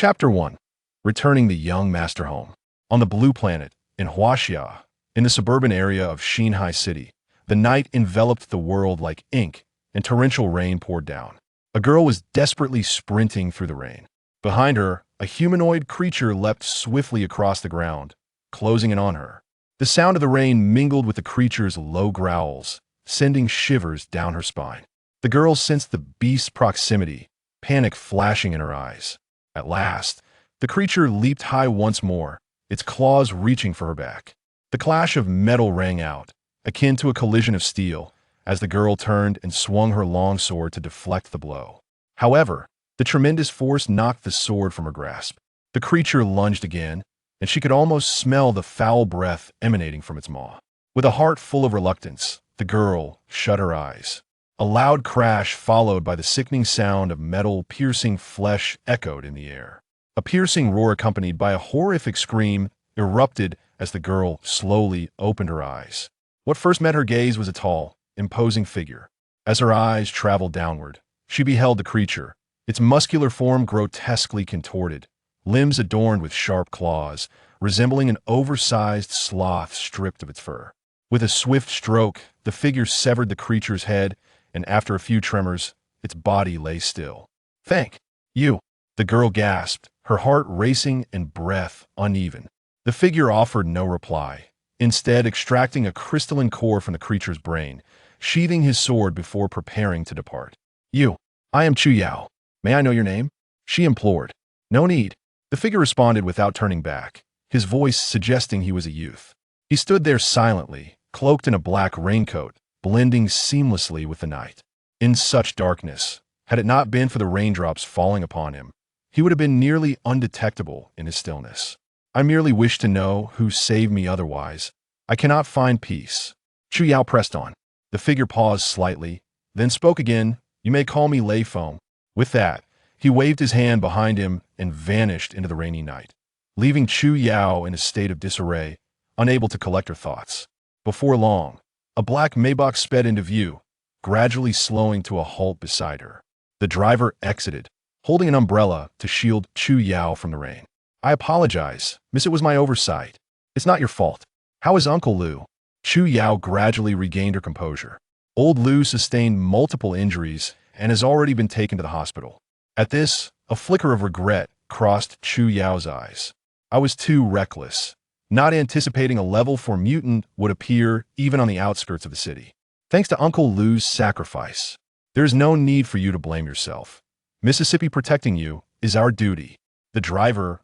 Chapter 1. Returning the Young Master Home. On the Blue Planet, in Huaxia, in the suburban area of Xinhai City, the night enveloped the world like ink, and torrential rain poured down. A girl was desperately sprinting through the rain. Behind her, a humanoid creature leapt swiftly across the ground, closing in on her. The sound of the rain mingled with the creature's low growls, sending shivers down her spine. The girl sensed the beast's proximity, panic flashing in her eyes. At last, the creature leaped high once more, its claws reaching for her back. The clash of metal rang out, akin to a collision of steel, as the girl turned and swung her long sword to deflect the blow. However, the tremendous force knocked the sword from her grasp. The creature lunged again, and she could almost smell the foul breath emanating from its maw. With a heart full of reluctance, the girl shut her eyes. A loud crash followed by the sickening sound of metal piercing flesh echoed in the air. A piercing roar accompanied by a horrific scream erupted as the girl slowly opened her eyes. What first met her gaze was a tall, imposing figure. As her eyes traveled downward, she beheld the creature, its muscular form grotesquely contorted, limbs adorned with sharp claws, resembling an oversized sloth stripped of its fur. With a swift stroke, the figure severed the creature's head, and after a few tremors, its body lay still. "Thank you," the girl gasped, her heart racing and breath uneven. The figure offered no reply, instead extracting a crystalline core from the creature's brain, sheathing his sword before preparing to depart. I am Chu Yao. May I know your name?" she implored. "No need." The figure responded without turning back, his voice suggesting he was a youth. He stood there silently, cloaked in a black raincoat, blending seamlessly with the night. In such darkness, had it not been for the raindrops falling upon him, he would have been nearly undetectable in his stillness. "I merely wish to know who saved me otherwise. I cannot find peace." Chu Yao pressed on. The figure paused slightly, then spoke again. "You may call me Lei Feng." With that, he waved his hand behind him and vanished into the rainy night, leaving Chu Yao in a state of disarray, unable to collect her thoughts. Before long, a black Maybach sped into view, gradually slowing to a halt beside her. The driver exited, holding an umbrella to shield Chu Yao from the rain. "I apologize, miss, it was my oversight. It's not your fault. How is Uncle Lu?" Chu Yao gradually regained her composure. Old Lu sustained multiple injuries and has already been taken to the hospital. At this, a flicker of regret crossed Chu Yao's eyes. "I was too reckless, not anticipating a level 4 mutant would appear even on the outskirts of the city. Thanks to Uncle Lu's sacrifice, there is no need for you to blame yourself. Mississippi protecting you is our duty." The driver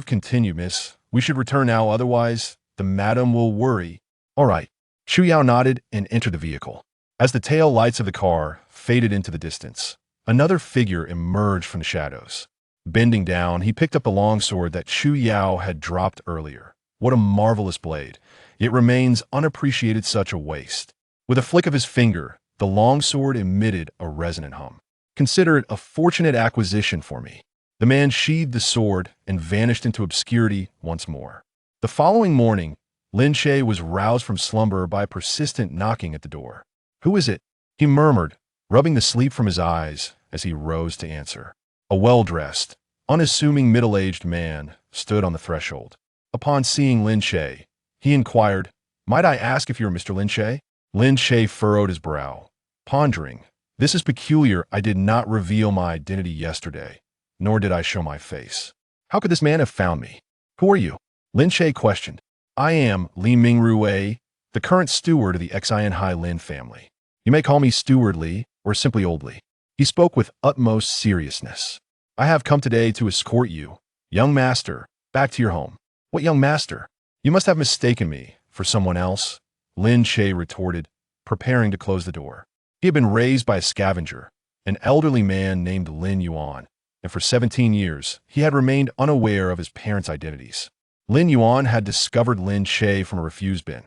continued, "Miss, we should return now, otherwise the madam will worry." "All right." Chu Yao nodded and entered the vehicle. As the tail lights of the car faded into the distance, another figure emerged from the shadows. Bending down, he picked up the longsword that Chu Yao had dropped earlier. What a marvelous blade! It remains unappreciated, such a waste. With a flick of his finger, the longsword emitted a resonant hum. "Consider it a fortunate acquisition for me." The man sheathed the sword and vanished into obscurity once more. The following morning, Lin Che was roused from slumber by a persistent knocking at the door. "Who is it?" he murmured, rubbing the sleep from his eyes as he rose to answer. A well-dressed, unassuming middle-aged man stood on the threshold. Upon seeing Lin Che, he inquired, "Might I ask if you're Mr. Lin Che?" Lin Che furrowed his brow, pondering. "This is peculiar. I did not reveal my identity yesterday, nor did I show my face. How could this man have found me?" "Who are you?" Lin Che questioned. "I am Li Mingrui, the current steward of the Xinhai Lin family. You may call me Steward Li, or simply Old Li." He spoke with utmost seriousness. "I have come today to escort you, young master, back to your home." "What young master? You must have mistaken me for someone else," Lin Che retorted, preparing to close the door. He had been raised by a scavenger, an elderly man named Lin Yuan, and for 17 years, he had remained unaware of his parents' identities. Lin Yuan had discovered Lin Che from a refuse bin,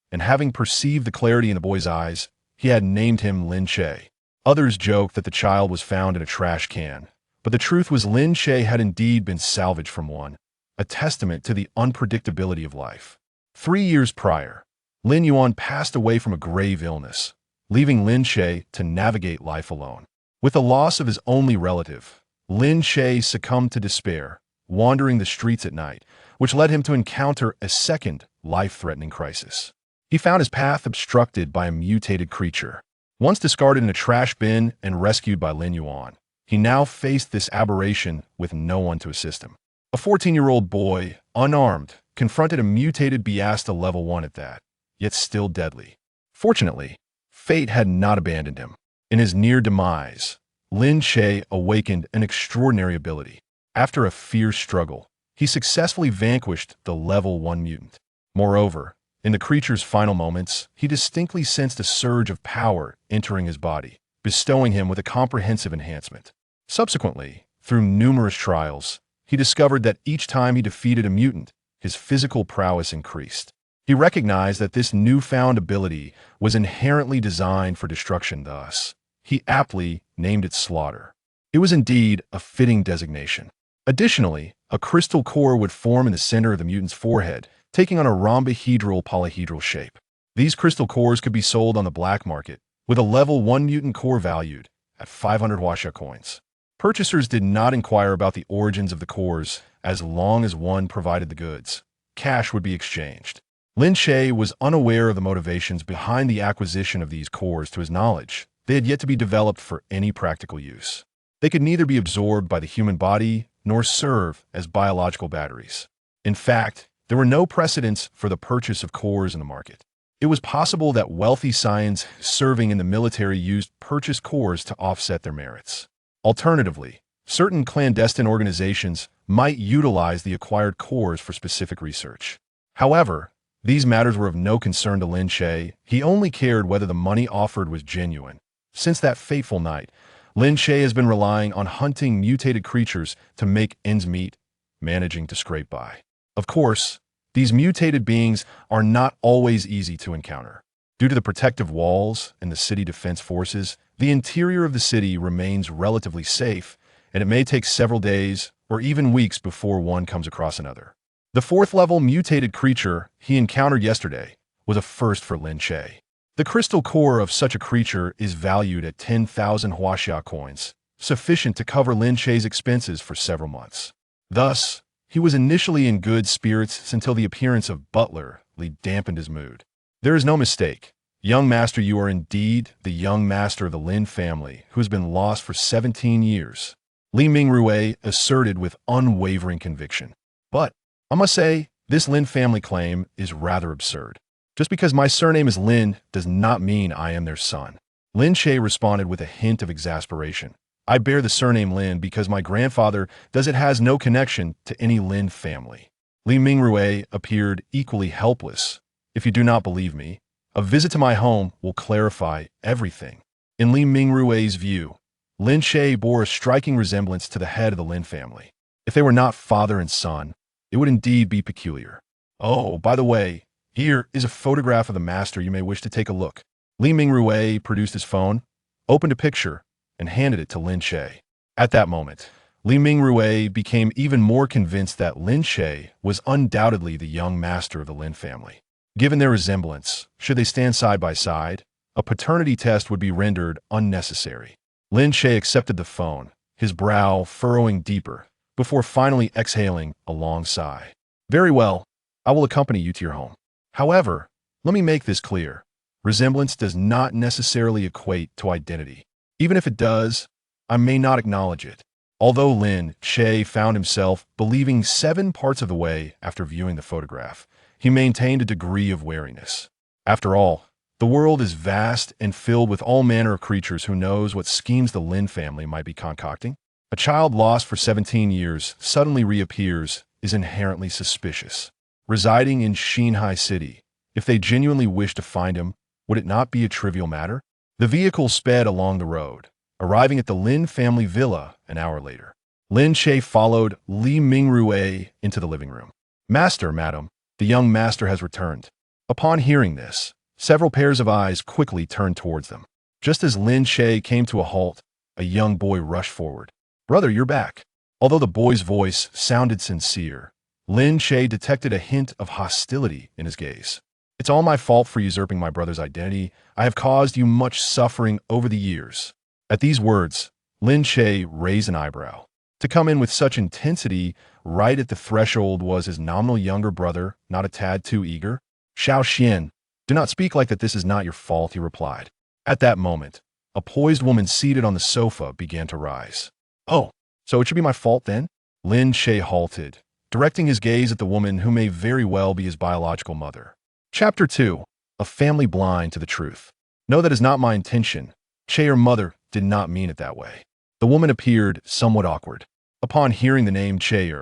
and having perceived the clarity in the boy's eyes, he had named him Lin Che. Others joked that the child was found in a trash can, but the truth was Lin Che had indeed been salvaged from one, a testament to the unpredictability of life. 3 years prior, Lin Yuan passed away from a grave illness, leaving Lin Che to navigate life alone. With the loss of his only relative, Lin Che succumbed to despair, wandering the streets at night, which led him to encounter a second life-threatening crisis. He found his path obstructed by a mutated creature. Once discarded in a trash bin and rescued by Lin Yuan, he now faced this aberration with no one to assist him. A 14-year-old boy, unarmed, confronted a mutated Beasta level 1 at that, yet still deadly. Fortunately, fate had not abandoned him. In his near demise, Lin Che awakened an extraordinary ability. After a fierce struggle, he successfully vanquished the level 1 mutant. Moreover, in the creature's final moments, he distinctly sensed a surge of power entering his body, bestowing him with a comprehensive enhancement. Subsequently, through numerous trials, he discovered that each time he defeated a mutant, his physical prowess increased. He recognized that this newfound ability was inherently designed for destruction, thus, he aptly named it Slaughter. It was indeed a fitting designation. Additionally, a crystal core would form in the center of the mutant's forehead, taking on a rhombohedral polyhedral shape. These crystal cores could be sold on the black market, with a level 1 mutant core valued at 500 Huaxia coins. Purchasers did not inquire about the origins of the cores as long as one provided the goods. Cash would be exchanged. Lin Che was unaware of the motivations behind the acquisition of these cores. To his knowledge, they had yet to be developed for any practical use. They could neither be absorbed by the human body nor serve as biological batteries. In fact, there were no precedents for the purchase of cores in the market. It was possible that wealthy scions serving in the military used purchased cores to offset their merits. Alternatively, certain clandestine organizations might utilize the acquired cores for specific research. However, these matters were of no concern to Lin Che. He only cared whether the money offered was genuine. Since that fateful night, Lin Che has been relying on hunting mutated creatures to make ends meet, managing to scrape by. Of course, these mutated beings are not always easy to encounter. Due to the protective walls and the city defense forces, the interior of the city remains relatively safe, and it may take several days or even weeks before one comes across another. The 4th-level mutated creature he encountered yesterday was a first for Lin Che. The crystal core of such a creature is valued at 10,000 Huaxia coins, sufficient to cover Lin Che's expenses for several months. Thus, he was initially in good spirits until the appearance of Butler Li dampened his mood. There is no mistake. Young master, you are indeed the young master of the Lin family who has been lost for 17 years, Li Mingrue asserted with unwavering conviction. But, I must say, this Lin family claim is rather absurd. Just because my surname is Lin does not mean I am their son. Lin Che responded with a hint of exasperation. I bear the surname Lin because my grandfather has no connection to any Lin family. Li Mingrue appeared equally helpless. If you do not believe me, a visit to my home will clarify everything. In Li Mingrue's view, Lin Che bore a striking resemblance to the head of the Lin family. If they were not father and son, it would indeed be peculiar. Oh, by the way, here is a photograph of the master you may wish to take a look. Li Mingrue produced his phone, opened a picture, and handed it to Lin Che. At that moment, Li Mingrue became even more convinced that Lin Che was undoubtedly the young master of the Lin family. Given their resemblance, should they stand side by side, a paternity test would be rendered unnecessary. Lin Che accepted the phone, his brow furrowing deeper, before finally exhaling a long sigh. Very well, I will accompany you to your home. However, let me make this clear. Resemblance does not necessarily equate to identity. Even if it does, I may not acknowledge it. Although Lin Che found himself believing 7 parts of the way after viewing the photograph, he maintained a degree of wariness. After all, the world is vast and filled with all manner of creatures. Who knows what schemes the Lin family might be concocting? A child lost for 17 years suddenly reappears is inherently suspicious. Residing in Xinhai City, if they genuinely wish to find him, would it not be a trivial matter? The vehicle sped along the road, arriving at the Lin family villa an hour later. Lin Che followed Li Mingrue into the living room. Master, madam, the young master has returned. Upon hearing this, several pairs of eyes quickly turned towards them. Just as Lin Che came to a halt, a young boy rushed forward. Brother, you're back. Although the boy's voice sounded sincere, Lin Che detected a hint of hostility in his gaze. It's all my fault for usurping my brother's identity. I have caused you much suffering over the years. At these words, Lin Che raised an eyebrow. To come in with such intensity right at the threshold was his nominal younger brother, not a tad too eager. Xiao Xian, do not speak like that, this is not your fault, he replied. At that moment, a poised woman seated on the sofa began to rise. Oh, so it should be my fault then? Lin Che halted, directing his gaze at the woman who may very well be his biological mother. Chapter 2. A family blind to the truth. No, that is not my intention. Che, your mother, did not mean it that way. The woman appeared somewhat awkward. Upon hearing the name Che,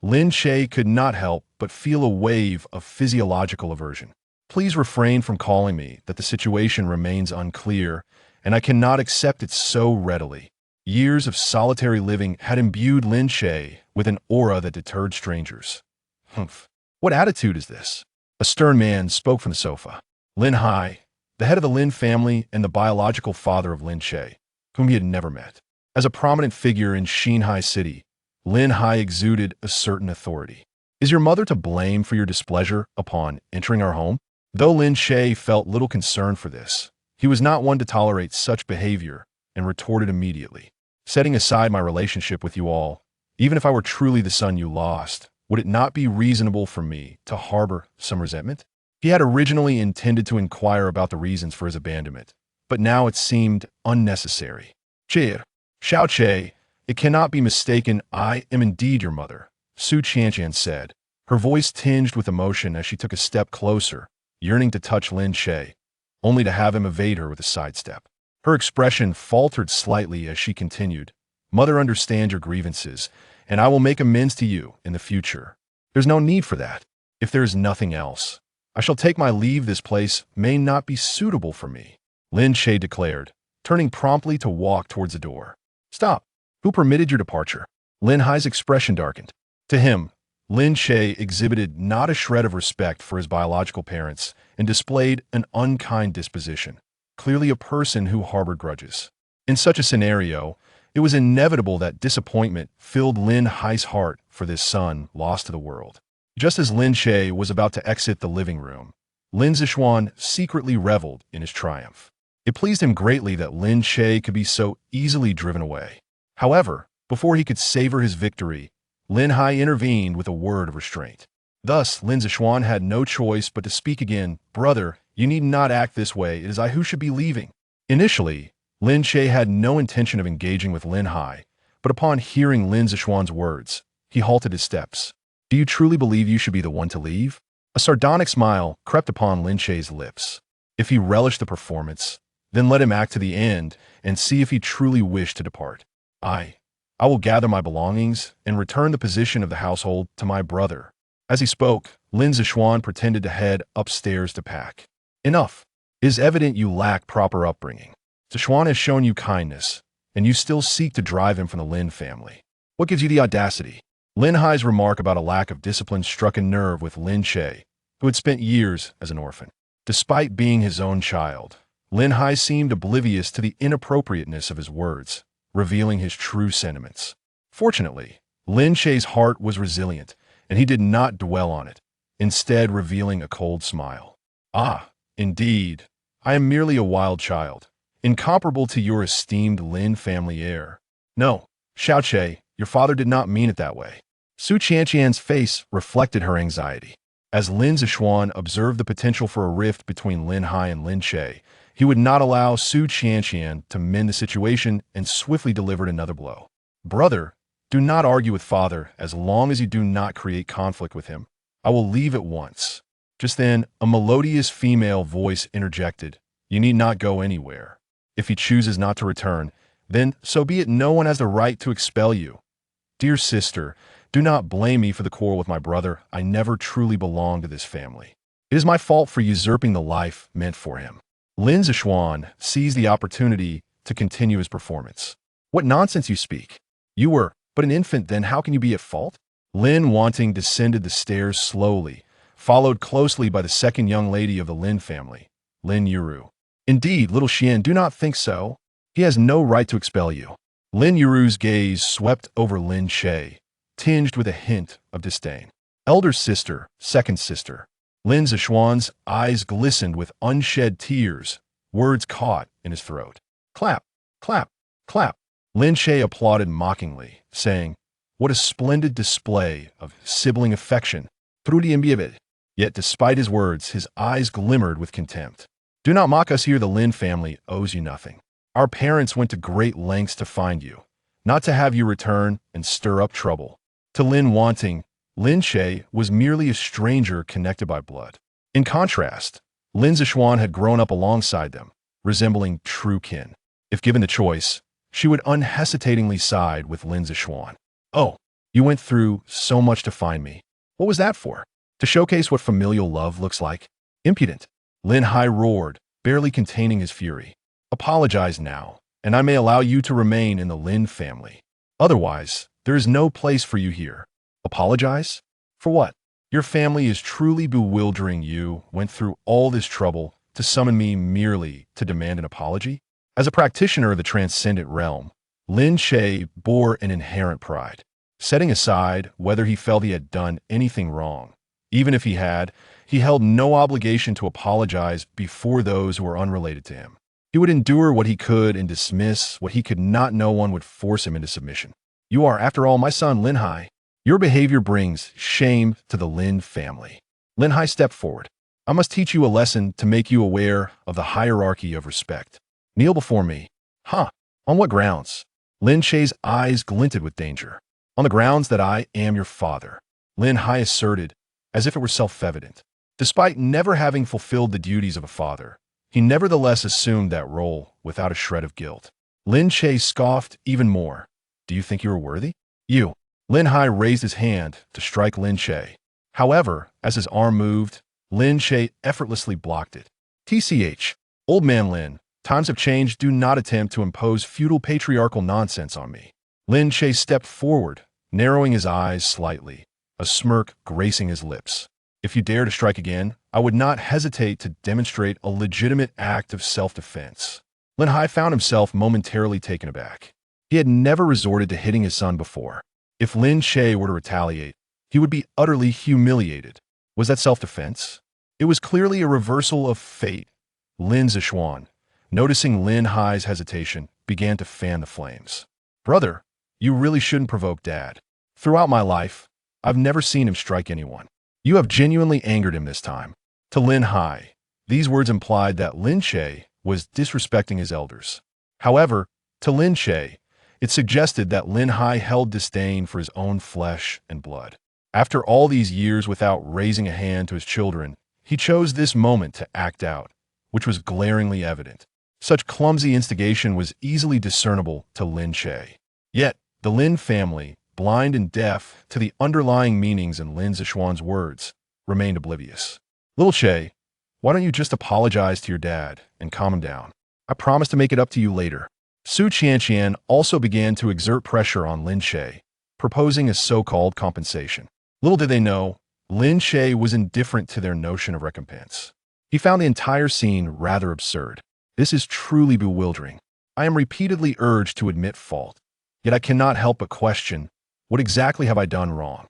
Lin Che could not help but feel a wave of physiological aversion. Please refrain from calling me, that the situation remains unclear, and I cannot accept it so readily. Years of solitary living had imbued Lin Che with an aura that deterred strangers. Humph. What attitude is this? A stern man spoke from the sofa. Lin Hai, the head of the Lin family and the biological father of Lin Che, whom he had never met. As a prominent figure in Xinhai City, Lin Hai exuded a certain authority. Is your mother to blame for your displeasure upon entering our home? Though Lin Che felt little concern for this, he was not one to tolerate such behavior and retorted immediately. Setting aside my relationship with you all, even if I were truly the son you lost, would it not be reasonable for me to harbor some resentment? He had originally intended to inquire about the reasons for his abandonment, but now it seemed unnecessary. Che, Xiao Che, it cannot be mistaken, I am indeed your mother, Su Qianqian said, her voice tinged with emotion as she took a step closer, yearning to touch Lin Che, only to have him evade her with a sidestep. Her expression faltered slightly as she continued, Mother understands your grievances, and I will make amends to you in the future. There's no need for that. If there is nothing else, I shall take my leave. This place may not be suitable for me, Lin Che declared, turning promptly to walk towards the door. Stop. Who permitted your departure? Lin Hai's expression darkened. To him, Lin Che exhibited not a shred of respect for his biological parents and displayed an unkind disposition, clearly a person who harbored grudges. In such a scenario, it was inevitable that disappointment filled Lin Hai's heart for this son lost to the world. Just as Lin Che was about to exit the living room, Lin Zixuan secretly reveled in his triumph. It pleased him greatly that Lin Che could be so easily driven away. However, before he could savor his victory, Lin Hai intervened with a word of restraint. Thus, Lin Zixuan had no choice but to speak again. Brother, you need not act this way. It is I who should be leaving. Initially, Lin Che had no intention of engaging with Lin Hai, but upon hearing Lin Zixuan's words, he halted his steps. Do you truly believe you should be the one to leave? A sardonic smile crept upon Lin Che's lips. If he relished the performance, then let him act to the end and see if he truly wished to depart. I will gather my belongings and return the position of the household to my brother. As he spoke, Lin Zixuan pretended to head upstairs to pack. Enough. It is evident you lack proper upbringing. Zixuan has shown you kindness, and you still seek to drive him from the Lin family. What gives you the audacity? Lin Hai's remark about a lack of discipline struck a nerve with Lin Che, who had spent years as an orphan. Despite being his own child, Lin Hai seemed oblivious to the inappropriateness of his words, revealing his true sentiments. Fortunately, Lin Che's heart was resilient, and he did not dwell on it, instead revealing a cold smile. Ah, indeed, I am merely a wild child, incomparable to your esteemed Lin family heir. No, Xiao Che, your father did not mean it that way. Su Qianqian's face reflected her anxiety. As Lin Zixuan observed the potential for a rift between Lin Hai and Lin Che, he would not allow Su Qianqian to mend the situation and swiftly delivered another blow. Brother, do not argue with father as long as you do not create conflict with him. I will leave at once. Just then, a melodious female voice interjected. You need not go anywhere. If he chooses not to return, then so be it. No one has the right to expel you. Dear sister, do not blame me for the quarrel with my brother. I never truly belonged to this family. It is my fault for usurping the life meant for him. Lin Zixuan seized the opportunity to continue his performance. What nonsense you speak. You were but an infant then, how can you be at fault? Lin Wanting descended the stairs slowly, followed closely by the second young lady of the Lin family, Lin Yuru. Indeed, little Xian, do not think so. He has no right to expel you. Lin Yuru's gaze swept over Lin Che, tinged with a hint of disdain. Elder sister, second sister. Lin Zixuan's eyes glistened with unshed tears, words caught in his throat. Clap, clap, clap. Lin Che applauded mockingly, saying, What a splendid display of sibling affection. Yet despite his words, his eyes glimmered with contempt. Do not mock us here. The Lin family owes you nothing. Our parents went to great lengths to find you, not to have you return and stir up trouble. To Lin wanting, Lin Che was merely a stranger connected by blood. In contrast, Lin Zixuan had grown up alongside them, resembling true kin. If given the choice, she would unhesitatingly side with Lin Zixuan. Oh, you went through so much to find me. What was that for? To showcase what familial love looks like? Impudent. Lin Hai roared, barely containing his fury. Apologize now, and I may allow you to remain in the Lin family. Otherwise, there is no place for you here. Apologize? For what? Your family is truly bewildering. You went through all this trouble to summon me merely to demand an apology? As a practitioner of the transcendent realm, Lin Che bore an inherent pride, setting aside whether he felt he had done anything wrong. Even if he had, he held no obligation to apologize before those who were unrelated to him. He would endure what he could and dismiss what he could not. No one would force him into submission. You are, after all, my son, Lin Hai. Your behavior brings shame to the Lin family. Lin Hai stepped forward. I must teach you a lesson to make you aware of the hierarchy of respect. Kneel before me. Huh? On what grounds? Lin Che's eyes glinted with danger. On the grounds that I am your father, Lin Hai asserted, as if it were self-evident. Despite never having fulfilled the duties of a father, he nevertheless assumed that role without a shred of guilt. Lin Che scoffed even more. Do you think you are worthy? You. Lin Hai raised his hand to strike Lin Che. However, as his arm moved, Lin Che effortlessly blocked it. TCH. Old man Lin, times have changed. Do not attempt to impose feudal patriarchal nonsense on me. Lin Che stepped forward, narrowing his eyes slightly, a smirk gracing his lips. If you dare to strike again, I would not hesitate to demonstrate a legitimate act of self-defense. Lin Hai found himself momentarily taken aback. He had never resorted to hitting his son before. If Lin Che were to retaliate, he would be utterly humiliated. Was that self-defense? It was clearly a reversal of fate. Lin Zixuan, noticing Lin Hai's hesitation, began to fan the flames. Brother, you really shouldn't provoke Dad. Throughout my life, I've never seen him strike anyone. You have genuinely angered him this time. To Lin Hai, these words implied that Lin Che was disrespecting his elders. However, to Lin Che, it suggested that Lin Hai held disdain for his own flesh and blood. After all these years without raising a hand to his children, he chose this moment to act out, which was glaringly evident. Such clumsy instigation was easily discernible to Lin Che. Yet, the Lin family, blind and deaf to the underlying meanings in Lin Zixuan's words, remained oblivious. Little Che, why don't you just apologize to your dad and calm him down? I promise to make it up to you later. Su Qianqian also began to exert pressure on Lin Che, proposing a so-called compensation. Little did they know, Lin Che was indifferent to their notion of recompense. He found the entire scene rather absurd. This is truly bewildering. I am repeatedly urged to admit fault, yet I cannot help but question, what exactly have I done wrong?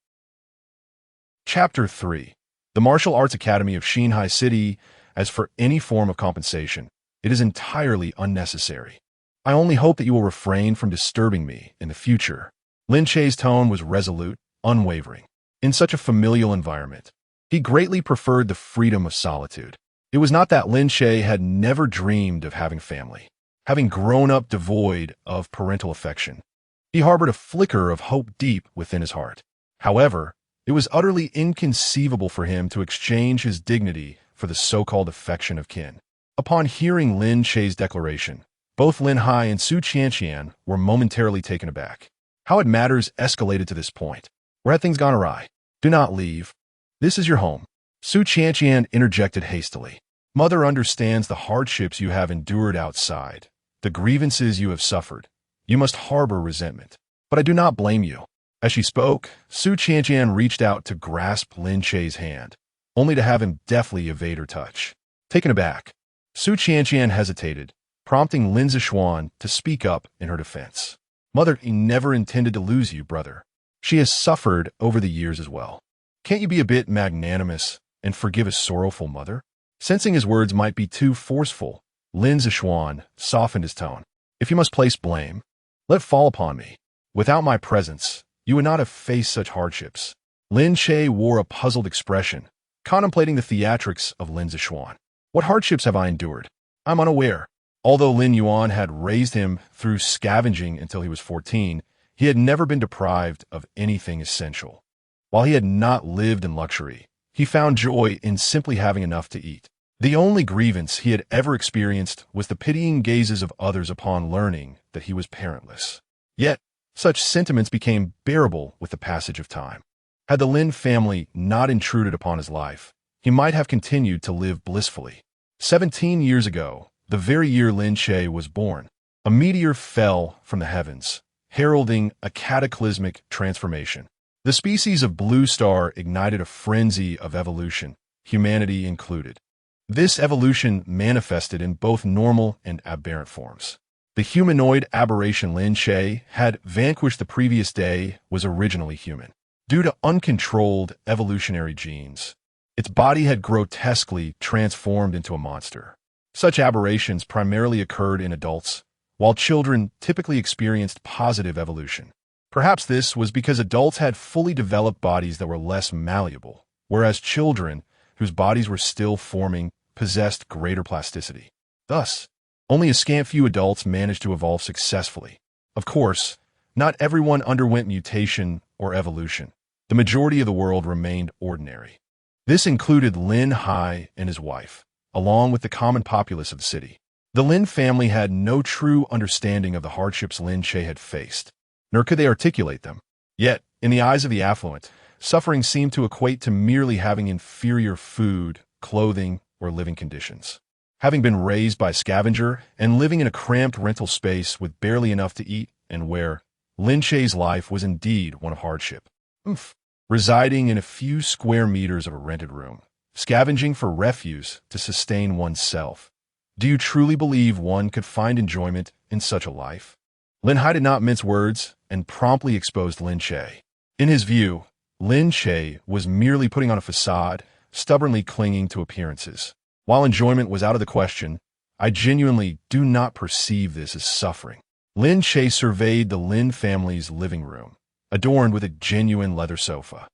Chapter 3. The Martial Arts Academy of Xinhai City. As for any form of compensation, it is entirely unnecessary. I only hope that you will refrain from disturbing me in the future. Lin Che's tone was resolute, unwavering. In such a familial environment, he greatly preferred the freedom of solitude. It was not that Lin Che had never dreamed of having family. Having grown up devoid of parental affection, he harbored a flicker of hope deep within his heart. However, it was utterly inconceivable for him to exchange his dignity for the so-called affection of kin. Upon hearing Lin Che's declaration, both Lin Hai and Su Qianqian were momentarily taken aback. How had matters escalated to this point? Where had things gone awry? Do not leave. This is your home. Su Qianqian interjected hastily. Mother understands the hardships you have endured outside, the grievances you have suffered. You must harbor resentment. But I do not blame you. As she spoke, Su Qianqian reached out to grasp Lin Che's hand, only to have him deftly evade her touch. Taken aback, Su Qianqian hesitated, prompting Lin Zixuan to speak up in her defense. Mother, he never intended to lose you, brother. She has suffered over the years as well. Can't you be a bit magnanimous and forgive a sorrowful mother? Sensing his words might be too forceful, Lin Zixuan softened his tone. If you must place blame, let it fall upon me. Without my presence, you would not have faced such hardships. Lin Che wore a puzzled expression, contemplating the theatrics of Lin Zixuan. What hardships have I endured? I'm unaware. Although Lin Yuan had raised him through scavenging until he was 14, he had never been deprived of anything essential. While he had not lived in luxury, he found joy in simply having enough to eat. The only grievance he had ever experienced was the pitying gazes of others upon learning that he was parentless. Yet, such sentiments became bearable with the passage of time. Had the Lin family not intruded upon his life, he might have continued to live blissfully. 17 years ago, the very year Lin Che was born, a meteor fell from the heavens, heralding a cataclysmic transformation. The species of blue star ignited a frenzy of evolution, humanity included. This evolution manifested in both normal and aberrant forms. The humanoid aberration Lin Che had vanquished the previous day was originally human. Due to uncontrolled evolutionary genes, its body had grotesquely transformed into a monster. Such aberrations primarily occurred in adults, while children typically experienced positive evolution. Perhaps this was because adults had fully developed bodies that were less malleable, whereas children, whose bodies were still forming, possessed greater plasticity. Thus, only a scant few adults managed to evolve successfully. Of course, not everyone underwent mutation or evolution. The majority of the world remained ordinary. This included Lin Hai and his wife, along with the common populace of the city. The Lin family had no true understanding of the hardships Lin Che had faced, nor could they articulate them. Yet, in the eyes of the affluent, suffering seemed to equate to merely having inferior food, clothing, or living conditions. Having been raised by a scavenger and living in a cramped rental space with barely enough to eat and wear, Lin Che's life was indeed one of hardship. Residing in a few square meters of a rented room, scavenging for refuse to sustain oneself. Do you truly believe one could find enjoyment in such a life? Lin Hai did not mince words and promptly exposed Lin Che. In his view, Lin Che was merely putting on a facade, stubbornly clinging to appearances. While enjoyment was out of the question, I genuinely do not perceive this as suffering. Lin Che surveyed the Lin family's living room, adorned with a genuine leather sofa,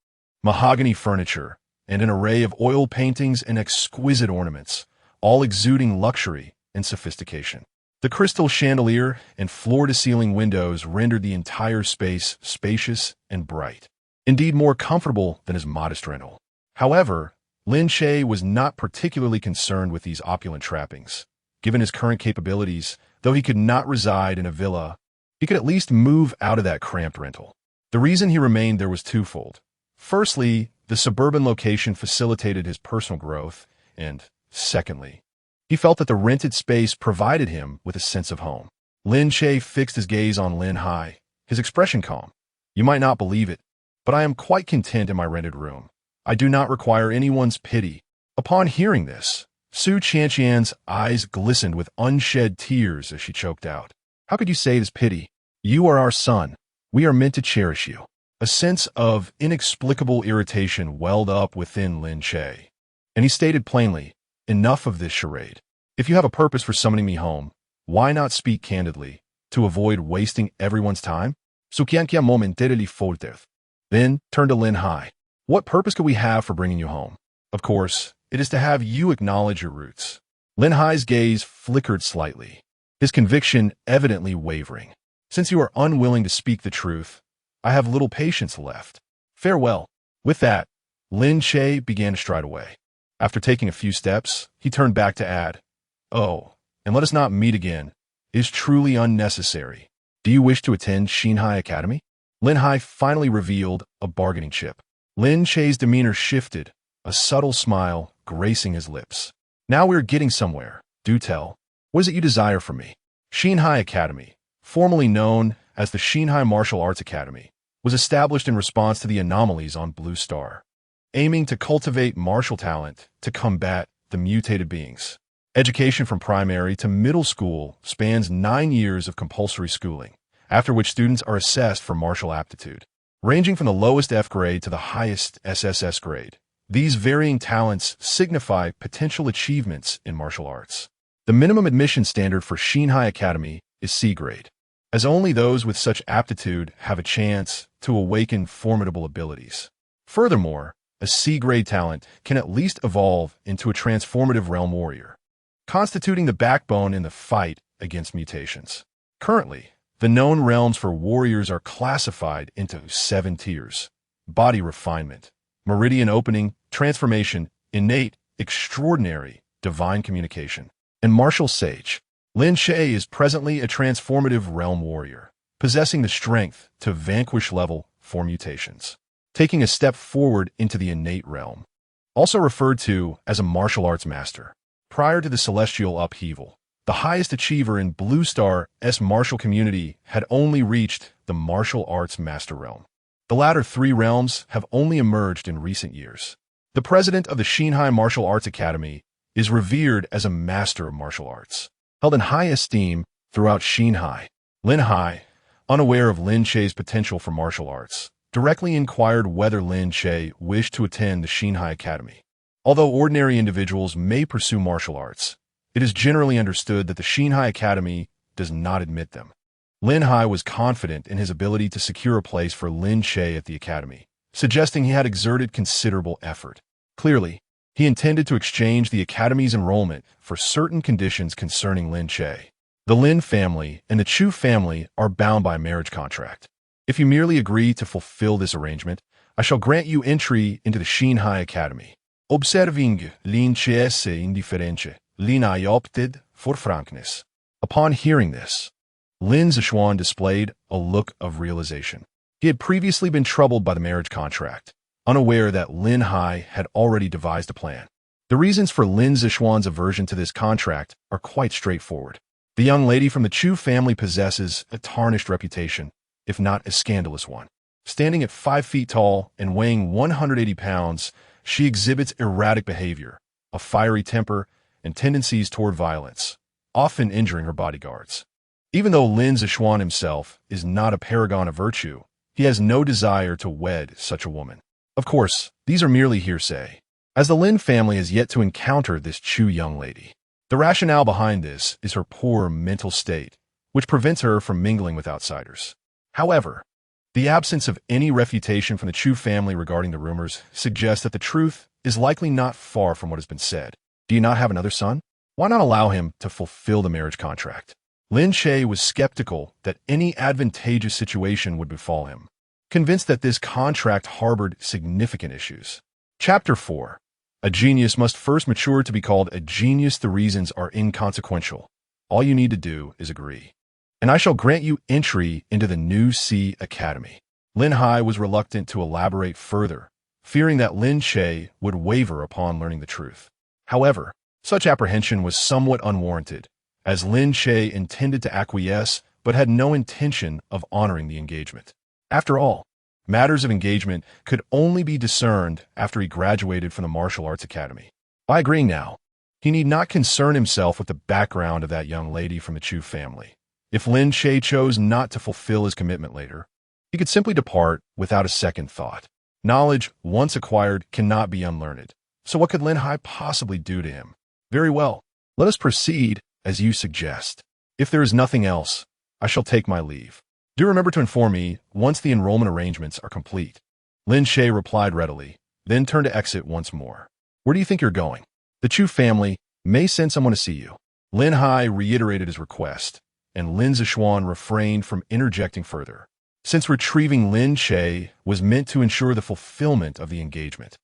mahogany furniture, and an array of oil paintings and exquisite ornaments, all exuding luxury and sophistication. The crystal chandelier and floor-to-ceiling windows rendered the entire space spacious and bright, indeed more comfortable than his modest rental. However, Lin Che was not particularly concerned with these opulent trappings. Given his current capabilities, though he could not reside in a villa, he could at least move out of that cramped rental. The reason he remained there was twofold. Firstly, the suburban location facilitated his personal growth, and secondly, he felt that the rented space provided him with a sense of home. Lin Che fixed his gaze on Lin Hai, his expression calm. You might not believe it, but I am quite content in my rented room. I do not require anyone's pity. Upon hearing this, Su Qianqian's eyes glistened with unshed tears as she choked out. How could you say it is pity? You are our son. We are meant to cherish you. A sense of inexplicable irritation welled up within Lin Che, and he stated plainly, enough of this charade. If you have a purpose for summoning me home, why not speak candidly, to avoid wasting everyone's time? Su Qianqian momentarily faltered, then turned to Lin Hai. What purpose could we have for bringing you home? Of course, it is to have you acknowledge your roots. Lin Hai's gaze flickered slightly, his conviction evidently wavering. Since you are unwilling to speak the truth, I have little patience left. Farewell. With that, Lin Che began to stride away. After taking a few steps, he turned back to add, Oh, and let us not meet again. It is truly unnecessary. Do you wish to attend Xinhai Academy? Lin Hai finally revealed a bargaining chip. Lin Che's demeanor shifted, a subtle smile gracing his lips. Now we're getting somewhere. Do tell. What is it you desire from me? Xinhai Academy, formerly known as the Xinhai Martial Arts Academy, was established in response to the anomalies on Blue Star, aiming to cultivate martial talent to combat the mutated beings. Education from primary to middle school spans 9 years of compulsory schooling, after which students are assessed for martial aptitude. Ranging from the lowest F grade to the highest SSS grade, these varying talents signify potential achievements in martial arts. The minimum admission standard for Xinhai Academy is C grade. as only those with such aptitude have a chance to awaken formidable abilities. Furthermore, a C-grade talent can at least evolve into a transformative realm warrior, constituting the backbone in the fight against mutations. Currently, the known realms for warriors are classified into 7 tiers: body refinement, meridian opening, transformation, innate, extraordinary, divine communication, and martial sage. Lin Che is presently a transformative realm warrior, possessing the strength to vanquish level 4 mutations, taking a step forward into the innate realm, also referred to as a martial arts master. Prior to the celestial upheaval, the highest achiever in Blue Star's martial community had only reached the martial arts master realm. The latter 3 realms have only emerged in recent years. The president of the Xinhai Martial Arts Academy is revered as a master of martial arts, held in high esteem throughout Xinhai. Lin Hai, unaware of Lin Che's potential for martial arts, directly inquired whether Lin Che wished to attend the Xinhai Academy. Although ordinary individuals may pursue martial arts, it is generally understood that the Xinhai Academy does not admit them. Lin Hai was confident in his ability to secure a place for Lin Che at the academy, suggesting he had exerted considerable effort. Clearly, he intended to exchange the academy's enrollment for certain conditions concerning Lin Che. The Lin family and the Chu family are bound by a marriage contract. If you merely agree to fulfill this arrangement, I shall grant you entry into the Xinhai Academy. Observing Lin Che's indifference, Lin Hai opted for frankness. Upon hearing this, Lin Zishuan displayed a look of realization. He had previously been troubled by the marriage contract, unaware that Lin Hai had already devised a plan. The reasons for Lin Zishuan's aversion to this contract are quite straightforward. The young lady from the Chu family possesses a tarnished reputation, if not a scandalous one. Standing at 5 feet tall and weighing 180 pounds, she exhibits erratic behavior, a fiery temper, and tendencies toward violence, often injuring her bodyguards. Even though Lin Zishuan himself is not a paragon of virtue, he has no desire to wed such a woman. Of course, these are merely hearsay, as the Lin family has yet to encounter this Chu young lady. The rationale behind this is her poor mental state, which prevents her from mingling with outsiders. However, the absence of any refutation from the Chu family regarding the rumors suggests that the truth is likely not far from what has been said. Do you not have another son? Why not allow him to fulfill the marriage contract? Lin Che was skeptical that any advantageous situation would befall him, convinced that this contract harbored significant issues. Chapter 4. A genius must first mature to be called a genius. The reasons are inconsequential. All you need to do is agree, and I shall grant you entry into the new C Academy. Lin Hai was reluctant to elaborate further, fearing that Lin Che would waver upon learning the truth. However, such apprehension was somewhat unwarranted, as Lin Che intended to acquiesce but had no intention of honoring the engagement. After all, matters of engagement could only be discerned after he graduated from the Martial Arts Academy. By agreeing now, he need not concern himself with the background of that young lady from the Chu family. If Lin Che chose not to fulfill his commitment later, he could simply depart without a second thought. Knowledge, once acquired, cannot be unlearned. So what could Lin Hai possibly do to him? Very well, let us proceed as you suggest. If there is nothing else, I shall take my leave. Do remember to inform me once the enrollment arrangements are complete. Lin Che replied readily, then turned to exit once more. Where do you think you're going? The Chu family may send someone to see you. Lin Hai reiterated his request, and Lin Zishuan refrained from interjecting further, since retrieving Lin Che was meant to ensure the fulfillment of the engagement.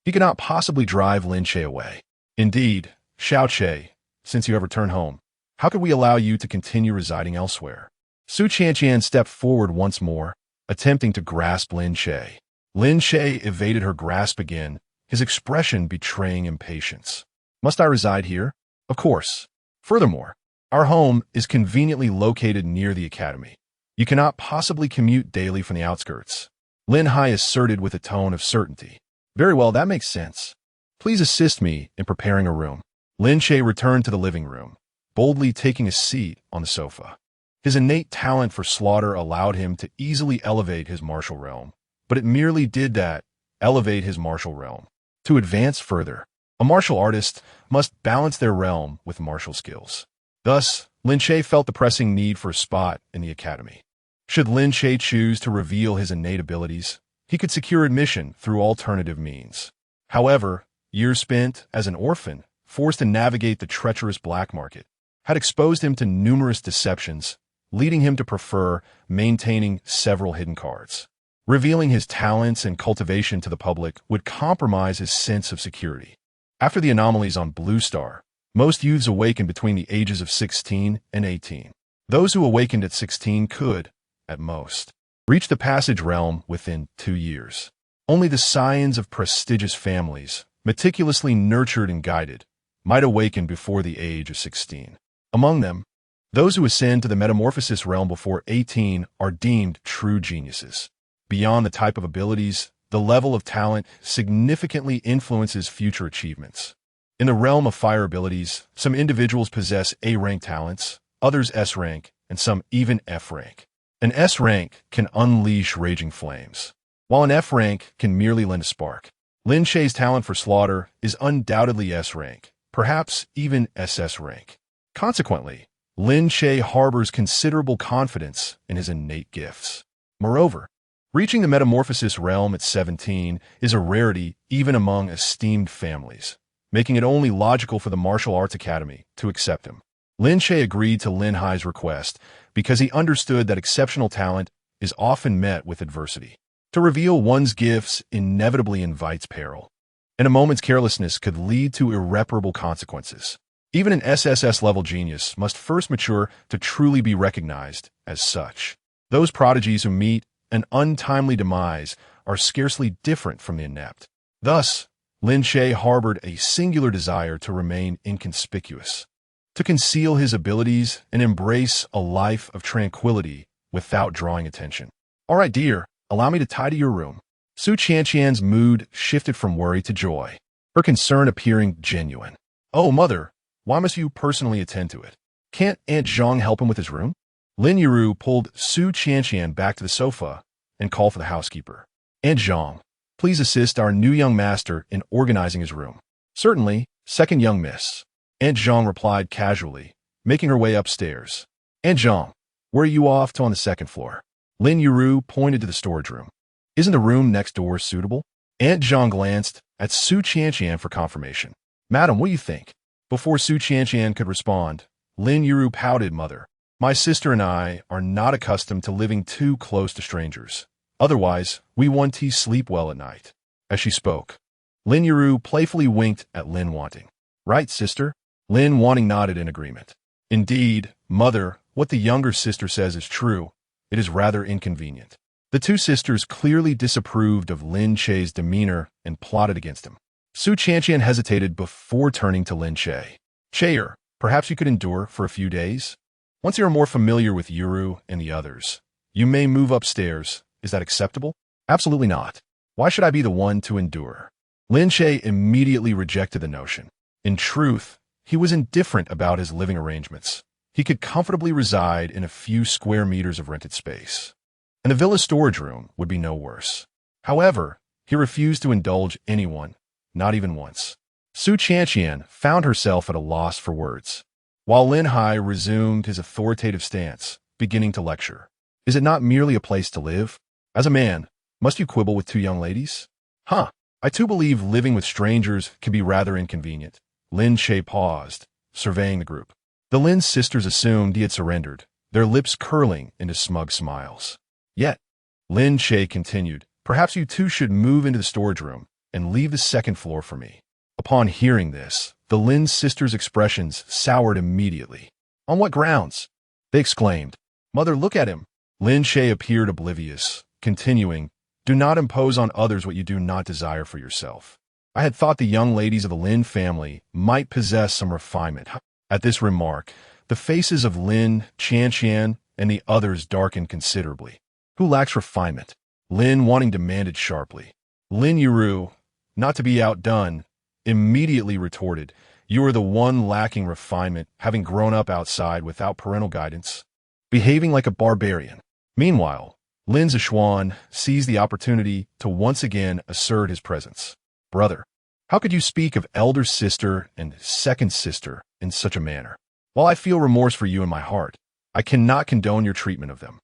He could not possibly drive Lin Che away. Indeed, Xiao Che, since you have returned home, how could we allow you to continue residing elsewhere? Su Qianqian stepped forward once more, attempting to grasp Lin Che. Lin Che evaded her grasp again, his expression betraying impatience. Must I reside here? Of course. Furthermore, our home is conveniently located near the academy. You cannot possibly commute daily from the outskirts. Lin Hai asserted with a tone of certainty. Very well, that makes sense. Please assist me in preparing a room. Lin Che returned to the living room, boldly taking a seat on the sofa. His innate talent for slaughter allowed him to easily elevate his martial realm, but it merely did that, elevate his martial realm. To advance further, a martial artist must balance their realm with martial skills. Thus, Lin Che felt the pressing need for a spot in the academy. Should Lin Che choose to reveal his innate abilities, he could secure admission through alternative means. However, years spent as an orphan, forced to navigate the treacherous black market, had exposed him to numerous deceptions, leading him to prefer maintaining several hidden cards. Revealing his talents and cultivation to the public would compromise his sense of security. After the anomalies on Blue Star, most youths awakened between the ages of 16 and 18. Those who awakened at 16 could, at most, reach the Passage Realm within 2 years. Only the scions of prestigious families, meticulously nurtured and guided, might awaken before the age of 16. Among them, those who ascend to the Metamorphosis Realm before 18 are deemed true geniuses. Beyond the type of abilities, the level of talent significantly influences future achievements. In the realm of fire abilities, some individuals possess A-rank talents, others S-rank, and some even F-rank. An S-rank can unleash raging flames, while an F-rank can merely lend a spark. Lin Che's talent for slaughter is undoubtedly S-rank, perhaps even SS-rank. Consequently, Lin Che harbors considerable confidence in his innate gifts. Moreover, reaching the Metamorphosis Realm at 17 is a rarity even among esteemed families, making it only logical for the Martial Arts Academy to accept him. Lin Che agreed to Lin Hai's request because he understood that exceptional talent is often met with adversity. To reveal one's gifts inevitably invites peril, and a moment's carelessness could lead to irreparable consequences. Even an SSS-level genius must first mature to truly be recognized as such. Those prodigies who meet an untimely demise are scarcely different from the inept. Thus, Lin Che harbored a singular desire to remain inconspicuous, to conceal his abilities and embrace a life of tranquility without drawing attention. "All right, dear, allow me to tidy your room." Su Qianqian's mood shifted from worry to joy, her concern appearing genuine. "Oh, mother, why must you personally attend to it? Can't Aunt Zhang help him with his room?" Lin Yiru pulled Su Qianqian back to the sofa and called for the housekeeper. "Aunt Zhang, please assist our new young master in organizing his room." "Certainly, second young miss," Aunt Zhang replied casually, making her way upstairs. "Aunt Zhang, where are you off to on the second floor?" Lin Yiru pointed to the storage room. "Isn't the room next door suitable?" Aunt Zhang glanced at Su Qianqian for confirmation. "Madam, what do you think?" Before Su Qianqian could respond, Lin Yiru pouted, "Mother, my sister and I are not accustomed to living too close to strangers. Otherwise, we want to sleep well at night." As she spoke, Lin Yiru playfully winked at Lin Wanting. "Right, sister?" Lin Wanting nodded in agreement. "Indeed, mother, what the younger sister says is true. It is rather inconvenient." The two sisters clearly disapproved of Lin Che's demeanor and plotted against him. Su Qianqian hesitated before turning to Lin Che. "Cheer, perhaps you could endure for a few days? Once you are more familiar with Yuru and the others, you may move upstairs. Is that acceptable?" "Absolutely not. Why should I be the one to endure?" Lin Che immediately rejected the notion. In truth, he was indifferent about his living arrangements. He could comfortably reside in a few square meters of rented space, and the villa storage room would be no worse. However, he refused to indulge anyone, not even once. Su Qianqian found herself at a loss for words, while Lin Hai resumed his authoritative stance, beginning to lecture. "Is it not merely a place to live? As a man, must you quibble with two young ladies?" "Huh, I too believe living with strangers can be rather inconvenient." Lin Che paused, surveying the group. The Lin sisters assumed he had surrendered, their lips curling into smug smiles. Yet, Lin Che continued, "Perhaps you two should move into the storage room and leave the second floor for me." Upon hearing this, the Lin sisters' expressions soured immediately. "On what grounds?" they exclaimed. "Mother, look at him." Lin Che appeared oblivious, continuing, "Do not impose on others what you do not desire for yourself. I had thought the young ladies of the Lin family might possess some refinement." At this remark, the faces of Lin, Qianqian, and the others darkened considerably. "Who lacks refinement?" Lin Wanting demanded sharply. Lin Yiru, not to be outdone, immediately retorted, "You are the one lacking refinement, having grown up outside without parental guidance, behaving like a barbarian." Meanwhile, Lin Zishuan seized the opportunity to once again assert his presence. "Brother, how could you speak of elder sister and second sister in such a manner?" While I feel remorse for you in my heart, I cannot condone your treatment of them.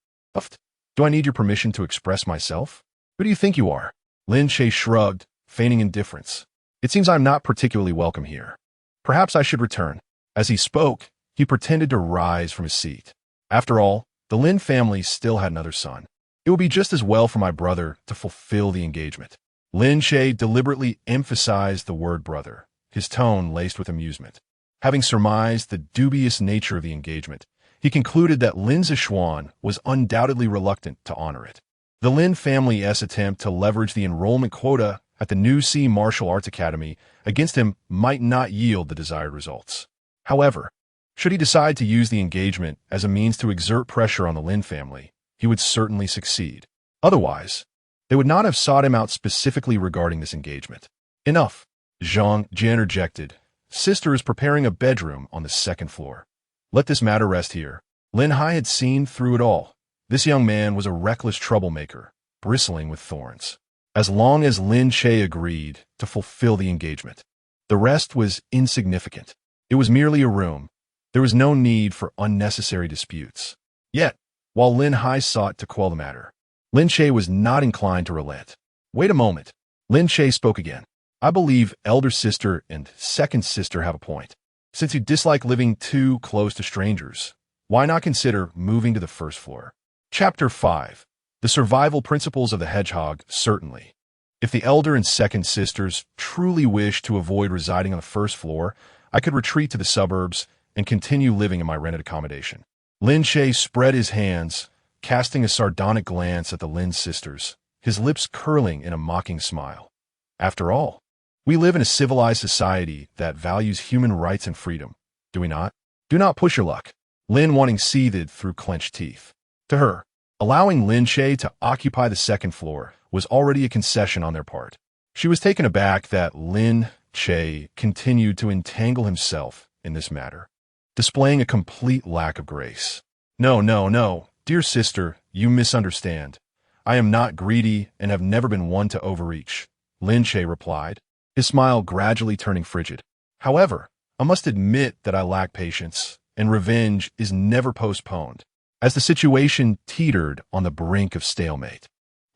Do I need your permission to express myself? Who do you think you are? Lin Che shrugged, feigning indifference. It seems I'm not particularly welcome here. Perhaps I should return. As he spoke, he pretended to rise from his seat. After all, the Lin family still had another son. It would be just as well for my brother to fulfill the engagement. Lin Che deliberately emphasized the word brother, his tone laced with amusement. Having surmised the dubious nature of the engagement, he concluded that Lin Zishuan was undoubtedly reluctant to honor it. The Lin family's attempt to leverage the enrollment quota at the New Sea Martial Arts Academy against him might not yield the desired results. However, should he decide to use the engagement as a means to exert pressure on the Lin family, he would certainly succeed. Otherwise, they would not have sought him out specifically regarding this engagement. Enough, Zhang interjected. Sister is preparing a bedroom on the second floor. Let this matter rest here. Lin Hai had seen through it all. This young man was a reckless troublemaker, bristling with thorns. As long as Lin Che agreed to fulfill the engagement, the rest was insignificant. It was merely a room. There was no need for unnecessary disputes. Yet, while Lin Hai sought to quell the matter, Lin Che was not inclined to relent. Wait a moment. Lin Che spoke again. I believe elder sister and second sister have a point. Since you dislike living too close to strangers, why not consider moving to the first floor? Chapter 5. The Survival Principles of the Hedgehog. Certainly. If the elder and second sisters truly wish to avoid residing on the first floor, I could retreat to the suburbs and continue living in my rented accommodation. Lin Che spread his hands, casting a sardonic glance at the Lin sisters, his lips curling in a mocking smile. After all, we live in a civilized society that values human rights and freedom, do we not? Do not push your luck. Lin Wanting seethed through clenched teeth. To her, allowing Lin Che to occupy the second floor was already a concession on their part. She was taken aback that Lin Che continued to entangle himself in this matter, displaying a complete lack of grace. No, dear sister, you misunderstand. I am not greedy and have never been one to overreach, Lin Che replied, his smile gradually turning frigid. However, I must admit that I lack patience, and revenge is never postponed. As the situation teetered on the brink of stalemate,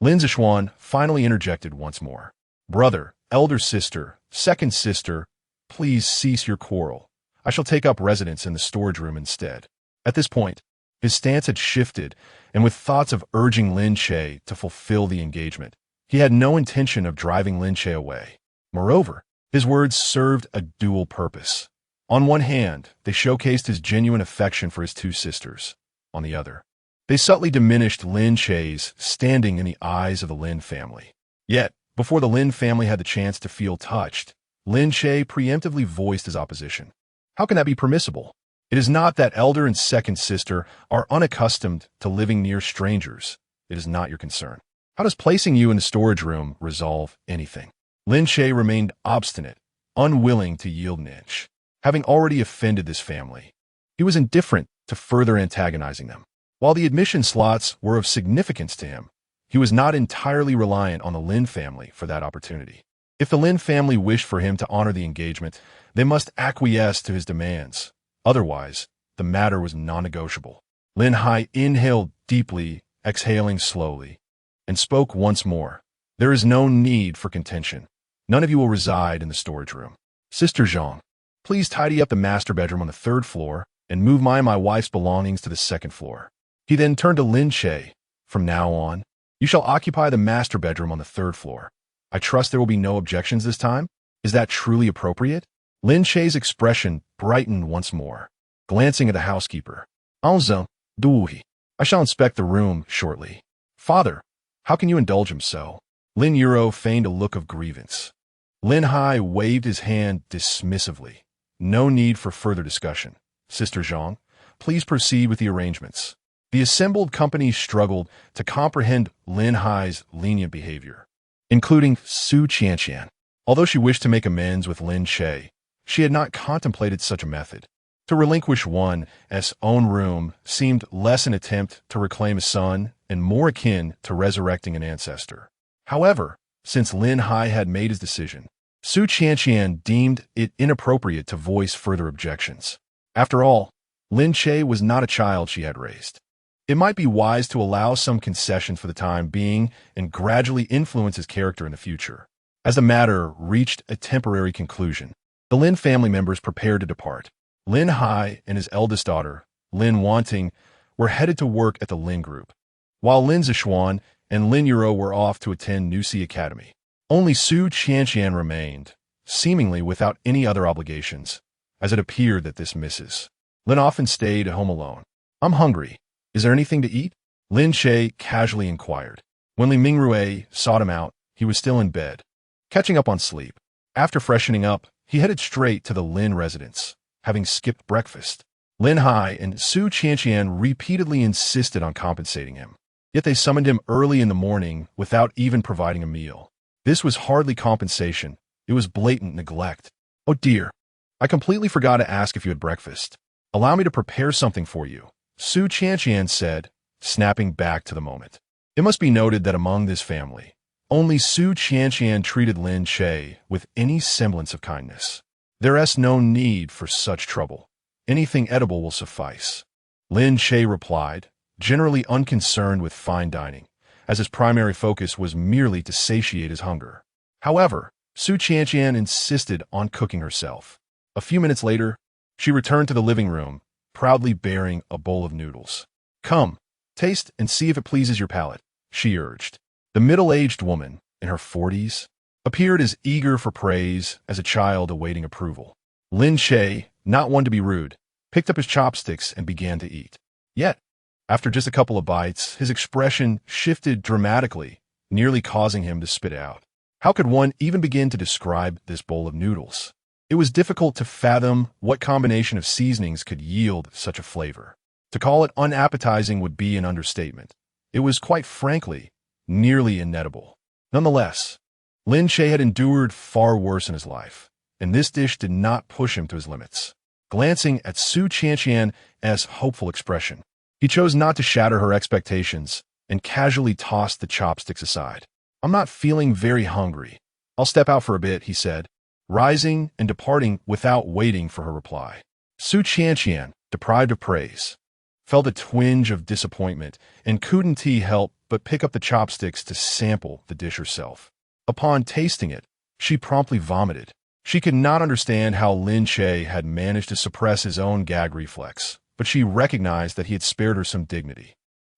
Lin Zishuan finally interjected once more. Brother, elder sister, second sister, please cease your quarrel. I shall take up residence in the storage room instead. At this point, his stance had shifted, and with thoughts of urging Lin Che to fulfill the engagement, he had no intention of driving Lin Che away. Moreover, his words served a dual purpose. On one hand, they showcased his genuine affection for his two sisters. On the other, they subtly diminished Lin Che's standing in the eyes of the Lin family. Yet, before the Lin family had the chance to feel touched, Lin Che preemptively voiced his opposition. How can that be permissible? It is not that elder and second sister are unaccustomed to living near strangers. It is not your concern. How does placing you in the storage room resolve anything? Lin Che remained obstinate, unwilling to yield an inch. Having already offended this family, he was indifferent to further antagonizing them. While the admission slots were of significance to him, he was not entirely reliant on the Lin family for that opportunity. If the Lin family wished for him to honor the engagement, they must acquiesce to his demands. Otherwise, the matter was non-negotiable. Lin Hai inhaled deeply, exhaling slowly, and spoke once more. There is no need for contention. None of you will reside in the storage room. Sister Zhang, please tidy up the master bedroom on the third floor and move my and my wife's belongings to the second floor. He then turned to Lin Che. From now on, you shall occupy the master bedroom on the third floor. I trust there will be no objections this time. Is that truly appropriate? Lin Che's expression brightened once more, glancing at the housekeeper. I shall inspect the room shortly. Father, how can you indulge him so? Lin Yuro feigned a look of grievance. Lin Hai waved his hand dismissively. No need for further discussion. Sister Zhang, please proceed with the arrangements. The assembled company struggled to comprehend Lin Hai's lenient behavior, including Su Qianqian. Although she wished to make amends with Lin Che, she had not contemplated such a method. To relinquish one's own room seemed less an attempt to reclaim a son and more akin to resurrecting an ancestor. However, since Lin Hai had made his decision, Su Qianqian deemed it inappropriate to voice further objections. After all, Lin Che was not a child she had raised. It might be wise to allow some concessions for the time being and gradually influence his character in the future. As the matter reached a temporary conclusion, the Lin family members prepared to depart. Lin Hai and his eldest daughter, Lin Wanting, were headed to work at the Lin Group, while Lin Zixuan and Lin Yuro were off to attend Nusi Academy. Only Su Qianqian remained, seemingly without any other obligations, as it appeared that this Mrs. Lin often stayed at home alone. "I'm hungry. Is there anything to eat?" Lin Che casually inquired. When Li Mingrue sought him out, he was still in bed, catching up on sleep. After freshening up, he headed straight to the Lin residence, having skipped breakfast. Lin Hai and Su Qianqian repeatedly insisted on compensating him, yet they summoned him early in the morning without even providing a meal. This was hardly compensation, it was blatant neglect. "Oh dear, I completely forgot to ask if you had breakfast. Allow me to prepare something for you," Su Qianqian said, snapping back to the moment. It must be noted that among this family, only Su Qianqian treated Lin Che with any semblance of kindness. "There is no need for such trouble. Anything edible will suffice," Lin Che replied, generally unconcerned with fine dining, as his primary focus was merely to satiate his hunger. However, Su Qianqian insisted on cooking herself. A few minutes later, she returned to the living room, proudly bearing a bowl of noodles. "Come, taste and see if it pleases your palate," she urged. The middle-aged woman, in her 40s, appeared as eager for praise as a child awaiting approval. Lin Che, not one to be rude, picked up his chopsticks and began to eat. Yet, after just a couple of bites, his expression shifted dramatically, nearly causing him to spit out. How could one even begin to describe this bowl of noodles? It was difficult to fathom what combination of seasonings could yield such a flavor. To call it unappetizing would be an understatement. It was, quite frankly, nearly inedible. Nonetheless, Lin Che had endured far worse in his life, and this dish did not push him to his limits. Glancing at Su Qianqian's hopeful expression, he chose not to shatter her expectations and casually tossed the chopsticks aside. "I'm not feeling very hungry. I'll step out for a bit," he said, rising and departing without waiting for her reply. Su Qianqian, deprived of praise, felt a twinge of disappointment and couldn't help but pick up the chopsticks to sample the dish herself. Upon tasting it, she promptly vomited. She could not understand how Lin Che had managed to suppress his own gag reflex, but she recognized that he had spared her some dignity.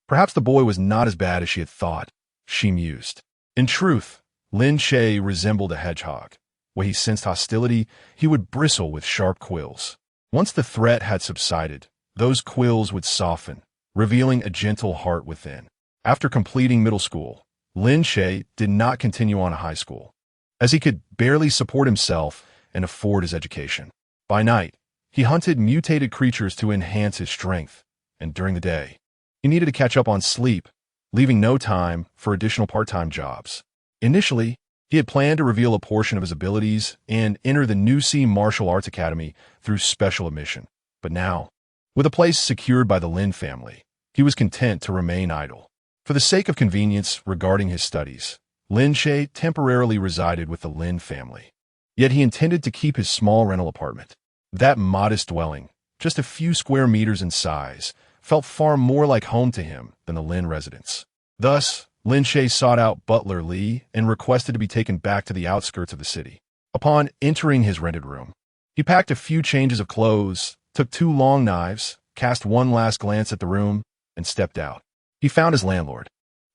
Perhaps the boy was not as bad as she had thought, she mused. In truth, Lin Che resembled a hedgehog. When he sensed hostility, he would bristle with sharp quills. Once the threat had subsided, those quills would soften, revealing a gentle heart within. After completing middle school, Lin Che did not continue on to high school, as he could barely support himself and afford his education. By night, he hunted mutated creatures to enhance his strength, and during the day, he needed to catch up on sleep, leaving no time for additional part-time jobs. Initially, he had planned to reveal a portion of his abilities and enter the Nusi Martial Arts Academy through special admission. But now, with a place secured by the Lin family, he was content to remain idle. For the sake of convenience regarding his studies, Lin Che temporarily resided with the Lin family. Yet he intended to keep his small rental apartment. That modest dwelling, just a few square meters in size, felt far more like home to him than the Lin residence. Thus, Lin Che sought out butler Li and requested to be taken back to the outskirts of the city. Upon entering his rented room, he packed a few changes of clothes, took 2 long knives, cast one last glance at the room, and stepped out. He found his landlord,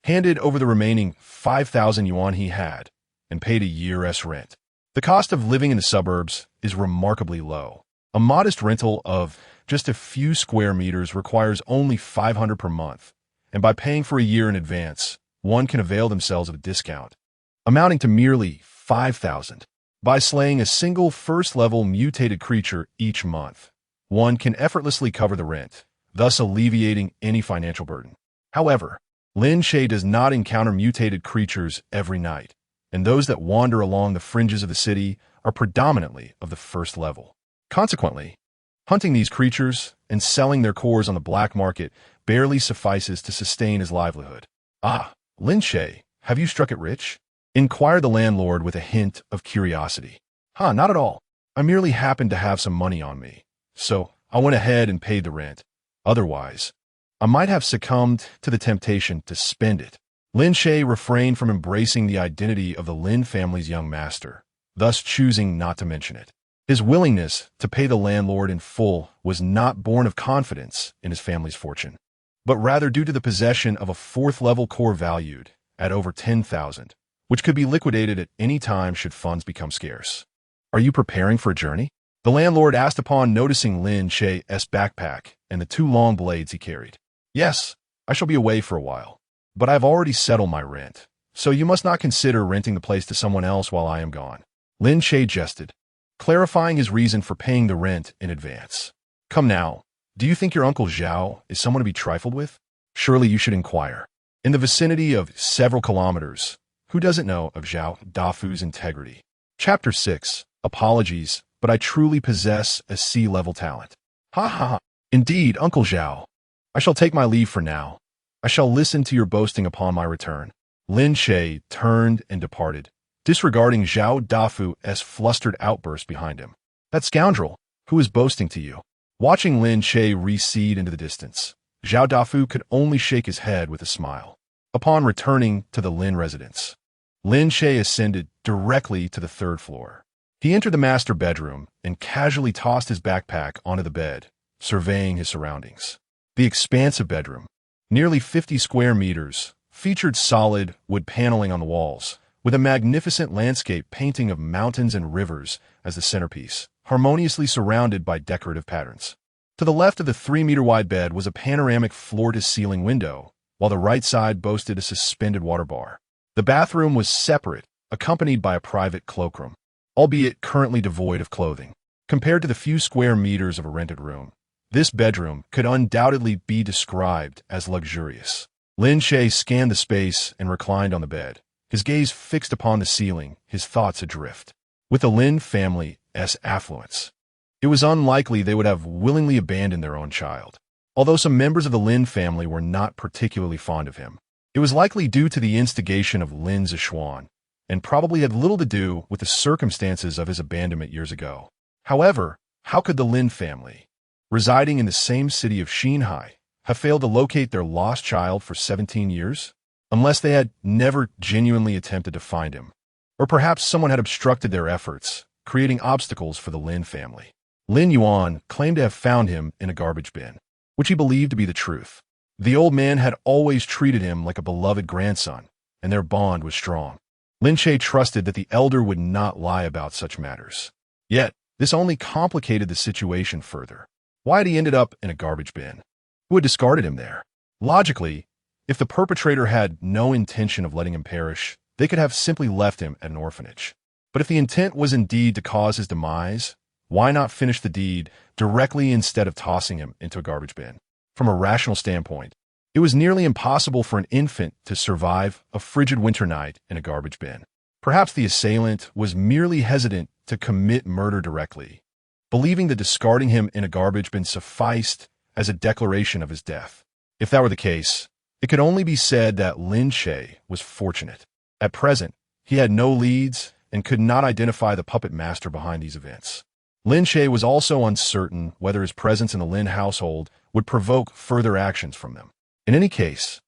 handed over the remaining 5,000 yuan he had, and paid a year's rent. The cost of living in the suburbs is remarkably low. A modest rental of just a few square meters requires only 500 per month, and by paying for a year in advance, one can avail themselves of a discount, amounting to merely 5,000. By slaying a single first-level mutated creature each month, one can effortlessly cover the rent, thus alleviating any financial burden. However, Lin Che does not encounter mutated creatures every night, and those that wander along the fringes of the city are predominantly of the first level. Consequently, hunting these creatures and selling their cores on the black market barely suffices to sustain his livelihood. "Ah, Lin Che, have you struck it rich?" inquired the landlord with a hint of curiosity. "Not at all. I merely happen to have some money on me, so I went ahead and paid the rent. Otherwise, I might have succumbed to the temptation to spend it. Lin Che refrained from embracing the identity of the Lin family's young master, thus choosing not to mention it. His willingness to pay the landlord in full was not born of confidence in his family's fortune, but rather due to the possession of a fourth-level core valued at over 10,000, which could be liquidated at any time should funds become scarce. Are you preparing for a journey? The landlord asked upon noticing Lin Che's backpack and the 2 long blades he carried. Yes, I shall be away for a while, but I've already settled my rent, so you must not consider renting the place to someone else while I am gone. Lin Che jested, clarifying his reason for paying the rent in advance. Come now, do you think your Uncle Zhao is someone to be trifled with? Surely you should inquire. In the vicinity of several kilometers, who doesn't know of Zhao Dafu's integrity? Chapter 6. Apologies, but I truly possess a C-level talent. Ha ha ha. Indeed, Uncle Zhao. I shall take my leave for now. I shall listen to your boasting upon my return. Lin Che turned and departed, disregarding Zhao Dafu's flustered outburst behind him. That scoundrel, who is boasting to you? Watching Lin Che recede into the distance, Zhao Dafu could only shake his head with a smile. Upon returning to the Lin residence, Lin Che ascended directly to the 3rd floor. He entered the master bedroom and casually tossed his backpack onto the bed, surveying his surroundings. The expansive bedroom, nearly 50 square meters, featured solid wood paneling on the walls, with a magnificent landscape painting of mountains and rivers as the centerpiece, harmoniously surrounded by decorative patterns. To the left of the 3-meter-wide bed was a panoramic floor-to-ceiling window, while the right side boasted a suspended water bar. The bathroom was separate, accompanied by a private cloakroom, albeit currently devoid of clothing. Compared to the few square meters of a rented room, this bedroom could undoubtedly be described as luxurious. Lin Che scanned the space and reclined on the bed, his gaze fixed upon the ceiling, his thoughts adrift. With the Lin family's affluence, it was unlikely they would have willingly abandoned their own child. Although some members of the Lin family were not particularly fond of him, it was likely due to the instigation of Lin Zishuan, and probably had little to do with the circumstances of his abandonment years ago. However, how could the Lin family, residing in the same city of Xinhai, have failed to locate their lost child for 17 years? Unless they had never genuinely attempted to find him. Or perhaps someone had obstructed their efforts, creating obstacles for the Lin family. Lin Yuan claimed to have found him in a garbage bin, which he believed to be the truth. The old man had always treated him like a beloved grandson, and their bond was strong. Lin Che trusted that the elder would not lie about such matters. Yet, this only complicated the situation further. Why had he ended up in a garbage bin? Who had discarded him there? Logically, if the perpetrator had no intention of letting him perish, they could have simply left him at an orphanage. But if the intent was indeed to cause his demise, why not finish the deed directly instead of tossing him into a garbage bin? From a rational standpoint, it was nearly impossible for an infant to survive a frigid winter night in a garbage bin. Perhaps the assailant was merely hesitant to commit murder directly, believing that discarding him in a garbage bin sufficed as a declaration of his death. If that were the case, it could only be said that Lin Che was fortunate. At present, he had no leads and could not identify the puppet master behind these events. Lin Che was also uncertain whether his presence in the Lin household would provoke further actions from them. In any case,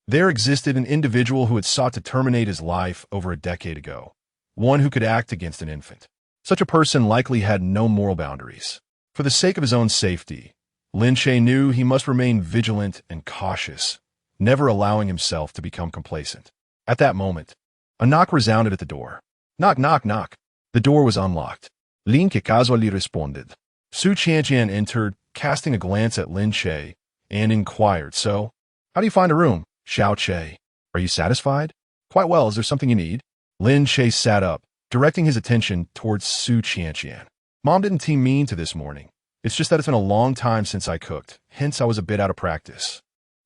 there existed an individual who had sought to terminate his life over a decade ago, one who could act against an infant. Such a person likely had no moral boundaries. For the sake of his own safety, Lin Che knew he must remain vigilant and cautious, never allowing himself to become complacent. At that moment, a knock resounded at the door. Knock, knock, knock. The door was unlocked. Lin Che casually responded. Su Qianqian entered, casting a glance at Lin Che, and inquired, "So, how do you find a room, Xiao Che? Are you satisfied?" "Quite well. Is there something you need?" Lin Che sat up, directing his attention towards Su Qianqian. "Mom didn't seem mean to this morning. It's just that it's been a long time since I cooked, hence I was a bit out of practice."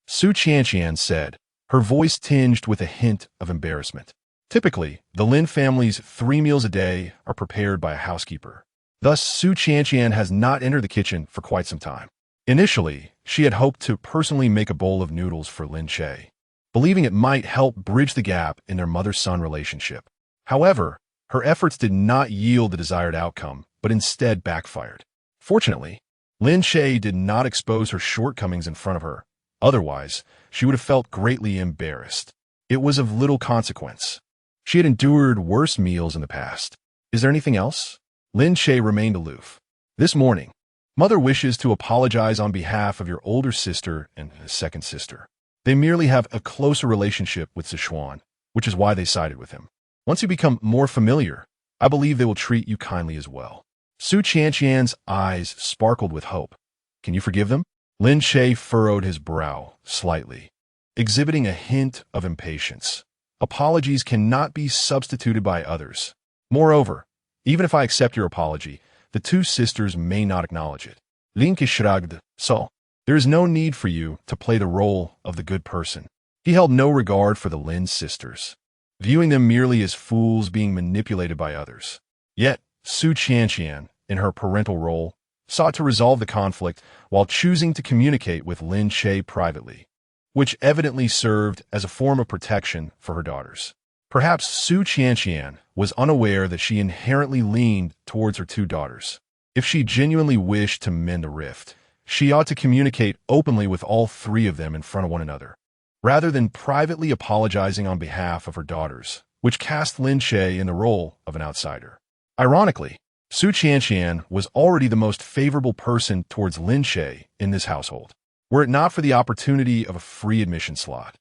Su Qianqian said, her voice tinged with a hint of embarrassment. Typically, the Lin family's 3 meals a day are prepared by a housekeeper. Thus, Su Qianqian has not entered the kitchen for quite some time. Initially, she had hoped to personally make a bowl of noodles for Lin Che, believing it might help bridge the gap in their mother-son relationship. However, her efforts did not yield the desired outcome, but instead backfired. Fortunately, Lin Che did not expose her shortcomings in front of her. Otherwise, she would have felt greatly embarrassed. It was of little consequence. She had endured worse meals in the past. Is there anything else? Lin Che remained aloof. This morning, Mother wishes to apologize on behalf of your older sister and second sister. They merely have a closer relationship with Sichuan, which is why they sided with him. Once you become more familiar, I believe they will treat you kindly as well. Su Qianqian's eyes sparkled with hope. Can you forgive them? Lin Che furrowed his brow slightly, exhibiting a hint of impatience. Apologies cannot be substituted by others. Moreover, even if I accept your apology, the two sisters may not acknowledge it. Lin Che shrugged. So, there is no need for you to play the role of the good person. He held no regard for the Lin sisters, viewing them merely as fools being manipulated by others. Yet, Su Qianqian, in her parental role, sought to resolve the conflict while choosing to communicate with Lin Che privately, which evidently served as a form of protection for her daughters. Perhaps Su Qianqian was unaware that she inherently leaned towards her two daughters. If she genuinely wished to mend a rift, she ought to communicate openly with all three of them in front of one another, rather than privately apologizing on behalf of her daughters, which cast Lin Che in the role of an outsider. Ironically, Su Qianqian was already the most favorable person towards Lin Che in this household. Were it not for the opportunity of a free admission slot,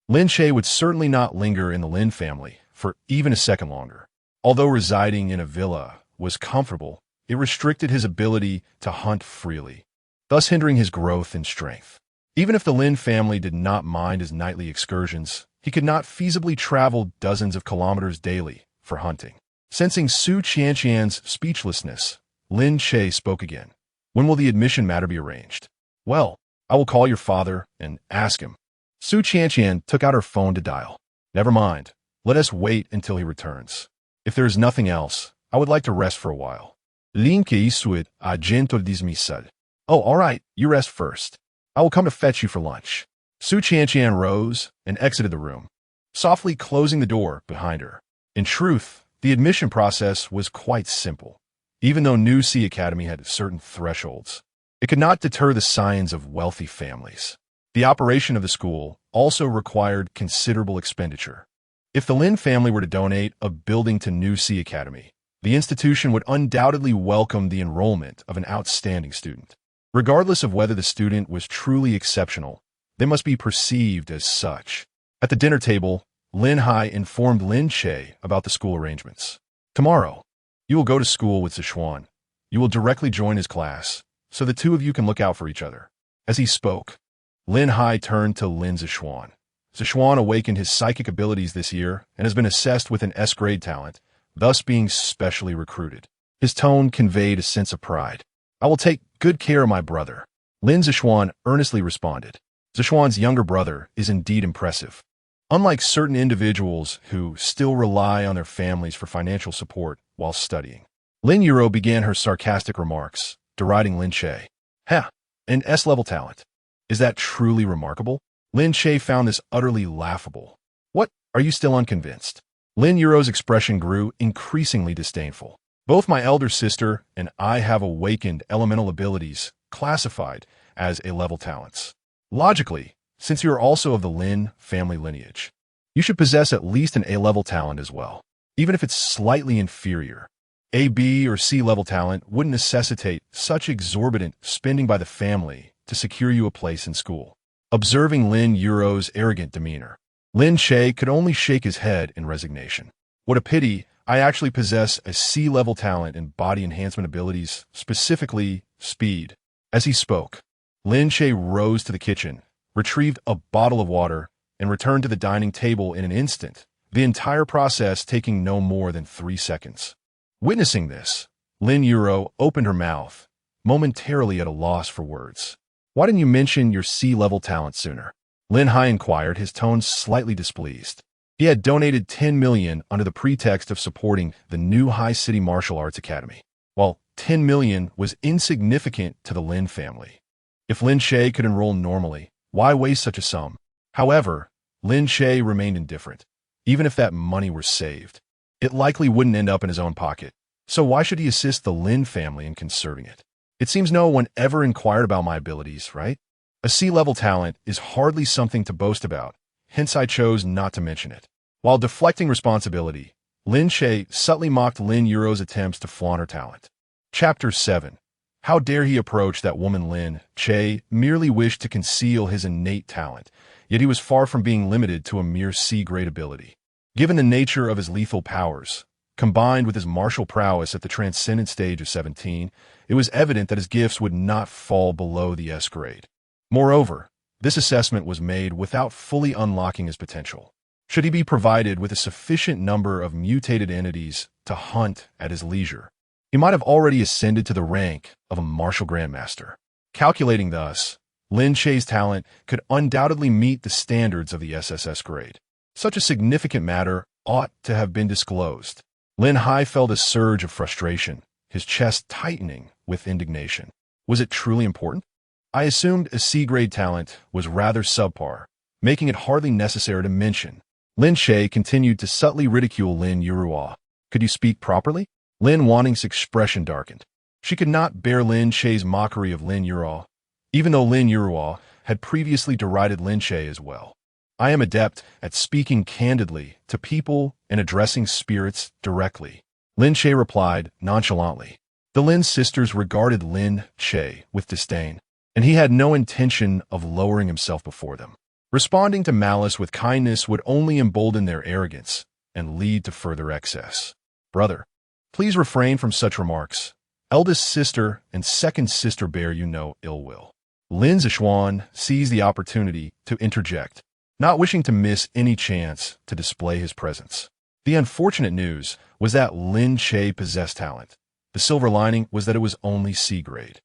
Lin Che would certainly not linger in the Lin family for even a second longer. Although residing in a villa was comfortable, it restricted his ability to hunt freely, thus hindering his growth and strength. Even if the Lin family did not mind his nightly excursions, he could not feasibly travel dozens of kilometers daily for hunting. Sensing Su Qianqian's speechlessness, Lin Che spoke again. When will the admission matter be arranged? Well, I will call your father and ask him. Su Qianqian took out her phone to dial. Never mind. Let us wait until he returns. If there is nothing else, I would like to rest for a while. Lin Che suit agento dismissal. Oh, all right, you rest first. I will come to fetch you for lunch. Su Qianqian rose and exited the room, softly closing the door behind her. In truth, the admission process was quite simple. Even though New Sea Academy had certain thresholds, it could not deter the scions of wealthy families. The operation of the school also required considerable expenditure. If the Lin family were to donate a building to New Sea Academy, the institution would undoubtedly welcome the enrollment of an outstanding student. Regardless of whether the student was truly exceptional, they must be perceived as such. At the dinner table, Lin Hai informed Lin Che about the school arrangements. Tomorrow, you will go to school with Sichuan. You will directly join his class, so the two of you can look out for each other. As he spoke, Lin Hai turned to Lin Sichuan. Sichuan awakened his psychic abilities this year and has been assessed with an S-grade talent, thus being specially recruited. His tone conveyed a sense of pride. I will take good care of my brother. Lin Sichuan earnestly responded. Sichuan's younger brother is indeed impressive. Unlike certain individuals who still rely on their families for financial support while studying, Lin Yuro began her sarcastic remarks, deriding Lin Che. Ha! An S-level talent. Is that truly remarkable? Lin Che found this utterly laughable. What? Are you still unconvinced? Lin Yuro's expression grew increasingly disdainful. Both my elder sister and I have awakened elemental abilities classified as A-level talents. Logically, since you are also of the Lin family lineage, you should possess at least an A-level talent as well, even if it's slightly inferior. A, B, or C-level talent wouldn't necessitate such exorbitant spending by the family to secure you a place in school. Observing Lin Yuro's arrogant demeanor, Lin Che could only shake his head in resignation. What a pity, I actually possess a C-level talent in body enhancement abilities, specifically speed. As he spoke, Lin Che rose to the kitchen, retrieved a bottle of water, and returned to the dining table in an instant, the entire process taking no more than 3 seconds. Witnessing this, Lin Yuro opened her mouth, momentarily at a loss for words. Why didn't you mention your C-level talent sooner? Lin Hai inquired, his tone slightly displeased. He had donated 10 million under the pretext of supporting the Xinhai City Martial Arts Academy, while 10 million was insignificant to the Lin family. If Lin Che could enroll normally, why waste such a sum? However, Lin Che remained indifferent. Even if that money were saved, it likely wouldn't end up in his own pocket. So why should he assist the Lin family in conserving it? It seems no one ever inquired about my abilities, right? A C-level talent is hardly something to boast about, hence I chose not to mention it. While deflecting responsibility, Lin Che subtly mocked Lin Yuro's attempts to flaunt her talent. Chapter 7. How dare he approach that woman? Lin Che merely wished to conceal his innate talent, yet he was far from being limited to a mere C-grade ability. Given the nature of his lethal powers, combined with his martial prowess at the transcendent stage of 17, it was evident that his gifts would not fall below the S grade. Moreover, this assessment was made without fully unlocking his potential. Should he be provided with a sufficient number of mutated entities to hunt at his leisure, he might have already ascended to the rank of a martial grandmaster. Calculating thus, Lin Che's talent could undoubtedly meet the standards of the SSS grade. Such a significant matter ought to have been disclosed. Lin Hai felt a surge of frustration, his chest tightening with indignation. Was it truly important? I assumed a C-grade talent was rather subpar, making it hardly necessary to mention. Lin Che continued to subtly ridicule Lin Yurua. Could you speak properly? Lin Wanning's expression darkened. She could not bear Lin Che's mockery of Lin Yurua, even though Lin Yurua had previously derided Lin Che as well. I am adept at speaking candidly to people and addressing spirits directly, Lin Che replied nonchalantly. The Lin sisters regarded Lin Che with disdain, and he had no intention of lowering himself before them. Responding to malice with kindness would only embolden their arrogance and lead to further excess. Brother, please refrain from such remarks. Eldest sister and second sister bear you no ill will. Lin Zishuan seized the opportunity to interject, not wishing to miss any chance to display his presence. The unfortunate news was that Lin Che possessed talent. The silver lining was that it was only C-grade.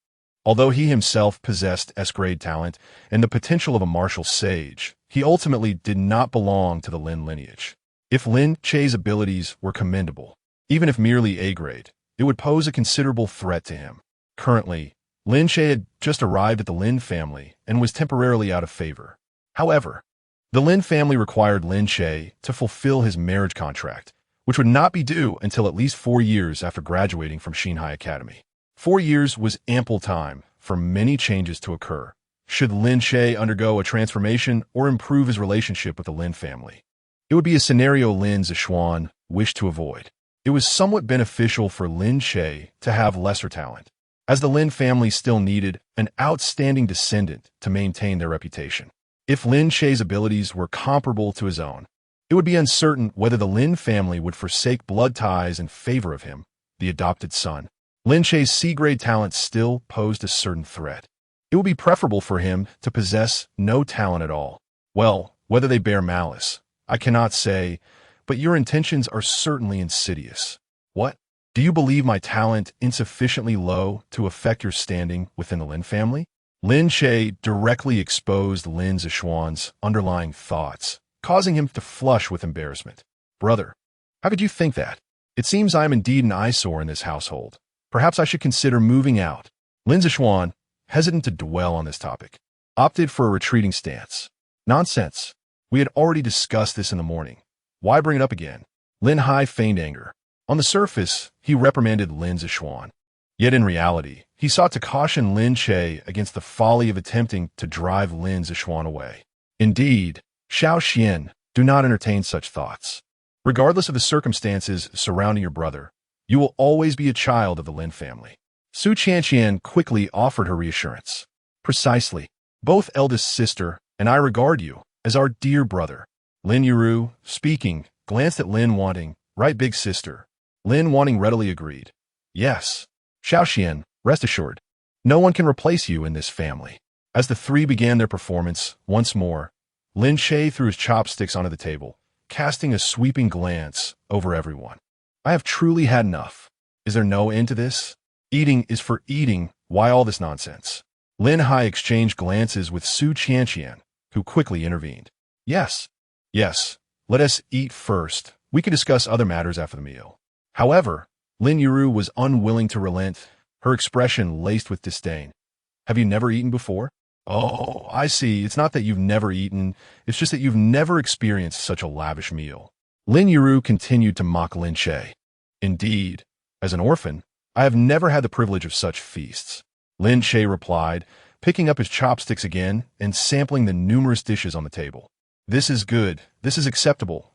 Although he himself possessed S-grade talent and the potential of a martial sage, he ultimately did not belong to the Lin lineage. If Lin Che's abilities were commendable, even if merely A-grade, it would pose a considerable threat to him. Currently, Lin Che had just arrived at the Lin family and was temporarily out of favor. However, the Lin family required Lin Che to fulfill his marriage contract, which would not be due until at least 4 years after graduating from Xinhai Academy. 4 years was ample time for many changes to occur, should Lin Che undergo a transformation or improve his relationship with the Lin family. It would be a scenario Lin Zishuan wished to avoid. It was somewhat beneficial for Lin Che to have lesser talent, as the Lin family still needed an outstanding descendant to maintain their reputation. If Lin Che's abilities were comparable to his own, it would be uncertain whether the Lin family would forsake blood ties in favor of him, the adopted son. Lin Che's C-grade talent still posed a certain threat. It would be preferable for him to possess no talent at all. Well, whether they bear malice, I cannot say, but your intentions are certainly insidious. What? Do you believe my talent insufficiently low to affect your standing within the Lin family? Lin Che directly exposed Lin Zishuan's underlying thoughts, causing him to flush with embarrassment. Brother, how could you think that? It seems I am indeed an eyesore in this household. Perhaps I should consider moving out. Lin Zishuan, hesitant to dwell on this topic, opted for a retreating stance. Nonsense. We had already discussed this in the morning. Why bring it up again? Lin Hai feigned anger. On the surface, he reprimanded Lin Zishuan. Yet in reality, he sought to caution Lin Che against the folly of attempting to drive Lin Zishuan away. Indeed, Xiao Xian, do not entertain such thoughts. Regardless of the circumstances surrounding your brother, you will always be a child of the Lin family. Su Qianqian quickly offered her reassurance. Precisely. Both eldest sister and I regard you as our dear brother. Lin Yuru, speaking, glanced at Lin Wanting, right big sister. Lin Wanting readily agreed. Yes. Xiao Xian, rest assured, no one can replace you in this family. As the three began their performance, once more, Lin Che threw his chopsticks onto the table, casting a sweeping glance over everyone. I have truly had enough. Is there no end to this? Eating is for eating. Why all this nonsense? Lin Hai exchanged glances with Su Qianqian, who quickly intervened. Yes. Yes. Let us eat first. We can discuss other matters after the meal. However, Lin Yuru was unwilling to relent, her expression laced with disdain. Have you never eaten before? Oh, I see. It's not that you've never eaten. It's just that you've never experienced such a lavish meal. Lin Yuru continued to mock Lin Che. Indeed, as an orphan, I have never had the privilege of such feasts. Lin Che replied, picking up his chopsticks again and sampling the numerous dishes on the table. This is good. This is acceptable.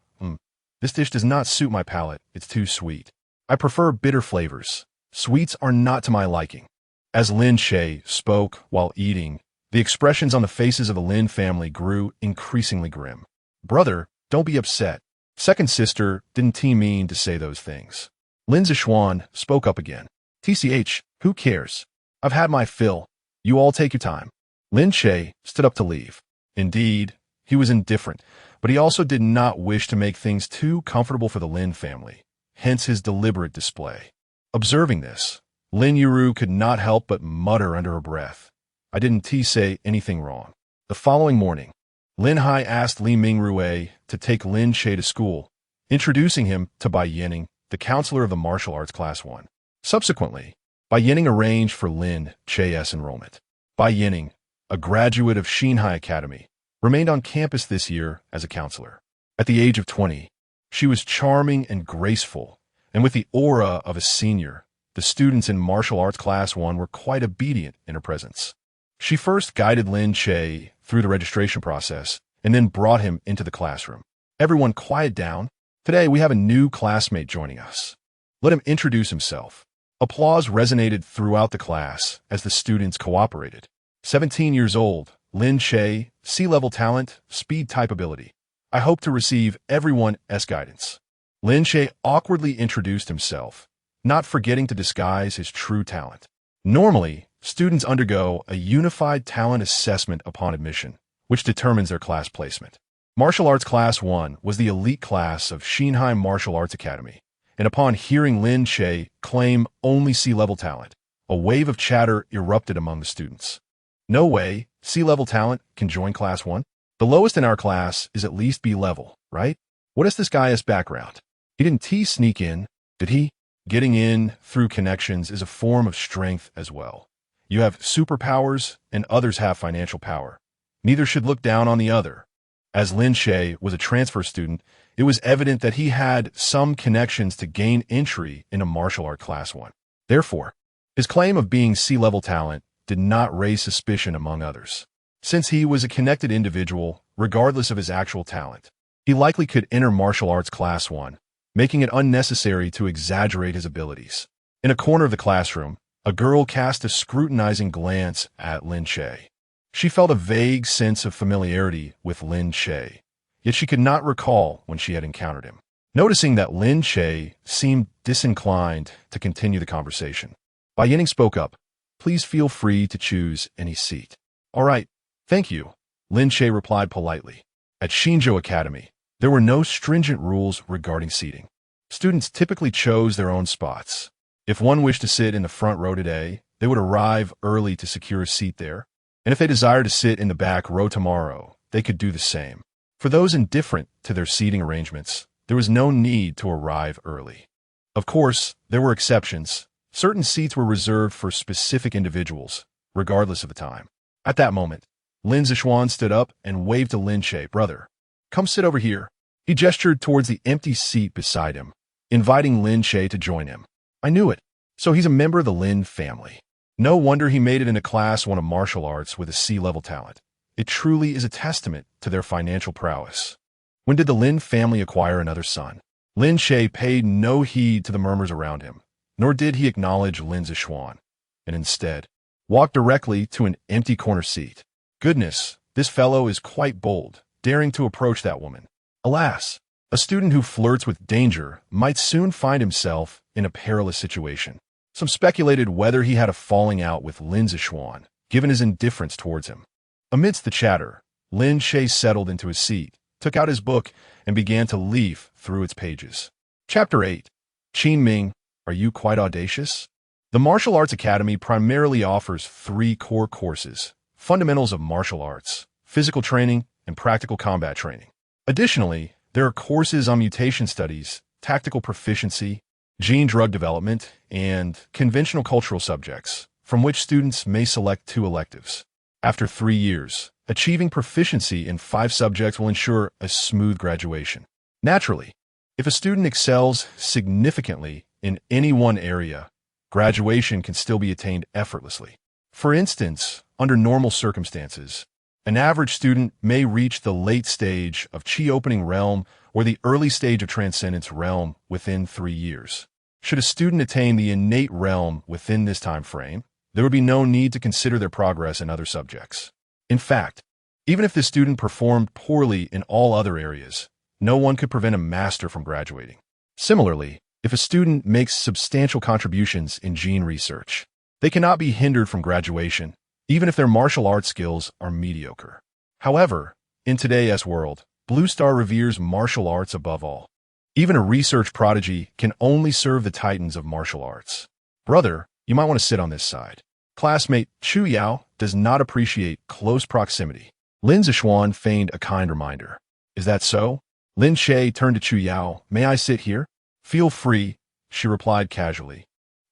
This dish does not suit my palate. It's too sweet. I prefer bitter flavors. Sweets are not to my liking. As Lin Che spoke while eating, the expressions on the faces of the Lin family grew increasingly grim. Brother, don't be upset. Second sister didn't mean to say those things. Lin Zixuan spoke up again. TCH, who cares? I've had my fill. You all take your time. Lin Che stood up to leave. Indeed, he was indifferent, but he also did not wish to make things too comfortable for the Lin family, hence his deliberate display. Observing this, Lin Yuru could not help but mutter under her breath. I didn't say anything wrong. The following morning, Lin Hai asked Li Mingrue to take Lin Che to school, introducing him to Bai Yining, the counselor of the martial arts class 1. Subsequently, Bai Yining arranged for Lin Che's enrollment. Bai Yining, a graduate of Xinhai Academy, remained on campus this year as a counselor. At the age of 20, she was charming and graceful, and with the aura of a senior, the students in martial arts class 1 were quite obedient in her presence. She first guided Lin Che through the registration process and then brought him into the classroom. Everyone quiet down. Today we have a new classmate joining us. Let him introduce himself. Applause resonated throughout the class as the students cooperated. 17 years old, Lin Che, C-level talent, speed type ability. I hope to receive everyone's guidance. Lin Che awkwardly introduced himself, not forgetting to disguise his true talent. Normally, students undergo a unified talent assessment upon admission, which determines their class placement. Martial Arts Class 1 was the elite class of Xinhai Martial Arts Academy, and upon hearing Lin Che claim only C-level talent, a wave of chatter erupted among the students. No way, C-level talent can join Class 1? The lowest in our class is at least B-level, right? What is this guy's background? He didn't sneak in, did he? Getting in through connections is a form of strength as well. You have superpowers and others have financial power. Neither should look down on the other. As Lin Che was a transfer student, it was evident that he had some connections to gain entry into Martial Art Class 1. Therefore, his claim of being C-level talent did not raise suspicion among others. Since he was a connected individual, regardless of his actual talent, he likely could enter Martial Arts Class 1, making it unnecessary to exaggerate his abilities. In a corner of the classroom, a girl cast a scrutinizing glance at Lin Che. She felt a vague sense of familiarity with Lin Che, yet she could not recall when she had encountered him. Noticing that Lin Che seemed disinclined to continue the conversation, Bai Yining spoke up. Please feel free to choose any seat. All right, thank you, Lin Che replied politely. At Xinzhou Academy, there were no stringent rules regarding seating. Students typically chose their own spots. If one wished to sit in the front row today, they would arrive early to secure a seat there. And if they desired to sit in the back row tomorrow, they could do the same. For those indifferent to their seating arrangements, there was no need to arrive early. Of course, there were exceptions. Certain seats were reserved for specific individuals, regardless of the time. At that moment, Lin Zixuan stood up and waved to Lin Che. Brother, come sit over here. He gestured towards the empty seat beside him, inviting Lin Che to join him. I knew it. So he's a member of the Lin family. No wonder he made it into Class 1 of martial arts with a C-level talent. It truly is a testament to their financial prowess. When did the Lin family acquire another son? Lin Che paid no heed to the murmurs around him, nor did he acknowledge Lin Zixuan, and instead walked directly to an empty corner seat. Goodness, this fellow is quite bold, daring to approach that woman. Alas, a student who flirts with danger might soon find himself in a perilous situation. Some speculated whether he had a falling out with Lin Zixuan, given his indifference towards him. Amidst the chatter, Lin Che settled into his seat, took out his book, and began to leaf through its pages. Chapter 8. Qin Ming, are you quite audacious? The Martial Arts Academy primarily offers 3 core courses: fundamentals of martial arts, physical training, and practical combat training. Additionally, there are courses on mutation studies, tactical proficiency, gene drug development, and conventional cultural subjects, from which students may select 2 electives. After 3 years, achieving proficiency in 5 subjects will ensure a smooth graduation. Naturally, if a student excels significantly in any one area, graduation can still be attained effortlessly. For instance, under normal circumstances, an average student may reach the late stage of Qi opening realm or the early stage of transcendence realm within 3 years. Should a student attain the innate realm within this time frame, there would be no need to consider their progress in other subjects. In fact, even if the student performed poorly in all other areas, no one could prevent a master from graduating. Similarly, if a student makes substantial contributions in gene research, they cannot be hindered from graduation, even if their martial arts skills are mediocre. However, in today's world, Blue Star reveres martial arts above all. Even a research prodigy can only serve the titans of martial arts. Brother, you might want to sit on this side. Classmate Chu Yao does not appreciate close proximity. Lin Zixuan feigned a kind reminder. Is that so? Lin Che turned to Chu Yao. May I sit here? Feel free, she replied casually,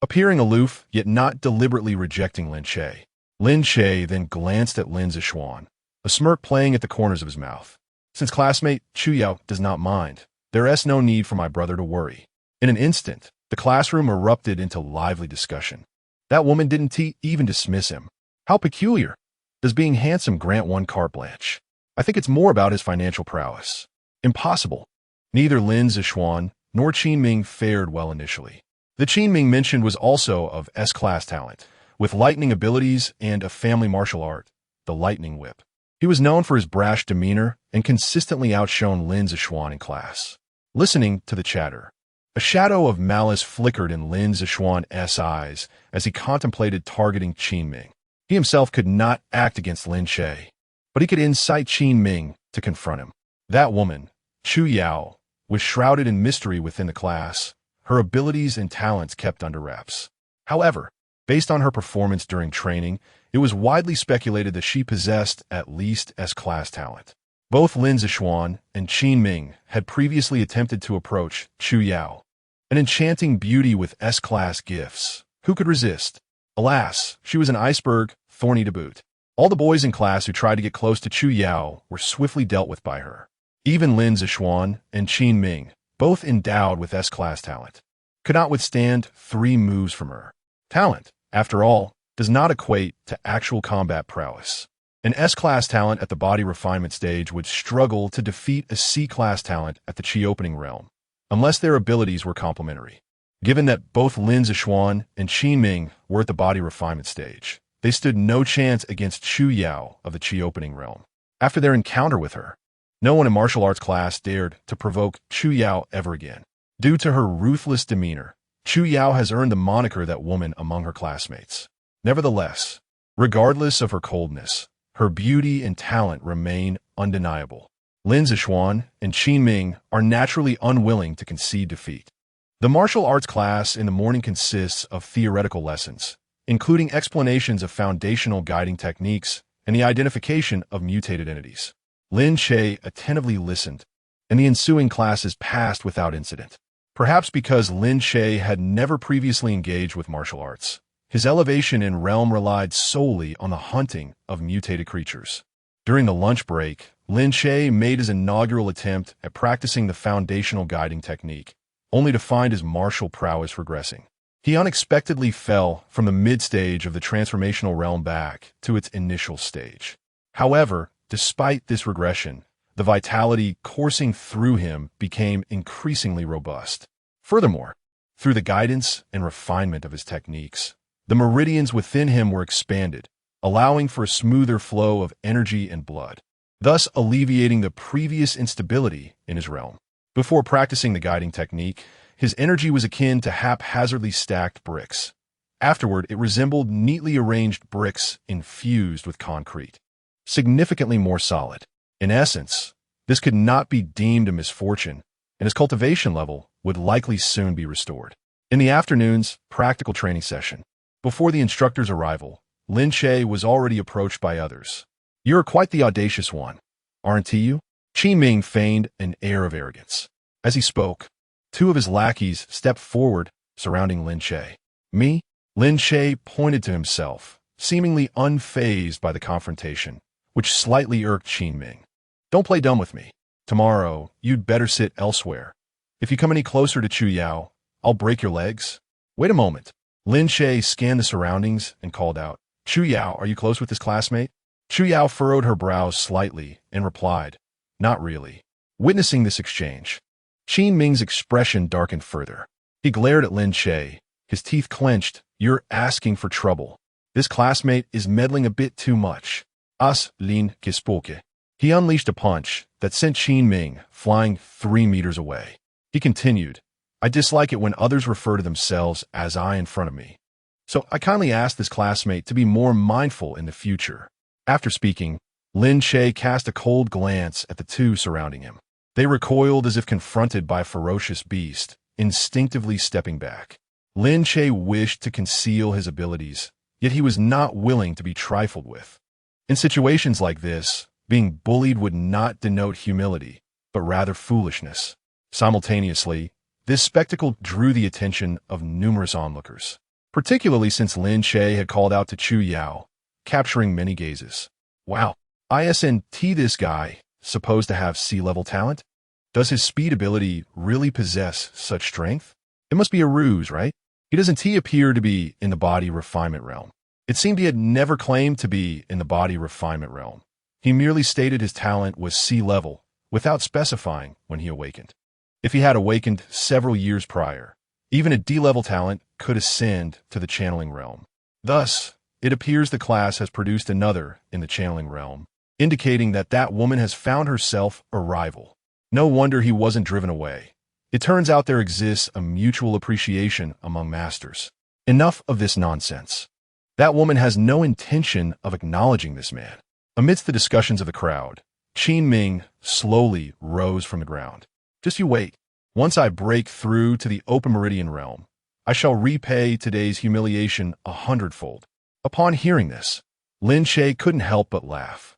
appearing aloof yet not deliberately rejecting Lin Che. Lin Che then glanced at Lin Zixuan, a smirk playing at the corners of his mouth. Since classmate Chu Yao does not mind, there is no need for my brother to worry. In an instant, the classroom erupted into lively discussion. That woman didn't even dismiss him. How peculiar. Does being handsome grant one carte blanche? I think it's more about his financial prowess. Impossible. Neither Lin Zixuan nor Qin Ming fared well initially. The Qin Ming mentioned was also of S-class talent, with lightning abilities and a family martial art, the lightning whip. He was known for his brash demeanor and consistently outshone Lin Zixuan in class. Listening to the chatter, a shadow of malice flickered in Lin Zixuan's eyes as he contemplated targeting Qin Ming. He himself could not act against Lin Che, but he could incite Qin Ming to confront him. That woman, Chu Yao, was shrouded in mystery within the class, her abilities and talents kept under wraps. However, based on her performance during training, it was widely speculated that she possessed at least S-class talent. Both Lin Zixuan and Qin Ming had previously attempted to approach Chu Yao, an enchanting beauty with S-class gifts. Who could resist? Alas, she was an iceberg, thorny to boot. All the boys in class who tried to get close to Chu Yao were swiftly dealt with by her. Even Lin Zixuan and Qin Ming, both endowed with S-class talent, could not withstand 3 moves from her. Talent, after all, does not equate to actual combat prowess. An S-class talent at the body refinement stage would struggle to defeat a C-class talent at the Qi opening realm, unless their abilities were complementary. Given that both Lin Zixuan and Qin Ming were at the body refinement stage, they stood no chance against Chu Yao of the Qi opening realm. After their encounter with her, no one in martial arts class dared to provoke Chu Yao ever again. Due to her ruthless demeanor, Chu Yao has earned the moniker that woman among her classmates. Nevertheless, regardless of her coldness, her beauty and talent remain undeniable. Lin Zixuan and Qin Ming are naturally unwilling to concede defeat. The martial arts class in the morning consists of theoretical lessons, including explanations of foundational guiding techniques and the identification of mutated entities. Lin Che attentively listened, and the ensuing classes passed without incident. Perhaps because Lin Che had never previously engaged with martial arts, his elevation in realm relied solely on the hunting of mutated creatures. During the lunch break, Lin Che made his inaugural attempt at practicing the foundational guiding technique, only to find his martial prowess regressing. He unexpectedly fell from the mid-stage of the transformational realm back to its initial stage. However, despite this regression, the vitality coursing through him became increasingly robust. Furthermore, through the guidance and refinement of his techniques, the meridians within him were expanded, allowing for a smoother flow of energy and blood, thus alleviating the previous instability in his realm. Before practicing the guiding technique, his energy was akin to haphazardly stacked bricks. Afterward, it resembled neatly arranged bricks infused with concrete, significantly more solid. In essence, this could not be deemed a misfortune, and his cultivation level would likely soon be restored. In the afternoon's practical training session, before the instructor's arrival, Lin Che was already approached by others. "You're quite the audacious one, aren't you?" Qin Ming feigned an air of arrogance. As he spoke, 2 of his lackeys stepped forward, surrounding Lin Che. "Me?" Lin Che pointed to himself, seemingly unfazed by the confrontation, which slightly irked Qin Ming. "Don't play dumb with me. Tomorrow, you'd better sit elsewhere. If you come any closer to Chu Yao, I'll break your legs." "Wait a moment." Lin Che scanned the surroundings and called out, Chu Yao, are you close with this classmate? Chu Yao furrowed her brows slightly and replied, not really. Witnessing this exchange, Qin Ming's expression darkened further. He glared at Lin Che, his teeth clenched. You're asking for trouble. This classmate is meddling a bit too much. Lin Che. He unleashed a punch that sent Qin Ming flying 3 meters away. He continued, I dislike it when others refer to themselves as I in front of me. So I kindly ask this classmate to be more mindful in the future. After speaking, Lin Che cast a cold glance at the two surrounding him. They recoiled as if confronted by a ferocious beast, instinctively stepping back. Lin Che wished to conceal his abilities, yet he was not willing to be trifled with. In situations like this, being bullied would not denote humility, but rather foolishness. Simultaneously, this spectacle drew the attention of numerous onlookers, particularly since Lin Che had called out to Chu Yao, capturing many gazes. Wow, isn't this guy supposed to have sea-level talent? Does his speed ability really possess such strength? It must be a ruse, right? Doesn't he appear to be in the body refinement realm? It seemed he had never claimed to be in the body refinement realm. He merely stated his talent was sea-level, without specifying when he awakened. If he had awakened several years prior, even a D-level talent could ascend to the channeling realm. Thus, it appears the class has produced another in the channeling realm, indicating that that woman has found herself a rival. No wonder he wasn't driven away. It turns out there exists a mutual appreciation among masters. Enough of this nonsense. That woman has no intention of acknowledging this man. Amidst the discussions of the crowd, Qin Ming slowly rose from the ground. Just you wait. Once I break through to the open meridian realm, I shall repay today's humiliation 100-fold. Upon hearing this, Lin Che couldn't help but laugh.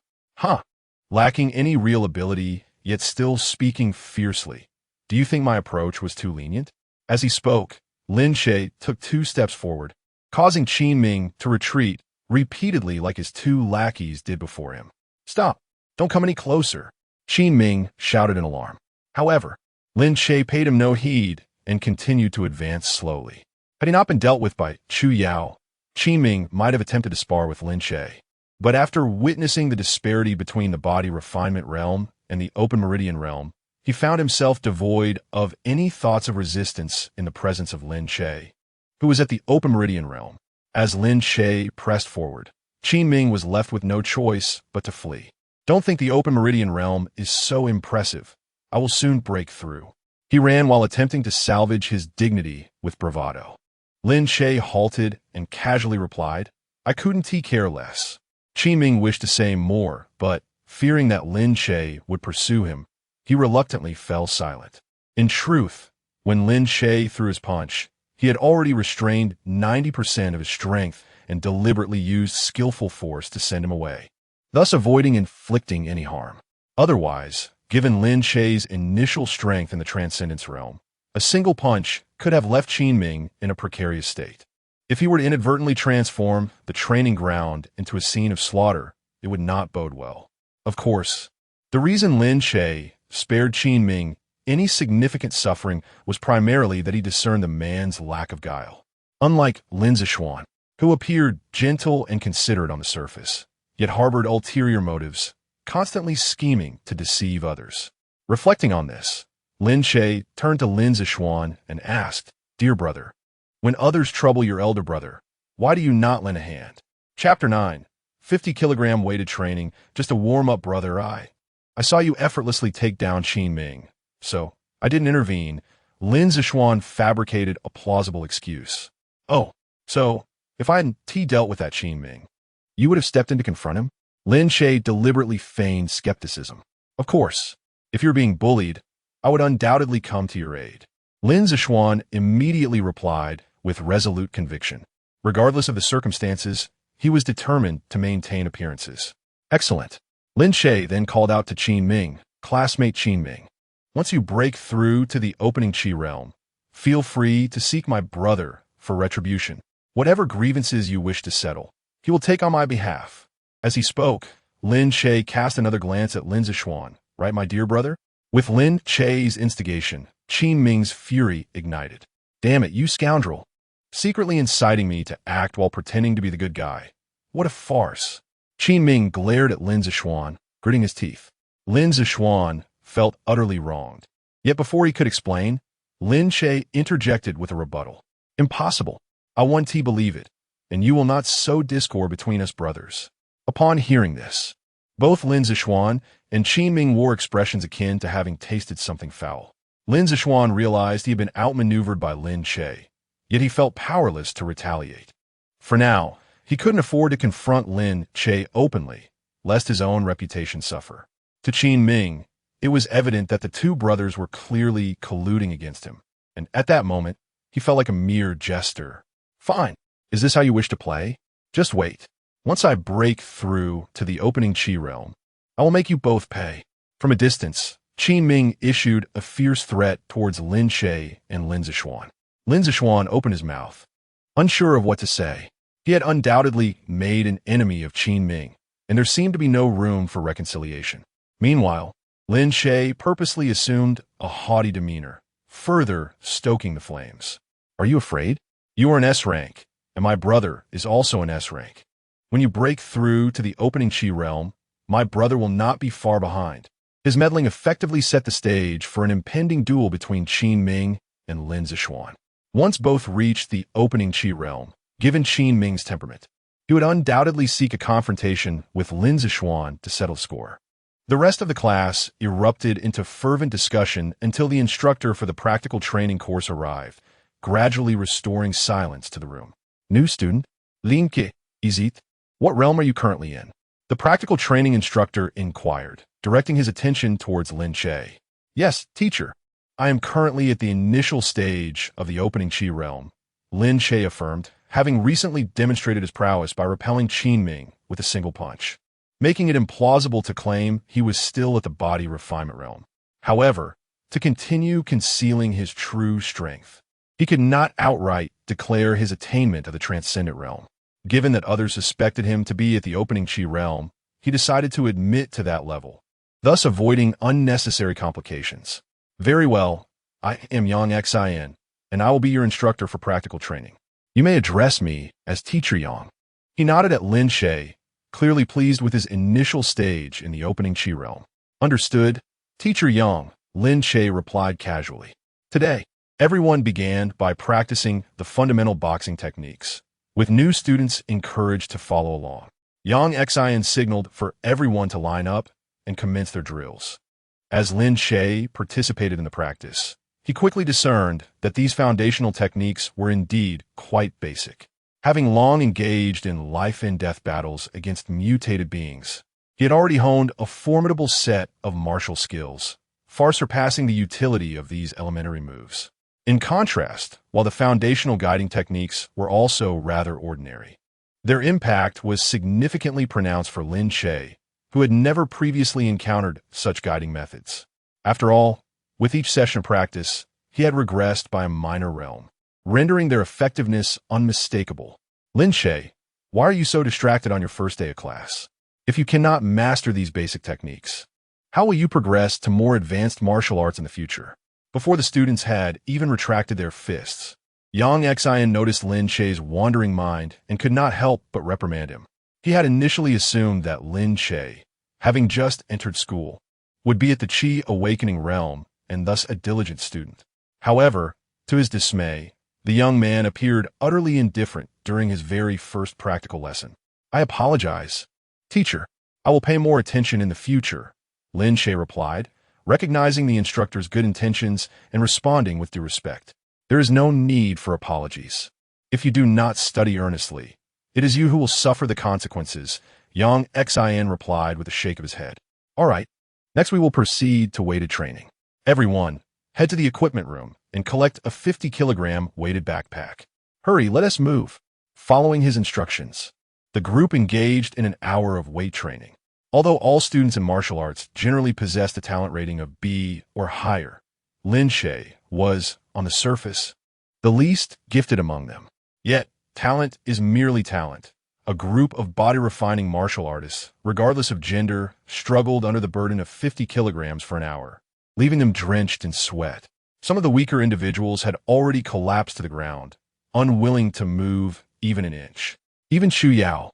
Lacking any real ability, yet still speaking fiercely. Do you think my approach was too lenient? As he spoke, Lin Che took 2 steps forward, causing Qin Ming to retreat repeatedly like his 2 lackeys did before him. Stop! Don't come any closer! Qin Ming shouted in alarm. However, Lin Che paid him no heed and continued to advance slowly. Had he not been dealt with by Chu Yao, Qin Ming might have attempted to spar with Lin Che. But after witnessing the disparity between the body refinement realm and the open meridian realm, he found himself devoid of any thoughts of resistance in the presence of Lin Che, who was at the open meridian realm. As Lin Che pressed forward, Qin Ming was left with no choice but to flee. Don't think the open meridian realm is so impressive. I will soon break through. He ran while attempting to salvage his dignity with bravado. Lin Che halted and casually replied, I couldn't care less. Qin Ming wished to say more, but, fearing that Lin Che would pursue him, he reluctantly fell silent. In truth, when Lin Che threw his punch, he had already restrained 90% of his strength and deliberately used skillful force to send him away, thus avoiding inflicting any harm. Otherwise, given Lin Che's initial strength in the Transcendence realm, a single punch could have left Qin Ming in a precarious state. If he were to inadvertently transform the training ground into a scene of slaughter, it would not bode well. Of course, the reason Lin Che spared Qin Ming any significant suffering was primarily that he discerned the man's lack of guile. Unlike Lin Zishuan, who appeared gentle and considerate on the surface, yet harbored ulterior motives, constantly scheming to deceive others. Reflecting on this, Lin Che turned to Lin Zishuan and asked, Dear brother, when others trouble your elder brother, why do you not lend a hand? Chapter 9, 50-kilogram weighted training, just a warm-up brother. I saw you effortlessly take down Qin Ming, so I didn't intervene. Lin Zishuan fabricated a plausible excuse. Oh, so if I hadn't dealt with that Qin Ming, you would have stepped in to confront him? Lin Che deliberately feigned skepticism. Of course, if you're being bullied, I would undoubtedly come to your aid. Lin Zishuan immediately replied with resolute conviction. Regardless of the circumstances, he was determined to maintain appearances. Excellent. Lin Che then called out to Qin Ming, classmate Qin Ming. Once you break through to the opening Qi realm, feel free to seek my brother for retribution. Whatever grievances you wish to settle, he will take on my behalf. As he spoke, Lin Che cast another glance at Lin Zishuan. Right, my dear brother? With Lin Che's instigation, Qin Ming's fury ignited. Damn it, you scoundrel. Secretly inciting me to act while pretending to be the good guy. What a farce. Qin Ming glared at Lin Zexuan, gritting his teeth. Lin Zexuan felt utterly wronged. Yet before he could explain, Lin Che interjected with a rebuttal. Impossible. I want to believe it, and you will not sow discord between us brothers. Upon hearing this, both Lin Zexuan and Qin Ming wore expressions akin to having tasted something foul. Lin Zexuan realized he had been outmaneuvered by Lin Che, yet he felt powerless to retaliate. For now, he couldn't afford to confront Lin Che openly, lest his own reputation suffer. To Qin Ming, it was evident that the two brothers were clearly colluding against him, and at that moment, he felt like a mere jester. Fine. Is this how you wish to play? Just wait. Once I break through to the opening Qi realm, I will make you both pay. From a distance, Qin Ming issued a fierce threat towards Lin Che and Lin Zexuan. Lin Zexuan opened his mouth, unsure of what to say. He had undoubtedly made an enemy of Qin Ming, and there seemed to be no room for reconciliation. Meanwhile, Lin Che purposely assumed a haughty demeanor, further stoking the flames. Are you afraid? You are an S rank, and my brother is also an S rank. When you break through to the opening Qi realm, my brother will not be far behind. His meddling effectively set the stage for an impending duel between Qin Ming and Lin Zexuan. Once both reached the opening Qi realm, given Qin Ming's temperament, he would undoubtedly seek a confrontation with Lin Zexuan to settle score. The rest of the class erupted into fervent discussion until the instructor for the practical training course arrived, gradually restoring silence to the room. New student, Lin Che, is it? What realm are you currently in? The practical training instructor inquired, directing his attention towards Lin Che. Yes, teacher. I am currently at the initial stage of the opening Qi realm, Lin Che affirmed, having recently demonstrated his prowess by repelling Qin Ming with a single punch, making it implausible to claim he was still at the body refinement realm. However, to continue concealing his true strength, he could not outright declare his attainment of the transcendent realm. Given that others suspected him to be at the opening Qi realm, he decided to admit to that level, thus avoiding unnecessary complications. Very well, I am Yang Xin, and I will be your instructor for practical training. You may address me as Teacher Yang. He nodded at Lin Che, clearly pleased with his initial stage in the opening Qi realm. Understood, Teacher Yang, Lin Che replied casually. Today, everyone began by practicing the fundamental boxing techniques, with new students encouraged to follow along. Yang Xin signaled for everyone to line up and commence their drills. As Lin Che participated in the practice, he quickly discerned that these foundational techniques were indeed quite basic. Having long engaged in life-and-death battles against mutated beings, he had already honed a formidable set of martial skills, far surpassing the utility of these elementary moves. In contrast, while the foundational guiding techniques were also rather ordinary, their impact was significantly pronounced for Lin Che, who had never previously encountered such guiding methods. After all, with each session of practice, he had regressed by a minor realm, rendering their effectiveness unmistakable. Lin Che, why are you so distracted on your first day of class? If you cannot master these basic techniques, how will you progress to more advanced martial arts in the future? Before the students had even retracted their fists, Yang Xin noticed Lin Che's wandering mind and could not help but reprimand him. He had initially assumed that Lin Che, having just entered school, would be at the Qi awakening realm and thus a diligent student. However, to his dismay, the young man appeared utterly indifferent during his very first practical lesson. I apologize. Teacher, I will pay more attention in the future, Lin Che replied, recognizing the instructor's good intentions and responding with due respect. There is no need for apologies. If you do not study earnestly, it is you who will suffer the consequences, Yang Xin replied with a shake of his head. All right, next we will proceed to weighted training. Everyone, head to the equipment room and collect a 50-kilogram weighted backpack. Hurry, let us move. Following his instructions, the group engaged in an hour of weight training. Although all students in martial arts generally possessed a talent rating of B or higher, Lin Che was, on the surface, the least gifted among them. Yet, talent is merely talent. A group of body-refining martial artists, regardless of gender, struggled under the burden of 50 kilograms for an hour, leaving them drenched in sweat. Some of the weaker individuals had already collapsed to the ground, unwilling to move even an inch. Even Xu Yao,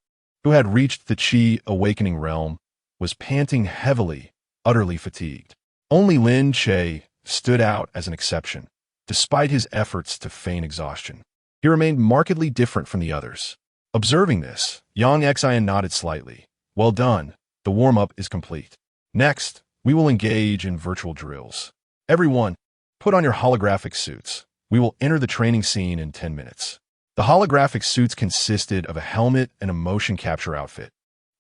who had reached the Chi awakening realm, was panting heavily, utterly fatigued. Only Lin Che stood out as an exception, despite his efforts to feign exhaustion. He remained markedly different from the others. Observing this, Yang Xian nodded slightly. Well done, the warm-up is complete. Next, we will engage in virtual drills. Everyone, put on your holographic suits. We will enter the training scene in 10 minutes. The holographic suits consisted of a helmet and a motion capture outfit,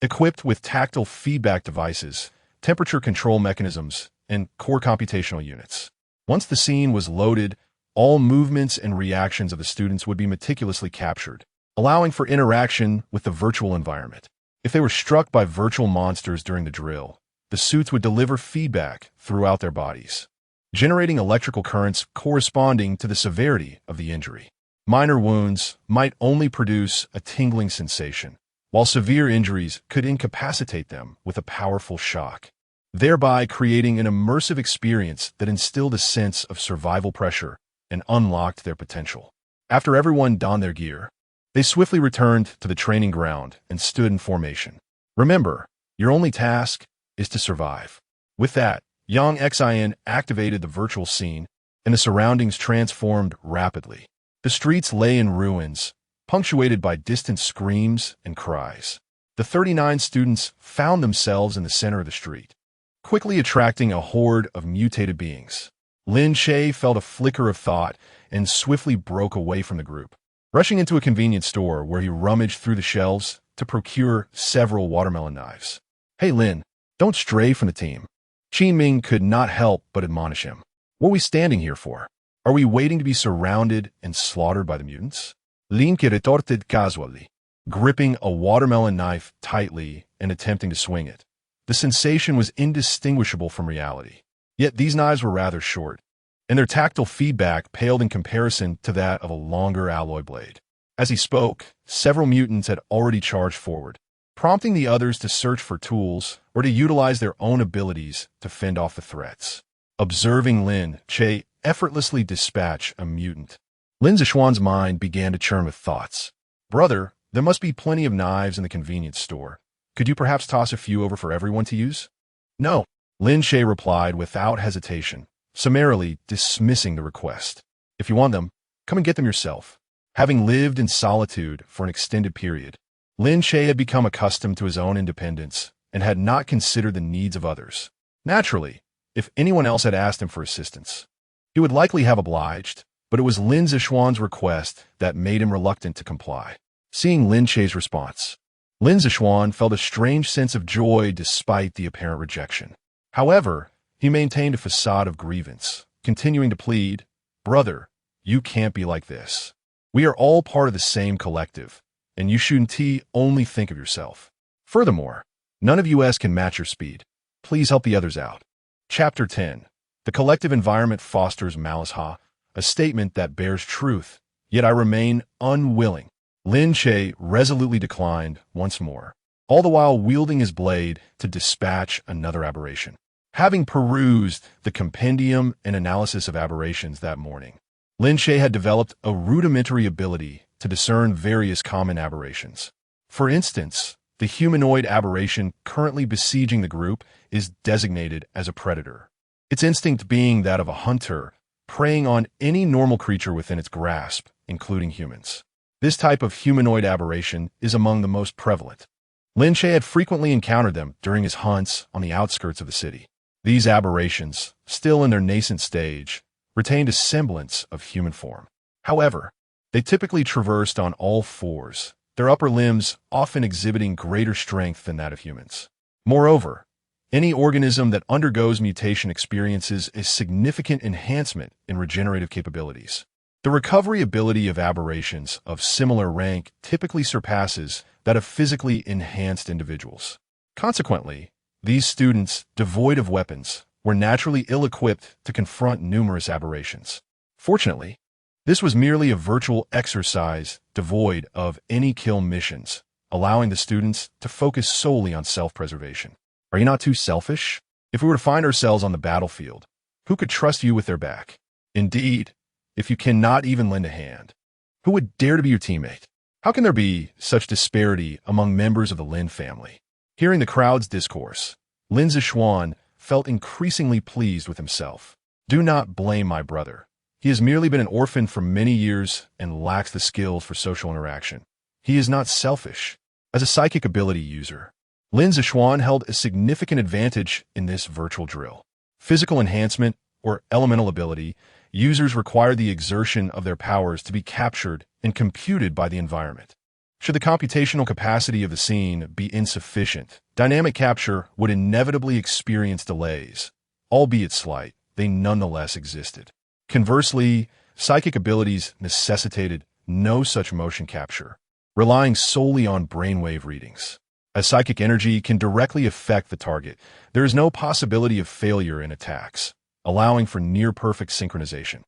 equipped with tactile feedback devices, temperature control mechanisms, and core computational units. Once the scene was loaded, all movements and reactions of the students would be meticulously captured, allowing for interaction with the virtual environment. If they were struck by virtual monsters during the drill, the suits would deliver feedback throughout their bodies, generating electrical currents corresponding to the severity of the injury. Minor wounds might only produce a tingling sensation, while severe injuries could incapacitate them with a powerful shock, thereby creating an immersive experience that instilled a sense of survival pressure and unlocked their potential. After everyone donned their gear, they swiftly returned to the training ground and stood in formation. Remember, your only task is to survive. With that, Yang Xian activated the virtual scene, and the surroundings transformed rapidly. The streets lay in ruins, punctuated by distant screams and cries. The 39 students found themselves in the center of the street, quickly attracting a horde of mutated beings. Lin Che felt a flicker of thought and swiftly broke away from the group, rushing into a convenience store where he rummaged through the shelves to procure several watermelon knives. Hey Lin, don't stray from the team. Qin Ming could not help but admonish him. What are we standing here for? Are we waiting to be surrounded and slaughtered by the mutants? Lin Che retorted casually, gripping a watermelon knife tightly and attempting to swing it. The sensation was indistinguishable from reality. Yet these knives were rather short, and their tactile feedback paled in comparison to that of a longer alloy blade. As he spoke, several mutants had already charged forward, prompting the others to search for tools or to utilize their own abilities to fend off the threats. Observing Lin Che effortlessly dispatch a mutant, Lin Zishuan's mind began to churn with thoughts. Brother, there must be plenty of knives in the convenience store. Could you perhaps toss a few over for everyone to use? No, Lin Che replied without hesitation, summarily dismissing the request. If you want them, come and get them yourself. Having lived in solitude for an extended period, Lin Che had become accustomed to his own independence and had not considered the needs of others. Naturally, if anyone else had asked him for assistance, he would likely have obliged, but it was Lin Zishuan's request that made him reluctant to comply. Seeing Lin Che's response, Lin Zishuan felt a strange sense of joy despite the apparent rejection. However, he maintained a facade of grievance, continuing to plead, Brother, you can't be like this. We are all part of the same collective, and you shouldn't only think of yourself. Furthermore, none of us can match your speed. Please help the others out. Chapter 10. The collective environment fosters malice a statement that bears truth, yet I remain unwilling. Lin Che resolutely declined once more, all the while wielding his blade to dispatch another aberration. Having perused the compendium and analysis of aberrations that morning, Lin Che had developed a rudimentary ability to discern various common aberrations. For instance, the humanoid aberration currently besieging the group is designated as a predator, its instinct being that of a hunter, preying on any normal creature within its grasp, including humans. This type of humanoid aberration is among the most prevalent. Lin Che had frequently encountered them during his hunts on the outskirts of the city. These aberrations, still in their nascent stage, retained a semblance of human form. However, they typically traversed on all fours, their upper limbs often exhibiting greater strength than that of humans. Moreover, any organism that undergoes mutation experiences a significant enhancement in regenerative capabilities. The recovery ability of aberrations of similar rank typically surpasses that of physically enhanced individuals. Consequently, these students, devoid of weapons, were naturally ill-equipped to confront numerous aberrations. Fortunately, this was merely a virtual exercise devoid of any kill missions, allowing the students to focus solely on self-preservation. Are you not too selfish? If we were to find ourselves on the battlefield, who could trust you with their back? Indeed, if you cannot even lend a hand, who would dare to be your teammate? How can there be such disparity among members of the Lin family? Hearing the crowd's discourse, Lin Che felt increasingly pleased with himself. Do not blame my brother. He has merely been an orphan for many years and lacks the skills for social interaction. He is not selfish. As a psychic ability user, Lin Che held a significant advantage in this virtual drill. Physical enhancement, or elemental ability, users require the exertion of their powers to be captured and computed by the environment. Should the computational capacity of the scene be insufficient, dynamic capture would inevitably experience delays. Albeit slight, they nonetheless existed. Conversely, psychic abilities necessitated no such motion capture, relying solely on brainwave readings. As psychic energy can directly affect the target, there is no possibility of failure in attacks, allowing for near-perfect synchronization.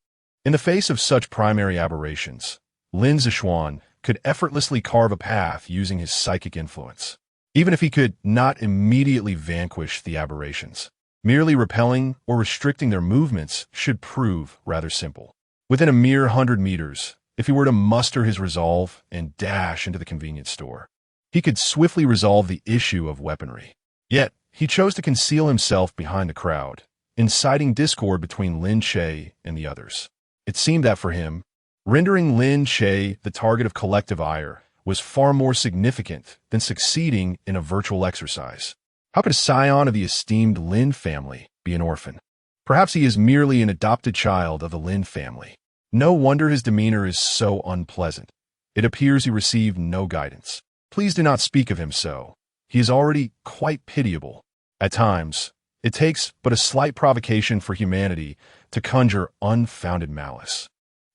In the face of such primary aberrations, Lin Che could effortlessly carve a path using his psychic influence. Even if he could not immediately vanquish the aberrations, merely repelling or restricting their movements should prove rather simple. Within a mere 100 meters, if he were to muster his resolve and dash into the convenience store, he could swiftly resolve the issue of weaponry. Yet, he chose to conceal himself behind the crowd, inciting discord between Lin Che and the others. It seemed that for him, rendering Lin Che the target of collective ire was far more significant than succeeding in a virtual exercise. How could a scion of the esteemed Lin family be an orphan? Perhaps he is merely an adopted child of the Lin family. No wonder his demeanor is so unpleasant. It appears he received no guidance. Please do not speak of him so. He is already quite pitiable. At times, it takes but a slight provocation for humanity to conjure unfounded malice.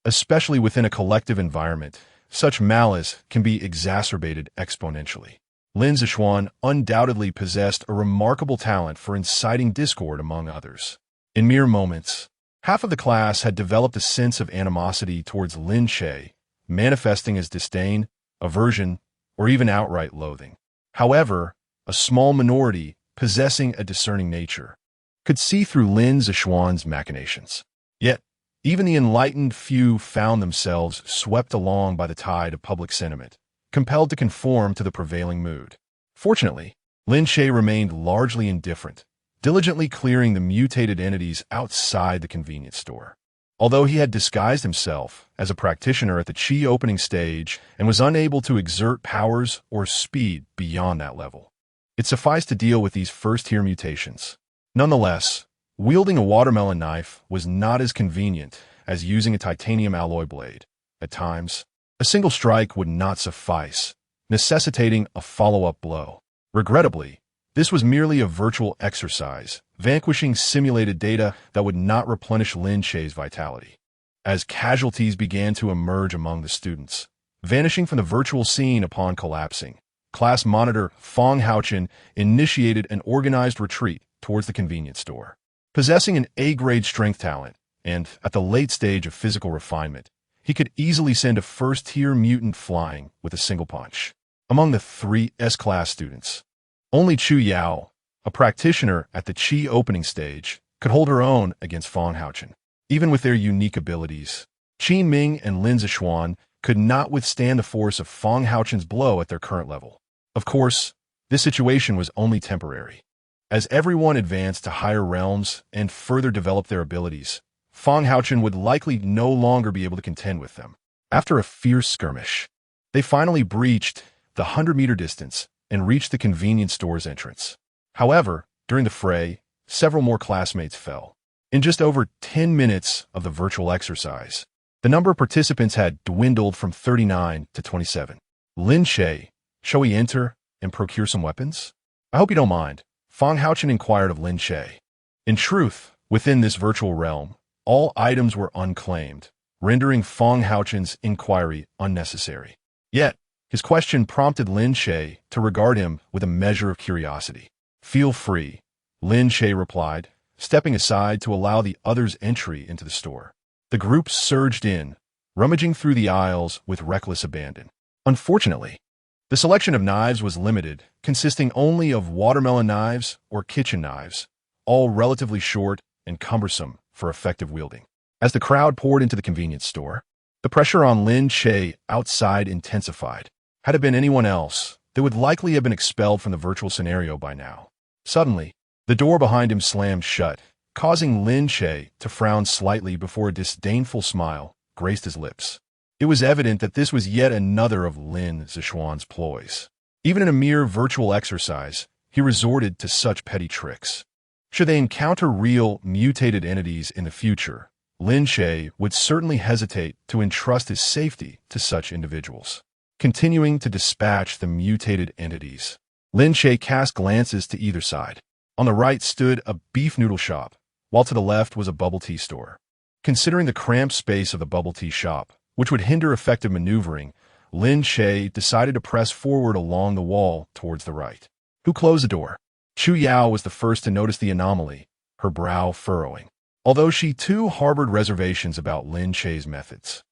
Especially within a collective environment, such malice can be exacerbated exponentially. Lin Che undoubtedly possessed a remarkable talent for inciting discord among others. In mere moments, half of the class had developed a sense of animosity towards Lin Che, manifesting as disdain, aversion, or even outright loathing. However, a small minority, possessing a discerning nature, could see through Lin Che's machinations. Yet, even the enlightened few found themselves swept along by the tide of public sentiment, compelled to conform to the prevailing mood. Fortunately, Lin Che remained largely indifferent, diligently clearing the mutated entities outside the convenience store. Although he had disguised himself as a practitioner at the Chi opening stage and was unable to exert powers or speed beyond that level, it sufficed to deal with these first-tier mutations. Nonetheless, wielding a watermelon knife was not as convenient as using a titanium alloy blade. At times, a single strike would not suffice, necessitating a follow-up blow. Regrettably, this was merely a virtual exercise, vanquishing simulated data that would not replenish Lin Che's vitality. As casualties began to emerge among the students, vanishing from the virtual scene upon collapsing, class monitor Fong Haochen initiated an organized retreat towards the convenience store. Possessing an A-grade strength talent, and at the late stage of physical refinement, he could easily send a first-tier mutant flying with a single punch. Among the 3 S-class students, only Chu Yao, a practitioner at the Chi opening stage, could hold her own against Fong Haochen. Even with their unique abilities, Qin Ming and Lin Che could not withstand the force of Fong Haochen's blow at their current level. Of course, this situation was only temporary. As everyone advanced to higher realms and further developed their abilities, Fong Haochen would likely no longer be able to contend with them. After a fierce skirmish, they finally breached the 100-meter distance and reached the convenience store's entrance. However, during the fray, several more classmates fell. In just over 10 minutes of the virtual exercise, the number of participants had dwindled from 39 to 27. Lin Che, shall we enter and procure some weapons? I hope you don't mind, Fong Haochen inquired of Lin Che. In truth, within this virtual realm, all items were unclaimed, rendering Fong Haochen's inquiry unnecessary. Yet, his question prompted Lin Che to regard him with a measure of curiosity. Feel free, Lin Che replied, stepping aside to allow the others' entry into the store. The group surged in, rummaging through the aisles with reckless abandon. Unfortunately, the selection of knives was limited, consisting only of watermelon knives or kitchen knives, all relatively short and cumbersome for effective wielding. As the crowd poured into the convenience store, The pressure on Lin Che outside intensified. Had it been anyone else, they would likely have been expelled from the virtual scenario by now. Suddenly, the door behind him slammed shut, causing Lin Che to frown slightly before a disdainful smile graced his lips. It was evident that this was yet another of Lin Zishuan's ploys. Even in a mere virtual exercise, he resorted to such petty tricks. Should they encounter real, mutated entities in the future, Lin Che would certainly hesitate to entrust his safety to such individuals. Continuing to dispatch the mutated entities, Lin Che cast glances to either side. On the right stood a beef noodle shop, while to the left was a bubble tea store. Considering the cramped space of the bubble tea shop, which would hinder effective maneuvering, Lin Che decided to press forward along the wall towards the right. Who closed the door? Chu Yao was the first to notice the anomaly, her brow furrowing. Although she too harbored reservations about Lin Che's methods,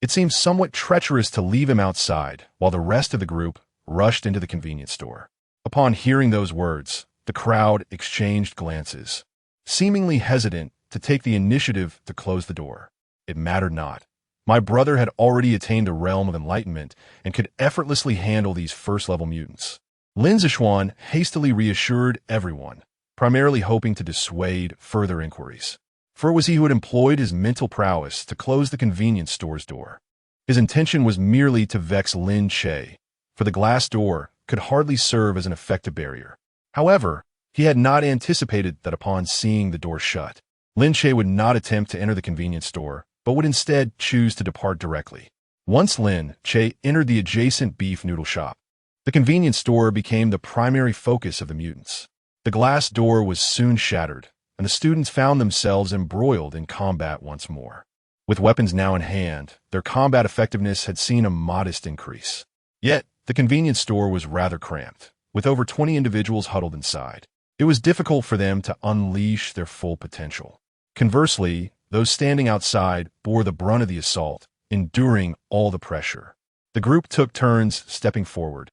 it seemed somewhat treacherous to leave him outside while the rest of the group rushed into the convenience store. Upon hearing those words, the crowd exchanged glances, seemingly hesitant to take the initiative to close the door. It mattered not. My brother had already attained the realm of enlightenment and could effortlessly handle these first-level mutants. Lin Zishuan hastily reassured everyone, primarily hoping to dissuade further inquiries. For it was he who had employed his mental prowess to close the convenience store's door. His intention was merely to vex Lin Che, for the glass door could hardly serve as an effective barrier. However, he had not anticipated that upon seeing the door shut, Lin Che would not attempt to enter the convenience store, but would instead choose to depart directly. Once Lin Che entered the adjacent beef noodle shop, the convenience store became the primary focus of the mutants. The glass door was soon shattered, and the students found themselves embroiled in combat once more. With weapons now in hand, their combat effectiveness had seen a modest increase. Yet, the convenience store was rather cramped, with over 20 individuals huddled inside. It was difficult for them to unleash their full potential. Conversely, those standing outside bore the brunt of the assault, enduring all the pressure. The group took turns stepping forward,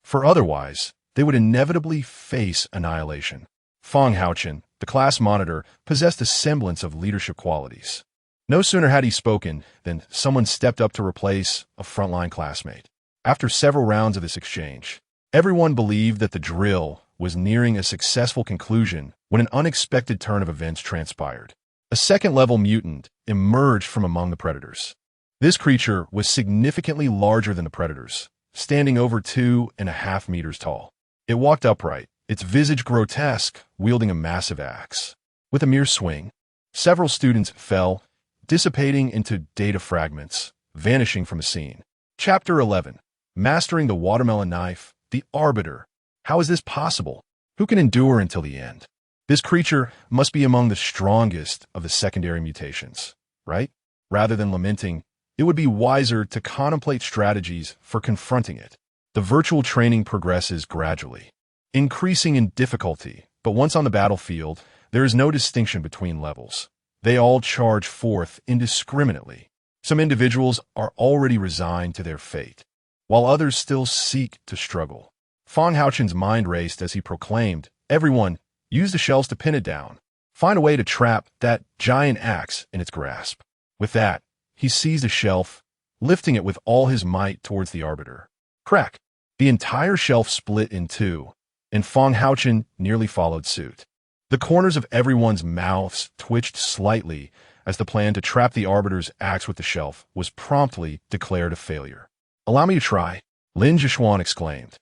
for otherwise, they would inevitably face annihilation. Fang Haochen, the class monitor, possessed a semblance of leadership qualities. No sooner had he spoken than someone stepped up to replace a frontline classmate. After several rounds of this exchange, everyone believed that the drill was nearing a successful conclusion when an unexpected turn of events transpired. A second-level mutant emerged from among the predators. This creature was significantly larger than the predators, standing over 2.5 meters tall. It walked upright, its visage grotesque, wielding a massive axe. With a mere swing, several students fell, dissipating into data fragments, vanishing from the scene. Chapter 11. Mastering the Watermelon Knife, the Arbiter. How is this possible? Who can endure until the end? This creature must be among the strongest of the secondary mutations, right? Rather than lamenting, it would be wiser to contemplate strategies for confronting it. The virtual training progresses gradually, increasing in difficulty, but once on the battlefield, there is no distinction between levels. They all charge forth indiscriminately. Some individuals are already resigned to their fate, while others still seek to struggle. Fang Haochen's mind raced as he proclaimed, "Everyone, use the shells to pin it down. Find a way to trap that giant axe in its grasp." With that, he seized a shelf, lifting it with all his might towards the Arbiter. Crack! The entire shelf split in two, and Fang Haochen nearly followed suit. The corners of everyone's mouths twitched slightly as the plan to trap the Arbiter's axe with the shelf was promptly declared a failure. "Allow me to try," Lin Zishuan exclaimed,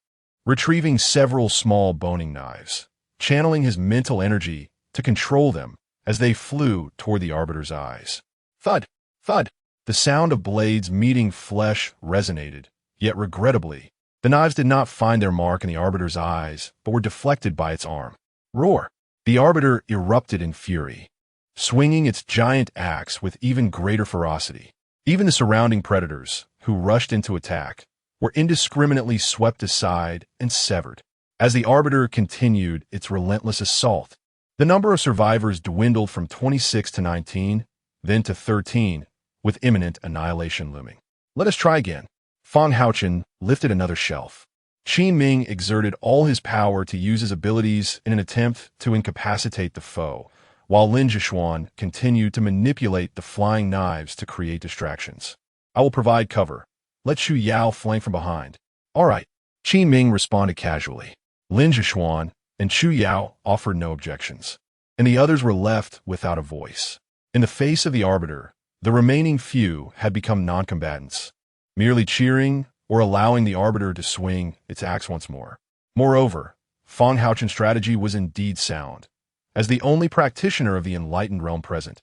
retrieving several small boning knives, channeling his mental energy to control them as they flew toward the Arbiter's eyes. Thud! Thud! The sound of blades meeting flesh resonated, yet regrettably, the knives did not find their mark in the Arbiter's eyes, but were deflected by its arm. Roar! The Arbiter erupted in fury, swinging its giant axe with even greater ferocity. Even the surrounding predators, who rushed into attack, were indiscriminately swept aside and severed. As the Arbiter continued its relentless assault, the number of survivors dwindled from 26 to 19, then to 13, with imminent annihilation looming. "Let us try again." Fang Haochen lifted another shelf. Qin Ming exerted all his power to use his abilities in an attempt to incapacitate the foe, while Lin Zishuan continued to manipulate the flying knives to create distractions. I will provide cover. Let Xu Yao flank from behind. All right. Qin Ming responded casually. Lin Zhishuan and Xu Yao offered no objections, and the others were left without a voice. In the face of the Arbiter, the remaining few had become non-combatants, merely cheering or allowing the Arbiter to swing its axe once more. Moreover, Fang Haochen's strategy was indeed sound. As the only practitioner of the enlightened realm present,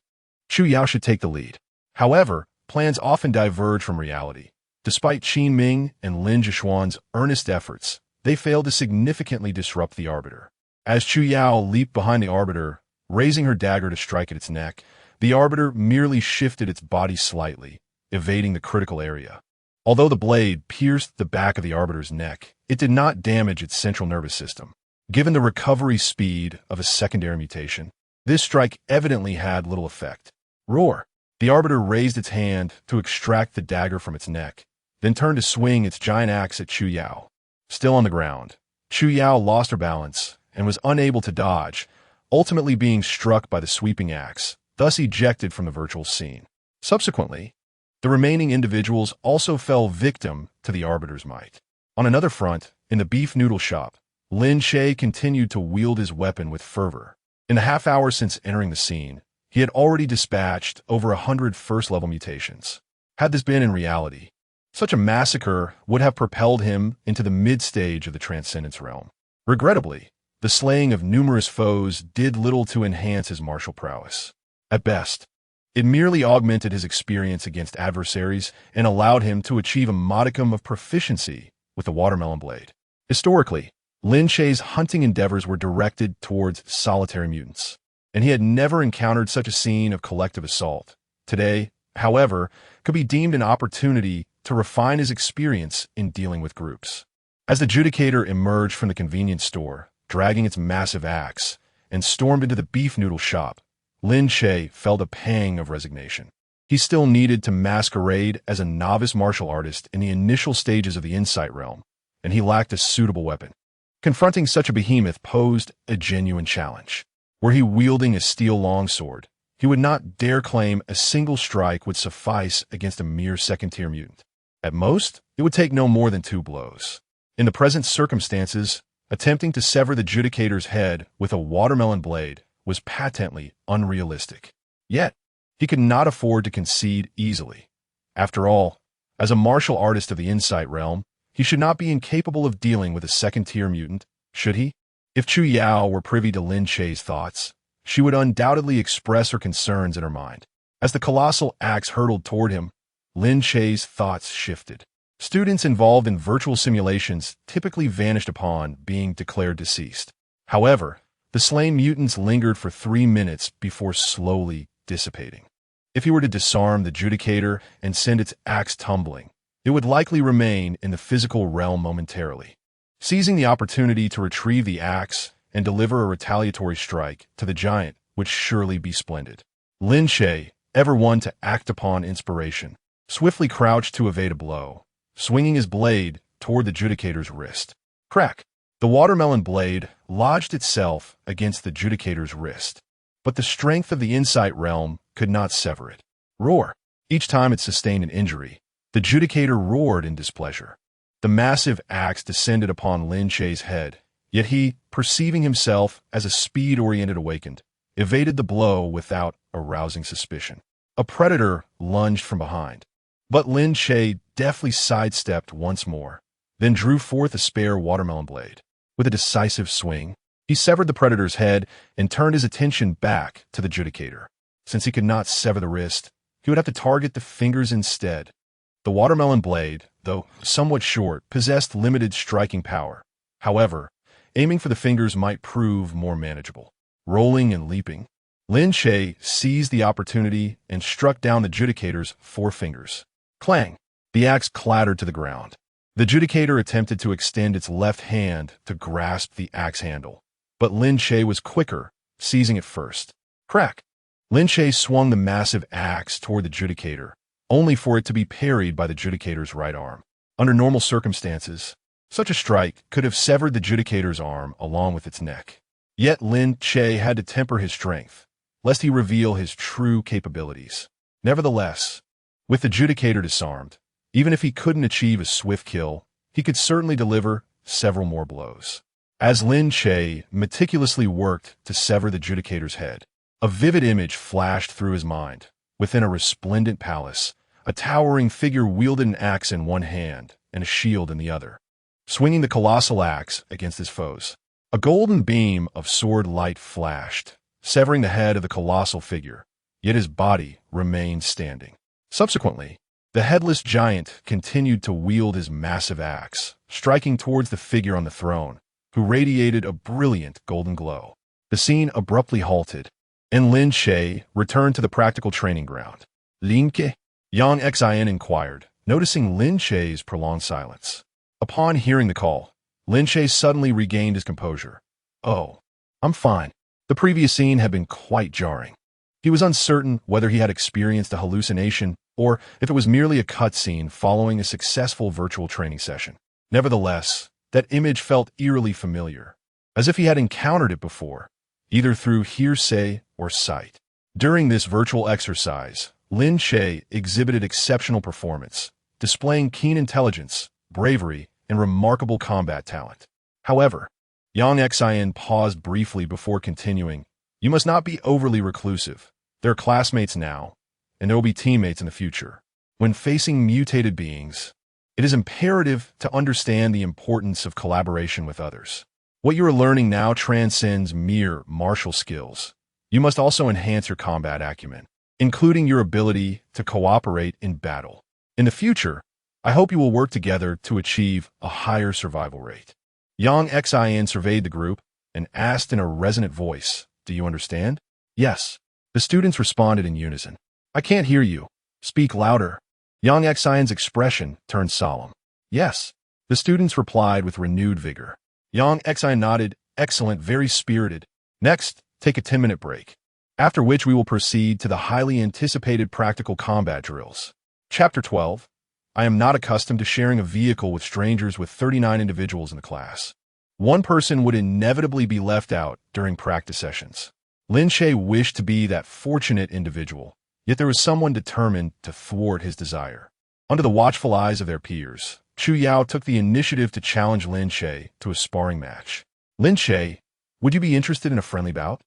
Xu Yao should take the lead. However, plans often diverge from reality. Despite Qin Ming and Lin Zhishuan's earnest efforts, they failed to significantly disrupt the Arbiter. As Xu Yao leaped behind the Arbiter, raising her dagger to strike at its neck, the Arbiter merely shifted its body slightly, evading the critical area. Although the blade pierced the back of the Arbiter's neck, it did not damage its central nervous system. Given the recovery speed of a secondary mutation, this strike evidently had little effect. Roar! The Arbiter raised its hand to extract the dagger from its neck, then turned to swing its giant axe at Xu Yao. Still on the ground, Xu Yao lost her balance and was unable to dodge, ultimately being struck by the sweeping axe, thus ejected from the virtual scene. Subsequently, the remaining individuals also fell victim to the Arbiter's might. On another front, in the beef noodle shop, Lin Che continued to wield his weapon with fervor. In the half hour since entering the scene, he had already dispatched over 100 first-level mutations. Had this been in reality, such a massacre would have propelled him into the mid-stage of the Transcendence realm. Regrettably, the slaying of numerous foes did little to enhance his martial prowess. At best, it merely augmented his experience against adversaries and allowed him to achieve a modicum of proficiency with the watermelon blade. Historically, Lin Che's hunting endeavors were directed towards solitary mutants, and he had never encountered such a scene of collective assault. Today, however, could be deemed an opportunity to refine his experience in dealing with groups. As the Judicator emerged from the convenience store, dragging its massive axe, and stormed into the beef noodle shop, Lin Che felt a pang of resignation. He still needed to masquerade as a novice martial artist in the initial stages of the Insight realm, and he lacked a suitable weapon. Confronting such a behemoth posed a genuine challenge. Were he wielding a steel longsword, he would not dare claim a single strike would suffice against a mere second-tier mutant. At most, it would take no more than 2 blows. In the present circumstances, attempting to sever the Judicator's head with a watermelon blade was patently unrealistic. Yet, he could not afford to concede easily. After all, as a martial artist of the Insight realm, he should not be incapable of dealing with a second-tier mutant, should he? If Xu Yao were privy to Lin Che's thoughts, she would undoubtedly express her concerns in her mind. As the colossal axe hurtled toward him, Lin Che's thoughts shifted. Students involved in virtual simulations typically vanished upon being declared deceased. However, the slain mutants lingered for 3 minutes before slowly dissipating. If he were to disarm the Judicator and send its axe tumbling, it would likely remain in the physical realm momentarily. Seizing the opportunity to retrieve the axe and deliver a retaliatory strike to the giant would surely be splendid. Lin Che, ever one to act upon inspiration, swiftly crouched to evade a blow, swinging his blade toward the Judicator's wrist. Crack! The watermelon blade lodged itself against the Judicator's wrist, but the strength of the Insight realm could not sever it. Roar! Each time it sustained an injury, the Judicator roared in displeasure. The massive axe descended upon Lin Che's head, yet he, perceiving himself as a speed-oriented awakened, evaded the blow without arousing suspicion. A predator lunged from behind, but Lin Che deftly sidestepped once more, then drew forth a spare watermelon blade. With a decisive swing, he severed the predator's head and turned his attention back to the Judicator. Since he could not sever the wrist, he would have to target the fingers instead. The watermelon blade, though somewhat short, possessed limited striking power. However, aiming for the fingers might prove more manageable. Rolling and leaping, Lin Che seized the opportunity and struck down the Judicator's 4 fingers. Clang! The axe clattered to the ground. The Judicator attempted to extend its left hand to grasp the axe handle, but Lin Che was quicker, seizing it first. Crack! Lin Che swung the massive axe toward the Judicator, only for it to be parried by the Judicator's right arm. Under normal circumstances, such a strike could have severed the Judicator's arm along with its neck. Yet Lin Che had to temper his strength, lest he reveal his true capabilities. Nevertheless, With the Judicator disarmed, even if he couldn't achieve a swift kill, he could certainly deliver several more blows. As Lin Che meticulously worked to sever the Judicator's head, a vivid image flashed through his mind. Within a resplendent palace, a towering figure wielded an axe in one hand and a shield in the other, swinging the colossal axe against his foes. A golden beam of sword light flashed, severing the head of the colossal figure, yet his body remained standing. Subsequently, the headless giant continued to wield his massive axe, striking towards the figure on the throne, who radiated a brilliant golden glow. The scene abruptly halted, and Lin Che returned to the practical training ground. Lin Che? Yang Xin inquired, noticing Lin Che's prolonged silence. Upon hearing the call, Lin Che suddenly regained his composure. "Oh, I'm fine." The previous scene had been quite jarring. He was uncertain whether he had experienced a hallucination or if it was merely a cutscene following a successful virtual training session. Nevertheless, that image felt eerily familiar, as if he had encountered it before, either through hearsay or sight. During this virtual exercise, Lin Che exhibited exceptional performance, displaying keen intelligence, bravery, and remarkable combat talent. However, Yang Xin paused briefly before continuing. "You must not be overly reclusive. They're classmates now, and there will be teammates in the future. When facing mutated beings, it is imperative to understand the importance of collaboration with others. What you are learning now transcends mere martial skills. You must also enhance your combat acumen, including your ability to cooperate in battle. In the future, I hope you will work together to achieve a higher survival rate." Yang Xin surveyed the group and asked in a resonant voice, "Do you understand?" "Yes." The students responded in unison. "I can't hear you. Speak louder." Yang Xin's expression turned solemn. "Yes." The students replied with renewed vigor. Yang Xin nodded. "Excellent, very spirited. Next, take a 10-minute break, after which we will proceed to the highly anticipated practical combat drills." Chapter 12. I am not accustomed to sharing a vehicle with strangers with 39 individuals in the class. One person would inevitably be left out during practice sessions. Lin Che wished to be that fortunate individual, yet there was someone determined to thwart his desire. Under the watchful eyes of their peers, Chu Yao took the initiative to challenge Lin Che to a sparring match. "Lin Che, would you be interested in a friendly bout?"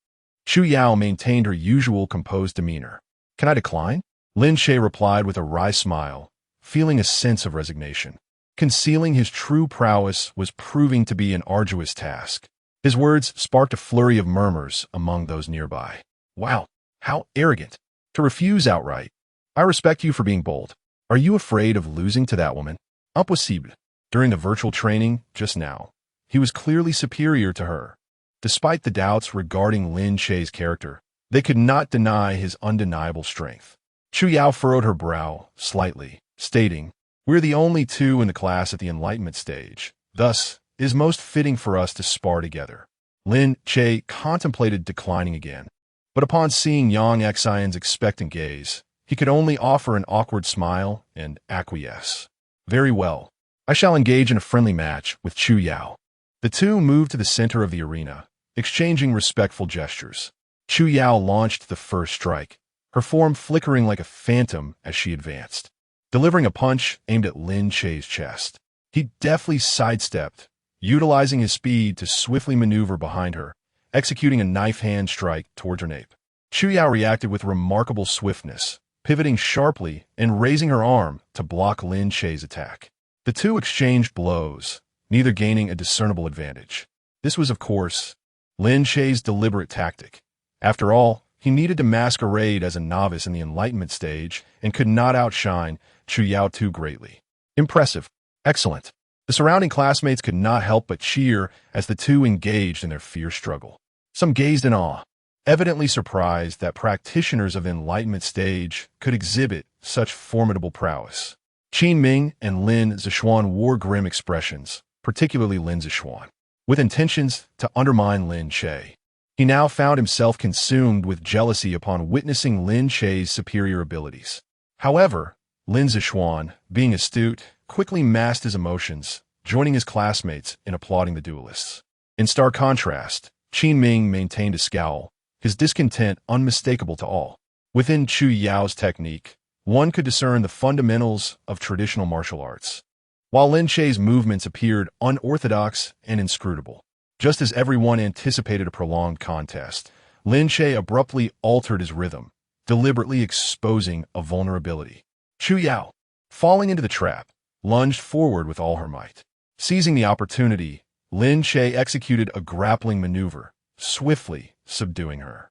Chu Yao maintained her usual composed demeanor. "Can I decline?" Lin Che replied with a wry smile, feeling a sense of resignation. Concealing his true prowess was proving to be an arduous task. His words sparked a flurry of murmurs among those nearby. "Wow, how arrogant! To refuse outright. I respect you for being bold. Are you afraid of losing to that woman?" Impossible. During the virtual training just now, he was clearly superior to her. Despite the doubts regarding Lin Che's character, they could not deny his undeniable strength. Chu Yao furrowed her brow slightly, stating, "We're the only two in the class at the enlightenment stage. Thus, it is most fitting for us to spar together." Lin Che contemplated declining again, but upon seeing Yang Xin's expectant gaze, he could only offer an awkward smile and acquiesce. "Very well. I shall engage in a friendly match with Chu Yao." The two moved to the center of the arena, exchanging respectful gestures. Chu Yao launched the first strike, her form flickering like a phantom as she advanced, delivering a punch aimed at Lin Che's chest. He deftly sidestepped, utilizing his speed to swiftly maneuver behind her, executing a knife-hand strike towards her nape. Chu Yao reacted with remarkable swiftness, pivoting sharply and raising her arm to block Lin Che's attack. The two exchanged blows, neither gaining a discernible advantage. This was, of course, Lin Che's deliberate tactic. After all, he needed to masquerade as a novice in the enlightenment stage and could not outshine Chu Yao too greatly. Impressive. Excellent. The surrounding classmates could not help but cheer as the two engaged in their fierce struggle. Some gazed in awe, evidently surprised that practitioners of the enlightenment stage could exhibit such formidable prowess. Qin Ming and Lin Zishuan wore grim expressions, particularly Lin Zishuan, with intentions to undermine Lin Che. He now found himself consumed with jealousy upon witnessing Lin Che's superior abilities. However, Lin Zishuan, being astute, quickly masked his emotions, joining his classmates in applauding the duelists. In stark contrast, Qin Ming maintained a scowl, his discontent unmistakable to all. Within Chu Yao's technique, one could discern the fundamentals of traditional martial arts, while Lin Che's movements appeared unorthodox and inscrutable. Just as everyone anticipated a prolonged contest, Lin Che abruptly altered his rhythm, deliberately exposing a vulnerability. Chu Yao, falling into the trap, lunged forward with all her might. Seizing the opportunity, Lin Che executed a grappling maneuver, swiftly subduing her.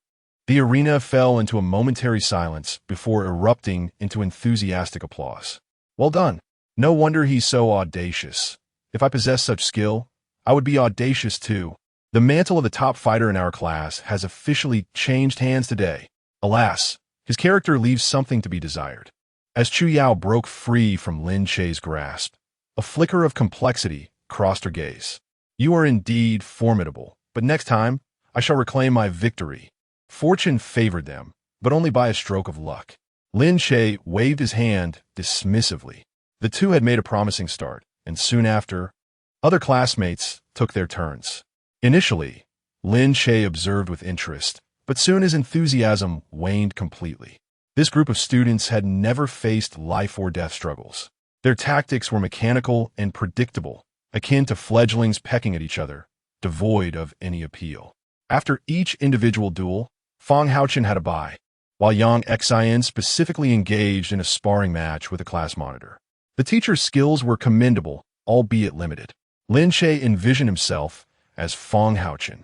The arena fell into a momentary silence before erupting into enthusiastic applause. Well done. No wonder he's so audacious. If I possessed such skill, I would be audacious too. The mantle of the top fighter in our class has officially changed hands today. Alas, his character leaves something to be desired. As Chu Yao broke free from Lin Che's grasp, a flicker of complexity crossed her gaze. You are indeed formidable, but next time, I shall reclaim my victory. Fortune favored them, but only by a stroke of luck. Lin Che waved his hand dismissively. The two had made a promising start, and soon after, other classmates took their turns. Initially, Lin Che observed with interest, but soon his enthusiasm waned completely. This group of students had never faced life-or-death struggles. Their tactics were mechanical and predictable, akin to fledglings pecking at each other, devoid of any appeal. After each individual duel, Fang Haochen had a bye, while Yang Xian specifically engaged in a sparring match with a class monitor. The teacher's skills were commendable, albeit limited. Lin Che envisioned himself as Fang Haochen,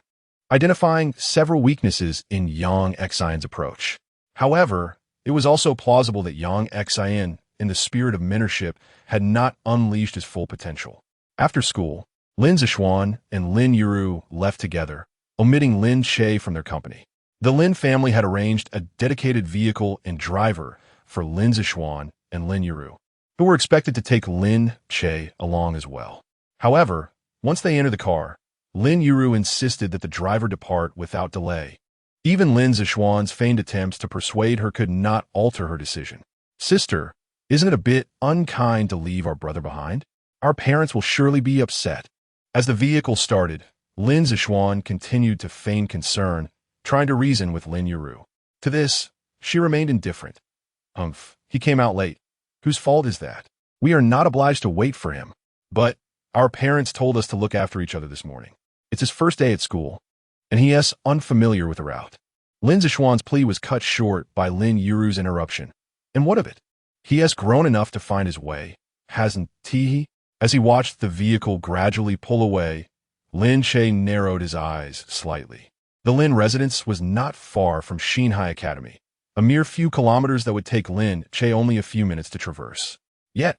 identifying several weaknesses in Yang Xian's approach. However, it was also plausible that Yang Xian, in the spirit of mentorship, had not unleashed his full potential. After school, Lin Zixuan and Lin Yuru left together, omitting Lin Che from their company. The Lin family had arranged a dedicated vehicle and driver for Lin Zixuan and Lin Yuru, who were expected to take Lin Che along as well. However, once they entered the car, Lin Yuru insisted that the driver depart without delay. Even Lin Zixuan's feigned attempts to persuade her could not alter her decision. Sister, isn't it a bit unkind to leave our brother behind? Our parents will surely be upset. As the vehicle started, Lin Zixuan continued to feign concern, trying to reason with Lin Yuru. To this, she remained indifferent. He came out late. Whose fault is that? We are not obliged to wait for him. But our parents told us to look after each other this morning. It's his first day at school, and he is unfamiliar with the route. Lin Zixuan's plea was cut short by Lin Yuru's interruption. And what of it? He has grown enough to find his way, hasn't he? As he watched the vehicle gradually pull away, Lin Che narrowed his eyes slightly. The Lin residence was not far from Xinhai Academy, a mere few kilometers that would take Lin Che only a few minutes to traverse. Yet,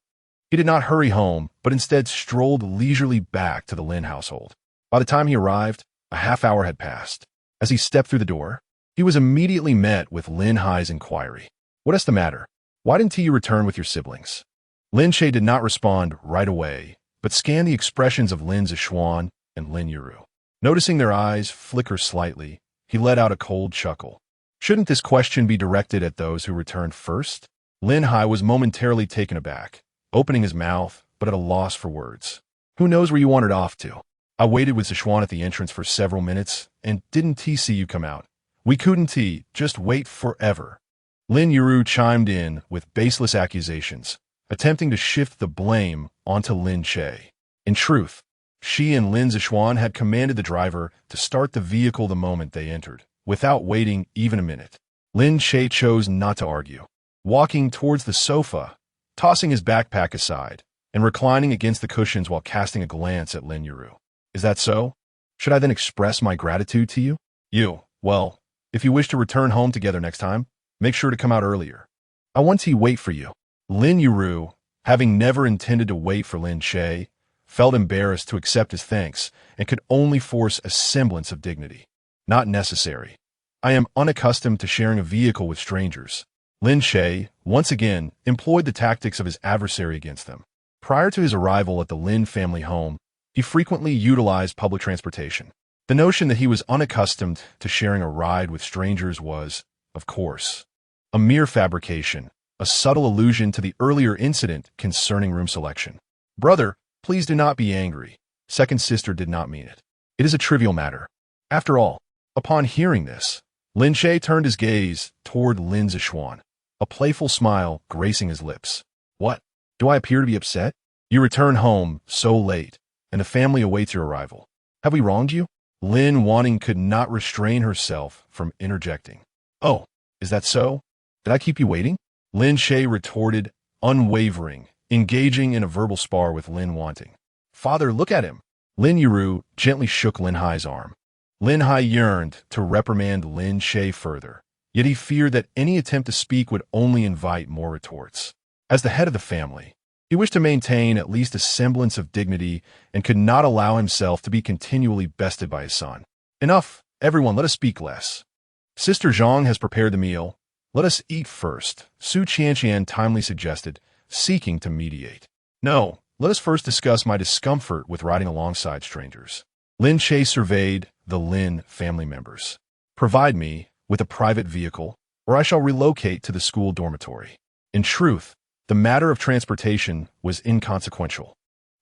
he did not hurry home, but instead strolled leisurely back to the Lin household. By the time he arrived, a half-hour had passed. As he stepped through the door, he was immediately met with Lin Hai's inquiry. What is the matter? Why didn't you return with your siblings? Lin Che did not respond right away, but scanned the expressions of Lin Zixuan and Lin Yuru. Noticing their eyes flicker slightly, he let out a cold chuckle. Shouldn't this question be directed at those who returned first? Lin Hai was momentarily taken aback, opening his mouth, but at a loss for words. Who knows where you wandered off to? I waited with Zixuan at the entrance for several minutes, and didn't see you come out. We couldn't just wait forever. Lin Yuru chimed in with baseless accusations, attempting to shift the blame onto Lin Che. In truth, she and Lin Zixuan had commanded the driver to start the vehicle the moment they entered, without waiting even a minute. Lin Che chose not to argue, walking towards the sofa, tossing his backpack aside, and reclining against the cushions while casting a glance at Lin Yuru. Is that so? Should I then express my gratitude to you? Well, if you wish to return home together next time, make sure to come out earlier. I want to wait for you. Lin Yuru, having never intended to wait for Lin Che, felt embarrassed to accept his thanks and could only force a semblance of dignity. Not necessary. I am unaccustomed to sharing a vehicle with strangers. Lin Che, once again, employed the tactics of his adversary against them. Prior to his arrival at the Lin family home, he frequently utilized public transportation. The notion that he was unaccustomed to sharing a ride with strangers was, of course, a mere fabrication, a subtle allusion to the earlier incident concerning room selection. Brother, please do not be angry. Second sister did not mean it. It is a trivial matter. After all, upon hearing this, Lin Che turned his gaze toward Lin Zixuan. a playful smile gracing his lips. What? Do I appear to be upset? You return home so late, and the family awaits your arrival. Have we wronged you? Lin Wanting could not restrain herself from interjecting. Oh, is that so? Did I keep you waiting? Lin Che retorted, unwavering, engaging in a verbal spar with Lin Wanting. Father, look at him. Lin Yuru gently shook Lin Hai's arm. Lin Hai yearned to reprimand Lin Che further, yet he feared that any attempt to speak would only invite more retorts. As the head of the family, he wished to maintain at least a semblance of dignity and could not allow himself to be continually bested by his son. Enough, everyone, let us speak less. Sister Zhang has prepared the meal. Let us eat first, Su Qianqian timely suggested, seeking to mediate. No, let us first discuss my discomfort with riding alongside strangers. Lin Che surveyed the Lin family members. Provide me with a private vehicle, or I shall relocate to the school dormitory. In truth, the matter of transportation was inconsequential.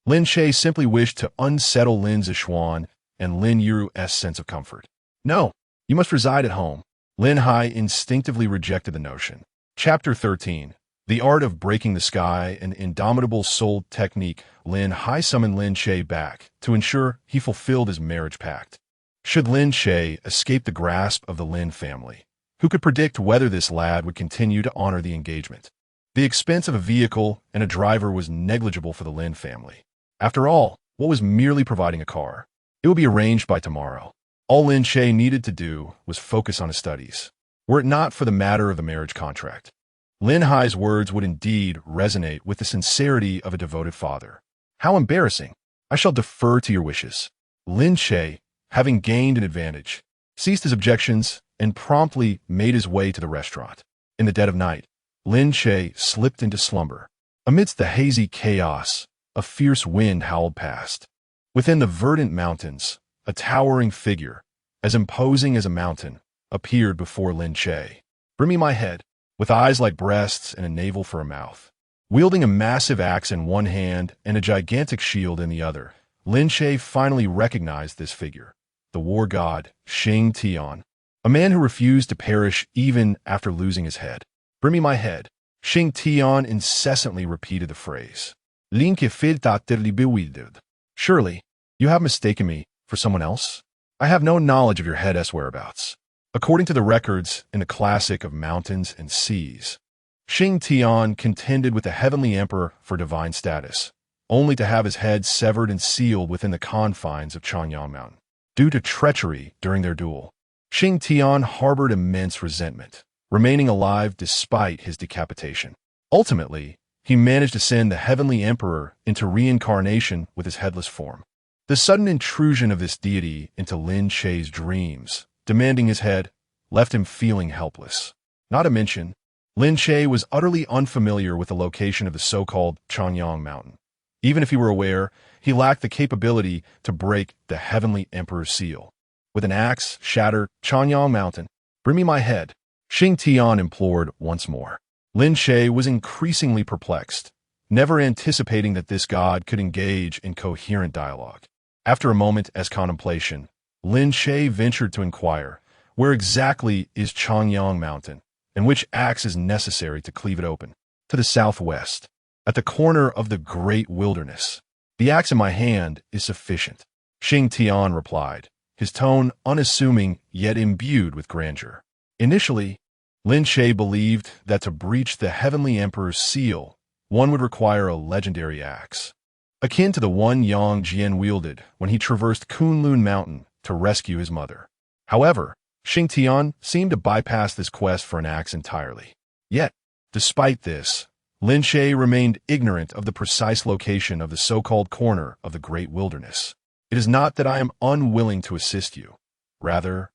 Lin Che simply wished to unsettle Lin Zixuan and Lin Yuru's sense of comfort. No, you must reside at home. Lin Hai instinctively rejected the notion. Chapter 13. The Art of Breaking the Sky, an indomitable soul technique. Lin Hai summoned Lin Che back to ensure he fulfilled his marriage pact. Should Lin Che escape the grasp of the Lin family, who could predict whether this lad would continue to honor the engagement? The expense of a vehicle and a driver was negligible for the Lin family. After all, what was merely providing a car? It would be arranged by tomorrow. All Lin Che needed to do was focus on his studies, were it not for the matter of the marriage contract. Lin Hai's words would indeed resonate with the sincerity of a devoted father. How embarrassing! I shall defer to your wishes. Lin Che, having gained an advantage, ceased his objections and promptly made his way to the restaurant. In the dead of night, Lin Che slipped into slumber. Amidst the hazy chaos, a fierce wind howled past. Within the verdant mountains, a towering figure, as imposing as a mountain, appeared before Lin Che. Bring me my head, with eyes like breasts and a navel for a mouth. Wielding a massive axe in one hand and a gigantic shield in the other, Lin Che finally recognized this figure, the war god, Xing Tian, a man who refused to perish even after losing his head. Bring me my head. Xing Tian incessantly repeated the phrase. Lin Che felt bewildered. Surely, you have mistaken me for someone else? I have no knowledge of your head's whereabouts. According to the records in the classic of mountains and seas, Xing Tian contended with the heavenly emperor for divine status, only to have his head severed and sealed within the confines of Changyang Mountain. Due to treachery during their duel, Xing Tian harbored immense resentment, remaining alive despite his decapitation. Ultimately, he managed to send the heavenly emperor into reincarnation with his headless form. The sudden intrusion of this deity into Lin Che's dreams, demanding his head, left him feeling helpless. Not to mention, Lin Che was utterly unfamiliar with the location of the so-called Changyang Mountain. Even if he were aware, he lacked the capability to break the heavenly emperor's seal. With an axe, shatter Changyang Mountain. Bring me my head, Xing Tian implored once more. Lin Che was increasingly perplexed, never anticipating that this god could engage in coherent dialogue. After a moment as contemplation, Lin Che ventured to inquire, where exactly is Changyang Mountain, and which axe is necessary to cleave it open? To the southwest, at the corner of the great wilderness. The axe in my hand is sufficient, Xing Tian replied, his tone unassuming yet imbued with grandeur. Initially, Lin Che believed that to breach the heavenly emperor's seal, one would require a legendary axe, akin to the one Yang Jian wielded when he traversed Kunlun Mountain to rescue his mother. However, Xing Tian seemed to bypass this quest for an axe entirely. Yet, despite this, Lin Che remained ignorant of the precise location of the so-called corner of the great wilderness. It is not that I am unwilling to assist you. Rather,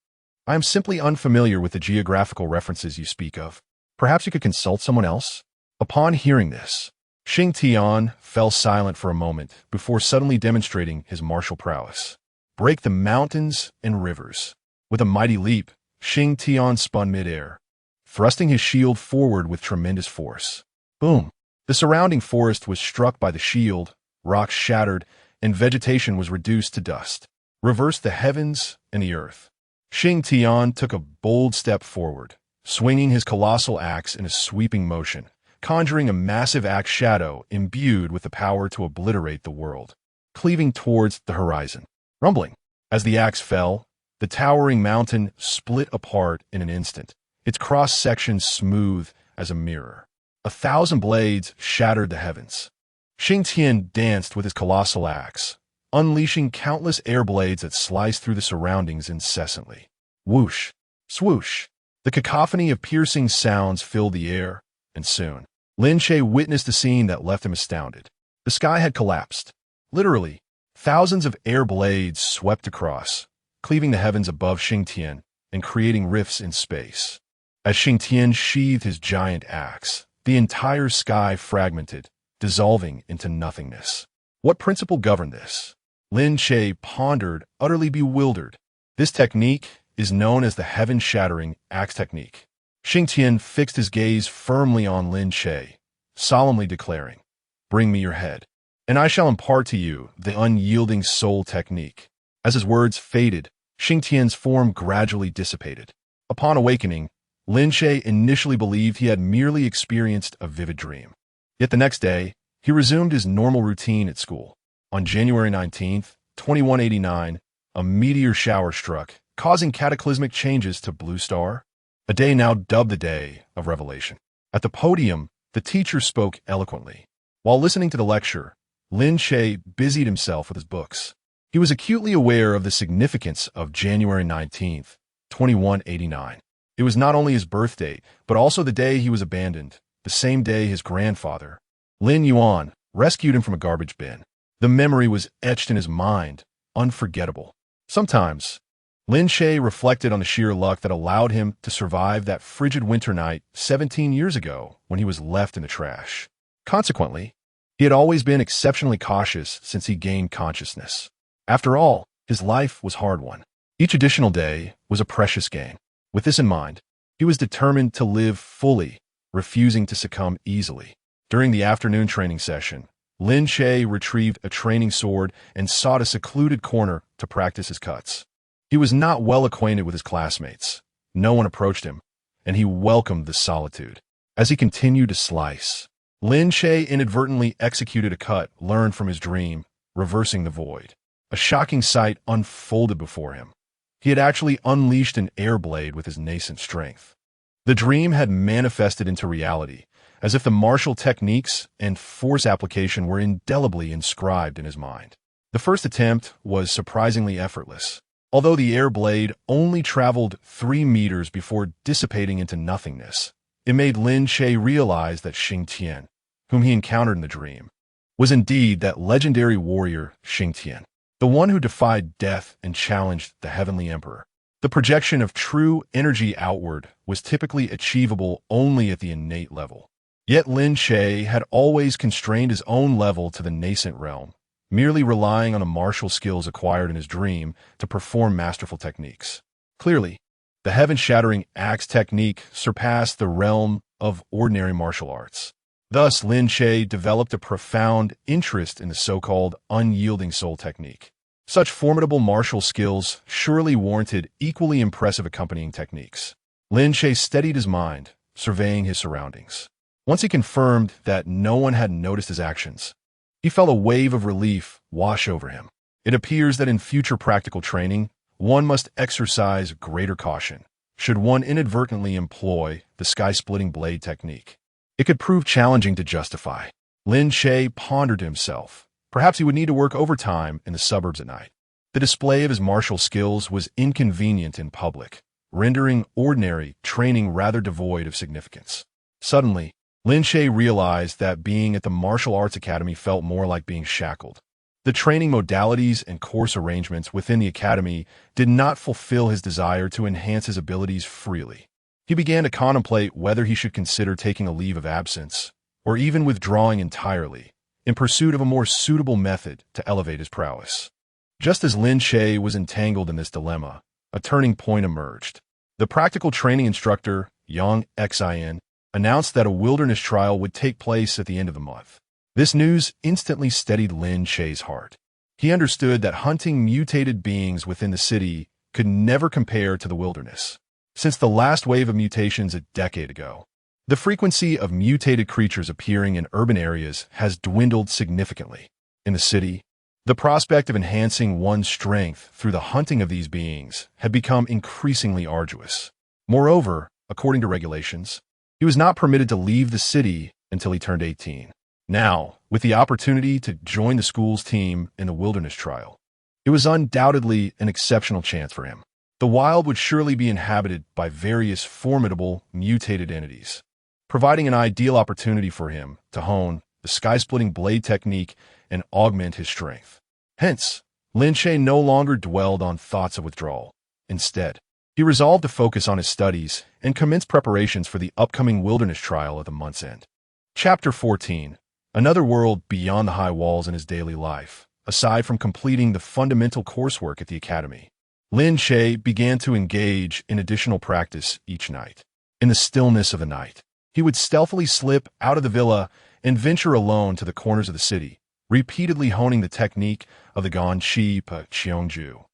I am simply unfamiliar with the geographical references you speak of. Perhaps you could consult someone else? Upon hearing this, Xing Tian fell silent for a moment before suddenly demonstrating his martial prowess. Break the mountains and rivers. With a mighty leap, Xing Tian spun midair, thrusting his shield forward with tremendous force. Boom! The surrounding forest was struck by the shield, rocks shattered, and vegetation was reduced to dust. Reversed the heavens and the earth. Xing Tian took a bold step forward, swinging his colossal axe in a sweeping motion, conjuring a massive axe shadow imbued with the power to obliterate the world, cleaving towards the horizon. Rumbling. As the axe fell, the towering mountain split apart in an instant, its cross-section smooth as a mirror. 1,000 blades shattered the heavens. Xinhai danced with his colossal axe, unleashing countless air blades that sliced through the surroundings incessantly. Whoosh, swoosh. The cacophony of piercing sounds filled the air, and soon, Lin Che witnessed a scene that left him astounded. The sky had collapsed. Literally, thousands of air blades swept across, cleaving the heavens above Xinhai and creating rifts in space. As Xinhai sheathed his giant axe, the entire sky fragmented, dissolving into nothingness. What principle governed this? Lin Che pondered, utterly bewildered. This technique is known as the heaven-shattering axe technique. Xinhai fixed his gaze firmly on Lin Che, solemnly declaring, "Bring me your head, and I shall impart to you the unyielding soul technique." As his words faded, Xinhai's form gradually dissipated. Upon awakening, Lin Che initially believed he had merely experienced a vivid dream. Yet the next day, he resumed his normal routine at school. On January 19th, 2189, a meteor shower struck, causing cataclysmic changes to Blue Star, a day now dubbed the Day of Revelation. At the podium, the teacher spoke eloquently. While listening to the lecture, Lin Che busied himself with his books. He was acutely aware of the significance of January 19th, 2189. It was not only his birthday, but also the day he was abandoned, the same day his grandfather, Lin Yuan, rescued him from a garbage bin. The memory was etched in his mind, unforgettable. Sometimes, Lin Che reflected on the sheer luck that allowed him to survive that frigid winter night 17 years ago when he was left in the trash. Consequently, he had always been exceptionally cautious since he gained consciousness. After all, his life was hard won. Each additional day was a precious gain. With this in mind, he was determined to live fully, refusing to succumb easily. During the afternoon training session, Lin Che retrieved a training sword and sought a secluded corner to practice his cuts. He was not well acquainted with his classmates. No one approached him, and he welcomed the solitude. As he continued to slice, Lin Che inadvertently executed a cut learned from his dream, reversing the void. A shocking sight unfolded before him. He had actually unleashed an air blade with his nascent strength. The dream had manifested into reality, as if the martial techniques and force application were indelibly inscribed in his mind. The first attempt was surprisingly effortless, although the air blade only traveled 3 meters before dissipating into nothingness. It made Lin Che realize that Xinhai, whom he encountered in the dream, was indeed that legendary warrior Xinhai, the one who defied death and challenged the heavenly emperor. The projection of true energy outward was typically achievable only at the innate level. Yet Lin Che had always constrained his own level to the nascent realm, merely relying on the martial skills acquired in his dream to perform masterful techniques. Clearly, the heaven-shattering axe technique surpassed the realm of ordinary martial arts. Thus, Lin Che developed a profound interest in the so-called unyielding soul technique. Such formidable martial skills surely warranted equally impressive accompanying techniques. Lin Che steadied his mind, surveying his surroundings. Once he confirmed that no one had noticed his actions, he felt a wave of relief wash over him. It appears that in future practical training, one must exercise greater caution should one inadvertently employ the sky-splitting blade technique. It could prove challenging to justify. Lin Che pondered to himself. Perhaps he would need to work overtime in the suburbs at night. The display of his martial skills was inconvenient in public, rendering ordinary training rather devoid of significance. Suddenly, Lin Che realized that being at the martial arts academy felt more like being shackled. The training modalities and course arrangements within the academy did not fulfill his desire to enhance his abilities freely. He began to contemplate whether he should consider taking a leave of absence, or even withdrawing entirely, in pursuit of a more suitable method to elevate his prowess. Just as Lin Che was entangled in this dilemma, a turning point emerged. The practical training instructor, Yang Xin, announced that a wilderness trial would take place at the end of the month. This news instantly steadied Lin Che's heart. He understood that hunting mutated beings within the city could never compare to the wilderness. since the last wave of mutations a decade ago. The frequency of mutated creatures appearing in urban areas has dwindled significantly. In the city, the prospect of enhancing one's strength through the hunting of these beings had become increasingly arduous. Moreover, according to regulations, he was not permitted to leave the city until he turned 18. Now, with the opportunity to join the school's team in the wilderness trial, it was undoubtedly an exceptional chance for him. The wild would surely be inhabited by various formidable, mutated entities, providing an ideal opportunity for him to hone the sky-splitting blade technique and augment his strength. Hence, Lin Che no longer dwelled on thoughts of withdrawal. Instead, he resolved to focus on his studies and commence preparations for the upcoming wilderness trial at the month's end. Chapter 14. Another world beyond the high walls in his daily life. Aside from completing the fundamental coursework at the academy, Lin Che began to engage in additional practice each night. In the stillness of the night, he would stealthily slip out of the villa and venture alone to the corners of the city, repeatedly honing the technique of the Gan Chi Pa Cheongju.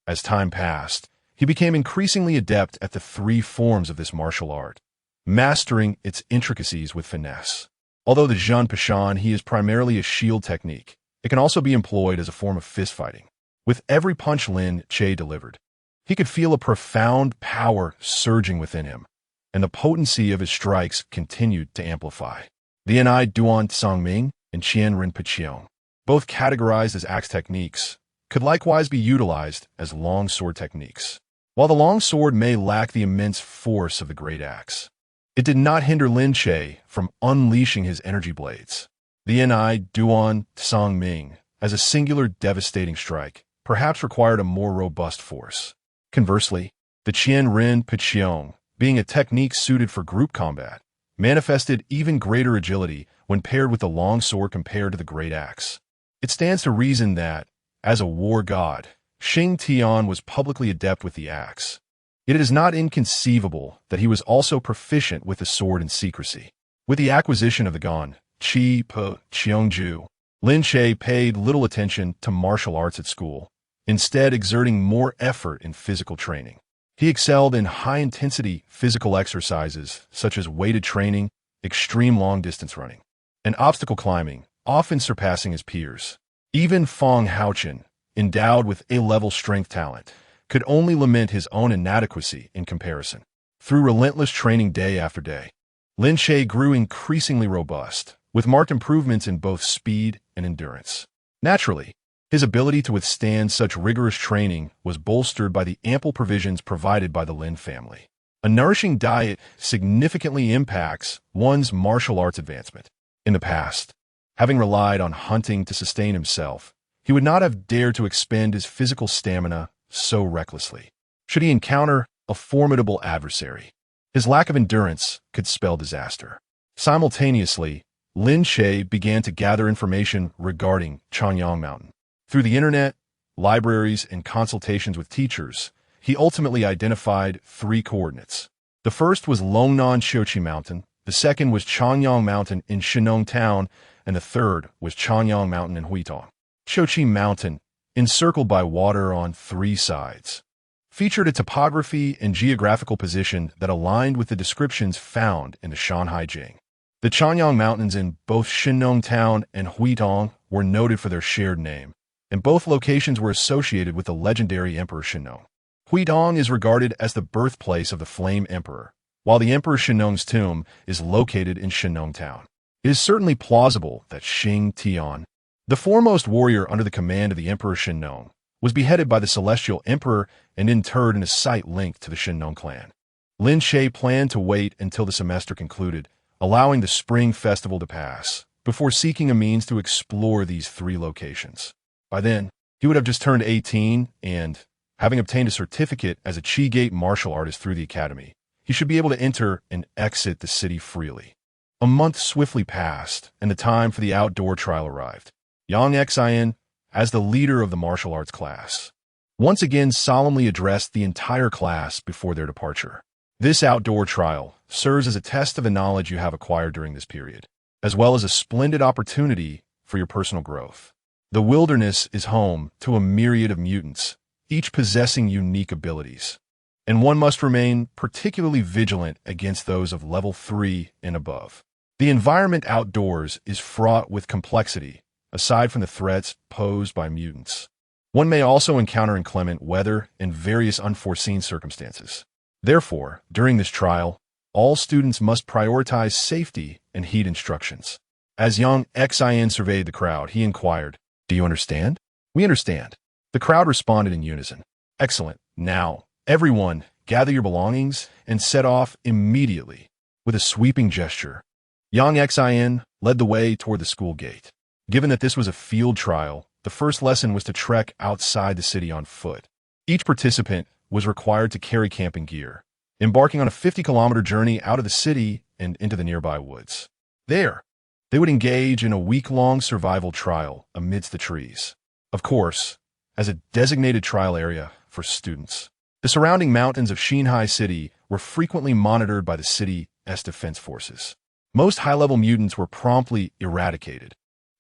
As time passed, he became increasingly adept at the three forms of this martial art, mastering its intricacies with finesse. Although the Zhen Pashan he is primarily a shield technique, it can also be employed as a form of fistfighting. With every punch Lin Che delivered, he could feel a profound power surging within him, and the potency of his strikes continued to amplify. The Ni Duan Tsangming and Qian Rin Piqiong, both categorized as axe techniques, could likewise be utilized as long sword techniques. While the long sword may lack the immense force of the great axe, it did not hinder Lin Che from unleashing his energy blades. The Ni Duan Tsangming, as a singular devastating strike, perhaps required a more robust force. Conversely, the Qian Rin Piqiong, being a technique suited for group combat, manifested even greater agility when paired with the long sword compared to the great axe. It stands to reason that, as a war god, Xing Tian was publicly adept with the axe. Yet it is not inconceivable that he was also proficient with the sword in secrecy. With the acquisition of the Gan Chi Pa Cheongju, Lin Che paid little attention to martial arts at school, instead exerting more effort in physical training. He excelled in high-intensity physical exercises such as weighted training, extreme long-distance running, and obstacle climbing, often surpassing his peers. Even Fong Haochen, endowed with A-level strength talent, could only lament his own inadequacy in comparison. Through relentless training day after day, Lin Che grew increasingly robust, with marked improvements in both speed and endurance. Naturally, his ability to withstand such rigorous training was bolstered by the ample provisions provided by the Lin family. A nourishing diet significantly impacts one's martial arts advancement. In the past, having relied on hunting to sustain himself, he would not have dared to expend his physical stamina so recklessly. Should he encounter a formidable adversary, his lack of endurance could spell disaster. Simultaneously, Lin Che began to gather information regarding Chanyang Mountain. Through the internet, libraries, and consultations with teachers, he ultimately identified three coordinates. The first was Longnan Xiuqi Mountain, the second was Chanyang Mountain in Shinong Town, and the third was Chanyang Mountain in Huitong. Xiuqi Mountain, encircled by water on three sides, featured a topography and geographical position that aligned with the descriptions found in the Xinhai Jing. The Chanyang Mountains in both Shinong Town and Huitong were noted for their shared name, and both locations were associated with the legendary Emperor Shinong. Huitong is regarded as the birthplace of the Flame Emperor, while the Emperor Shinong's tomb is located in Shinong Town. It is certainly plausible that Xing Tian, the foremost warrior under the command of the Emperor Shinong, was beheaded by the Celestial Emperor and interred in a site linked to the Shinong clan. Lin Che planned to wait until the semester concluded, allowing the Spring Festival to pass, before seeking a means to explore these three locations. By then, he would have just turned 18 and, having obtained a certificate as a Chi Gate martial artist through the academy, he should be able to enter and exit the city freely. A month swiftly passed, and the time for the outdoor trial arrived. Yang Xian, as the leader of the martial arts class, once again solemnly addressed the entire class before their departure. This outdoor trial serves as a test of the knowledge you have acquired during this period, as well as a splendid opportunity for your personal growth. The wilderness is home to a myriad of mutants, each possessing unique abilities. and one must remain particularly vigilant against those of level 3 and above. The environment outdoors is fraught with complexity, aside from the threats posed by mutants. One may also encounter inclement weather and various unforeseen circumstances. Therefore, during this trial, all students must prioritize safety and heed instructions. As young Xin surveyed the crowd, he inquired, "Do you understand?" "We understand." The crowd responded in unison. "Excellent. Now, everyone, gather your belongings and set off immediately." With a sweeping gesture, young Xin led the way toward the school gate. Given that this was a field trial, the first lesson was to trek outside the city on foot. Each participant was required to carry camping gear, embarking on a 50-kilometer journey out of the city and into the nearby woods. There, they would engage in a week-long survival trial amidst the trees. Of course, as a designated trial area for students. The surrounding mountains of Xinhai City were frequently monitored by the city's defense forces. Most high-level mutants were promptly eradicated,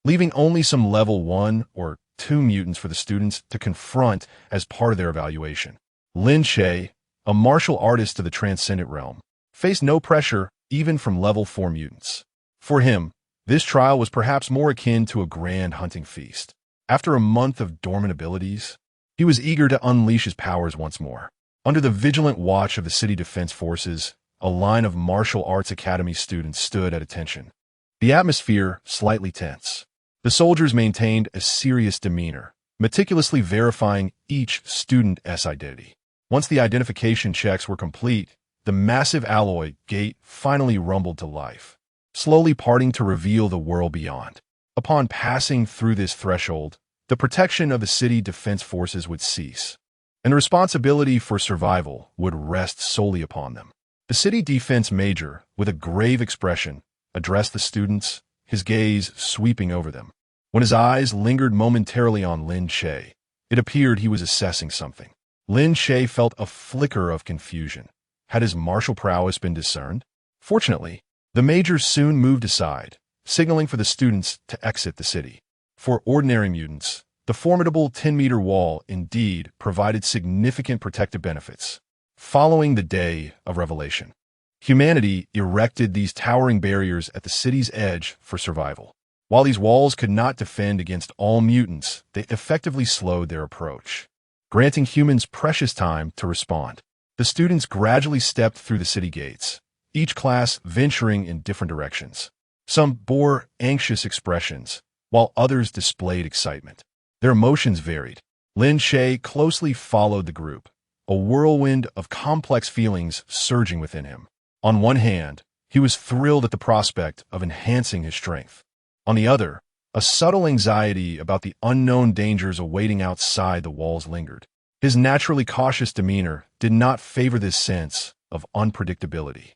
leaving only some level 1 or 2 mutants for the students to confront as part of their evaluation. Lin Che, a martial artist of the transcendent realm, faced no pressure even from level 4 mutants. For him, this trial was perhaps more akin to a grand hunting feast. After a month of dormant abilities, he was eager to unleash his powers once more. Under the vigilant watch of the city defense forces, a line of martial arts academy students stood at attention. The atmosphere slightly tense. The soldiers maintained a serious demeanor, meticulously verifying each student's identity. Once the identification checks were complete, the massive alloy gate finally rumbled to life, slowly parting to reveal the world beyond. Upon passing through this threshold, the protection of the city defense forces would cease, and the responsibility for survival would rest solely upon them. The city defense major, with a grave expression, addressed the students, his gaze sweeping over them. When his eyes lingered momentarily on Lin Che, it appeared he was assessing something. Lin Che felt a flicker of confusion. Had his martial prowess been discerned? Fortunately, the major soon moved aside, signaling for the students to exit the city. For ordinary mutants, the formidable 10-meter wall indeed provided significant protective benefits. Following the day of revelation, humanity erected these towering barriers at the city's edge for survival. While these walls could not defend against all mutants, they effectively slowed their approach, granting humans precious time to respond. The students gradually stepped through the city gates, each class venturing in different directions. Some bore anxious expressions, while others displayed excitement. Their emotions varied. Lin Che closely followed the group, a whirlwind of complex feelings surging within him. On one hand, he was thrilled at the prospect of enhancing his strength. On the other, a subtle anxiety about the unknown dangers awaiting outside the walls lingered. His naturally cautious demeanor did not favor this sense of unpredictability.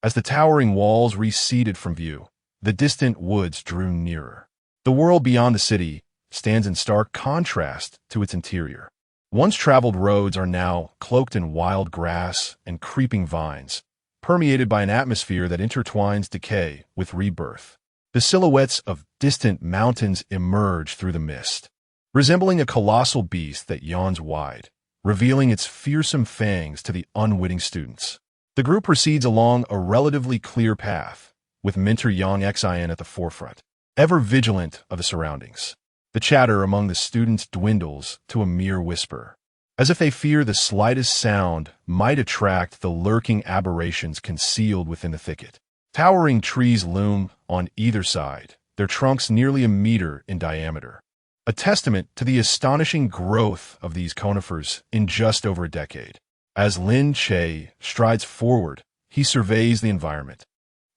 As the towering walls receded from view, the distant woods drew nearer. The world beyond the city stands in stark contrast to its interior. Once traveled roads are now cloaked in wild grass and creeping vines, permeated by an atmosphere that intertwines decay with rebirth. The silhouettes of distant mountains emerge through the mist, resembling a colossal beast that yawns wide, revealing its fearsome fangs to the unwitting students. The group proceeds along a relatively clear path, with mentor Yang Xin at the forefront, ever vigilant of the surroundings. The chatter among the students dwindles to a mere whisper, as if they fear the slightest sound might attract the lurking aberrations concealed within the thicket. Towering trees loom on either side, their trunks nearly a meter in diameter, a testament to the astonishing growth of these conifers in just over a decade. As Lin Che strides forward, he surveys the environment,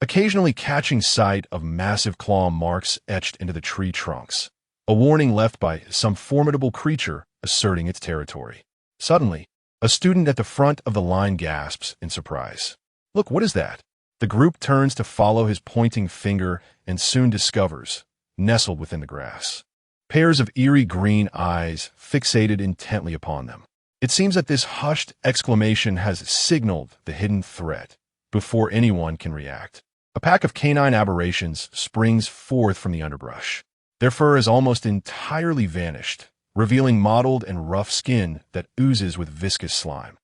occasionally catching sight of massive claw marks etched into the tree trunks, a warning left by some formidable creature asserting its territory. Suddenly, a student at the front of the line gasps in surprise. "Look, what is that?" The group turns to follow his pointing finger and soon discovers, nestled within the grass, pairs of eerie green eyes fixated intently upon them. It seems that this hushed exclamation has signaled the hidden threat before anyone can react. A pack of canine aberrations springs forth from the underbrush. Their fur has almost entirely vanished, revealing mottled and rough skin that oozes with viscous slime.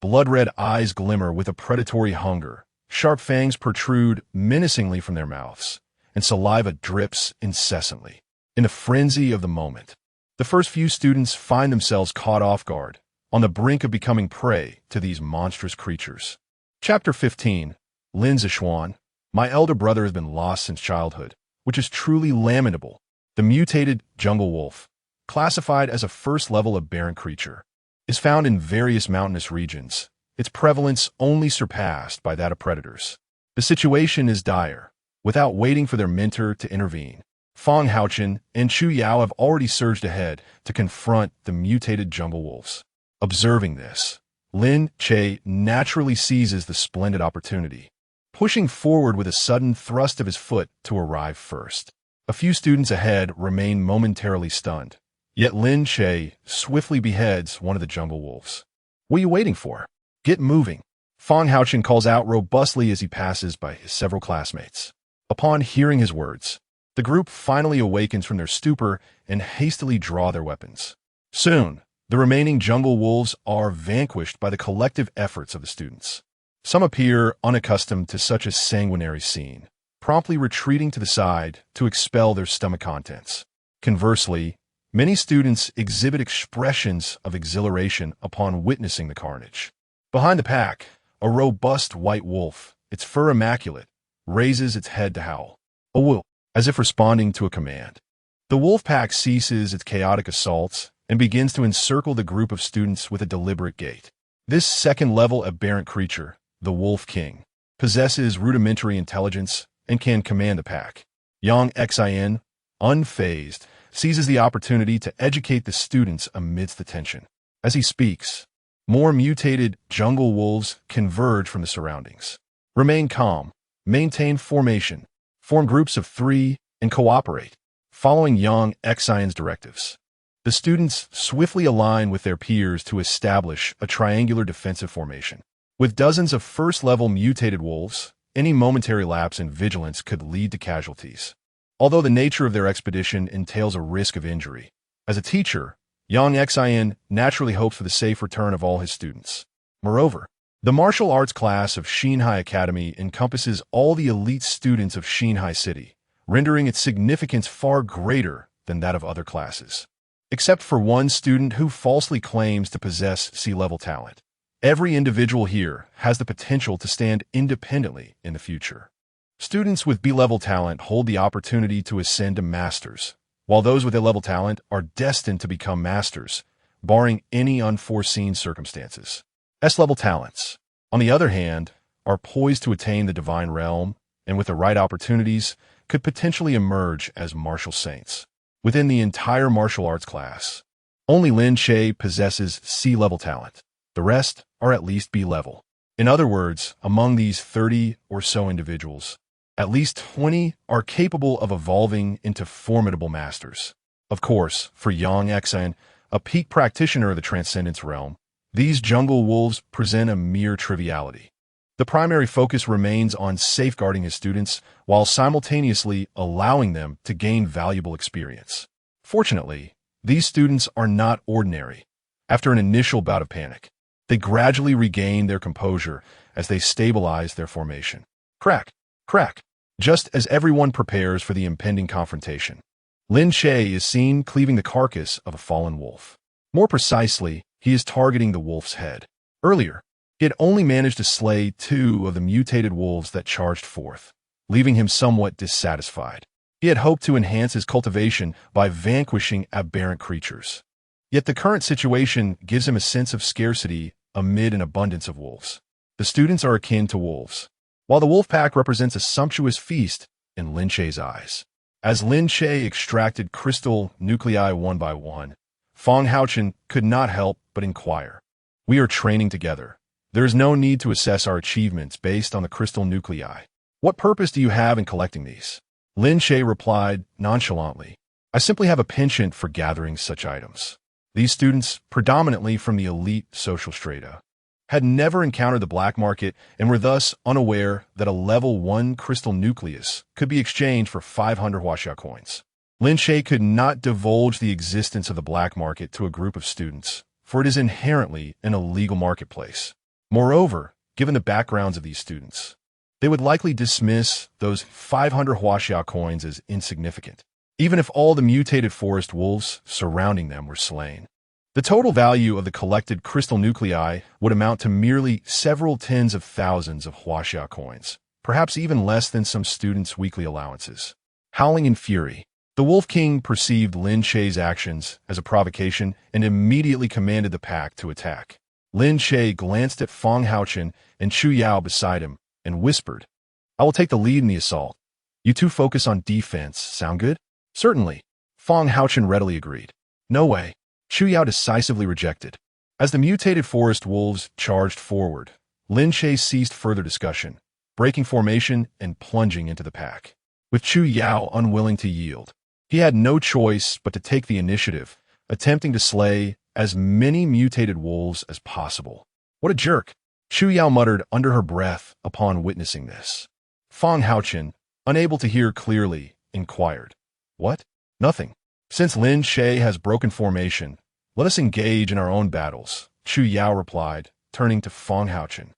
Blood-red eyes glimmer with a predatory hunger, sharp fangs protrude menacingly from their mouths, and saliva drips incessantly. In the frenzy of the moment, the first few students find themselves caught off guard, on the brink of becoming prey to these monstrous creatures. Chapter 15. Lin Che. My elder brother has been lost since childhood, which is truly lamentable. The mutated jungle wolf, classified as a first-level aberrant creature, is found in various mountainous regions, its prevalence only surpassed by that of predators. The situation is dire. Without waiting for their mentor to intervene, Fang Haochen and Chu Yao have already surged ahead to confront the mutated jungle wolves. Observing this, Lin Che naturally seizes the splendid opportunity, pushing forward with a sudden thrust of his foot to arrive first. A few students ahead remain momentarily stunned, yet Lin Che swiftly beheads one of the jungle wolves. What are you waiting for? Get moving! Fang Haochen calls out robustly as he passes by his several classmates. Upon hearing his words, the group finally awakens from their stupor and hastily draw their weapons. Soon, the remaining jungle wolves are vanquished by the collective efforts of the students. Some appear unaccustomed to such a sanguinary scene, promptly retreating to the side to expel their stomach contents. Conversely, many students exhibit expressions of exhilaration upon witnessing the carnage. Behind the pack, a robust white wolf, its fur immaculate, raises its head to howl. A whoop, as if responding to a command. The wolf pack ceases its chaotic assaults and begins to encircle the group of students with a deliberate gait. This second-level aberrant creature, the Wolf King, possesses rudimentary intelligence and can command the pack. Yang Xin, unfazed, seizes the opportunity to educate the students amidst the tension. As he speaks, more mutated jungle wolves converge from the surroundings. Remain calm, maintain formation, form groups of 3, and cooperate, following Yang Xin's directives. The students swiftly align with their peers to establish a triangular defensive formation. With dozens of first-level mutated wolves, any momentary lapse in vigilance could lead to casualties. Although the nature of their expedition entails a risk of injury, as a teacher, Yang Xin naturally hopes for the safe return of all his students. Moreover, the martial arts class of Xinhai Academy encompasses all the elite students of Xinhai City, rendering its significance far greater than that of other classes. Except for one student who falsely claims to possess C-level talent, every individual here has the potential to stand independently in the future. Students with B-level talent hold the opportunity to ascend to masters, while those with A-level talent are destined to become masters, barring any unforeseen circumstances. S-level talents, on the other hand, are poised to attain the divine realm, and with the right opportunities, could potentially emerge as martial saints. Within the entire martial arts class, only Lin Che possesses C-level talent. The rest are at least B-level. In other words, among these 30 or so individuals, at least 20 are capable of evolving into formidable masters. Of course, for Yang Xin, a peak practitioner of the Transcendence realm, these jungle wolves present a mere triviality. The primary focus remains on safeguarding his students while simultaneously allowing them to gain valuable experience. Fortunately, these students are not ordinary. After an initial bout of panic, they gradually regain their composure as they stabilize their formation. Crack, crack. Just as everyone prepares for the impending confrontation, Lin Che is seen cleaving the carcass of a fallen wolf. More precisely, he is targeting the wolf's head. Earlier, he had only managed to slay 2 of the mutated wolves that charged forth, leaving him somewhat dissatisfied. He had hoped to enhance his cultivation by vanquishing aberrant creatures. Yet the current situation gives him a sense of scarcity amid an abundance of wolves. The students are akin to wolves, while the wolf pack represents a sumptuous feast in Lin Che's eyes. As Lin Che extracted crystal nuclei one by one, Fang Haochen could not help but inquire. We are training together. There is no need to assess our achievements based on the crystal nuclei. What purpose do you have in collecting these? Lin Che replied nonchalantly. I simply have a penchant for gathering such items. These students, predominantly from the elite social strata, had never encountered the black market and were thus unaware that a level 1 crystal nucleus could be exchanged for 500 huaxia coins. Lin Che could not divulge the existence of the black market to a group of students, for it is inherently an illegal marketplace. Moreover, given the backgrounds of these students, they would likely dismiss those 500 Huaxia coins as insignificant, even if all the mutated forest wolves surrounding them were slain. The total value of the collected crystal nuclei would amount to merely several tens of thousands of Huaxia coins, perhaps even less than some students' weekly allowances. Howling in fury, the Wolf King perceived Lin Che's actions as a provocation and immediately commanded the pack to attack. Lin Che glanced at Fang Haochen and Chu Yao beside him and whispered, "I will take the lead in the assault. You two focus on defense. Sound good?" "Certainly." Fang Haochen readily agreed. "No way." Chu Yao decisively rejected. As the mutated forest wolves charged forward, Lin Che ceased further discussion, breaking formation and plunging into the pack. With Chu Yao unwilling to yield, he had no choice but to take the initiative, attempting to slay as many mutated wolves as possible. "What a jerk!" Chu Yao muttered under her breath upon witnessing this. Fang Haochen, unable to hear clearly, inquired, "What?" "Nothing. Since Lin Che has broken formation, let us engage in our own battles," Chu Yao replied, turning to Fang Haochen.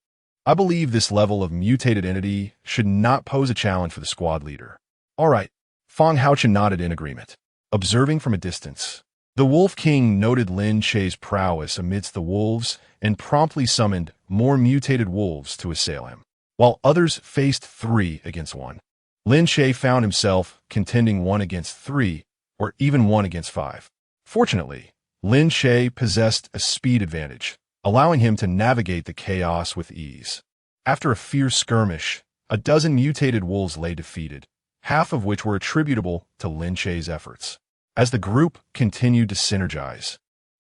"I believe this level of mutated entity should not pose a challenge for the squad leader." "All right." Fang Haochen nodded in agreement. Observing from a distance, the Wolf King noted Lin Che's prowess amidst the wolves and promptly summoned more mutated wolves to assail him. While others faced 3 against 1, Lin Che found himself contending 1 against 3, or even 1 against 5. Fortunately, Lin Che possessed a speed advantage, allowing him to navigate the chaos with ease. After a fierce skirmish, a dozen mutated wolves lay defeated, half of which were attributable to Lin Che's efforts. As the group continued to synergize,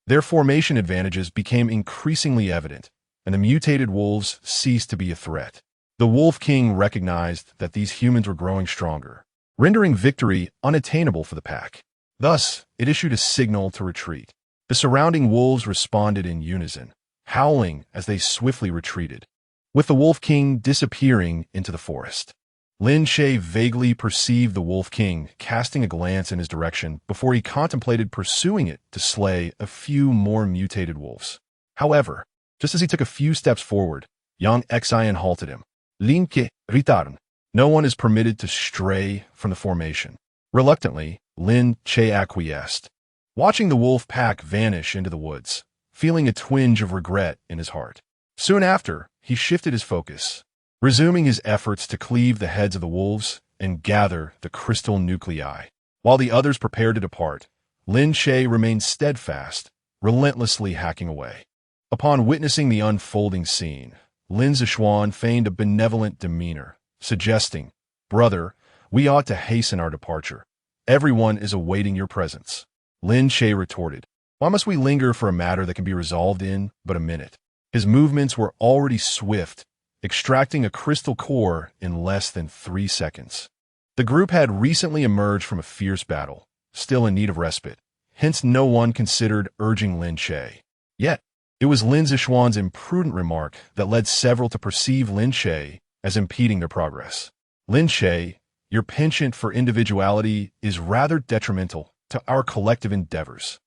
their formation advantages became increasingly evident, and the mutated wolves ceased to be a threat. The Wolf King recognized that these humans were growing stronger, rendering victory unattainable for the pack. Thus, it issued a signal to retreat. The surrounding wolves responded in unison, howling as they swiftly retreated, with the Wolf King disappearing into the forest. Lin Che vaguely perceived the Wolf King casting a glance in his direction before he contemplated pursuing it to slay a few more mutated wolves. However, just as he took a few steps forward, Yang Xian halted him. "Lin Che, return. No one is permitted to stray from the formation." Reluctantly, Lin Che acquiesced, watching the wolf pack vanish into the woods, feeling a twinge of regret in his heart. Soon after, he shifted his focus, resuming his efforts to cleave the heads of the wolves and gather the crystal nuclei. While the others prepared to depart, Lin Che remained steadfast, relentlessly hacking away. Upon witnessing the unfolding scene, Lin Zishuan feigned a benevolent demeanor, suggesting, "Brother, we ought to hasten our departure. Everyone is awaiting your presence." Lin Che retorted, "Why must we linger for a matter that can be resolved in but a minute?" His movements were already swift, extracting a crystal core in less than 3 seconds. The group had recently emerged from a fierce battle, still in need of respite, hence no one considered urging Lin Che. Yet, it was Lin Zishuan's imprudent remark that led several to perceive Lin Che as impeding their progress. "Lin Che, your penchant for individuality is rather detrimental to our collective endeavors."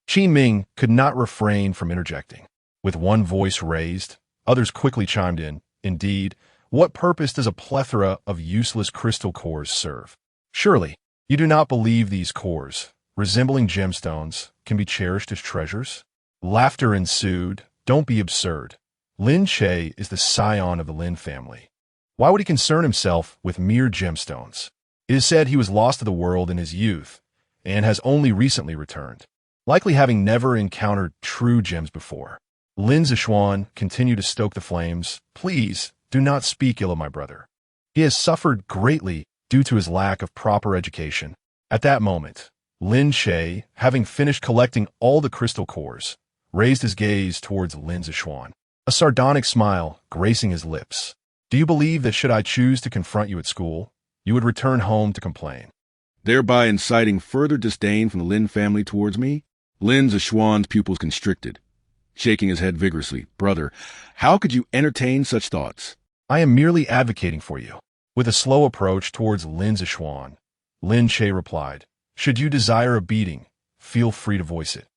Qi Ming could not refrain from interjecting. With one voice raised, others quickly chimed in. "Indeed, what purpose does a plethora of useless crystal cores serve? Surely, you do not believe these cores, resembling gemstones, can be cherished as treasures?" Laughter ensued. "Don't be absurd. Lin Che is the scion of the Lin family. Why would he concern himself with mere gemstones? It is said he was lost to the world in his youth and has only recently returned, likely having never encountered true gems before." Lin Zishuan continued to stoke the flames. "Please, do not speak ill of my brother. He has suffered greatly due to his lack of proper education." At that moment, Lin Che, having finished collecting all the crystal cores, raised his gaze towards Lin Zishuan, a sardonic smile gracing his lips. "Do you believe that should I choose to confront you at school, you would return home to complain, thereby inciting further disdain from the Lin family towards me?" Lin Zishuan's pupils constricted, shaking his head vigorously. "Brother, how could you entertain such thoughts?" "I am merely advocating for you." With a slow approach towards Lin Zishuan, Lin Che replied, "Should you desire a beating, feel free to voice it.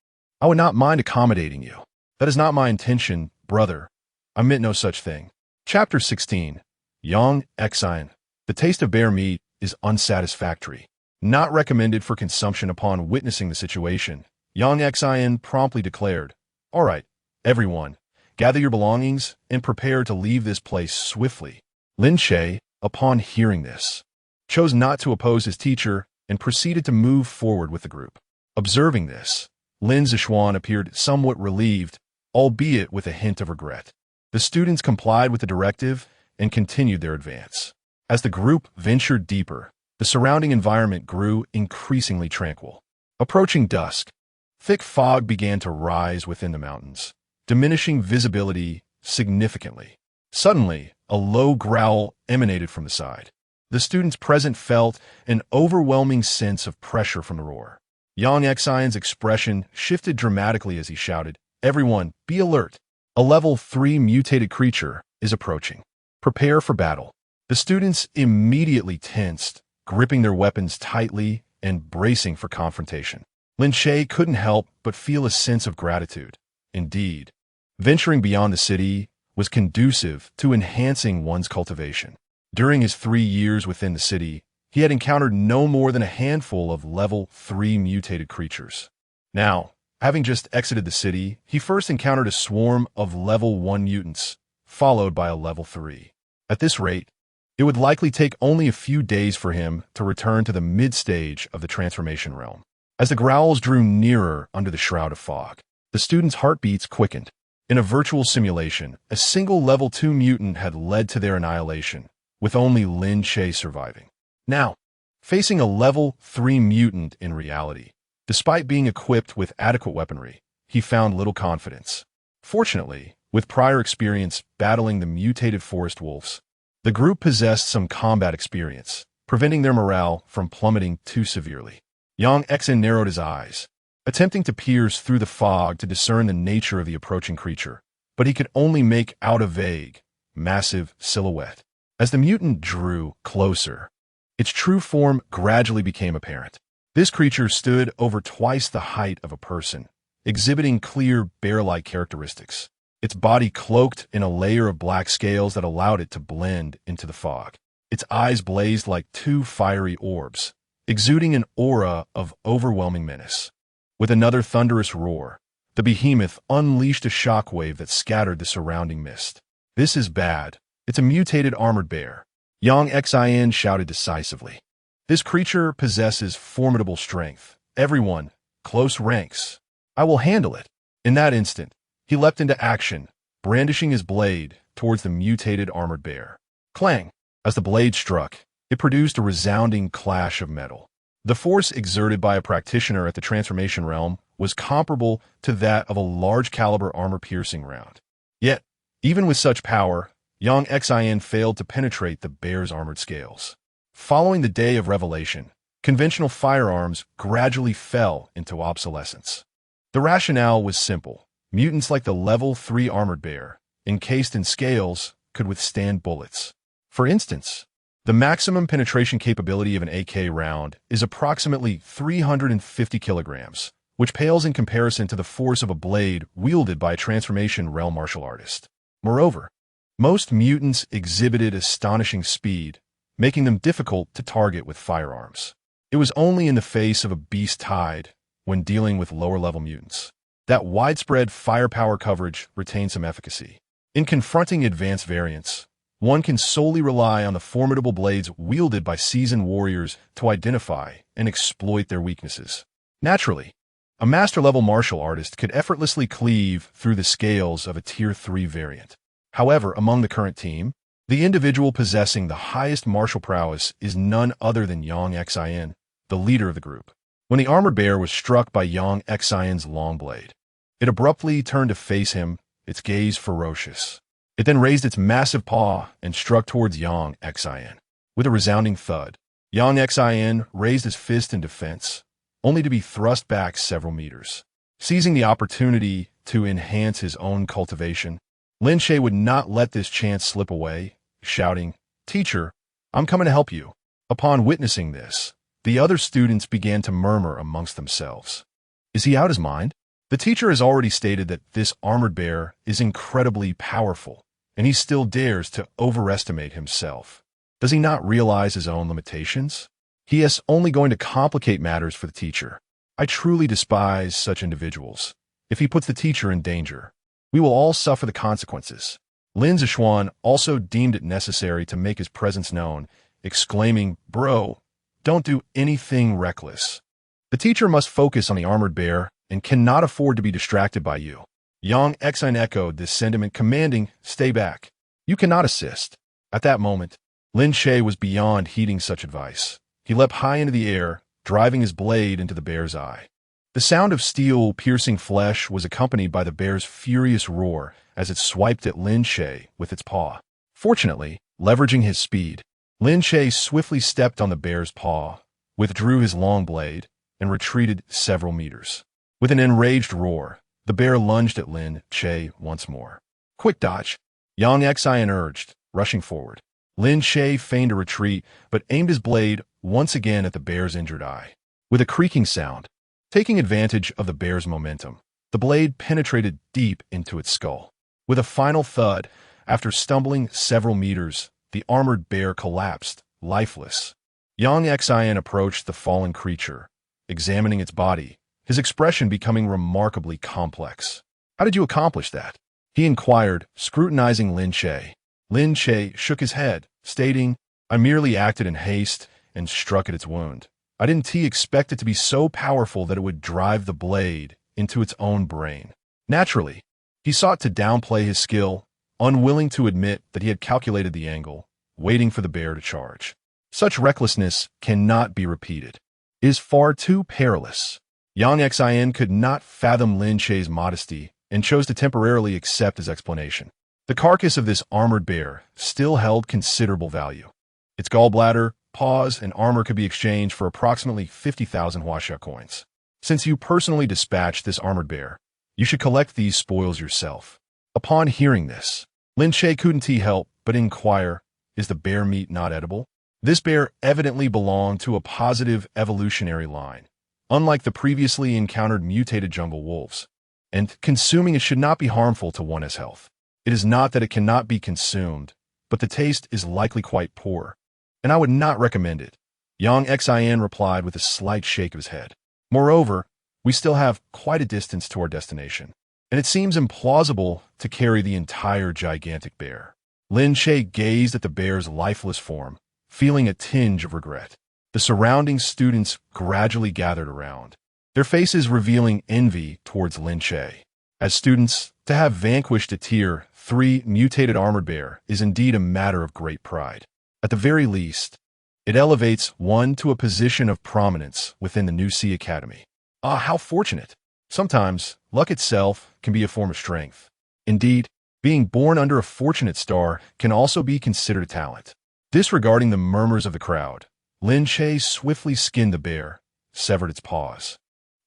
I would not mind accommodating you. That is not my intention, brother." I meant no such thing. Chapter 16. Yang Xian. The taste of bear meat is unsatisfactory. Not recommended for consumption. Upon witnessing the situation, Yang Xian promptly declared, "All right, everyone, gather your belongings and prepare to leave this place swiftly." Lin Che, upon hearing this, chose not to oppose his teacher and proceeded to move forward with the group. Observing this, Lin Zixuan appeared somewhat relieved, albeit with a hint of regret. The students complied with the directive and continued their advance. As the group ventured deeper, the surrounding environment grew increasingly tranquil. Approaching dusk, thick fog began to rise within the mountains, diminishing visibility significantly. Suddenly, a low growl emanated from the side. The students present felt an overwhelming sense of pressure from the roar. Yang Xian's expression shifted dramatically as he shouted, "Everyone, be alert! A level 3 mutated creature is approaching. Prepare for battle." The students immediately tensed, gripping their weapons tightly and bracing for confrontation. Lin Che couldn't help but feel a sense of gratitude. Indeed, venturing beyond the city was conducive to enhancing one's cultivation. During his 3 years within the city, he had encountered no more than a handful of level 3 mutated creatures. Now, having just exited the city, he first encountered a swarm of level 1 mutants, followed by a level 3. At this rate, it would likely take only a few days for him to return to the mid-stage of the transformation realm. As the growls drew nearer under the shroud of fog, the students' heartbeats quickened. In a virtual simulation, a single level 2 mutant had led to their annihilation, with only Lin Che surviving. Now, facing a level 3 mutant in reality, despite being equipped with adequate weaponry, he found little confidence. Fortunately, with prior experience battling the mutated forest wolves, the group possessed some combat experience, preventing their morale from plummeting too severely. Yang Xian narrowed his eyes, attempting to pierce through the fog to discern the nature of the approaching creature, but he could only make out a vague, massive silhouette. As the mutant drew closer, its true form gradually became apparent. This creature stood over twice the height of a person, exhibiting clear bear-like characteristics. Its body cloaked in a layer of black scales that allowed it to blend into the fog. Its eyes blazed like 2 fiery orbs, exuding an aura of overwhelming menace. With another thunderous roar, the behemoth unleashed a shockwave that scattered the surrounding mist. "This is bad. It's a mutated armored bear," Yang Xian shouted decisively. "This creature possesses formidable strength. Everyone, close ranks. I will handle it." In that instant, he leapt into action, brandishing his blade towards the mutated armored bear. Clang! As the blade struck, it produced a resounding clash of metal. The force exerted by a practitioner at the transformation realm was comparable to that of a large-caliber armor-piercing round. Yet, even with such power, Yang Xian failed to penetrate the bear's armored scales. Following the day of revelation, conventional firearms gradually fell into obsolescence. The rationale was simple. Mutants like the level 3 armored bear, encased in scales, could withstand bullets. For instance, the maximum penetration capability of an AK round is approximately 350 kilograms, which pales in comparison to the force of a blade wielded by a transformation realm martial artist. Moreover, most mutants exhibited astonishing speed, making them difficult to target with firearms. It was only in the face of a beast tide, when dealing with lower-level mutants, that widespread firepower coverage retained some efficacy. In confronting advanced variants, one can solely rely on the formidable blades wielded by seasoned warriors to identify and exploit their weaknesses. Naturally, a master-level martial artist could effortlessly cleave through the scales of a Tier 3 variant. However, among the current team, the individual possessing the highest martial prowess is none other than Yang Xian, the leader of the group. When the armored bear was struck by Yang Xian's long blade, it abruptly turned to face him, its gaze ferocious. It then raised its massive paw and struck towards Yang Xian. With a resounding thud, Yang Xian raised his fist in defense, only to be thrust back several meters. Seizing the opportunity to enhance his own cultivation, Lin Che would not let this chance slip away, shouting, "Teacher, I'm coming to help you." Upon witnessing this, the other students began to murmur amongst themselves. "Is he out his mind?" The teacher has already stated that this armored bear is incredibly powerful, and he still dares to overestimate himself. Does he not realize his own limitations? He is only going to complicate matters for the teacher. I truly despise such individuals. If he puts the teacher in danger, we will all suffer the consequences. Lin Che also deemed it necessary to make his presence known, exclaiming, "Bro, don't do anything reckless. The teacher must focus on the armored bear and cannot afford to be distracted by you." Yang Xin echoed this sentiment, commanding, "Stay back. You cannot assist." At that moment, Lin Che was beyond heeding such advice. He leapt high into the air, driving his blade into the bear's eye. The sound of steel piercing flesh was accompanied by the bear's furious roar as it swiped at Lin Che with its paw. Fortunately, leveraging his speed, Lin Che swiftly stepped on the bear's paw, withdrew his long blade, and retreated several meters. With an enraged roar, the bear lunged at Lin Che once more. "Quick dodge!" Yang Xin urged, rushing forward. Lin Che feigned a retreat, but aimed his blade once again at the bear's injured eye. With a creaking sound, taking advantage of the bear's momentum, the blade penetrated deep into its skull. With a final thud, after stumbling several meters, the armored bear collapsed, lifeless. Yang Xin approached the fallen creature, examining its body, his expression becoming remarkably complex. "How did you accomplish that?" he inquired, scrutinizing Lin Che. Lin Che shook his head, stating, "I merely acted in haste and struck at its wound. I didn't expect it to be so powerful that it would drive the blade into its own brain." Naturally, he sought to downplay his skill, unwilling to admit that he had calculated the angle, waiting for the bear to charge. Such recklessness cannot be repeated. It is far too perilous. Yang Xin could not fathom Lin Che's modesty and chose to temporarily accept his explanation. The carcass of this armored bear still held considerable value. Its gallbladder, paws, and armor could be exchanged for approximately 50,000 Huaxia coins. Since you personally dispatched this armored bear, you should collect these spoils yourself. Upon hearing this, Lin Che couldn't help but inquire, "Is the bear meat not edible?" This bear evidently belonged to a positive evolutionary line, unlike the previously encountered mutated jungle wolves, and consuming it should not be harmful to one's health. It is not that it cannot be consumed, but the taste is likely quite poor, and I would not recommend it. Yang Xin replied with a slight shake of his head. Moreover, we still have quite a distance to our destination, and it seems implausible to carry the entire gigantic bear. Lin Che gazed at the bear's lifeless form, feeling a tinge of regret. The surrounding students gradually gathered around, their faces revealing envy towards Lin Che. As students, to have vanquished a Tier 3 mutated armored bear is indeed a matter of great pride. At the very least, it elevates one to a position of prominence within the New Sea Academy. Ah, how fortunate! Sometimes, luck itself can be a form of strength. Indeed, being born under a fortunate star can also be considered a talent. Disregarding the murmurs of the crowd, Lin Che swiftly skinned the bear, severed its paws,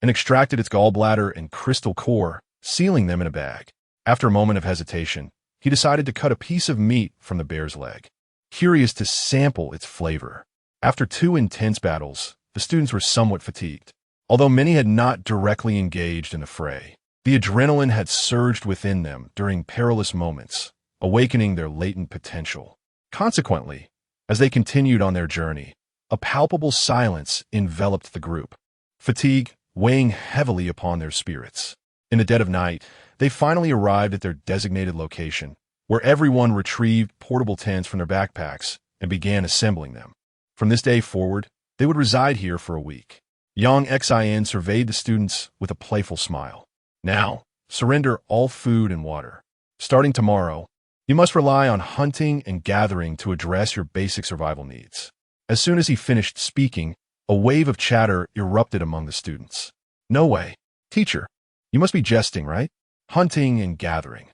and extracted its gallbladder and crystal core, sealing them in a bag. After a moment of hesitation, he decided to cut a piece of meat from the bear's leg, curious to sample its flavor. After 2 intense battles, the students were somewhat fatigued. Although many had not directly engaged in the fray, the adrenaline had surged within them during perilous moments, awakening their latent potential. Consequently, as they continued on their journey, a palpable silence enveloped the group, fatigue weighing heavily upon their spirits. In the dead of night, they finally arrived at their designated location, where everyone retrieved portable tents from their backpacks and began assembling them. From this day forward, they would reside here for a week. Yang Xin surveyed the students with a playful smile. "Now, surrender all food and water. Starting tomorrow, you must rely on hunting and gathering to address your basic survival needs." As soon as he finished speaking, a wave of chatter erupted among the students. "No way. Teacher, you must be jesting, right? Hunting and gathering.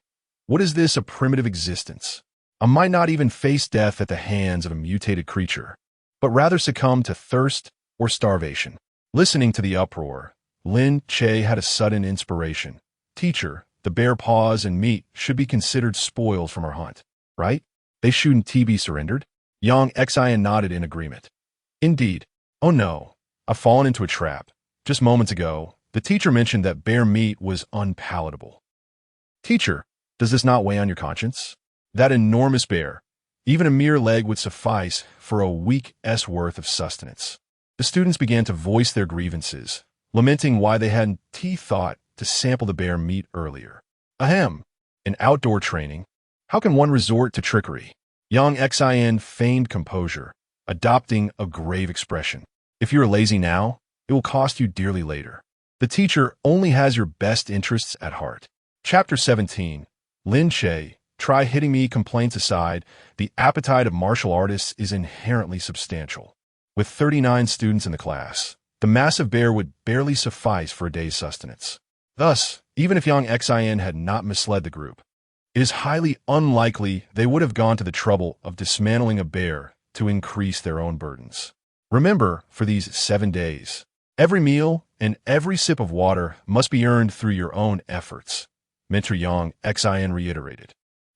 What is this, a primitive existence? I might not even face death at the hands of a mutated creature, but rather succumb to thirst or starvation." Listening to the uproar, Lin Che had a sudden inspiration. "Teacher, the bear paws and meat should be considered spoils from our hunt, right? They shouldn't be surrendered?" Yang Xin nodded in agreement. "Indeed. Oh no, I've fallen into a trap. Just moments ago, The teacher mentioned that bear meat was unpalatable. Teacher, does this not weigh on your conscience? That enormous bear, even a mere leg would suffice for a week's worth of sustenance. The students began to voice their grievances, lamenting why they hadn't thought to sample the bear meat earlier. Ahem, in outdoor training, how can one resort to trickery? Young Xin feigned composure, adopting a grave expression. If you are lazy now, it will cost you dearly later. The teacher only has your best interests at heart. Chapter 17. Lin Che, try hitting me complaints aside, the appetite of martial artists is inherently substantial. With 39 students in the class, the massive bear would barely suffice for a day's sustenance. Thus, even if young Xin had not misled the group, it is highly unlikely they would have gone to the trouble of dismantling a bear to increase their own burdens. Remember, for these 7 days, every meal and every sip of water must be earned through your own efforts, Mentor Yang Xin reiterated.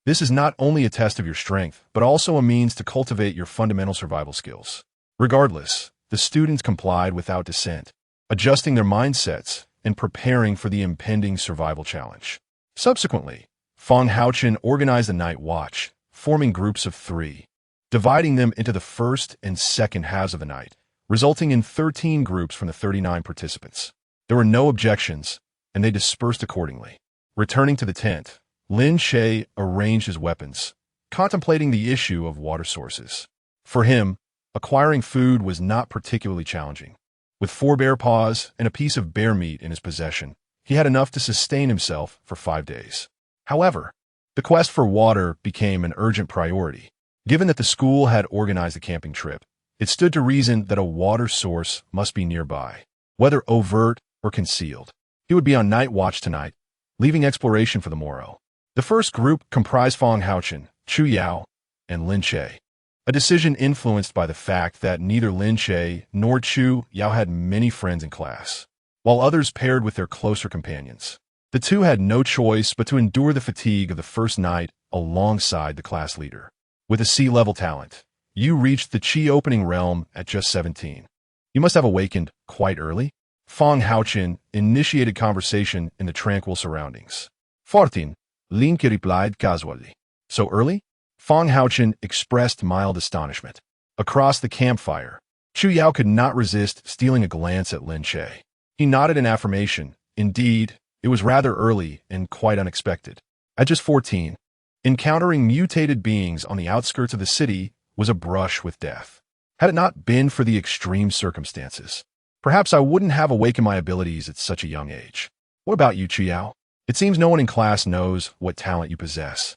This is not only a test of your strength, but also a means to cultivate your fundamental survival skills. Regardless, the students complied without dissent, adjusting their mindsets and preparing for the impending survival challenge. Subsequently, Fang Haochen organized a night watch, forming groups of 3, dividing them into the first and second halves of the night, resulting in 13 groups from the 39 participants. There were no objections, and they dispersed accordingly. Returning to the tent, Lin Che arranged his weapons, contemplating the issue of water sources. For him, acquiring food was not particularly challenging. With 4 bear paws and a piece of bear meat in his possession, he had enough to sustain himself for 5 days. However, the quest for water became an urgent priority. Given that the school had organized a camping trip, it stood to reason that a water source must be nearby, whether overt or concealed. He would be on night watch tonight, leaving exploration for the morrow. The first group comprised Fang Haochen, Chu Yao, and Lin Che, a decision influenced by the fact that neither Lin Che nor Chu Yao had many friends in class, while others paired with their closer companions. The two had no choice but to endure the fatigue of the first night alongside the class leader. With a sea-level talent, you reached the Qi opening realm at just 17. You must have awakened quite early. Fang Haochen initiated conversation in the tranquil surroundings. 14. Lin Che replied casually. So early? Fang Haochen expressed mild astonishment. Across the campfire, Chu Yao could not resist stealing a glance at Lin Che. He nodded in affirmation. Indeed, it was rather early and quite unexpected. At just 14, encountering mutated beings on the outskirts of the city was a brush with death. Had it not been for the extreme circumstances, perhaps I wouldn't have awakened my abilities at such a young age. What about you, Chu Yao? It seems no one in class knows what talent you possess.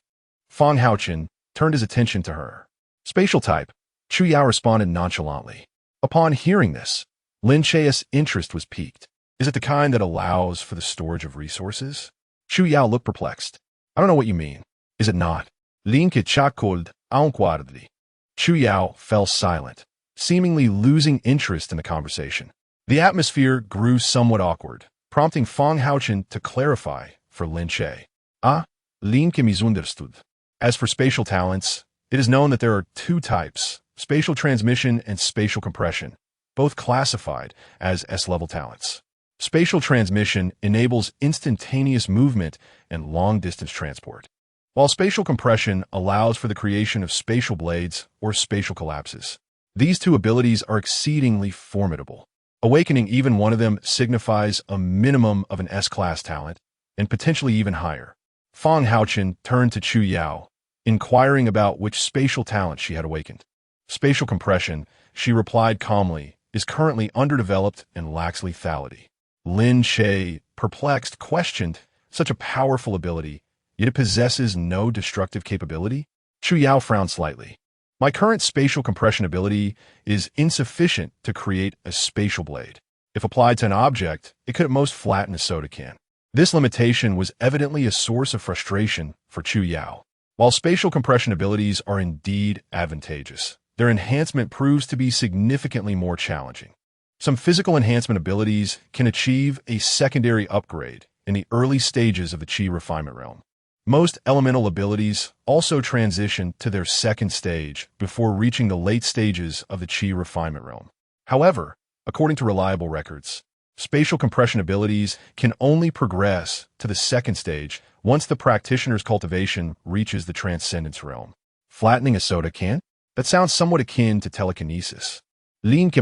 Fang Haochen turned his attention to her. Spatial type, Chu Yao responded nonchalantly. Upon hearing this, Lin Che's interest was piqued. Is it the kind that allows for the storage of resources? Chu Yao looked perplexed. I don't know what you mean. Is it not? Lin Che chuckled awkwardly. Chu Yao fell silent, seemingly losing interest in the conversation. The atmosphere grew somewhat awkward, prompting Fang Haochen to clarify for Lin Che. Lin Che misunderstood. As for spatial talents, it is known that there are 2 types, spatial transmission and spatial compression, both classified as S-level talents. Spatial transmission enables instantaneous movement and long-distance transport, while spatial compression allows for the creation of spatial blades or spatial collapses. These 2 abilities are exceedingly formidable. Awakening even one of them signifies a minimum of an S-class talent, and potentially even higher. Fang Haochen turned to Chu Yao, inquiring about which spatial talent she had awakened. Spatial compression, she replied calmly, is currently underdeveloped and lacks lethality. Lin Che, perplexed, questioned, such a powerful ability, yet it possesses no destructive capability? Chu Yao frowned slightly. My current spatial compression ability is insufficient to create a spatial blade. If applied to an object, it could at most flatten a soda can. This limitation was evidently a source of frustration for Chu Yao. While spatial compression abilities are indeed advantageous, their enhancement proves to be significantly more challenging. Some physical enhancement abilities can achieve a secondary upgrade in the early stages of the Qi refinement realm. Most elemental abilities also transition to their second stage before reaching the late stages of the Qi refinement realm. However, according to reliable records, Spatial compression abilities can only progress to the second stage once the practitioner's cultivation reaches the transcendence realm. Flattening a soda can? That sounds somewhat akin to telekinesis. Lin Che.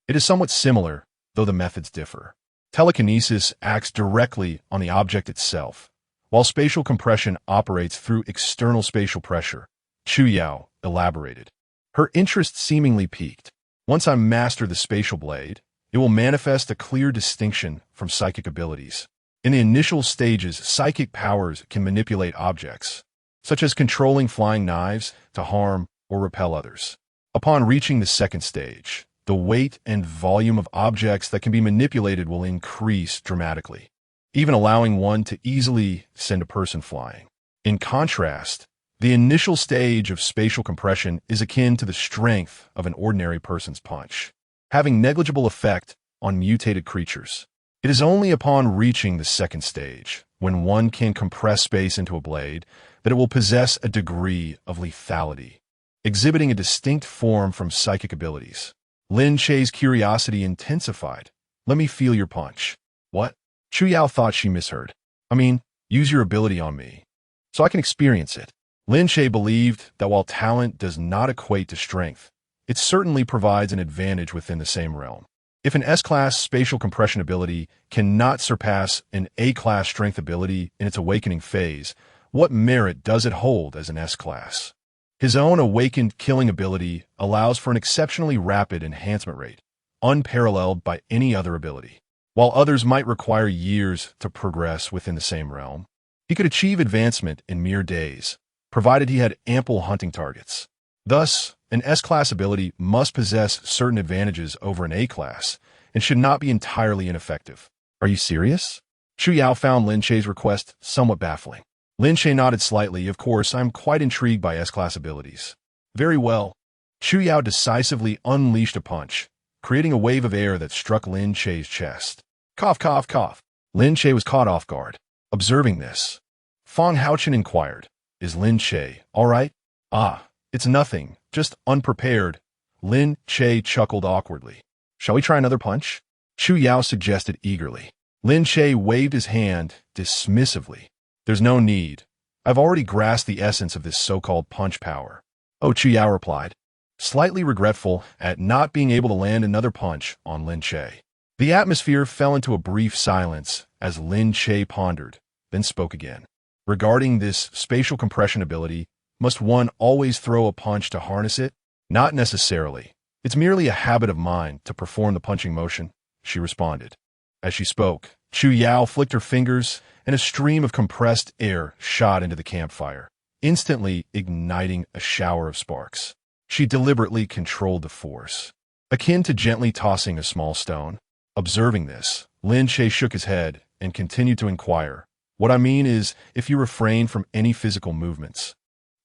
It is somewhat similar, though the methods differ. Telekinesis acts directly on the object itself, while spatial compression operates through external spatial pressure. Chu Yao elaborated. Her interest seemingly peaked. Once I master the spatial blade, it will manifest a clear distinction from psychic abilities. In the initial stages, psychic powers can manipulate objects, such as controlling flying knives to harm or repel others. Upon reaching the second stage, the weight and volume of objects that can be manipulated will increase dramatically, even allowing one to easily send a person flying. In contrast, the initial stage of spatial compression is akin to the strength of an ordinary person's punch, having negligible effect on mutated creatures. It is only upon reaching the second stage, when one can compress space into a blade, that it will possess a degree of lethality, exhibiting a distinct form from psychic abilities. Lin Che's curiosity intensified. Let me feel your punch. What? Chu Yao thought she misheard. I mean, use your ability on me, so I can experience it. Lin Che believed that while talent does not equate to strength, it certainly provides an advantage within the same realm. If an S-class spatial compression ability cannot surpass an A-class strength ability in its awakening phase, what merit does it hold as an S-class? His own awakened killing ability allows for an exceptionally rapid enhancement rate, unparalleled by any other ability. While others might require years to progress within the same realm, he could achieve advancement in mere days, provided he had ample hunting targets. Thus, an S-class ability must possess certain advantages over an A-class and should not be entirely ineffective. Are you serious? Chu Yao found Lin Che's request somewhat baffling. Lin Che nodded slightly. Of course, I'm quite intrigued by S-class abilities. Very well. Chu Yao decisively unleashed a punch, creating a wave of air that struck Lin Che's chest. Cough, cough, cough. Lin Che was caught off guard. Observing this, Fang Haochen inquired, Is Lin Che all right? Ah, it's nothing, just unprepared. Lin Che chuckled awkwardly. Shall we try another punch? Chu Yao suggested eagerly. Lin Che waved his hand dismissively. There's no need. I've already grasped the essence of this so-called punch power. Oh, Chu Yao replied, slightly regretful at not being able to land another punch on Lin Che. The atmosphere fell into a brief silence as Lin Che pondered, then spoke again. Regarding this spatial compression ability, must one always throw a punch to harness it? Not necessarily. It's merely a habit of mind to perform the punching motion, she responded. As she spoke, Chu Yao flicked her fingers and a stream of compressed air shot into the campfire, instantly igniting a shower of sparks. She deliberately controlled the force, akin to gently tossing a small stone. Observing this, Lin Che shook his head and continued to inquire, What I mean is, if you refrain from any physical movements,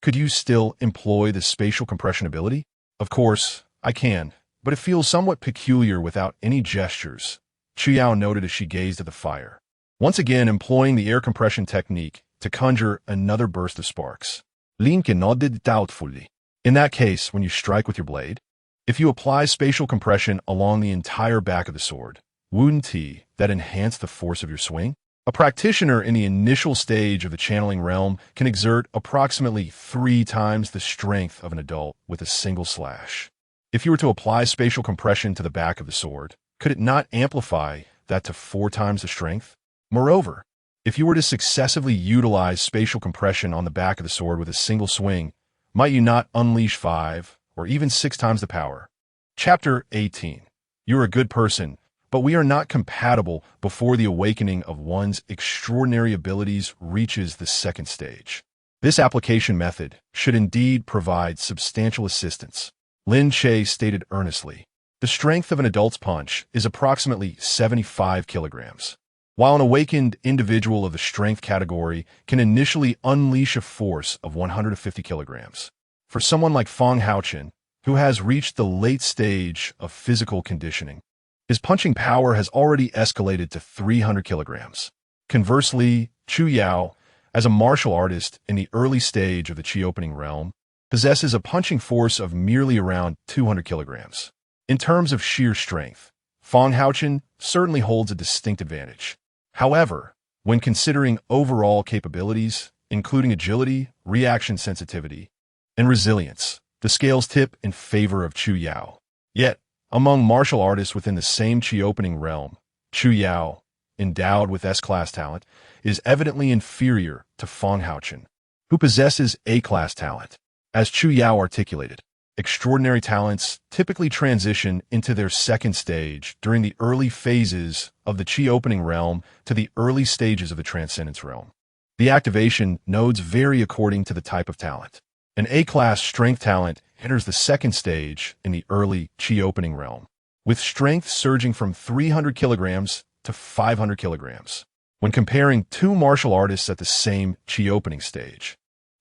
could you still employ the spatial compression ability? Of course, I can, but it feels somewhat peculiar without any gestures, Chu Yao noted as she gazed at the fire, once again employing the air compression technique to conjure another burst of sparks. Lin Che nodded doubtfully. In that case, when you strike with your blade, if you apply spatial compression along the entire back of the sword, wouldn't that enhance the force of your swing? A practitioner in the initial stage of the channeling realm can exert approximately 3 times the strength of an adult with a single slash. If you were to apply spatial compression to the back of the sword, could it not amplify that to 4 times the strength? Moreover, if you were to successively utilize spatial compression on the back of the sword with a single swing, might you not unleash 5 or even 6 times the power? Chapter 18. You're a good person, but we are not compatible before the awakening of one's extraordinary abilities reaches the second stage. This application method should indeed provide substantial assistance, Lin Che stated earnestly. The strength of an adult's punch is approximately 75 kilograms, while an awakened individual of the strength category can initially unleash a force of 150 kilograms. For someone like Fang Haochen, who has reached the late stage of physical conditioning, his punching power has already escalated to 300 kilograms. Conversely, Chu Yao, as a martial artist in the early stage of the Qi opening realm, possesses a punching force of merely around 200 kilograms. In terms of sheer strength, Fang Haochen certainly holds a distinct advantage. However, when considering overall capabilities, including agility, reaction sensitivity, and resilience, the scales tip in favor of Chu Yao. Yet, among martial artists within the same Qi opening realm, Chu Yao, endowed with S-class talent, is evidently inferior to Fang Haochen, who possesses A-class talent. As Chu Yao articulated, extraordinary talents typically transition into their second stage during the early phases of the Qi opening realm to the early stages of the Transcendence realm. The activation nodes vary according to the type of talent. An A-class strength talent enters the second stage in the early Qi opening realm, with strength surging from 300 kilograms to 500 kilograms. When comparing two martial artists at the same Qi opening stage,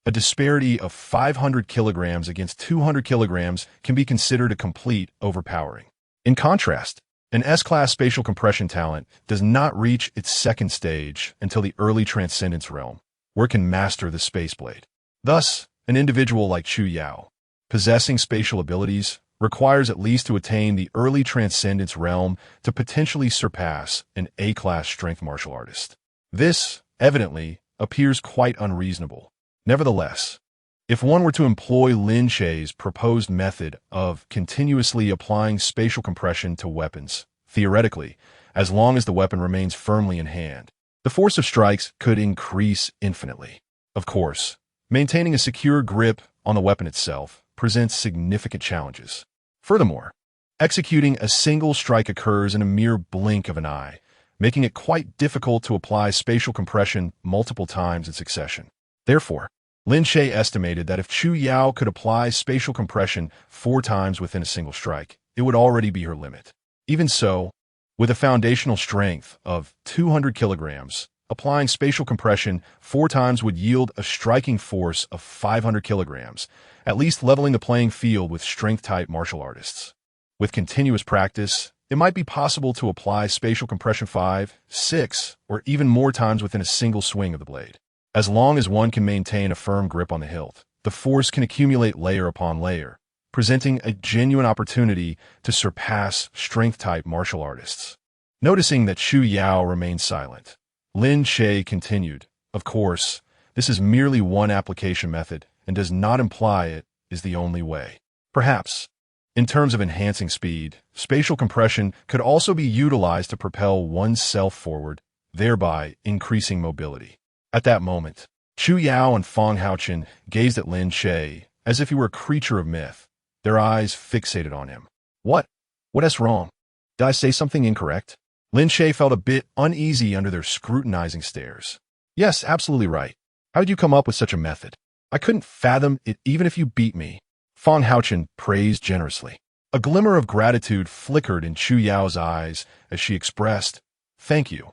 a disparity of 500 kilograms against 200 kilograms can be considered a complete overpowering. In contrast, an S-class spatial compression talent does not reach its second stage until the early Transcendence realm, where it can master the Space Blade. Thus, an individual like Chu Yao, possessing spatial abilities, requires at least to attain the early Transcendence realm to potentially surpass an A-class strength martial artist. This, evidently, appears quite unreasonable. Nevertheless, if one were to employ Lin Che's proposed method of continuously applying spatial compression to weapons, theoretically, as long as the weapon remains firmly in hand, the force of strikes could increase infinitely. Of course, maintaining a secure grip on the weapon itself presents significant challenges. Furthermore, executing a single strike occurs in a mere blink of an eye, making it quite difficult to apply spatial compression multiple times in succession. Therefore, Lin Che estimated that if Chu Yao could apply spatial compression 4 times within a single strike, it would already be her limit. Even so, with a foundational strength of 200 kilograms, applying spatial compression 4 times would yield a striking force of 500 kilograms, at least leveling the playing field with strength-type martial artists. With continuous practice, it might be possible to apply spatial compression 5, 6, or even more times within a single swing of the blade. As long as one can maintain a firm grip on the hilt, the force can accumulate layer upon layer, presenting a genuine opportunity to surpass strength-type martial artists. Noticing that Chu Yao remained silent, Lin Che continued, "Of course, this is merely one application method and does not imply it is the only way. Perhaps, in terms of enhancing speed, spatial compression could also be utilized to propel oneself forward, thereby increasing mobility." At that moment, Chu Yao and Fang Haochen gazed at Lin Che as if he were a creature of myth, their eyes fixated on him. What is wrong? Did I say something incorrect? Lin Che felt a bit uneasy under their scrutinizing stares. Yes, absolutely right. How did you come up with such a method? I couldn't fathom it even if you beat me. Fang Haochen praised generously. A glimmer of gratitude flickered in Chu Yao's eyes as she expressed, "Thank you.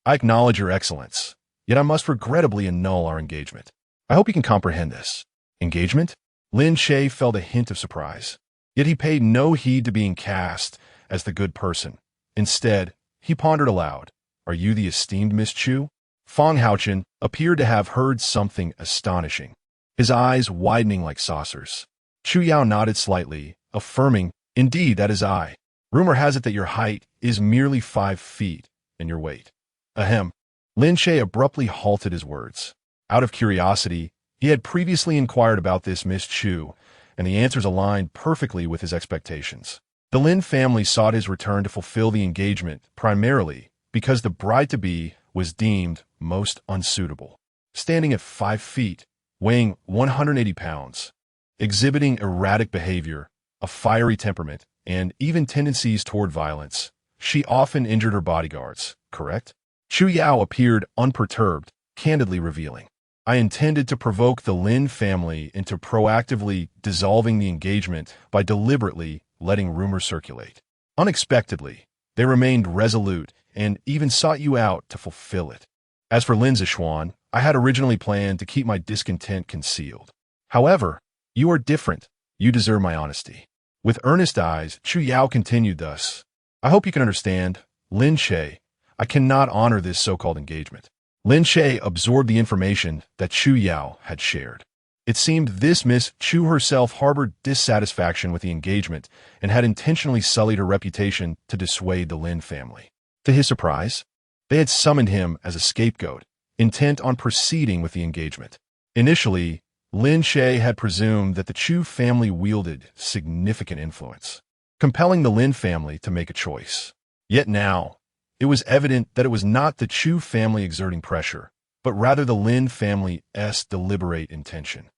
I acknowledge your excellence. Yet I must regrettably annul our engagement. I hope you can comprehend this." Engagement? Lin Che felt a hint of surprise. Yet he paid no heed to being cast as the good person. Instead, he pondered aloud, "Are you the esteemed Miss Chu?" Fang Haochen appeared to have heard something astonishing, his eyes widening like saucers. Chu Yao nodded slightly, affirming, "Indeed, that is I. Rumor has it that your height is merely 5 feet, and your weight." Ahem. Lin Che abruptly halted his words. Out of curiosity, he had previously inquired about this Miss Chu, and the answers aligned perfectly with his expectations. The Lin family sought his return to fulfill the engagement primarily because the bride-to-be was deemed most unsuitable. Standing at 5 feet, weighing 180 pounds, exhibiting erratic behavior, a fiery temperament, and even tendencies toward violence, she often injured her bodyguards, correct? Chu Yao appeared unperturbed, candidly revealing, "I intended to provoke the Lin family into proactively dissolving the engagement by deliberately letting rumors circulate. Unexpectedly, they remained resolute and even sought you out to fulfill it. As for Lin Zishuan, I had originally planned to keep my discontent concealed. However, you are different. You deserve my honesty." With earnest eyes, Chu Yao continued thus, "I hope you can understand, Lin Che, I cannot honor this so-called engagement." Lin Che absorbed the information that Chu Yao had shared. It seemed this Miss Chu herself harbored dissatisfaction with the engagement and had intentionally sullied her reputation to dissuade the Lin family. To his surprise, they had summoned him as a scapegoat, intent on proceeding with the engagement. Initially, Lin Che had presumed that the Chu family wielded significant influence, compelling the Lin family to make a choice. Yet now, it was evident that it was not the Chu family exerting pressure, but rather the Lin family's deliberate intention.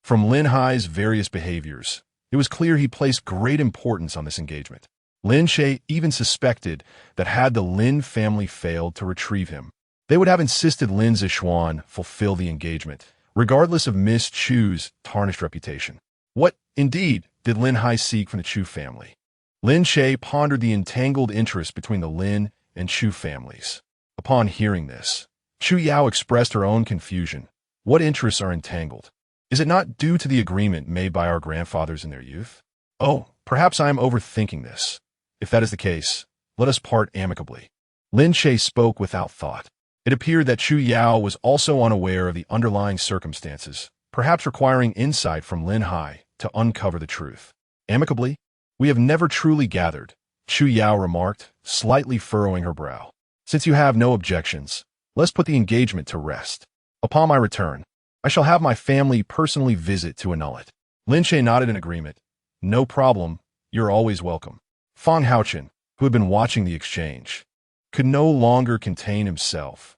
From Lin Hai's various behaviors, it was clear he placed great importance on this engagement. Lin Che even suspected that had the Lin family failed to retrieve him, they would have insisted Lin Zixuan fulfill the engagement, regardless of Miss Chu's tarnished reputation. What, indeed, did Lin Hai seek from the Chu family? Lin Che pondered the entangled interest between the Lin and Chu families. Upon hearing this, Chu Yao expressed her own confusion. What interests are entangled? Is it not due to the agreement made by our grandfathers in their youth? Oh, perhaps I am overthinking this. If that is the case, let us part amicably. Lin Che spoke without thought. It appeared that Chu Yao was also unaware of the underlying circumstances, perhaps requiring insight from Lin Hai to uncover the truth. Amicably? We have never truly gathered, Chu Yao remarked, slightly furrowing her brow. Since you have no objections, let's put the engagement to rest. Upon my return, I shall have my family personally visit to annul it. Lin Che nodded in agreement. No problem, you're always welcome. Fang Haochen, who had been watching the exchange, could no longer contain himself.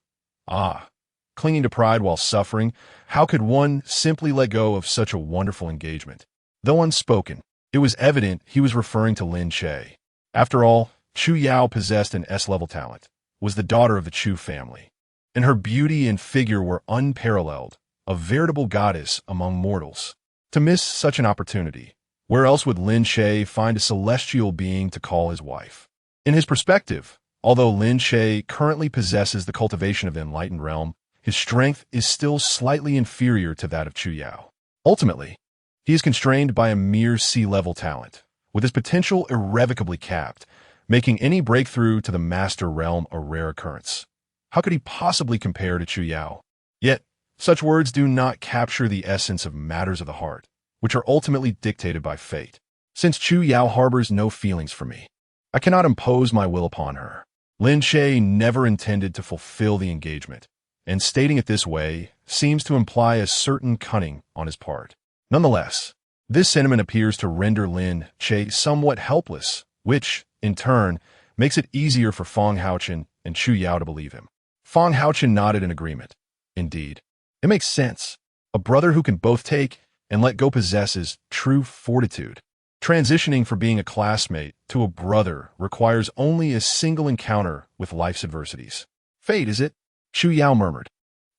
Clinging to pride while suffering, how could one simply let go of such a wonderful engagement? Though unspoken, it was evident he was referring to Lin Che. After all, Chu Yao possessed an S-level talent, was the daughter of the Chu family, and her beauty and figure were unparalleled, a veritable goddess among mortals. To miss such an opportunity, where else would Lin Che find a celestial being to call his wife? In his perspective, although Lin Che currently possesses the cultivation of the enlightened realm, his strength is still slightly inferior to that of Chu Yao. Ultimately, he is constrained by a mere sea-level talent, with his potential irrevocably capped, making any breakthrough to the master realm a rare occurrence. How could he possibly compare to Chu Yao? Yet, such words do not capture the essence of matters of the heart, which are ultimately dictated by fate. Since Chu Yao harbors no feelings for me, I cannot impose my will upon her. Lin Che never intended to fulfill the engagement, and stating it this way seems to imply a certain cunning on his part. Nonetheless, this sentiment appears to render Lin Che somewhat helpless, which, in turn, makes it easier for Fang Haochen and Chu Yao to believe him. Fang Haochen nodded in agreement. Indeed, it makes sense. A brother who can both take and let go possesses true fortitude. Transitioning from being a classmate to a brother requires only a single encounter with life's adversities. Fate, is it? Chu Yao murmured,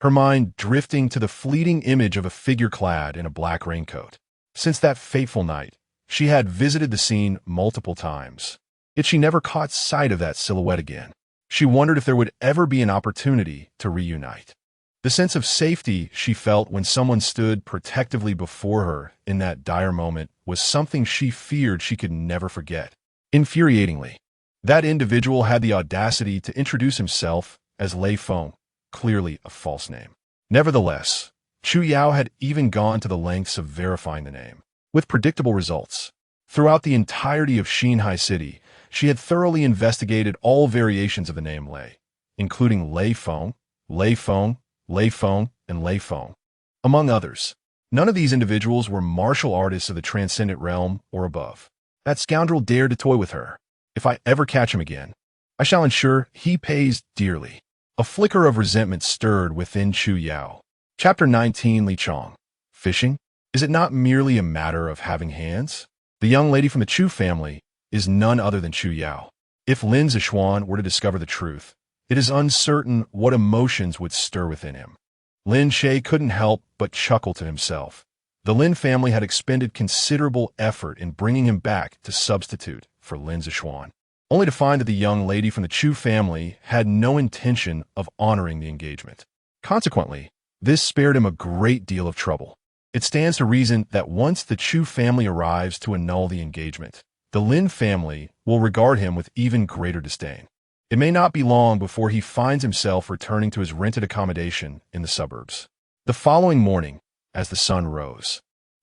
her mind drifting to the fleeting image of a figure clad in a black raincoat. Since that fateful night, she had visited the scene multiple times, yet she never caught sight of that silhouette again. She wondered if there would ever be an opportunity to reunite. The sense of safety she felt when someone stood protectively before her in that dire moment was something she feared she could never forget. Infuriatingly, that individual had the audacity to introduce himself as Lei Feng, clearly a false name. Nevertheless, Chu Yao had even gone to the lengths of verifying the name, with predictable results. Throughout the entirety of Xinhai City, she had thoroughly investigated all variations of the name Lei, including Lei Feng, Lei Feng, Lei Feng, and Lei Feng, among others. None of these individuals were martial artists of the transcendent realm or above. That scoundrel dared to toy with her. If I ever catch him again, I shall ensure he pays dearly. A flicker of resentment stirred within Chu Yao. Chapter 19, Li Chong. Fishing? Is it not merely a matter of having hands? The young lady from the Chu family is none other than Chu Yao. If Lin Zixuan were to discover the truth, it is uncertain what emotions would stir within him. Lin Che couldn't help but chuckle to himself. The Lin family had expended considerable effort in bringing him back to substitute for Lin Zixuan, only to find that the young lady from the Chu family had no intention of honoring the engagement. Consequently, this spared him a great deal of trouble. It stands to reason that once the Chu family arrives to annul the engagement, the Lin family will regard him with even greater disdain. It may not be long before he finds himself returning to his rented accommodation in the suburbs. The following morning, as the sun rose.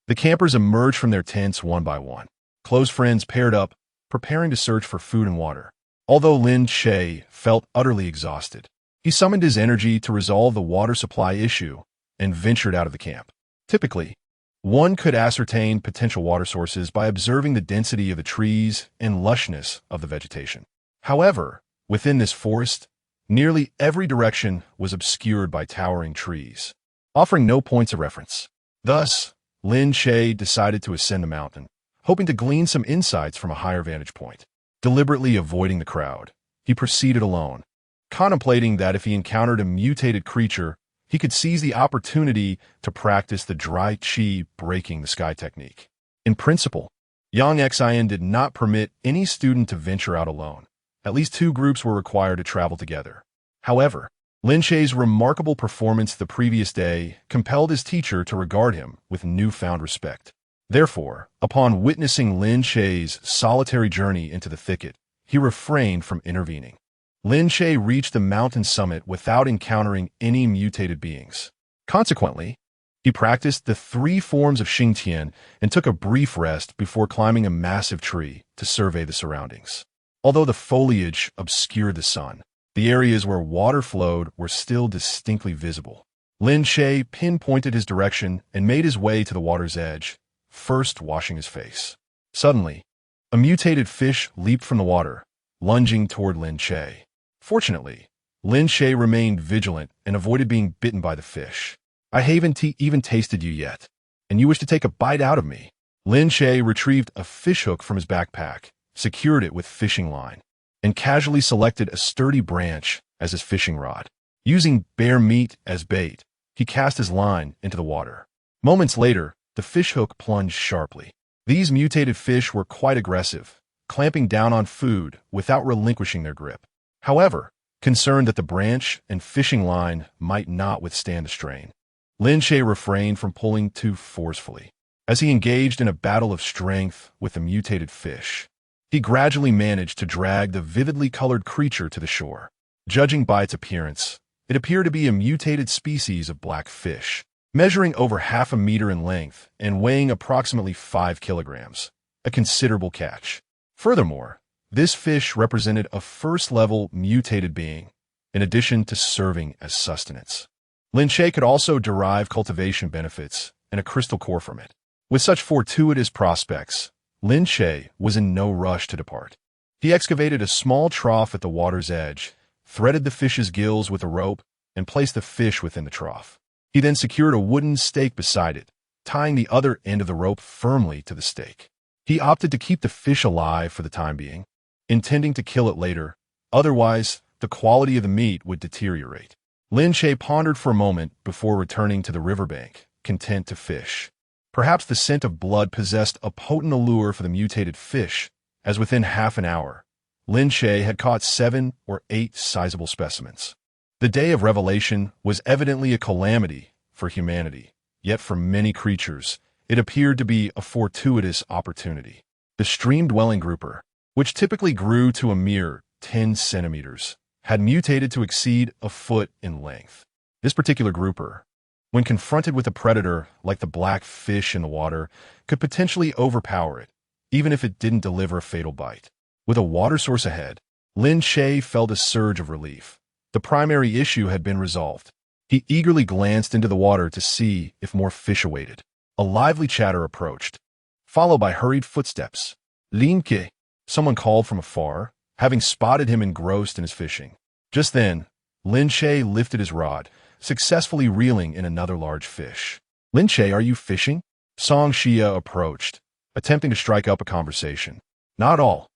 The campers emerged from their tents one by one. Close friends paired up, preparing to search for food and water. Although Lin Che felt utterly exhausted, he summoned his energy to resolve the water supply issue and ventured out of the camp. Typically, one could ascertain potential water sources by observing the density of the trees and lushness of the vegetation. However, within this forest, nearly every direction was obscured by towering trees, offering no points of reference. Thus, Lin Che decided to ascend the mountain, hoping to glean some insights from a higher vantage point. Deliberately avoiding the crowd, he proceeded alone, contemplating that if he encountered a mutated creature, he could seize the opportunity to practice the dry chi breaking the sky technique. In principle, Yang Xian did not permit any student to venture out alone. At least 2 groups were required to travel together. However, Lin Che's remarkable performance the previous day compelled his teacher to regard him with newfound respect. Therefore, upon witnessing Lin Che's solitary journey into the thicket, he refrained from intervening. Lin Che reached the mountain summit without encountering any mutated beings. Consequently, he practiced the 3 forms of Xingtian and took a brief rest before climbing a massive tree to survey the surroundings. Although the foliage obscured the sun, the areas where water flowed were still distinctly visible. Lin Che pinpointed his direction and made his way to the water's edge, first washing his face. Suddenly, a mutated fish leaped from the water, lunging toward Lin Che. Fortunately, Lin Che remained vigilant and avoided being bitten by the fish. "I haven't even tasted you yet, and you wish to take a bite out of me." Lin Che retrieved a fishhook from his backpack, secured it with fishing line, and casually selected a sturdy branch as his fishing rod. Using bear meat as bait, he cast his line into the water. Moments later, the fishhook plunged sharply. These mutated fish were quite aggressive, clamping down on food without relinquishing their grip. However, concerned that the branch and fishing line might not withstand the strain, Lin Che refrained from pulling too forcefully. As he engaged in a battle of strength with the mutated fish, he gradually managed to drag the vividly colored creature to the shore. Judging by its appearance, it appeared to be a mutated species of black fish, measuring over 1/2 meter in length and weighing approximately 5 kilograms, a considerable catch. Furthermore, this fish represented a first-level mutated being, in addition to serving as sustenance. Lin Che could also derive cultivation benefits and a crystal core from it. With such fortuitous prospects, Lin Che was in no rush to depart. He excavated a small trough at the water's edge, threaded the fish's gills with a rope, and placed the fish within the trough. He then secured a wooden stake beside it, tying the other end of the rope firmly to the stake. He opted to keep the fish alive for the time being, intending to kill it later, otherwise the quality of the meat would deteriorate. Lin Che pondered for a moment before returning to the riverbank, content to fish. Perhaps the scent of blood possessed a potent allure for the mutated fish, as within half an hour, Lin Che had caught 7 or 8 sizable specimens. The day of revelation was evidently a calamity for humanity, yet for many creatures, it appeared to be a fortuitous opportunity. The stream-dwelling grouper, which typically grew to a mere 10 centimeters, had mutated to exceed a foot in length. This particular grouper, when confronted with a predator like the black fish in the water, could potentially overpower it, even if it didn't deliver a fatal bite. With a water source ahead, Lin Che felt a surge of relief. The primary issue had been resolved. He eagerly glanced into the water to see if more fish awaited. A lively chatter approached, followed by hurried footsteps. "Lin Che," someone called from afar, having spotted him engrossed in his fishing. Just then, Lin Che lifted his rod, successfully reeling in another large fish. "Lin Che, are you fishing?" Song Xia approached, attempting to strike up a conversation. "Not all.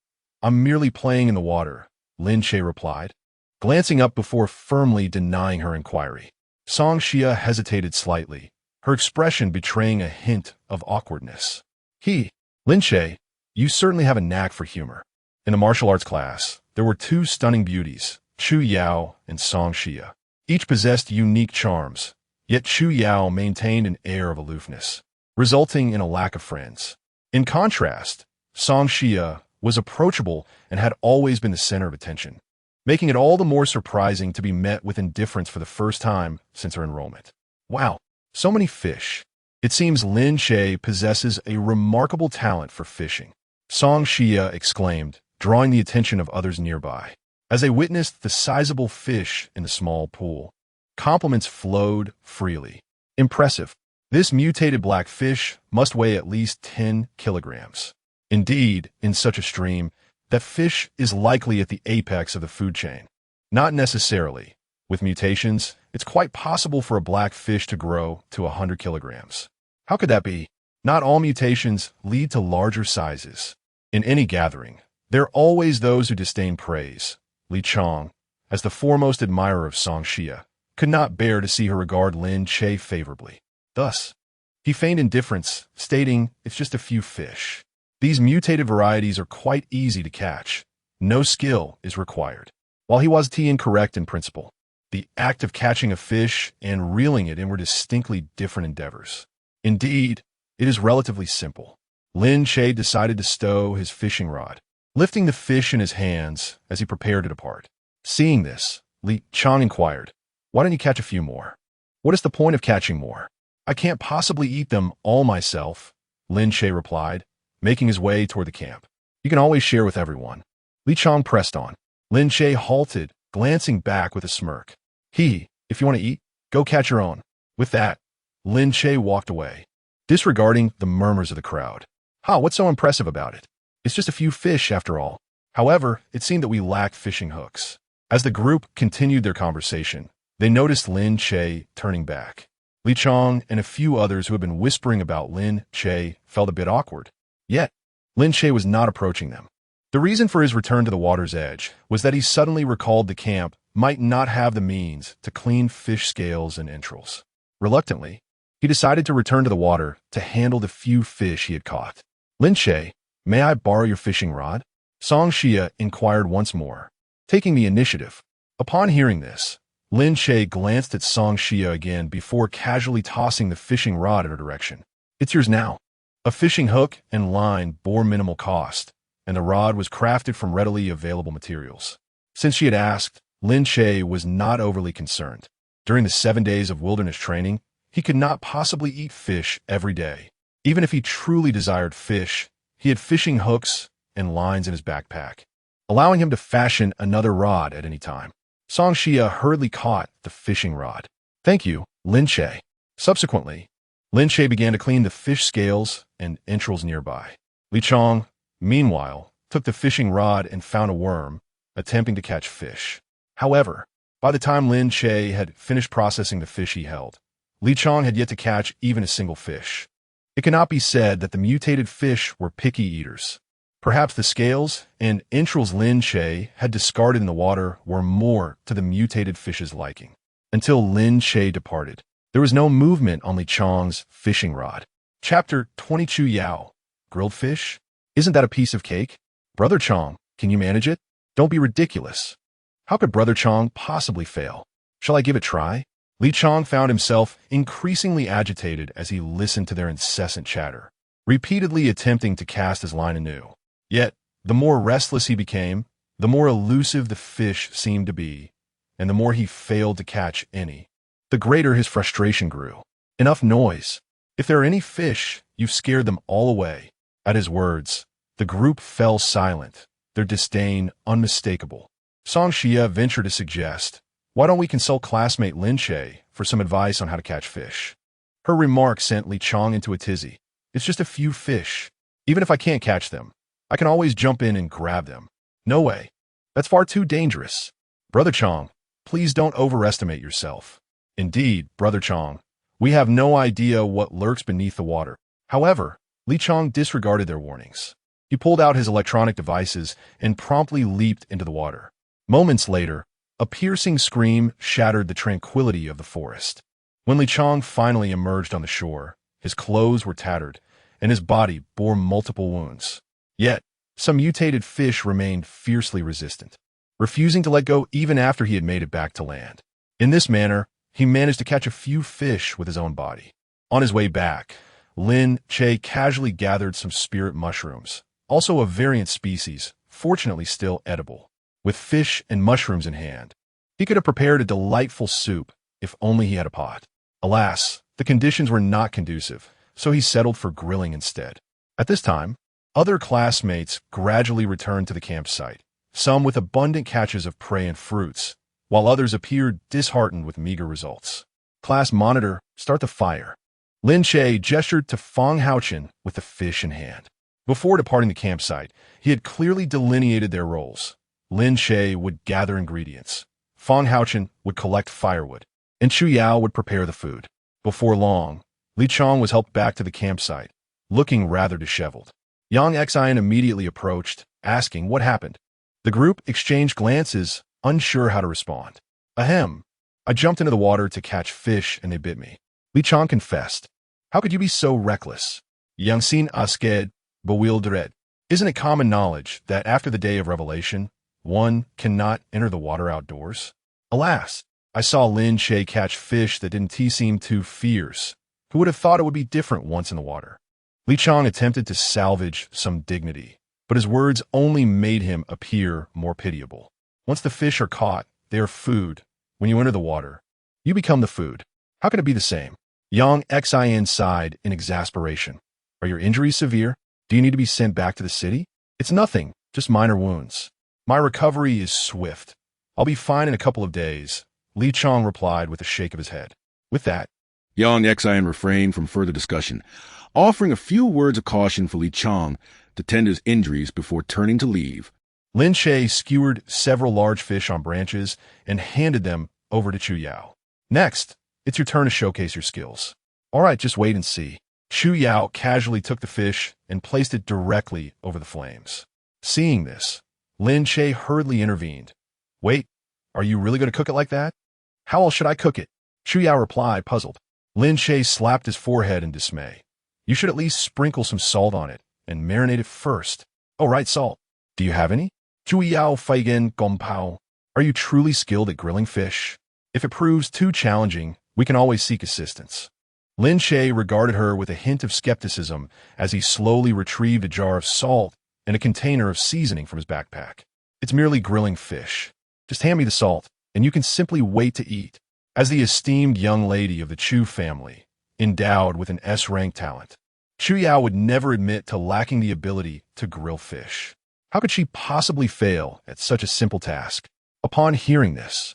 I'm merely playing in the water," Lin Che replied, glancing up before firmly denying her inquiry. Song Xia hesitated slightly, her expression betraying a hint of awkwardness. "Lin Che, you certainly have a knack for humor." In the martial arts class, there were 2 stunning beauties, Chu Yao and Song Xia. Each possessed unique charms, yet Chu Yao maintained an air of aloofness, resulting in a lack of friends. In contrast, Song Xia was approachable and had always been the center of attention, making it all the more surprising to be met with indifference for the first time since her enrollment. "Wow, so many fish. It seems Lin Che possesses a remarkable talent for fishing. Song Xia exclaimed, drawing the attention of others nearby. As they witnessed the sizable fish in the small pool, compliments flowed freely. Impressive. This mutated black fish must weigh at least 10 kilograms. Indeed, in such a stream, that fish is likely at the apex of the food chain. Not necessarily. With mutations, it's quite possible for a black fish to grow to 100 kilograms. How could that be? Not all mutations lead to larger sizes. In any gathering, there are always those who disdain praise. Li Chong, as the foremost admirer of Song Xia, could not bear to see her regard Lin Che favorably. Thus, he feigned indifference, stating, "It's just a few fish. These mutated varieties are quite easy to catch. No skill is required." While he was incorrect in principle, the act of catching a fish and reeling it in were distinctly different endeavors. Indeed, it is relatively simple. Lin Che decided to stow his fishing rod, lifting the fish in his hands as he prepared to depart. Seeing this, Li Chong inquired, "Why don't you catch a few more?" "What is the point of catching more? I can't possibly eat them all myself," Lin Che replied, making his way toward the camp. "You can always share with everyone." Li Chong pressed on. Lin Che halted, glancing back with a smirk. If you want to eat, go catch your own." With that, Lin Che walked away, disregarding the murmurs of the crowd. What's so impressive about it? It's just a few fish, after all. However, it seemed that we lacked fishing hooks. As the group continued their conversation, they noticed Lin Che turning back. Li Chong and a few others who had been whispering about Lin Che felt a bit awkward. Yet, Lin Che was not approaching them. The reason for his return to the water's edge was that he suddenly recalled the camp might not have the means to clean fish scales and entrails. Reluctantly, he decided to return to the water to handle the few fish he had caught. "Lin Che, may I borrow your fishing rod?" Song Xia inquired once more, taking the initiative. Upon hearing this, Lin Che glanced at Song Xia again before casually tossing the fishing rod in her direction. "It's yours now." A fishing hook and line bore minimal cost, and the rod was crafted from readily available materials. Since she had asked, Lin Che was not overly concerned. During the 7 days of wilderness training, he could not possibly eat fish every day. Even if he truly desired fish, he had fishing hooks and lines in his backpack, allowing him to fashion another rod at any time. Song Xia hurriedly caught the fishing rod. "Thank you, Lin Che." Subsequently, Lin Che began to clean the fish scales and entrails nearby. Li Chong, meanwhile, took the fishing rod and found a worm, attempting to catch fish. However, by the time Lin Che had finished processing the fish he held, Li Chong had yet to catch even a single fish. It cannot be said that the mutated fish were picky eaters. Perhaps the scales and entrails Lin Che had discarded in the water were more to the mutated fish's liking. Until Lin Che departed, there was no movement on Li Chong's fishing rod. Chapter 22 Yao. Grilled fish? Isn't that a piece of cake? Brother Chong, can you manage it? Don't be ridiculous. How could Brother Chong possibly fail? Shall I give it a try? Li Chong found himself increasingly agitated as he listened to their incessant chatter, repeatedly attempting to cast his line anew. Yet, the more restless he became, the more elusive the fish seemed to be, and the more he failed to catch any, the greater his frustration grew. "Enough noise. If there are any fish, you've scared them all away." At his words, the group fell silent, their disdain unmistakable. Song Xia ventured to suggest, "Why don't we consult classmate Lin Che for some advice on how to catch fish?" Her remark sent Li Chong into a tizzy. "It's just a few fish. Even if I can't catch them, I can always jump in and grab them." "No way. That's far too dangerous. Brother Chong, please don't overestimate yourself." "Indeed, Brother Chong, we have no idea what lurks beneath the water." However, Li Chong disregarded their warnings. He pulled out his electronic devices and promptly leaped into the water. Moments later, a piercing scream shattered the tranquility of the forest. When Li Chong finally emerged on the shore, his clothes were tattered, and his body bore multiple wounds. Yet, some mutated fish remained fiercely resistant, refusing to let go even after he had made it back to land. In this manner, he managed to catch a few fish with his own body. On his way back, Lin Che casually gathered some spirit mushrooms, also a variant species, fortunately still edible. With fish and mushrooms in hand, he could have prepared a delightful soup if only he had a pot. Alas, The conditions were not conducive, so he settled for grilling instead. At this time, other classmates gradually returned to the campsite, some with abundant catches of prey and fruits, while others appeared disheartened with meager results. Class monitor, start the fire. Lin Che gestured to Fang Haochen with the fish in hand. Before departing the campsite, he had clearly delineated their roles. Lin Che would gather ingredients, Fang Haochen would collect firewood, and Chu Yao would prepare the food. Before long, Li Chong was helped back to the campsite, looking rather disheveled. Yang Xian immediately approached, asking what happened. The group exchanged glances, unsure how to respond. Ahem. I jumped into the water to catch fish and they bit me. Li Chong confessed. How could you be so reckless? Yang Xin Asked, bewildered. Isn't it common knowledge that after the day of revelation, one cannot enter the water outdoors? Alas, I saw Lin Che catch fish that didn't seem too fierce. Who would have thought it would be different once in the water? Li Chong attempted to salvage some dignity, but his words only made him appear more pitiable. Once the fish are caught, they are food. When you enter the water, you become the food. How can it be the same? Yang Xian sighed in exasperation. Are your injuries severe? Do you need to be sent back to the city? It's nothing, just minor wounds. My recovery is swift. I'll be fine in a couple of days, Li Chong replied with a shake of his head. With that, Yang Xian refrained from further discussion, offering a few words of caution for Li Chong to tend his injuries before turning to leave. Lin Che skewered several large fish on branches and handed them over to Chu Yao. Next, it's your turn to showcase your skills. All right, just wait and see. Chu Yao casually took the fish and placed it directly over the flames. Seeing this, Lin Che hurriedly intervened. Wait, are you really going to cook it like that? How else should I cook it? Chu Yao replied, puzzled. Lin Che slapped his forehead in dismay. You should at least sprinkle some salt on it and marinate it first. Oh, right, salt. Do you have any? Chu Yao Feigen Gongpao. Are you truly skilled at grilling fish? If it proves too challenging, we can always seek assistance. Lin Che regarded her with a hint of skepticism as he slowly retrieved a jar of salt and a container of seasoning from his backpack. It's merely grilling fish. Just hand me the salt, and you can simply wait to eat. As the esteemed young lady of the Chu family, endowed with an S-rank talent, Chu Yao would never admit to lacking the ability to grill fish. How could she possibly fail at such a simple task? Upon hearing this,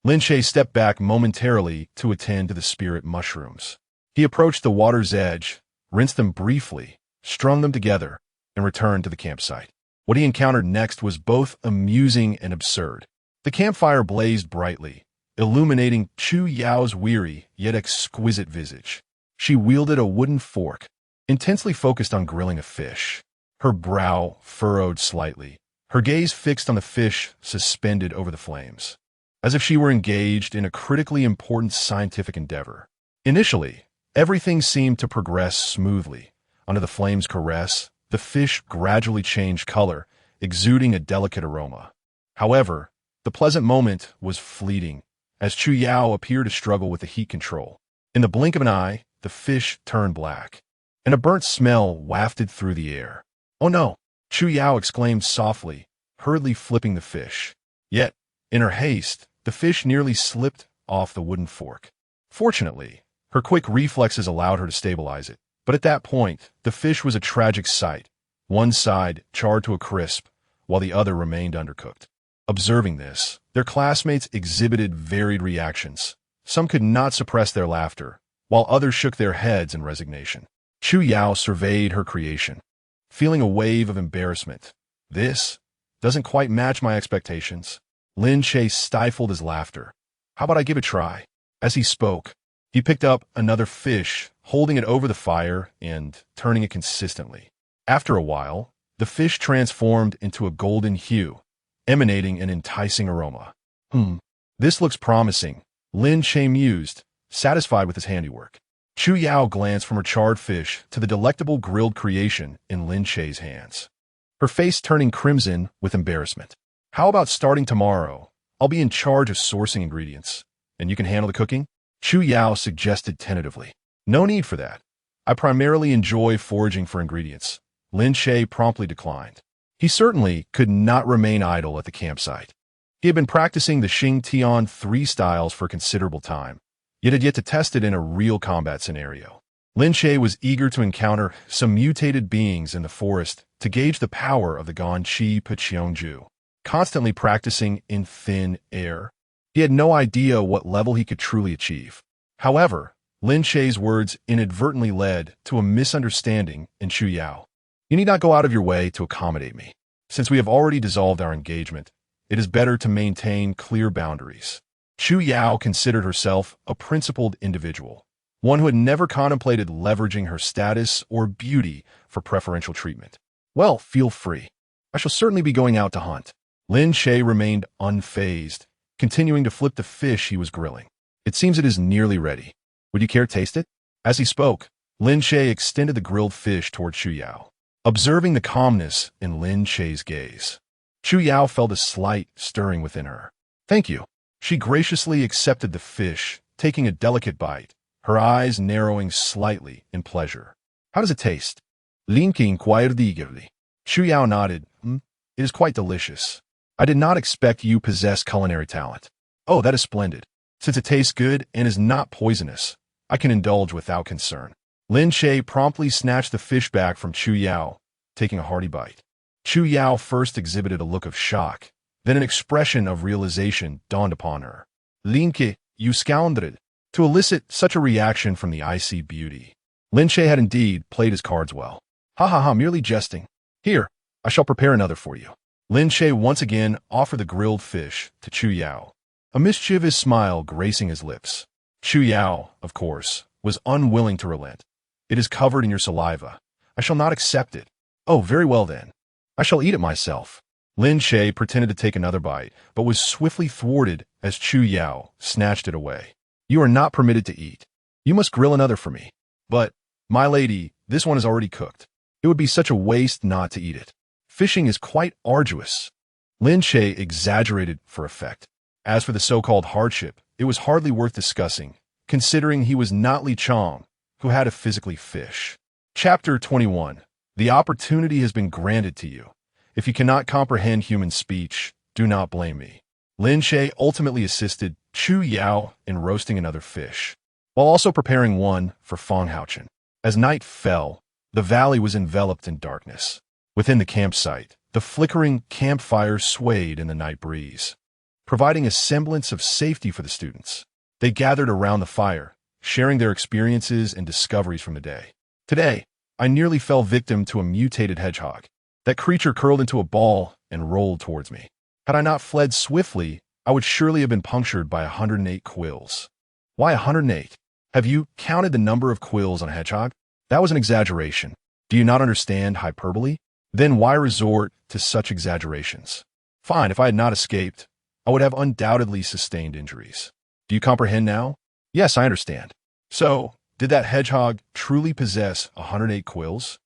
Lin Che stepped back momentarily to attend to the spirit mushrooms. He approached the water's edge, rinsed them briefly, strung them together, and returned to the campsite. What he encountered next was both amusing and absurd. The campfire blazed brightly, illuminating Chu Yao's weary yet exquisite visage. She wielded a wooden fork, intensely focused on grilling a fish. Her brow furrowed slightly, her gaze fixed on the fish suspended over the flames, as if she were engaged in a critically important scientific endeavor. Initially, everything seemed to progress smoothly. Under the flame's caress, the fish gradually changed color, exuding a delicate aroma. However, the pleasant moment was fleeting, as Chu Yao appeared to struggle with the heat control. In the blink of an eye, the fish turned black, and a burnt smell wafted through the air. Oh no! Chu Yao exclaimed softly, hurriedly flipping the fish. Yet, in her haste, the fish nearly slipped off the wooden fork. Fortunately, her quick reflexes allowed her to stabilize it. But at that point, the fish was a tragic sight. One side charred to a crisp, while the other remained undercooked. Observing this, their classmates exhibited varied reactions. Some could not suppress their laughter, while others shook their heads in resignation. Chu Yao surveyed her creation, feeling a wave of embarrassment. This doesn't quite match my expectations. Lin Che stifled his laughter. How about I give it a try? As he spoke, he picked up another fish, holding it over the fire and turning it consistently. After a while, the fish transformed into a golden hue, emanating an enticing aroma. This looks promising, Lin Che mused, satisfied with his handiwork. Chu Yao glanced from her charred fish to the delectable grilled creation in Lin Che's hands, her face turning crimson with embarrassment. How about starting tomorrow? I'll be in charge of sourcing ingredients, and you can handle the cooking? Chu Yao suggested tentatively. No need for that. I primarily enjoy foraging for ingredients. Lin Che promptly declined. He certainly could not remain idle at the campsite. He had been practicing the Xing Tian 3 styles for a considerable time, yet had yet to test it in a real combat scenario. Lin Che was eager to encounter some mutated beings in the forest to gauge the power of the Gan Chi Pacheongju, constantly practicing in thin air. He had no idea what level he could truly achieve. However, Lin Che's words inadvertently led to a misunderstanding in Chu Yao. You need not go out of your way to accommodate me. Since we have already dissolved our engagement, it is better to maintain clear boundaries. Chu Yao considered herself a principled individual, one who had never contemplated leveraging her status or beauty for preferential treatment. Well, feel free. I shall certainly be going out to hunt. Lin Che remained unfazed, continuing to flip the fish he was grilling. It seems it is nearly ready. Would you care to taste it? As he spoke, Lin Che extended the grilled fish toward Chu Yao, observing the calmness in Lin Che's gaze. Chu Yao felt a slight stirring within her. Thank you. She graciously accepted the fish, taking a delicate bite, her eyes narrowing slightly in pleasure. How does it taste? Lin Che inquired eagerly. Chu Yao nodded. It is quite delicious. I did not expect you possess culinary talent. Oh, that is splendid. Since it tastes good and is not poisonous, I can indulge without concern. Lin Che promptly snatched the fish back from Chu Yao, taking a hearty bite. Chu Yao first exhibited a look of shock, then an expression of realization dawned upon her. Lin Che, you scoundrel! To elicit such a reaction from the icy beauty. Lin Che had indeed played his cards well. Ha ha ha, merely jesting. Here, I shall prepare another for you. Lin Che once again offered the grilled fish to Chu Yao, a mischievous smile gracing his lips. Chu Yao, of course, was unwilling to relent. It is covered in your saliva. I shall not accept it. Oh, very well then. I shall eat it myself. Lin Che pretended to take another bite, but was swiftly thwarted as Chu Yao snatched it away. You are not permitted to eat. You must grill another for me. But, my lady, this one is already cooked. It would be such a waste not to eat it. Fishing is quite arduous. Lin Che exaggerated for effect. As for the so-called hardship, it was hardly worth discussing, considering he was not Li Chong, who had to physically fish. Chapter 21. The opportunity has been granted to you. If you cannot comprehend human speech, do not blame me. Lin Che ultimately assisted Chu Yao in roasting another fish, while also preparing one for Fang Haochen. As night fell, the valley was enveloped in darkness. Within the campsite, the flickering campfire swayed in the night breeze, providing a semblance of safety for the students. They gathered around the fire, sharing their experiences and discoveries from the day. Today, I nearly fell victim to a mutated hedgehog. That creature curled into a ball and rolled towards me. Had I not fled swiftly, I would surely have been punctured by 108 quills. Why 108? Have you counted the number of quills on a hedgehog? That was an exaggeration. Do you not understand hyperbole? Then why resort to such exaggerations? Fine, if I had not escaped, I would have undoubtedly sustained injuries. Do you comprehend now? Yes, I understand. So, did that hedgehog truly possess 108 quills?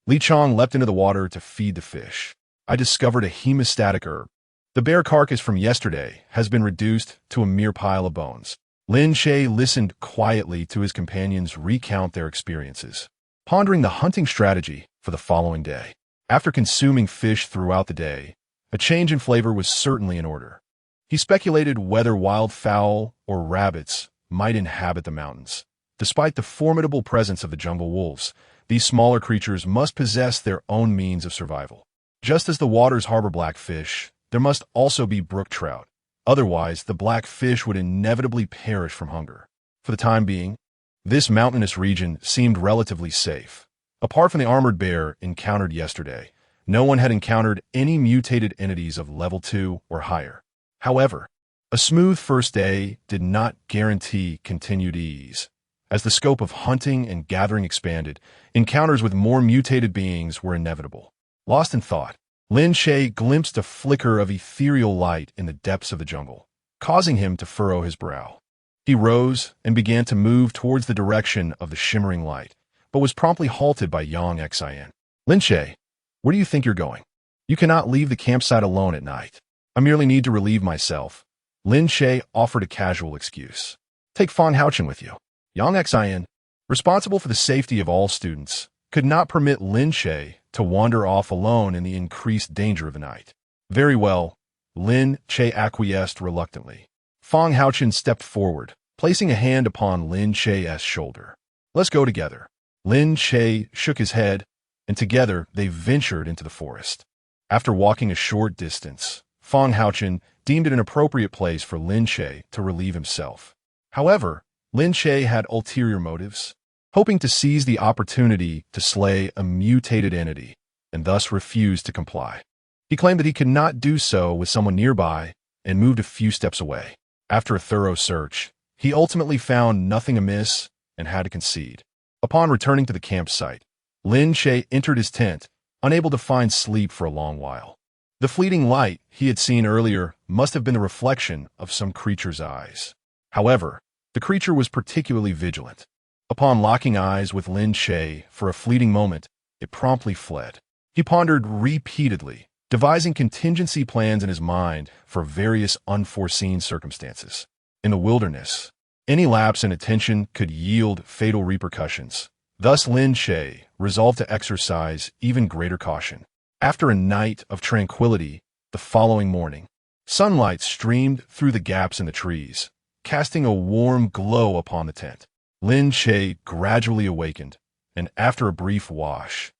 Li Chong leapt into the water to feed the fish. I discovered a hemostatic herb. The bear carcass from yesterday has been reduced to a mere pile of bones. Lin Che listened quietly to his companions recount their experiences, pondering the hunting strategy for the following day. After consuming fish throughout the day, a change in flavor was certainly in order. He speculated whether wild fowl or rabbits might inhabit the mountains. Despite the formidable presence of the jungle wolves, these smaller creatures must possess their own means of survival. Just as the waters harbor blackfish, there must also be brook trout. Otherwise, the blackfish would inevitably perish from hunger. For the time being, this mountainous region seemed relatively safe. Apart from the armored bear encountered yesterday, no one had encountered any mutated entities of level 2 or higher. However, a smooth first day did not guarantee continued ease. As the scope of hunting and gathering expanded, encounters with more mutated beings were inevitable. Lost in thought, Lin Che glimpsed a flicker of ethereal light in the depths of the jungle, causing him to furrow his brow. He rose and began to move towards the direction of the shimmering light, but was promptly halted by Yang Xin. Lin Che, where do you think you're going? You cannot leave the campsite alone at night. I merely need to relieve myself. Lin Che offered a casual excuse. Take Fang Haochen with you. Yang Xin, responsible for the safety of all students, could not permit Lin Che to wander off alone in the increased danger of the night. Very well, Lin Che acquiesced reluctantly. Fang Haochen stepped forward, placing a hand upon Lin Che's shoulder. "Let's go together." Lin Che shook his head, and together they ventured into the forest. After walking a short distance, Fang Haochen deemed it an appropriate place for Lin Che to relieve himself. However, Lin Che had ulterior motives, hoping to seize the opportunity to slay a mutated entity, and thus refused to comply. He claimed that he could not do so with someone nearby and moved a few steps away. After a thorough search, he ultimately found nothing amiss and had to concede. Upon returning to the campsite, Lin Che entered his tent, unable to find sleep for a long while. The fleeting light he had seen earlier must have been the reflection of some creature's eyes. However, the creature was particularly vigilant. Upon locking eyes with Lin Che for a fleeting moment, it promptly fled. He pondered repeatedly, devising contingency plans in his mind for various unforeseen circumstances. In the wilderness, any lapse in attention could yield fatal repercussions. Thus, Lin Che resolved to exercise even greater caution. After a night of tranquility, the following morning, sunlight streamed through the gaps in the trees, casting a warm glow upon the tent. Lin Che gradually awakened, and after a brief wash,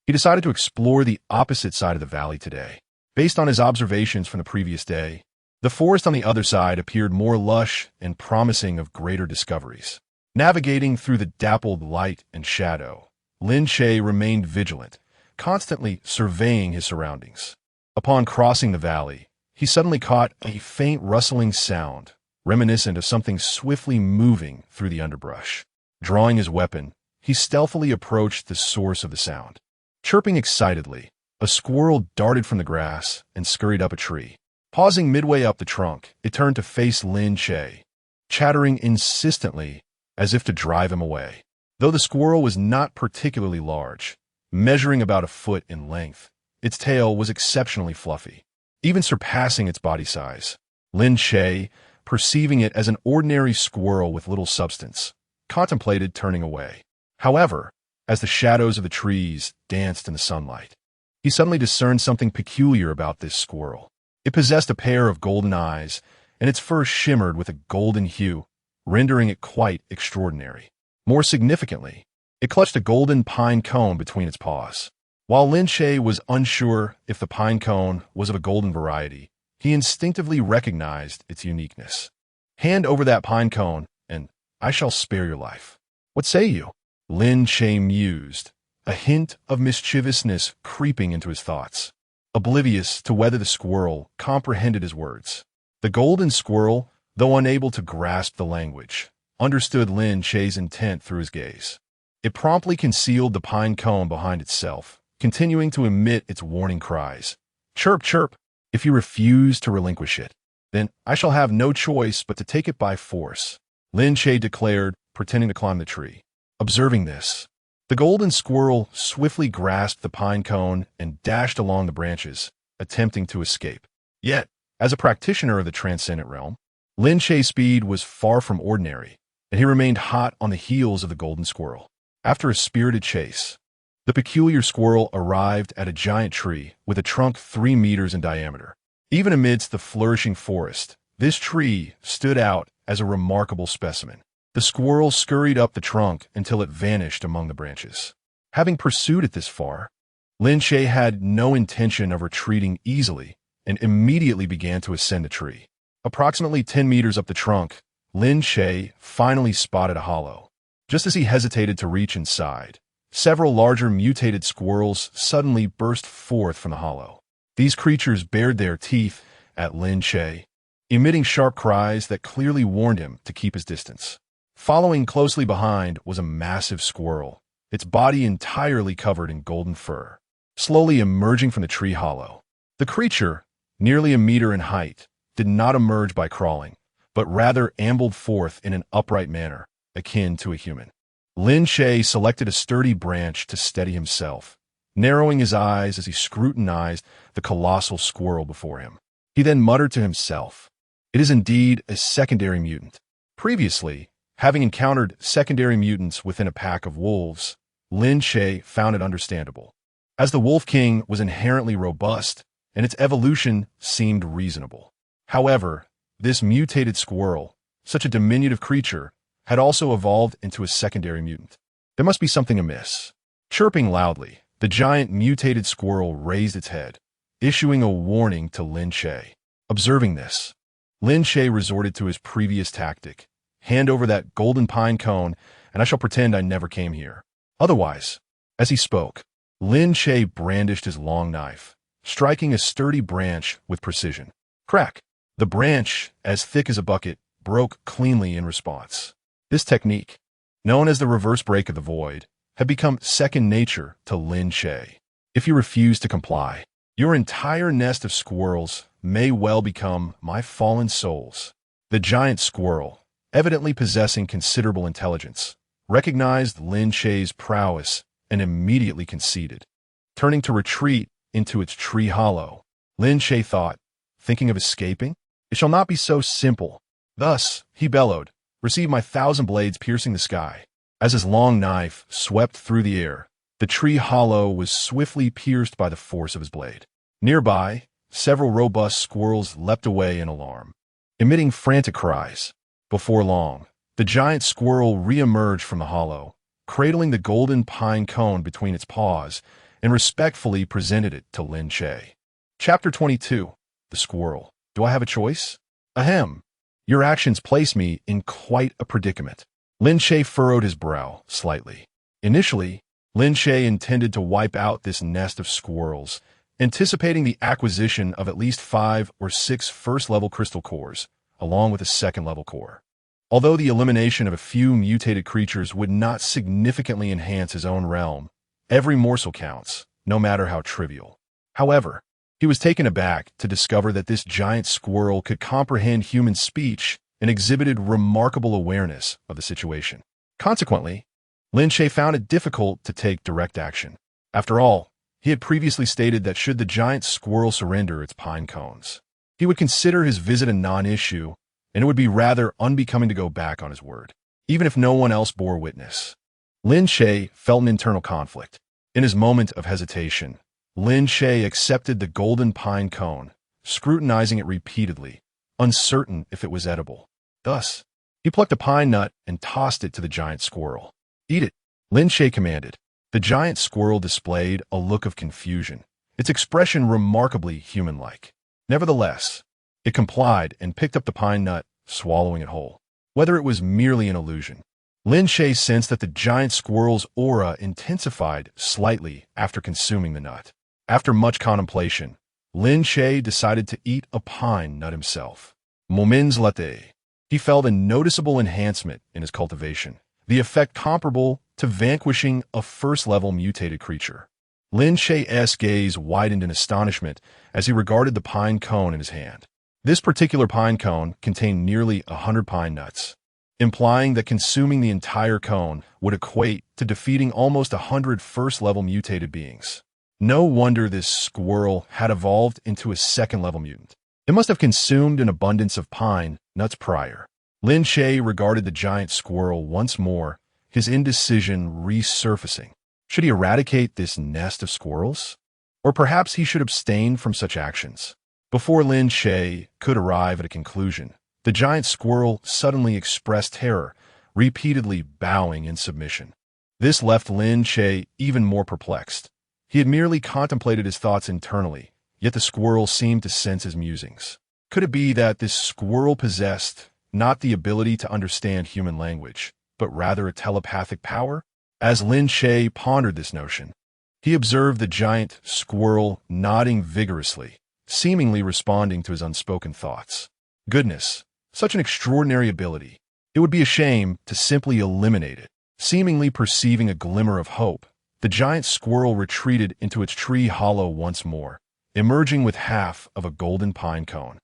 he decided to explore the opposite side of the valley today. Based on his observations from the previous day, the forest on the other side appeared more lush and promising of greater discoveries. Navigating through the dappled light and shadow, Lin Che remained vigilant, constantly surveying his surroundings. Upon crossing the valley, he suddenly caught a faint rustling sound, reminiscent of something swiftly moving through the underbrush. Drawing his weapon, he stealthily approached the source of the sound. Chirping excitedly, a squirrel darted from the grass and scurried up a tree. Pausing midway up the trunk, it turned to face Lin Che, chattering insistently as if to drive him away. Though the squirrel was not particularly large, measuring about a foot in length, its tail was exceptionally fluffy, even surpassing its body size. Lin Che, perceiving it as an ordinary squirrel with little substance, contemplated turning away. However, as the shadows of the trees danced in the sunlight, he suddenly discerned something peculiar about this squirrel. It possessed a pair of golden eyes, and its fur shimmered with a golden hue, rendering it quite extraordinary. More significantly, it clutched a golden pine cone between its paws. While Lin Che was unsure if the pine cone was of a golden variety, he instinctively recognized its uniqueness. "Hand over that pine cone, and I shall spare your life. What say you?" Lin Che mused, a hint of mischievousness creeping into his thoughts, oblivious to whether the squirrel comprehended his words. The golden squirrel, though unable to grasp the language, understood Lin Che's intent through his gaze. It promptly concealed the pine cone behind itself, continuing to emit its warning cries. "Chirp, chirp! If you refuse to relinquish it, then I shall have no choice but to take it by force," Lin Che declared, pretending to climb the tree. Observing this, the golden squirrel swiftly grasped the pine cone and dashed along the branches, attempting to escape. Yet, as a practitioner of the transcendent realm, Lin Che's speed was far from ordinary, and he remained hot on the heels of the golden squirrel. After a spirited chase, the peculiar squirrel arrived at a giant tree with a trunk 3 meters in diameter. Even amidst the flourishing forest, this tree stood out as a remarkable specimen. The squirrel scurried up the trunk until it vanished among the branches. Having pursued it this far, Lin Che had no intention of retreating easily and immediately began to ascend the tree. Approximately 10 meters up the trunk, Lin Che finally spotted a hollow. Just as he hesitated to reach inside, several larger mutated squirrels suddenly burst forth from the hollow. These creatures bared their teeth at Lin Che, emitting sharp cries that clearly warned him to keep his distance. Following closely behind was a massive squirrel, its body entirely covered in golden fur, slowly emerging from the tree hollow. The creature, nearly a meter in height, did not emerge by crawling, but rather ambled forth in an upright manner, akin to a human. Lin Che selected a sturdy branch to steady himself, narrowing his eyes as he scrutinized the colossal squirrel before him. He then muttered to himself, "It is indeed a secondary mutant." Previously, having encountered secondary mutants within a pack of wolves, Lin Che found it understandable, as the Wolf King was inherently robust and its evolution seemed reasonable. However, this mutated squirrel, such a diminutive creature, had also evolved into a secondary mutant. There must be something amiss. Chirping loudly, the giant mutated squirrel raised its head, issuing a warning to Lin Che. Observing this, Lin Che resorted to his previous tactic. Hand over that golden pine cone, and I shall pretend I never came here. Otherwise, as he spoke, Lin Che brandished his long knife, striking a sturdy branch with precision. Crack! The branch, as thick as a bucket, broke cleanly in response. This technique, known as the reverse break of the void, had become second nature to Lin Che. If you refuse to comply, your entire nest of squirrels may well become my fallen souls. The giant squirrel, evidently possessing considerable intelligence, recognized Lin Che's prowess and immediately conceded. Turning to retreat into its tree hollow, Lin Che thought, thinking of escaping? It shall not be so simple. Thus, he bellowed, receive my 1,000 blades piercing the sky. As his long knife swept through the air, the tree hollow was swiftly pierced by the force of his blade. Nearby, several robust squirrels leapt away in alarm, emitting frantic cries. Before long, the giant squirrel re-emerged from the hollow, cradling the golden pine cone between its paws, and respectfully presented it to Lin Che. Chapter 22. The Squirrel. Do I have a choice? Ahem. Your actions place me in quite a predicament. Lin Che furrowed his brow slightly. Initially, Lin Che intended to wipe out this nest of squirrels, anticipating the acquisition of at least 5 or 6 first-level crystal cores, along with a second-level core. Although the elimination of a few mutated creatures would not significantly enhance his own realm, every morsel counts, no matter how trivial. However, he was taken aback to discover that this giant squirrel could comprehend human speech and exhibited remarkable awareness of the situation. Consequently, Lin Che found it difficult to take direct action. After all, he had previously stated that should the giant squirrel surrender its pine cones, he would consider his visit a non-issue, and it would be rather unbecoming to go back on his word, even if no one else bore witness. Lin Che felt an internal conflict. In his moment of hesitation, Lin Che accepted the golden pine cone, scrutinizing it repeatedly, uncertain if it was edible. Thus, he plucked a pine nut and tossed it to the giant squirrel. Eat it, Lin Che commanded. The giant squirrel displayed a look of confusion, its expression remarkably human-like. Nevertheless, it complied and picked up the pine nut, swallowing it whole. Whether it was merely an illusion, Lin Che sensed that the giant squirrel's aura intensified slightly after consuming the nut. After much contemplation, Lin Che decided to eat a pine nut himself. Moments later, he felt a noticeable enhancement in his cultivation, the effect comparable to vanquishing a first-level mutated creature. Lin Che's gaze widened in astonishment as he regarded the pine cone in his hand. This particular pine cone contained nearly 100 pine nuts, implying that consuming the entire cone would equate to defeating almost 100 first-level mutated beings. No wonder this squirrel had evolved into a second-level mutant. It must have consumed an abundance of pine nuts prior. Lin Che regarded the giant squirrel once more, his indecision resurfacing. Should he eradicate this nest of squirrels? Or perhaps he should abstain from such actions. Before Lin Che could arrive at a conclusion, the giant squirrel suddenly expressed terror, repeatedly bowing in submission. This left Lin Che even more perplexed. He had merely contemplated his thoughts internally, yet the squirrel seemed to sense his musings. Could it be that this squirrel possessed not the ability to understand human language, but rather a telepathic power? As Lin Che pondered this notion, he observed the giant squirrel nodding vigorously, seemingly responding to his unspoken thoughts. Goodness, such an extraordinary ability. It would be a shame to simply eliminate it. Seemingly perceiving a glimmer of hope, the giant squirrel retreated into its tree hollow once more, emerging with half of a golden pine cone,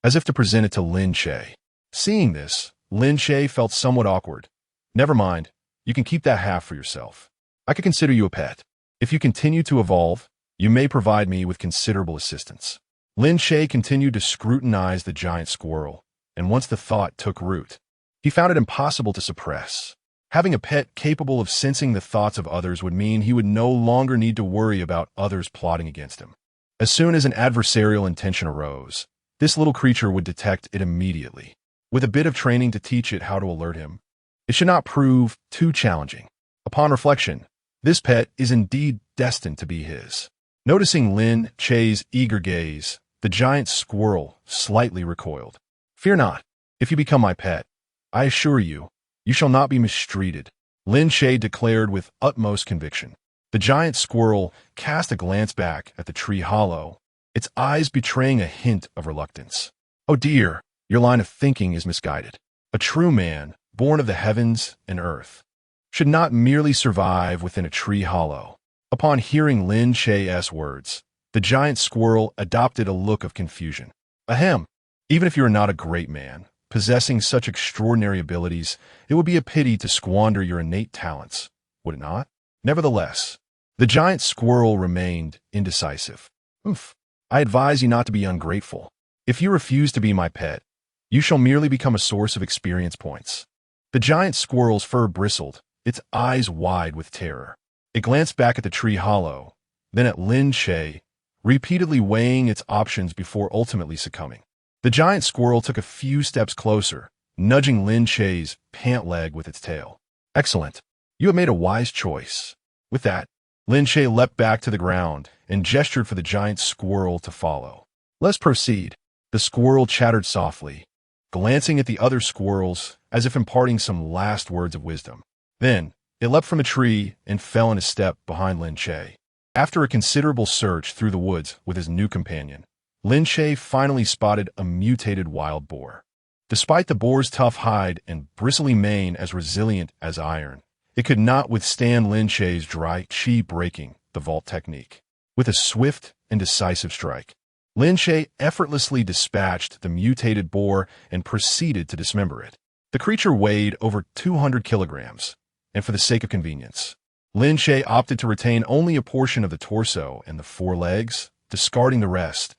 as if to present it to Lin Che. Seeing this, Lin Che felt somewhat awkward. Never mind, you can keep that half for yourself. I could consider you a pet. If you continue to evolve, you may provide me with considerable assistance. Lin Che continued to scrutinize the giant squirrel, and once the thought took root, he found it impossible to suppress. Having a pet capable of sensing the thoughts of others would mean he would no longer need to worry about others plotting against him. As soon as an adversarial intention arose, this little creature would detect it immediately. with a bit of training to teach it how to alert him. It should not prove too challenging. Upon reflection, this pet is indeed destined to be his. Noticing Lin Che's eager gaze, the giant squirrel slightly recoiled. "Fear not. If you become my pet, I assure you, you shall not be mistreated," Lin Che declared with utmost conviction. The giant squirrel cast a glance back at the tree hollow, its eyes betraying a hint of reluctance. "Oh dear, your line of thinking is misguided. A true man, born of the heavens and earth, should not merely survive within a tree hollow." Upon hearing Lin Che's words, the giant squirrel adopted a look of confusion. "Ahem, even if you are not a great man, possessing such extraordinary abilities, it would be a pity to squander your innate talents, would it not?" Nevertheless, the giant squirrel remained indecisive. "Oof, I advise you not to be ungrateful. If you refuse to be my pet, you shall merely become a source of experience points." The giant squirrel's fur bristled, its eyes wide with terror. It glanced back at the tree hollow, then at Lin Che, repeatedly weighing its options before ultimately succumbing. The giant squirrel took a few steps closer, nudging Lin Che's pant leg with its tail. "Excellent. You have made a wise choice." With that, Lin Che leapt back to the ground and gestured for the giant squirrel to follow. "Let's proceed." The squirrel chattered softly, glancing at the other squirrels as if imparting some last words of wisdom. Then, it leapt from a tree and fell in a step behind Lin Che. After a considerable search through the woods with his new companion, Lin Che finally spotted a mutated wild boar. Despite the boar's tough hide and bristly mane as resilient as iron, it could not withstand Lin Che's dry chi breaking the vault technique. With a swift and decisive strike, Lin Che effortlessly dispatched the mutated boar and proceeded to dismember it. The creature weighed over 200 kilograms, and for the sake of convenience, Lin Che opted to retain only a portion of the torso and the forelegs, discarding the rest,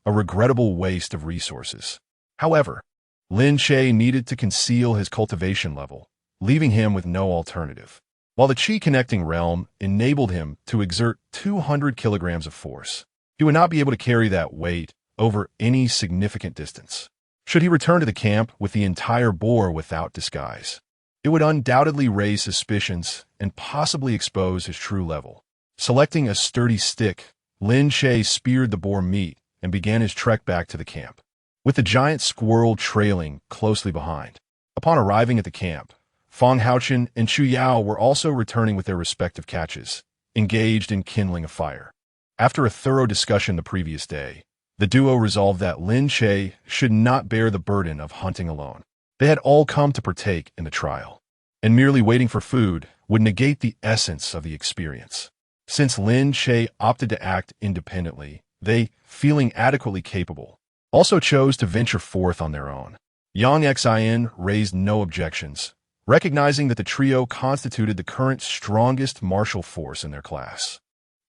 a regrettable waste of resources. However, Lin Che needed to conceal his cultivation level, leaving him with no alternative, while the chi-connecting realm enabled him to exert 200 kilograms of force. He would not be able to carry that weight over any significant distance. Should he return to the camp with the entire boar without disguise, it would undoubtedly raise suspicions and possibly expose his true level. Selecting a sturdy stick, Lin Che speared the boar meat and began his trek back to the camp, with the giant squirrel trailing closely behind. Upon arriving at the camp, Fang Haochen and Chu Yao were also returning with their respective catches, engaged in kindling a fire. After a thorough discussion the previous day, the duo resolved that Lin Che should not bear the burden of hunting alone. They had all come to partake in the trial, and merely waiting for food would negate the essence of the experience. Since Lin Che opted to act independently, they, feeling adequately capable, also chose to venture forth on their own. Yang Xin raised no objections, recognizing that the trio constituted the current strongest martial force in their class.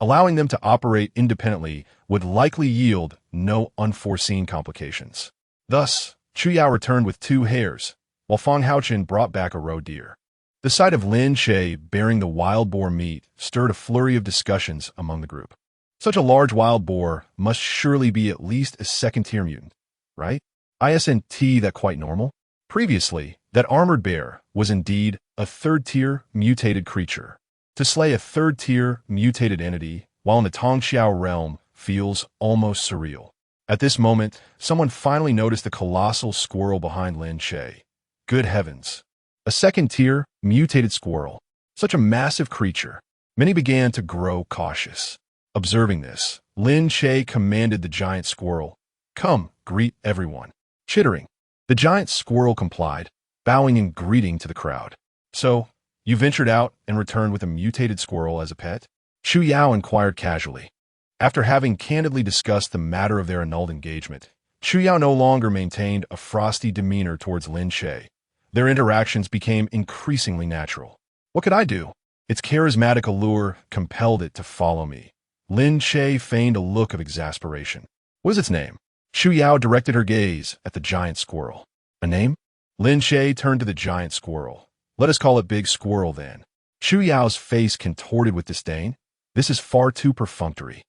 Allowing them to operate independently would likely yield no unforeseen complications. Thus, Chu Yao returned with 2 hares, while Fang Haochen brought back a roe deer. The sight of Lin Che bearing the wild boar meat stirred a flurry of discussions among the group. Such a large wild boar must surely be at least a second-tier mutant, right? Isn't that quite normal? Previously, that armored bear was indeed a third-tier mutated creature. To slay a third-tier mutated entity while in the Tongxiao realm feels almost surreal. At this moment, someone finally noticed the colossal squirrel behind Lin Che. Good heavens! A second-tier mutated squirrel. Such a massive creature. Many began to grow cautious. Observing this, Lin Che commanded the giant squirrel, "Come, greet everyone." Chittering, the giant squirrel complied, bowing in greeting to the crowd. "So, you ventured out and returned with a mutated squirrel as a pet?" Chu Yao inquired casually. After having candidly discussed the matter of their annulled engagement, Chu Yao no longer maintained a frosty demeanor towards Lin Che. Their interactions became increasingly natural. "What could I do?" Its charismatic allure compelled it to follow me. Lin Che feigned a look of exasperation. "What is its name?" Chu Yao directed her gaze at the giant squirrel. "A name?" Lin Che turned to the giant squirrel. "Let us call it Big Squirrel, then." Chu Yao's face contorted with disdain. "This is far too perfunctory.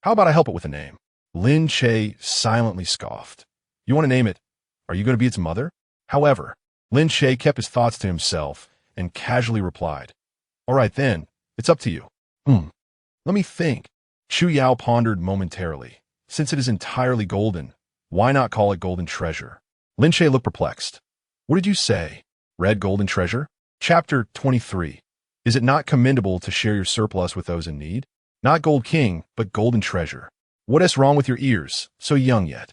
How about I help it with a name?" Lin Che silently scoffed. "You want to name it? Are you going to be its mother?" However, Lin Che kept his thoughts to himself and casually replied, "All right then, it's up to you." Let me think. Chu Yao pondered momentarily. Since it is entirely golden, why not call it golden treasure? Lin Che looked perplexed. What did you say? Red golden treasure? Chapter 23. Is it not commendable to share your surplus with those in need? Not gold king, but golden treasure. What is wrong with your ears, so young yet?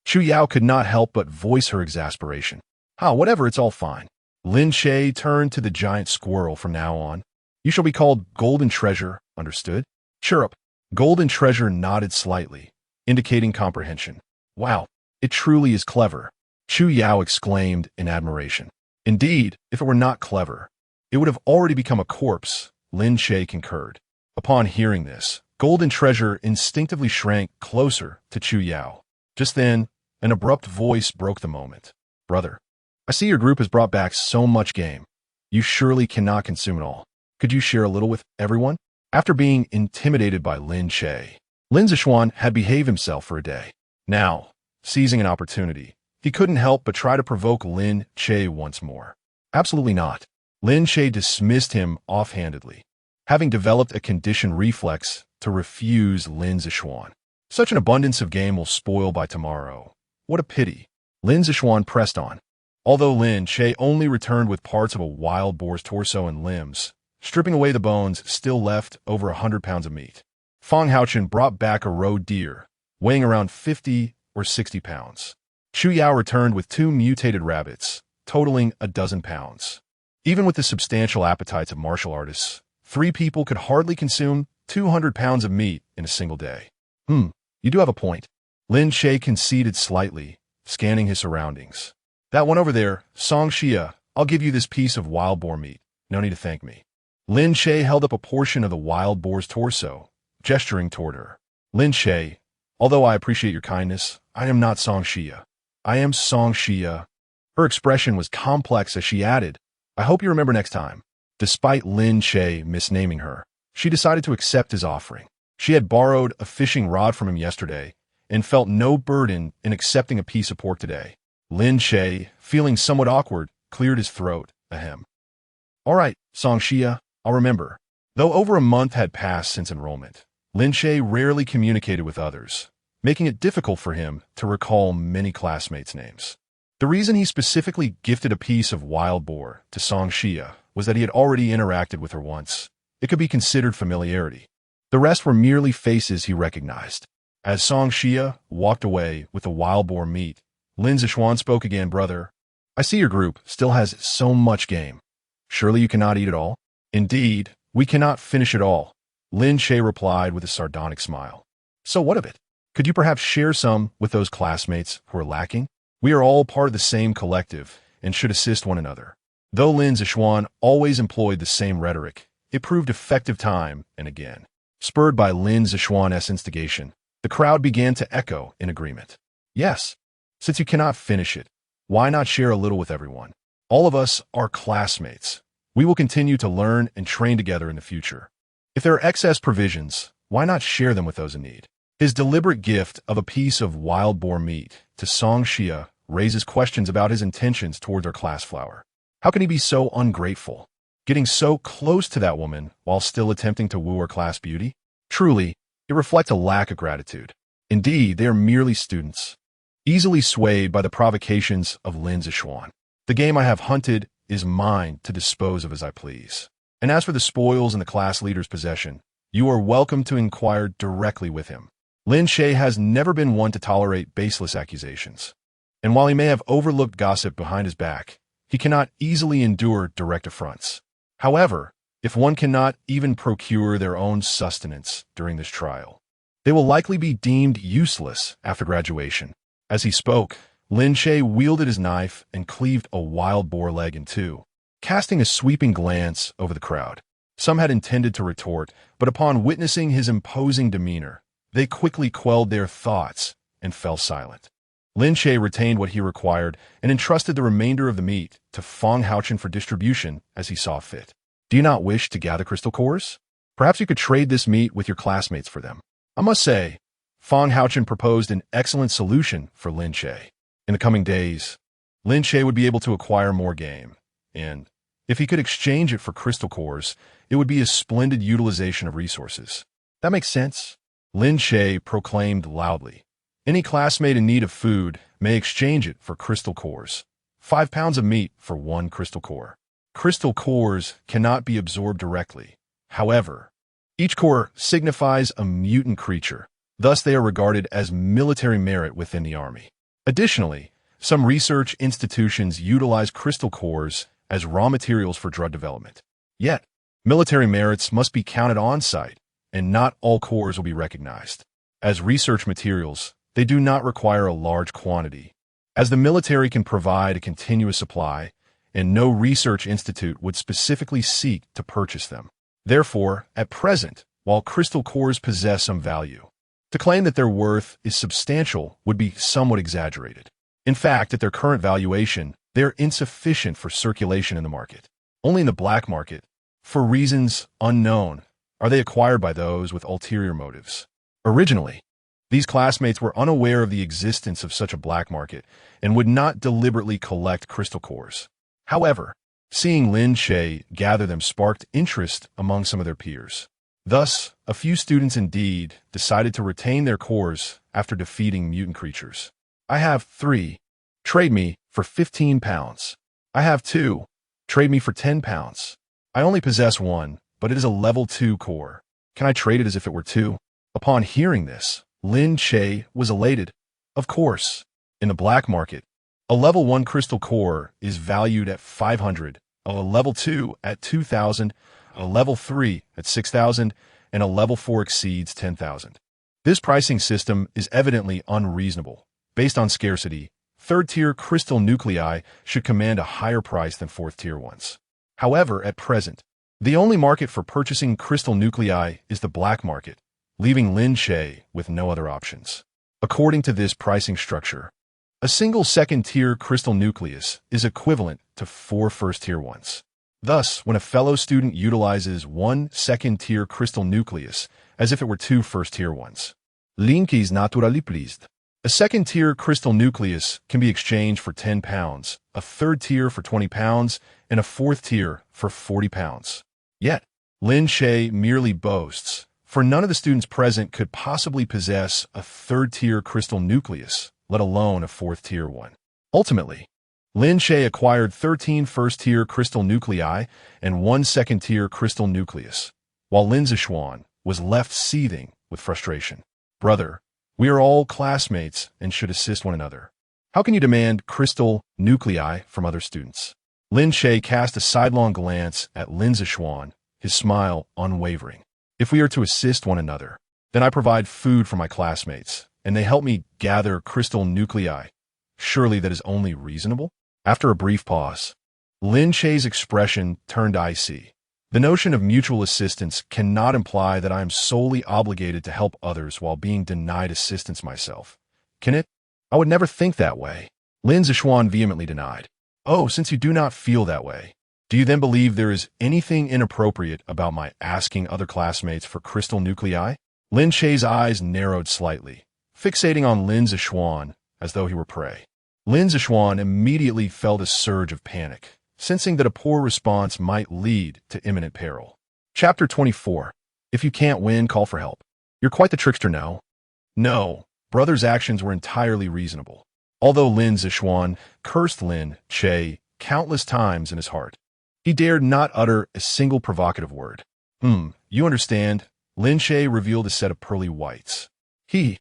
Chu Yao could not help but voice her exasperation. Whatever, it's all fine. Lin Che turned to the giant squirrel from now on. You shall be called golden treasure, understood? Chirrup. Golden treasure nodded slightly, indicating comprehension. Wow, it truly is clever, Chu Yao exclaimed in admiration. Indeed, if it were not clever, it would have already become a corpse, Lin Che concurred. Upon hearing this, golden treasure instinctively shrank closer to Chu Yao. Just then, an abrupt voice broke the moment. Brother, I see your group has brought back so much game. You surely cannot consume it all. Could you share a little with everyone? After being intimidated by Lin Che, Lin Zixuan had behaved himself for a day. Now, seizing an opportunity, he couldn't help but try to provoke Lin Che once more. Absolutely not. Lin Che dismissed him offhandedly, having developed a conditioned reflex to refuse Lin Zixuan. Such an abundance of game will spoil by tomorrow. What a pity. Lin Zixuan pressed on. Although Lin Che only returned with parts of a wild boar's torso and limbs, stripping away the bones, still left over 100 pounds of meat. Fang Haochen brought back a roe deer, weighing around 50 or 60 pounds. Chu Yao returned with 2 mutated rabbits, totaling a dozen pounds. Even with the substantial appetites of martial artists, 3 people could hardly consume 200 pounds of meat in a single day. You do have a point. Lin Che conceded slightly, scanning his surroundings. That one over there, Song Xia, I'll give you this piece of wild boar meat. No need to thank me. Lin Che held up a portion of the wild boar's torso, gesturing toward her. Lin Che, although I appreciate your kindness, I am not Song Xia. I am Song Xia. Her expression was complex as she added, I hope you remember next time. Despite Lin Che misnaming her, she decided to accept his offering. She had borrowed a fishing rod from him yesterday and felt no burden in accepting a piece of pork today. Lin Che, feeling somewhat awkward, cleared his throat, ahem. All right, Song Xia, I'll remember. Though over a month had passed since enrollment, Lin Che rarely communicated with others, making it difficult for him to recall many classmates' names. The reason he specifically gifted a piece of wild boar to Song Xia was that he had already interacted with her once. It could be considered familiarity. The rest were merely faces he recognized. As Song Xia walked away with the wild boar meat, Lin Zixuan spoke again. Brother, I see your group still has so much game. Surely you cannot eat it all? Indeed, we cannot finish it all, Lin Che replied with a sardonic smile. So what of it? Could you perhaps share some with those classmates who are lacking? We are all part of the same collective and should assist one another. Though Lin Zixuan always employed the same rhetoric, it proved effective time and again. Spurred by Lin Zixuan's instigation, the crowd began to echo in agreement. Yes, since you cannot finish it, why not share a little with everyone? All of us are classmates. We will continue to learn and train together in the future. If there are excess provisions, why not share them with those in need? His deliberate gift of a piece of wild boar meat to Song Xia raises questions about his intentions towards our class flower. How can he be so ungrateful, getting so close to that woman while still attempting to woo her class beauty? Truly, it reflects a lack of gratitude. Indeed, they are merely students, easily swayed by the provocations of Lin Zixuan. The game I have hunted is mine to dispose of as I please. And as for the spoils in the class leader's possession, you are welcome to inquire directly with him. Lin Che has never been one to tolerate baseless accusations. And while he may have overlooked gossip behind his back, he cannot easily endure direct affronts. However, if one cannot even procure their own sustenance during this trial, they will likely be deemed useless after graduation. As he spoke, Lin Che wielded his knife and cleaved a wild boar leg in two, casting a sweeping glance over the crowd. Some had intended to retort, but upon witnessing his imposing demeanor, they quickly quelled their thoughts and fell silent. Lin Che retained what he required and entrusted the remainder of the meat to Fang Haochen for distribution as he saw fit. Do you not wish to gather crystal cores? Perhaps you could trade this meat with your classmates for them. I must say, Fang Haochen proposed an excellent solution for Lin Che. In the coming days, Lin Che would be able to acquire more game, and if he could exchange it for crystal cores, it would be a splendid utilization of resources. That makes sense? Lin Che proclaimed loudly. Any classmate in need of food may exchange it for crystal cores. 5 pounds of meat for 1 crystal core. Crystal cores cannot be absorbed directly. However, each core signifies a mutant creature. Thus, they are regarded as military merit within the army. Additionally, some research institutions utilize crystal cores as raw materials for drug development. Yet, military merits must be counted on-site, and not all cores will be recognized. As research materials, they do not require a large quantity, as the military can provide a continuous supply, and no research institute would specifically seek to purchase them. Therefore, at present, while crystal cores possess some value, to claim that their worth is substantial would be somewhat exaggerated. In fact, at their current valuation, they are insufficient for circulation in the market. Only in the black market, for reasons unknown, are they acquired by those with ulterior motives. Originally, these classmates were unaware of the existence of such a black market and would not deliberately collect crystal cores. However, seeing Lin Che gather them sparked interest among some of their peers. Thus, a few students indeed decided to retain their cores after defeating mutant creatures. I have 3. Trade me for 15 pounds. I have 2. Trade me for 10 pounds. I only possess 1, but it is a level 2 core. Can I trade it as if it were 2? Upon hearing this, Lin Che was elated. Of course, in the black market, a level 1 crystal core is valued at 500, a level 2 at 2,000, a level 3 at 6,000, and a level 4 exceeds 10,000. This pricing system is evidently unreasonable. Based on scarcity, 3rd-tier crystal nuclei should command a higher price than 4th-tier ones. However, at present, the only market for purchasing crystal nuclei is the black market, leaving Lin Che with no other options. According to this pricing structure, a single 2nd-tier crystal nucleus is equivalent to 4 1st-tier ones. Thus, when a fellow student utilizes 1 2nd-tier crystal nucleus as if it were 2 1st-tier ones, Lin Che is naturally pleased. A 2nd-tier crystal nucleus can be exchanged for 10 pounds, a 3rd tier for 20 pounds, and a 4th tier for 40 pounds. Yet, Lin Che merely boasts, for none of the students present could possibly possess a 3rd-tier crystal nucleus, let alone a 4th-tier one. Ultimately, Lin Che acquired 13 1st-tier crystal nuclei and 1 2nd-tier crystal nucleus, while Lin Zixuan was left seething with frustration. Brother, we are all classmates and should assist one another. How can you demand crystal nuclei from other students? Lin Che cast a sidelong glance at Lin Zixuan, his smile unwavering. If we are to assist one another, then I provide food for my classmates, and they help me gather crystal nuclei. Surely that is only reasonable? After a brief pause, Lin Che's expression turned icy. The notion of mutual assistance cannot imply that I am solely obligated to help others while being denied assistance myself. Can it? I would never think that way. Lin Zixuan vehemently denied. Oh, since you do not feel that way, do you then believe there is anything inappropriate about my asking other classmates for crystal nuclei? Lin Che's eyes narrowed slightly, fixating on Lin Zixuan as though he were prey. Lin Zixuan immediately felt a surge of panic, sensing that a poor response might lead to imminent peril. Chapter 24. If you can't win, call for help. You're quite the trickster, no? No, brother's actions were entirely reasonable. Although Lin Zixuan cursed Lin Che countless times in his heart, he dared not utter a single provocative word. You understand? Lin Che revealed a set of pearly whites. Lin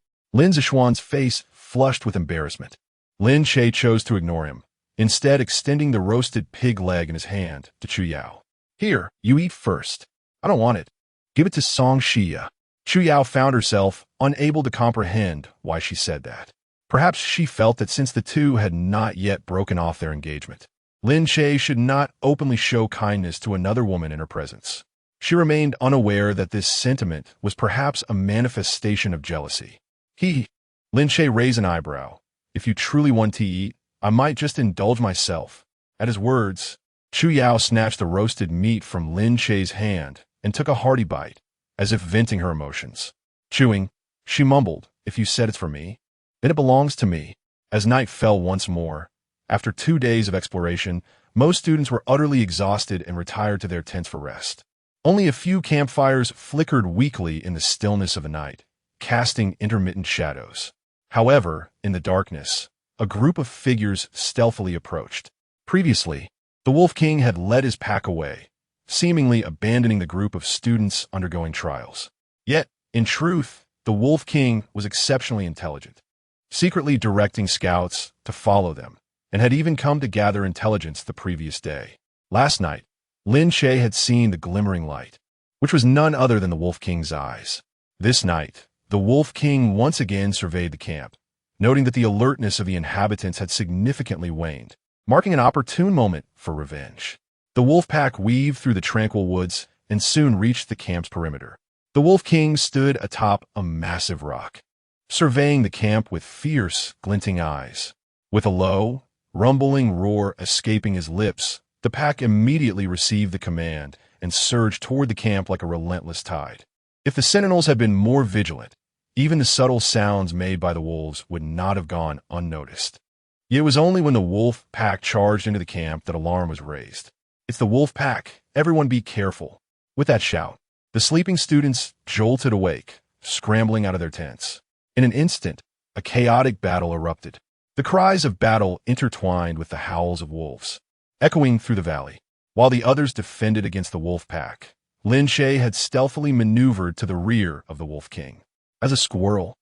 Zixuan's face flushed with embarrassment. Lin Che chose to ignore him, instead extending the roasted pig leg in his hand to Chu Yao. Here, you eat first. I don't want it. Give it to Song Xia. Chu Yao found herself unable to comprehend why she said that. Perhaps she felt that since the two had not yet broken off their engagement, Lin Che should not openly show kindness to another woman in her presence. She remained unaware that this sentiment was perhaps a manifestation of jealousy. Lin Che raised an eyebrow. If you truly want to eat, I might just indulge myself. At his words, Chu Yao snatched the roasted meat from Lin Che's hand and took a hearty bite, as if venting her emotions. Chewing, she mumbled, if you said it's for me, then it belongs to me. As night fell once more, After 2 days of exploration, most students were utterly exhausted and retired to their tents for rest. Only a few campfires flickered weakly in the stillness of the night, casting intermittent shadows. However, in the darkness, a group of figures stealthily approached. Previously, the Wolf King had led his pack away, seemingly abandoning the group of students undergoing trials. Yet, in truth, the Wolf King was exceptionally intelligent, secretly directing scouts to follow them, and had even come to gather intelligence the previous day. Last night, Lin Che had seen the glimmering light, which was none other than the Wolf King's eyes. This night, the Wolf King once again surveyed the camp, noting that the alertness of the inhabitants had significantly waned, marking an opportune moment for revenge. The wolf pack weaved through the tranquil woods and soon reached the camp's perimeter. The Wolf King stood atop a massive rock, surveying the camp with fierce, glinting eyes. With a low, rumbling roar escaping his lips, the pack immediately received the command and surged toward the camp like a relentless tide. If the sentinels had been more vigilant, even the subtle sounds made by the wolves would not have gone unnoticed. Yet it was only when the wolf pack charged into the camp that alarm was raised. "It's the wolf pack! Everyone be careful!" With that shout, the sleeping students jolted awake, scrambling out of their tents. In an instant, a chaotic battle erupted. The cries of battle intertwined with the howls of wolves, echoing through the valley. While the others defended against the wolf pack, Lin Che had stealthily maneuvered to the rear of the Wolf King. As a squirrel,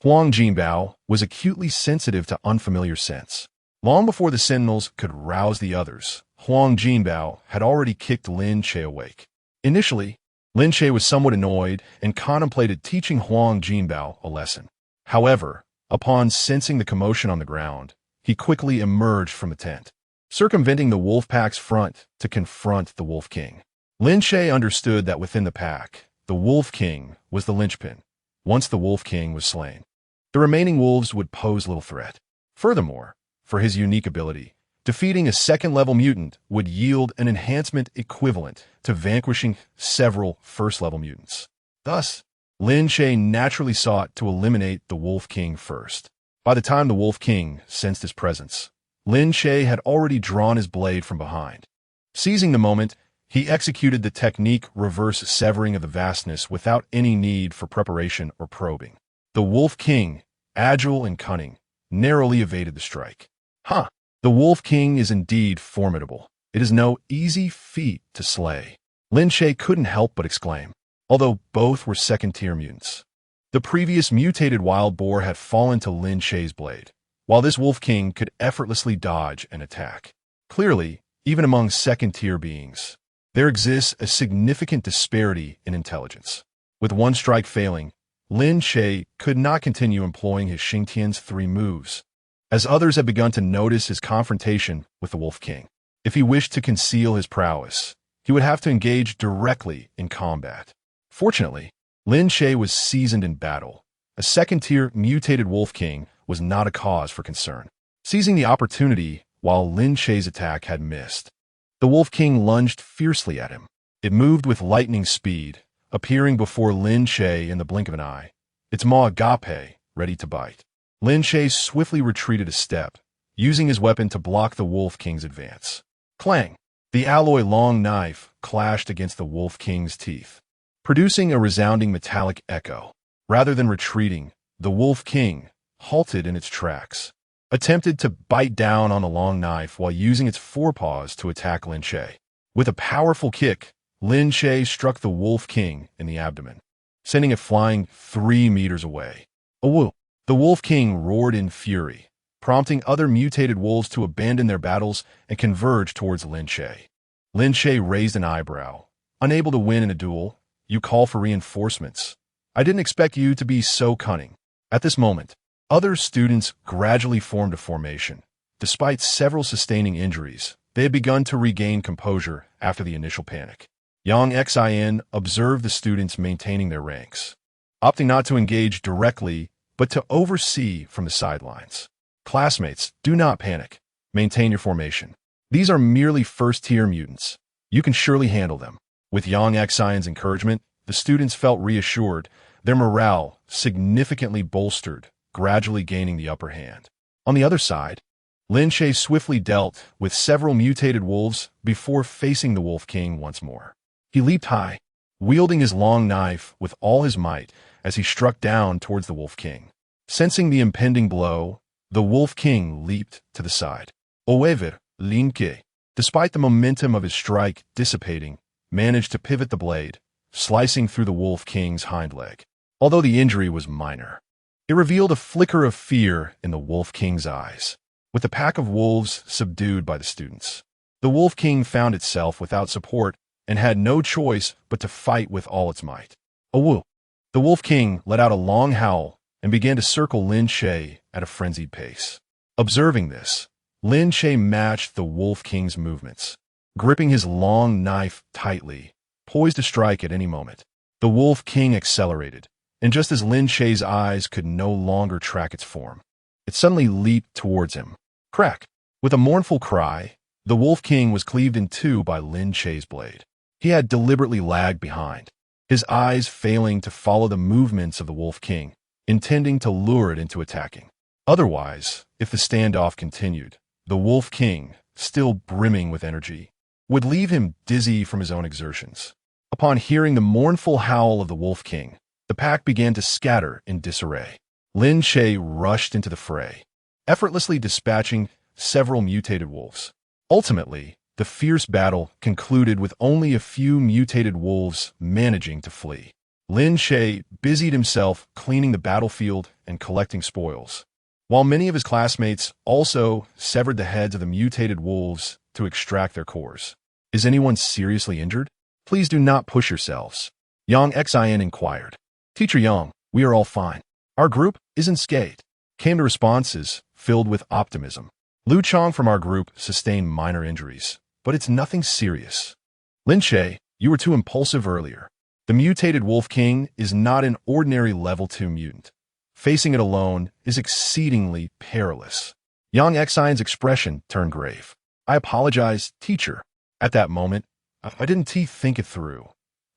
Huang Jinbao was acutely sensitive to unfamiliar scents. Long before the sentinels could rouse the others, Huang Jinbao had already kicked Lin Che awake. Initially, Lin Che was somewhat annoyed and contemplated teaching Huang Jinbao a lesson. However, upon sensing the commotion on the ground, he quickly emerged from the tent, circumventing the wolf pack's front to confront the Wolf King. Lin Che understood that within the pack, the Wolf King was the linchpin. Once the Wolf King was slain, the remaining wolves would pose little threat. Furthermore, for his unique ability, defeating a second-level mutant would yield an enhancement equivalent to vanquishing several first-level mutants. Thus, Lin Che naturally sought to eliminate the Wolf King first. By the time the Wolf King sensed his presence, Lin Che had already drawn his blade from behind. Seizing the moment, he executed the technique reverse severing of the vastness without any need for preparation or probing. The Wolf King, agile and cunning, narrowly evaded the strike. The Wolf King is indeed formidable. It is no easy feat to slay. Lin Che couldn't help but exclaim, although both were second-tier mutants. The previous mutated wild boar had fallen to Lin Che's blade, while this Wolf King could effortlessly dodge and attack. Clearly, even among second-tier beings, there exists a significant disparity in intelligence. With one strike failing, Lin Che could not continue employing his Xingtian's 3 moves, as others had begun to notice his confrontation with the Wolf King. If he wished to conceal his prowess, he would have to engage directly in combat. Fortunately, Lin Che was seasoned in battle. A second-tier mutated Wolf King was not a cause for concern. Seizing the opportunity while Lin Che's attack had missed, the Wolf King lunged fiercely at him. It moved with lightning speed, appearing before Lin Che in the blink of an eye, its maw agape ready to bite. Lin Che swiftly retreated a step, using his weapon to block the Wolf King's advance. Clang! The alloy long knife clashed against the Wolf King's teeth, producing a resounding metallic echo. Rather than retreating, the Wolf King, halted in its tracks, attempted to bite down on the long knife while using its forepaws to attack Lin Che. With a powerful kick, Lin Che struck the Wolf King in the abdomen, sending it flying 3 meters away. Awoo! The Wolf King roared in fury, prompting other mutated wolves to abandon their battles and converge towards Lin Che. Lin Che raised an eyebrow. Unable to win in a duel, you call for reinforcements. I didn't expect you to be so cunning. At this moment, other students gradually formed a formation. Despite several sustaining injuries, they had begun to regain composure after the initial panic. Yang Xin observed the students maintaining their ranks, opting not to engage directly, but to oversee from the sidelines. Classmates, do not panic. Maintain your formation. These are merely first-tier mutants. You can surely handle them. With Yang Xin's encouragement, the students felt reassured, their morale significantly bolstered, gradually gaining the upper hand. On the other side, Lin Che swiftly dealt with several mutated wolves before facing the Wolf King once more. He leaped high, wielding his long knife with all his might as he struck down towards the Wolf King. Sensing the impending blow, the Wolf King leaped to the side. However, Lin Che, despite the momentum of his strike dissipating, managed to pivot the blade, slicing through the Wolf King's hind leg. Although the injury was minor, it revealed a flicker of fear in the Wolf King's eyes. With the pack of wolves subdued by the students, the Wolf King found itself without support and had no choice but to fight with all its might. Awoo! The Wolf King let out a long howl and began to circle Lin Che at a frenzied pace. Observing this, Lin Che matched the Wolf King's movements, gripping his long knife tightly, poised to strike at any moment. The Wolf King accelerated, and just as Lin Che's eyes could no longer track its form, it suddenly leaped towards him. Crack! With a mournful cry, the Wolf King was cleaved in two by Lin Che's blade. He had deliberately lagged behind, his eyes failing to follow the movements of the Wolf King, intending to lure it into attacking. Otherwise, if the standoff continued, the Wolf King, still brimming with energy, would leave him dizzy from his own exertions. Upon hearing the mournful howl of the Wolf King, the pack began to scatter in disarray. Lin Che rushed into the fray, effortlessly dispatching several mutated wolves. Ultimately, the fierce battle concluded with only a few mutated wolves managing to flee. Lin Che busied himself cleaning the battlefield and collecting spoils, while many of his classmates also severed the heads of the mutated wolves to extract their cores. Is anyone seriously injured? Please do not push yourselves, Yang Xin inquired. Teacher Yang, we are all fine. Our group isn't scathed, came the responses filled with optimism. Lu Chong from our group sustained minor injuries, but it's nothing serious. Lin Che, you were too impulsive earlier. The mutated Wolf King is not an ordinary level 2 mutant. Facing it alone is exceedingly perilous. Yang Xin's expression turned grave. I apologize, teacher. At that moment, I didn't think it through.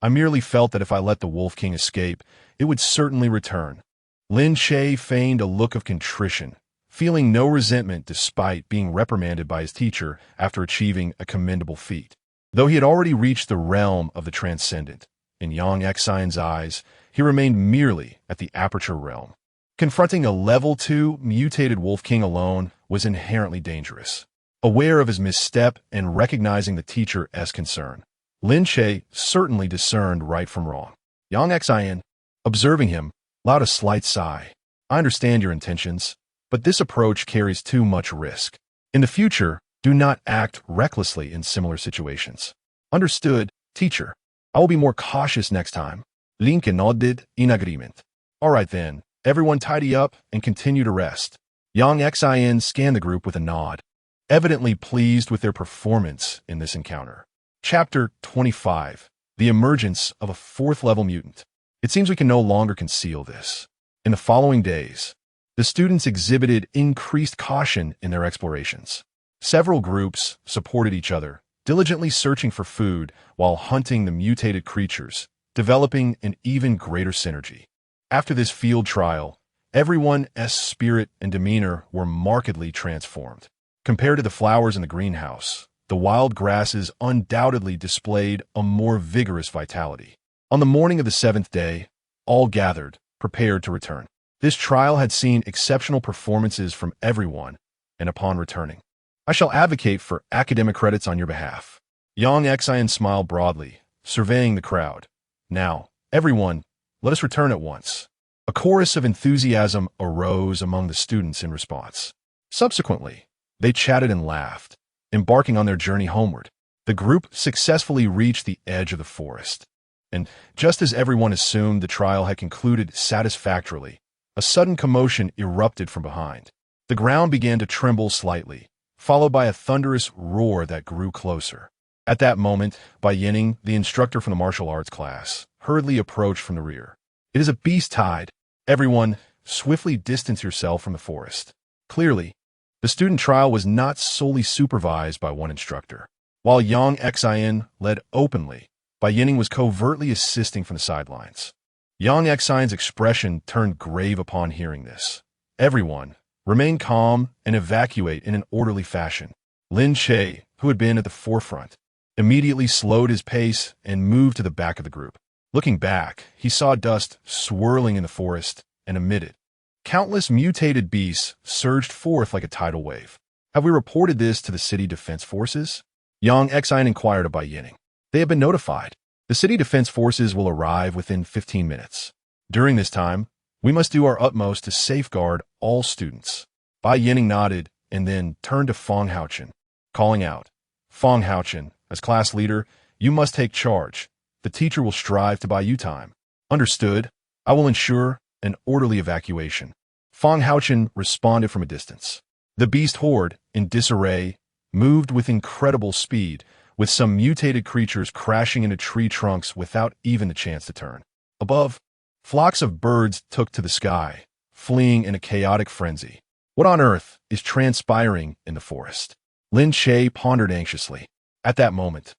I merely felt that if I let the Wolf King escape, it would certainly return. Lin Che feigned a look of contrition, feeling no resentment despite being reprimanded by his teacher after achieving a commendable feat. Though he had already reached the realm of the transcendent, in Yang Xin's eyes, he remained merely at the aperture realm. Confronting a level 2 mutated Wolf King alone was inherently dangerous. Aware of his misstep and recognizing the teacher's concern, Lin Che certainly discerned right from wrong. Yang Xin, observing him, allowed a slight sigh. I understand your intentions, but this approach carries too much risk. In the future, do not act recklessly in similar situations. Understood, teacher. I will be more cautious next time. Lin Che nodded in agreement. All right then, everyone tidy up and continue to rest. Yang Xin scanned the group with a nod, evidently pleased with their performance in this encounter. Chapter 25. The Emergence of a 4th-level Mutant. It seems we can no longer conceal this. In the following days, the students exhibited increased caution in their explorations. Several groups supported each other, diligently searching for food while hunting the mutated creatures, developing an even greater synergy. After this field trial, everyone's spirit and demeanor were markedly transformed. Compared to the flowers in the greenhouse, the wild grasses undoubtedly displayed a more vigorous vitality. On the morning of the 7th day, all gathered, prepared to return. This trial had seen exceptional performances from everyone, and upon returning, I shall advocate for academic credits on your behalf. Yang Xin smiled broadly, surveying the crowd. Now, everyone, let us return at once. A chorus of enthusiasm arose among the students in response. Subsequently, they chatted and laughed, embarking on their journey homeward. The group successfully reached the edge of the forest. And just as everyone assumed the trial had concluded satisfactorily, a sudden commotion erupted from behind. The ground began to tremble slightly, followed by a thunderous roar that grew closer. At that moment, Bai Yining, the instructor from the martial arts class, hurriedly approached from the rear. It is a beast tide. Everyone, swiftly distance yourself from the forest. Clearly, the student trial was not solely supervised by one instructor. While Yang Xin led openly, Bai Yining was covertly assisting from the sidelines. Yang Xin's expression turned grave upon hearing this. Everyone, Remain calm and evacuate in an orderly fashion. Lin Che, who had been at the forefront, immediately slowed his pace and moved to the back of the group. Looking back, he saw dust swirling in the forest, and amid it, countless mutated beasts surged forth like a tidal wave. Have we reported this to the city defense forces? Yang Xian inquired of Bai Yining. They have been notified. The city defense forces will arrive within 15 minutes. During this time, we must do our utmost to safeguard all students. Bai Yining nodded and then turned to Fang Haochen, calling out, Fang Haochen, as class leader, you must take charge. The teacher will strive to buy you time. Understood. I will ensure an orderly evacuation. Fang Haochen responded from a distance. The beast horde, in disarray, moved with incredible speed, with some mutated creatures crashing into tree trunks without even the chance to turn. Above, flocks of birds took to the sky, fleeing in a chaotic frenzy. What on earth is transpiring in the forest? Lin Che pondered anxiously. At that moment,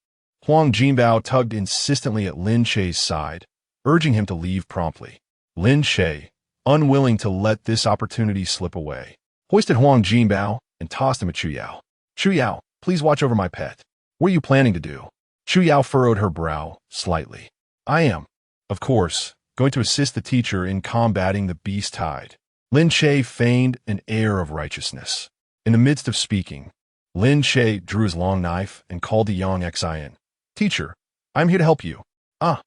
Huang Jinbao tugged insistently at Lin Che's side, urging him to leave promptly. Lin Che, unwilling to let this opportunity slip away, hoisted Huang Jinbao and tossed him at Chu Yao. Chu Yao, please watch over my pet. What are you planning to do? Chu Yao furrowed her brow slightly. I am, of course, going to assist the teacher in combating the beast tide. Lin Che feigned an air of righteousness. In the midst of speaking, Lin Che drew his long knife and called to Yang Xian. Teacher, I am here to help you. Ah.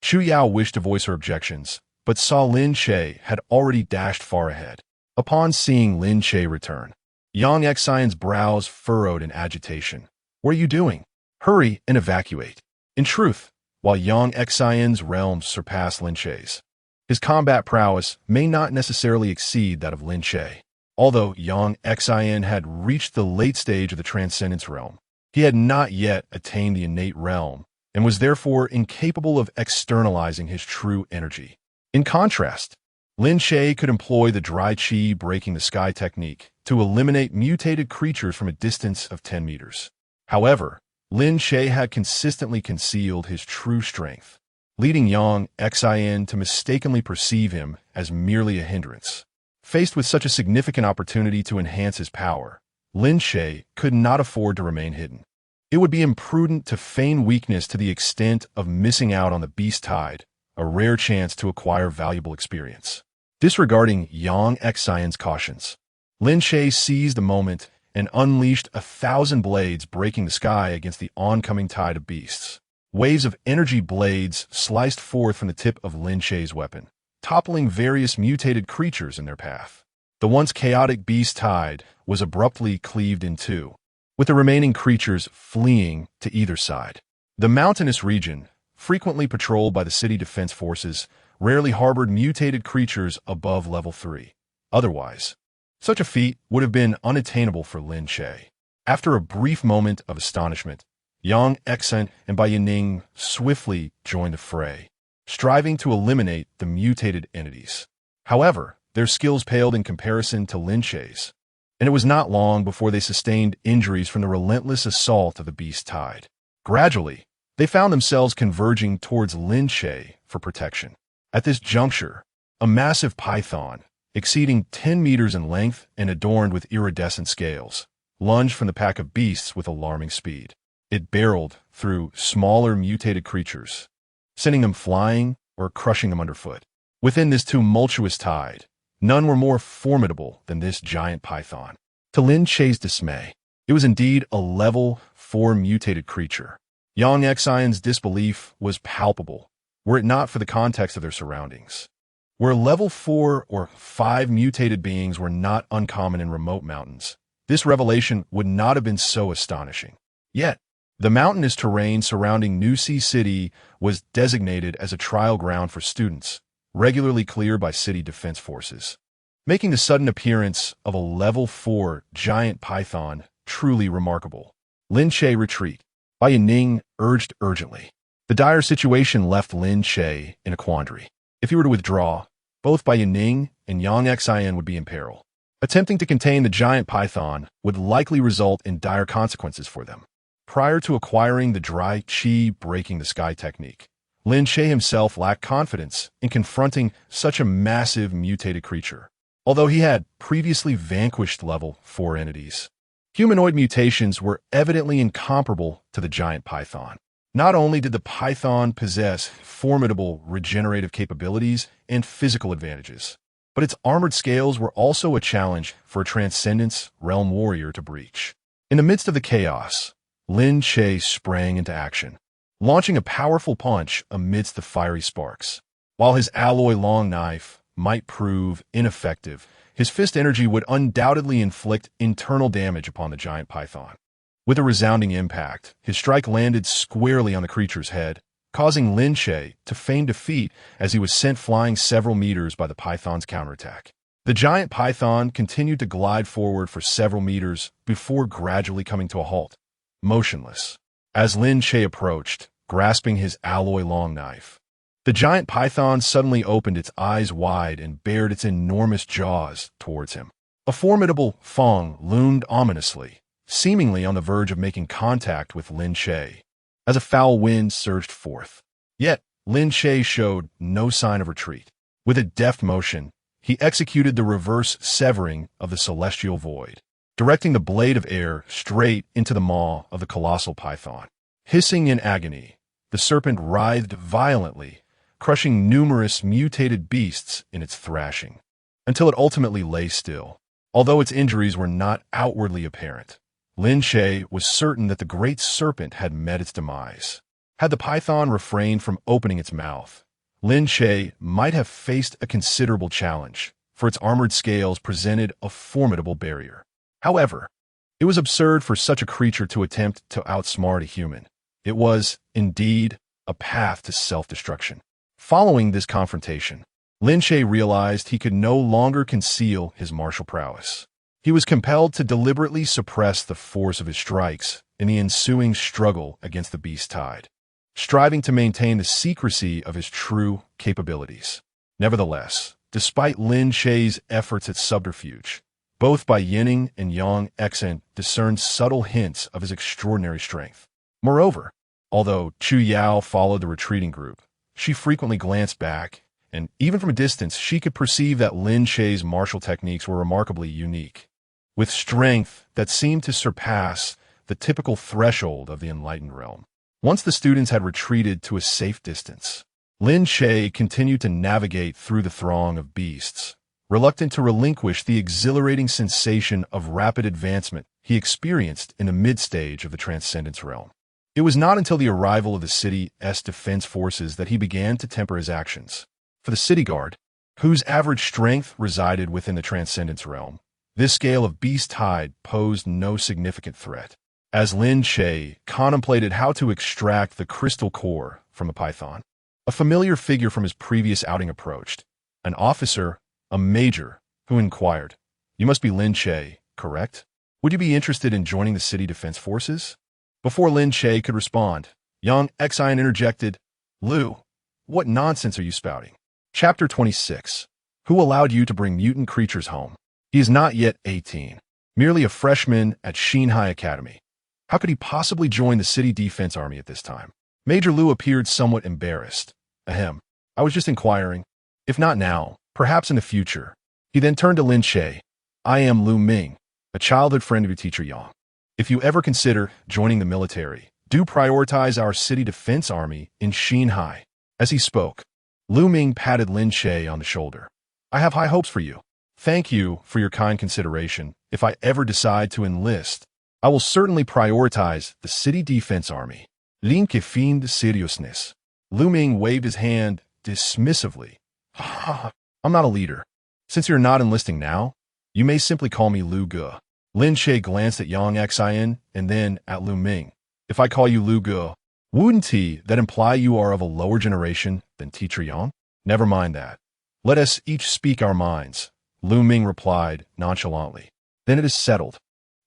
Chu Yao wished to voice her objections, but saw Lin Che had already dashed far ahead. Upon seeing Lin Che return, Yang Xian's brows furrowed in agitation. What are you doing? Hurry and evacuate. In truth, while Yang Xian's realms surpass Lin Che's, his combat prowess may not necessarily exceed that of Lin Che. Although Yang Xian had reached the late stage of the Transcendence realm, he had not yet attained the innate realm and was therefore incapable of externalizing his true energy. In contrast, Lin Che could employ the dry chi breaking the sky technique to eliminate mutated creatures from a distance of 10 meters. However, Lin Che had consistently concealed his true strength, leading Yang Xian to mistakenly perceive him as merely a hindrance. Faced with such a significant opportunity to enhance his power, Lin Che could not afford to remain hidden. It would be imprudent to feign weakness to the extent of missing out on the beast tide, a rare chance to acquire valuable experience. Disregarding Yang Xian's cautions, Lin Che seized the moment and unleashed 1,000 blades breaking the sky against the oncoming tide of beasts. Waves of energy blades sliced forth from the tip of Lin Che's weapon, toppling various mutated creatures in their path. The once chaotic beast tide was abruptly cleaved in two, with the remaining creatures fleeing to either side. The mountainous region, frequently patrolled by the city defense forces, rarely harbored mutated creatures above level 3. Otherwise, such a feat would have been unattainable for Lin Che. After a brief moment of astonishment, Yang Xian and Bai Yining swiftly joined the fray, striving to eliminate the mutated entities. However, their skills paled in comparison to Lin Che's, and it was not long before they sustained injuries from the relentless assault of the beast tide. Gradually, they found themselves converging towards Lin Che for protection. At this juncture, a massive python, exceeding 10 meters in length and adorned with iridescent scales, lunged from the pack of beasts with alarming speed. It barreled through smaller mutated creatures, sending them flying or crushing them underfoot. Within this tumultuous tide, none were more formidable than this giant python. To Lin Che's dismay, it was indeed a level 4 mutated creature. Yang Xian's disbelief was palpable, were it not for the context of their surroundings. Where level 4 or 5 mutated beings were not uncommon in remote mountains, this revelation would not have been so astonishing. Yet, the mountainous terrain surrounding Xinhai City was designated as a trial ground for students, regularly cleared by city defense forces, making the sudden appearance of a level 4 giant python truly remarkable. Lin Che retreat. Bai Yining urged urgently. The dire situation left Lin Che in a quandary. If he were to withdraw, both Bai Yining and Yang Xian would be in peril. Attempting to contain the giant python would likely result in dire consequences for them. Prior to acquiring the dry chi breaking the sky technique, Lin Che himself lacked confidence in confronting such a massive mutated creature. although he had previously vanquished level 4 entities. Humanoid mutations were evidently incomparable to the giant python. Not only did the python possess formidable regenerative capabilities and physical advantages, but its armored scales were also a challenge for a Transcendence Realm warrior to breach. In the midst of the chaos, Lin Che sprang into action, launching a powerful punch amidst the fiery sparks. While his alloy long knife might prove ineffective, his fist energy would undoubtedly inflict internal damage upon the giant python. With a resounding impact, his strike landed squarely on the creature's head, causing Lin Che to feign defeat as he was sent flying several meters by the python's counterattack. The giant python continued to glide forward for several meters before gradually coming to a halt, motionless. As Lin Che approached, grasping his alloy long knife, the giant python suddenly opened its eyes wide and bared its enormous jaws towards him. A formidable fang loomed ominously, seemingly on the verge of making contact with Lin Che, as a foul wind surged forth. Yet, Lin Che showed no sign of retreat. With a deft motion, he executed the reverse severing of the celestial void, directing the blade of air straight into the maw of the colossal python. Hissing in agony, the serpent writhed violently, crushing numerous mutated beasts in its thrashing, until it ultimately lay still. Although its injuries were not outwardly apparent, Lin Che was certain that the great serpent had met its demise. Had the python refrained from opening its mouth, Lin Che might have faced a considerable challenge, for its armored scales presented a formidable barrier. However, it was absurd for such a creature to attempt to outsmart a human. It was, indeed, a path to self-destruction. Following this confrontation, Lin Che realized he could no longer conceal his martial prowess. He was compelled to deliberately suppress the force of his strikes in the ensuing struggle against the beast tide, striving to maintain the secrecy of his true capabilities. Nevertheless, despite Lin Che's efforts at subterfuge, both Bai Yining and Yang Exen discerned subtle hints of his extraordinary strength. Moreover, although Chu Yao followed the retreating group, she frequently glanced back, and even from a distance she could perceive that Lin Che's martial techniques were remarkably unique, with strength that seemed to surpass the typical threshold of the enlightened realm. Once the students had retreated to a safe distance, Lin Che continued to navigate through the throng of beasts, reluctant to relinquish the exhilarating sensation of rapid advancement he experienced in the mid-stage of the Transcendence realm. It was not until the arrival of the city's defense forces that he began to temper his actions. For the city guard, whose average strength resided within the Transcendence realm, this scale of beast tide posed no significant threat. As Lin Che contemplated how to extract the crystal core from the python, a familiar figure from his previous outing approached, an officer, a major, who inquired, "You must be Lin Che, correct? Would you be interested in joining the city defense forces?" Before Lin Che could respond, Yang Exine interjected, "Lu, what nonsense are you spouting?" Chapter 26. Who allowed you to bring mutant creatures home? He is not yet 18, merely a freshman at Xinhai Academy. How could he possibly join the city defense army at this time? Major Lu appeared somewhat embarrassed. Ahem. I was just inquiring. If not now, perhaps in the future. He then turned to Lin Che. I am Lu Ming, a childhood friend of your teacher Yang. If you ever consider joining the military, do prioritize our city defense army in Xinhai. As he spoke, Lu Ming patted Lin Che on the shoulder. I have high hopes for you. Thank you for your kind consideration. If I ever decide to enlist, I will certainly prioritize the city defense army. Lin Che feigned seriousness. Lu Ming waved his hand dismissively. I'm not a leader. Since you're not enlisting now, you may simply call me Lu Ge. Lin Che glanced at Yang Xian and then at Lu Ming. If I call you Lu Ge, wouldn't that imply you are of a lower generation than teacher Yang? Never mind that. Let us each speak our minds, Lu Ming replied nonchalantly. Then it is settled.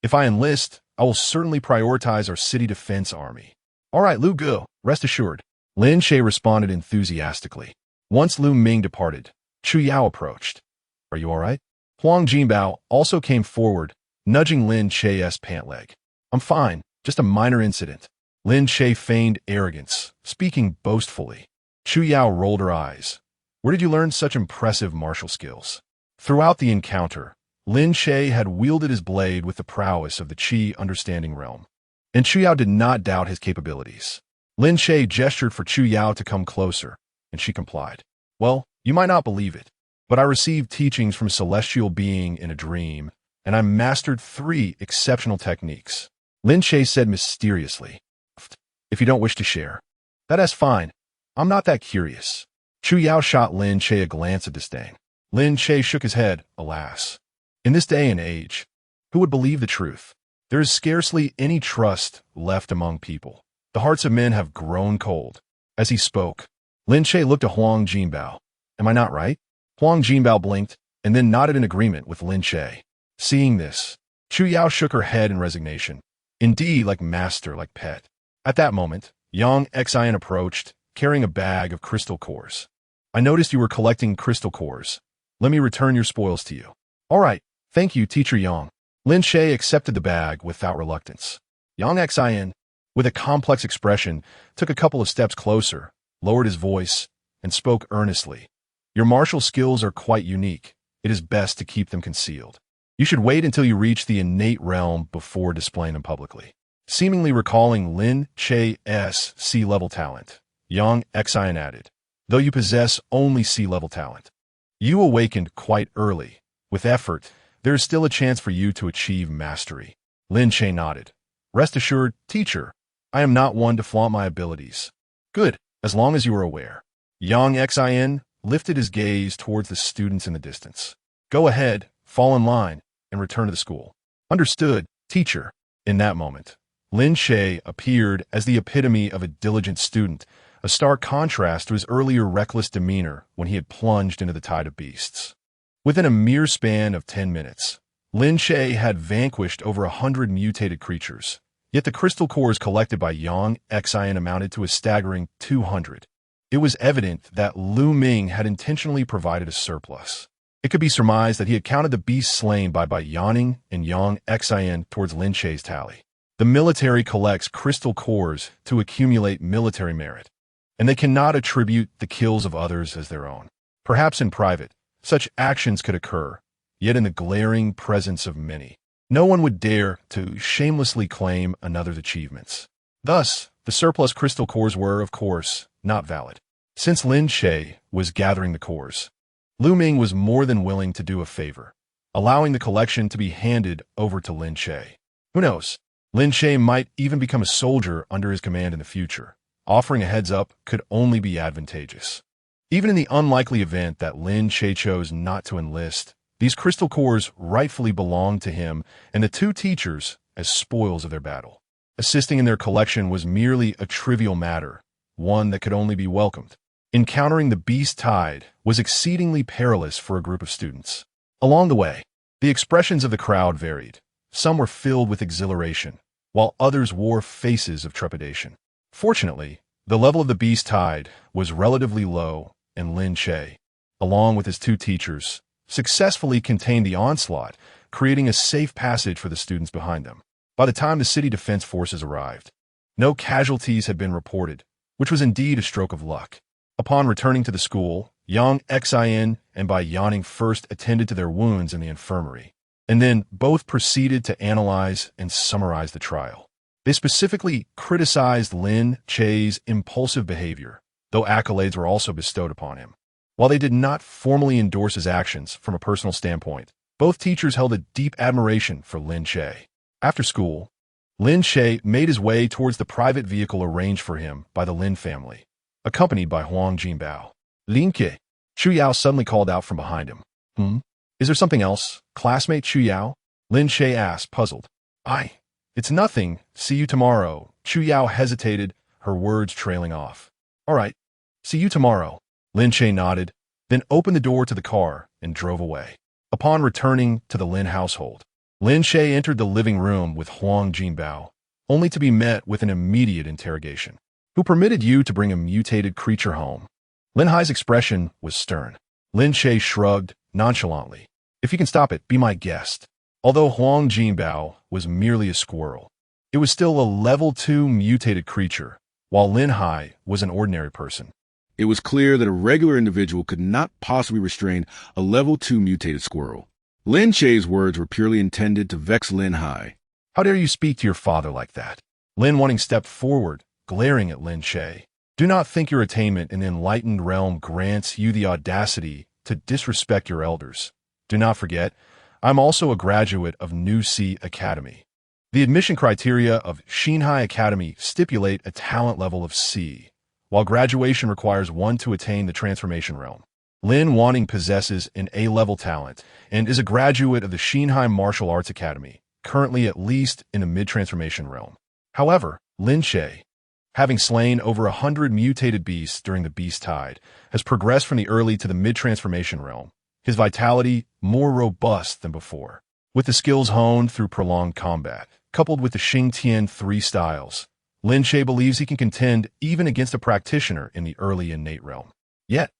If I enlist, I will certainly prioritize our city defense army. All right, Lu Ge, rest assured. Lin Che responded enthusiastically. Once Lu Ming departed, Chu Yao approached. Are you all right? Huang Jinbao also came forward, nudging Lin Che's pant leg. I'm fine, just a minor incident. Lin Che feigned arrogance, speaking boastfully. Chu Yao rolled her eyes. Where did you learn such impressive martial skills? Throughout the encounter, Lin Che had wielded his blade with the prowess of the Qi understanding realm, and Chu Yao did not doubt his capabilities. Lin Che gestured for Chu Yao to come closer, and she complied. Well, you might not believe it, but I received teachings from a celestial being in a dream, and I mastered 3 exceptional techniques. Lin Che said mysteriously. If you don't wish to share, that's fine. I'm not that curious. Chu Yao shot Lin Che a glance of disdain. Lin Che shook his head, alas. In this day and age, who would believe the truth? There is scarcely any trust left among people. The hearts of men have grown cold. As he spoke, Lin Che looked at Huang Jinbao. Am I not right? Huang Jinbao blinked and then nodded in agreement with Lin Che. Seeing this, Chu Yao shook her head in resignation. Indeed, like master, like pet. At that moment, young Xian approached, carrying a bag of crystal cores. I noticed you were collecting crystal cores. Let me return your spoils to you. All right, thank you, Teacher Yang. Lin Che accepted the bag without reluctance. Young Xian, with a complex expression, took a couple of steps closer, lowered his voice, and spoke earnestly. Your martial skills are quite unique. It is best to keep them concealed. You should wait until you reach the innate realm before displaying them publicly. Seemingly recalling Lin Che's C-level talent, young Xian added, though you possess only C-level talent. You awakened quite early. With effort, there is still a chance for you to achieve mastery. Lin Che nodded. Rest assured, teacher, I am not one to flaunt my abilities. Good, as long as you are aware. Young Xian lifted his gaze towards the students in the distance. Go ahead, fall in line, and return to the school. Understood, teacher. In that moment, Lin Che appeared as the epitome of a diligent student, a stark contrast to his earlier reckless demeanor when he had plunged into the tide of beasts. Within a mere span of 10 minutes, Lin Che had vanquished over 100 mutated creatures, yet the crystal cores collected by Yang Xian amounted to a staggering 200. It was evident that Lu Ming had intentionally provided a surplus. It could be surmised that he had counted the beasts slain by Yanning and Yang Xian towards Lin Che's tally. The military collects crystal cores to accumulate military merit, and they cannot attribute the kills of others as their own. Perhaps in private, such actions could occur, yet in the glaring presence of many, no one would dare to shamelessly claim another's achievements. Thus, the surplus crystal cores were, of course, not valid. Since Lin Che was gathering the cores, Lu Ming was more than willing to do a favor, allowing the collection to be handed over to Lin Che. Who knows? Lin Che might even become a soldier under his command in the future. Offering a heads-up could only be advantageous. Even in the unlikely event that Lin Che chose not to enlist, these crystal cores rightfully belonged to him and the 2 teachers as spoils of their battle. Assisting in their collection was merely a trivial matter, one that could only be welcomed. Encountering the beast tide was exceedingly perilous for a group of students. Along the way, the expressions of the crowd varied. Some were filled with exhilaration, while others wore faces of trepidation. Fortunately, the level of the beast tide was relatively low, and Lin Che, along with his 2 teachers, successfully contained the onslaught, creating a safe passage for the students behind them. By the time the city defense forces arrived, no casualties had been reported, which was indeed a stroke of luck. Upon returning to the school, Yang Xian and Bai Yanning first attended to their wounds in the infirmary, and then both proceeded to analyze and summarize the trial. They specifically criticized Lin Che's impulsive behavior, though accolades were also bestowed upon him. While they did not formally endorse his actions from a personal standpoint, both teachers held a deep admiration for Lin Che. After school, Lin Che made his way towards the private vehicle arranged for him by the Lin family, accompanied by Huang Jinbao. Lin Che, Chu Yao suddenly called out from behind him. Is there something else, classmate Chu Yao? Lin Che asked, puzzled. It's nothing. See you tomorrow. Chu Yao hesitated, her words trailing off. All right. See you tomorrow. Lin Che nodded, then opened the door to the car and drove away. Upon returning to the Lin household, Lin Che entered the living room with Huang Jinbao, only to be met with an immediate interrogation. Who permitted you to bring a mutated creature home? Lin Hai's expression was stern. Lin Che shrugged nonchalantly. If you can stop it, be my guest. Although Huang Jinbao was merely a squirrel, it was still a level 2 mutated creature, while Lin Hai was an ordinary person. It was clear that a regular individual could not possibly restrain a level 2 mutated squirrel. Lin Che's words were purely intended to vex Lin Hai. How dare you speak to your father like that? Lin Wanting stepped forward, glaring at Lin Che. Do not think your attainment in the enlightened realm grants you the audacity to disrespect your elders. Do not forget, I'm also a graduate of New Sea Academy. The admission criteria of Xinhai Academy stipulate a talent level of C, while graduation requires one to attain the transformation realm. Lin Wanting possesses an A-level talent and is a graduate of the Xinhai Martial Arts Academy, currently at least in the mid-transformation realm. However, Lin Che, having slain over 100 mutated beasts during the Beast Tide, has progressed from the early to the mid-transformation realm, his vitality more robust than before. With the skills honed through prolonged combat, coupled with the Xingtian 3 styles, Lin Che believes he can contend even against a practitioner in the early innate realm. Yet,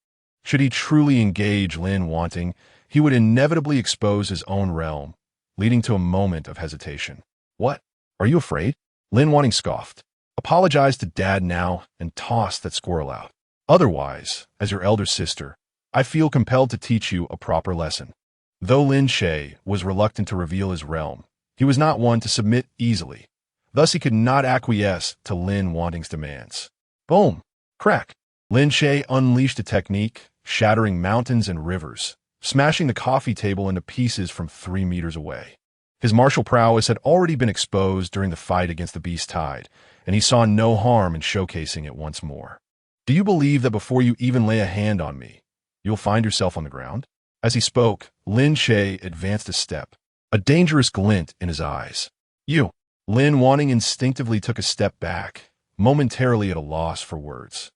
should he truly engage Lin Wanting, he would inevitably expose his own realm, leading to a moment of hesitation. What? Are you afraid? Lin Wanting scoffed. Apologize to Dad now and toss that squirrel out. Otherwise, as your elder sister, I feel compelled to teach you a proper lesson. Though Lin Che was reluctant to reveal his realm, he was not one to submit easily. Thus he could not acquiesce to Lin Wanting's demands. Boom! Crack! Lin Che unleashed a technique, shattering mountains and rivers, smashing the coffee table into pieces from 3 meters away. His martial prowess had already been exposed during the fight against the Beast Tide, and he saw no harm in showcasing it once more. Do you believe that before you even lay a hand on me, you'll find yourself on the ground? As he spoke, Lin Che advanced a step, a dangerous glint in his eyes. You! Lin Wanting instinctively took a step back, momentarily at a loss for words.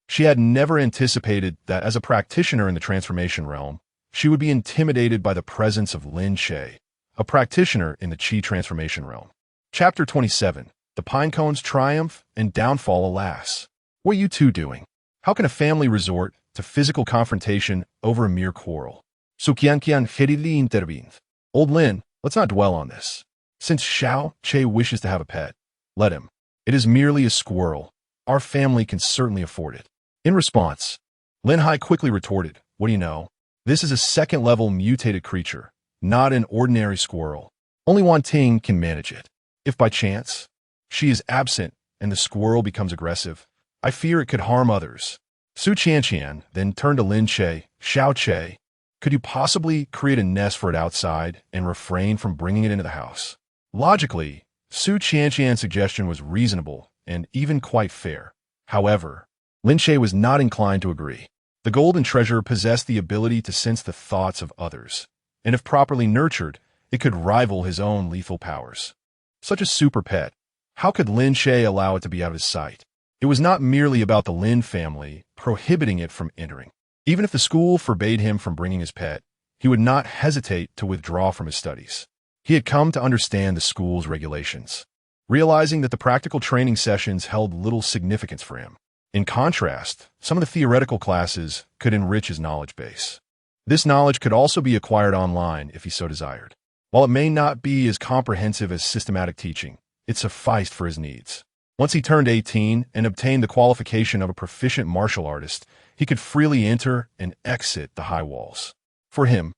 She had never anticipated that as a practitioner in the transformation realm, she would be intimidated by the presence of Lin Che, a practitioner in the Qi transformation realm. Chapter 27. The Pinecone's Triumph and Downfall. Alas. What are you two doing? How can a family resort to physical confrontation over a mere quarrel? Sukiankian Herili intervened. Old Lin, let's not dwell on this. Since Xiao Che wishes to have a pet, let him. It is merely a squirrel. Our family can certainly afford it. In response, Lin Hai quickly retorted, what do you know? This is a second-level mutated creature, not an ordinary squirrel. Only Wanting can manage it. If by chance she is absent and the squirrel becomes aggressive, I fear it could harm others. Su Qianqian then turned to Lin Che. Xiao Che, could you possibly create a nest for it outside and refrain from bringing it into the house? Logically, Su Qianqian's suggestion was reasonable and even quite fair. However, Lin Che was not inclined to agree. The golden treasure possessed the ability to sense the thoughts of others, and if properly nurtured, it could rival his own lethal powers. Such a super pet, how could Lin Che allow it to be out of his sight? It was not merely about the Lin family prohibiting it from entering. Even if the school forbade him from bringing his pet, he would not hesitate to withdraw from his studies. He had come to understand the school's regulations, realizing that the practical training sessions held little significance for him. In contrast, some of the theoretical classes could enrich his knowledge base. This knowledge could also be acquired online if he so desired. While it may not be as comprehensive as systematic teaching, it sufficed for his needs. Once he turned 18 and obtained the qualification of a proficient martial artist, he could freely enter and exit the high walls. For him,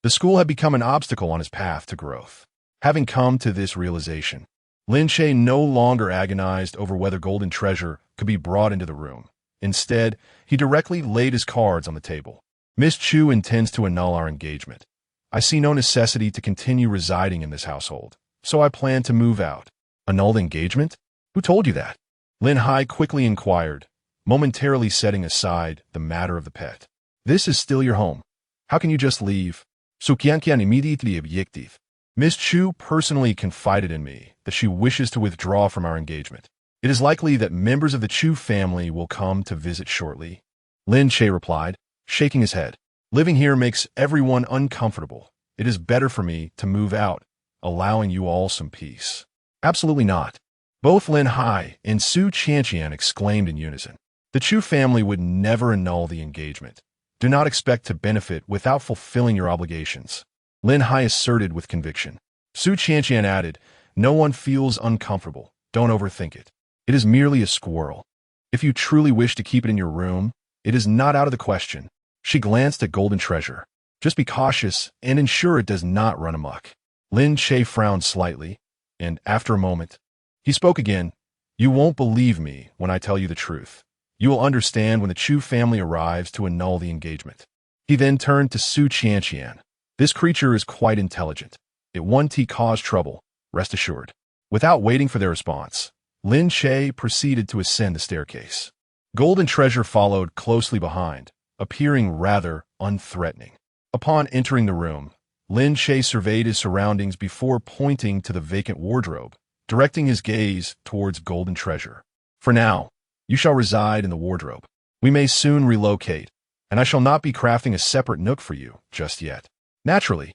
the school had become an obstacle on his path to growth. Having come to this realization, Lin Che no longer agonized over whether golden treasure could be brought into the room. Instead, he directly laid his cards on the table. Miss Chu intends to annul our engagement. I see no necessity to continue residing in this household, so I plan to move out. Annul the engagement? Who told you that? Lin Hai quickly inquired, momentarily setting aside the matter of the pet. This is still your home. How can you just leave? Sukiankian immediately objective. Miss Chu personally confided in me that she wishes to withdraw from our engagement. It is likely that members of the Chu family will come to visit shortly. Lin Che replied, shaking his head. Living here makes everyone uncomfortable. It is better for me to move out, allowing you all some peace. Absolutely not. Both Lin Hai and Su Qianqian exclaimed in unison. The Chu family would never annul the engagement. Do not expect to benefit without fulfilling your obligations. Lin Hai asserted with conviction. Su Qianqian added, no one feels uncomfortable. Don't overthink it. It is merely a squirrel. If you truly wish to keep it in your room, It is not out of the question. She glanced at Golden Treasure. Just be cautious and ensure it does not run amok. Lin Che frowned slightly, and after a moment, he spoke again. You won't believe me when I tell you the truth. You will understand when the Chu family arrives to annul the engagement. He then turned to Su Qianqian. This creature is quite intelligent. It won't cause trouble, rest assured. Without waiting for their response, Lin Che proceeded to ascend the staircase. Golden Treasure followed closely behind, appearing rather unthreatening. Upon entering the room, Lin Che surveyed his surroundings before pointing to the vacant wardrobe, directing his gaze towards Golden Treasure. For now, you shall reside in the wardrobe. We may soon relocate, and I shall not be crafting a separate nook for you just yet. Naturally,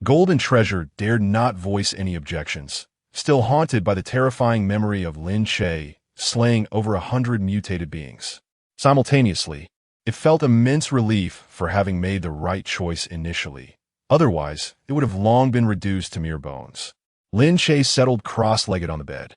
Golden Treasure dared not voice any objections, still haunted by the terrifying memory of Lin Che slaying over 100 mutated beings. Simultaneously, it felt immense relief for having made the right choice initially. Otherwise, it would have long been reduced to mere bones. Lin Che settled cross-legged on the bed,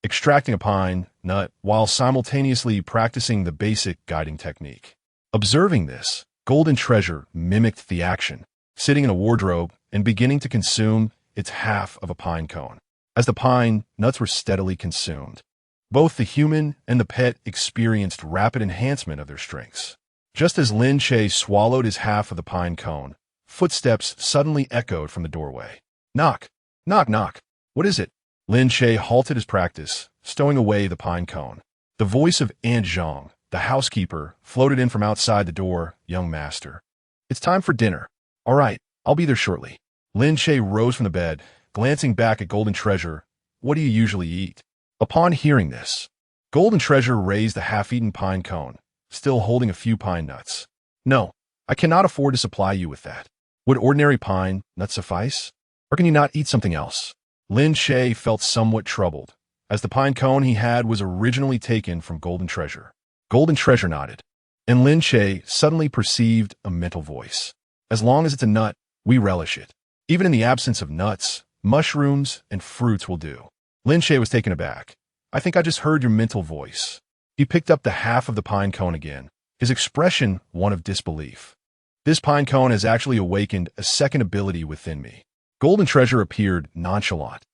extracting a pine nut while simultaneously practicing the basic guiding technique. Observing this, Golden Treasure mimicked the action, sitting in a wardrobe and beginning to consume its half of a pine cone. As the pine nuts were steadily consumed, both the human and the pet experienced rapid enhancement of their strengths. Just as Lin Che swallowed his half of the pine cone, footsteps suddenly echoed from the doorway. Knock, knock, knock. What is it? Lin Che halted his practice, stowing away the pine cone. The voice of Aunt Zhang, the housekeeper, floated in from outside the door. Young master. It's time for dinner. All right, I'll be there shortly. Lin Che rose from the bed, glancing back at Golden Treasure. What do you usually eat? Upon hearing this, Golden Treasure raised the half-eaten pine cone, still holding a few pine nuts. No, I cannot afford to supply you with that. Would ordinary pine nuts suffice? Or can you not eat something else? Lin Che felt somewhat troubled, as the pine cone he had was originally taken from Golden Treasure. Golden Treasure nodded, and Lin Che suddenly perceived a mental voice. As long as it's a nut, we relish it. Even in the absence of nuts, mushrooms and fruits will do. Lin Che was taken aback. I think I just heard your mental voice. He picked up the half of the pine cone again, his expression one of disbelief. This pine cone has actually awakened a second ability within me. Golden Treasure appeared nonchalant.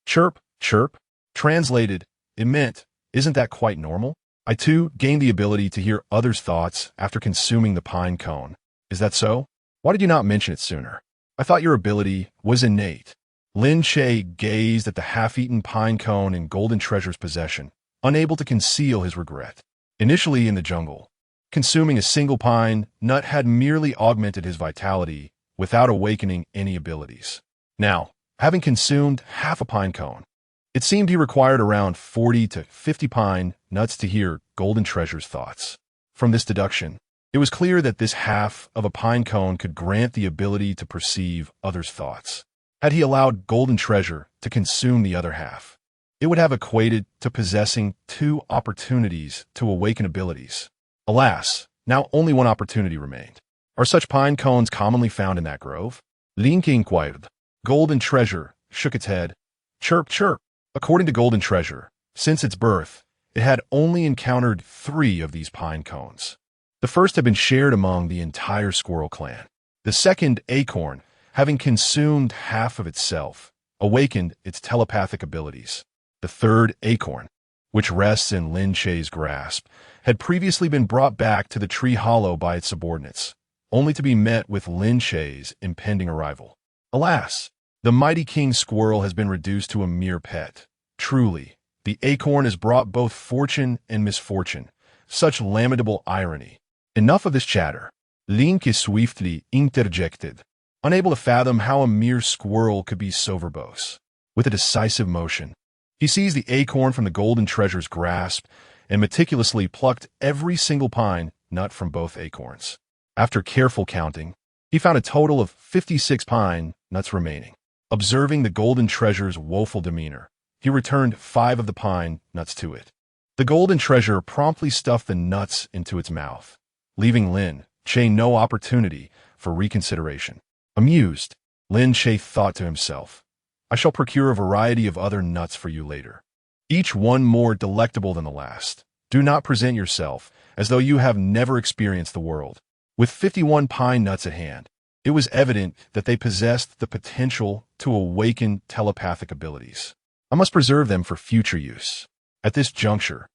Chirp, chirp. Translated, it meant, isn't that quite normal? I too gained the ability to hear others' thoughts after consuming the pine cone. Is that so? Why did you not mention it sooner? I thought your ability was innate. Lin Che gazed at the half-eaten pine cone in Golden Treasure's possession, unable to conceal his regret. Initially in the jungle, consuming a single pine nut had merely augmented his vitality without awakening any abilities. Now, having consumed half a pine cone, it seemed he required around 40 to 50 pine nuts to hear Golden Treasure's thoughts. From this deduction, it was clear that this half of a pine cone could grant the ability to perceive others' thoughts. Had he allowed Golden Treasure to consume the other half, it would have equated to possessing 2 opportunities to awaken abilities. Alas, now only one opportunity remained. Are such pine cones commonly found in that grove? Lin Che inquired. Golden Treasure shook its head. Chirp, chirp. According to Golden Treasure, since its birth, it had only encountered 3 of these pine cones. The first had been shared among the entire squirrel clan. The second acorn, having consumed half of itself, awakened its telepathic abilities. The third acorn, which rests in Lin Che's grasp, had previously been brought back to the tree hollow by its subordinates, only to be met with Lin Che's impending arrival. Alas, the mighty king squirrel has been reduced to a mere pet. Truly, the acorn has brought both fortune and misfortune. Such lamentable irony. Enough of this chatter. Lin Che swiftly interjected, unable to fathom how a mere squirrel could be so verbose. With a decisive motion, he seized the acorn from the Golden Treasure's grasp and meticulously plucked every single pine nut from both acorns. After careful counting, he found a total of 56 pine nuts remaining. Observing the Golden Treasure's woeful demeanor, he returned 5 of the pine nuts to it. The Golden Treasure promptly stuffed the nuts into its mouth, leaving Lin Che no opportunity for reconsideration. Amused, Lin Che thought to himself, I shall procure a variety of other nuts for you later, each one more delectable than the last. Do not present yourself as though you have never experienced the world. With 51 pine nuts at hand, it was evident that they possessed the potential to awaken telepathic abilities. I must preserve them for future use. At this juncture,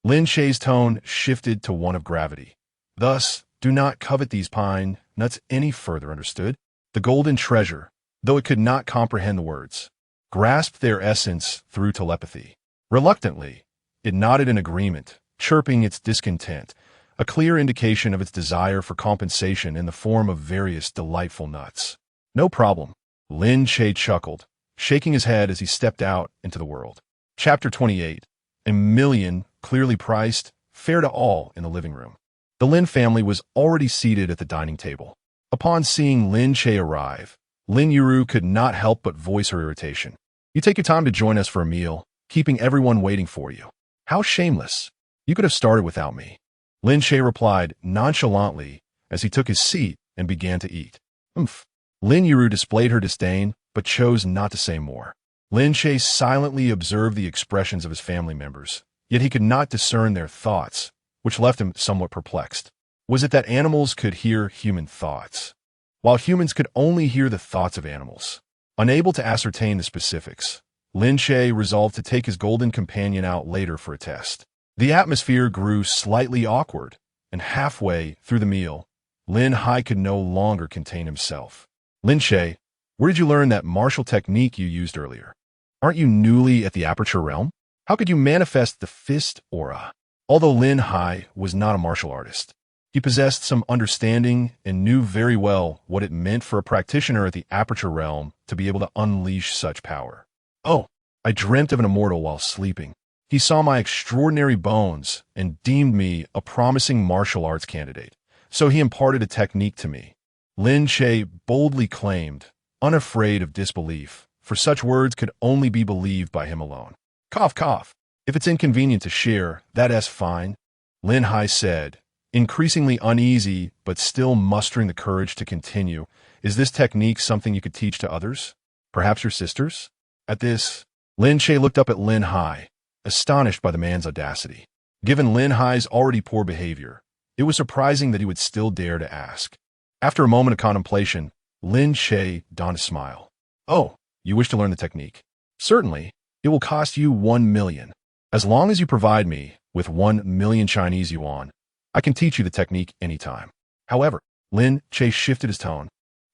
Lin Che's tone shifted to one of gravity. Thus, do not covet these pine nuts any further, understood? The golden treasure, though it could not comprehend the words, grasped their essence through telepathy. Reluctantly, it nodded in agreement, chirping its discontent, a clear indication of its desire for compensation in the form of various delightful nuts. No problem, Lin Che chuckled, shaking his head as he stepped out into the world. Chapter 28. A million, clearly priced, fair to all in the living room. The Lin family was already seated at the dining table. Upon seeing Lin Che arrive, Lin Yuru could not help but voice her irritation. You take your time to join us for a meal, keeping everyone waiting for you. How shameless. You could have started without me. Lin Che replied nonchalantly as he took his seat and began to eat. Umph. Lin Yuru displayed her disdain, but chose not to say more. Lin Che silently observed the expressions of his family members, yet he could not discern their thoughts, which left him somewhat perplexed. Was it that animals could hear human thoughts, while humans could only hear the thoughts of animals? Unable to ascertain the specifics, Lin Che resolved to take his golden companion out later for a test. The atmosphere grew slightly awkward, and halfway through the meal, Xinhai could no longer contain himself. Lin Che, where did you learn that martial technique you used earlier? Aren't you newly at the aperture realm? How could you manifest the fist aura? Although Xinhai was not a martial artist, he possessed some understanding and knew very well what it meant for a practitioner at the aperture realm to be able to unleash such power. Oh, I dreamt of an immortal while sleeping. He saw my extraordinary bones and deemed me a promising martial arts candidate, so he imparted a technique to me. Lin Che boldly claimed, unafraid of disbelief, for such words could only be believed by him alone. Cough, cough. If it's inconvenient to share, that's fine, Xinhai said, increasingly uneasy but still mustering the courage to continue. Is this technique something you could teach to others? Perhaps your sisters? At this, Lin Che looked up at Xinhai, astonished by the man's audacity. Given Xinhai's already poor behavior, it was surprising that he would still dare to ask. After a moment of contemplation, Lin Che donned a smile. Oh, you wish to learn the technique? Certainly, it will cost you 1 million. As long as you provide me with 1 million Chinese yuan, I can teach you the technique anytime. However, Lin Che shifted his tone.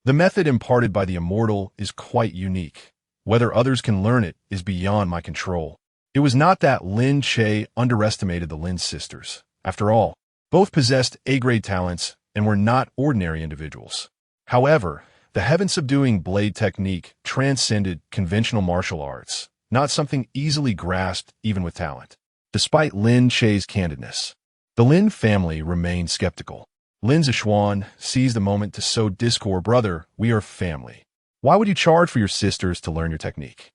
The method imparted by the immortal is quite unique. Whether others can learn it is beyond my control. It was not that Lin Che underestimated the Lin sisters. After all, both possessed A-grade talents and were not ordinary individuals. However, the heaven-subduing blade technique transcended conventional martial arts, not something easily grasped even with talent. Despite Lin Che's candidness, the Lin family remained skeptical. Lin Zishuan seized the moment to sow discord. Brother, we are family. Why would you charge for your sisters to learn your technique?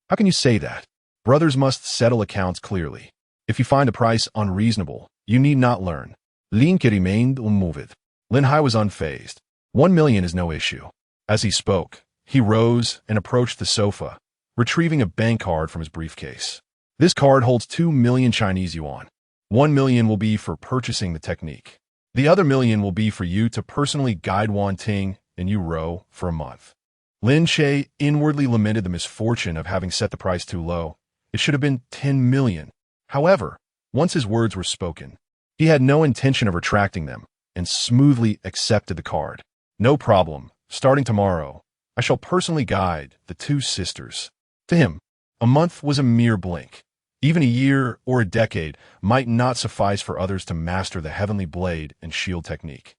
How can you say that? Brothers must settle accounts clearly. If you find the price unreasonable, you need not learn. Lin Che remained unmoved. Xinhai was unfazed. 1 million is no issue. As he spoke, he rose and approached the sofa, retrieving a bank card from his briefcase. This card holds 2 million Chinese yuan. 1 million will be for purchasing the technique. The other million will be for you to personally guide Wan Ting and you row for a month. Lin Che inwardly lamented the misfortune of having set the price too low. It should have been 10 million. However, once his words were spoken, he had no intention of retracting them and smoothly accepted the card. No problem. Starting tomorrow, I shall personally guide the 2 sisters. To him, a month was a mere blink. Even a year or a decade might not suffice for others to master the heavenly blade and shield technique.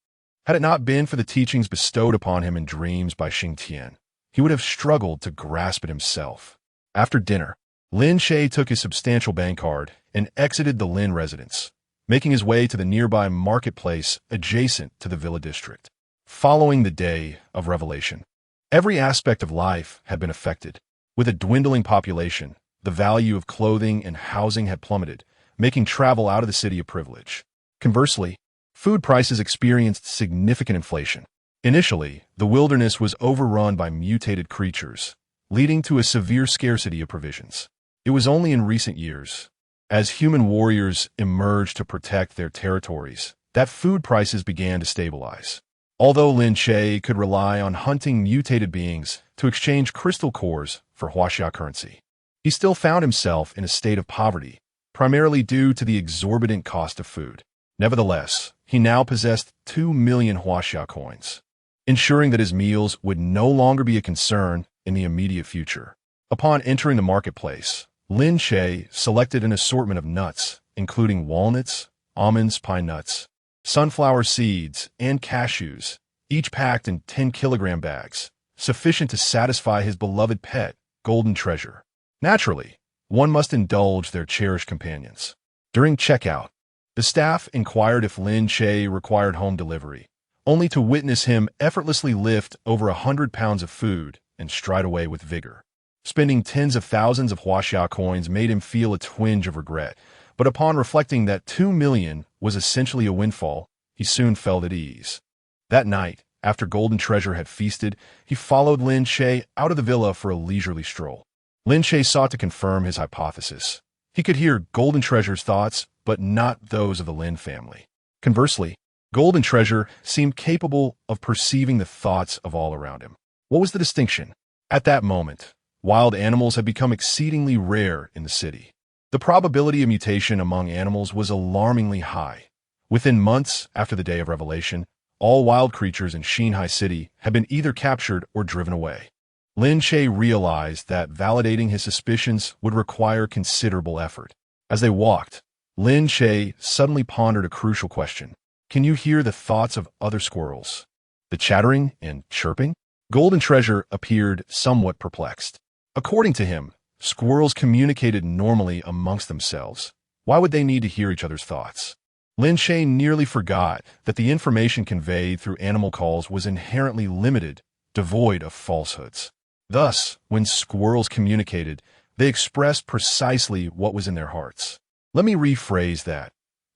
Had it not been for the teachings bestowed upon him in dreams by Xing Tian, he would have struggled to grasp it himself. After dinner, Lin Che took his substantial bank card and exited the Lin residence, making his way to the nearby marketplace adjacent to the villa district. Following the day of revelation, every aspect of life had been affected. With a dwindling population, the value of clothing and housing had plummeted, making travel out of the city a privilege. Conversely, food prices experienced significant inflation. Initially, the wilderness was overrun by mutated creatures, leading to a severe scarcity of provisions. It was only in recent years As human warriors emerged to protect their territories, that food prices began to stabilize. Although Lin Che could rely on hunting mutated beings to exchange crystal cores for Huaxia currency, he still found himself in a state of poverty, primarily due to the exorbitant cost of food. Nevertheless, he now possessed 2 million Huaxia coins, ensuring that his meals would no longer be a concern in the immediate future. Upon entering the marketplace, Lin Che selected an assortment of nuts, including walnuts, almonds, pine nuts, sunflower seeds, and cashews, each packed in 10-kilogram bags, sufficient to satisfy his beloved pet, Golden Treasure. Naturally, one must indulge their cherished companions. During checkout, the staff inquired if Lin Che required home delivery, only to witness him effortlessly lift over 100 pounds of food and stride away with vigor. Spending tens of thousands of Huaxia coins made him feel a twinge of regret, but upon reflecting that 2 million was essentially a windfall, he soon felt at ease. That night, after Golden Treasure had feasted, he followed Lin Che out of the villa for a leisurely stroll. Lin Che sought to confirm his hypothesis. He could hear Golden Treasure's thoughts, but not those of the Lin family. Conversely, Golden Treasure seemed capable of perceiving the thoughts of all around him. What was the distinction? At that moment, wild animals had become exceedingly rare in the city. The probability of mutation among animals was alarmingly high. Within months after the day of revelation, all wild creatures in Xinhai City had been either captured or driven away. Lin Che realized that validating his suspicions would require considerable effort. As they walked, Lin Che suddenly pondered a crucial question. Can you hear the thoughts of other squirrels? The chattering and chirping? Golden Treasure appeared somewhat perplexed. According to him, squirrels communicated normally amongst themselves. Why would they need to hear each other's thoughts? Lin Che nearly forgot that the information conveyed through animal calls was inherently limited, devoid of falsehoods. Thus, when squirrels communicated, they expressed precisely what was in their hearts. Let me rephrase that.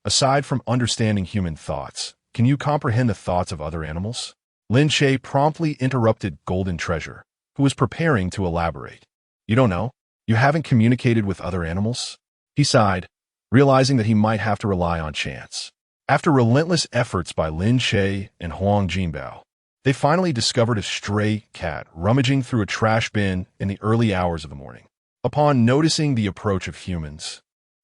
Aside from understanding human thoughts, can you comprehend the thoughts of other animals? Lin Che promptly interrupted Golden Treasure, who was preparing to elaborate. You don't know? You haven't communicated with other animals? He sighed, realizing that he might have to rely on chance. After relentless efforts by Lin Che and Huang Jinbao, they finally discovered a stray cat rummaging through a trash bin in the early hours of the morning. Upon noticing the approach of humans,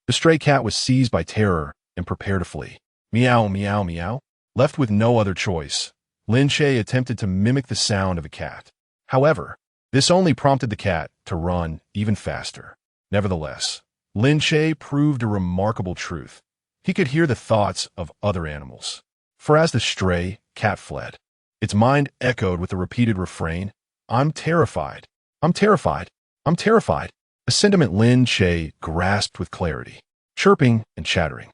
the stray cat was seized by terror and prepared to flee. Meow, meow, meow. Left with no other choice, Lin Che attempted to mimic the sound of a cat. However, this only prompted the cat to run even faster. Nevertheless, Lin Che proved a remarkable truth. He could hear the thoughts of other animals. For as the stray cat fled, its mind echoed with the repeated refrain, I'm terrified, I'm terrified, I'm terrified, a sentiment Lin Che grasped with clarity. Chirping and chattering.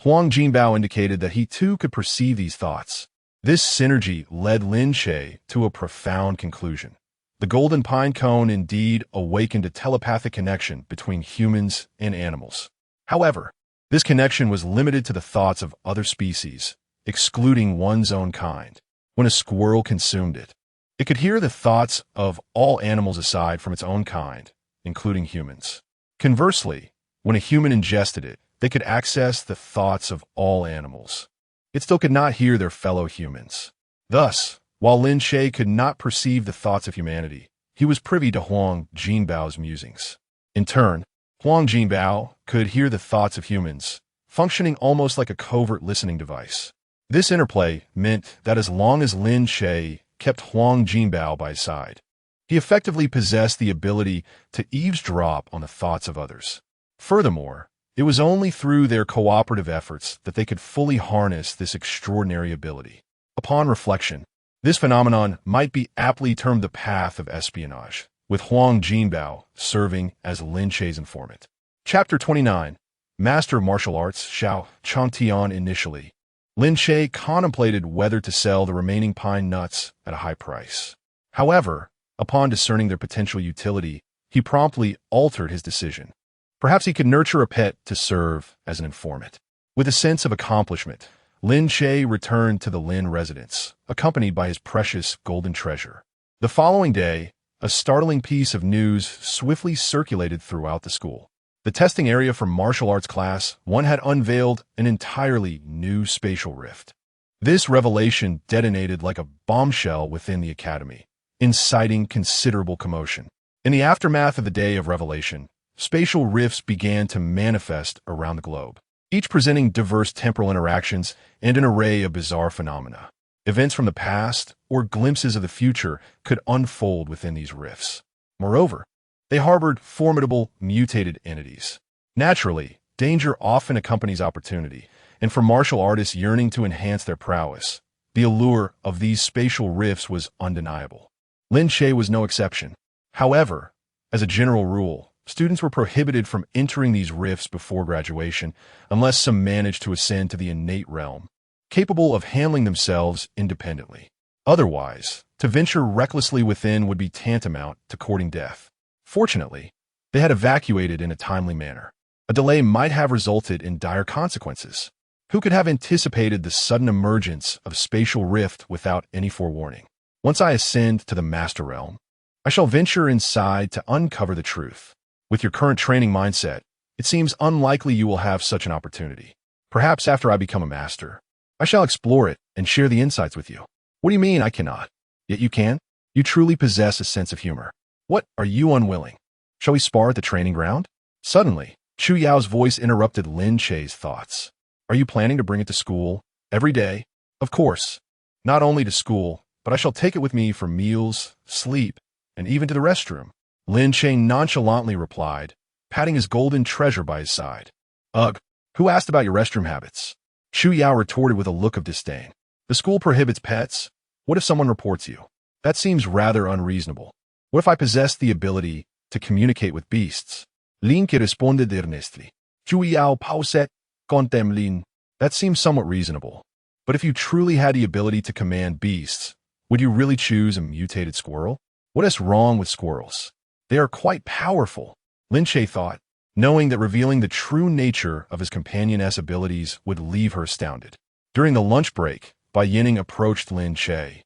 Huang Jinbao indicated that he too could perceive these thoughts. This synergy led Lin Che to a profound conclusion. The golden pine cone indeed awakened a telepathic connection between humans and animals. However, this connection was limited to the thoughts of other species, excluding one's own kind. When a squirrel consumed it, it could hear the thoughts of all animals aside from its own kind, including humans. Conversely, when a human ingested it, they could access the thoughts of all animals. It still could not hear their fellow humans. Thus, while Lin Che could not perceive the thoughts of humanity, he was privy to Huang Jinbao's musings. In turn, Huang Jinbao could hear the thoughts of humans, functioning almost like a covert listening device. This interplay meant that as long as Lin Che kept Huang Jinbao by his side, he effectively possessed the ability to eavesdrop on the thoughts of others. Furthermore, it was only through their cooperative efforts that they could fully harness this extraordinary ability. Upon reflection, this phenomenon might be aptly termed the path of espionage, with Huang Jinbao serving as Lin Che's informant. Chapter 29. Master of Martial Arts Xiao Changtian. Initially, Lin Che contemplated whether to sell the remaining pine nuts at a high price. However, upon discerning their potential utility, he promptly altered his decision. Perhaps he could nurture a pet to serve as an informant. With a sense of accomplishment, Lin Che returned to the Lin residence, accompanied by his precious Golden Treasure. The following day, a startling piece of news swiftly circulated throughout the school. The testing area for martial arts class 1 had unveiled an entirely new spatial rift. This revelation detonated like a bombshell within the academy, inciting considerable commotion. In the aftermath of the day of revelation, spatial rifts began to manifest around the globe, each presenting diverse temporal interactions and an array of bizarre phenomena. Events from the past or glimpses of the future could unfold within these rifts. Moreover, they harbored formidable, mutated entities. Naturally, danger often accompanies opportunity, and for martial artists yearning to enhance their prowess, the allure of these spatial rifts was undeniable. Lin Che was no exception. However, as a general rule, students were prohibited from entering these rifts before graduation unless some managed to ascend to the innate realm, capable of handling themselves independently. Otherwise, to venture recklessly within would be tantamount to courting death. Fortunately, they had evacuated in a timely manner. A delay might have resulted in dire consequences. Who could have anticipated the sudden emergence of spatial rift without any forewarning? Once I ascend to the Master Realm, I shall venture inside to uncover the truth. With your current training mindset, it seems unlikely you will have such an opportunity. Perhaps after I become a master, I shall explore it and share the insights with you. What do you mean I cannot? Yet you can? You truly possess a sense of humor. What, are you unwilling? Shall we spar at the training ground? Suddenly, Chu Yao's voice interrupted Lin Che's thoughts. Are you planning to bring it to school every day? Of course. Not only to school, but I shall take it with me for meals, sleep, and even to the restroom. Lin Che nonchalantly replied, patting his golden treasure by his side. Ugh, who asked about your restroom habits? Chu Yao retorted with a look of disdain. The school prohibits pets. What if someone reports you? That seems rather unreasonable. What if I possess the ability to communicate with beasts? Lin Che responded earnestly. Chu Yao pauset, contem Lin. That seems somewhat reasonable. But if you truly had the ability to command beasts, would you really choose a mutated squirrel? What is wrong with squirrels? They are quite powerful, Lin Che thought, knowing that revealing the true nature of his companioness abilities would leave her astounded. During the lunch break, Bai Yining approached Lin Che,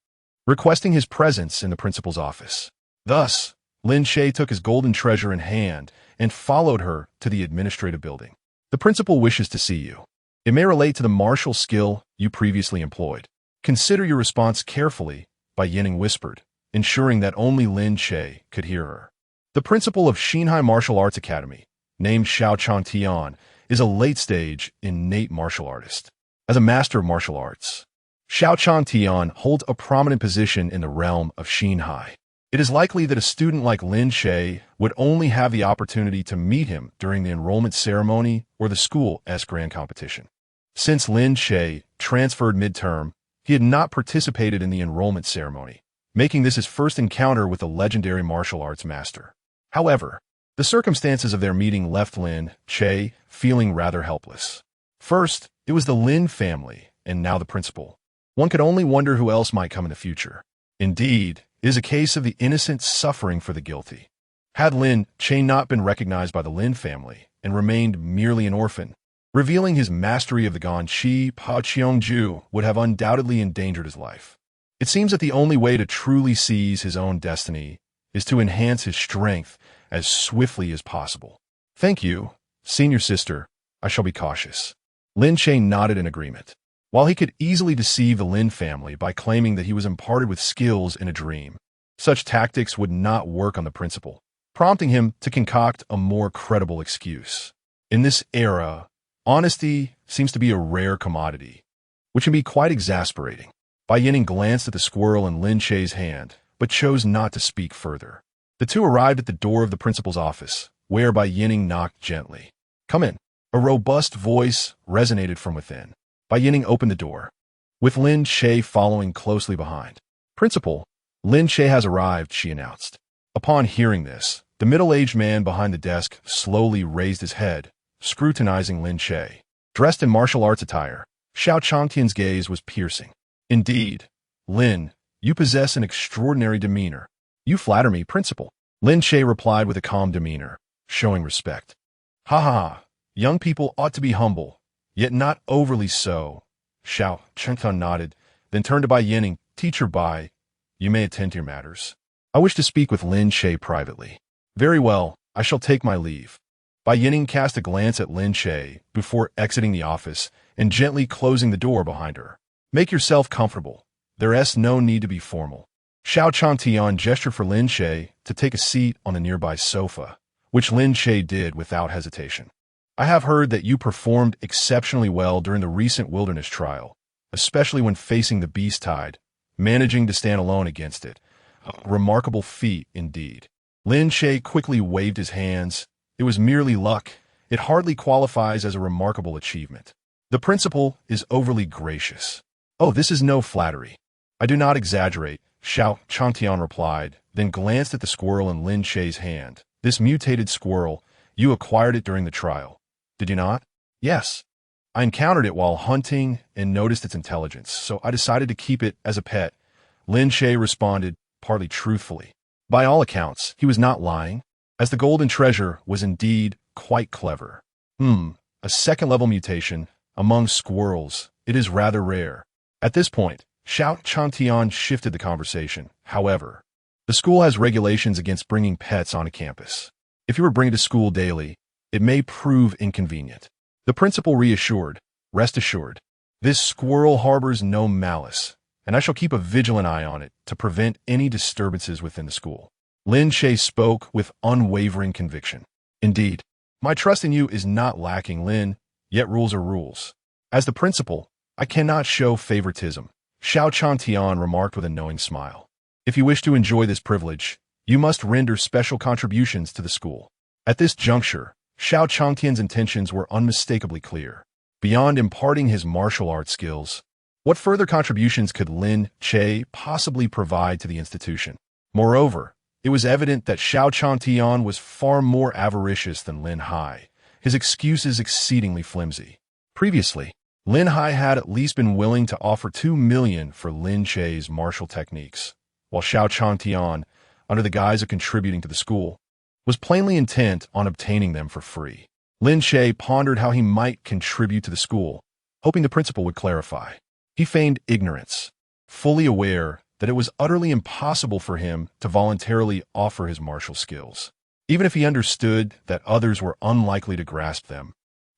requesting his presence in the principal's office. Thus, Lin Che took his golden treasure in hand and followed her to the administrative building. The principal wishes to see you. It may relate to the martial skill you previously employed. Consider your response carefully, Bai Yining whispered, ensuring that only Lin Che could hear her. The principal of Xinhai Martial Arts Academy, named Xiao Changtian, is a late-stage, innate martial artist. As a master of martial arts, Xiao Changtian holds a prominent position in the realm of Xinhai. It is likely that a student like Lin Che would only have the opportunity to meet him during the enrollment ceremony or the school S-Grand competition. Since Lin Che transferred midterm, he had not participated in the enrollment ceremony, making this his first encounter with the legendary martial arts master. However, the circumstances of their meeting left Lin Che feeling rather helpless. First, it was the Lin family, and now the principal. One could only wonder who else might come in the future. Indeed, it is a case of the innocent suffering for the guilty. Had Lin Che not been recognized by the Lin family and remained merely an orphan, revealing his mastery of the Gan Chi Pa Cheongju would have undoubtedly endangered his life. It seems that the only way to truly seize his own destiny is to enhance his strength as swiftly as possible. Thank you, senior sister. I shall be cautious. Lin Che nodded in agreement. While he could easily deceive the Lin family by claiming that he was imparted with skills in a dream, such tactics would not work on the principal, prompting him to concoct a more credible excuse. In this era, honesty seems to be a rare commodity, which can be quite exasperating. Bai Yining glanced at the squirrel in Lin Che's hand, but chose not to speak further. The two arrived at the door of the principal's office, where Bai Yining knocked gently. Come in. A robust voice resonated from within. Bai Yining opened the door, with Lin Che following closely behind. Principal, Lin Che has arrived, she announced. Upon hearing this, the middle-aged man behind the desk slowly raised his head, scrutinizing Lin Che. Dressed in martial arts attire, Xiao Changtian's gaze was piercing. Indeed, Lin, you possess an extraordinary demeanor. You flatter me, Principal. Lin Che replied with a calm demeanor, showing respect. Ha ha, young people ought to be humble, yet not overly so. Xiao Changtian nodded, then turned to Bai Yining. Teacher Bai, you may attend to your matters. I wish to speak with Lin Che privately. Very well, I shall take my leave. Bai Yining cast a glance at Lin Che before exiting the office and gently closing the door behind her. Make yourself comfortable. There's no need to be formal. Xiao Changtian gestured for Lin Che to take a seat on the nearby sofa, which Lin Che did without hesitation. I have heard that you performed exceptionally well during the recent wilderness trial, especially when facing the beast tide, managing to stand alone against it. A remarkable feat indeed. Lin Che quickly waved his hands. It was merely luck. It hardly qualifies as a remarkable achievement. The principal is overly gracious. Oh, this is no flattery. I do not exaggerate, Xiao Changtian replied, then glanced at the squirrel in Lin Che's hand. This mutated squirrel, you acquired it during the trial. Did you not? Yes. I encountered it while hunting and noticed its intelligence, so I decided to keep it as a pet. Lin Che responded, partly truthfully. By all accounts, he was not lying, as the golden treasure was indeed quite clever. A second-level mutation among squirrels. It is rather rare. At this point, Xiao Changtian shifted the conversation. However, the school has regulations against bringing pets onto campus. If you were bringing to school daily, it may prove inconvenient. The principal reassured, rest assured, this squirrel harbors no malice, and I shall keep a vigilant eye on it to prevent any disturbances within the school. Lin Che spoke with unwavering conviction. Indeed, my trust in you is not lacking, Lin, yet rules are rules. As the principal, I cannot show favoritism, Xiao Changtian remarked with a knowing smile. If you wish to enjoy this privilege, you must render special contributions to the school. At this juncture, Xiao Changtian's intentions were unmistakably clear. Beyond imparting his martial arts skills, what further contributions could Lin Che possibly provide to the institution? Moreover, it was evident that Xiao Changtian was far more avaricious than Lin Hai, his excuses exceedingly flimsy. Previously, Lin Hai had at least been willing to offer 2 million for Lin Che's martial techniques, while Xiao Changtian, under the guise of contributing to the school, was plainly intent on obtaining them for free. Lin Che pondered how he might contribute to the school, hoping the principal would clarify. He feigned ignorance, fully aware that it was utterly impossible for him to voluntarily offer his martial skills. Even if he understood that others were unlikely to grasp them,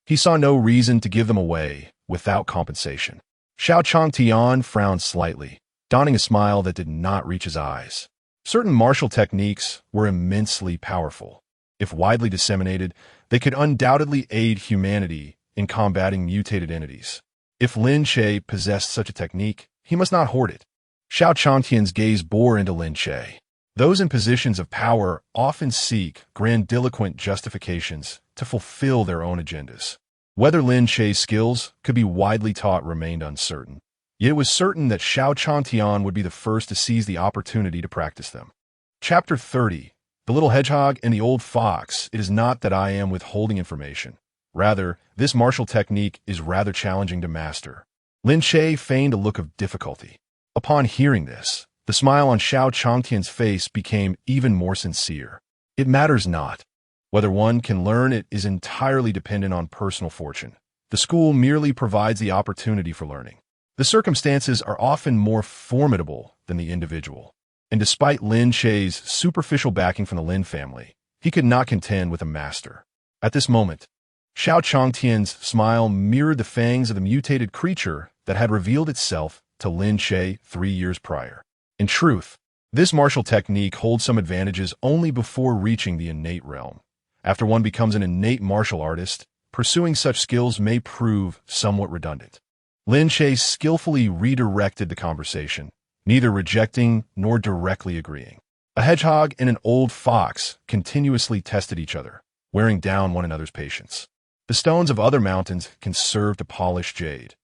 he saw no reason to give them away without compensation. Xiao Changtian frowned slightly, donning a smile that did not reach his eyes. Certain martial techniques were immensely powerful. If widely disseminated, they could undoubtedly aid humanity in combating mutated entities. If Lin Che possessed such a technique, he must not hoard it. Xiao Changtian's gaze bore into Lin Che. Those in positions of power often seek grandiloquent justifications to fulfill their own agendas. Whether Lin Che's skills could be widely taught remained uncertain. Yet it was certain that Xiao Changtian would be the first to seize the opportunity to practice them. Chapter 30. The Little Hedgehog and the Old Fox. It is not that I am withholding information. Rather, this martial technique is rather challenging to master. Lin Che feigned a look of difficulty. Upon hearing this, the smile on Xiao Changtian's face became even more sincere. It matters not. Whether one can learn it is entirely dependent on personal fortune. The school merely provides the opportunity for learning. The circumstances are often more formidable than the individual. And despite Lin Che's superficial backing from the Lin family, he could not contend with a master. At this moment, Xiao Changtian's smile mirrored the fangs of the mutated creature that had revealed itself to Lin Che 3 years prior. In truth, this martial technique holds some advantages only before reaching the innate realm. After one becomes an innate martial artist, pursuing such skills may prove somewhat redundant. Lin Che skillfully redirected the conversation, neither rejecting nor directly agreeing. A hedgehog and an old fox continuously tested each other, wearing down one another's patience. The stones of other mountains can serve to polish jade.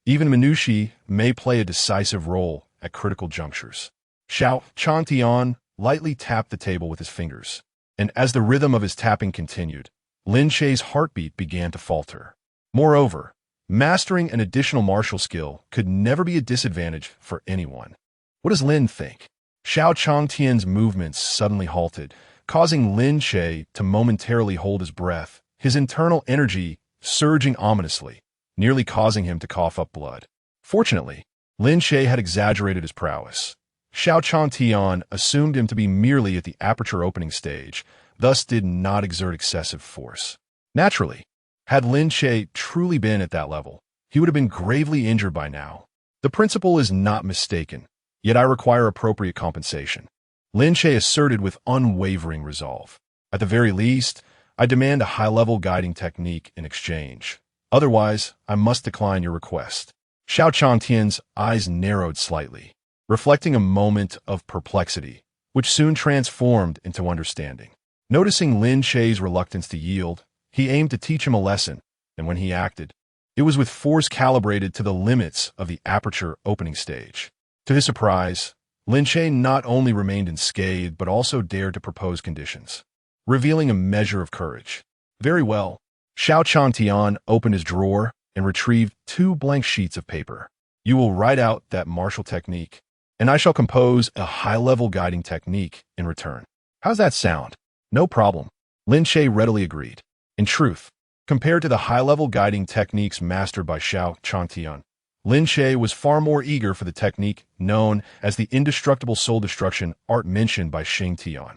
Even minutiae may play a decisive role at critical junctures. Xiao Changtian lightly tapped the table with his fingers, and as the rhythm of his tapping continued, Lin Che's heartbeat began to falter. Moreover, mastering an additional martial skill could never be a disadvantage for anyone. What does Lin think? Xiao Changtian's movements suddenly halted, causing Lin Che to momentarily hold his breath, his internal energy surging ominously, nearly causing him to cough up blood. Fortunately, Lin Che had exaggerated his prowess. Xiao Changtian assumed him to be merely at the aperture opening stage, thus did not exert excessive force. Naturally, had Lin Che truly been at that level, he would have been gravely injured by now. The principle is not mistaken, yet I require appropriate compensation. Lin Che asserted with unwavering resolve. At the very least, I demand a high-level guiding technique in exchange. Otherwise, I must decline your request. Xiao Changtian's eyes narrowed slightly, reflecting a moment of perplexity, which soon transformed into understanding. Noticing Lin Che's reluctance to yield, he aimed to teach him a lesson, and when he acted, it was with force calibrated to the limits of the aperture opening stage. To his surprise, Lin Che not only remained unscathed but also dared to propose conditions, revealing a measure of courage. Very well. Xiao Changtian opened his drawer and retrieved 2 blank sheets of paper. You will write out that martial technique, and I shall compose a high-level guiding technique in return. How's that sound? No problem. Lin Che readily agreed. In truth, compared to the high-level guiding techniques mastered by Xiao Changtian, Lin Che was far more eager for the technique known as the indestructible soul destruction art mentioned by Xinhai.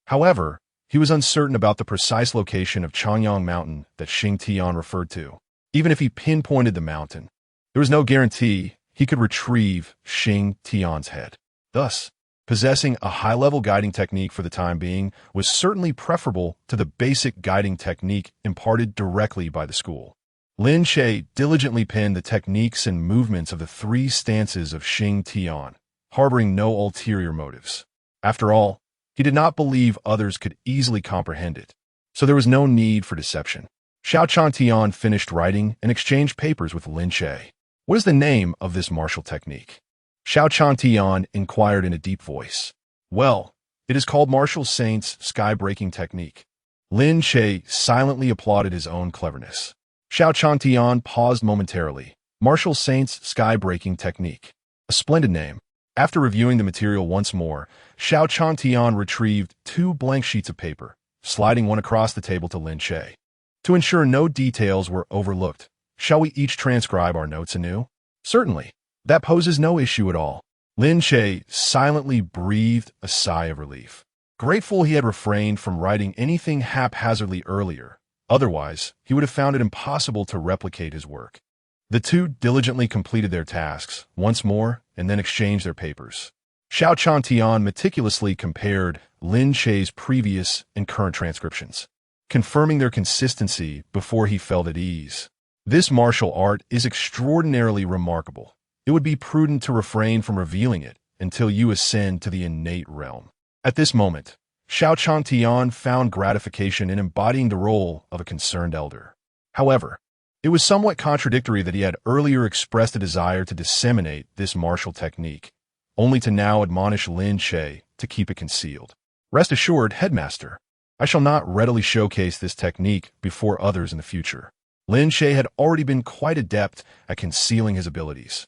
However, he was uncertain about the precise location of Changyang Mountain that Xinhai referred to. Even if he pinpointed the mountain, there was no guarantee he could retrieve Xinhai's head. Thus, possessing a high-level guiding technique for the time being was certainly preferable to the basic guiding technique imparted directly by the school. Lin Che diligently penned the techniques and movements of the 3 stances of Xinhai, harboring no ulterior motives. After all, he did not believe others could easily comprehend it, so there was no need for deception. Xiao Changtian finished writing and exchanged papers with Lin Che. What is the name of this martial technique? Xiao Changtian inquired in a deep voice. Well, it is called Martial Saint's sky-breaking technique. Lin Che silently applauded his own cleverness. Xiao Changtian paused momentarily. Martial Saint's sky-breaking technique. A splendid name. After reviewing the material once more, Xiao Changtian retrieved 2 blank sheets of paper, sliding one across the table to Lin Che. To ensure no details were overlooked, shall we each transcribe our notes anew? Certainly. That poses no issue at all. Lin Che silently breathed a sigh of relief. Grateful he had refrained from writing anything haphazardly earlier, otherwise he would have found it impossible to replicate his work. The 2 diligently completed their tasks once more and then exchanged their papers. Xiao Changtian meticulously compared Lin Che's previous and current transcriptions, confirming their consistency before he felt at ease. This martial art is extraordinarily remarkable. It would be prudent to refrain from revealing it until you ascend to the innate realm. At this moment, Xiao Changtian found gratification in embodying the role of a concerned elder. However, it was somewhat contradictory that he had earlier expressed a desire to disseminate this martial technique, only to now admonish Lin Che to keep it concealed. Rest assured, Headmaster, I shall not readily showcase this technique before others in the future. Lin Che had already been quite adept at concealing his abilities.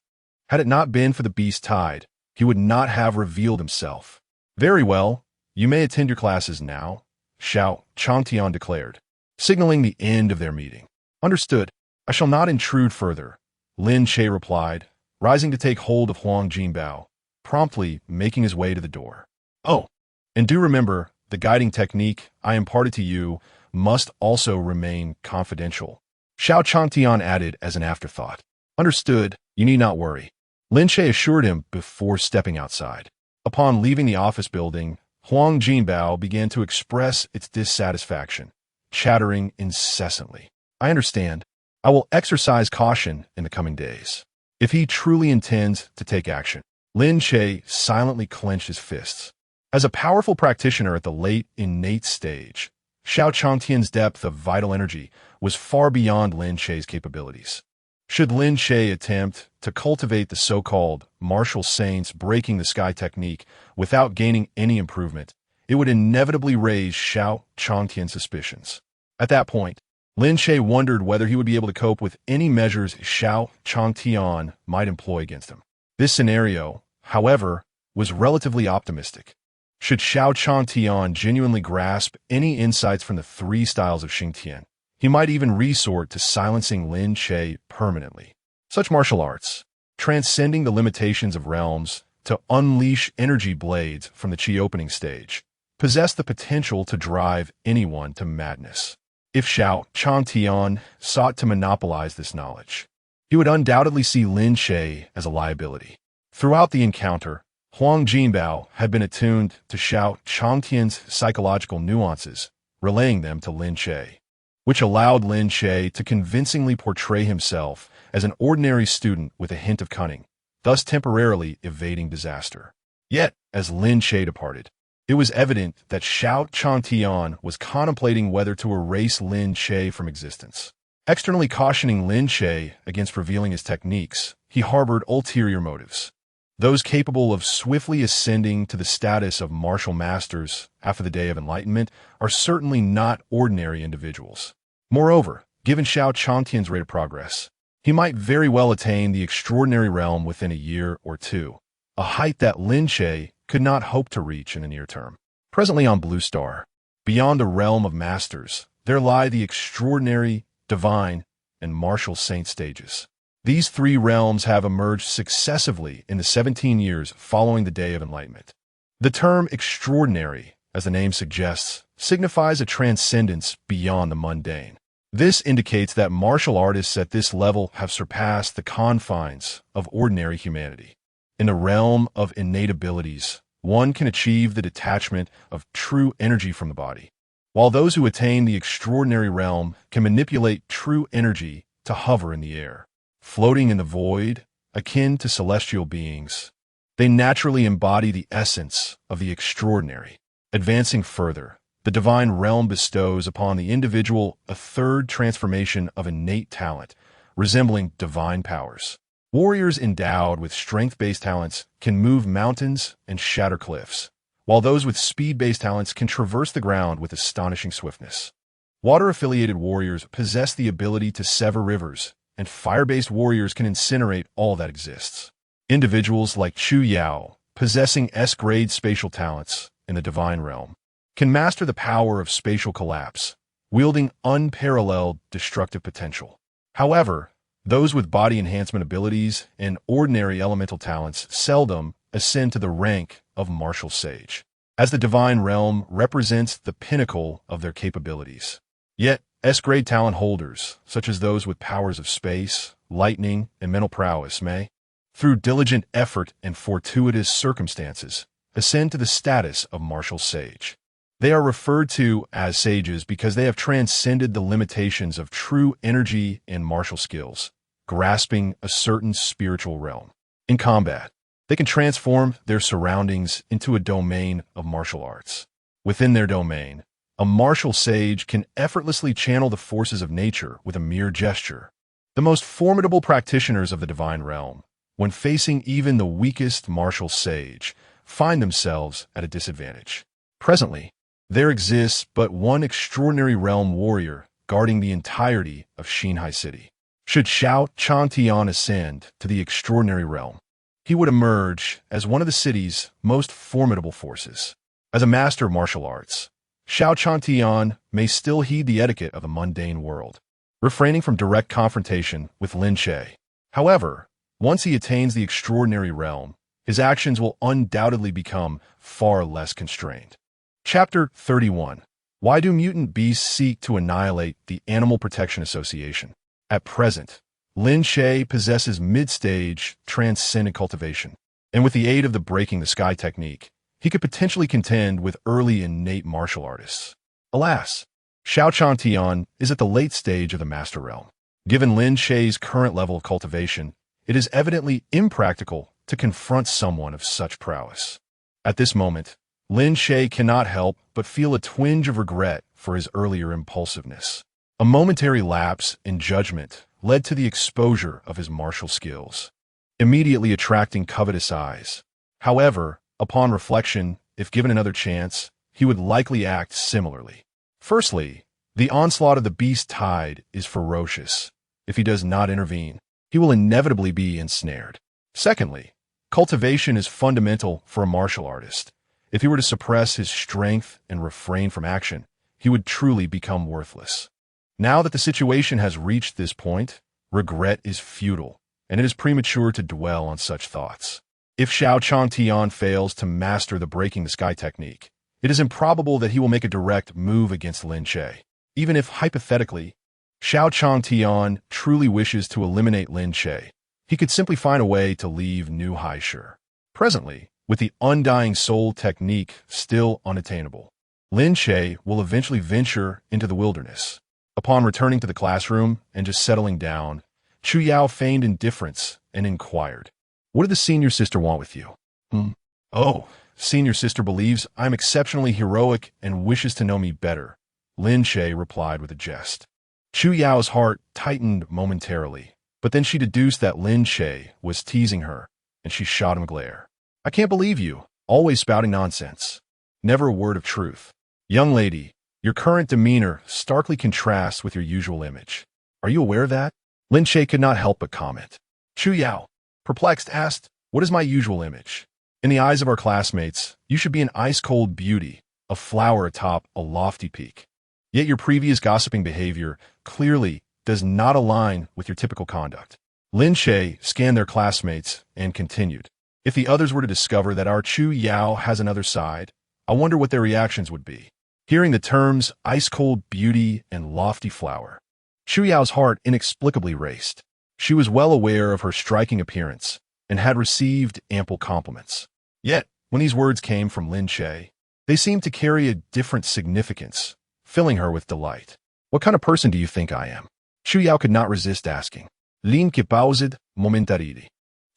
Had it not been for the beast tide, he would not have revealed himself. Very well, you may attend your classes now, Xiao Changtian declared, signaling the end of their meeting. Understood. I shall not intrude further, Lin Che replied, rising to take hold of Huang Jinbao, promptly making his way to the door. Oh, and do remember, the guiding technique I imparted to you must also remain confidential, Xiao Changtian added as an afterthought. Understood, you need not worry, Lin Che assured him before stepping outside. Upon leaving the office building, Huang Jinbao began to express its dissatisfaction, chattering incessantly. I understand. I will exercise caution in the coming days. If he truly intends to take action. Lin Che silently clenched his fists. As a powerful practitioner at the late innate stage, Xiao Changtian's depth of vital energy was far beyond Lin Che's capabilities. Should Lin Che attempt to cultivate the so-called martial saints breaking the sky technique without gaining any improvement, it would inevitably raise Xiao Changtian's suspicions. At that point, Lin Che wondered whether he would be able to cope with any measures Xiao Changtian might employ against him. This scenario, however, was relatively optimistic. Should Xiao Changtian genuinely grasp any insights from the 3 styles of Xingtian, he might even resort to silencing Lin Che permanently. Such martial arts, transcending the limitations of realms to unleash energy blades from the Qi opening stage, possess the potential to drive anyone to madness. If Xiao Changtian sought to monopolize this knowledge, he would undoubtedly see Lin Che as a liability. Throughout the encounter, Huang Jinbao had been attuned to Xiao Changtian's psychological nuances, relaying them to Lin Che, which allowed Lin Che to convincingly portray himself as an ordinary student with a hint of cunning, thus temporarily evading disaster. Yet, as Lin Che departed, it was evident that Xiao Changtian was contemplating whether to erase Lin Che from existence. Externally cautioning Lin Che against revealing his techniques, he harbored ulterior motives. Those capable of swiftly ascending to the status of martial masters after the Day of Enlightenment are certainly not ordinary individuals. Moreover, given Xiao Changtian's rate of progress, he might very well attain the extraordinary realm within a year or two, a height that Lin Che could not hope to reach in the near term. Presently on Blue Star, beyond the realm of masters, there lie the extraordinary, divine, and martial saint stages. These three realms have emerged successively in the 17 years following the Day of Enlightenment. The term extraordinary, as the name suggests, signifies a transcendence beyond the mundane. This indicates that martial artists at this level have surpassed the confines of ordinary humanity. In the realm of innate abilities, one can achieve the detachment of true energy from the body, while those who attain the extraordinary realm can manipulate true energy to hover in the air, floating in the void, akin to celestial beings. They naturally embody the essence of the extraordinary. Advancing further, the divine realm bestows upon the individual a third transformation of innate talent, resembling divine powers. Warriors endowed with strength-based talents can move mountains and shatter cliffs, while those with speed-based talents can traverse the ground with astonishing swiftness. Water-affiliated warriors possess the ability to sever rivers, and fire-based warriors can incinerate all that exists. Individuals like Chu Yao, possessing S-grade spatial talents in the divine realm, can master the power of spatial collapse, wielding unparalleled destructive potential. However, those with body enhancement abilities and ordinary elemental talents seldom ascend to the rank of martial sage, as the divine realm represents the pinnacle of their capabilities. Yet, S-grade talent holders, such as those with powers of space, lightning, and mental prowess may, through diligent effort and fortuitous circumstances, ascend to the status of martial sage. They are referred to as sages because they have transcended the limitations of true energy and martial skills, grasping a certain spiritual realm. In combat, they can transform their surroundings into a domain of martial arts. Within their domain, a martial sage can effortlessly channel the forces of nature with a mere gesture. The most formidable practitioners of the divine realm, when facing even the weakest martial sage, find themselves at a disadvantage. Presently, there exists but one extraordinary realm warrior guarding the entirety of Xinhai City. Should Xiao Changtian ascend to the extraordinary realm, he would emerge as one of the city's most formidable forces. As a master of martial arts, Xiao Changtian may still heed the etiquette of the mundane world, refraining from direct confrontation with Lin Che. However, once he attains the extraordinary realm, his actions will undoubtedly become far less constrained. Chapter 31. Why do mutant beasts seek to annihilate the Animal Protection Association? At present, Lin Che possesses mid-stage transcendent cultivation, and with the aid of the Breaking the Sky technique, he could potentially contend with early innate martial artists. Alas, Xiao Changtian is at the late stage of the Master Realm. Given Lin Che's current level of cultivation, it is evidently impractical to confront someone of such prowess. At this moment, Lin Che cannot help but feel a twinge of regret for his earlier impulsiveness. A momentary lapse in judgment led to the exposure of his martial skills, immediately attracting covetous eyes. However, upon reflection, if given another chance, he would likely act similarly. Firstly, the onslaught of the beast tide is ferocious. If he does not intervene, he will inevitably be ensnared. Secondly, cultivation is fundamental for a martial artist. If he were to suppress his strength and refrain from action, he would truly become worthless. Now that the situation has reached this point, regret is futile, and it is premature to dwell on such thoughts. If Xiao Changtian fails to master the Breaking the Sky technique, it is improbable that he will make a direct move against Lin Che. Even if, hypothetically, Xiao Changtian truly wishes to eliminate Lin Che, he could simply find a way to leave Xinhai City. Presently, with the undying soul technique still unattainable, Lin Che will eventually venture into the wilderness. Upon returning to the classroom and just settling down, Chu Yao feigned indifference and inquired, "What did the senior sister want with you?" "Oh, senior sister believes I'm exceptionally heroic and wishes to know me better," Lin Che replied with a jest. Chu Yao's heart tightened momentarily, but then she deduced that Lin Che was teasing her, and she shot him a glare. "I can't believe you, always spouting nonsense. Never a word of truth. Young lady, your current demeanor starkly contrasts with your usual image. Are you aware of that?" Lin Che could not help but comment. Chu Yao, perplexed, asked, "What is my usual image?" "In the eyes of our classmates, you should be an ice-cold beauty, a flower atop a lofty peak. Yet your previous gossiping behavior clearly does not align with your typical conduct." Lin Che scanned their classmates and continued, "If the others were to discover that our Chu Yao has another side, I wonder what their reactions would be." Hearing the terms ice-cold beauty and lofty flower, Chu Yao's heart inexplicably raced. She was well aware of her striking appearance and had received ample compliments. Yet, when these words came from Lin Che, they seemed to carry a different significance, filling her with delight. "What kind of person do you think I am?" Chu Yao could not resist asking. Lin Che paused momentarily.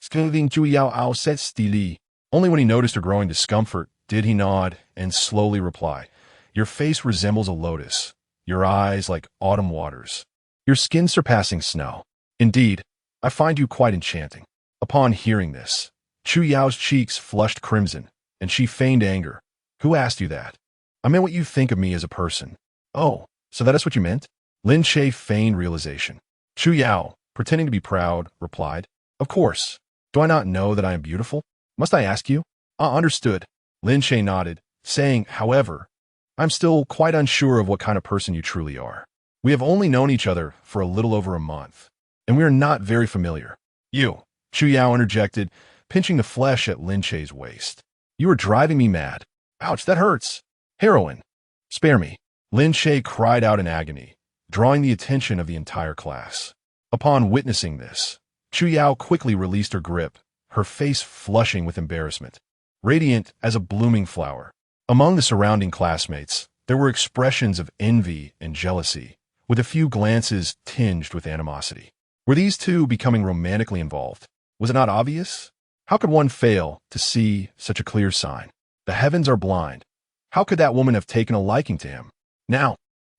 Scriving Chu Yao au set stili. Only when he noticed her growing discomfort did he nod and slowly reply, "Your face resembles a lotus, your eyes like autumn waters, your skin surpassing snow. Indeed, I find you quite enchanting." Upon hearing this, Chu Yao's cheeks flushed crimson, and she feigned anger. "Who asked you that?" "I meant what you think of me as a person." "Oh, so that is what you meant?" Lin Che feigned realization. Chu Yao, pretending to be proud, replied, "Of course. Do I not know that I am beautiful? Must I ask you?" Understood." Lin Che nodded, saying, "However, I'm still quite unsure of what kind of person you truly are. We have only known each other for a little over a month, and we are not very familiar." "You," Chu Yao interjected, pinching the flesh at Lin Che's waist. "You are driving me mad. Ouch, that hurts. Heroin. Spare me." Lin Che cried out in agony, drawing the attention of the entire class. Upon witnessing this, Chu Yao quickly released her grip, her face flushing with embarrassment, radiant as a blooming flower. Among the surrounding classmates, there were expressions of envy and jealousy, with a few glances tinged with animosity. Were these two becoming romantically involved? Was it not obvious? How could one fail to see such a clear sign? The heavens are blind. How could that woman have taken a liking to him? Now,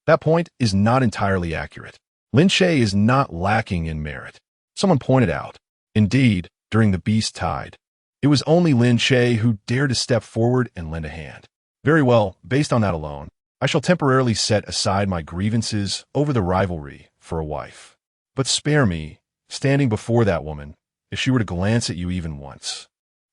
that point is not entirely accurate. Lin Che is not lacking in merit. Someone pointed out. Indeed, during the Beast Tide, it was only Lin Che who dared to step forward and lend a hand. Very well, based on that alone, I shall temporarily set aside my grievances over the rivalry for a wife. But spare me, standing before that woman, if she were to glance at you even once.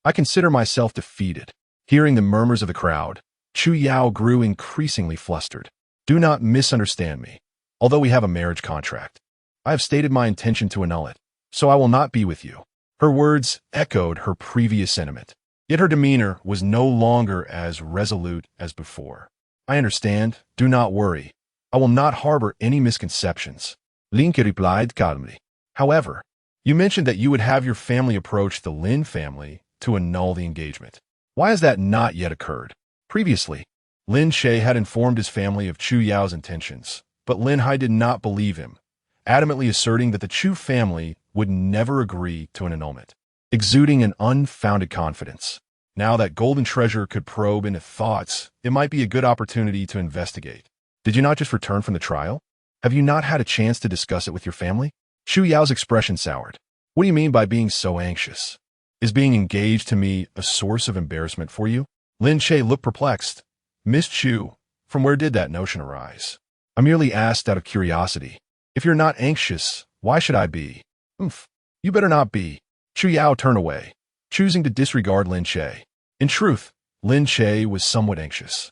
I consider myself defeated." Hearing the murmurs of the crowd, Chu Yao grew increasingly flustered. "Do not misunderstand me. Although we have a marriage contract, I have stated my intention to annul it, so I will not be with you." Her words echoed her previous sentiment, yet her demeanor was no longer as resolute as before. "I understand. Do not worry. I will not harbor any misconceptions," Lin Che replied calmly. "However, you mentioned that you would have your family approach the Lin family to annul the engagement. Why has that not yet occurred?" Previously, Lin Che had informed his family of Chu Yao's intentions, but Lin Hai did not believe him, adamantly asserting that the Chu family would never agree to an annulment, exuding an unfounded confidence. Now that Golden Treasure could probe into thoughts, it might be a good opportunity to investigate. "Did you not just return from the trial? Have you not had a chance to discuss it with your family?" Chu Yao's expression soured. "What do you mean by being so anxious? Is being engaged to me a source of embarrassment for you?" Lin Che looked perplexed. "Miss Chu, from where did that notion arise?" "I merely asked out of curiosity. If you're not anxious, why should I be?" You better not be." Chu Yao turned away, choosing to disregard Lin Che. In truth, Lin Che was somewhat anxious.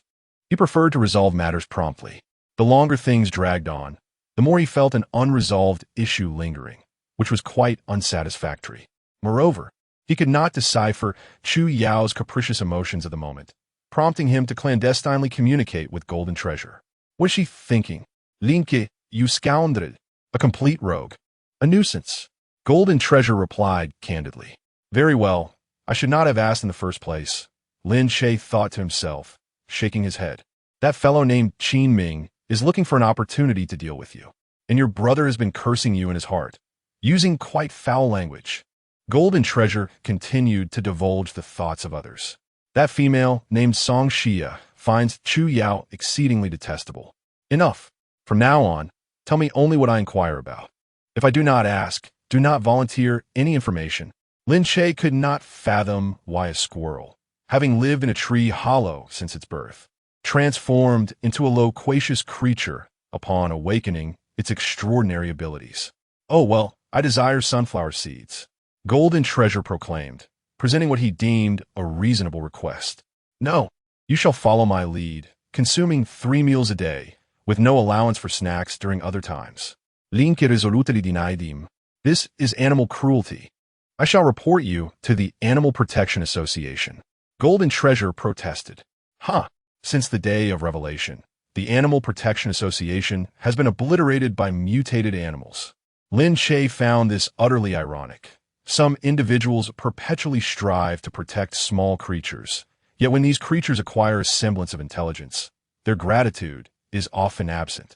He preferred to resolve matters promptly. The longer things dragged on, the more he felt an unresolved issue lingering, which was quite unsatisfactory. Moreover, he could not decipher Chu Yao's capricious emotions at the moment, prompting him to clandestinely communicate with Golden Treasure. Was she thinking? Lin Che, you scoundrel. A complete rogue. A nuisance. Golden Treasure replied candidly. Very well. I should not have asked in the first place. Lin Che thought to himself, shaking his head. That fellow named Qin Ming is looking for an opportunity to deal with you. And your brother has been cursing you in his heart, using quite foul language. Golden Treasure continued to divulge the thoughts of others. That female, named Song Xia, finds Chu Yao exceedingly detestable. Enough. From now on, tell me only what I inquire about. If I do not ask, do not volunteer any information. Lin Che could not fathom why a squirrel, having lived in a tree hollow since its birth, transformed into a loquacious creature upon awakening its extraordinary abilities. Oh, well, I desire sunflower seeds. Golden Treasure proclaimed, presenting what he deemed a reasonable request. No, you shall follow my lead, consuming 3 meals a day, with no allowance for snacks during other times. Lin Che resolutely denied him. This is animal cruelty. I shall report you to the Animal Protection Association. Golden Treasure protested. Since the day of revelation, the Animal Protection Association has been obliterated by mutated animals. Lin Che found this utterly ironic. Some individuals perpetually strive to protect small creatures, yet when these creatures acquire a semblance of intelligence, their gratitude is often absent.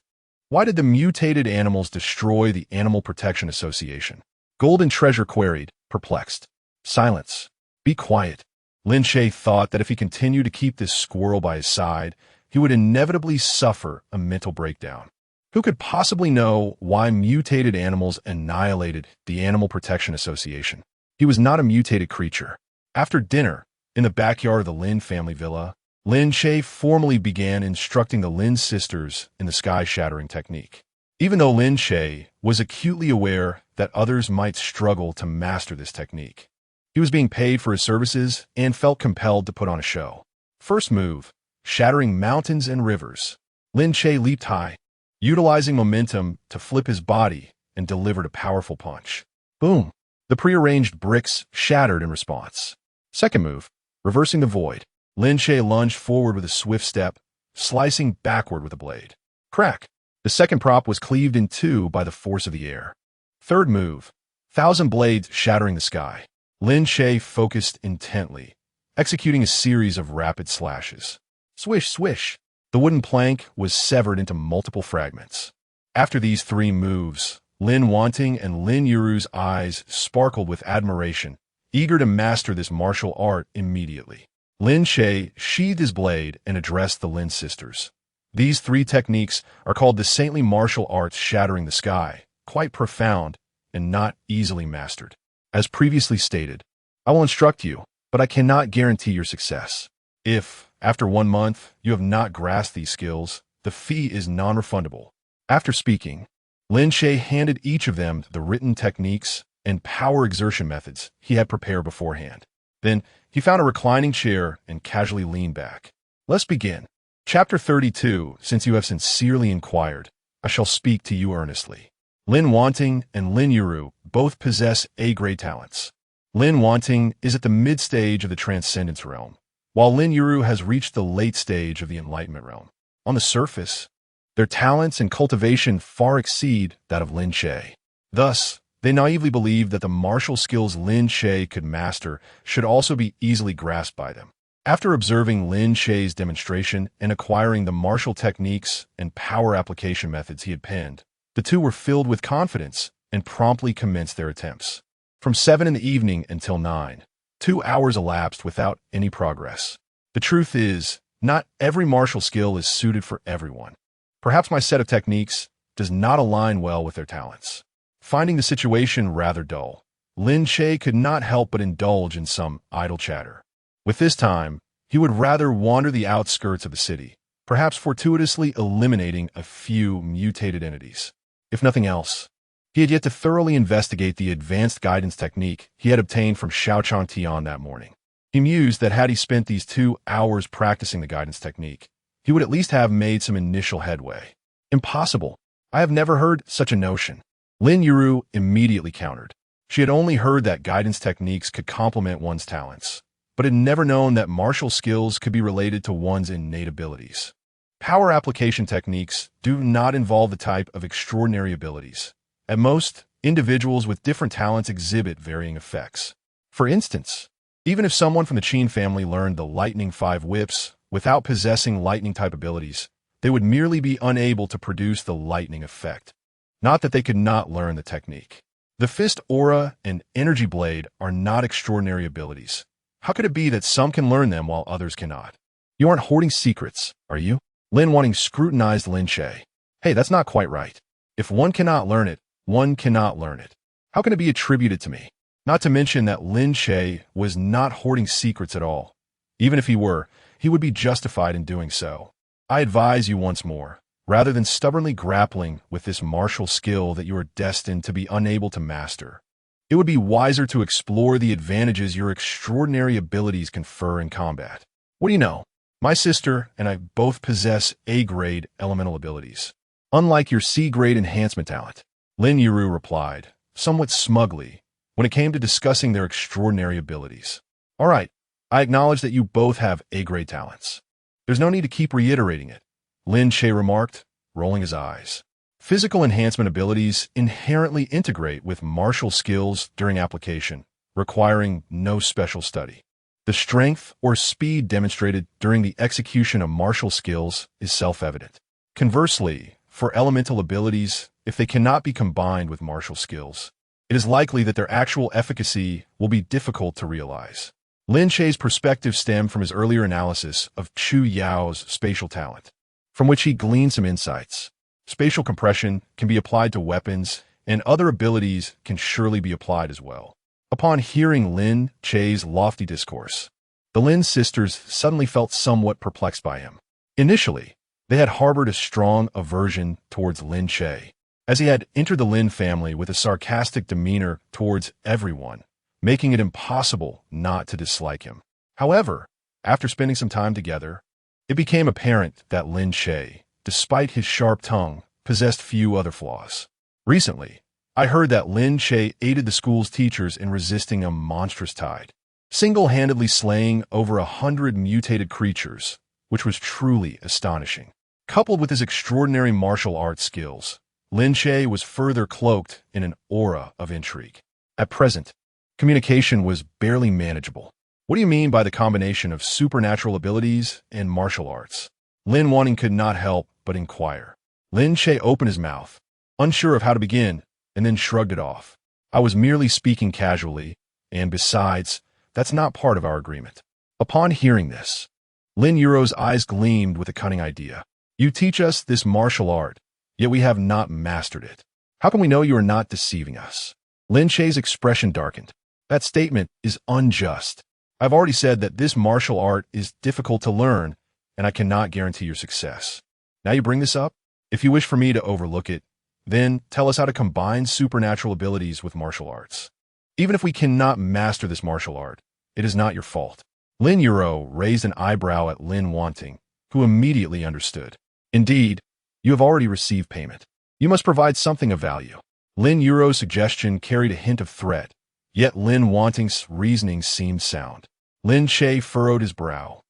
Why did the mutated animals destroy the Animal Protection Association? Golden Treasure queried, perplexed. Silence. Be quiet. Lin Che thought that if he continued to keep this squirrel by his side, he would inevitably suffer a mental breakdown. Who could possibly know why mutated animals annihilated the Animal Protection Association? He was not a mutated creature. After dinner, in the backyard of the Lin family villa, Lin Che formally began instructing the Lin sisters in the sky-shattering technique. Even though Lin Che was acutely aware that others might struggle to master this technique, he was being paid for his services and felt compelled to put on a show. First move, shattering mountains and rivers. Lin Che leaped high, utilizing momentum to flip his body and delivered a powerful punch. Boom! The prearranged bricks shattered in response. Second move, reversing the void. Lin Che lunged forward with a swift step, slicing backward with a blade. Crack! The second prop was cleaved in two by the force of the air. Third move, 1,000 blades shattering the sky. Lin Che focused intently, executing a series of rapid slashes. Swish, swish! The wooden plank was severed into multiple fragments. After these 3 moves, Lin Wanting and Lin Yuru's eyes sparkled with admiration, eager to master this martial art immediately. Lin Che sheathed his blade and addressed the Lin sisters. These 3 techniques are called the saintly martial arts shattering the sky, quite profound and not easily mastered. As previously stated, I will instruct you, but I cannot guarantee your success. If, after 1 month, you have not grasped these skills, the fee is non-refundable. After speaking, Lin Che handed each of them the written techniques and power exertion methods he had prepared beforehand. Then, he found a reclining chair and casually leaned back. Let's begin. Chapter 32. Since you have sincerely inquired, I shall speak to you earnestly. Lin Wanting and Lin Yuru both possess A-grade talents. Lin Wanting is at the mid-stage of the Transcendence realm, while Lin Yuru has reached the late stage of the Enlightenment realm. On the surface, their talents and cultivation far exceed that of Lin Che. Thus, they naively believe that the martial skills Lin Che could master should also be easily grasped by them. After observing Lin Che's demonstration and acquiring the martial techniques and power application methods he had penned, the two were filled with confidence and promptly commenced their attempts. From 7 in the evening until 9, 2 hours elapsed without any progress. The truth is, not every martial skill is suited for everyone. Perhaps my set of techniques does not align well with their talents. Finding the situation rather dull, Lin Che could not help but indulge in some idle chatter. With this time, he would rather wander the outskirts of the city, perhaps fortuitously eliminating a few mutated entities. If nothing else, he had yet to thoroughly investigate the advanced guidance technique he had obtained from Xiaochang Tian that morning. He mused that had he spent these 2 hours practicing the guidance technique, he would at least have made some initial headway. Impossible. I have never heard such a notion. Lin Yuru immediately countered. She had only heard that guidance techniques could complement one's talents, but had never known that martial skills could be related to one's innate abilities. Power application techniques do not involve the type of extraordinary abilities. At most, individuals with different talents exhibit varying effects. For instance, even if someone from the Qin family learned the Lightning 5 whips without possessing lightning-type abilities, they would merely be unable to produce the lightning effect. Not that they could not learn the technique. The Fist Aura and Energy Blade are not extraordinary abilities. How could it be that some can learn them while others cannot? You aren't hoarding secrets, are you? Lin Wanting scrutinized Lin Che. Hey, that's not quite right. If one cannot learn it, one cannot learn it. How can it be attributed to me? Not to mention that Lin Che was not hoarding secrets at all. Even if he were, he would be justified in doing so. I advise you once more, rather than stubbornly grappling with this martial skill that you are destined to be unable to master, it would be wiser to explore the advantages your extraordinary abilities confer in combat. What do you know? My sister and I both possess A-grade elemental abilities, unlike your C-grade enhancement talent. Lin Yuru replied, somewhat smugly, when it came to discussing their extraordinary abilities. All right, I acknowledge that you both have A-grade talents. There's no need to keep reiterating it, Lin Che remarked, rolling his eyes. Physical enhancement abilities inherently integrate with martial skills during application, requiring no special study. The strength or speed demonstrated during the execution of martial skills is self-evident. Conversely, for elemental abilities, if they cannot be combined with martial skills, it is likely that their actual efficacy will be difficult to realize. Lin Che's perspective stemmed from his earlier analysis of Chu Yao's spatial talent, from which he gleaned some insights. Spatial compression can be applied to weapons, and other abilities can surely be applied as well. Upon hearing Lin Che's lofty discourse, the Lin sisters suddenly felt somewhat perplexed by him. Initially, they had harbored a strong aversion towards Lin Che, as he had entered the Lin family with a sarcastic demeanor towards everyone, making it impossible not to dislike him. However, after spending some time together, it became apparent that Lin Che, despite his sharp tongue, possessed few other flaws. Recently, I heard that Lin Che aided the school's teachers in resisting a monstrous tide, single-handedly slaying over 100 mutated creatures, which was truly astonishing. Coupled with his extraordinary martial arts skills, Lin Che was further cloaked in an aura of intrigue. At present, communication was barely manageable. What do you mean by the combination of supernatural abilities and martial arts? Lin Wanting could not help but inquire. Lin Che opened his mouth, unsure of how to begin, and then shrugged it off. I was merely speaking casually, and besides, that's not part of our agreement. Upon hearing this, Lin Yuro's eyes gleamed with a cunning idea. You teach us this martial art, yet we have not mastered it. How can we know you are not deceiving us? Lin Che's expression darkened. That statement is unjust. I've already said that this martial art is difficult to learn, and I cannot guarantee your success. Now you bring this up? If you wish for me to overlook it, then tell us how to combine supernatural abilities with martial arts. Even if we cannot master this martial art, it is not your fault. Lin Yuro raised an eyebrow at Lin Wanting, who immediately understood. Indeed, you have already received payment. You must provide something of value. Lin Yuro's suggestion carried a hint of threat, yet Lin Wanting's reasoning seemed sound. Lin Che furrowed his brow,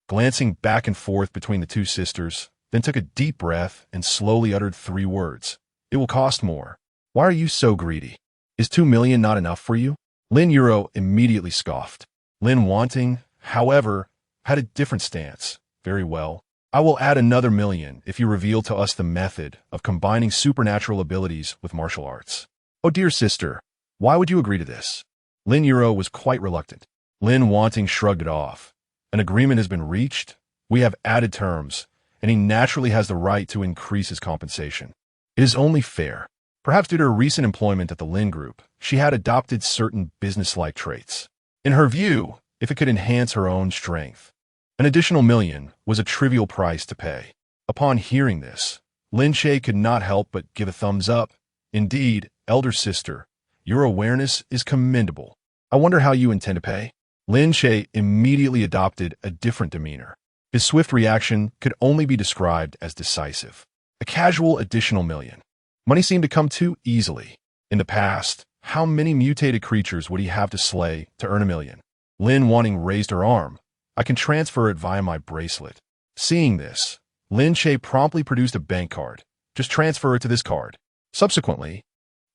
glancing back and forth between the two sisters, then took a deep breath and slowly uttered 3 words. It will cost more. Why are you so greedy? Is 2 million not enough for you? Lin Yuro immediately scoffed. Lin Wanting, however, had a different stance. Very well. I will add another 1 million if you reveal to us the method of combining supernatural abilities with martial arts. Oh dear sister, why would you agree to this? Lin Yuro was quite reluctant. Lin Wanting shrugged it off. An agreement has been reached. We have added terms, and he naturally has the right to increase his compensation. It is only fair. Perhaps due to her recent employment at the Lin Group, she had adopted certain business-like traits. In her view, if it could enhance her own strength, an additional 1 million was a trivial price to pay. Upon hearing this, Lin Che could not help but give a thumbs up. Indeed, elder sister, your awareness is commendable. I wonder how you intend to pay. Lin Che immediately adopted a different demeanor. His swift reaction could only be described as decisive. A casual additional 1 million. Money seemed to come too easily. In the past, how many mutated creatures would he have to slay to earn 1 million? Lin Wanting raised her arm. I can transfer it via my bracelet. Seeing this, Lin Che promptly produced a bank card. Just transfer it to this card. Subsequently,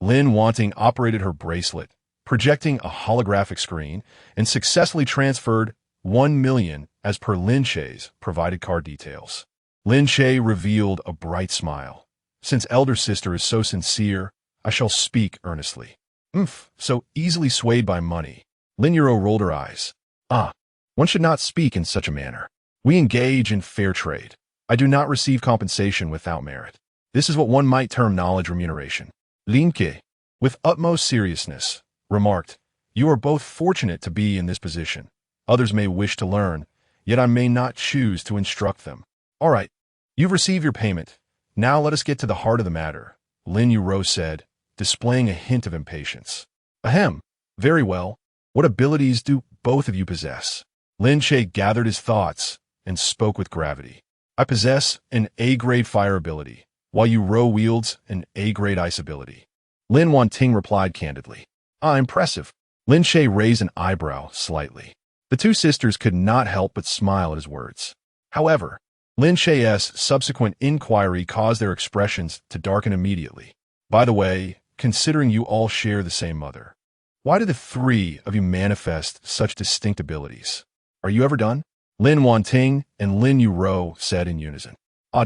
Lin Wanting operated her bracelet, projecting a holographic screen, and successfully transferred 1 million as per Lin Che's provided card details. Lin Che revealed a bright smile. Since elder sister is so sincere, I shall speak earnestly. So easily swayed by money. Lin Yuro rolled her eyes. One should not speak in such a manner. We engage in fair trade. I do not receive compensation without merit. This is what one might term knowledge remuneration. Lin Che, with utmost seriousness, remarked, You are both fortunate to be in this position. Others may wish to learn, yet I may not choose to instruct them. All right, you've received your payment. Now let us get to the heart of the matter, Lin Yuro said, displaying a hint of impatience. Ahem, very well. What abilities do both of you possess? Lin Che gathered his thoughts and spoke with gravity. I possess an A-grade fire ability, while Yuro wields an A-grade ice ability. Lin Wanting replied candidly. Impressive. Lin Che raised an eyebrow slightly. The two sisters could not help but smile at his words. However, Lin Che's subsequent inquiry caused their expressions to darken immediately. By the way, considering you all share the same mother, why do the three of you manifest such distinct abilities? Are you ever done? Lin Wanting and Lin Yuro said in unison.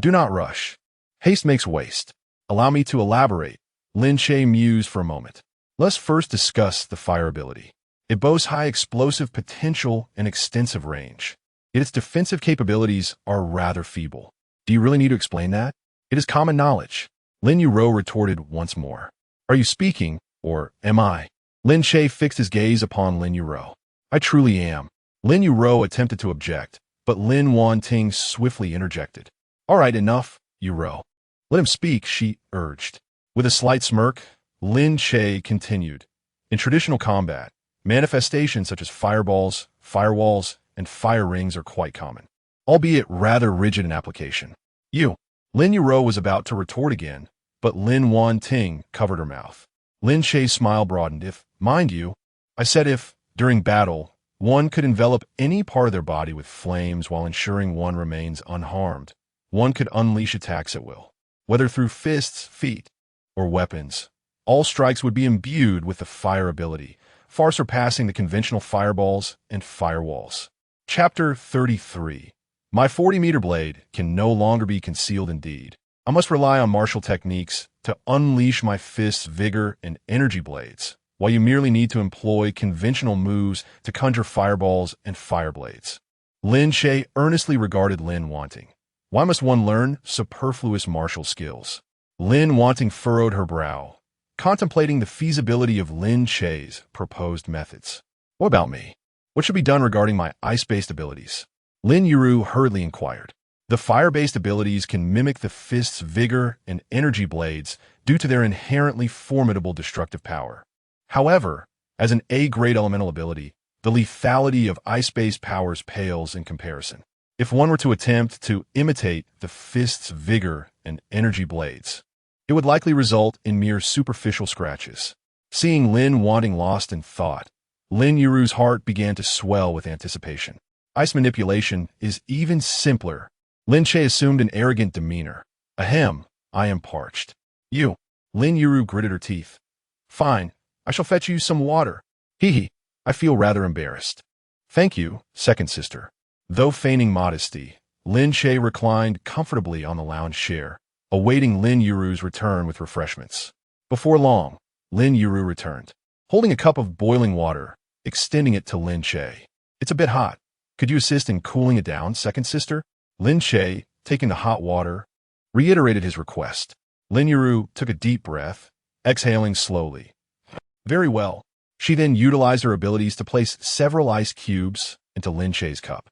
Do not rush. Haste makes waste. Allow me to elaborate. Lin Che mused for a moment. Let's first discuss the fire ability. It boasts high explosive potential and extensive range. Yet its defensive capabilities are rather feeble. Do you really need to explain that? It is common knowledge. Lin Yuro retorted once more. Are you speaking, or am I? Lin Che fixed his gaze upon Lin Yuro. I truly am. Lin Yuro attempted to object, but Lin Wanting swiftly interjected. All right, enough, Yuro. Let him speak, she urged. With a slight smirk, Lin Che continued. In traditional combat, manifestations such as fireballs, firewalls, and fire rings are quite common, albeit rather rigid in application. Lin Yuro was about to retort again, but Lin Wanting covered her mouth. Lin Che's smile broadened. Mind you, I said if, during battle, one could envelop any part of their body with flames while ensuring one remains unharmed, one could unleash attacks at will. Whether through fists, feet, or weapons, all strikes would be imbued with the fire ability, far surpassing the conventional fireballs and firewalls. Chapter 33. My 40-meter blade can no longer be concealed indeed. I must rely on martial techniques to unleash my fists' vigor and energy blades, while you merely need to employ conventional moves to conjure fireballs and fire blades. Lin Che earnestly regarded Lin Wanting. Why must one learn superfluous martial skills? Lin Wanting furrowed her brow, contemplating the feasibility of Lin Che's proposed methods. What about me? What should be done regarding my ice-based abilities? Lin Yuro hurriedly inquired. The fire-based abilities can mimic the fist's vigor and energy blades due to their inherently formidable destructive power. However, as an A-grade elemental ability, the lethality of ice-based powers pales in comparison. If one were to attempt to imitate the fist's vigor and energy blades, it would likely result in mere superficial scratches. Seeing Lin Wanting lost in thought, Lin Yuru's heart began to swell with anticipation. Ice manipulation is even simpler. Lin Che assumed an arrogant demeanor. Ahem, I am parched. Lin Yuro gritted her teeth. Fine, I shall fetch you some water. Hee, I feel rather embarrassed. Thank you, second sister. Though feigning modesty, Lin Che reclined comfortably on the lounge chair, awaiting Lin Yuru's return with refreshments. Before long, Lin Yuro returned, holding a cup of boiling water, extending it to Lin Che. It's a bit hot. Could you assist in cooling it down, second sister? Lin Che, taking the hot water, reiterated his request. Lin Yuro took a deep breath, exhaling slowly. Very well. She then utilized her abilities to place several ice cubes into Lin Che's cup.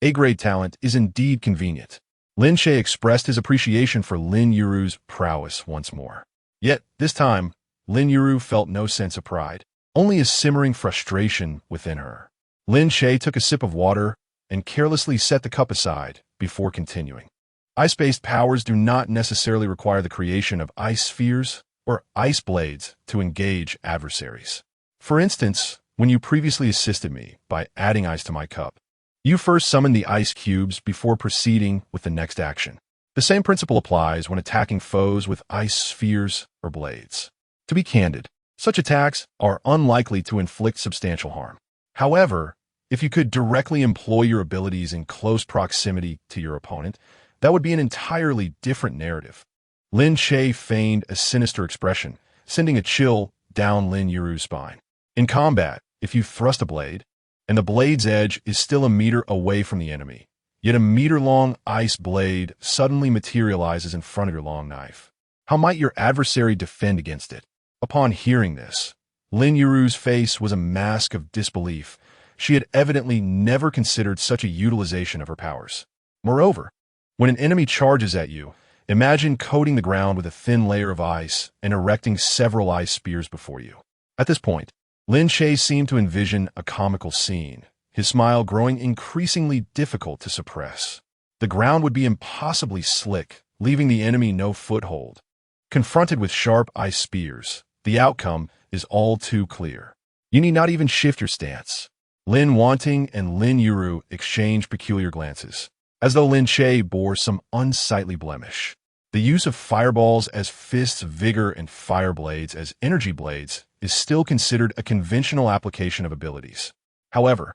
A-grade talent is indeed convenient. Lin Che expressed his appreciation for Lin Yuru's prowess once more. Yet, this time, Lin Yuro felt no sense of pride, only a simmering frustration within her. Lin Che took a sip of water and carelessly set the cup aside before continuing. Ice-based powers do not necessarily require the creation of ice spheres or ice blades to engage adversaries. For instance, when you previously assisted me by adding ice to my cup, You first summon the ice cubes before proceeding with the next action. The same principle applies when attacking foes with ice spheres or blades. To be candid, such attacks are unlikely to inflict substantial harm. However, if you could directly employ your abilities in close proximity to your opponent, that would be an entirely different narrative. Lin Che feigned a sinister expression, sending a chill down Lin Yuru's spine. In combat, if you thrust a blade, and the blade's edge is still a meter away from the enemy, yet a meter-long ice blade suddenly materializes in front of your long knife, how might your adversary defend against it? Upon hearing this, Lin Yuru's face was a mask of disbelief. She had evidently never considered such a utilization of her powers. Moreover, when an enemy charges at you, imagine coating the ground with a thin layer of ice and erecting several ice spears before you. At this point, Lin Che seemed to envision a comical scene, his smile growing increasingly difficult to suppress. The ground would be impossibly slick, leaving the enemy no foothold. Confronted with sharp ice spears, the outcome is all too clear. You need not even shift your stance. Lin Wanting and Lin Yuru exchanged peculiar glances, as though Lin Che bore some unsightly blemish. The use of fireballs as fists of vigor and fire blades as energy blades is still considered a conventional application of abilities. However,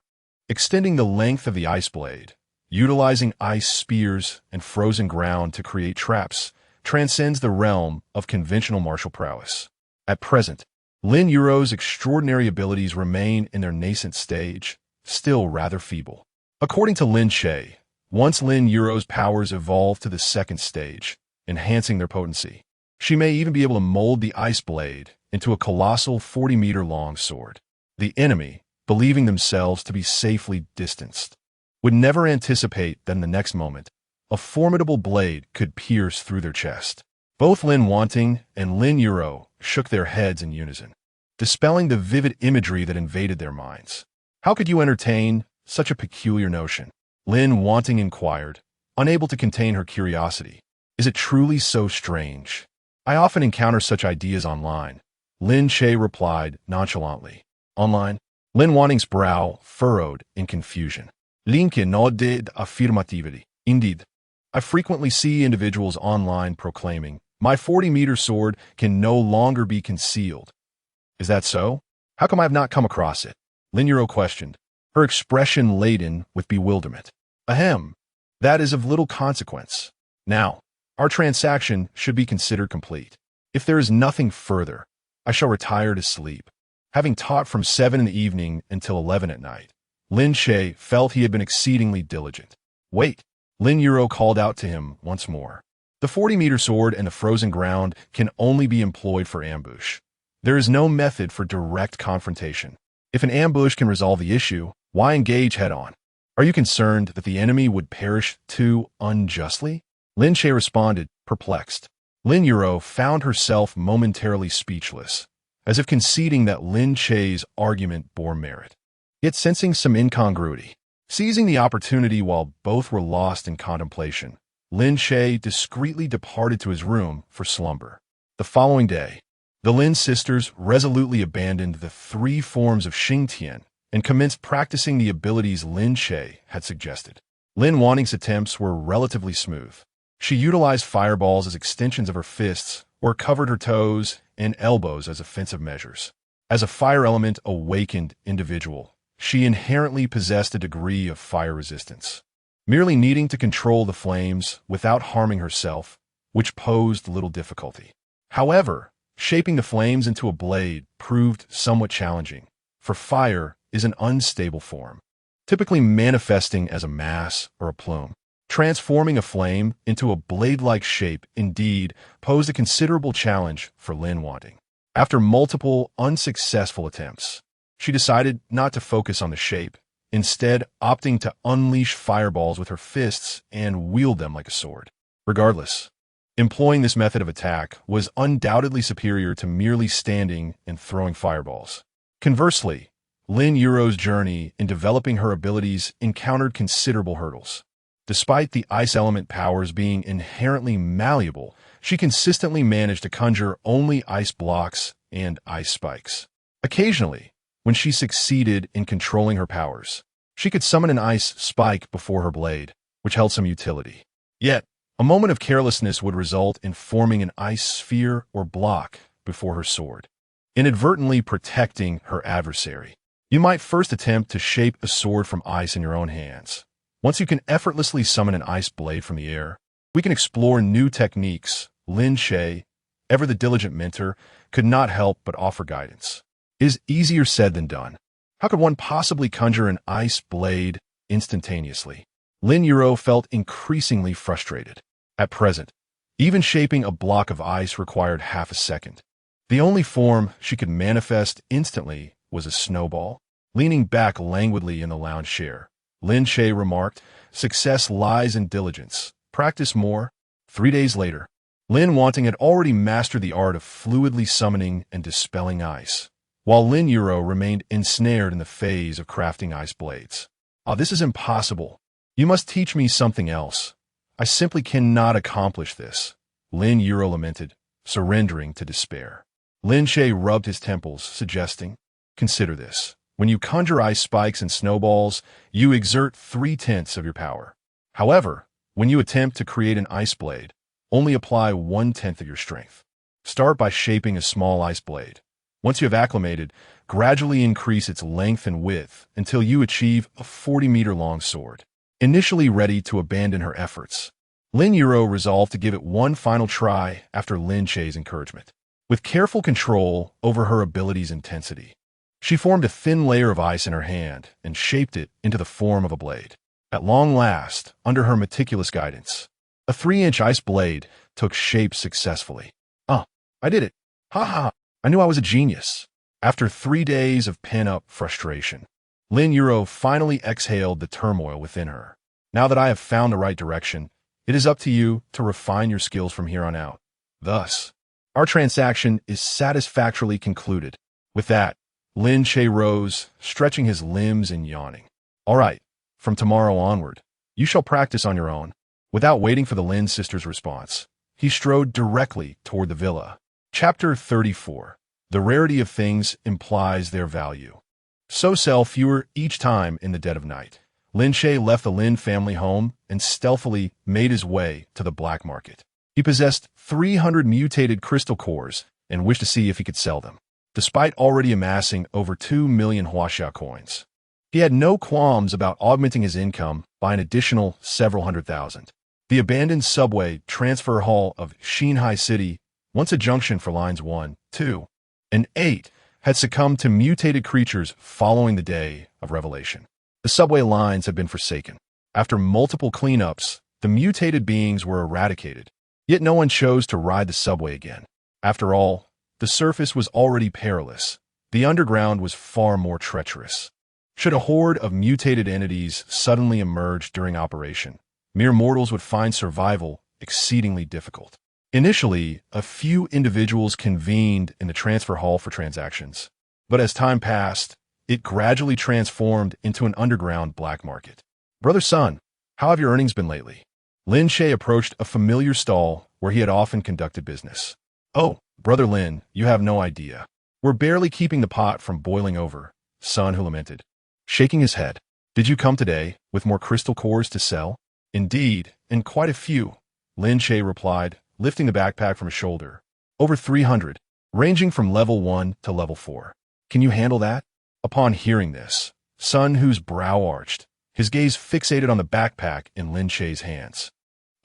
extending the length of the ice blade, utilizing ice spears and frozen ground to create traps, transcends the realm of conventional martial prowess. At present, Lin Yuru's extraordinary abilities remain in their nascent stage, still rather feeble. According to Lin Che, once Lin Yuru's powers evolve to the second stage, enhancing their potency, she may even be able to mold the ice blade into a colossal 40-meter-long sword. The enemy, believing themselves to be safely distanced, would never anticipate that in the next moment, a formidable blade could pierce through their chest. Both Lin Wanting and Lin Yuru shook their heads in unison, dispelling the vivid imagery that invaded their minds. How could you entertain such a peculiar notion? Lin Wanting inquired, unable to contain her curiosity. Is it truly so strange? I often encounter such ideas online. Lin Che replied nonchalantly. Online? Lin Wanting's brow furrowed in confusion. Lin Che nodded affirmatively. Indeed, I frequently see individuals online proclaiming, "My 40-meter sword can no longer be concealed." Is that so? How come I have not come across it? Lin Yuru questioned, her expression laden with bewilderment. Ahem, that is of little consequence. Now, our transaction should be considered complete. If there is nothing further, I shall retire to sleep. Having taught from 7 in the evening until 11 at night, Lin Che felt he had been exceedingly diligent. Wait, Lin Yuru called out to him once more. The 40-meter sword and the frozen ground can only be employed for ambush. There is no method for direct confrontation. If an ambush can resolve the issue, why engage head-on? Are you concerned that the enemy would perish too unjustly? Lin Che responded, perplexed. Lin Yuru found herself momentarily speechless, as if conceding that Lin Che's argument bore merit, yet sensing some incongruity. Seizing the opportunity while both were lost in contemplation, Lin Che discreetly departed to his room for slumber. The following day, the Lin sisters resolutely abandoned the 3 forms of Xingtian and commenced practicing the abilities Lin Che had suggested. Lin Wanting's attempts were relatively smooth. She utilized fireballs as extensions of her fists or covered her toes and elbows as offensive measures. As a fire element awakened individual, she inherently possessed a degree of fire resistance, merely needing to control the flames without harming herself, which posed little difficulty. However, shaping the flames into a blade proved somewhat challenging, for fire is an unstable form, typically manifesting as a mass or a plume. Transforming a flame into a blade-like shape indeed posed a considerable challenge for Lin Wanting. After multiple unsuccessful attempts, she decided not to focus on the shape, instead opting to unleash fireballs with her fists and wield them like a sword. Regardless, employing this method of attack was undoubtedly superior to merely standing and throwing fireballs. Conversely, Lin Yuru's journey in developing her abilities encountered considerable hurdles. Despite the ice element powers being inherently malleable, she consistently managed to conjure only ice blocks and ice spikes. Occasionally, when she succeeded in controlling her powers, She could summon an ice spike before her blade, which held some utility. Yet, a moment of carelessness would result in forming an ice sphere or block before her sword, inadvertently protecting her adversary. You might first attempt to shape a sword from ice in your own hands. Once you can effortlessly summon an ice blade from the air, we can explore new techniques. Lin Che, ever the diligent mentor, could not help but offer guidance. It is easier said than done. How could one possibly conjure an ice blade instantaneously? Lin Yuro felt increasingly frustrated. At present, even shaping a block of ice required half a second. The only form she could manifest instantly was a snowball. Leaning back languidly in the lounge chair, Lin Che remarked, "Success lies in diligence. Practice more." 3 days later, Lin Wanting had already mastered the art of fluidly summoning and dispelling ice, while Lin Yuro remained ensnared in the phase of crafting ice blades. This is impossible. You must teach me something else. I simply cannot accomplish this," Lin Yuro lamented, surrendering to despair. Lin Che rubbed his temples, suggesting, "Consider this. When you conjure ice spikes and snowballs, you exert 3/10 of your power. However, when you attempt to create an ice blade, only apply 1/10 of your strength. Start by shaping a small ice blade. Once you have acclimated, gradually increase its length and width until you achieve a 40-meter-long sword." Initially ready to abandon her efforts, Lin Yuro resolved to give it one final try after Lin Che's encouragement. With careful control over her ability's intensity, she formed a thin layer of ice in her hand and shaped it into the form of a blade. At long last, under her meticulous guidance, a 3-inch ice blade took shape successfully. I did it! Ha ha! I knew I was a genius. After 3 days of pent-up frustration, Lin Yuro finally exhaled the turmoil within her. "Now that I have found the right direction, it is up to you to refine your skills from here on out. Thus, our transaction is satisfactorily concluded." With that, Lin Che rose, stretching his limbs and yawning. "All right, from tomorrow onward, you shall practice on your own." Without waiting for the Lin sisters' response, he strode directly toward the villa. Chapter 34. The rarity of things implies their value. So sell fewer each time in the dead of night, Lin Che left the Lin family home and stealthily made his way to the black market. He possessed 300 mutated crystal cores and wished to see if he could sell them. Despite already amassing over 2 million Huaxia coins, he had no qualms about augmenting his income by an additional several hundred thousand. The abandoned subway transfer hall of Xinhai City, once a junction for lines 1, 2, and 8, had succumbed to mutated creatures following the day of revelation. The subway lines had been forsaken. After multiple cleanups, the mutated beings were eradicated, yet no one chose to ride the subway again. After all, the surface was already perilous. The underground was far more treacherous. Should a horde of mutated entities suddenly emerge during operation, mere mortals would find survival exceedingly difficult. Initially, a few individuals convened in the transfer hall for transactions, but as time passed, it gradually transformed into an underground black market. "Brother Sun, how have your earnings been lately?" Lin Che approached a familiar stall where he had often conducted business. "Oh, Brother Lin, you have no idea. We're barely keeping the pot from boiling over," Sun lamented, shaking his head. "Did you come today with more crystal cores to sell?" "Indeed, and quite a few," Lin Che replied, lifting the backpack from his shoulder. "Over 300, ranging from level 1 to level 4. Can you handle that?" Upon hearing this, Sun Hu's brow arched, his gaze fixated on the backpack in Lin Che's hands.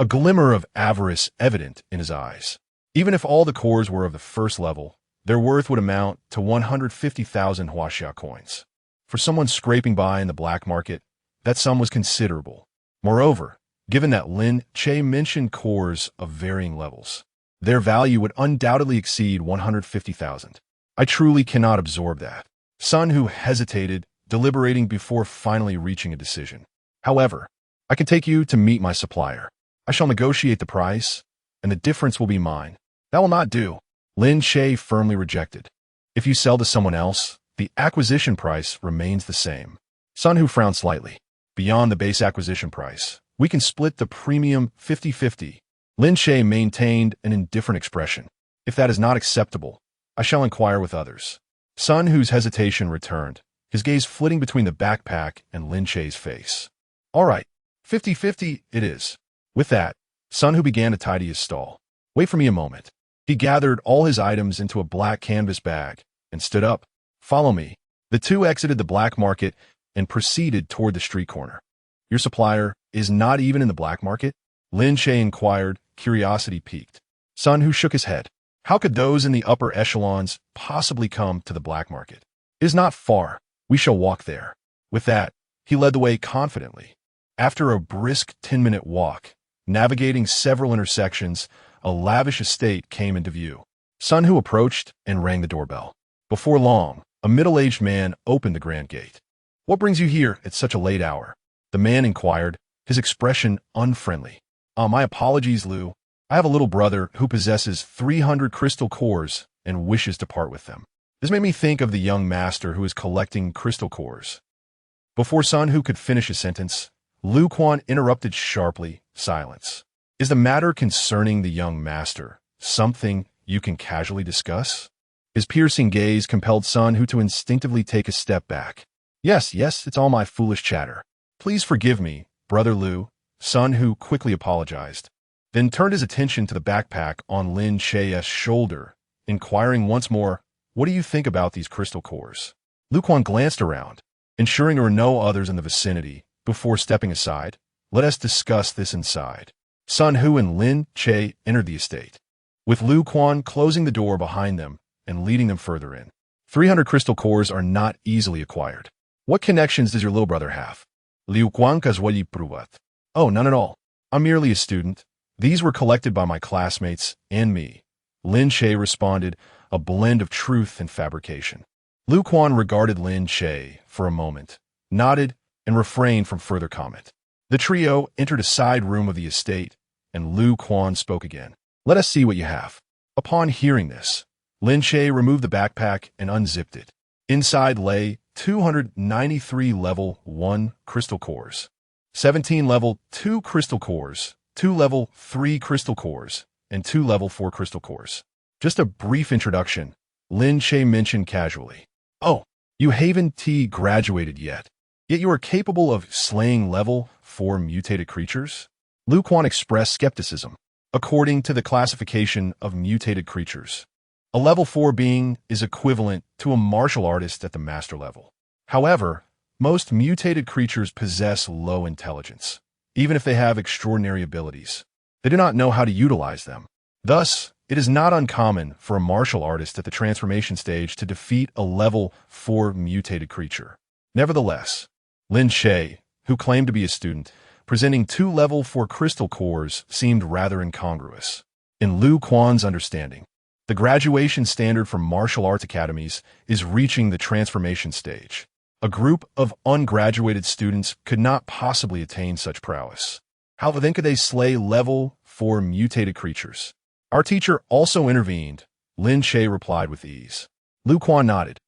A glimmer of avarice evident in his eyes. Even if all the cores were of the first level, their worth would amount to 150,000 Huaxia coins. For someone scraping by in the black market, that sum was considerable. Moreover, given that Lin Che mentioned cores of varying levels, their value would undoubtedly exceed 150,000. "I truly cannot absorb that." Sun Hu hesitated, deliberating before finally reaching a decision. "However, I can take you to meet my supplier. I shall negotiate the price, and the difference will be mine." "That will not do," Lin Che firmly rejected. "If you sell to someone else, the acquisition price remains the same." Sun Hu frowned slightly. "Beyond the base acquisition price, we can split the premium 50-50. Lin Che maintained an indifferent expression. "If that is not acceptable, I shall inquire with others." Sun Hu's hesitation returned, his gaze flitting between the backpack and Lin Che's face. All right, 50-50 it is. With that, Sun Hu began to tidy his stall. Wait for me a moment. He gathered all his items into a black canvas bag and stood up. Follow me. The two exited the black market and proceeded toward the street corner. Your supplier is not even in the black market? Lin Che inquired, curiosity piqued. Sun Hu shook his head. How could those in the upper echelons possibly come to the black market? It is not far. We shall walk there. With that, he led the way confidently. After a brisk 10-minute walk, navigating several intersections, a lavish estate came into view. Sun Hu approached and rang the doorbell. Before long, a middle-aged man opened the grand gate. What brings you here at such a late hour? The man inquired, his expression unfriendly. My apologies, Lu. I have a little brother who possesses 300 crystal cores and wishes to part with them. This made me think of the young master who is collecting crystal cores. Before Sun Hu could finish his sentence, Lu Quan interrupted sharply. Silence. Is the matter concerning the young master something you can casually discuss? His piercing gaze compelled Sun Hu to instinctively take a step back. Yes, it's all my foolish chatter. Please forgive me, Brother Lu. Sun Hu quickly apologized, then turned his attention to the backpack on Lin Che's shoulder, inquiring once more, what do you think about these crystal cores? Lu Quan glanced around, ensuring there were no others in the vicinity, before stepping aside. Let us discuss this inside. Sun Hu and Lin Che entered the estate, with Lu Quan closing the door behind them and leading them further in. 300 crystal cores are not easily acquired. What connections does your little brother have? Liu Quan Kazwali Pruvat. Oh, none at all. I'm merely a student. These were collected by my classmates and me. Lin Che responded, a blend of truth and fabrication. Lu Quan regarded Lin Che for a moment, nodded, and refrained from further comment. The trio entered a side room of the estate, and Lu Quan spoke again. Let us see what you have. Upon hearing this, Lin Che removed the backpack and unzipped it. Inside lay 293 level 1 crystal cores, 17 level 2 crystal cores, 2 level 3 crystal cores, and 2 level 4 crystal cores. Just a brief introduction, Lin Che mentioned casually. Oh, you haven't graduated yet you are capable of slaying level 4 mutated creatures? Lu Quan expressed skepticism. According to the classification of mutated creatures, a level 4 being is equivalent to a martial artist at the master level. However, most mutated creatures possess low intelligence, even if they have extraordinary abilities. They do not know how to utilize them. Thus, it is not uncommon for a martial artist at the transformation stage to defeat a level 4 mutated creature. Nevertheless, Lin Che, who claimed to be a student, presenting 2 level 4 crystal cores seemed rather incongruous. In Lu Quan's understanding, the graduation standard for martial arts academies is reaching the transformation stage. A group of ungraduated students could not possibly attain such prowess. How then could they slay level 4 mutated creatures? Our teacher also intervened. Lin Che replied with ease. Lu Quan nodded.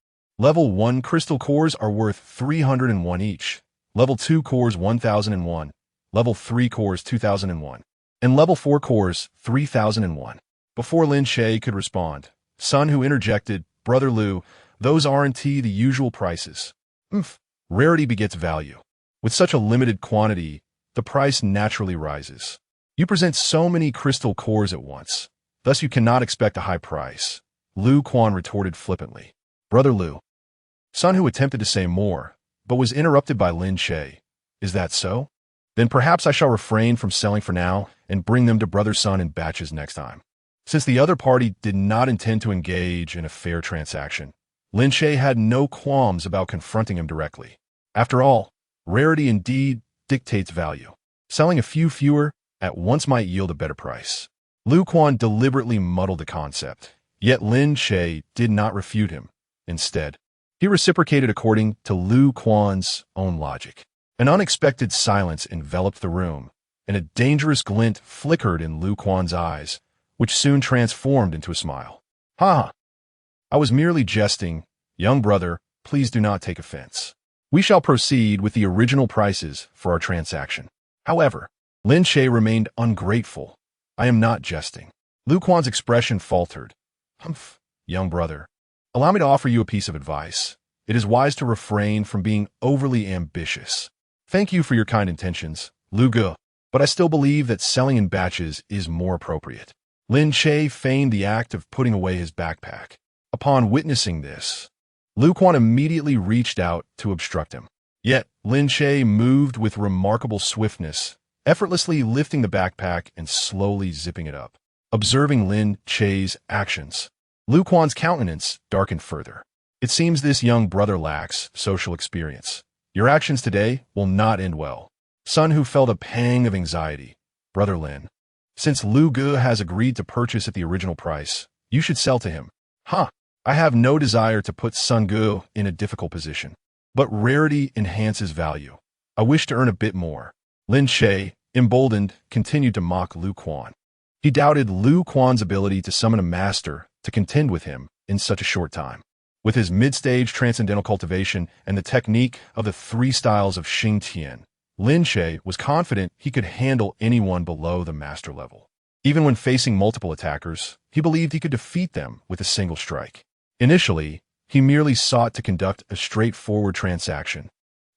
Level 1 crystal cores are worth 301 each, level 2 cores 1001, level 3 cores 2001, and level 4 cores 3001. Before Lin Che could respond, Sun Hu interjected, Brother Lu, those aren't the usual prices. Rarity begets value. With such a limited quantity, the price naturally rises. You present so many crystal cores at once, thus you cannot expect a high price. Lu Quan retorted flippantly. Brother Lu. Sun Hu attempted to say more, but was interrupted by Lin Che. Is that so? Then perhaps I shall refrain from selling for now and bring them to Brother Sun in batches next time. Since the other party did not intend to engage in a fair transaction, Lin Che had no qualms about confronting him directly. After all, rarity indeed dictates value. Selling a few fewer at once might yield a better price. Lu Quan deliberately muddled the concept, yet Lin Che did not refute him. Instead, he reciprocated according to Lu Quan's own logic. An unexpected silence enveloped the room, and a dangerous glint flickered in Lu Quan's eyes, which soon transformed into a smile. Ha! I was merely jesting. Young brother, please do not take offense. We shall proceed with the original prices for our transaction. However, Lin Che remained ungrateful. I am not jesting. Lu Quan's expression faltered. Humph, young brother. Allow me to offer you a piece of advice. it is wise to refrain from being overly ambitious. Thank you for your kind intentions, Lu Ge, but I still believe that selling in batches is more appropriate. Lin Che feigned the act of putting away his backpack. Upon witnessing this, Lu Quan immediately reached out to obstruct him. Yet, Lin Che moved with remarkable swiftness, effortlessly lifting the backpack and slowly zipping it up. Observing Lin Che's actions, Lu Quan's countenance darkened further. It seems this young brother lacks social experience. Your actions today will not end well. Sun Hu felt a pang of anxiety. Brother Lin, since Lu Ge has agreed to purchase at the original price, you should sell to him. I have no desire to put Sun Ge in a difficult position. But rarity enhances value. I wish to earn a bit more. Lin Che, emboldened, continued to mock Lu Quan. He doubted Lu Quan's ability to summon a master to contend with him in such a short time. With his mid-stage transcendental cultivation and the technique of the 3 styles of Xing Tian, Lin Che was confident he could handle anyone below the master level. Even when facing multiple attackers, he believed he could defeat them with a single strike. Initially, he merely sought to conduct a straightforward transaction,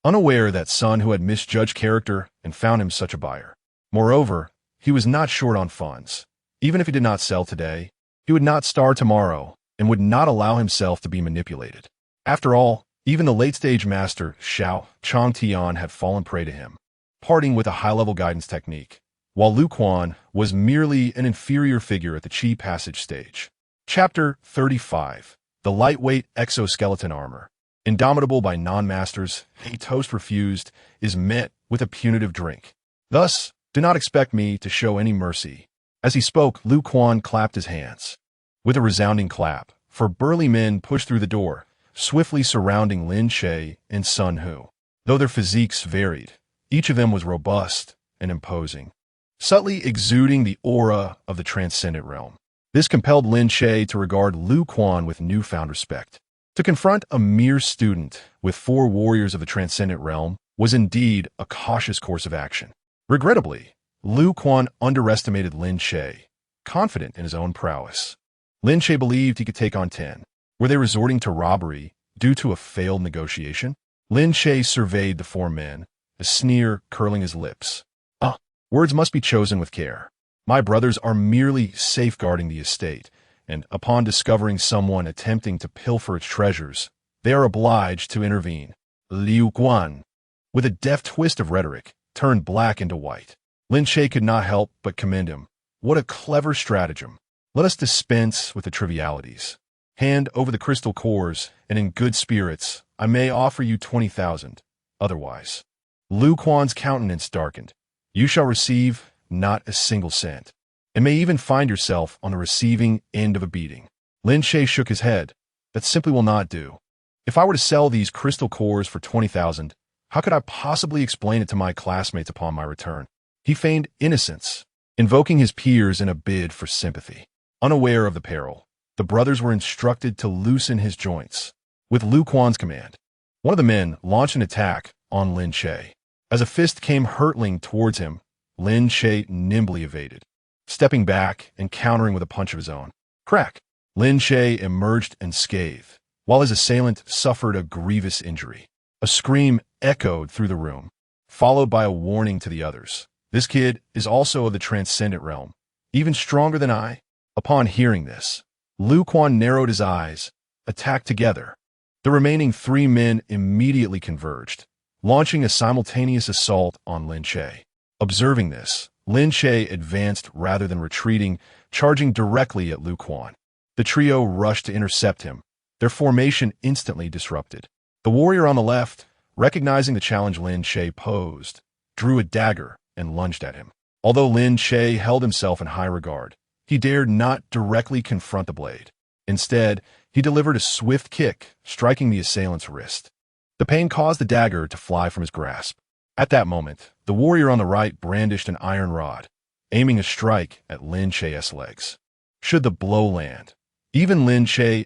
unaware that Sun Hu had misjudged character and found him such a buyer. Moreover, he was not short on funds. Even if he did not sell today, he would not starve tomorrow and would not allow himself to be manipulated. After all, even the late-stage master Xiao Changtian had fallen prey to him, parting with a high-level guidance technique, while Lu Quan was merely an inferior figure at the Qi passage stage. Chapter 35. The lightweight exoskeleton armor. Indomitable by non-masters, a toast refused is met with a punitive drink. Thus, do not expect me to show any mercy. As he spoke, Lu Quan clapped his hands. With a resounding clap, 4 burly men pushed through the door, swiftly surrounding Lin Che and Sun Hu. Though their physiques varied, each of them was robust and imposing, subtly exuding the aura of the transcendent realm. This compelled Lin Che to regard Lu Quan with newfound respect. To confront a mere student with 4 warriors of the transcendent realm was indeed a cautious course of action. Regrettably, Lu Quan underestimated Lin Che, confident in his own prowess. Lin Che believed he could take on 10. Were they resorting to robbery due to a failed negotiation? Lin Che surveyed the 4 men, a sneer curling his lips. Words must be chosen with care. My brothers are merely safeguarding the estate, and upon discovering someone attempting to pilfer its treasures, they are obliged to intervene. Liu Guan, with a deft twist of rhetoric, turned black into white. Lin Che could not help but commend him. What a clever stratagem. Let us dispense with the trivialities. Hand over the crystal cores, and in good spirits, I may offer you 20,000. Otherwise. Lu Quan's countenance darkened. You shall receive not a single cent, and may even find yourself on the receiving end of a beating. Lin Che shook his head. That simply will not do. If I were to sell these crystal cores for 20,000, how could I possibly explain it to my classmates upon my return? He feigned innocence, invoking his peers in a bid for sympathy. Unaware of the peril, the brothers were instructed to loosen his joints. With Lu Quan's command, one of the men launched an attack on Lin Che. As a fist came hurtling towards him, Lin Che nimbly evaded, stepping back and countering with a punch of his own. Crack! Lin Che emerged unscathed, while his assailant suffered a grievous injury. A scream echoed through the room, followed by a warning to the others. This kid is also of the transcendent realm, even stronger than I. Upon hearing this, Lu Quan narrowed his eyes, attacked together. The remaining 3 men immediately converged, launching a simultaneous assault on Lin Che. Observing this, Lin Che advanced rather than retreating, charging directly at Lu Quan. The trio rushed to intercept him, their formation instantly disrupted. The warrior on the left, recognizing the challenge Lin Che posed, drew a dagger and lunged at him. Although Lin Che held himself in high regard, he dared not directly confront the blade. Instead, he delivered a swift kick, striking the assailant's wrist. The pain caused the dagger to fly from his grasp. At that moment, the warrior on the right brandished an iron rod, aiming a strike at Lin Che's legs. Should the blow land, even Lin Che's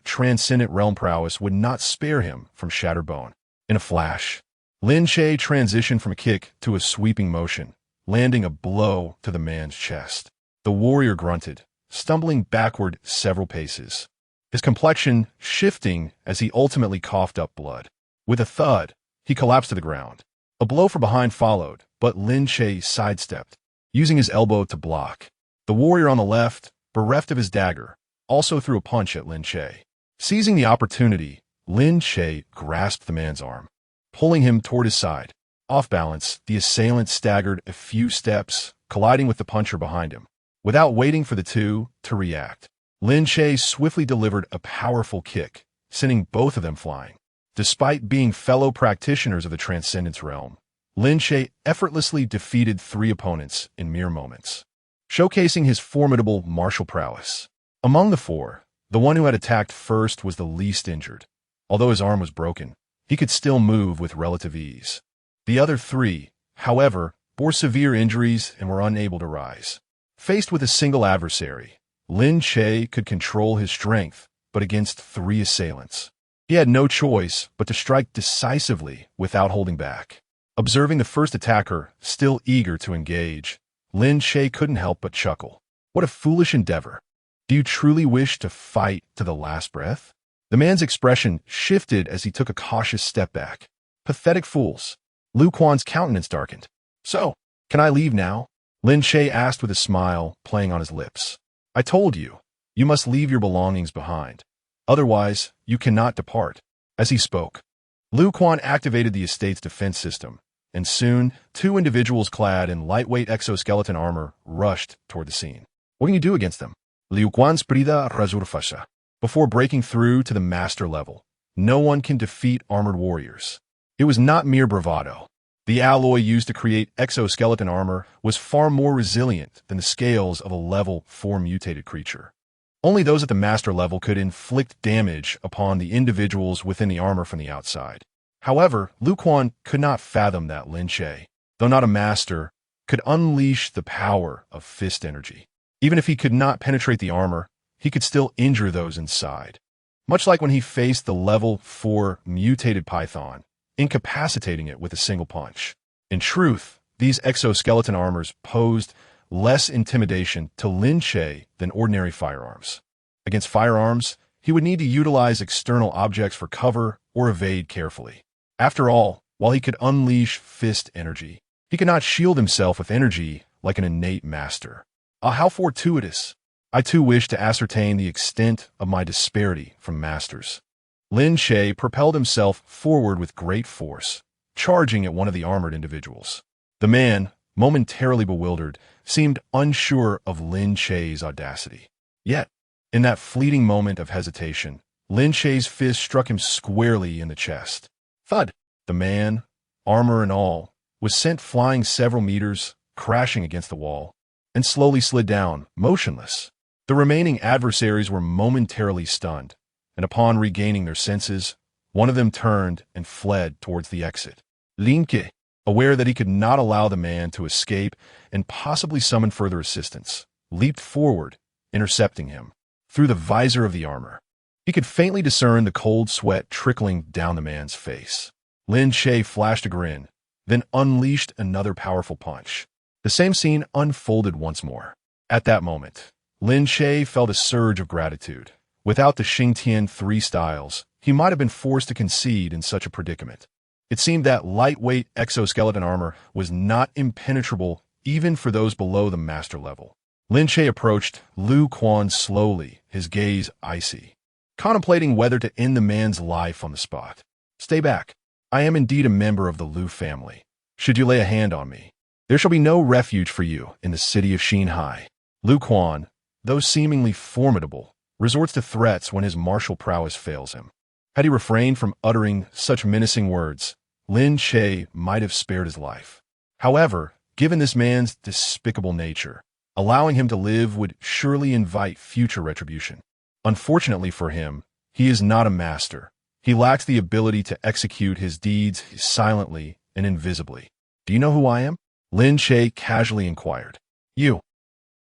transcendent realm prowess would not spare him from shattered bone. In a flash, Lin Che transitioned from a kick to a sweeping motion, landing a blow to the man's chest. The warrior grunted, stumbling backward several paces. his complexion shifting as he ultimately coughed up blood. With a thud, he collapsed to the ground. A blow from behind followed, but Lin Che sidestepped, using his elbow to block. The warrior on the left, bereft of his dagger, also threw a punch at Lin Che. Seizing the opportunity, Lin Che grasped the man's arm, pulling him toward his side. Off balance, the assailant staggered a few steps, colliding with the puncher behind him. Without waiting for the two to react, Lin Che swiftly delivered a powerful kick, sending both of them flying. Despite being fellow practitioners of the Transcendence realm, Lin Che effortlessly defeated 3 opponents in mere moments, showcasing his formidable martial prowess. Among the 4, the one who had attacked first was the least injured. Although his arm was broken, he could still move with relative ease. The other 3, however, bore severe injuries and were unable to rise. Faced with a single adversary, Lin Che could control his strength, but against 3 assailants, he had no choice but to strike decisively without holding back. Observing the first attacker still eager to engage, Lin Che couldn't help but chuckle. What a foolish endeavor. Do you truly wish to fight to the last breath? The man's expression shifted as he took a cautious step back. Pathetic fools. Lu Quan's countenance darkened. So, can I leave now? Lin Che asked with a smile playing on his lips. I told you, you must leave your belongings behind. Otherwise, you cannot depart. As he spoke, Lu Quan activated the estate's defense system, and soon 2 individuals clad in lightweight exoskeleton armor rushed toward the scene. What can you do against them? Liu Quan's Prida Razurfasha. Before breaking through to the master level, no one can defeat armored warriors. It was not mere bravado. The alloy used to create exoskeleton armor was far more resilient than the scales of a level 4 mutated creature. Only those at the master level could inflict damage upon the individuals within the armor from the outside. However, Lu Quan could not fathom that Lin Che, though not a master, could unleash the power of fist energy. Even if he could not penetrate the armor, he could still injure those inside. Much like when he faced the level 4 mutated python, incapacitating it with a single punch. In truth, these exoskeleton armors posed less intimidation to Lin Che than ordinary firearms. Against firearms, he would need to utilize external objects for cover or evade carefully. After all, while he could unleash fist energy, he could not shield himself with energy like an innate master. Ah, how fortuitous! I too wish to ascertain the extent of my disparity from masters. Lin Che propelled himself forward with great force, charging at one of the armored individuals. The man, momentarily bewildered, seemed unsure of Lin Che's audacity. Yet, in that fleeting moment of hesitation, Lin Che's fist struck him squarely in the chest. Thud! The man, armor and all, was sent flying several meters, crashing against the wall, and slowly slid down, motionless. The remaining adversaries were momentarily stunned, and upon regaining their senses, one of them turned and fled towards the exit. Lin Che, aware that he could not allow the man to escape and possibly summon further assistance, leaped forward, intercepting him. Through the visor of the armor, he could faintly discern the cold sweat trickling down the man's face. Lin Che flashed a grin, then unleashed another powerful punch. The same scene unfolded once more. At that moment, Lin Che felt a surge of gratitude. Without the Xingtian 3 styles, he might have been forced to concede in such a predicament. It seemed that lightweight exoskeleton armor was not impenetrable even for those below the master level. Lin Che approached Lu Quan slowly, his gaze icy, contemplating whether to end the man's life on the spot. Stay back. I am indeed a member of the Lu family. Should you lay a hand on me, there shall be no refuge for you in the city of Xinhai. Lu Quan, though seemingly formidable, resorts to threats when his martial prowess fails him. Had he refrained from uttering such menacing words, Lin Che might have spared his life. However, given this man's despicable nature, allowing him to live would surely invite future retribution. Unfortunately for him, he is not a master. He lacks the ability to execute his deeds silently and invisibly. Do you know who I am? Lin Che casually inquired. You.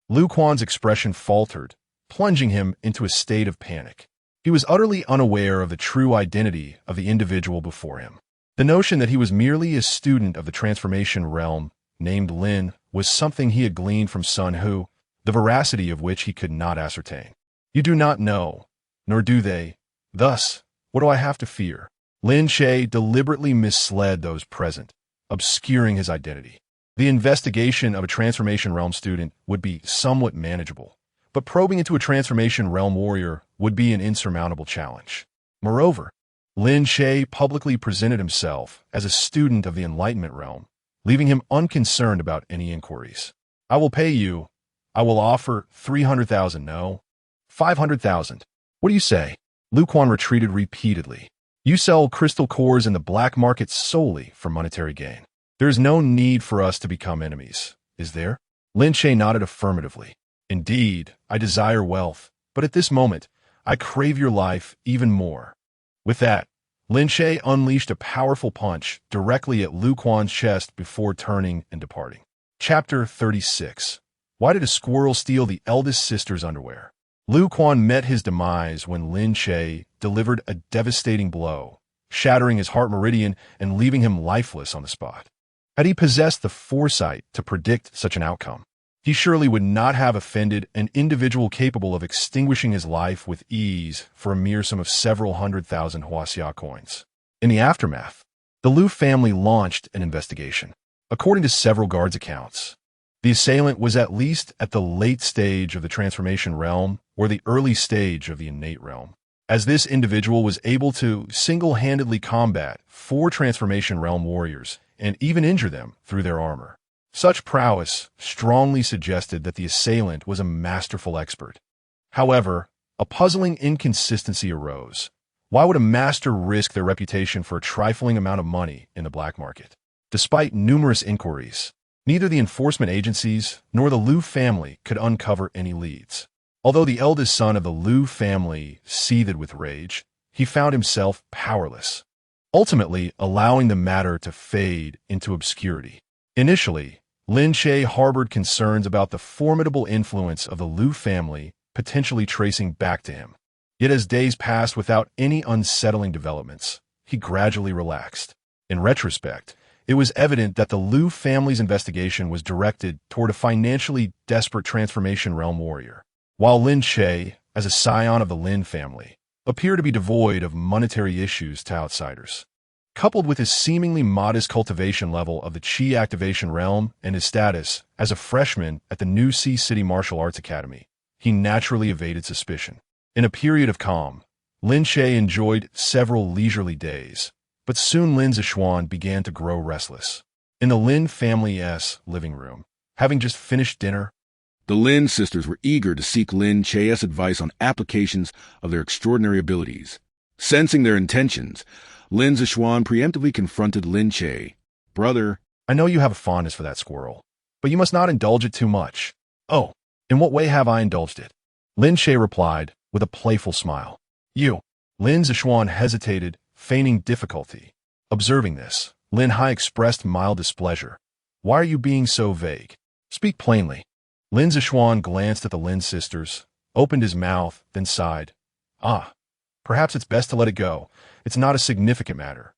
Lu Quan's expression faltered, plunging him into a state of panic. He was utterly unaware of the true identity of the individual before him. The notion that he was merely a student of the transformation realm, named Lin, was something he had gleaned from Sun Hu, the veracity of which he could not ascertain. You do not know, nor do they. Thus, what do I have to fear? Lin Che deliberately misled those present, obscuring his identity. The investigation of a Transformation Realm student would be somewhat manageable, but probing into a Transformation Realm warrior would be an insurmountable challenge. Moreover, Lin Che publicly presented himself as a student of the Enlightenment Realm, leaving him unconcerned about any inquiries. I will pay you. I will offer 300,000, no, 500,000. What do you say? Lu Quan retreated repeatedly. You sell crystal cores in the black market solely for monetary gain. There is no need for us to become enemies, is there? Lin Che nodded affirmatively. Indeed, I desire wealth, but at this moment, I crave your life even more. With that, Lin Che unleashed a powerful punch directly at Lu Quan's chest before turning and departing. Chapter 36. Why did a squirrel steal the eldest sister's underwear? Lu Quan met his demise when Lin Che delivered a devastating blow, shattering his heart meridian and leaving him lifeless on the spot. Had he possessed the foresight to predict such an outcome, he surely would not have offended an individual capable of extinguishing his life with ease for a mere sum of several 100,000 Huaxia coins. In the aftermath, the Lu family launched an investigation. According to several guards' accounts, the assailant was at least at the late stage of the Transformation Realm or the early stage of the Innate Realm, as this individual was able to single-handedly combat 4 Transformation Realm warriors and even injure them through their armor. Such prowess strongly suggested that the assailant was a masterful expert. However, a puzzling inconsistency arose. Why would a master risk their reputation for a trifling amount of money in the black market? Despite numerous inquiries, neither the enforcement agencies nor the Lu family could uncover any leads. Although the eldest son of the Lu family seethed with rage, he found himself powerless, ultimately allowing the matter to fade into obscurity. Initially, Lin Che harbored concerns about the formidable influence of the Lu family potentially tracing back to him. Yet as days passed without any unsettling developments, he gradually relaxed. In retrospect, it was evident that the Lu family's investigation was directed toward a financially desperate Transformation Realm warrior, while Lin Che, as a scion of the Lin family, appeared to be devoid of monetary issues to outsiders. Coupled with his seemingly modest cultivation level of the Qi activation realm and his status as a freshman at the New Sea City Martial Arts Academy, he naturally evaded suspicion. In a period of calm, Lin Che enjoyed several leisurely days, but soon Lin Zishuan began to grow restless. In the Lin family's living room, having just finished dinner, the Lin sisters were eager to seek Lin Che's advice on applications of their extraordinary abilities. Sensing their intentions, Lin Zishuan preemptively confronted Lin Che. Brother, I know you have a fondness for that squirrel, but you must not indulge it too much. Oh, in what way have I indulged it? Lin Che replied with a playful smile. You. Lin Zishuan hesitated, feigning difficulty. Observing this, Lin Hai expressed mild displeasure. Why are you being so vague? Speak plainly. Lin Zishuan glanced at the Lin sisters, opened his mouth, then sighed. Ah, perhaps it's best to let it go. It's not a significant matter.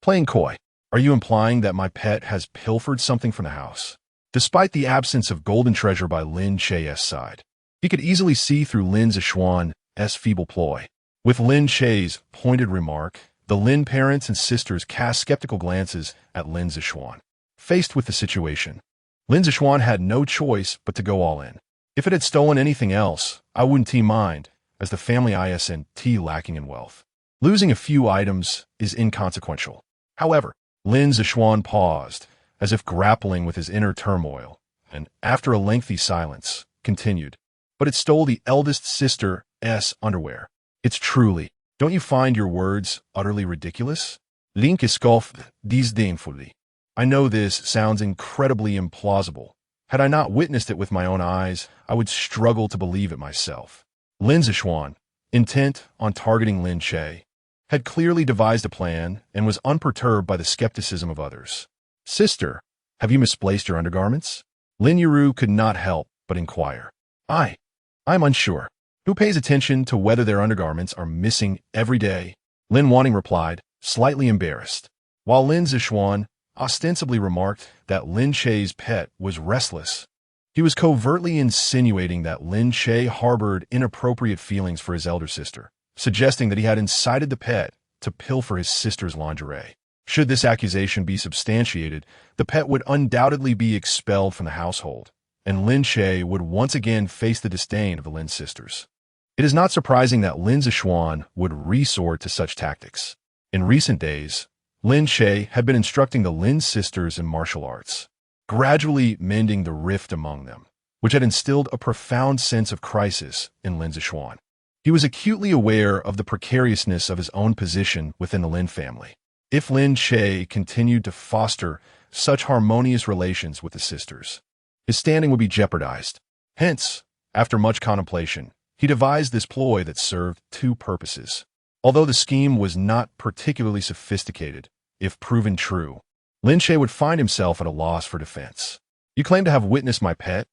Playing coy. Are you implying that my pet has pilfered something from the house? Despite the absence of golden treasure by Lin Che's side, he could easily see through Lin Zishuan's feeble ploy. With Lin Che's pointed remark, the Lin parents and sisters cast skeptical glances at Lin Zishuan. Faced with the situation, Lin Zishuan had no choice but to go all in. If it had stolen anything else, I wouldn't mind, as the family isn't lacking in wealth. Losing a few items is inconsequential. However, Lin Zishuan paused, as if grappling with his inner turmoil, and after a lengthy silence, continued. But it stole the eldest sister's underwear. It's truly. Don't you find your words utterly ridiculous? Lin Che scoffed disdainfully. I know this sounds incredibly implausible. Had I not witnessed it with my own eyes, I would struggle to believe it myself. Lin Zishuan, intent on targeting Lin Che, had clearly devised a plan and was unperturbed by the skepticism of others. Sister, have you misplaced your undergarments? Lin Yuru could not help but inquire. I'm unsure. Who pays attention to whether their undergarments are missing every day? Lin Wanning replied, slightly embarrassed, while Lin Zishuan ostensibly remarked that Lin Che's pet was restless. He was covertly insinuating that Lin Che harbored inappropriate feelings for his elder sister, suggesting that he had incited the pet to pilfer his sister's lingerie. Should this accusation be substantiated, the pet would undoubtedly be expelled from the household, and Lin Che would once again face the disdain of the Lin sisters. It is not surprising that Lin Zishuan would resort to such tactics. In recent days, Lin Che had been instructing the Lin sisters in martial arts, gradually mending the rift among them, which had instilled a profound sense of crisis in Lin Zishuan. He was acutely aware of the precariousness of his own position within the Lin family. If Lin Che continued to foster such harmonious relations with the sisters, his standing would be jeopardized. Hence, after much contemplation, he devised this ploy that served two purposes. Although the scheme was not particularly sophisticated, if proven true, Lin Che would find himself at a loss for defense. You claim to have witnessed my pet,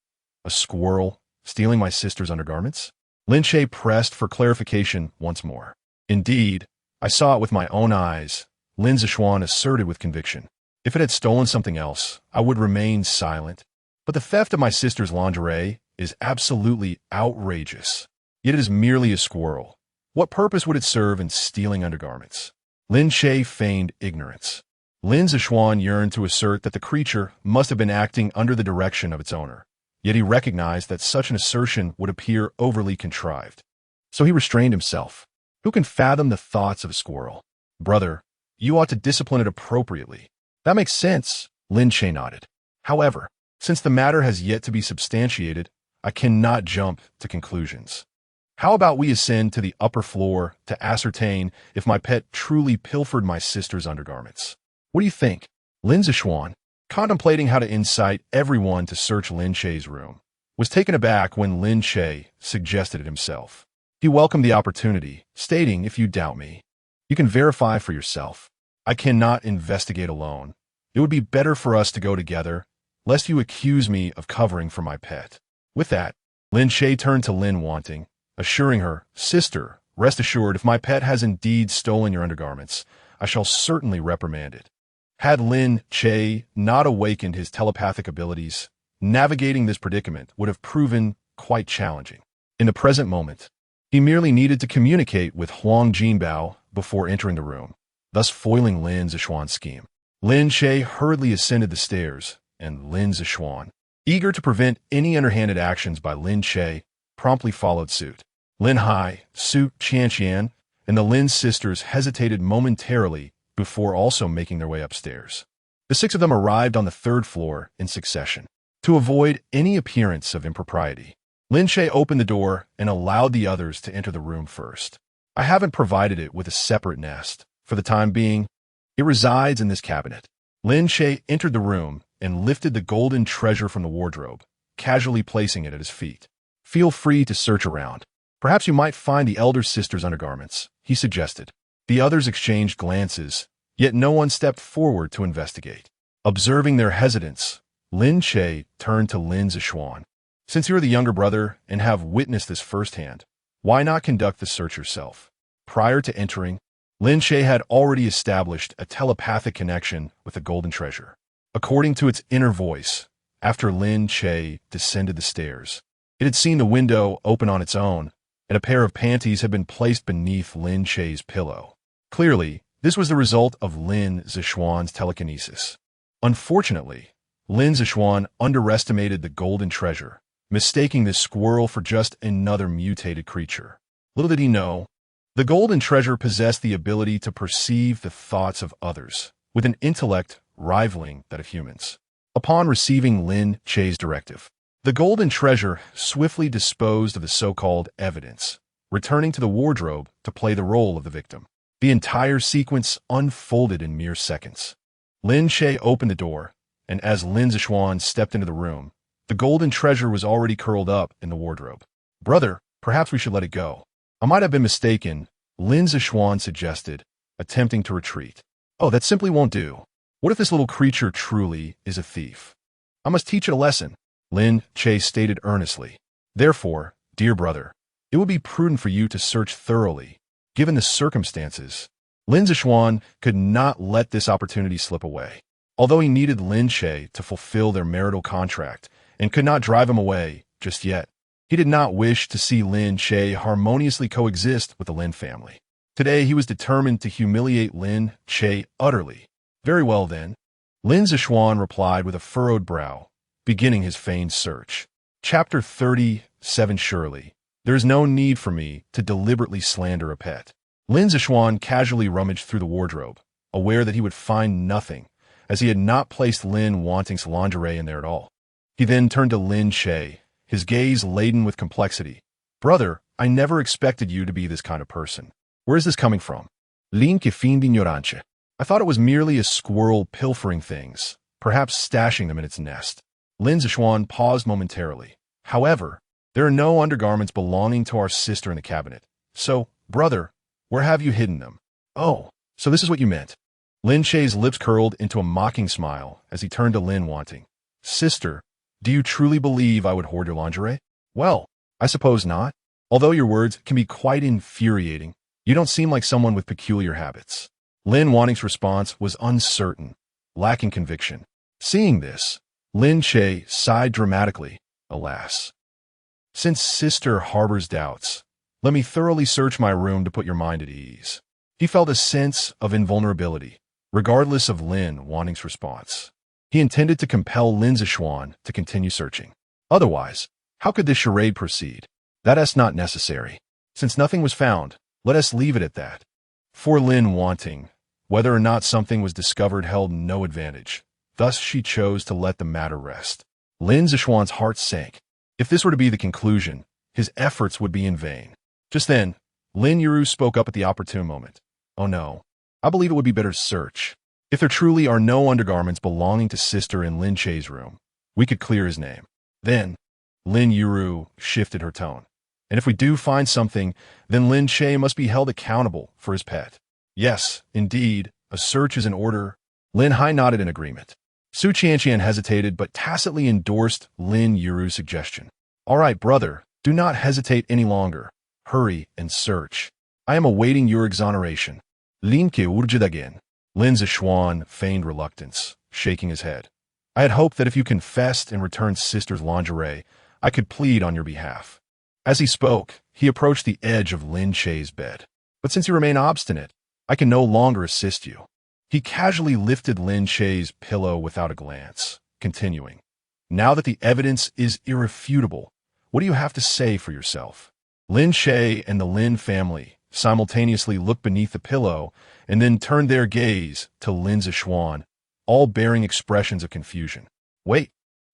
a squirrel, stealing my sister's undergarments? Lin Che pressed for clarification once more. Indeed, I saw it with my own eyes, Lin Zishuan asserted with conviction. If it had stolen something else, I would remain silent. But the theft of my sister's lingerie is absolutely outrageous. Yet it is merely a squirrel. What purpose would it serve in stealing undergarments? Lin Che feigned ignorance. Lin Zishuan yearned to assert that the creature must have been acting under the direction of its owner. Yet he recognized that such an assertion would appear overly contrived. So he restrained himself. Who can fathom the thoughts of a squirrel? Brother, you ought to discipline it appropriately. That makes sense, Lin Che nodded. However, since the matter has yet to be substantiated, I cannot jump to conclusions. How about we ascend to the upper floor to ascertain if my pet truly pilfered my sister's undergarments? What do you think? Lin Zishuan, contemplating how to incite everyone to search Lin Che's room, was taken aback when Lin Che suggested it himself. He welcomed the opportunity, stating, if you doubt me, you can verify for yourself. I cannot investigate alone. It would be better for us to go together, lest you accuse me of covering for my pet. With that, Lin Che turned to Lin Wanting, assuring her, Sister, rest assured, if my pet has indeed stolen your undergarments, I shall certainly reprimand it. Had Lin Che not awakened his telepathic abilities, navigating this predicament would have proven quite challenging. In the present moment, he merely needed to communicate with Huang Jinbao before entering the room, thus foiling Lin Zishuan's scheme. Lin Che hurriedly ascended the stairs, and Lin Zishuan, eager to prevent any underhanded actions by Lin Che, promptly followed suit. Lin Hai, Su Qianqian, and the Lin sisters hesitated momentarily before also making their way upstairs. The six of them arrived on the third floor in succession. To avoid any appearance of impropriety, Lin Che opened the door and allowed the others to enter the room first. I haven't provided it with a separate nest. For the time being, it resides in this cabinet. Lin Che entered the room and lifted the golden treasure from the wardrobe, casually placing it at his feet. Feel free to search around. Perhaps you might find the elder sister's undergarments, he suggested. The others exchanged glances, yet no one stepped forward to investigate. Observing their hesitance, Lin Che turned to Lin Zishuan. Since you're the younger brother and have witnessed this firsthand, why not conduct the search yourself? Prior to entering, Lin Che had already established a telepathic connection with the golden treasure. According to its inner voice, after Lin Che descended the stairs, it had seen the window open on its own, and a pair of panties had been placed beneath Lin Che's pillow. Clearly, this was the result of Lin Zishuan's telekinesis. Unfortunately, Lin Zishuan underestimated the golden treasure, mistaking this squirrel for just another mutated creature. Little did he know, the golden treasure possessed the ability to perceive the thoughts of others, with an intellect rivaling that of humans. Upon receiving Lin Che's directive, the golden treasure swiftly disposed of the so-called evidence, returning to the wardrobe to play the role of the victim. The entire sequence unfolded in mere seconds. Lin Che opened the door, and as Lin Zishuan stepped into the room, the golden treasure was already curled up in the wardrobe. Brother, perhaps we should let it go. I might have been mistaken, Lin Zishuan suggested, attempting to retreat. Oh, that simply won't do. What if this little creature truly is a thief? I must teach it a lesson, Lin Che stated earnestly. Therefore, dear brother, it would be prudent for you to search thoroughly. Given the circumstances, Lin Zishuan could not let this opportunity slip away. Although he needed Lin Che to fulfill their marital contract and could not drive him away just yet. He did not wish to see Lin Che harmoniously coexist with the Lin family. Today he was determined to humiliate Lin Che utterly. Very well then. Lin Zishuan replied with a furrowed brow, beginning his feigned search. Chapter 37. Surely, there is no need for me to deliberately slander a pet. Lin Zishuan casually rummaged through the wardrobe, aware that he would find nothing, as he had not placed Lin Wanting's lingerie in there at all. He then turned to Lin Che, his gaze laden with complexity. Brother, I never expected you to be this kind of person. Where is this coming from? Lin Che fin d'ignorance. I thought it was merely a squirrel pilfering things, perhaps stashing them in its nest. Lin Zishuan paused momentarily. However, there are no undergarments belonging to our sister in the cabinet. So, brother, where have you hidden them? Oh, so this is what you meant. Lin Che's lips curled into a mocking smile as he turned to Lin Wanting. Sister, do you truly believe I would hoard your lingerie? Well, I suppose not. Although your words can be quite infuriating, you don't seem like someone with peculiar habits. Lin Wanting's response was uncertain, lacking conviction. Seeing this, Lin Che sighed dramatically. Alas. Since sister harbors doubts, let me thoroughly search my room to put your mind at ease. He felt a sense of invulnerability, regardless of Lin Wanting's response. He intended to compel Lin Zishuan to continue searching. Otherwise, how could this charade proceed? That is not necessary. Since nothing was found, let us leave it at that. For Lin Wanting, whether or not something was discovered held no advantage. Thus she chose to let the matter rest. Lin Zishuan's heart sank. If this were to be the conclusion, his efforts would be in vain. Just then, Lin Yuru spoke up at the opportune moment. Oh no, I believe it would be better to search. If there truly are no undergarments belonging to sister in Lin Che's room, we could clear his name. Then, Lin Yuru shifted her tone. And if we do find something, then Lin Che must be held accountable for his pet. Yes, indeed, a search is in order. Lin Hai nodded in agreement. Su Qianqian hesitated but tacitly endorsed Lin Yuru's suggestion. All right, brother, do not hesitate any longer. Hurry and search. I am awaiting your exoneration. Lin Che urged again. Lin Zishuan feigned reluctance, shaking his head. I had hoped that if you confessed and returned sister's lingerie, I could plead on your behalf. As he spoke, he approached the edge of Lin Che's bed. But since you remain obstinate, I can no longer assist you. He casually lifted Lin Che's pillow without a glance, continuing. Now that the evidence is irrefutable, what do you have to say for yourself? Lin Che and the Lin family simultaneously looked beneath the pillow and then turned their gaze to Lin Zishuan, all bearing expressions of confusion. Wait,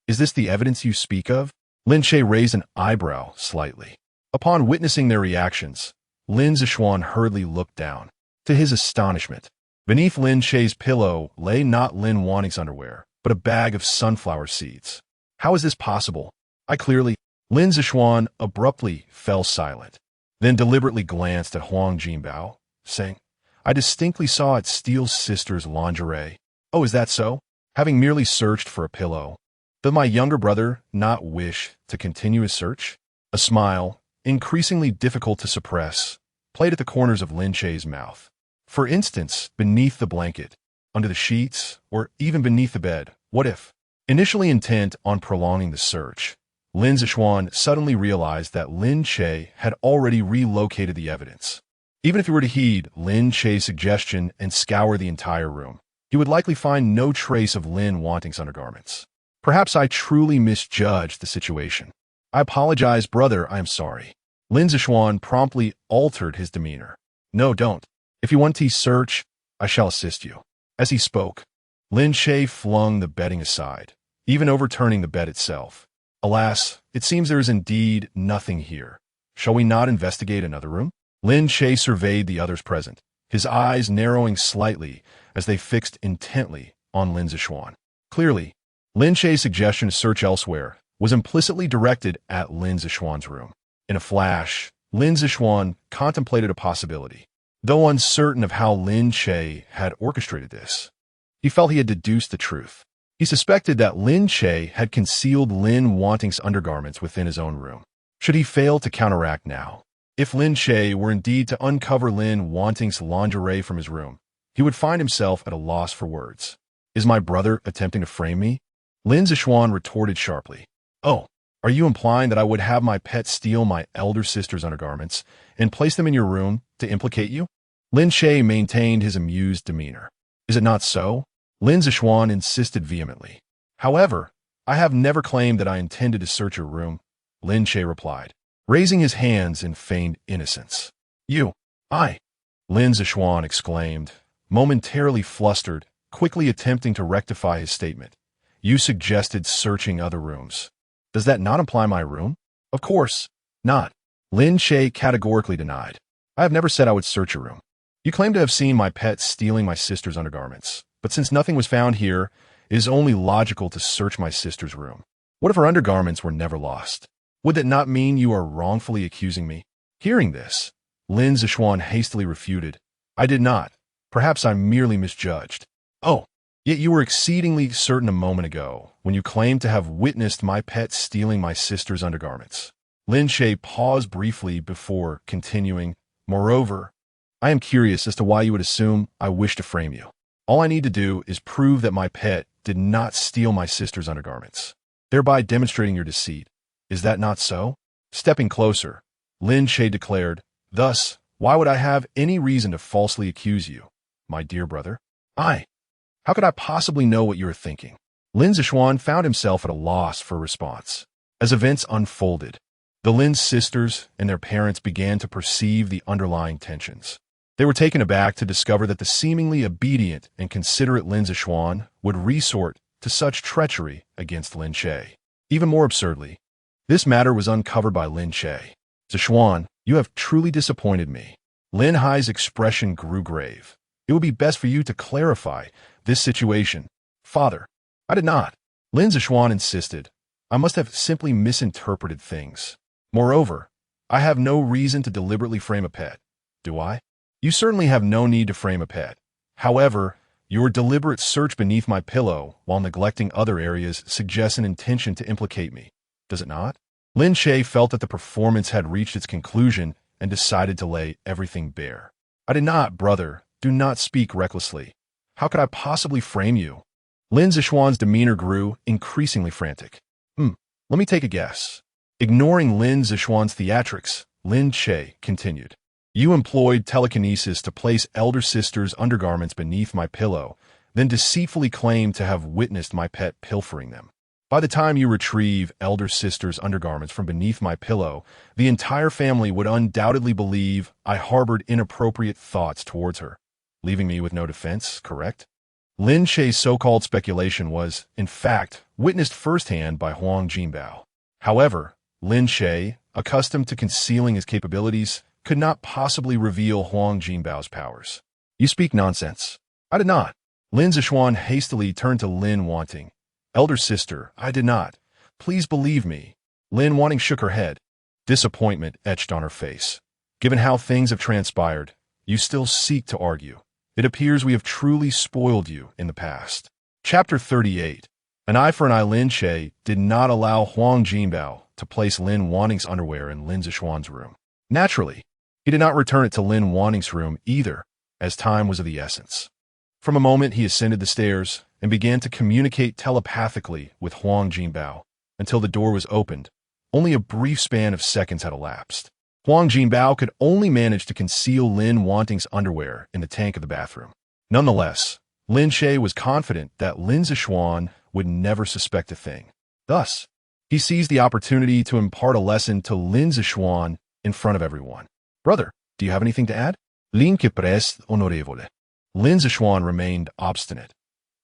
is this the evidence you speak of? Lin Che raised an eyebrow slightly. Upon witnessing their reactions, Lin Zishuan hurriedly looked down. To his astonishment, beneath Lin Che's pillow lay not Lin Wanting's underwear, but a bag of sunflower seeds. How is this possible? Lin Zishuan abruptly fell silent, then deliberately glanced at Huang Jinbao, saying, I distinctly saw it steal sister's lingerie. Oh, is that so? Having merely searched for a pillow, does my younger brother not wish to continue his search? A smile, increasingly difficult to suppress, played at the corners of Lin Che's mouth. For instance, beneath the blanket, under the sheets, or even beneath the bed, what if? Initially intent on prolonging the search, Lin Zishuan suddenly realized that Lin Che had already relocated the evidence. Even if he were to heed Lin Che's suggestion and scour the entire room, he would likely find no trace of Lin Wanting's undergarments. Perhaps I truly misjudged the situation. I apologize, brother, I am sorry. Lin Zishuan promptly altered his demeanor. No, don't. If you want to search, I shall assist you. As he spoke, Lin Che flung the bedding aside, even overturning the bed itself. Alas, it seems there is indeed nothing here. Shall we not investigate another room? Lin Che surveyed the others present, his eyes narrowing slightly as they fixed intently on Lin Zishuan. Clearly, Lin Che's suggestion to search elsewhere was implicitly directed at Lin Zishuan's room. In a flash, Lin Zishuan contemplated a possibility. Though uncertain of how Lin Che had orchestrated this, he felt he had deduced the truth. He suspected that Lin Che had concealed Lin Wanting's undergarments within his own room. Should he fail to counteract now? If Lin Che were indeed to uncover Lin Wanting's lingerie from his room, he would find himself at a loss for words. Is my brother attempting to frame me? Lin Zishuan retorted sharply. Oh, are you implying that I would have my pet steal my elder sister's undergarments and place them in your room to implicate you? Lin Che maintained his amused demeanor. Is it not so? Lin Zishuan insisted vehemently. However, I have never claimed that I intended to search your room, Lin Che replied, raising his hands in feigned innocence. I, Lin Zishuan exclaimed, momentarily flustered, quickly attempting to rectify his statement. You suggested searching other rooms. Does that not imply my room? Of course not. Lin Che categorically denied. I have never said I would search your room. You claim to have seen my pet stealing my sister's undergarments, but since nothing was found here, it is only logical to search my sister's room. What if her undergarments were never lost? Would that not mean you are wrongfully accusing me? Hearing this, Lin Zishuan hastily refuted. I did not. Perhaps I merely misjudged. Oh, yet you were exceedingly certain a moment ago when you claimed to have witnessed my pet stealing my sister's undergarments. Lin Che paused briefly before continuing. Moreover, I am curious as to why you would assume I wish to frame you. All I need to do is prove that my pet did not steal my sister's undergarments, thereby demonstrating your deceit. Is that not so? Stepping closer, Lin Che declared, thus, why would I have any reason to falsely accuse you, my dear brother? How could I possibly know what you are thinking? Lin Zishuan found himself at a loss for a response. As events unfolded, the Lin sisters and their parents began to perceive the underlying tensions. They were taken aback to discover that the seemingly obedient and considerate Lin Zishuan would resort to such treachery against Lin Che. Even more absurdly, this matter was uncovered by Lin Che. Zishuan, you have truly disappointed me. Lin Hai's expression grew grave. It would be best for you to clarify this situation. Father, I did not. Lin Zishuan insisted. I must have simply misinterpreted things. Moreover, I have no reason to deliberately frame a pet, do I? You certainly have no need to frame a pet. However, your deliberate search beneath my pillow while neglecting other areas suggests an intention to implicate me, does it not? Lin Che felt that the performance had reached its conclusion and decided to lay everything bare. I did not, brother. Do not speak recklessly. How could I possibly frame you? Lin Zishuan's demeanor grew increasingly frantic. Let me take a guess. Ignoring Lin Zishuan's theatrics, Lin Che continued. You employed telekinesis to place elder sister's undergarments beneath my pillow, then deceitfully claimed to have witnessed my pet pilfering them. By the time you retrieve elder sister's undergarments from beneath my pillow, the entire family would undoubtedly believe I harbored inappropriate thoughts towards her, leaving me with no defense, correct? Lin Che's so-called speculation was, in fact, witnessed firsthand by Huang Jinbao. However, Lin Che, accustomed to concealing his capabilities, could not possibly reveal Huang Jinbao's powers. You speak nonsense. I did not. Lin Zishuan hastily turned to Lin Wanting. Elder sister, I did not. Please believe me. Lin Wanting shook her head. Disappointment etched on her face. Given how things have transpired, you still seek to argue. It appears we have truly spoiled you in the past. Chapter 38. An eye for an eye. Lin Che did not allow Huang Jinbao to place Lin Wanting's underwear in Lin Zishuan's room. Naturally, he did not return it to Lin Wanting's room either, as time was of the essence. From a moment he ascended the stairs and began to communicate telepathically with Huang Jinbao until the door was opened. Only a brief span of seconds had elapsed. Huang Jinbao could only manage to conceal Lin Wanting's underwear in the tank of the bathroom. Nonetheless, Lin Che was confident that Lin Zishuan would never suspect a thing. Thus, he seized the opportunity to impart a lesson to Lin Zishuan in front of everyone. Brother, do you have anything to add? Lin Che prest onorevole. Lin Zishuan remained obstinate.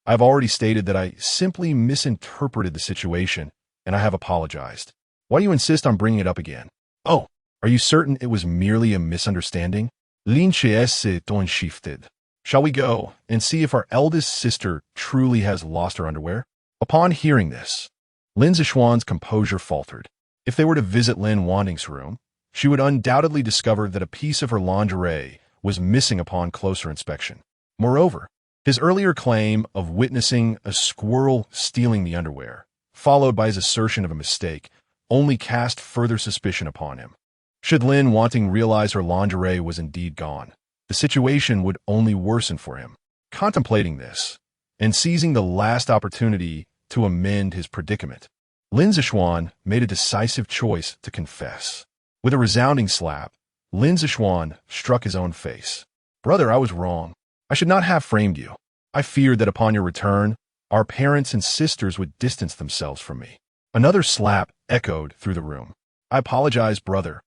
I have already stated that I simply misinterpreted the situation, and I have apologized. Why do you insist on bringing it up again? Oh, are you certain it was merely a misunderstanding? Lin Che s'est shifted. Shall we go and see if our eldest sister truly has lost her underwear? Upon hearing this, Lin Zishuan's composure faltered. If they were to visit Lin Wanting's room, she would undoubtedly discover that a piece of her lingerie was missing upon closer inspection. Moreover, his earlier claim of witnessing a squirrel stealing the underwear, followed by his assertion of a mistake, only cast further suspicion upon him. Should Lin Wanting realize her lingerie was indeed gone, the situation would only worsen for him. Contemplating this, and seizing the last opportunity to amend his predicament, Lin Zixuan made a decisive choice to confess. With a resounding slap, Lin Zixuan struck his own face. Brother, I was wrong. I should not have framed you. I feared that upon your return, our parents and sisters would distance themselves from me. Another slap echoed through the room. I apologize, brother.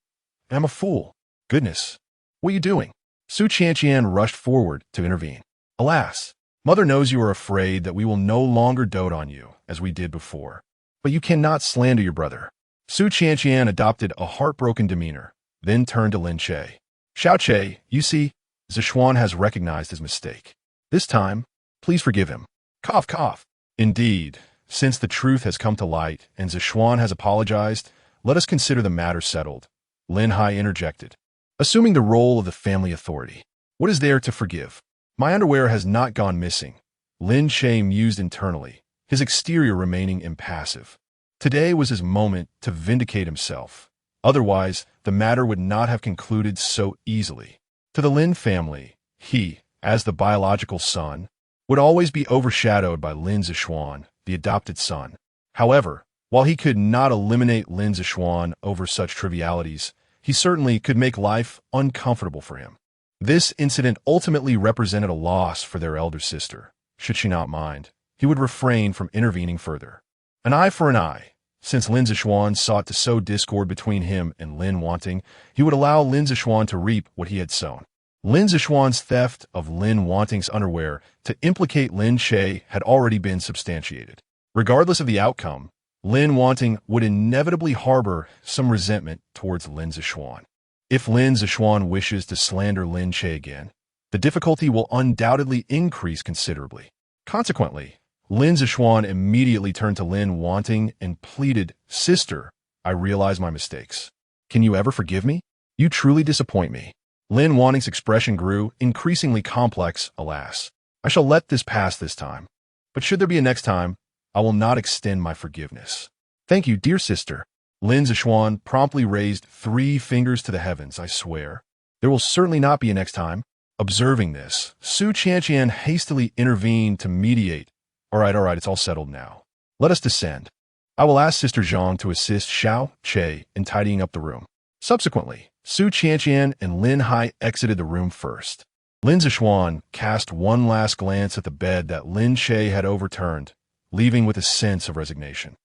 I'm a fool. Goodness. What are you doing? Su Qianqian rushed forward to intervene. Alas, Mother knows you are afraid that we will no longer dote on you, as we did before. But you cannot slander your brother. Su Qianqian adopted a heartbroken demeanor, then turned to Lin Che. Xiao Che, you see, Zixuan has recognized his mistake. This time, please forgive him. Cough, cough. Indeed, since the truth has come to light and Zixuan has apologized, let us consider the matter settled. Lin Hai interjected. Assuming the role of the family authority, what is there to forgive? My underwear has not gone missing. Lin Che mused internally, his exterior remaining impassive. Today was his moment to vindicate himself. Otherwise, the matter would not have concluded so easily. To the Lin family, he, as the biological son, would always be overshadowed by Lin Zixuan, the adopted son. However, while he could not eliminate Lin Zixuan over such trivialities, he certainly could make life uncomfortable for him. This incident ultimately represented a loss for their elder sister. Should she not mind, he would refrain from intervening further. An eye for an eye. Since Lin Zixuan sought to sow discord between him and Lin Wanting, he would allow Lin Zixuan to reap what he had sown. Lin Zixuan's theft of Lin Wanting's underwear to implicate Lin Che had already been substantiated. Regardless of the outcome, Lin Wanting would inevitably harbor some resentment towards Lin Zixuan. If Lin Zixuan wishes to slander Lin Che again, the difficulty will undoubtedly increase considerably. Consequently, Lin Zixuan immediately turned to Lin Wanting and pleaded, Sister, I realize my mistakes. Can you ever forgive me? You truly disappoint me. Lin Wanting's expression grew increasingly complex, alas. I shall let this pass this time. But should there be a next time, I will not extend my forgiveness. Thank you, dear sister. Lin Zixuan promptly raised 3 fingers to the heavens, I swear. There will certainly not be a next time. Observing this, Su Qianqian hastily intervened to mediate. All right, it's all settled now. Let us descend. I will ask Sister Zhang to assist Xiao Che in tidying up the room. Subsequently, Su Qianqian and Lin Hai exited the room first. Lin Zixuan cast one last glance at the bed that Lin Che had overturned, leaving with a sense of resignation.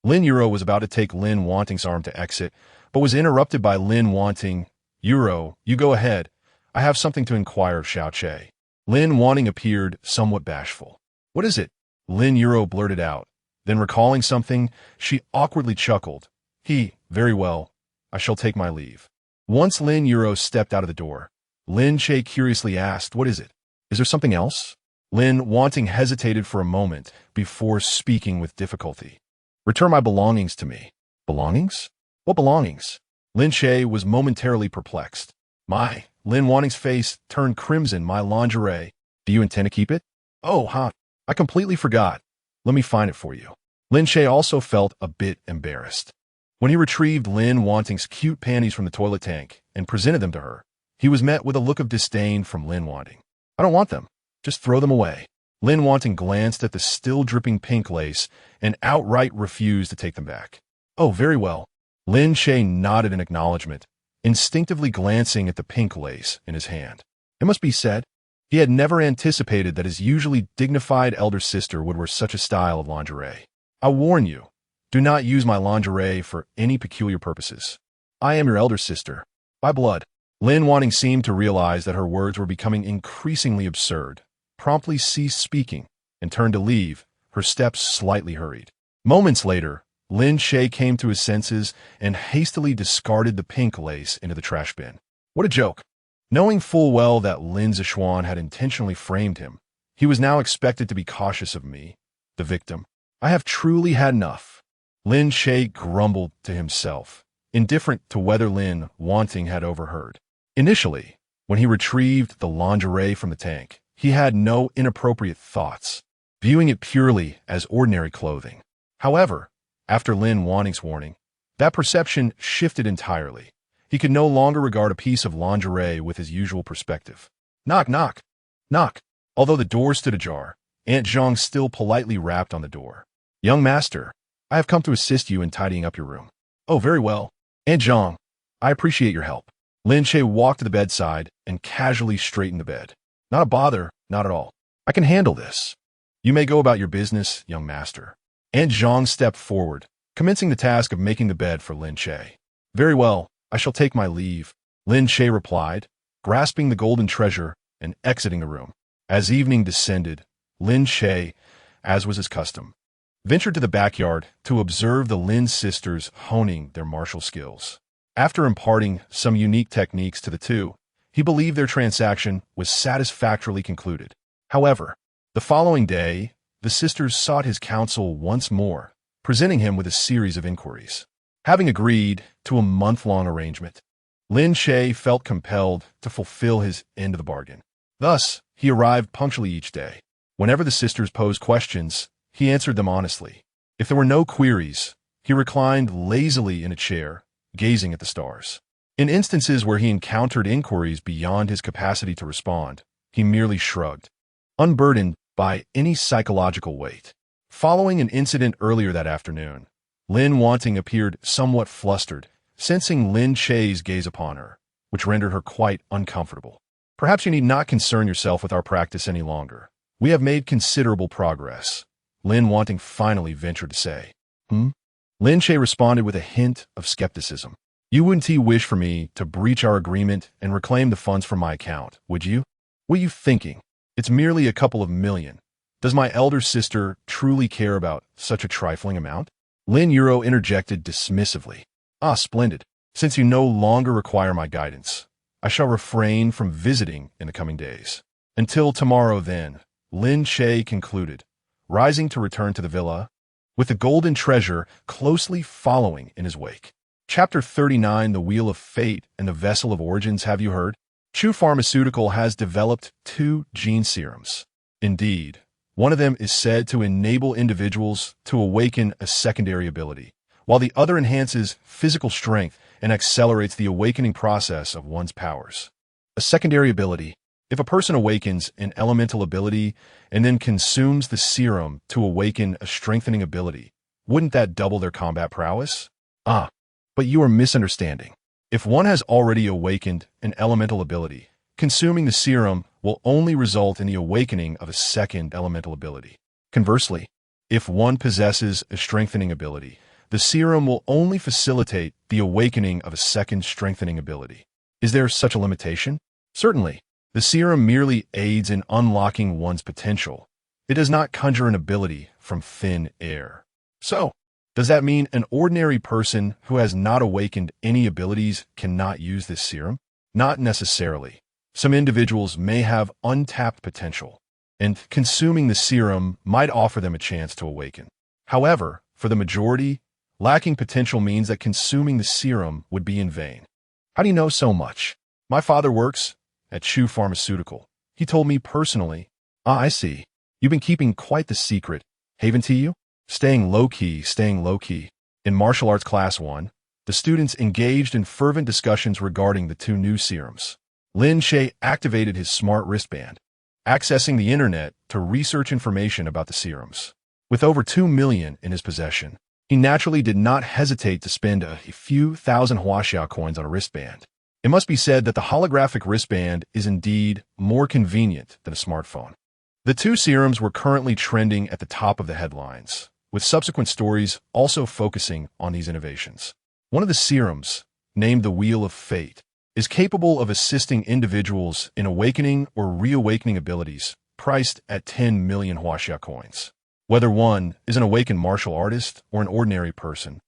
Lin Yuro was about to take Lin Wanting's arm to exit, but was interrupted by Lin Wanting. Yuro, you go ahead. I have something to inquire of Xiao Che. Lin Wanting appeared somewhat bashful. What is it? Lin Yuro blurted out. Then recalling something, she awkwardly chuckled. Very well. I shall take my leave. Once Lin Yuro stepped out of the door, Lin Che curiously asked, What is it? Is there something else? Lin Wanting hesitated for a moment before speaking with difficulty. Return my belongings to me. Belongings? What belongings? Lin Che was momentarily perplexed. Lin Wanting's face turned crimson. My lingerie. Do you intend to keep it? Oh, I completely forgot. Let me find it for you. Lin Che also felt a bit embarrassed. When he retrieved Lin Wanting's cute panties from the toilet tank and presented them to her, he was met with a look of disdain from Lin Wanting. I don't want them. Just throw them away. Lin Wanting glanced at the still dripping pink lace and outright refused to take them back. Oh, very well. Lin Che nodded in acknowledgement, instinctively glancing at the pink lace in his hand. It must be said, he had never anticipated that his usually dignified elder sister would wear such a style of lingerie. I warn you, do not use my lingerie for any peculiar purposes. I am your elder sister, by blood. Lin Wanting seemed to realize that her words were becoming increasingly absurd, promptly ceased speaking, and turned to leave, her steps slightly hurried. Moments later, Lin Che came to his senses and hastily discarded the pink lace into the trash bin. What a joke! Knowing full well that Lin Zixuan had intentionally framed him, he was now expected to be cautious of me, the victim. I have truly had enough. Lin Che grumbled to himself, indifferent to whether Lin Wanting had overheard. Initially, when he retrieved the lingerie from the tank, he had no inappropriate thoughts, viewing it purely as ordinary clothing. However, after Lin Wanting's warning, that perception shifted entirely. He could no longer regard a piece of lingerie with his usual perspective. Knock, knock, knock. Although the door stood ajar, Aunt Zhang still politely rapped on the door. Young master, I have come to assist you in tidying up your room. Oh, very well. Aunt Zhang, I appreciate your help. Lin Che walked to the bedside and casually straightened the bed. Not a bother, not at all. I can handle this. You may go about your business, young master. Aunt Zhang stepped forward, commencing the task of making the bed for Lin Che. Very well, I shall take my leave, Lin Che replied, grasping the golden treasure and exiting the room. As evening descended, Lin Che, as was his custom, ventured to the backyard to observe the Lin sisters honing their martial skills. After imparting some unique techniques to the two, he believed their transaction was satisfactorily concluded. However, the following day, the sisters sought his counsel once more, presenting him with a series of inquiries. Having agreed to a month-long arrangement, Lin Che felt compelled to fulfill his end of the bargain. Thus, he arrived punctually each day. Whenever the sisters posed questions, he answered them honestly. If there were no queries, he reclined lazily in a chair, gazing at the stars. In instances where he encountered inquiries beyond his capacity to respond, he merely shrugged, unburdened by any psychological weight. Following an incident earlier that afternoon, Lin Wanting appeared somewhat flustered, sensing Lin Che's gaze upon her, which rendered her quite uncomfortable. Perhaps you need not concern yourself with our practice any longer. We have made considerable progress, Lin Wanting finally ventured to say. Lin Che responded with a hint of skepticism. You wouldn't wish for me to breach our agreement and reclaim the funds from my account, would you? What are you thinking? It's merely a couple of million. Does my elder sister truly care about such a trifling amount? Lin Euro interjected dismissively. Ah, splendid. Since you no longer require my guidance, I shall refrain from visiting in the coming days. Until tomorrow then, Lin Che concluded, rising to return to the villa, with the golden treasure closely following in his wake. Chapter 39, The Wheel of Fate and the Vessel of Origins. Have you heard? Chu Pharmaceutical has developed 2 gene serums. Indeed, one of them is said to enable individuals to awaken a secondary ability, while the other enhances physical strength and accelerates the awakening process of one's powers. A secondary ability. If a person awakens an elemental ability and then consumes the serum to awaken a strengthening ability, wouldn't that double their combat prowess? Ah, but you are misunderstanding. If one has already awakened an elemental ability, consuming the serum will only result in the awakening of a second elemental ability. Conversely, if one possesses a strengthening ability, the serum will only facilitate the awakening of a second strengthening ability. Is there such a limitation? Certainly. The serum merely aids in unlocking one's potential. It does not conjure an ability from thin air. So, does that mean an ordinary person who has not awakened any abilities cannot use this serum? Not necessarily. Some individuals may have untapped potential, and consuming the serum might offer them a chance to awaken. However, for the majority, lacking potential means that consuming the serum would be in vain. How do you know so much? My father works at Chu Pharmaceutical. He told me personally. Ah, I see. You've been keeping quite the secret, haven't you? Staying low-key. In Martial Arts Class 1, the students engaged in fervent discussions regarding the 2 new serums. Lin Che activated his smart wristband, accessing the internet to research information about the serums. With over 2 million in his possession, he naturally did not hesitate to spend a few thousand Huaxia coins on a wristband. It must be said that the holographic wristband is indeed more convenient than a smartphone. The 2 serums were currently trending at the top of the headlines, with subsequent stories also focusing on these innovations. One of the serums, named the Wheel of Fate, is capable of assisting individuals in awakening or reawakening abilities, priced at 10 million Huaxia coins. Whether one is an awakened martial artist or an ordinary person,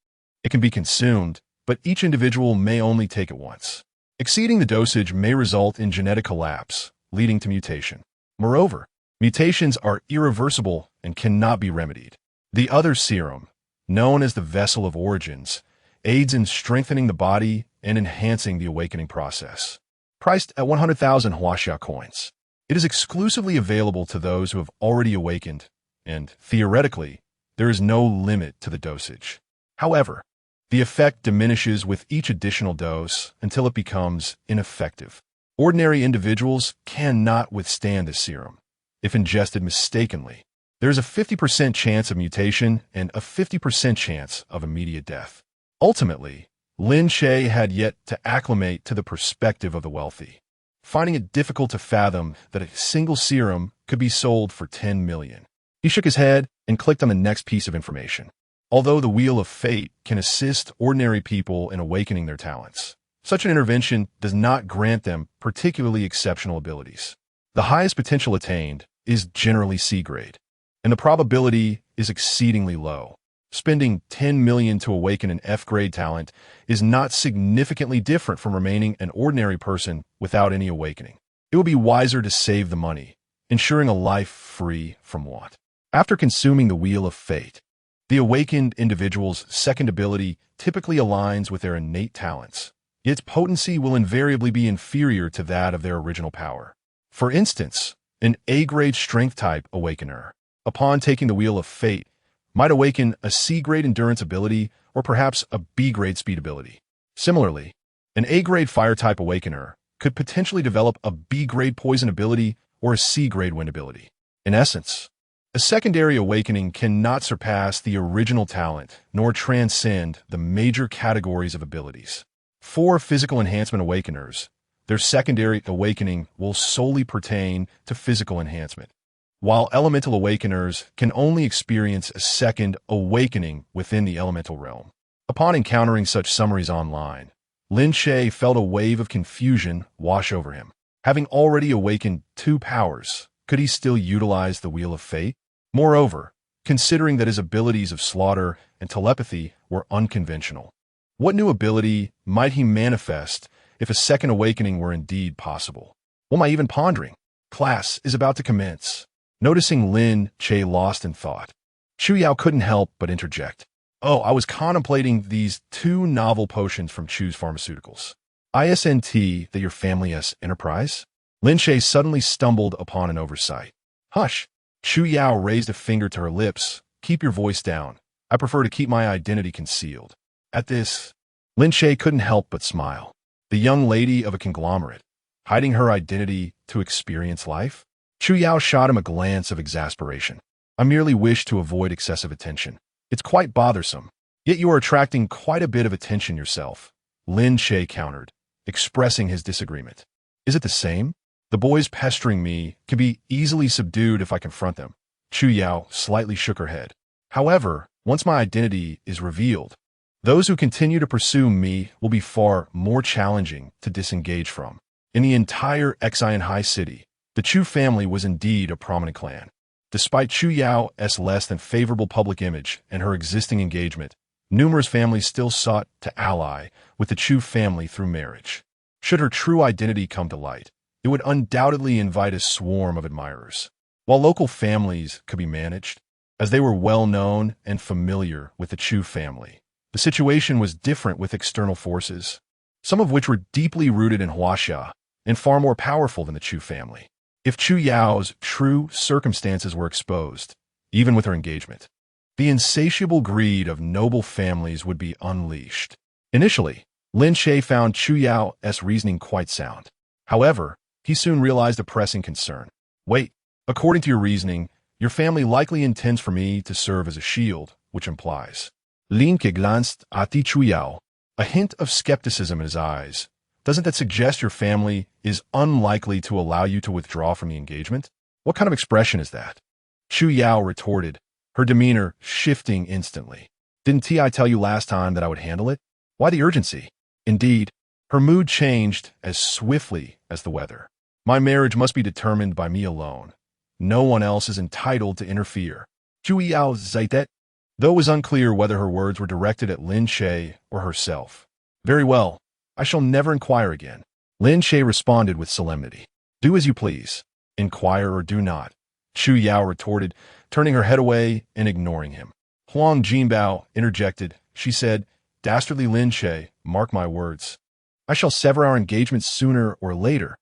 it can be consumed, but each individual may only take it once. Exceeding the dosage may result in genetic collapse, leading to mutation. Moreover, mutations are irreversible and cannot be remedied. The other serum, known as the Vessel of Origins, aids in strengthening the body and enhancing the awakening process. Priced at 100,000 Huaxia coins, it is exclusively available to those who have already awakened, and, theoretically, there is no limit to the dosage. However, the effect diminishes with each additional dose until it becomes ineffective. Ordinary individuals cannot withstand this serum if ingested mistakenly. There's a 50% chance of mutation and a 50% chance of immediate death. Ultimately, Lin Che had yet to acclimate to the perspective of the wealthy, finding it difficult to fathom that a single serum could be sold for 10 million. He shook his head and clicked on the next piece of information. Although the Wheel of Fate can assist ordinary people in awakening their talents, such an intervention does not grant them particularly exceptional abilities. The highest potential attained is generally C grade, and the probability is exceedingly low. Spending 10 million to awaken an F-grade talent is not significantly different from remaining an ordinary person without any awakening. It would be wiser to save the money, ensuring a life free from want. After consuming the Wheel of Fate, the awakened individual's second ability typically aligns with their innate talents. Its potency will invariably be inferior to that of their original power. For instance, an A-grade strength type awakener, upon taking the Wheel of Fate, might awaken a C-grade endurance ability or perhaps a B-grade speed ability. Similarly, an A-grade fire-type awakener could potentially develop a B-grade poison ability or a C-grade wind ability. In essence, a secondary awakening cannot surpass the original talent nor transcend the major categories of abilities. For physical enhancement awakeners, their secondary awakening will solely pertain to physical enhancement, while elemental awakeners can only experience a second awakening within the elemental realm. Upon encountering such summaries online, Lin Che felt a wave of confusion wash over him. Having already awakened 2 powers, could he still utilize the Wheel of Fate? Moreover, considering that his abilities of slaughter and telepathy were unconventional, what new ability might he manifest if a second awakening were indeed possible? What am I even pondering? Class is about to commence. Noticing Lin Che lost in thought, Chu Yao couldn't help but interject. Oh, I was contemplating these 2 novel potions from Chu's Pharmaceuticals. ISNT that your family has enterprise? Lin Che suddenly stumbled upon an oversight. Hush! Chu Yao raised a finger to her lips. Keep your voice down. I prefer to keep my identity concealed. At this, Lin Che couldn't help but smile. The young lady of a conglomerate, hiding her identity to experience life? Chu Yao shot him a glance of exasperation. I merely wish to avoid excessive attention. It's quite bothersome. Yet you are attracting quite a bit of attention yourself, Lin Che countered, expressing his disagreement. Is it the same? The boys pestering me can be easily subdued if I confront them. Chu Yao slightly shook her head. However, once my identity is revealed, those who continue to pursue me will be far more challenging to disengage from. In the entire Xinhai City, the Chu family was indeed a prominent clan. Despite Chu Yao's less than favorable public image and her existing engagement, numerous families still sought to ally with the Chu family through marriage. Should her true identity come to light, it would undoubtedly invite a swarm of admirers. While local families could be managed, as they were well known and familiar with the Chu family, the situation was different with external forces, some of which were deeply rooted in Huaxia and far more powerful than the Chu family. If Chu Yao's true circumstances were exposed, even with her engagement, the insatiable greed of noble families would be unleashed. Initially, Lin Che found Chu Yao's reasoning quite sound. However, he soon realized a pressing concern. Wait, according to your reasoning, your family likely intends for me to serve as a shield, which implies. Lin Che glanced at Chu Yao, a hint of skepticism in his eyes. Doesn't that suggest your family is unlikely to allow you to withdraw from the engagement? What kind of expression is that? Chu Yao retorted, her demeanor shifting instantly. Didn't I tell you last time that I would handle it? Why the urgency? Indeed, her mood changed as swiftly as the weather. My marriage must be determined by me alone. No one else is entitled to interfere. Chu Yao Zaitet, though it was unclear whether her words were directed at Lin Che or herself. Very well. I shall never inquire again. Lin Che responded with solemnity. Do as you please. Inquire or do not. Chu Yao retorted, turning her head away and ignoring him. Huang Jinbao interjected. She said, Dastardly Lin Che, mark my words. I shall sever our engagement sooner or later.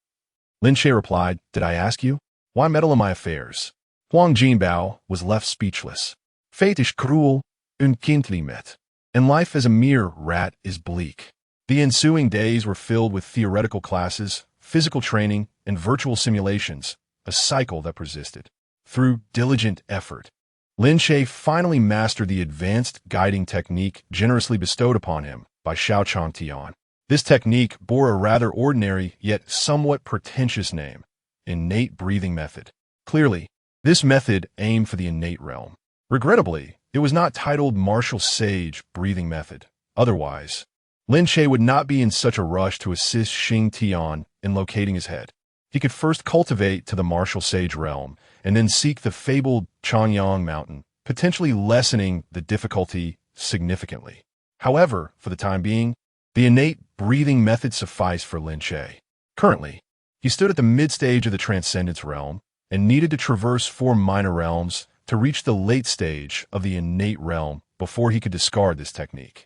Lin Che replied, Did I ask you? Why meddle in my affairs? Huang Jinbao was left speechless. Fate is cruel, unkindlich, and life as a mere rat is bleak. The ensuing days were filled with theoretical classes, physical training, and virtual simulations, a cycle that persisted. through diligent effort. Lin Che finally mastered the advanced guiding technique generously bestowed upon him by Xiao Changtian. This technique bore a rather ordinary yet somewhat pretentious name, innate breathing method. Clearly, this method aimed for the innate realm. Regrettably, it was not titled martial sage breathing method. Otherwise, Lin Che would not be in such a rush to assist Xing Tian in locating his head. He could first cultivate to the martial sage realm, and then seek the fabled Changyang mountain, potentially lessening the difficulty significantly. However, for the time being, the innate breathing method sufficed for Lin Che. Currently, he stood at the mid-stage of the Transcendence realm and needed to traverse 4 minor realms to reach the late stage of the innate realm before he could discard this technique.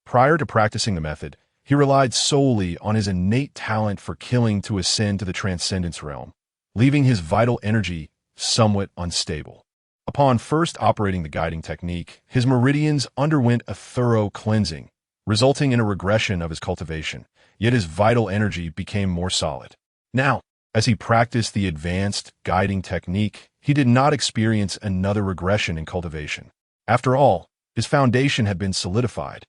Prior to practicing the method, he relied solely on his innate talent for killing to ascend to the Transcendence realm, leaving his vital energy somewhat unstable. Upon first operating the guiding technique, his meridians underwent a thorough cleansing, resulting in a regression of his cultivation, yet his vital energy became more solid. Now, as he practiced the advanced guiding technique, he did not experience another regression in cultivation. After all, his foundation had been solidified,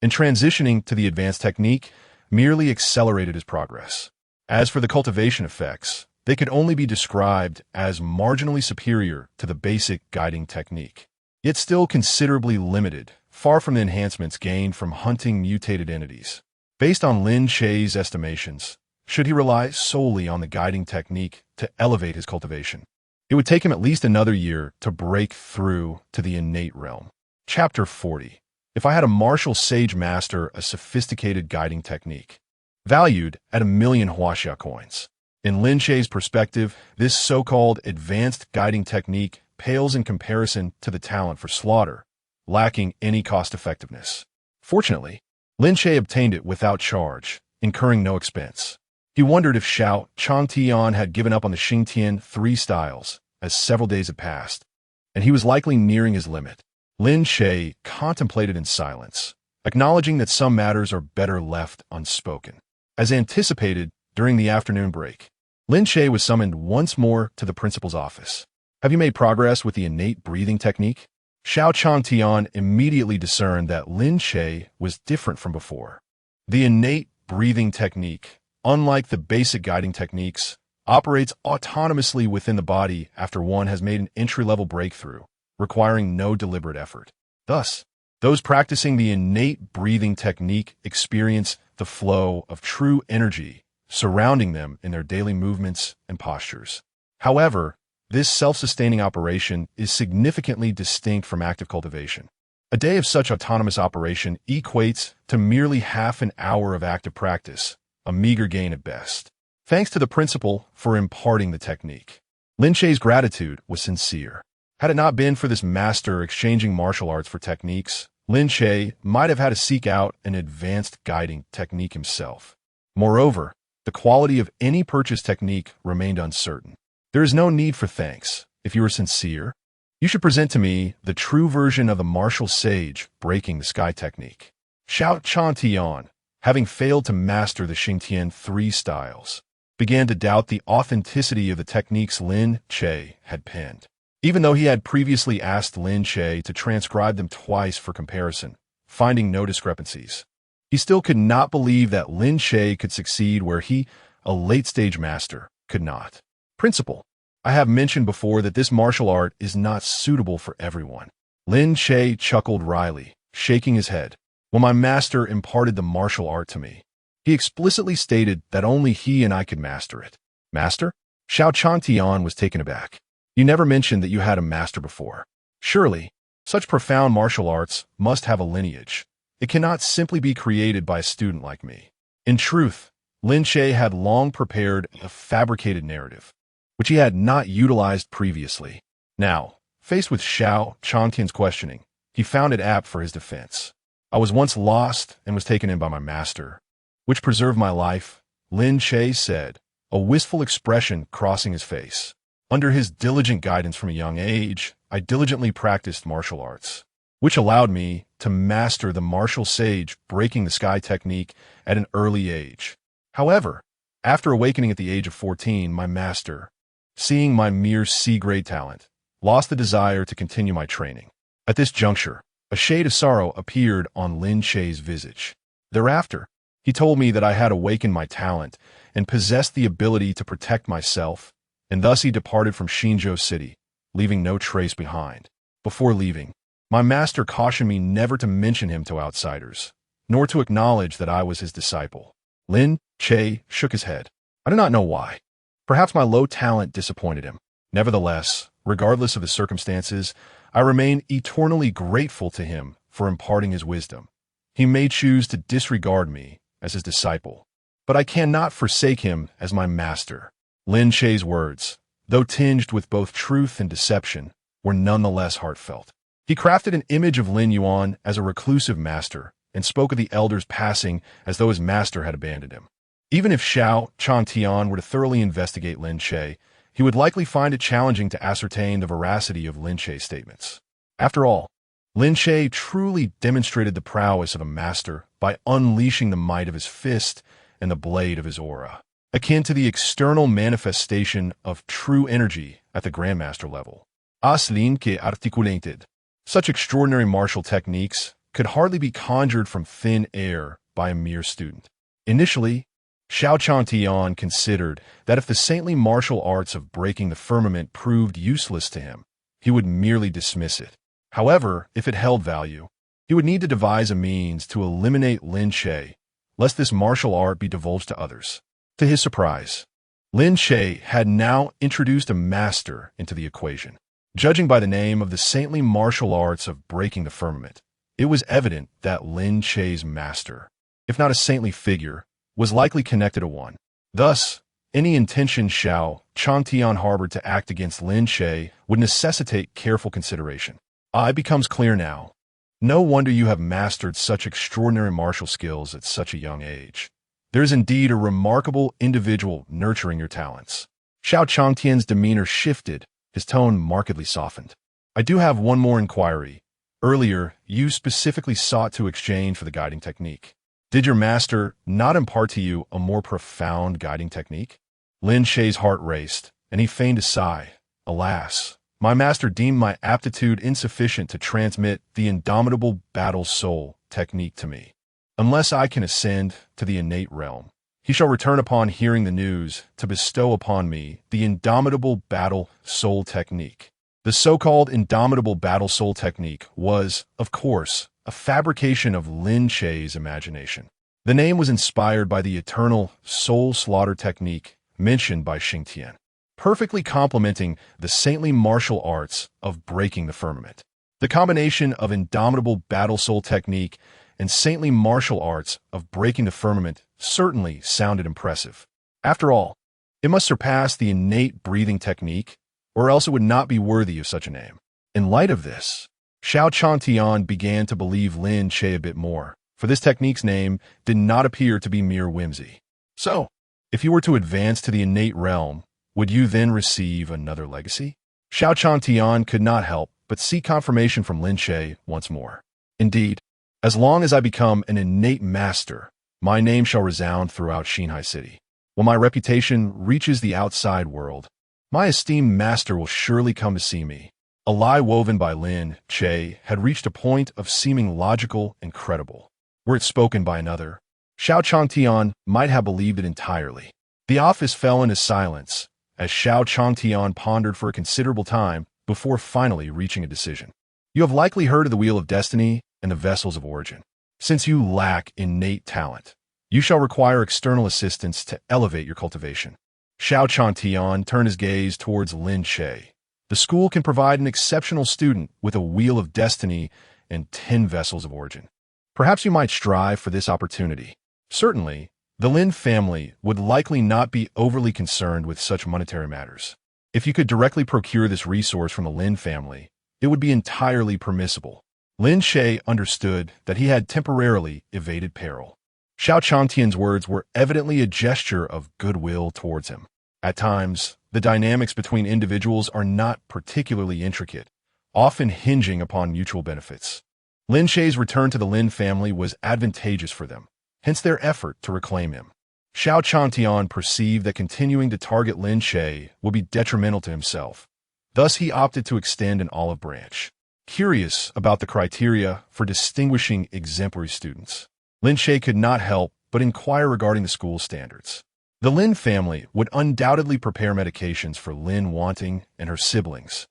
and transitioning to the advanced technique merely accelerated his progress. As for the cultivation effects, they could only be described as marginally superior to the basic guiding technique, yet still considerably limited, far from the enhancements gained from hunting mutated entities. Based on Lin Che's estimations, should he rely solely on the guiding technique to elevate his cultivation, it would take him at least another year to break through to the innate realm. Chapter 40. If I had a martial sage master a sophisticated guiding technique, valued at 1,000,000 Huaxia coins. In Lin Che's perspective, this so-called advanced guiding technique pales in comparison to the talent for slaughter, lacking any cost-effectiveness. Fortunately, Lin Che obtained it without charge, incurring no expense. He wondered if Xiao Changtian had given up on the Xingtian 3 styles, as several days had passed, and he was likely nearing his limit. Lin Che contemplated in silence, acknowledging that some matters are better left unspoken. As anticipated, during the afternoon break, Lin Che was summoned once more to the principal's office. Have you made progress with the innate breathing technique? Xiao Changtian immediately discerned that Lin Che was different from before. The innate breathing technique, unlike the basic guiding techniques, operates autonomously within the body after one has made an entry-level breakthrough, requiring no deliberate effort. Thus, those practicing the innate breathing technique experience the flow of true energy surrounding them in their daily movements and postures. However, this self-sustaining operation is significantly distinct from active cultivation. A day of such autonomous operation equates to merely half an hour of active practice, a meager gain at best. Thanks to the principal for imparting the technique, Lin Che's gratitude was sincere. Had it not been for this master exchanging martial arts for techniques, Lin Che might have had to seek out an advanced guiding technique himself. Moreover, the quality of any purchased technique remained uncertain. There is no need for thanks. If you are sincere, you should present to me the true version of the martial sage breaking the sky technique. Xiao Changtian, having failed to master the Xingtian 3 styles, began to doubt the authenticity of the techniques Lin Che had penned. Even though he had previously asked Lin Che to transcribe them twice for comparison, finding no discrepancies, he still could not believe that Lin Che could succeed where he, a late-stage master, could not. Principal, I have mentioned before that this martial art is not suitable for everyone. Lin Che chuckled wryly, shaking his head. When my master imparted the martial art to me, he explicitly stated that only he and I could master it. Master? Xiao Changtian was taken aback. You never mentioned that you had a master before. Surely, such profound martial arts must have a lineage. It cannot simply be created by a student like me. In truth, Lin Che had long prepared a fabricated narrative, which he had not utilized previously. Now, faced with Xiao Changtian's questioning, he found it apt for his defense. I was once lost and was taken in by my master, which preserved my life, Lin Che said, a wistful expression crossing his face. Under his diligent guidance from a young age, I diligently practiced martial arts, which allowed me to master the martial sage breaking the sky technique at an early age. However, after awakening at the age of 14, my master, seeing my mere C-grade talent, lost the desire to continue my training. At this juncture, a shade of sorrow appeared on Lin Che's visage. Thereafter, he told me that I had awakened my talent and possessed the ability to protect myself, and thus he departed from Xinhai City, leaving no trace behind. Before leaving, my master cautioned me never to mention him to outsiders, nor to acknowledge that I was his disciple. Lin Che shook his head. I do not know why. Perhaps my low talent disappointed him. Nevertheless, regardless of the circumstances, I remain eternally grateful to him for imparting his wisdom. He may choose to disregard me as his disciple, but I cannot forsake him as my master. Lin Che's words, though tinged with both truth and deception, were nonetheless heartfelt. He crafted an image of Lin Yuan as a reclusive master and spoke of the elders passing as though his master had abandoned him. Even if Xiao Changtian were to thoroughly investigate Lin Che, he would likely find it challenging to ascertain the veracity of Lin Che's statements. After all, Lin Che truly demonstrated the prowess of a master by unleashing the might of his fist and the blade of his aura, akin to the external manifestation of true energy at the Grandmaster level. Lin Che articulated. Such extraordinary martial techniques could hardly be conjured from thin air by a mere student. Initially, Xiao Changtian considered that if the saintly martial arts of breaking the firmament proved useless to him, he would merely dismiss it. However, if it held value, he would need to devise a means to eliminate Lin Che, lest this martial art be divulged to others. To his surprise, Lin Che had now introduced a master into the equation. Judging by the name of the saintly martial arts of breaking the firmament, it was evident that Lin Che's master, if not a saintly figure, was likely connected to one. Thus, any intention Xiao Changtian harbored to act against Lin Che would necessitate careful consideration. It becomes clear now. No wonder you have mastered such extraordinary martial skills at such a young age. There is indeed a remarkable individual nurturing your talents. Xiao Changtian's demeanor shifted, his tone markedly softened. I do have one more inquiry. Earlier, you specifically sought to exchange for the guiding technique. Did your master not impart to you a more profound guiding technique? Lin Che's heart raced, and he feigned a sigh. Alas, my master deemed my aptitude insufficient to transmit the indomitable battle soul technique to me. Unless I can ascend to the innate realm, he shall return upon hearing the news to bestow upon me the indomitable battle soul technique. The so-called indomitable battle soul technique was, of course, a fabrication of Lin Che's imagination. The name was inspired by the eternal soul slaughter technique mentioned by Xingtian, perfectly complementing the saintly martial arts of breaking the firmament. The combination of indomitable battle soul technique and saintly martial arts of breaking the firmament certainly sounded impressive. After all, it must surpass the innate breathing technique, or else it would not be worthy of such a name. In light of this, Xiao Changtian began to believe Lin Che a bit more, for this technique's name did not appear to be mere whimsy. So, if you were to advance to the innate realm, would you then receive another legacy? Xiao Changtian could not help but seek confirmation from Lin Che once more. Indeed, as long as I become an innate master, my name shall resound throughout Xinhai City. When my reputation reaches the outside world, my esteemed master will surely come to see me. A lie woven by Lin Che had reached a point of seeming logical and credible. Were it spoken by another, Xiao Changtian might have believed it entirely. The office fell into silence as Xiao Changtian pondered for a considerable time before finally reaching a decision. You have likely heard of the Wheel of Destiny and the Vessels of Origin. Since you lack innate talent, you shall require external assistance to elevate your cultivation. Xiao Changtian turned his gaze towards Lin Che. The school can provide an exceptional student with a Wheel of Destiny and 10 Vessels of Origin. Perhaps you might strive for this opportunity. Certainly, the Lin family would likely not be overly concerned with such monetary matters. If you could directly procure this resource from the Lin family, it would be entirely permissible. Lin Che understood that he had temporarily evaded peril. Xiao Changtian's words were evidently a gesture of goodwill towards him. At times, the dynamics between individuals are not particularly intricate, often hinging upon mutual benefits. Lin Che's return to the Lin family was advantageous for them, hence their effort to reclaim him. Xiao Changtian perceived that continuing to target Lin Che would be detrimental to himself, Thus, he opted to extend an olive branch. Curious about the criteria for distinguishing exemplary students, Lin Che could not help but inquire regarding the school's standards. The Lin family would undoubtedly prepare medications for Lin Wanting and her siblings,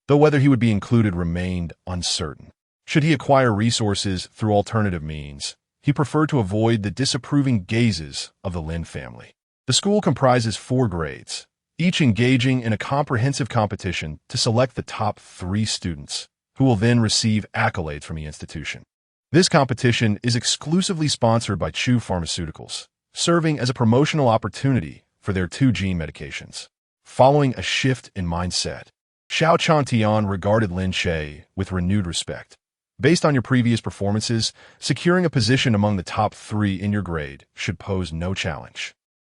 though whether he would be included remained uncertain. Should he acquire resources through alternative means, he preferred to avoid the disapproving gazes of the Lin family. The school comprises 4 grades, each engaging in a comprehensive competition to select the top 3 students, who will then receive accolades from the institution. This competition is exclusively sponsored by Chu Pharmaceuticals, serving as a promotional opportunity for their 2 gene medications. Following a shift in mindset, Xiao Chantian regarded Lin Che with renewed respect. Based on your previous performances, securing a position among the top 3 in your grade should pose no challenge.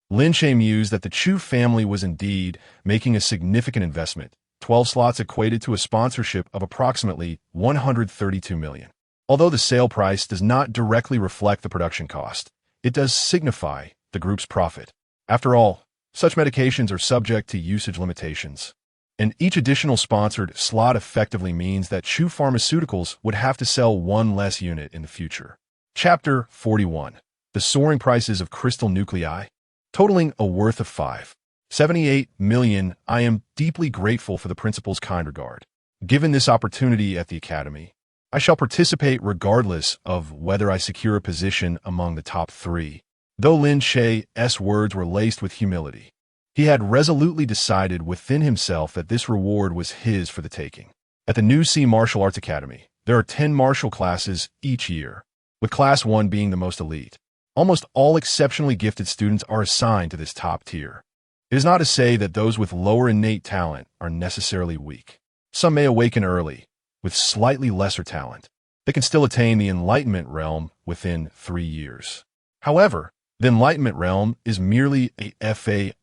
Lin Che mused that the Chu family was indeed making a significant investment. 12 slots equated to a sponsorship of approximately 132 million. Although the sale price does not directly reflect the production cost, it does signify the group's profit. After all, such medications are subject to usage limitations, and each additional sponsored slot effectively means that Chu Pharmaceuticals would have to sell 1 less unit in the future. Chapter 41. The soaring prices of crystal nuclei, totaling a worth of 5.78 million. I am deeply grateful for the principal's kind regard. Given this opportunity at the academy, I shall participate regardless of whether I secure a position among the top 3. Though Lin Che's words were laced with humility, he had resolutely decided within himself that this reward was his for the taking. At the New Sea Martial Arts Academy, there are 10 martial classes each year, with Class 1 being the most elite. Almost all exceptionally gifted students are assigned to this top tier. It is not to say that those with lower innate talent are necessarily weak. Some may awaken early, with slightly lesser talent. They can still attain the Enlightenment realm within 3 years. However, the Enlightenment realm is merely a fade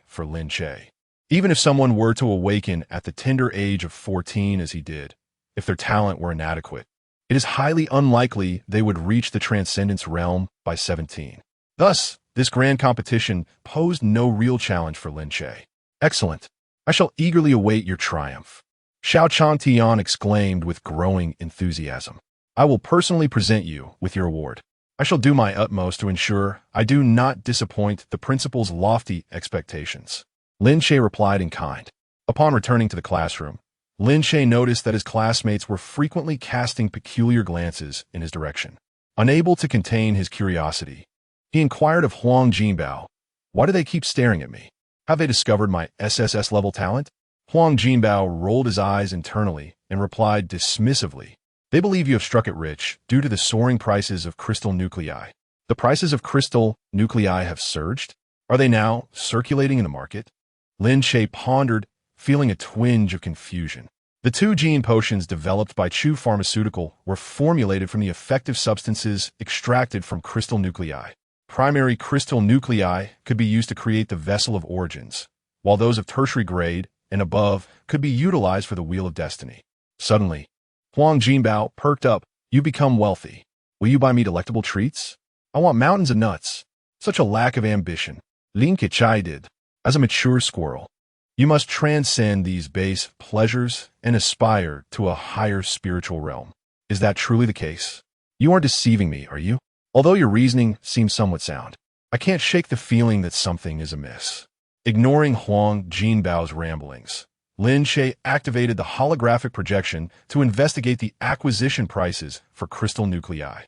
for Lin Che. Even if someone were to awaken at the tender age of 14 as he did, if their talent were inadequate, it is highly unlikely they would reach the Transcendence realm by 17. Thus, this grand competition posed no real challenge for Lin Che. Excellent. I shall eagerly await your triumph. Xiao Chantian exclaimed with growing enthusiasm. I will personally present you with your award. I shall do my utmost to ensure I do not disappoint the principal's lofty expectations. Lin Che replied in kind. Upon returning to the classroom, Lin Che noticed that his classmates were frequently casting peculiar glances in his direction. Unable to contain his curiosity, he inquired of Huang Jinbao, "Why do they keep staring at me? Have they discovered my SSS level talent?" Huang Jinbao rolled his eyes internally and replied dismissively, "They believe you have struck it rich due to the soaring prices of crystal nuclei. The prices of crystal nuclei have surged? Are they now circulating in the market?" Lin Che pondered, feeling a twinge of confusion. The 2 gene potions developed by Chu Pharmaceutical were formulated from the effective substances extracted from crystal nuclei. Primary crystal nuclei could be used to create the vessel of origins, while those of tertiary grade and above could be utilized for the Wheel of Destiny. Suddenly, Huang Jinbao perked up. "You become wealthy. Will you buy me delectable treats? I want mountains of nuts." Such a lack of ambition. Lin Che did. As a mature squirrel, you must transcend these base pleasures and aspire to a higher spiritual realm. Is that truly the case? You aren't deceiving me, are you? Although your reasoning seems somewhat sound, I can't shake the feeling that something is amiss. Ignoring Huang Jinbao's ramblings, Lin Che activated the holographic projection to investigate the acquisition prices for crystal nuclei.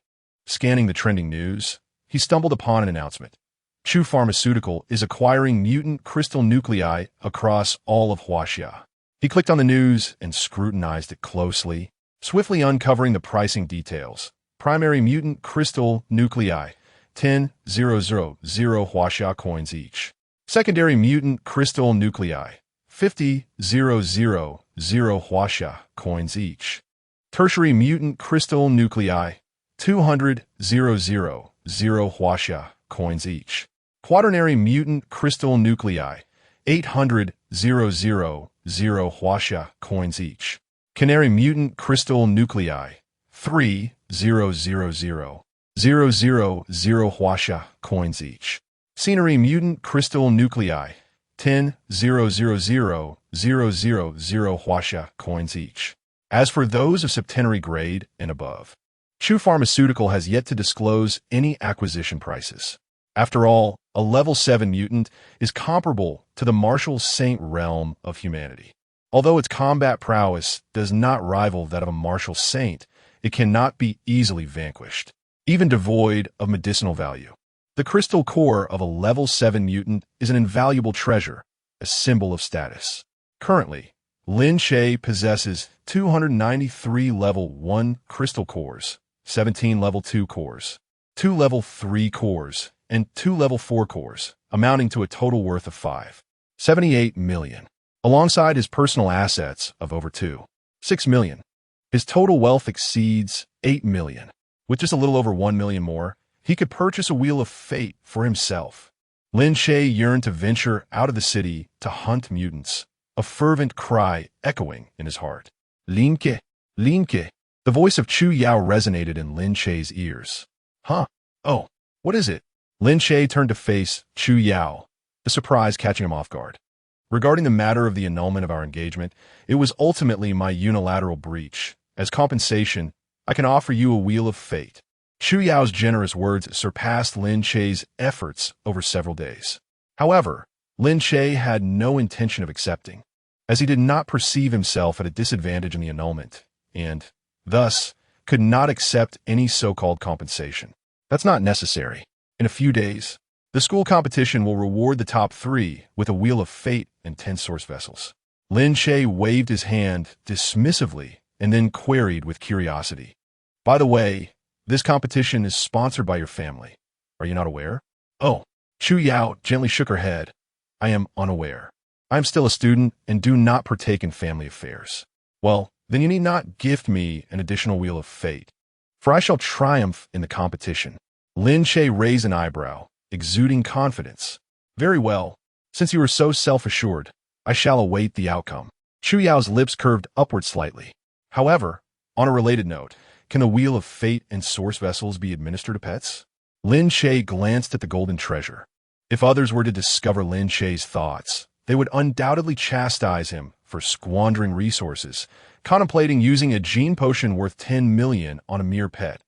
Scanning the trending news, he stumbled upon an announcement. Chu Pharmaceutical is acquiring mutant crystal nuclei across all of Huaxia. He clicked on the news and scrutinized it closely, swiftly uncovering the pricing details. Primary mutant crystal nuclei, 10,000 Huaxia coins each. Secondary mutant crystal nuclei, 50,000 Huaxia coins each. Tertiary mutant crystal nuclei, 200,000 Huaxia coins each. Quaternary mutant crystal nuclei, 800,000 Huaxia coins each. Canary mutant crystal nuclei, 3,000 Huaxia coins each. Scenery mutant crystal nuclei, 10,000 Huaxia coins each. As for those of septenary grade and above, Chu Pharmaceutical has yet to disclose any acquisition prices. After all, a level 7 mutant is comparable to the martial saint realm of humanity. Although its combat prowess does not rival that of a martial saint, it cannot be easily vanquished, even devoid of medicinal value. The crystal core of a level 7 mutant is an invaluable treasure, a symbol of status. Currently, Lin Che possesses 293 level 1 crystal cores, 17 level 2 cores, 2 level 3 cores, and 2 level 4 cores, amounting to a total worth of 5.78 million. Alongside his personal assets of over 2.6 million, his total wealth exceeds 8 million. With just a little over 1 million more, he could purchase a Wheel of Fate for himself. Lin Che yearned to venture out of the city to hunt mutants, a fervent cry echoing in his heart. Lin Che, Lin Che. The voice of Chu Yao resonated in Lin Che's ears. Huh? Oh, what is it? Lin Che turned to face Chu Yao, the surprise catching him off guard. Regarding the matter of the annulment of our engagement, it was ultimately my unilateral breach. As compensation, I can offer you a Wheel of Fate. Chu Yao's generous words surpassed Lin Che's efforts over several days. However, Lin Che had no intention of accepting, as he did not perceive himself at a disadvantage in the annulment, and, thus, could not accept any so-called compensation. That's not necessary. In a few days, the school competition will reward the top 3 with a Wheel of Fate and 10 source vessels. Lin Che waved his hand dismissively and then queried with curiosity. By the way, this competition is sponsored by your family. Are you not aware? Oh, Chu Yao gently shook her head. I am unaware. I am still a student and do not partake in family affairs. Well, then you need not gift me an additional Wheel of Fate, for I shall triumph in the competition. Lin Che raised an eyebrow, exuding confidence. Very well. Since you are so self-assured, I shall await the outcome. Chu Yao's lips curved upward slightly. However, on a related note, can the Wheel of Fate and source vessels be administered to pets? Lin Che glanced at the golden treasure. If others were to discover Lin Che's thoughts, they would undoubtedly chastise him for squandering resources, contemplating using a gene potion worth 10 million on a mere pet.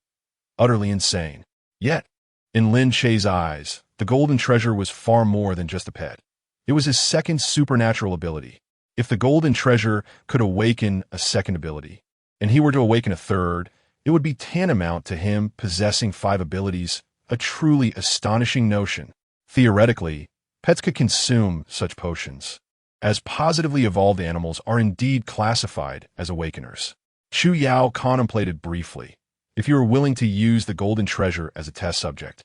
Utterly insane. Yet, in Lin Che's eyes, the golden treasure was far more than just a pet. It was his second supernatural ability. If the golden treasure could awaken a second ability, and he were to awaken a third, it would be tantamount to him possessing 5 abilities, a truly astonishing notion. Theoretically, pets could consume such potions, as positively evolved animals are indeed classified as awakeners. Chu Yao contemplated briefly. If you are willing to use the golden treasure as a test subject,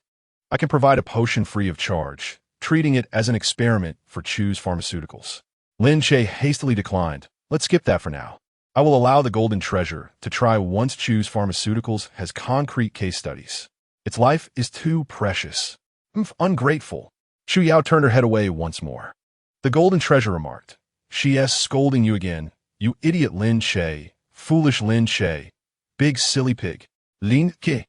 I can provide a potion free of charge, treating it as an experiment for Chu's Pharmaceuticals. Lin Che hastily declined. Let's skip that for now. I will allow the golden treasure to try once Chu's Pharmaceuticals has concrete case studies. Its life is too precious. Ungrateful. Chu Yao turned her head away once more. The golden treasure remarked, She is scolding you again, you idiot Lin Che, foolish Lin Che, big silly pig. Lin Che.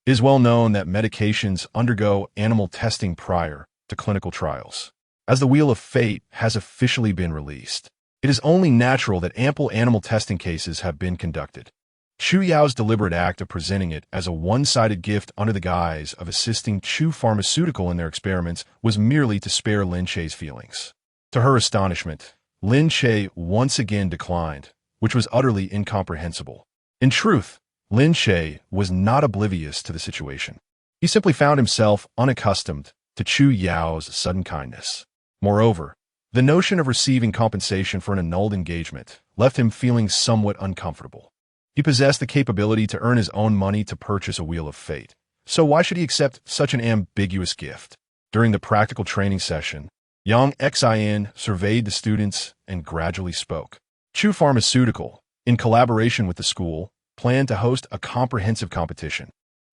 It is well known that medications undergo animal testing prior to clinical trials. As the Wheel of Fate has officially been released, it is only natural that ample animal testing cases have been conducted. Chu Yao's deliberate act of presenting it as a one-sided gift under the guise of assisting Chu Pharmaceutical in their experiments was merely to spare Lin Che's feelings. To her astonishment, Lin Che once again declined, which was utterly incomprehensible. In truth, Lin Che was not oblivious to the situation. He simply found himself unaccustomed to Chu Yao's sudden kindness. Moreover, the notion of receiving compensation for an annulled engagement left him feeling somewhat uncomfortable. He possessed the capability to earn his own money to purchase a Wheel of Fate, so why should he accept such an ambiguous gift? During the practical training session, Yang Xin surveyed the students and gradually spoke. Chu Pharmaceutical, in collaboration with the school, planned to host a comprehensive competition.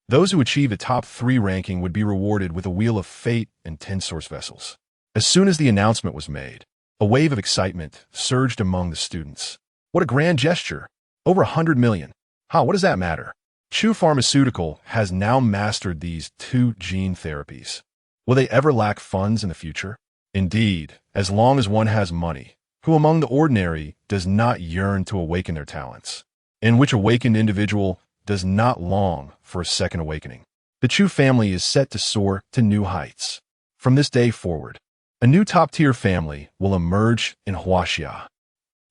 Those who achieved a top 3 ranking would be rewarded with a Wheel of Fate and 10 source vessels. As soon as the announcement was made, a wave of excitement surged among the students. What a grand gesture! Over 100 million. What does that matter? Chu Pharmaceutical has now mastered these 2 gene therapies. Will they ever lack funds in the future? Indeed, as long as one has money, who among the ordinary does not yearn to awaken their talents, in which awakened individual does not long for a second awakening. The Chu family is set to soar to new heights. From this day forward, a new top-tier family will emerge in Huaxia.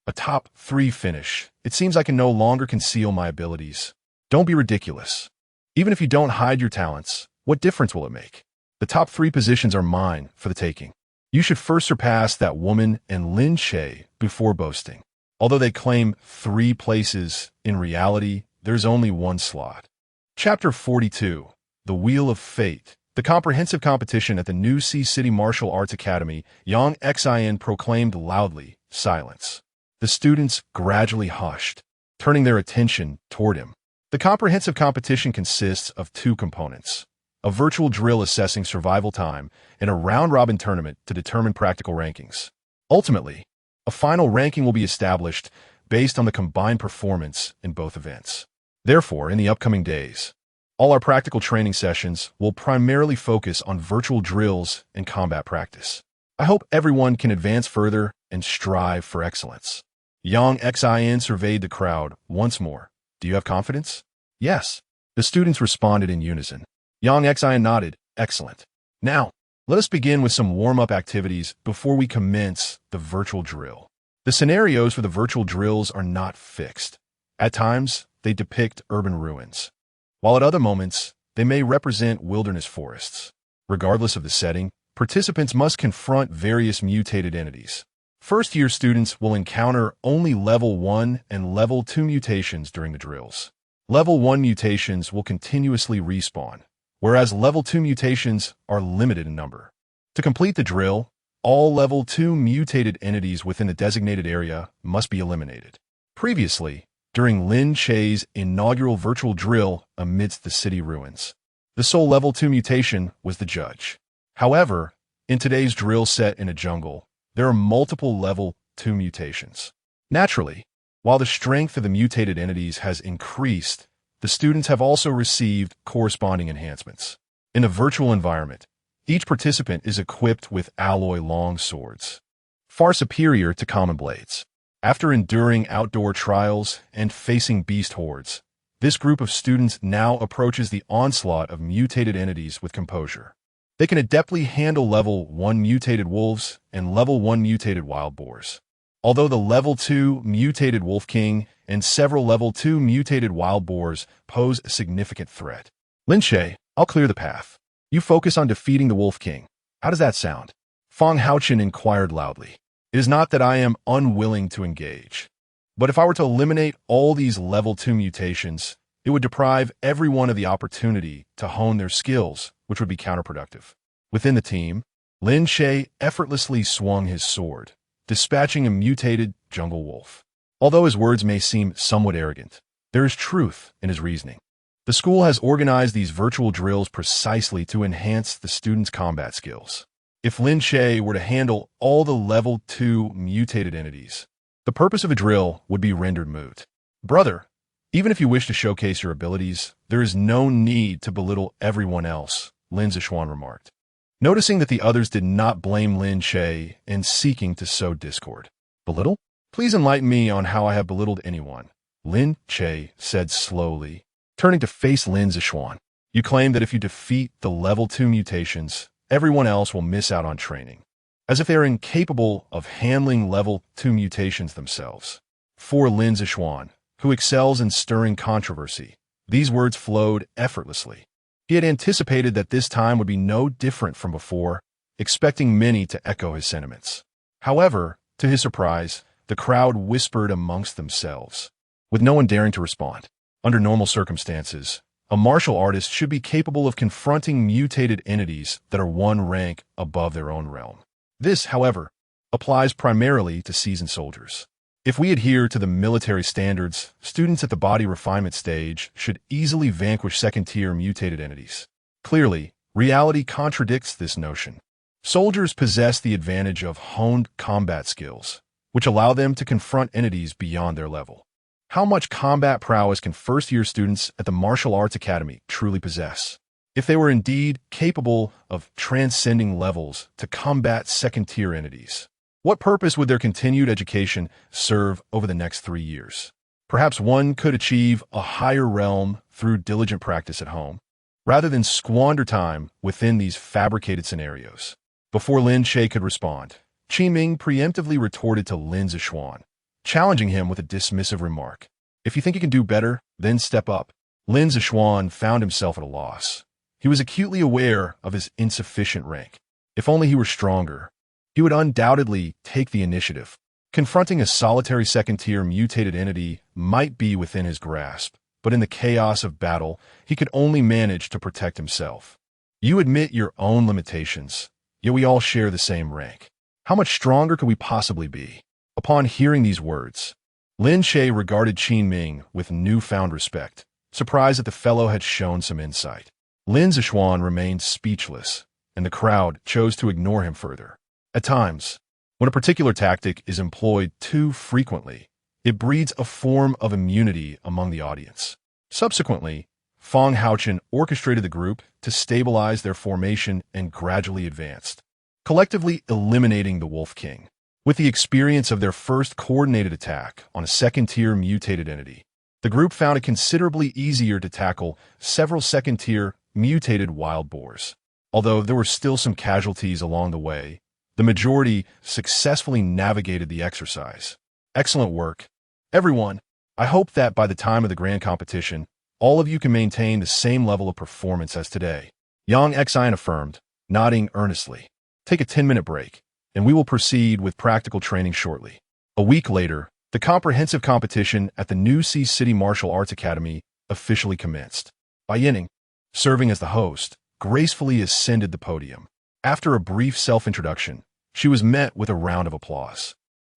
A top 3 finish. It seems I can no longer conceal my abilities. Don't be ridiculous. Even if you don't hide your talents, what difference will it make? The top 3 positions are mine for the taking. You should first surpass that woman and Lin Che before boasting. Although they claim 3 places, in reality, there's only 1 slot. Chapter 42. The Wheel of Fate. The comprehensive competition at the new City Martial Arts Academy, Yang Xin proclaimed loudly, silence. The students gradually hushed, turning their attention toward him. The comprehensive competition consists of 2 components: a virtual drill assessing survival time and a round-robin tournament to determine practical rankings. Ultimately, a final ranking will be established based on the combined performance in both events. Therefore, in the upcoming days, all our practical training sessions will primarily focus on virtual drills and combat practice. I hope everyone can advance further and strive for excellence. Yang Xin surveyed the crowd once more. Do you have confidence? Yes. The students responded in unison. Yang Xin nodded. Excellent. Now, let us begin with some warm-up activities before we commence the virtual drill. The scenarios for the virtual drills are not fixed. At times, they depict urban ruins, while at other moments, they may represent wilderness forests. Regardless of the setting, participants must confront various mutated entities. First-year students will encounter only Level 1 and Level 2 mutations during the drills. Level 1 mutations will continuously respawn, whereas Level 2 mutations are limited in number. To complete the drill, all Level 2 mutated entities within the designated area must be eliminated. Previously, during Lin Che's inaugural virtual drill amidst the city ruins, the sole Level 2 mutation was the judge. However, in today's drill set in a jungle, there are multiple Level 2 mutations. Naturally, while the strength of the mutated entities has increased, the students have also received corresponding enhancements. In a virtual environment, each participant is equipped with alloy long swords, far superior to common blades. After enduring outdoor trials and facing beast hordes, this group of students now approaches the onslaught of mutated entities with composure. They can adeptly handle Level 1 mutated wolves and Level 1 mutated wild boars. Although the Level 2 mutated wolf king and several Level 2 mutated wild boars pose a significant threat. Lin Che, I'll clear the path. You focus on defeating the wolf king. How does that sound? Fang Haochen inquired loudly. It is not that I am unwilling to engage, but if I were to eliminate all these Level 2 mutations, it would deprive everyone of the opportunity to hone their skills, which would be counterproductive. Within the team, Lin Che effortlessly swung his sword, dispatching a mutated jungle wolf. Although his words may seem somewhat arrogant, there is truth in his reasoning. The school has organized these virtual drills precisely to enhance the students' combat skills. If Lin Che were to handle all the Level 2 mutated entities, the purpose of a drill would be rendered moot. Brother, even if you wish to showcase your abilities, there is no need to belittle everyone else, Lin Che remarked, noticing that the others did not blame Lin Che in seeking to sow discord. Belittle? Please enlighten me on how I have belittled anyone, Lin Che said slowly, turning to face Lin Che. You claim that if you defeat the Level 2 mutations, everyone else will miss out on training, as if they are incapable of handling Level 2 mutations themselves. For Lin Che, who excels in stirring controversy, these words flowed effortlessly. He had anticipated that this time would be no different from before, expecting many to echo his sentiments. However, to his surprise, the crowd whispered amongst themselves, with no one daring to respond. Under normal circumstances, a martial artist should be capable of confronting mutated entities that are one rank above their own realm. This, however, applies primarily to seasoned soldiers. If we adhere to the military standards, students at the body refinement stage should easily vanquish second-tier mutated entities. Clearly, reality contradicts this notion. Soldiers possess the advantage of honed combat skills, which allow them to confront entities beyond their level. How much combat prowess can first-year students at the Martial Arts Academy truly possess? if they were indeed capable of transcending levels to combat second-tier entities. What purpose would their continued education serve over the next 3 years? Perhaps one could achieve a higher realm through diligent practice at home, rather than squander time within these fabricated scenarios. Before Lin Che could respond, Qi Ming preemptively retorted to Lin Zixuan, challenging him with a dismissive remark. If you think you can do better, then step up. Lin Zixuan found himself at a loss. He was acutely aware of his insufficient rank. If only he were stronger, he would undoubtedly take the initiative. Confronting a solitary second-tier mutated entity might be within his grasp, but in the chaos of battle, he could only manage to protect himself. You admit your own limitations, yet we all share the same rank. How much stronger could we possibly be? Upon hearing these words, Lin Che regarded Qi Ming with newfound respect, surprised that the fellow had shown some insight. Lin Zixuan remained speechless, and the crowd chose to ignore him further. At times, when a particular tactic is employed too frequently, it breeds a form of immunity among the audience. Subsequently, Fang Haochen orchestrated the group to stabilize their formation and gradually advanced, collectively eliminating the Wolf King. With the experience of their first coordinated attack on a second-tier mutated entity, the group found it considerably easier to tackle several second-tier mutated wild boars. Although there were still some casualties along the way, the majority successfully navigated the exercise. Excellent work, everyone. I hope that by the time of the grand competition, all of you can maintain the same level of performance as today. Yang Xian affirmed, nodding earnestly. Take a 10-minute break, and we will proceed with practical training shortly. A week later, the comprehensive competition at the New City Martial Arts Academy officially commenced. Bai Yining, serving as the host, gracefully ascended the podium. After a brief self-introduction, she was met with a round of applause.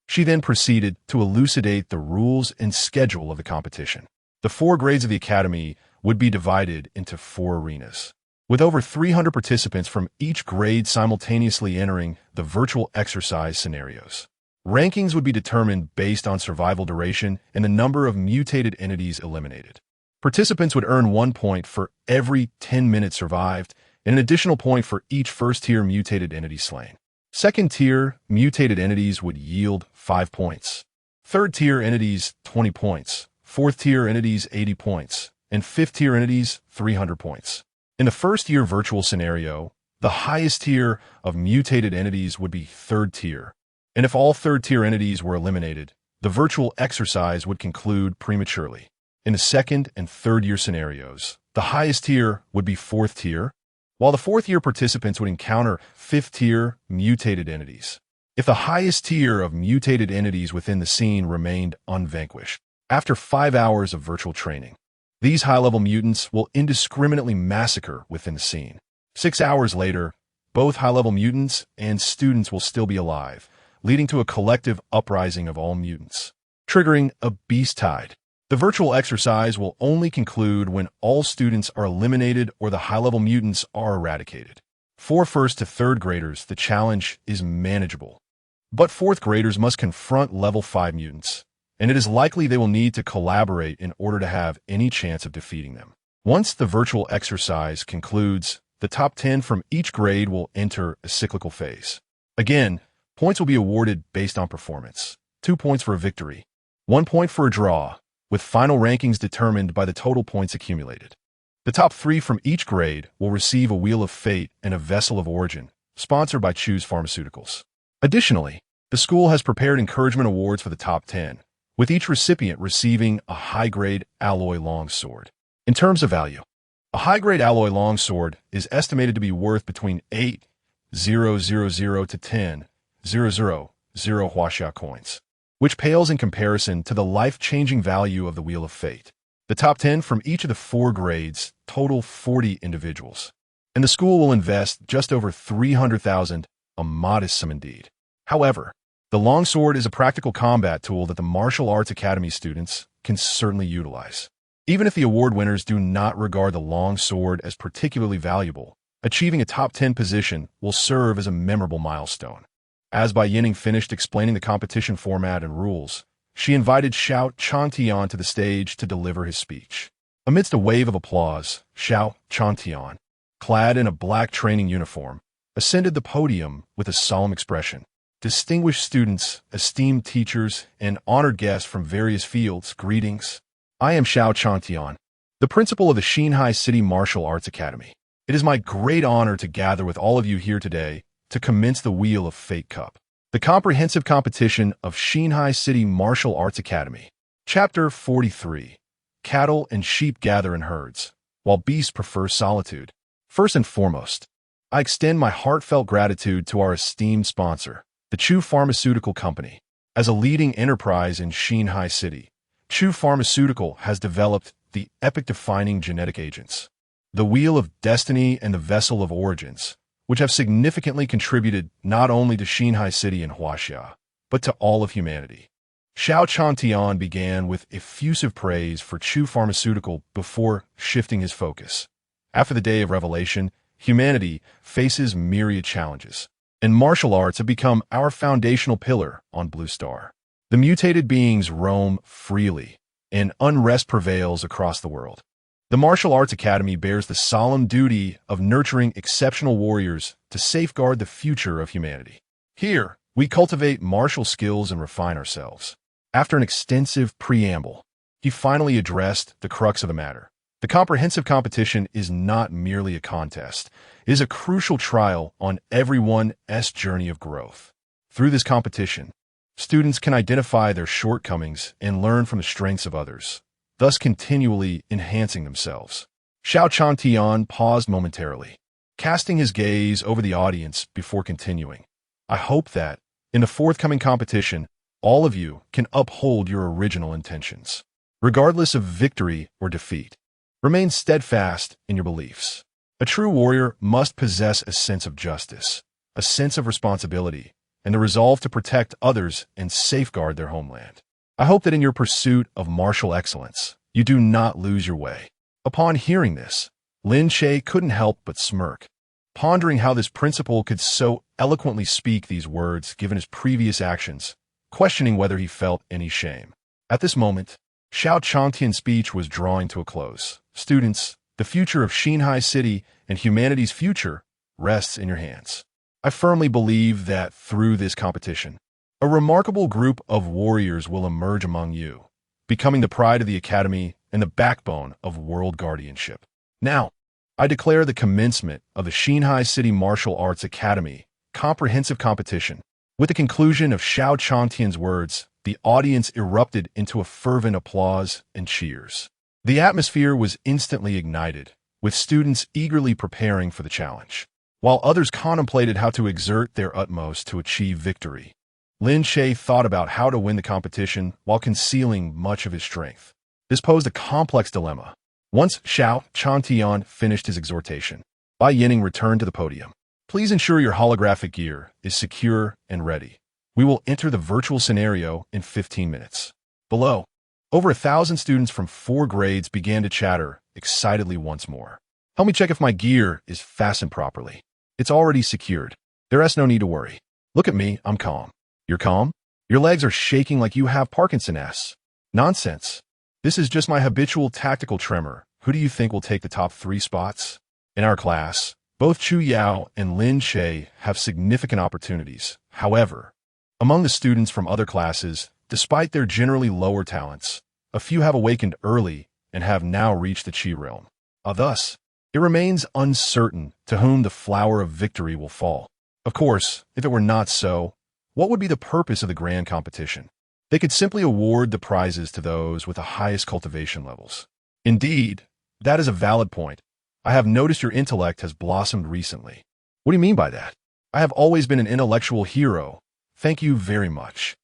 She then proceeded to elucidate the rules and schedule of the competition. The 4 grades of the academy would be divided into 4 arenas, with over 300 participants from each grade simultaneously entering the virtual exercise scenarios. Rankings would be determined based on survival duration and the number of mutated entities eliminated. Participants would earn 1 point for every 10 minutes survived and an additional point for each first-tier mutated entity slain. Second-tier mutated entities would yield 5 points. Third-tier entities, 20 points. Fourth-tier entities, 80 points. And fifth-tier entities, 300 points. In the first-year virtual scenario, the highest tier of mutated entities would be third tier. And if all third-tier entities were eliminated, the virtual exercise would conclude prematurely. In the second and third-year scenarios, the highest tier would be fourth tier, while the fourth-year participants would encounter fifth-tier mutated entities. If the highest tier of mutated entities within the scene remained unvanquished, after 5 hours of virtual training, these high-level mutants will indiscriminately massacre within the scene. 6 hours later, both high-level mutants and students will still be alive, leading to a collective uprising of all mutants, triggering a beast tide. The virtual exercise will only conclude when all students are eliminated or the high-level mutants are eradicated. For first to third graders, the challenge is manageable. But fourth graders must confront level 5 mutants, and it is likely they will need to collaborate in order to have any chance of defeating them. Once the virtual exercise concludes, the top 10 from each grade will enter a cyclical phase. Again, points will be awarded based on performance. 2 points for a victory, 1 point for a draw, with final rankings determined by the total points accumulated. The top 3 from each grade will receive a Wheel of Fate and a Vessel of Origin, sponsored by Choose Pharmaceuticals. Additionally, the school has prepared encouragement awards for the top 10, with each recipient receiving a high-grade alloy longsword. In terms of value, a high-grade alloy longsword is estimated to be worth between 8,000 to 10,000 Huaxia coins, which pales in comparison to the life-changing value of the Wheel of Fate. The top 10 from each of the 4 grades total 40 individuals, and the school will invest just over 300,000, a modest sum indeed. However, the longsword is a practical combat tool that the Martial Arts Academy students can certainly utilize. Even if the award winners do not regard the longsword as particularly valuable, achieving a top 10 position will serve as a memorable milestone. As Bai Yining finished explaining the competition format and rules, she invited Xiao Chantian to the stage to deliver his speech. Amidst a wave of applause, Xiao Chantian clad in a black training uniform, ascended the podium with a solemn expression. Distinguished students, esteemed teachers, and honored guests from various fields, greetings. I am Xiao Chantian, the principal of the Xinhai City Martial Arts Academy. It is my great honor to gather with all of you here today to commence the Wheel of Fate Cup, the comprehensive competition of Xinhai City Martial Arts Academy. Chapter 43. Cattle and sheep gather in herds, while beasts prefer solitude. First and foremost, I extend my heartfelt gratitude to our esteemed sponsor, the Chu Pharmaceutical Company. As a leading enterprise in Xinhai City, Chu Pharmaceutical has developed the epoch-defining genetic agents, the Wheel of Destiny and the Vessel of Origins, which have significantly contributed not only to Xinhai City and Huaxia, but to all of humanity. Xiao Chantian began with effusive praise for Chu Pharmaceutical before shifting his focus. After the Day of Revelation, humanity faces myriad challenges, and martial arts have become our foundational pillar on Blue Star. The mutated beings roam freely, and unrest prevails across the world. The Martial Arts Academy bears the solemn duty of nurturing exceptional warriors to safeguard the future of humanity. Here, we cultivate martial skills and refine ourselves. After an extensive preamble, he finally addressed the crux of the matter. The comprehensive competition is not merely a contest. It is a crucial trial on everyone's journey of growth. Through this competition, students can identify their shortcomings and learn from the strengths of others, thus continually enhancing themselves. Xiao Chantian paused momentarily, casting his gaze over the audience before continuing. I hope that, in the forthcoming competition, all of you can uphold your original intentions, regardless of victory or defeat. Remain steadfast in your beliefs. A true warrior must possess a sense of justice, a sense of responsibility, and the resolve to protect others and safeguard their homeland. I hope that in your pursuit of martial excellence, you do not lose your way. Upon hearing this, Lin Che couldn't help but smirk, pondering how this principal could so eloquently speak these words given his previous actions, questioning whether he felt any shame. At this moment, Xiao Changtian's speech was drawing to a close. Students, the future of Xinhai City and humanity's future rests in your hands. I firmly believe that through this competition, a remarkable group of warriors will emerge among you, becoming the pride of the Academy and the backbone of world guardianship. Now, I declare the commencement of the Xinhai City Martial Arts Academy comprehensive competition. With the conclusion of Xiao Changtian's words, the audience erupted into a fervent applause and cheers. The atmosphere was instantly ignited, with students eagerly preparing for the challenge, while others contemplated how to exert their utmost to achieve victory. Lin Che thought about how to win the competition while concealing much of his strength. This posed a complex dilemma. Once Xiao Chantian finished his exhortation, Bai Yining returned to the podium. Please ensure your holographic gear is secure and ready. We will enter the virtual scenario in 15 minutes. Below, over 1,000 students from 4 grades began to chatter excitedly once more. Help me check if my gear is fastened properly. It's already secured. There is no need to worry. Look at me, I'm calm. You're calm? Your legs are shaking like you have Parkinson's. Nonsense. This is just my habitual tactical tremor. Who do you think will take the top 3 spots? In our class, both Chu Yao and Lin Che have significant opportunities. However, among the students from other classes, despite their generally lower talents, a few have awakened early and have now reached the Qi realm. Thus, it remains uncertain to whom the flower of victory will fall. Of course, if it were not so, what would be the purpose of the grand competition? They could simply award the prizes to those with the highest cultivation levels. Indeed, that is a valid point. I have noticed your intellect has blossomed recently. What do you mean by that? I have always been an intellectual hero. Thank you very much.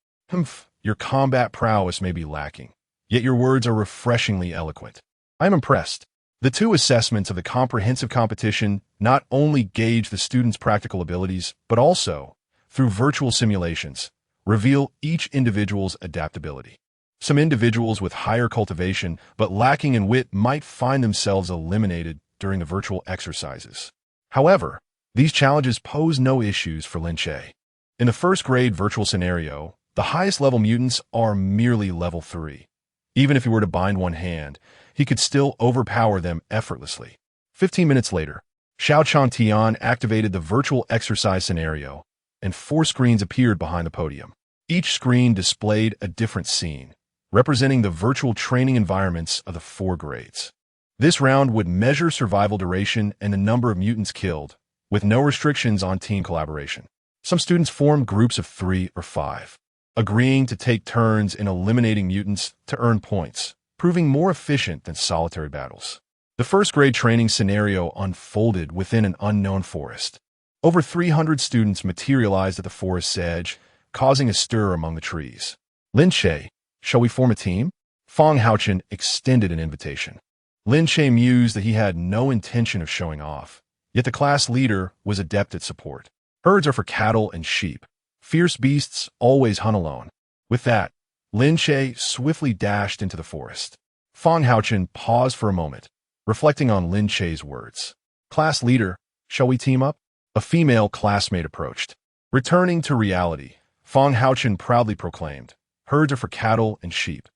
Your combat prowess may be lacking, yet your words are refreshingly eloquent. I am impressed. The 2 assessments of the comprehensive competition not only gauge the students' practical abilities, but also, through virtual simulations, reveal each individual's adaptability. Some individuals with higher cultivation but lacking in wit might find themselves eliminated during the virtual exercises. However, these challenges pose no issues for Lin Che. In the 1st grade virtual scenario, the highest level mutants are merely level 3. Even if he were to bind one hand, he could still overpower them effortlessly. 15 minutes later, Xiao Tian activated the virtual exercise scenario, and 4 screens appeared behind the podium. Each screen displayed a different scene, representing the virtual training environments of the 4 grades. This round would measure survival duration and the number of mutants killed, with no restrictions on team collaboration. Some students formed groups of 3 or 5, agreeing to take turns in eliminating mutants to earn points, proving more efficient than solitary battles. The first grade training scenario unfolded within an unknown forest. Over 300 students materialized at the forest's edge, causing a stir among the trees. Lin Che, shall we form a team? Fang Haochen extended an invitation. Lin Che mused that he had no intention of showing off, yet the class leader was adept at support. Herds are for cattle and sheep. Fierce beasts always hunt alone. With that, Lin Che swiftly dashed into the forest. Fang Haochen paused for a moment, reflecting on Lin Che's words. Class leader, shall we team up? A female classmate approached. Returning to reality, Fang Haochen proudly proclaimed, herds are for cattle and sheep.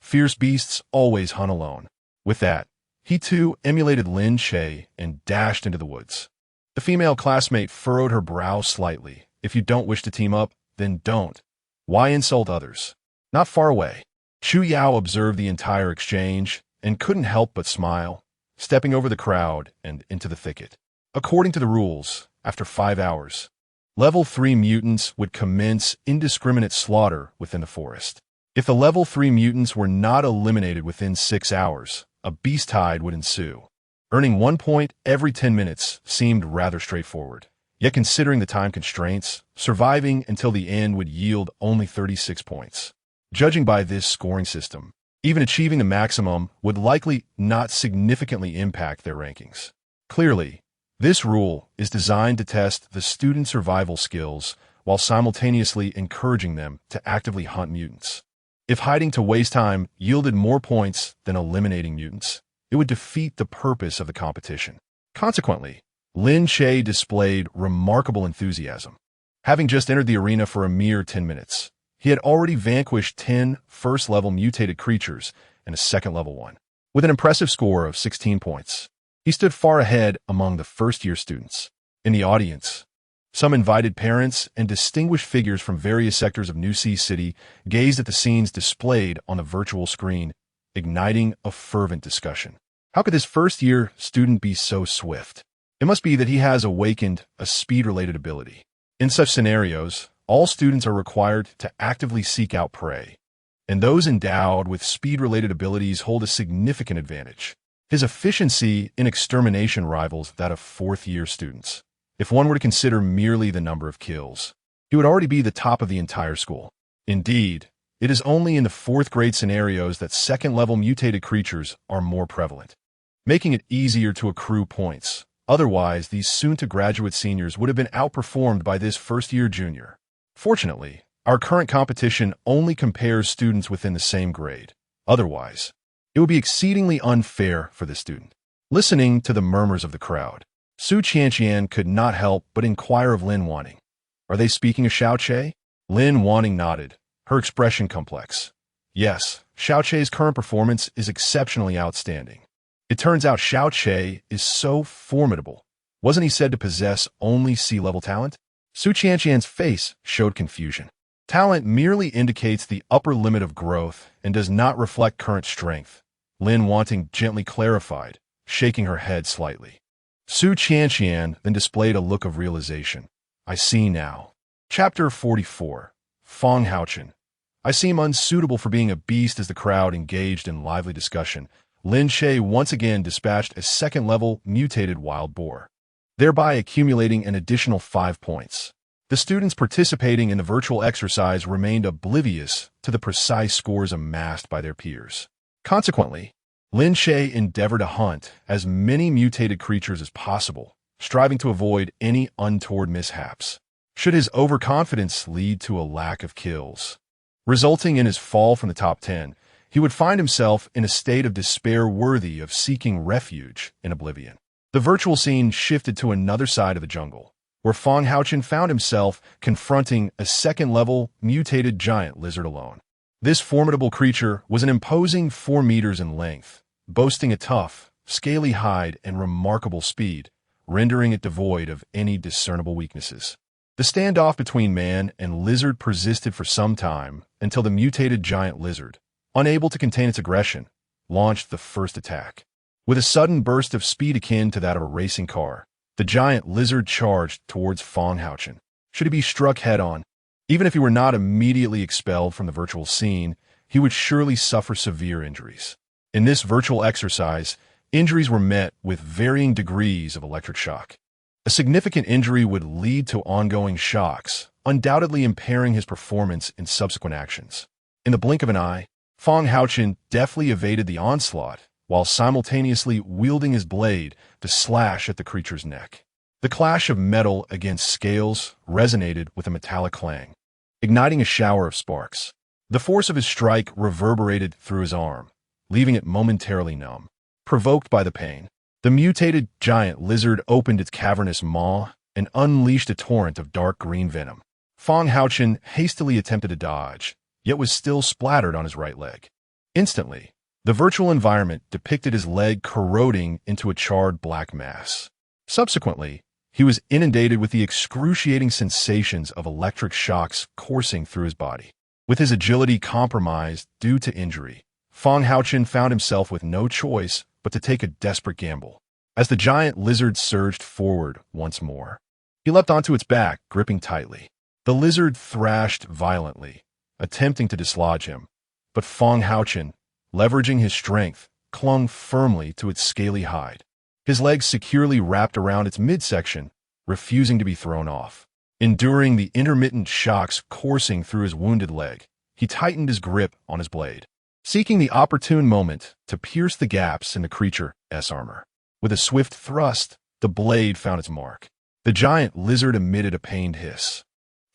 Fierce beasts always hunt alone. With that, he too emulated Lin Che and dashed into the woods. The female classmate furrowed her brow slightly. If you don't wish to team up, then don't. Why insult others? Not far away, Chu Yao observed the entire exchange and couldn't help but smile, stepping over the crowd and into the thicket. According to the rules, after 5 hours, Level 3 mutants would commence indiscriminate slaughter within the forest. If the Level 3 mutants were not eliminated within 6 hours, a beast tide would ensue. Earning 1 point every 10 minutes seemed rather straightforward. Yet considering the time constraints, surviving until the end would yield only 36 points. Judging by this scoring system, even achieving the maximum would likely not significantly impact their rankings. Clearly, this rule is designed to test the student survival skills while simultaneously encouraging them to actively hunt mutants. If hiding to waste time yielded more points than eliminating mutants, it would defeat the purpose of the competition. Consequently, Lin Che displayed remarkable enthusiasm. Having just entered the arena for a mere 10 minutes, he had already vanquished 10 first-level mutated creatures and a second-level one. With an impressive score of 16 points, he stood far ahead among the first-year students. In the audience, some invited parents and distinguished figures from various sectors of Xinhai City gazed at the scenes displayed on the virtual screen, igniting a fervent discussion. How could this first-year student be so swift? It must be that he has awakened a speed-related ability. In such scenarios, all students are required to actively seek out prey, and those endowed with speed-related abilities hold a significant advantage. His efficiency in extermination rivals that of fourth-year students. If one were to consider merely the number of kills, he would already be the top of the entire school. Indeed, it is only in the fourth-grade scenarios that second-level mutated creatures are more prevalent, making it easier to accrue points. Otherwise, these soon-to-graduate seniors would have been outperformed by this first-year junior. Fortunately, our current competition only compares students within the same grade. Otherwise, it would be exceedingly unfair for the student. Listening to the murmurs of the crowd, Su Qianqian could not help but inquire of Lin Wanting. Are they speaking of Xiao Che? Lin Wanting nodded, her expression complex. Yes, Xiao Che's current performance is exceptionally outstanding. It turns out Xiao Che is so formidable. Wasn't he said to possess only sea-level talent? Su Qianqian's face showed confusion. Talent merely indicates the upper limit of growth and does not reflect current strength, Lin Wanting gently clarified, shaking her head slightly. Su Qianqian then displayed a look of realization. I see now. Chapter 44. Fang Haochen. I seem unsuitable for being a beast. As the crowd engaged in lively discussion, Lin Che once again dispatched a second-level mutated wild boar, thereby accumulating an additional 5 points. The students participating in the virtual exercise remained oblivious to the precise scores amassed by their peers. Consequently, Lin Che endeavored to hunt as many mutated creatures as possible, striving to avoid any untoward mishaps, should his overconfidence lead to a lack of kills. Resulting in his fall from the top 10, he would find himself in a state of despair worthy of seeking refuge in oblivion. The virtual scene shifted to another side of the jungle, where Fang Haochen found himself confronting a second-level mutated giant lizard alone. This formidable creature was an imposing 4 meters in length, boasting a tough, scaly hide and remarkable speed, rendering it devoid of any discernible weaknesses. The standoff between man and lizard persisted for some time until the mutated giant lizard, unable to contain its aggression, launched the first attack. With a sudden burst of speed akin to that of a racing car, the giant lizard charged towards Fong Haochen. Should he be struck head-on, even if he were not immediately expelled from the virtual scene, he would surely suffer severe injuries. In this virtual exercise, injuries were met with varying degrees of electric shock. A significant injury would lead to ongoing shocks, undoubtedly impairing his performance in subsequent actions. In the blink of an eye, Fong Haochen deftly evaded the onslaught, while simultaneously wielding his blade to slash at the creature's neck. The clash of metal against scales resonated with a metallic clang, igniting a shower of sparks. The force of his strike reverberated through his arm, leaving it momentarily numb. Provoked by the pain, the mutated giant lizard opened its cavernous maw and unleashed a torrent of dark green venom. Fong Haochen hastily attempted to dodge, yet was still splattered on his right leg. Instantly, the virtual environment depicted his leg corroding into a charred black mass. Subsequently, he was inundated with the excruciating sensations of electric shocks coursing through his body. With his agility compromised due to injury, Fong Haochen found himself with no choice but to take a desperate gamble. As the giant lizard surged forward once more, he leapt onto its back, gripping tightly. The lizard thrashed violently, attempting to dislodge him, but Fong Haochen, leveraging his strength, clung firmly to its scaly hide. His legs securely wrapped around its midsection, refusing to be thrown off. Enduring the intermittent shocks coursing through his wounded leg, he tightened his grip on his blade, seeking the opportune moment to pierce the gaps in the creature's armor. With a swift thrust, the blade found its mark. The giant lizard emitted a pained hiss,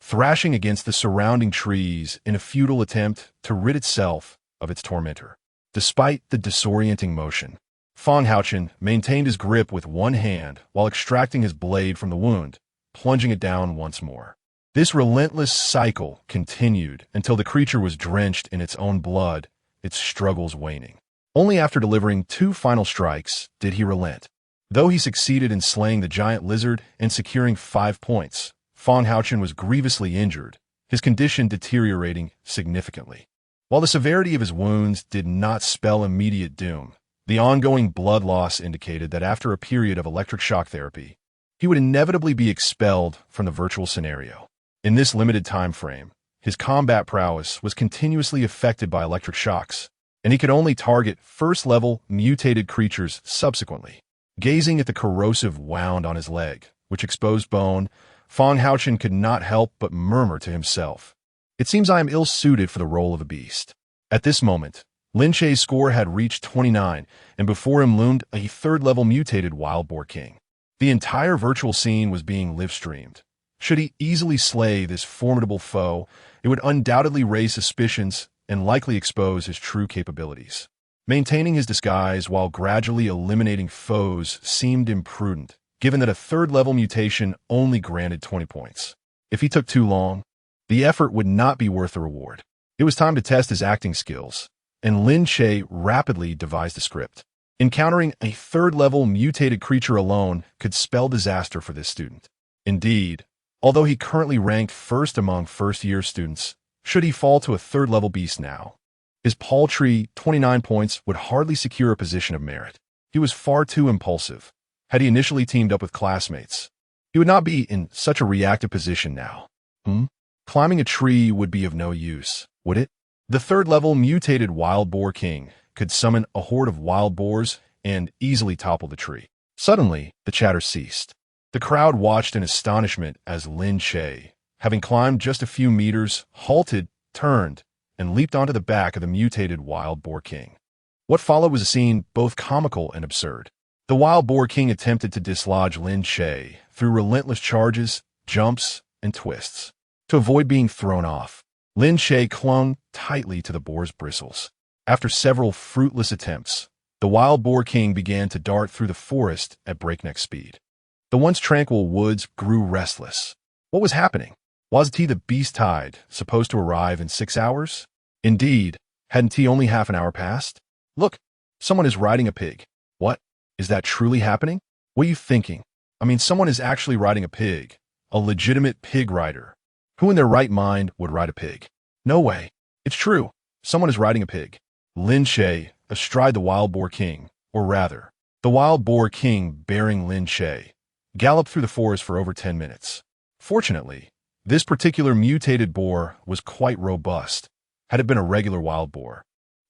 thrashing against the surrounding trees in a futile attempt to rid itself of its tormentor. Despite the disorienting motion, Fong Haochen maintained his grip with one hand while extracting his blade from the wound, plunging it down once more. This relentless cycle continued until the creature was drenched in its own blood, its struggles waning. Only after delivering 2 final strikes did he relent. Though he succeeded in slaying the giant lizard and securing 5 points, Fong Haochen was grievously injured, his condition deteriorating significantly. While the severity of his wounds did not spell immediate doom, the ongoing blood loss indicated that after a period of electric shock therapy, he would inevitably be expelled from the virtual scenario. In this limited time frame, his combat prowess was continuously affected by electric shocks, and he could only target first-level mutated creatures subsequently. Gazing at the corrosive wound on his leg, which exposed bone, Fong Haochen could not help but murmur to himself, "It seems I am ill-suited for the role of a beast." At this moment, Lin Che's score had reached 29, and before him loomed a third-level mutated wild boar king. The entire virtual scene was being live-streamed. Should he easily slay this formidable foe, it would undoubtedly raise suspicions and likely expose his true capabilities. Maintaining his disguise while gradually eliminating foes seemed imprudent, given that a third-level mutation only granted 20 points. If he took too long, the effort would not be worth the reward. It was time to test his acting skills, and Lin Che rapidly devised a script. Encountering a third-level mutated creature alone could spell disaster for this student. Indeed, although he currently ranked first among first-year students, should he fall to a third-level beast now, his paltry 29 points would hardly secure a position of merit. He was far too impulsive. Had he initially teamed up with classmates, he would not be in such a reactive position now. Climbing a tree would be of no use, would it? The third-level mutated wild boar king could summon a horde of wild boars and easily topple the tree. Suddenly, the chatter ceased. The crowd watched in astonishment as Lin Che, having climbed just a few meters, halted, turned, and leaped onto the back of the mutated wild boar king. What followed was a scene both comical and absurd. The wild boar king attempted to dislodge Lin Che through relentless charges, jumps, and twists. To avoid being thrown off, Lin Che clung tightly to the boar's bristles. After several fruitless attempts, the wild boar king began to dart through the forest at breakneck speed. The once tranquil woods grew restless. What was happening? Wasn't he the beast tide, supposed to arrive in 6 hours? Indeed, hadn't he only half an hour passed? Look, someone is riding a pig. What? Is that truly happening? What are you thinking? Someone is actually riding a pig, a legitimate pig rider. Who in their right mind would ride a pig? No way. It's true. Someone is riding a pig. Lin Che, astride the wild boar king, or rather, the wild boar king bearing Lin Che, galloped through the forest for over 10 minutes. Fortunately, this particular mutated boar was quite robust. Had it been a regular wild boar,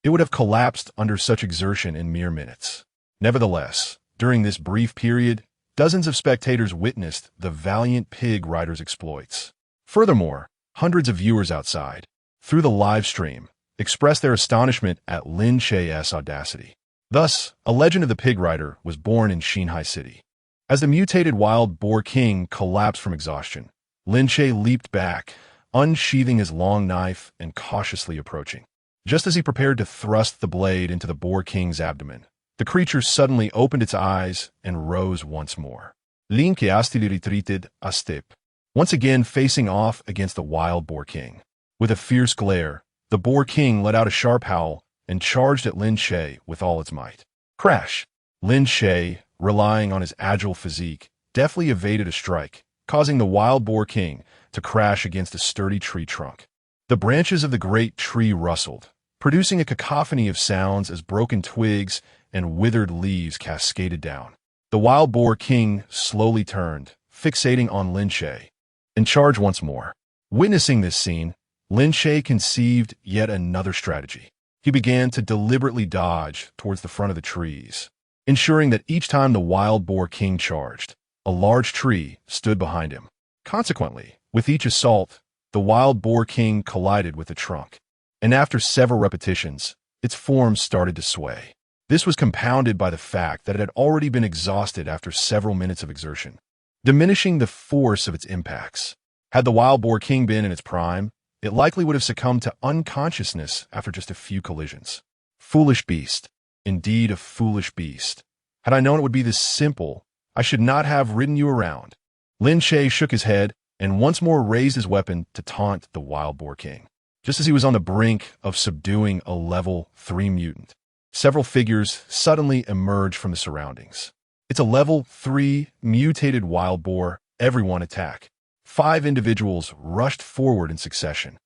it would have collapsed under such exertion in mere minutes. Nevertheless, during this brief period, dozens of spectators witnessed the valiant pig rider's exploits. Furthermore, hundreds of viewers outside, through the live stream, expressed their astonishment at Lin Che's audacity. Thus, a legend of the pig rider was born in Xinhai City. As the mutated wild boar king collapsed from exhaustion, Lin Che leaped back, unsheathing his long knife and cautiously approaching. Just as he prepared to thrust the blade into the boar king's abdomen, the creature suddenly opened its eyes and rose once more. Lin Che retreated a step, once again facing off against the wild boar king. With a fierce glare, the boar king let out a sharp howl and charged at Lin Che with all its might. Crash! Lin Che, relying on his agile physique, deftly evaded a strike, causing the wild boar king to crash against a sturdy tree trunk. The branches of the great tree rustled, producing a cacophony of sounds as broken twigs and withered leaves cascaded down. The wild boar king slowly turned, fixating on Lin Che, and charged once more. Witnessing this scene, Lin Che conceived yet another strategy. He began to deliberately dodge towards the front of the trees, ensuring that each time the wild boar king charged, a large tree stood behind him. Consequently, with each assault, the wild boar king collided with the trunk, and after several repetitions, its form started to sway. This was compounded by the fact that it had already been exhausted after several minutes of exertion, diminishing the force of its impacts. Had the wild boar king been in its prime, it likely would have succumbed to unconsciousness after just a few collisions. Foolish beast. Indeed a foolish beast. Had I known it would be this simple, I should not have ridden you around. Lin Che shook his head and once more raised his weapon to taunt the wild boar king. Just as he was on the brink of subduing a level 3 mutant, several figures suddenly emerged from the surroundings. It's a level 3 mutated wild boar. Everyone attack. 5 individuals rushed forward in succession,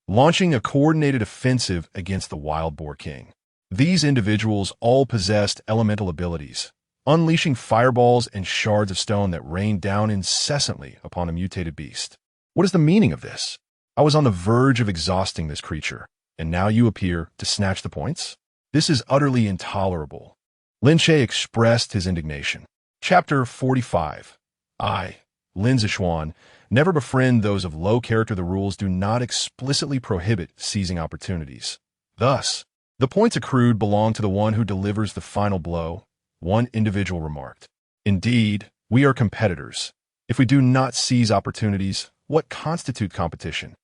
launching a coordinated offensive against the wild boar king. These individuals all possessed elemental abilities, unleashing fireballs and shards of stone that rained down incessantly upon the mutated beast. What is the meaning of this? I was on the verge of exhausting this creature, and now you appear to snatch the points? This is utterly intolerable. Lin Che expressed his indignation. Chapter 45. I, Lin Che, never befriend those of low character. The rules do not explicitly prohibit seizing opportunities. Thus, the points accrued belong to the one who delivers the final blow, one individual remarked. Indeed, we are competitors. If we do not seize opportunities, what constitutes competition?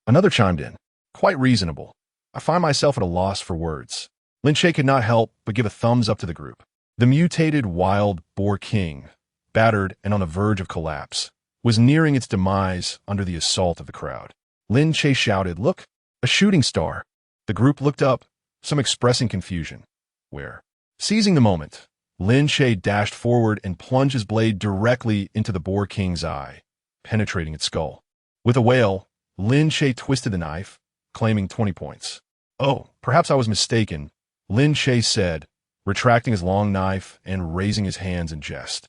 Another chimed in. Quite reasonable. I find myself at a loss for words. Lin Che could not help but give a thumbs up to the group. The mutated wild boar king, battered and on the verge of collapse, was nearing its demise under the assault of the crowd. Lin Che shouted, "Look, a shooting star!" The group looked up, some expressing confusion. Where? Seizing the moment, Lin Che dashed forward and plunged his blade directly into the boar king's eye, penetrating its skull. With a wail, Lin Che twisted the knife, claiming 20 points. "Oh, perhaps I was mistaken," Lin Che said, retracting his long knife and raising his hands in jest.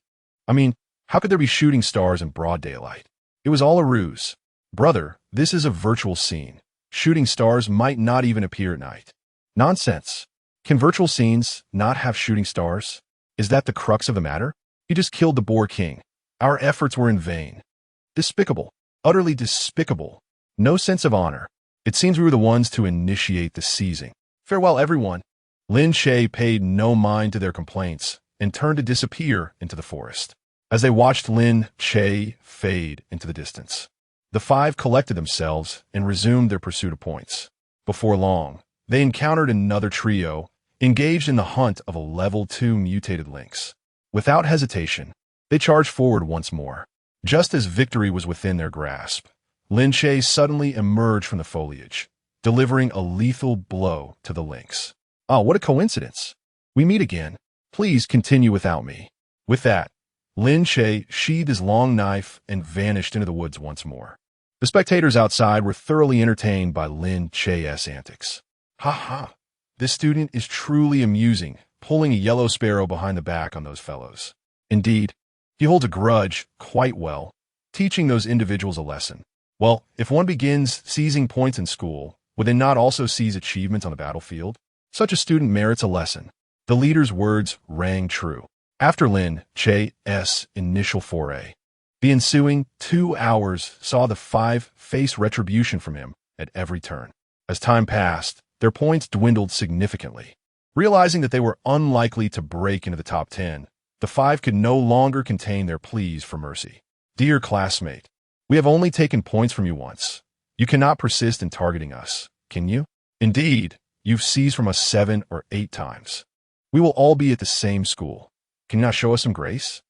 How could there be shooting stars in broad daylight? It was all a ruse. Brother, this is a virtual scene. Shooting stars might not even appear at night. Nonsense. Can virtual scenes not have shooting stars? Is that the crux of the matter? He just killed the boar king. Our efforts were in vain. Despicable. Utterly despicable. No sense of honor. It seems we were the ones to initiate the seizing. Farewell, everyone. Lin Che paid no mind to their complaints and turned to disappear into the forest. As they watched Lin Che fade into the distance, the 5 collected themselves and resumed their pursuit of points. Before long, they encountered another trio, engaged in the hunt of a level 2 mutated lynx. Without hesitation, they charged forward once more. Just as victory was within their grasp, Lin Che suddenly emerged from the foliage, delivering a lethal blow to the lynx. "Ah, what a coincidence. We meet again. Please continue without me." With that, Lin Che sheathed his long knife and vanished into the woods once more. The spectators outside were thoroughly entertained by Lin Che's antics. Ha ha! This student is truly amusing, pulling a yellow sparrow behind the back on those fellows. Indeed, he holds a grudge quite well, teaching those individuals a lesson. Well, if one begins seizing points in school, would they not also seize achievements on the battlefield? Such a student merits a lesson. The leader's words rang true. After Lin Che's initial foray, the ensuing 2 hours saw the 5 face retribution from him at every turn. As time passed, their points dwindled significantly. Realizing that they were unlikely to break into the top 10, the 5 could no longer contain their pleas for mercy. Dear classmate, we have only taken points from you once. You cannot persist in targeting us, can you? Indeed, you've seized from us 7 or 8 times. We will all be at the same school. Can you not show us some grace?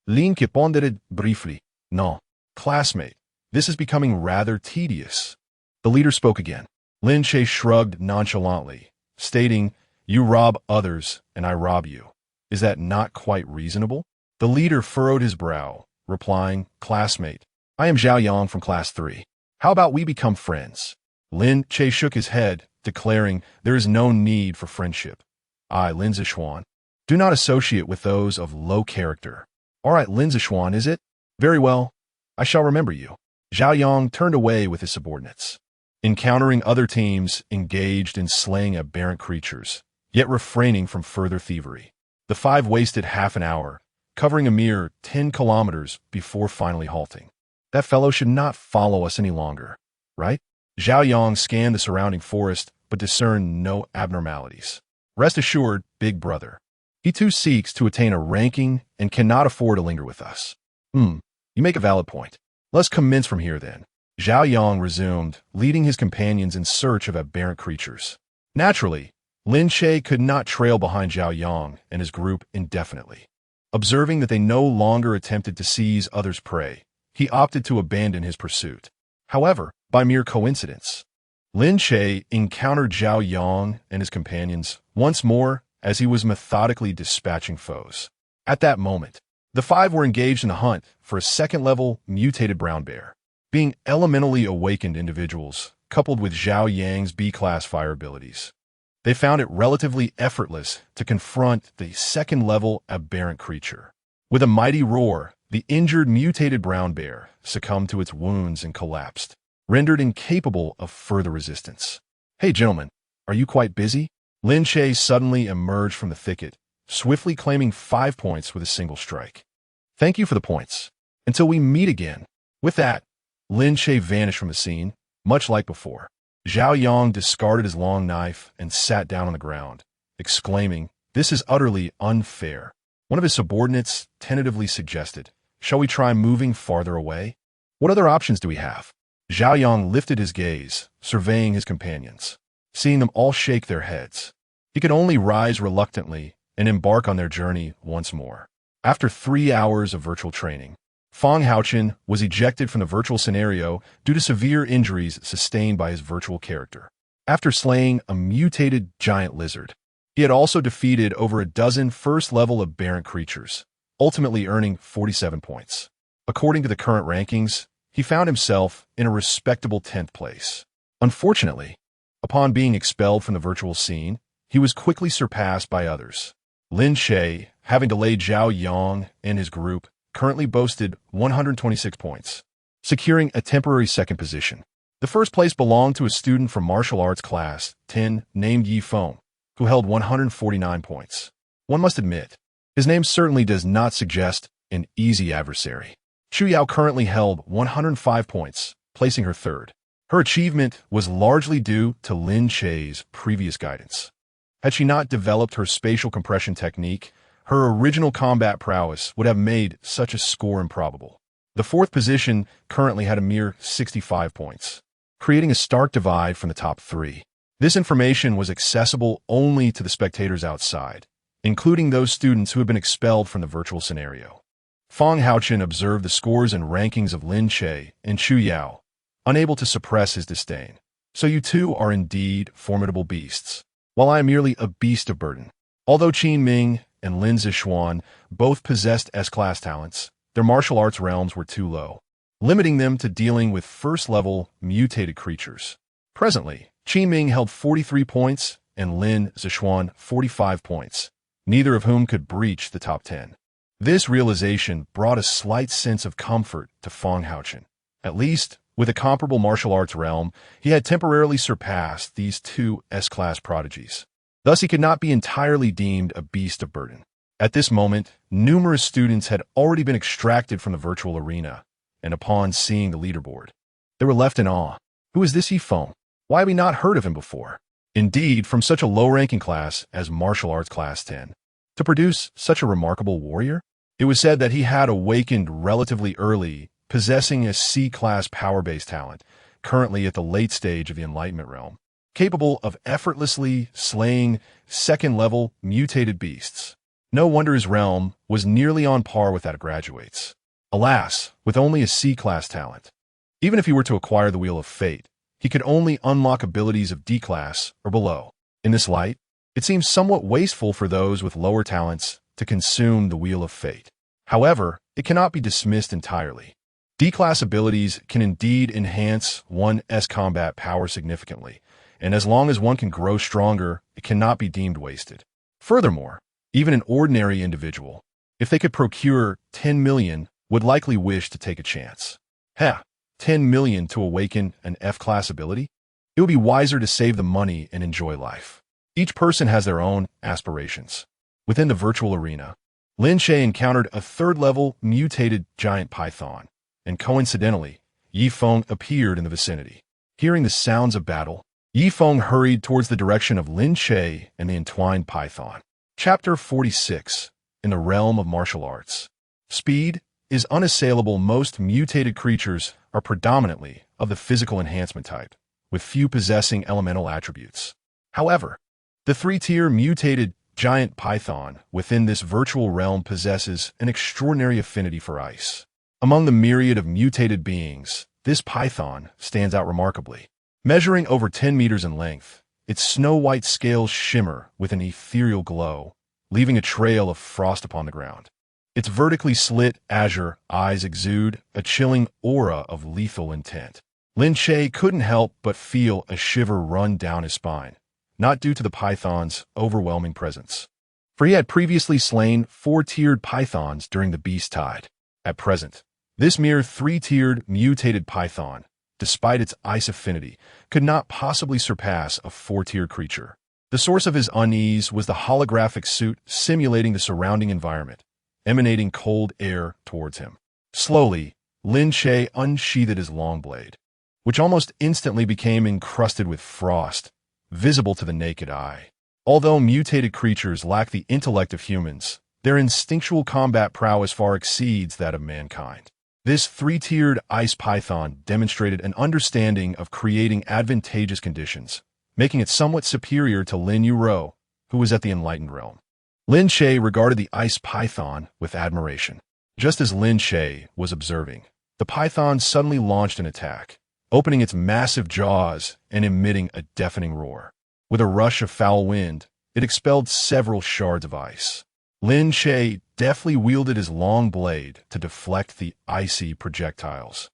Lin Che pondered briefly. No, classmate, this is becoming rather tedious. The leader spoke again. Lin Che shrugged nonchalantly, stating, You rob others, and I rob you. Is that not quite reasonable? The leader furrowed his brow, replying, Classmate, I am Zhao Yang from Class 3. How about we become friends? Lin Che shook his head, declaring, There is no need for friendship. I, Lin Zishuan, do not associate with those of low character. All right, Lin Zishuan, is it? Very well. I shall remember you. Zhao Yang turned away with his subordinates, encountering other teams engaged in slaying aberrant creatures, yet refraining from further thievery. The 5 wasted half an hour, covering a mere 10 kilometers before finally halting. That fellow should not follow us any longer, right? Zhao Yang scanned the surrounding forest, but discerned no abnormalities. Rest assured, big brother. He too seeks to attain a ranking and cannot afford to linger with us. You make a valid point. Let's commence from here then. Zhao Yang resumed, leading his companions in search of aberrant creatures. Naturally, Lin Che could not trail behind Zhao Yang and his group indefinitely. Observing that they no longer attempted to seize others' prey, he opted to abandon his pursuit. However, by mere coincidence, Lin Che encountered Zhao Yang and his companions once more as he was methodically dispatching foes. At that moment, the 5 were engaged in a hunt for a second-level mutated brown bear. Being elementally awakened individuals, coupled with Zhao Yang's B-class fire abilities, they found it relatively effortless to confront the second-level aberrant creature. With a mighty roar, the injured mutated brown bear succumbed to its wounds and collapsed, rendered incapable of further resistance. Hey, gentlemen, are you quite busy? Lin Che suddenly emerged from the thicket, swiftly claiming 5 points with a single strike. Thank you for the points. Until we meet again. With that, Lin Che vanished from the scene, much like before. Zhao Yang discarded his long knife and sat down on the ground, exclaiming, This is utterly unfair. One of his subordinates tentatively suggested, Shall we try moving farther away? What other options do we have? Zhao Yang lifted his gaze, surveying his companions. Seeing them all shake their heads, he could only rise reluctantly and embark on their journey once more. After 3 hours of virtual training, Fang Haochen was ejected from the virtual scenario due to severe injuries sustained by his virtual character. After slaying a mutated giant lizard, he had also defeated over a dozen first-level aberrant creatures, ultimately earning 47 points. According to the current rankings, he found himself in a respectable 10th place. Unfortunately, upon being expelled from the virtual scene, he was quickly surpassed by others. Lin Che, having delayed Zhao Yang and his group, currently boasted 126 points, securing a temporary second position. The first place belonged to a student from martial arts class 10 named Yi Feng, who held 149 points. One must admit, his name certainly does not suggest an easy adversary. Xu Yao currently held 105 points, placing her third. Her achievement was largely due to Lin Che's previous guidance. Had she not developed her spatial compression technique, her original combat prowess would have made such a score improbable. The fourth position currently had a mere 65 points, creating a stark divide from the top 3. This information was accessible only to the spectators outside, including those students who had been expelled from the virtual scenario. Fang Haochen observed the scores and rankings of Lin Che and Xu Yao, unable to suppress his disdain. So you two are indeed formidable beasts, while I am merely a beast of burden. Although Qin Ming and Lin Che both possessed S-class talents, their martial arts realms were too low, limiting them to dealing with first-level mutated creatures. Presently, Qi Ming held 43 points and Lin Che 45 points, neither of whom could breach the top 10. This realization brought a slight sense of comfort to Feng Haochen. At least, with a comparable martial arts realm, he had temporarily surpassed these two S-class prodigies. Thus, he could not be entirely deemed a beast of burden. At this moment, numerous students had already been extracted from the virtual arena, and upon seeing the leaderboard, they were left in awe. Who is this Yifeng? Why have we not heard of him before? Indeed, from such a low-ranking class as Martial Arts Class 10, to produce such a remarkable warrior? It was said that he had awakened relatively early, possessing a C-class power-based talent, currently at the late stage of the Enlightenment realm, capable of effortlessly slaying second-level mutated beasts. No wonder his realm was nearly on par with that of graduates. Alas, with only a C-class talent. Even if he were to acquire the Wheel of Fate, he could only unlock abilities of D-class or below. In this light, it seems somewhat wasteful for those with lower talents to consume the Wheel of Fate. However, it cannot be dismissed entirely. D-class abilities can indeed enhance one's combat power significantly, and as long as one can grow stronger, it cannot be deemed wasted. Furthermore, even an ordinary individual, if they could procure 10 million, would likely wish to take a chance. 10 million to awaken an F-class ability? It would be wiser to save the money and enjoy life. Each person has their own aspirations. Within the virtual arena, Lin Che encountered a third-level mutated giant python, and coincidentally, Yifeng appeared in the vicinity. Hearing the sounds of battle, Yifeng hurried towards the direction of Lin Che and the entwined python. Chapter 46. In the Realm of Martial Arts. Speed is unassailable. Most mutated creatures are predominantly of the physical enhancement type, with few possessing elemental attributes. However, the three-tier mutated giant python within this virtual realm possesses an extraordinary affinity for ice. Among the myriad of mutated beings, this python stands out remarkably. Measuring over 10 meters in length, its snow-white scales shimmer with an ethereal glow, leaving a trail of frost upon the ground. Its vertically slit azure eyes exude a chilling aura of lethal intent. Lin Che couldn't help but feel a shiver run down his spine, not due to the python's overwhelming presence, for he had previously slain 4-tiered pythons during the Beast Tide. At present, this mere 3-tiered mutated python, despite its ice affinity, could not possibly surpass a 4-tiered creature. The source of his unease was the holographic suit simulating the surrounding environment, emanating cold air towards him. Slowly, Lin Che unsheathed his long blade, which almost instantly became encrusted with frost, visible to the naked eye. Although mutated creatures lack the intellect of humans, their instinctual combat prowess far exceeds that of mankind. This 3-tiered ice python demonstrated an understanding of creating advantageous conditions, making it somewhat superior to Lin Yuro, who was at the Enlightened Realm. Lin Che regarded the ice python with admiration. Just as Lin Che was observing, the python suddenly launched an attack, opening its massive jaws and emitting a deafening roar. With a rush of foul wind, it expelled several shards of ice. Lin Che deftly wielded his long blade to deflect the icy projectiles,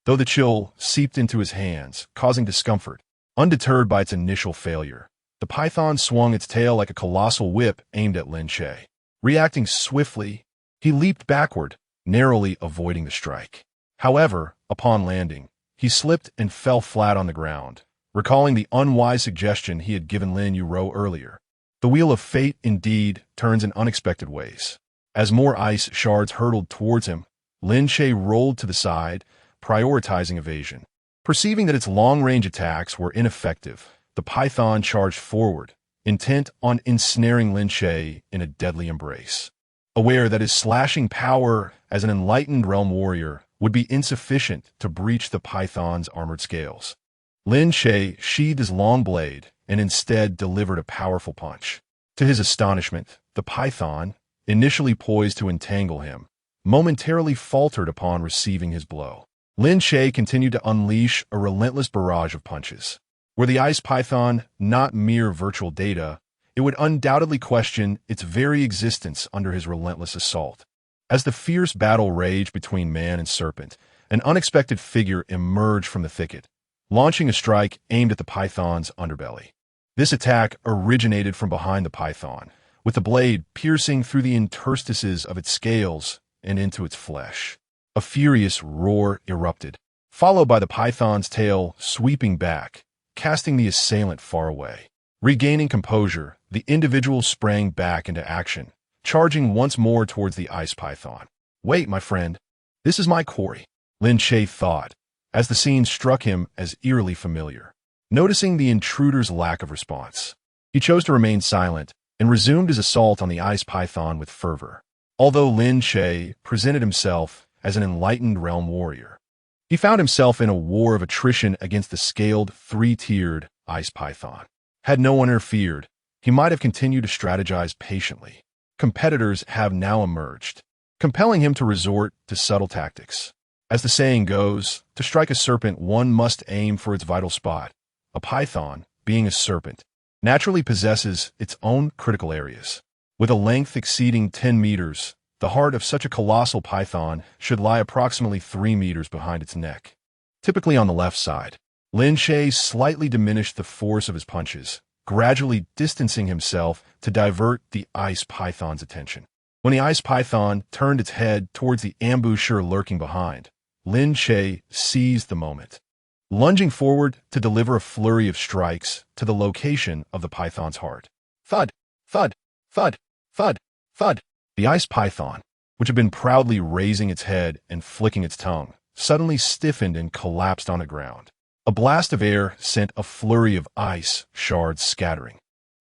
though the chill seeped into his hands, causing discomfort. Undeterred by its initial failure, the python swung its tail like a colossal whip aimed at Lin Che. Reacting swiftly, he leaped backward, narrowly avoiding the strike. However, upon landing, he slipped and fell flat on the ground, recalling the unwise suggestion he had given Lin Yuro earlier. The Wheel of Fate indeed turns in unexpected ways. As more ice shards hurtled towards him, Lin Che rolled to the side, prioritizing evasion. Perceiving that its long-range attacks were ineffective, the python charged forward, intent on ensnaring Lin Che in a deadly embrace. Aware that his slashing power as an enlightened realm warrior would be insufficient to breach the python's armored scales, Lin Che sheathed his long blade and instead delivered a powerful punch. To his astonishment, the python, initially poised to entangle him, momentarily faltered upon receiving his blow. Lin Che continued to unleash a relentless barrage of punches. Were the ice python not mere virtual data, it would undoubtedly question its very existence under his relentless assault. As the fierce battle raged between man and serpent, an unexpected figure emerged from the thicket, launching a strike aimed at the python's underbelly. This attack originated from behind the python, with the blade piercing through the interstices of its scales and into its flesh. A furious roar erupted, followed by the python's tail sweeping back, casting the assailant far away. Regaining composure, the individual sprang back into action, charging once more towards the ice python. "Wait, my friend. This is my quarry," Lin Che thought, as the scene struck him as eerily familiar. Noticing the intruder's lack of response, he chose to remain silent and resumed his assault on the ice python with fervor. Although Lin Che presented himself as an enlightened realm warrior, he found himself in a war of attrition against the scaled, three-tiered ice python. Had no one interfered, he might have continued to strategize patiently. Competitors have now emerged, compelling him to resort to subtle tactics. As the saying goes, to strike a serpent one must aim for its vital spot. A python, being a serpent, naturally possesses its own critical areas. With a length exceeding 10 meters, the heart of such a colossal python should lie approximately 3 meters behind its neck, typically on the left side. Lin Che slightly diminished the force of his punches, gradually distancing himself to divert the ice python's attention. When the ice python turned its head towards the ambusher lurking behind, Lin Che seized the moment, lunging forward to deliver a flurry of strikes to the location of the python's heart. Thud, thud, thud, thud, thud. The ice python, which had been proudly raising its head and flicking its tongue, suddenly stiffened and collapsed on the ground. A blast of air sent a flurry of ice shards scattering,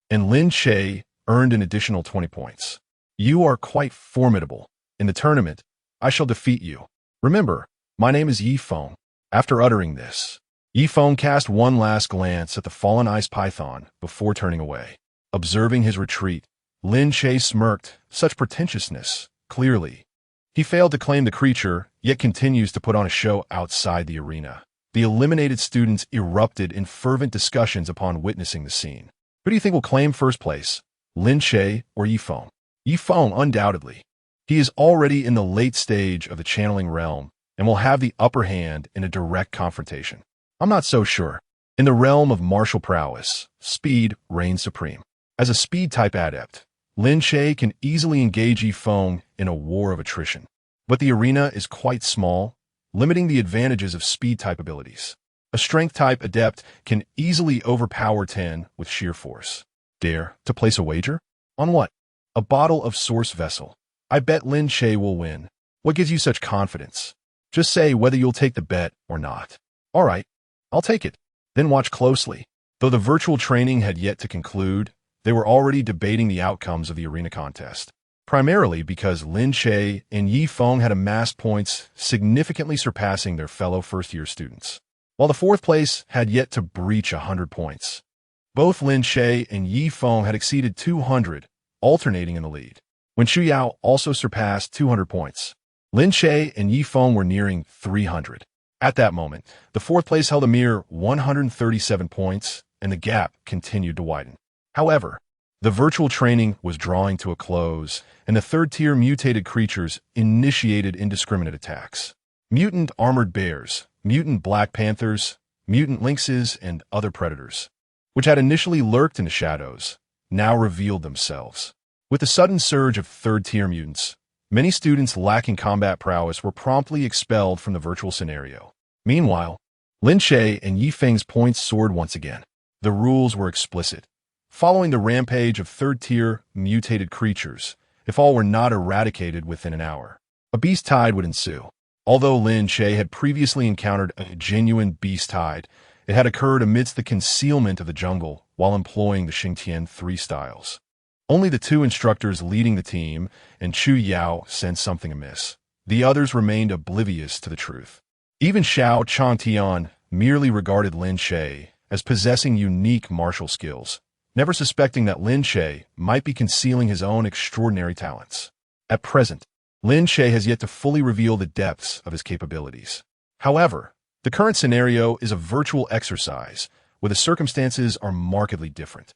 and Lin Che earned an additional 20 points. "You are quite formidable. In the tournament, I shall defeat you. Remember, my name is Yi Feng." After uttering this, Yi Feng cast one last glance at the fallen ice python before turning away. Observing his retreat, Lin Che smirked. Such pretentiousness, clearly. He failed to claim the creature, yet continues to put on a show outside the arena. The eliminated students erupted in fervent discussions upon witnessing the scene. Who do you think will claim first place, Lin Che or Yi Feng? Yi Feng, undoubtedly. He is already in the late stage of the channeling realm and will have the upper hand in a direct confrontation. I'm not so sure. In the realm of martial prowess, speed reigns supreme. As a speed-type adept, Lin Che can easily engage Yi Feng in a war of attrition. But the arena is quite small, limiting the advantages of speed-type abilities. A strength-type adept can easily overpower 10 with sheer force. Dare to place a wager? On what? A bottle of source vessel. I bet Lin Che will win. What gives you such confidence? Just say whether you'll take the bet or not. All right, I'll take it. Then watch closely. Though the virtual training had yet to conclude, they were already debating the outcomes of the arena contest, primarily because Lin Che and Yi Feng had amassed points significantly surpassing their fellow first-year students, while the fourth place had yet to breach 100 points. Both Lin Che and Yi Feng had exceeded 200, alternating in the lead, when Xu Yao also surpassed 200 points. Lin Che and Yi Feng were nearing 300. At that moment, the fourth place held a mere 137 points, and the gap continued to widen. However, the virtual training was drawing to a close, and the third-tier mutated creatures initiated indiscriminate attacks. Mutant armored bears, mutant black panthers, mutant lynxes, and other predators, which had initially lurked in the shadows, now revealed themselves. With the sudden surge of third-tier mutants, many students lacking combat prowess were promptly expelled from the virtual scenario. Meanwhile, Lin Che and Yi Feng's points soared once again. The rules were explicit. Following the rampage of third-tier mutated creatures, if all were not eradicated within an hour, a beast tide would ensue. Although Lin Che had previously encountered a genuine beast tide, it had occurred amidst the concealment of the jungle while employing the Xingtian 3 styles. Only the 2 instructors leading the team and Xu Yao sensed something amiss. The others remained oblivious to the truth. Even Xiao Changtian merely regarded Lin Che as possessing unique martial skills, never suspecting that Lin Che might be concealing his own extraordinary talents. At present, Lin Che has yet to fully reveal the depths of his capabilities. However, the current scenario is a virtual exercise, where the circumstances are markedly different.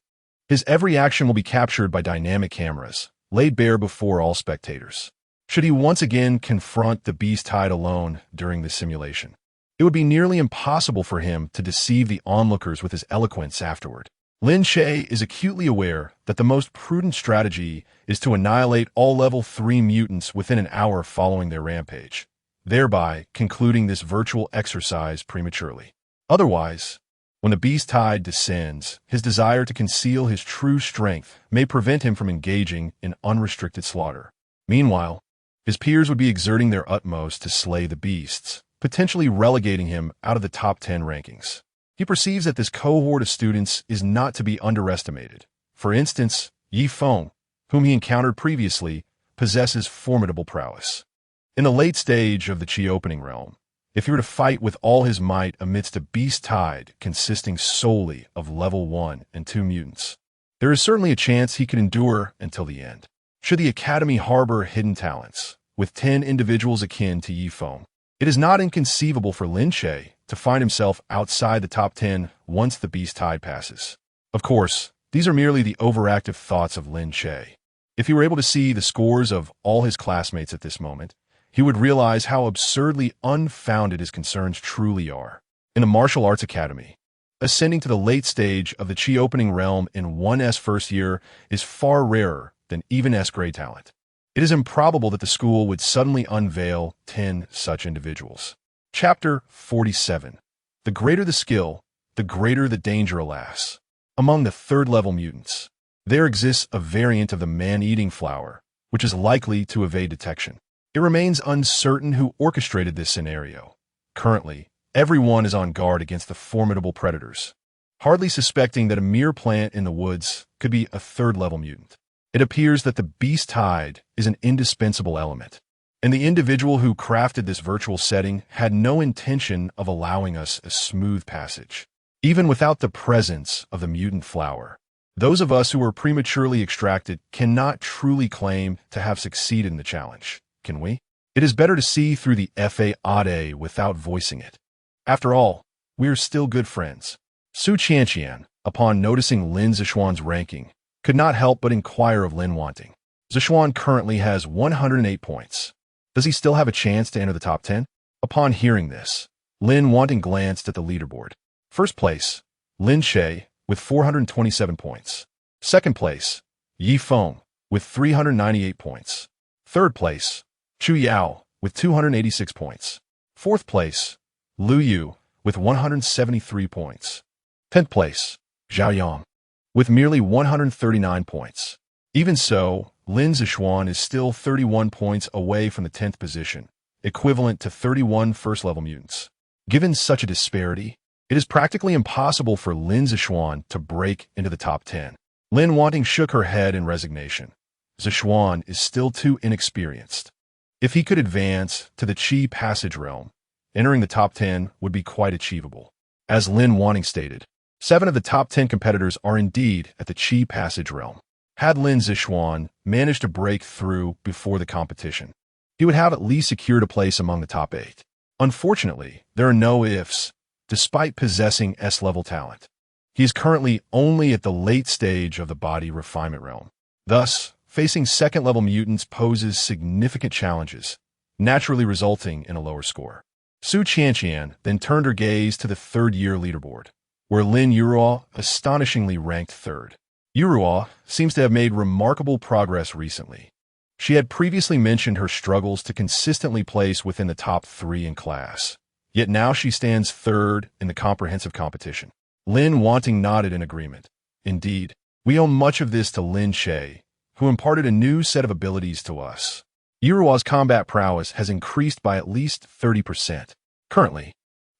His every action will be captured by dynamic cameras, laid bare before all spectators. Should he once again confront the beast tide alone during this simulation, it would be nearly impossible for him to deceive the onlookers with his eloquence afterward. Lin Che is acutely aware that the most prudent strategy is to annihilate all level 3 mutants within an hour following their rampage, thereby concluding this virtual exercise prematurely. Otherwise, when the beast tide descends, his desire to conceal his true strength may prevent him from engaging in unrestricted slaughter. Meanwhile, his peers would be exerting their utmost to slay the beasts, potentially relegating him out of the top 10 rankings. He perceives that this cohort of students is not to be underestimated. For instance, Yi Feng, whom he encountered previously, possesses formidable prowess. In the late stage of the Qi opening realm, if he were to fight with all his might amidst a beast tide consisting solely of level 1 and 2 mutants, there is certainly a chance he could endure until the end. Should the Academy harbor hidden talents, with 10 individuals akin to Yi Feng, it is not inconceivable for Lin Che to find himself outside the top 10 once the beast tide passes. Of course, these are merely the overactive thoughts of Lin Che. If he were able to see the scores of all his classmates at this moment, he would realize how absurdly unfounded his concerns truly are. In the Martial Arts Academy, ascending to the late stage of the Qi opening realm in 1S first year is far rarer than even S-grade talent. It is improbable that the school would suddenly unveil 10 such individuals. Chapter 47. The greater the skill, the greater the danger, alas. Among the third-level mutants, there exists a variant of the man-eating flower, which is likely to evade detection. It remains uncertain who orchestrated this scenario. Currently, everyone is on guard against the formidable predators, hardly suspecting that a mere plant in the woods could be a third-level mutant. It appears that the beast tide is an indispensable element, and the individual who crafted this virtual setting had no intention of allowing us a smooth passage. Even without the presence of the mutant flower, those of us who were prematurely extracted cannot truly claim to have succeeded in the challenge, can we? It is better to see through the fade without voicing it. After all, we are still good friends. Su Qianqian, upon noticing Lin Zishuan's ranking, could not help but inquire of Lin Wanting. Zishuan currently has 108 points. Does he still have a chance to enter the top 10? Upon hearing this, Lin Wanting glanced at the leaderboard. First place, Lin Che with 427 points. Second place, Yi Feng with 398 points. Third place, Chu Yao with 286 points. Fourth place, Lu Yu with 173 points. 10th place, Zhao Yang with merely 139 points. Even so, Lin Zishuan is still 31 points away from the 10th position, equivalent to 31 first-level mutants. Given such a disparity, it is practically impossible for Lin Zishuan to break into the top 10. Lin Wanting shook her head in resignation. Zishuan is still too inexperienced. If he could advance to the Qi passage realm, entering the top 10 would be quite achievable. As Lin Wanting stated, 7 of the top 10 competitors are indeed at the Qi passage realm. Had Lin Zishuan managed to break through before the competition, he would have at least secured a place among the top 8. Unfortunately, there are no ifs, despite possessing S-level talent. He is currently only at the late stage of the body refinement realm. Thus, facing second-level mutants poses significant challenges, naturally resulting in a lower score. Su Qianqian then turned her gaze to the third-year leaderboard, where Lin Yuruo astonishingly ranked third. Yuruo seems to have made remarkable progress recently. She had previously mentioned her struggles to consistently place within the top 3 in class, yet now she stands third in the comprehensive competition. Lin Wanting nodded in agreement. Indeed, we owe much of this to Lin Che, who imparted a new set of abilities to us. Yuruo's combat prowess has increased by at least 30%. Currently,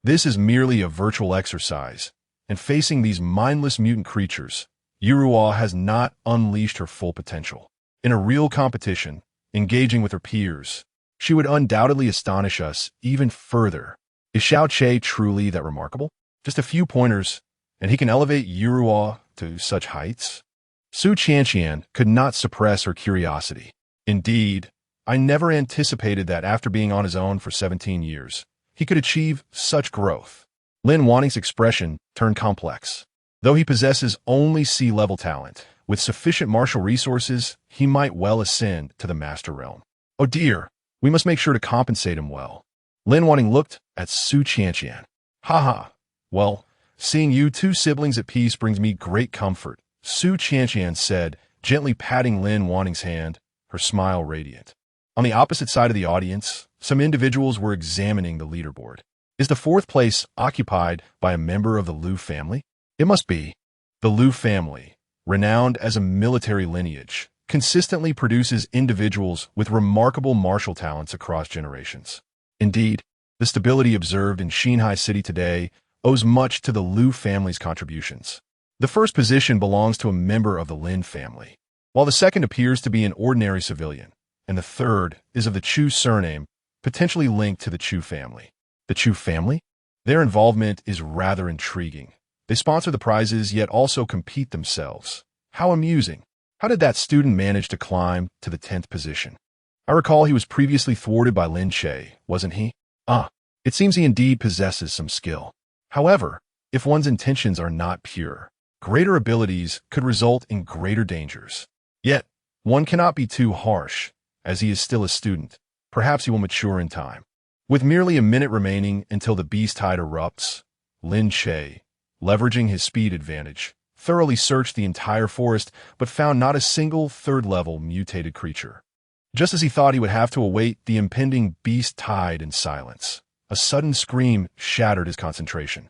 this is merely a virtual exercise, and facing these mindless mutant creatures, Yuruo has not unleashed her full potential. In a real competition, engaging with her peers, she would undoubtedly astonish us even further. Is Xiao Che truly that remarkable? Just a few pointers, and he can elevate Yuruo to such heights? Su Qianqian could not suppress her curiosity. Indeed, I never anticipated that after being on his own for 17 years, he could achieve such growth. Lin Wanting's expression turned complex. Though he possesses only sea-level talent, with sufficient martial resources, he might well ascend to the Master Realm. Oh dear, we must make sure to compensate him well. Lin Wanting looked at Su Qianqian. Haha, well, seeing you two siblings at peace brings me great comfort, Su Qianqian said, gently patting Lin Wanting's hand, her smile radiant. On the opposite side of the audience, some individuals were examining the leaderboard. Is the fourth place occupied by a member of the Liu family? It must be. The Liu family, renowned as a military lineage, consistently produces individuals with remarkable martial talents across generations. Indeed, the stability observed in Xinhai City today owes much to the Liu family's contributions. The first position belongs to a member of the Lin family, while the second appears to be an ordinary civilian, and the third is of the Chu surname, potentially linked to the Chu family. The Chu family? Their involvement is rather intriguing. They sponsor the prizes yet also compete themselves. How amusing. How did that student manage to climb to the 10th position? I recall he was previously thwarted by Lin Che, wasn't he? It seems he indeed possesses some skill. However, if one's intentions are not pure, greater abilities could result in greater dangers. Yet, one cannot be too harsh, as he is still a student. Perhaps he will mature in time. With merely a minute remaining until the beast tide erupts, Lin Che, leveraging his speed advantage, thoroughly searched the entire forest but found not a single third-level mutated creature. Just as he thought he would have to await the impending beast tide in silence, a sudden scream shattered his concentration.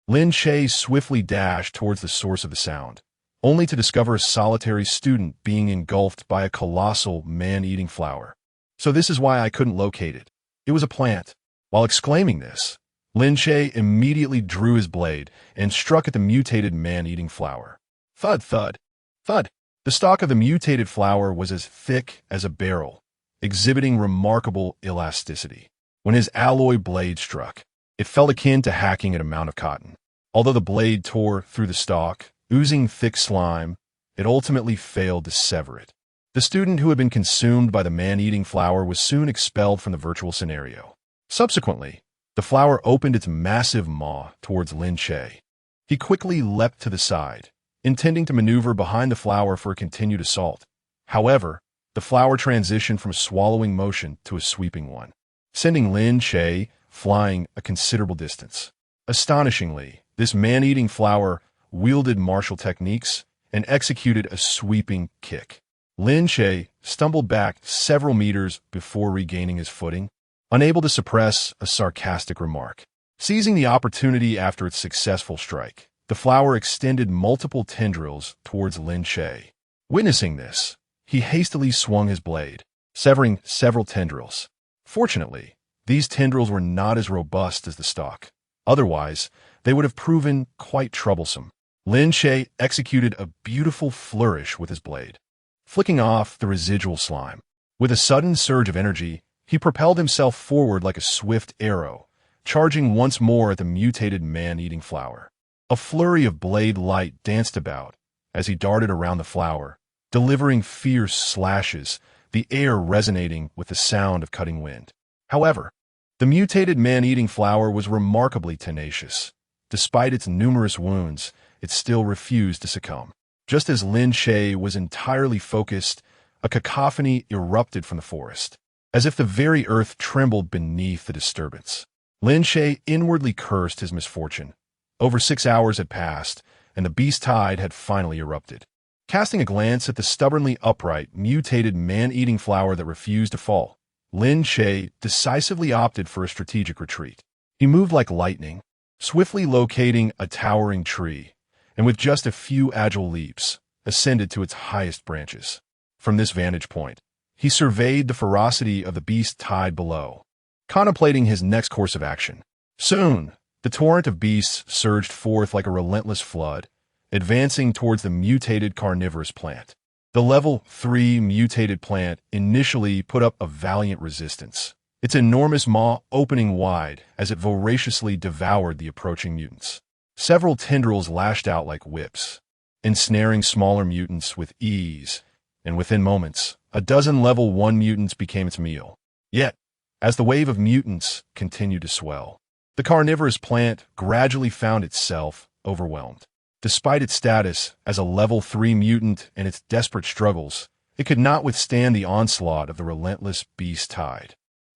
Lin Che swiftly dashed towards the source of the sound, only to discover a solitary student being engulfed by a colossal man-eating flower. So this is why I couldn't locate it. It was a plant. While exclaiming this, Lin Che immediately drew his blade and struck at the mutated man-eating flower. Thud, thud, thud. The stalk of the mutated flower was as thick as a barrel, exhibiting remarkable elasticity. When his alloy blade struck, it felt akin to hacking an amount of cotton. Although the blade tore through the stalk, oozing thick slime, it ultimately failed to sever it. The student who had been consumed by the man-eating flower was soon expelled from the virtual scenario. Subsequently, the flower opened its massive maw towards Lin Che. He quickly leapt to the side, intending to maneuver behind the flower for a continued assault. However, the flower transitioned from a swallowing motion to a sweeping one, sending Lin Che flying a considerable distance. Astonishingly, this man-eating flower wielded martial techniques and executed a sweeping kick. Lin Che stumbled back several meters before regaining his footing, unable to suppress a sarcastic remark. Seizing the opportunity after its successful strike, the flower extended multiple tendrils towards Lin Che. Witnessing this, he hastily swung his blade, severing several tendrils. Fortunately, these tendrils were not as robust as the stalk. Otherwise, they would have proven quite troublesome. Lin Che executed a beautiful flourish with his blade, flicking off the residual slime. With a sudden surge of energy, he propelled himself forward like a swift arrow, charging once more at the mutated man-eating flower. A flurry of blade light danced about as he darted around the flower, delivering fierce slashes, the air resonating with the sound of cutting wind. However, the mutated man-eating flower was remarkably tenacious. Despite its numerous wounds, it still refused to succumb. Just as Lin Che was entirely focused, a cacophony erupted from the forest, as if the very earth trembled beneath the disturbance. Lin Che inwardly cursed his misfortune. Over 6 hours had passed, and the beast tide had finally erupted. Casting a glance at the stubbornly upright, mutated man-eating flower that refused to fall, Lin Che decisively opted for a strategic retreat. He moved like lightning, swiftly locating a towering tree, and with just a few agile leaps, ascended to its highest branches. From this vantage point, he surveyed the ferocity of the beast tide below, contemplating his next course of action. Soon, the torrent of beasts surged forth like a relentless flood, advancing towards the mutated carnivorous plant. The level 3 mutated plant initially put up a valiant resistance, its enormous maw opening wide as it voraciously devoured the approaching mutants. Several tendrils lashed out like whips, ensnaring smaller mutants with ease, and within moments, a dozen level 1 mutants became its meal. Yet, as the wave of mutants continued to swell, the carnivorous plant gradually found itself overwhelmed. Despite its status as a level 3 mutant and its desperate struggles, it could not withstand the onslaught of the relentless beast tide.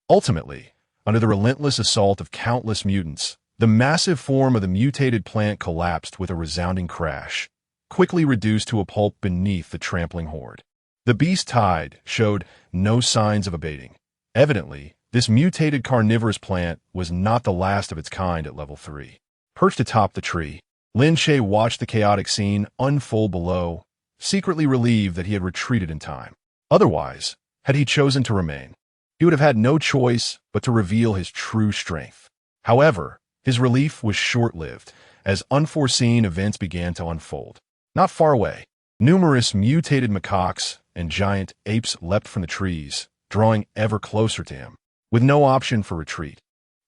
Ultimately, under the relentless assault of countless mutants, the massive form of the mutated plant collapsed with a resounding crash, quickly reduced to a pulp beneath the trampling horde. The beast tide showed no signs of abating. Evidently, this mutated carnivorous plant was not the last of its kind at level 3. Perched atop the tree, Lin Che watched the chaotic scene unfold below, secretly relieved that he had retreated in time. Otherwise, had he chosen to remain, he would have had no choice but to reveal his true strength. However, his relief was short-lived, as unforeseen events began to unfold. Not far away, numerous mutated macaques and giant apes leapt from the trees, drawing ever closer to him. With no option for retreat,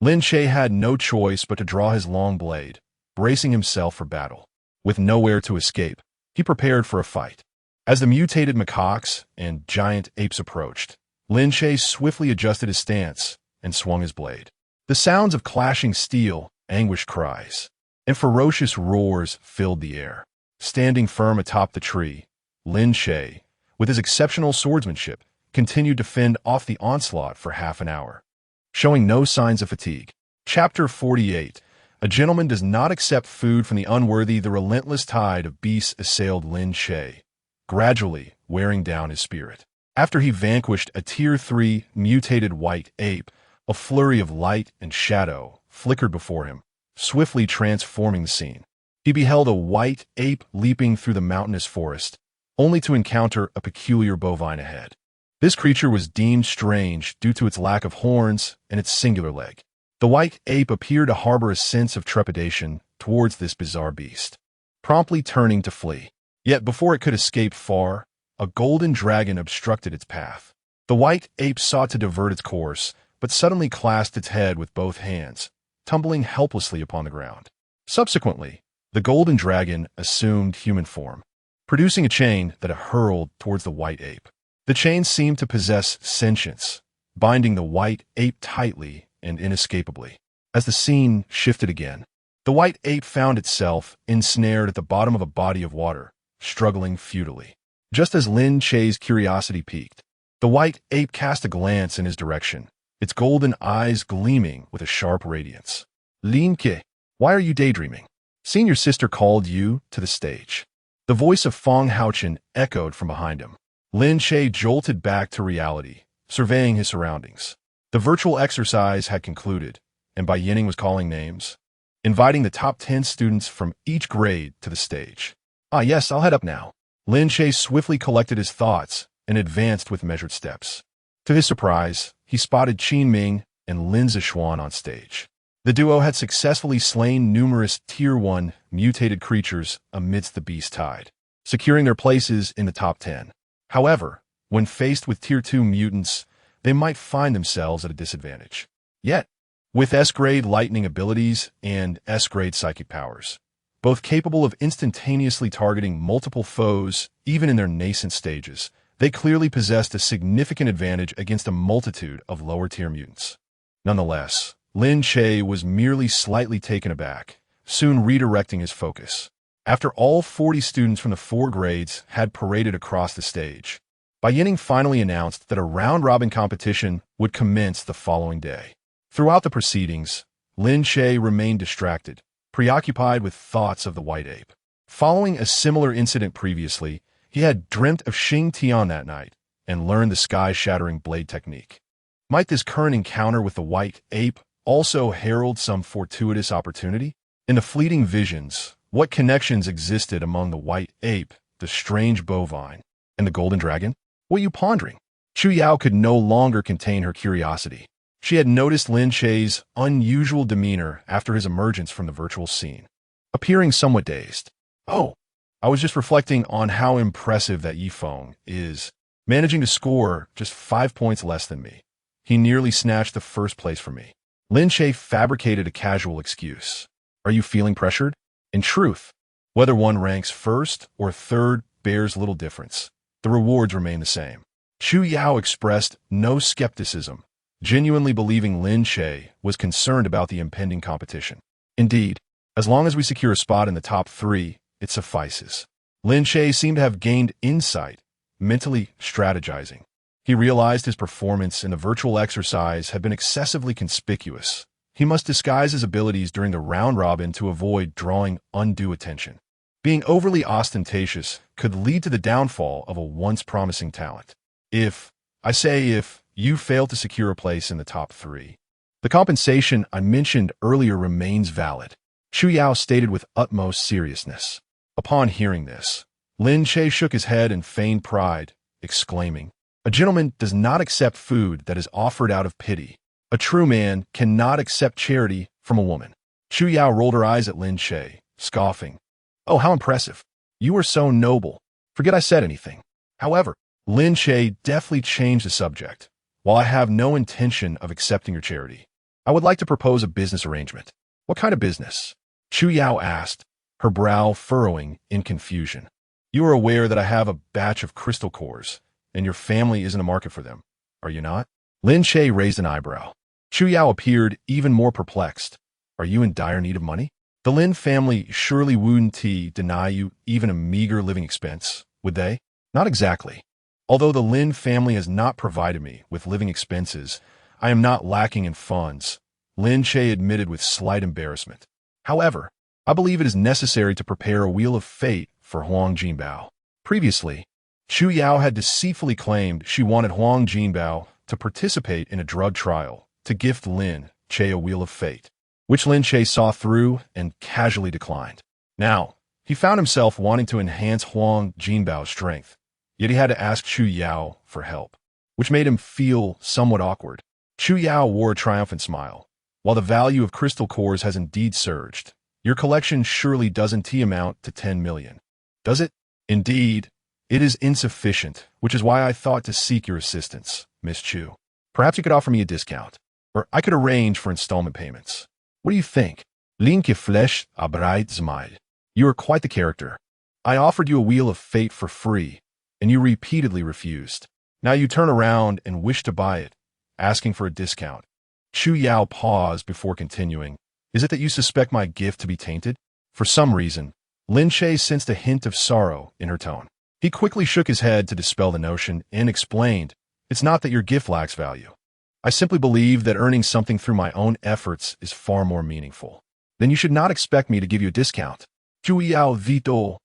Lin Che had no choice but to draw his long blade, bracing himself for battle. With nowhere to escape, he prepared for a fight. As the mutated macaques and giant apes approached, Lin Che swiftly adjusted his stance and swung his blade. The sounds of clashing steel, anguished cries, and ferocious roars filled the air. Standing firm atop the tree, Lin Che, with his exceptional swordsmanship, continued to fend off the onslaught for half an hour, showing no signs of fatigue. Chapter 48. A gentleman does not accept food from the unworthy. The relentless tide of beasts assailed Lin Che, gradually wearing down his spirit. After he vanquished a Tier 3 mutated white ape, a flurry of light and shadow flickered before him, swiftly transforming the scene. He beheld a white ape leaping through the mountainous forest, only to encounter a peculiar bovine ahead. This creature was deemed strange due to its lack of horns and its singular leg. The white ape appeared to harbor a sense of trepidation towards this bizarre beast, promptly turning to flee. Yet before it could escape far, a golden dragon obstructed its path. The white ape sought to divert its course, but suddenly clasped its head with both hands, tumbling helplessly upon the ground. Subsequently, the golden dragon assumed human form, producing a chain that it hurled towards the white ape. The chain seemed to possess sentience, binding the white ape tightly and inescapably. As the scene shifted again, the white ape found itself ensnared at the bottom of a body of water, struggling futilely. Just as Lin Che's curiosity piqued, the white ape cast a glance in his direction, its golden eyes gleaming with a sharp radiance. Lin Che, why are you daydreaming? Seeing your sister called you to the stage. The voice of Fong Haochen echoed from behind him. Lin Che jolted back to reality, surveying his surroundings. The virtual exercise had concluded, and Bai Yining was calling names, inviting the top 10 students from each grade to the stage. Ah yes, I'll head up now. Lin Che swiftly collected his thoughts and advanced with measured steps. To his surprise, he spotted Qin Ming and Lin Zixuan on stage. The duo had successfully slain numerous Tier 1 mutated creatures amidst the beast tide, securing their places in the top 10. However, when faced with Tier 2 mutants, they might find themselves at a disadvantage. Yet, with S-grade lightning abilities and S-grade psychic powers, both capable of instantaneously targeting multiple foes even in their nascent stages, they clearly possessed a significant advantage against a multitude of lower-tier mutants. Nonetheless, Lin Che was merely slightly taken aback, soon redirecting his focus. After all 40 students from the 4 grades had paraded across the stage, Bai Yining finally announced that a round-robin competition would commence the following day. Throughout the proceedings, Lin Che remained distracted, preoccupied with thoughts of the white ape. Following a similar incident previously, he had dreamt of Xing Tian that night and learned the sky-shattering blade technique. Might this current encounter with the white ape also herald some fortuitous opportunity? In the fleeting visions, what connections existed among the white ape, the strange bovine, and the golden dragon? What are you pondering? Chu Yao could no longer contain her curiosity. She had noticed Lin Che's unusual demeanor after his emergence from the virtual scene, appearing somewhat dazed. Oh, I was just reflecting on how impressive that Yifeng is, managing to score just 5 points less than me. He nearly snatched the first place from me. Lin Che fabricated a casual excuse. Are you feeling pressured? In truth, whether one ranks first or third bears little difference. The rewards remain the same. Chu Yao expressed no skepticism, genuinely believing Lin Che was concerned about the impending competition. Indeed, as long as we secure a spot in the top 3, It suffices. Lin Che seemed to have gained insight, mentally strategizing. He realized his performance in the virtual exercise had been excessively conspicuous. He must disguise his abilities during the round-robin to avoid drawing undue attention. Being overly ostentatious could lead to the downfall of a once promising talent. If you fail to secure a place in the top 3. The compensation I mentioned earlier remains valid, Chu Yao stated with utmost seriousness. Upon hearing this, Lin Che shook his head in feigned pride, exclaiming, "A gentleman does not accept food that is offered out of pity. A true man cannot accept charity from a woman." Chu Yao rolled her eyes at Lin Che, scoffing. "Oh, how impressive. You are so noble. Forget I said anything." However, Lin Che deftly changed the subject. "While I have no intention of accepting your charity, I would like to propose a business arrangement." "What kind of business?" Chu Yao asked, her brow furrowing in confusion. "You are aware that I have a batch of crystal cores, and your family is in the market for them, are you not?" Lin Che raised an eyebrow. Chu Yao appeared even more perplexed. "Are you in dire need of money? The Lin family surely wouldn't deny you even a meager living expense, would they?" "Not exactly. Although the Lin family has not provided me with living expenses, I am not lacking in funds," Lin Che admitted with slight embarrassment. "However, I believe it is necessary to prepare a wheel of fate for Huang Jinbao." Previously, Chu Yao had deceitfully claimed she wanted Huang Jinbao to participate in a drug trial to gift Lin Che a wheel of fate, which Lin Che saw through and casually declined. Now, he found himself wanting to enhance Huang Jinbao's strength, yet he had to ask Chu Yao for help, which made him feel somewhat awkward. Chu Yao wore a triumphant smile. "While the value of crystal cores has indeed surged, your collection surely doesn't amount to 10 million. Does it?" "Indeed, it is insufficient, which is why I thought to seek your assistance, Miss Chu. Perhaps you could offer me a discount, or I could arrange for installment payments. What do you think?" Lin Che flashed a bright smile. "You are quite the character. I offered you a wheel of fate for free, and you repeatedly refused. Now you turn around and wish to buy it, asking for a discount." Chu Yao paused before continuing. "Is it that you suspect my gift to be tainted?" For some reason, Lin Che sensed a hint of sorrow in her tone. He quickly shook his head to dispel the notion and explained, "It's not that your gift lacks value. I simply believe that earning something through my own efforts is far more meaningful. Then you should not expect me to give you a discount." Chu Yao vito,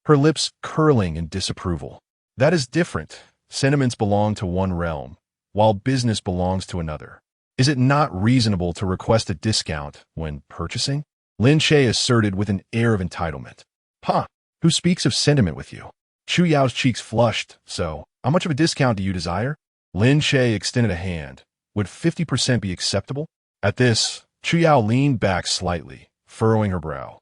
her lips curling in disapproval. "That is different. Sentiments belong to one realm, while business belongs to another. Is it not reasonable to request a discount when purchasing?" Lin Che asserted with an air of entitlement. "Huh, who speaks of sentiment with you?" Chu Yao's cheeks flushed. "So, how much of a discount do you desire?" Lin Che extended a hand. "Would 50% be acceptable?" At this, Chu Yao leaned back slightly, furrowing her brow.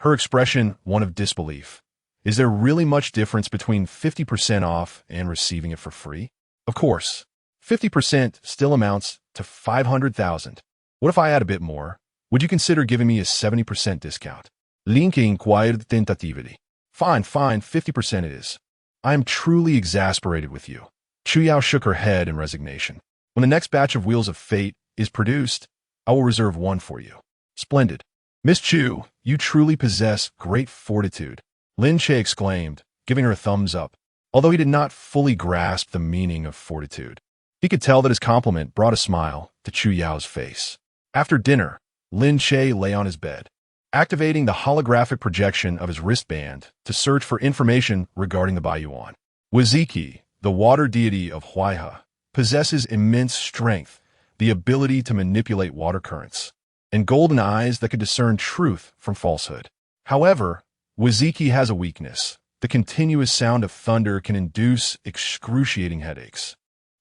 Her expression one of disbelief. "Is there really much difference between 50% off and receiving it for free?" "Of course. 50% still amounts to 500,000. What if I add a bit more? Would you consider giving me a 70% discount?" Lin Che inquired tentatively. Fine, 50% it is. I am truly exasperated with you." Chu Yao shook her head in resignation. "When the next batch of Wheels of Fate is produced, I will reserve one for you." "Splendid. Miss Chu, you truly possess great fortitude," Lin Che exclaimed, giving her a thumbs up, although he did not fully grasp the meaning of fortitude. He could tell that his compliment brought a smile to Chu Yao's face. After dinner, Lin Che lay on his bed, activating the holographic projection of his wristband to search for information regarding the Baiyuan. Waziki, the water deity of Huaihe, possesses immense strength, the ability to manipulate water currents, and golden eyes that could discern truth from falsehood. However, Waziki has a weakness. The continuous sound of thunder can induce excruciating headaches.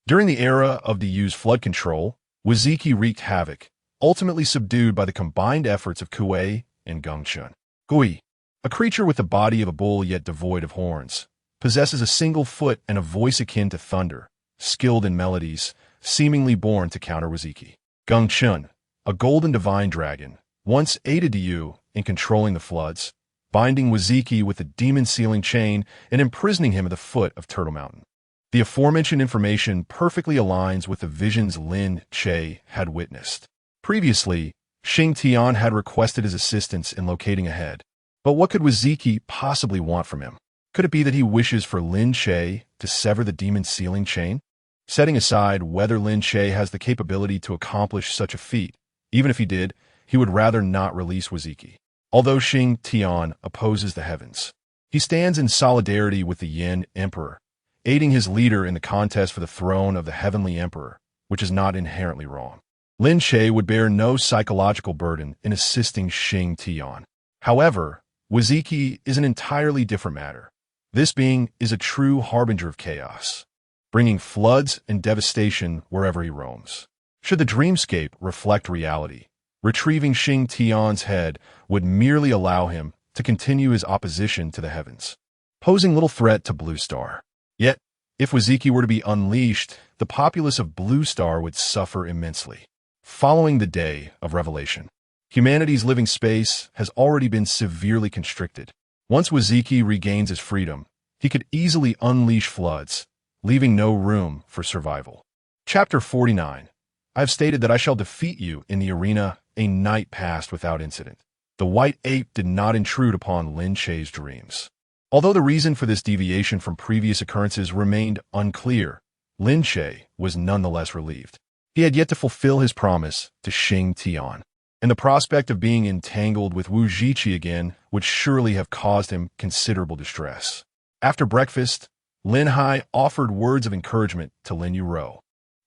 During the era of the Yu's flood control, Waziki wreaked havoc, ultimately subdued by the combined efforts of Kuei and Gongchun. Gui, a creature with the body of a bull yet devoid of horns, possesses a single foot and a voice akin to thunder, skilled in melodies, seemingly born to counter Waziki. Gongchun, a golden divine dragon, once aided Yu in controlling the floods, binding Waziki with a demon-sealing chain and imprisoning him at the foot of Turtle Mountain. The aforementioned information perfectly aligns with the visions Lin Che had witnessed. Previously, Xing Tian had requested his assistance in locating a head, But what could Waziki possibly want from him? Could it be that he wishes for Lin Che to sever the demon sealing chain? Setting aside whether Lin Che has the capability to accomplish such a feat, even if he did, he would rather not release Waziki. Although Xing Tian opposes the heavens, he stands in solidarity with the Yin Emperor, aiding his leader in the contest for the throne of the Heavenly Emperor, which is not inherently wrong. Lin Che would bear no psychological burden in assisting Xing Tian. However, Waziki is an entirely different matter. This being is a true harbinger of chaos, bringing floods and devastation wherever he roams. Should the dreamscape reflect reality, retrieving Xing Tian's head would merely allow him to continue his opposition to the heavens, posing little threat to Blue Star. Yet, if Waziki were to be unleashed, the populace of Blue Star would suffer immensely. Following the day of revelation, humanity's living space has already been severely constricted. Once Waziki regains his freedom, he could easily unleash floods, leaving no room for survival. Chapter 49. I have stated that I shall defeat you in the arena. A night passed without incident. The white ape did not intrude upon Lin Che's dreams. Although the reason for this deviation from previous occurrences remained unclear, Lin Che was nonetheless relieved. He had yet to fulfill his promise to Xing Tian, and the prospect of being entangled with Wu Zhiqi again would surely have caused him considerable distress. After breakfast, Lin Hai offered words of encouragement to Lin Yuro,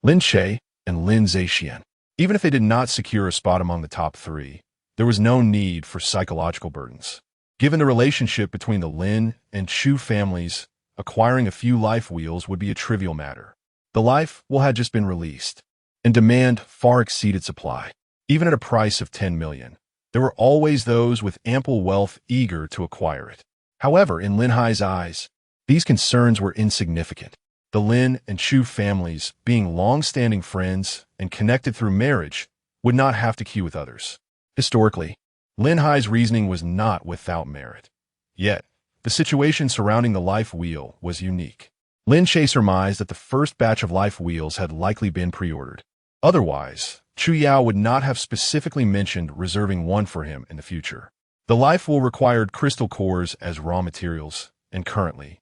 Lin Che, and Lin Zhexian. Even if they did not secure a spot among the top three, there was no need for psychological burdens. Given the relationship between the Lin and Chu families, acquiring a few life wheels would be a trivial matter. The life wheel had just been released, and demand far exceeded supply. Even at a price of 10 million, there were always those with ample wealth eager to acquire it. However, in Lin Hai's eyes, these concerns were insignificant. The Lin and Chu families, being long-standing friends and connected through marriage, would not have to queue with others. Historically, Lin Hai's reasoning was not without merit. Yet, the situation surrounding the life wheel was unique. Lin Che surmised that the first batch of life wheels had likely been pre-ordered. Otherwise, Chu Yao would not have specifically mentioned reserving one for him in the future. The life wheel required crystal cores as raw materials, and currently,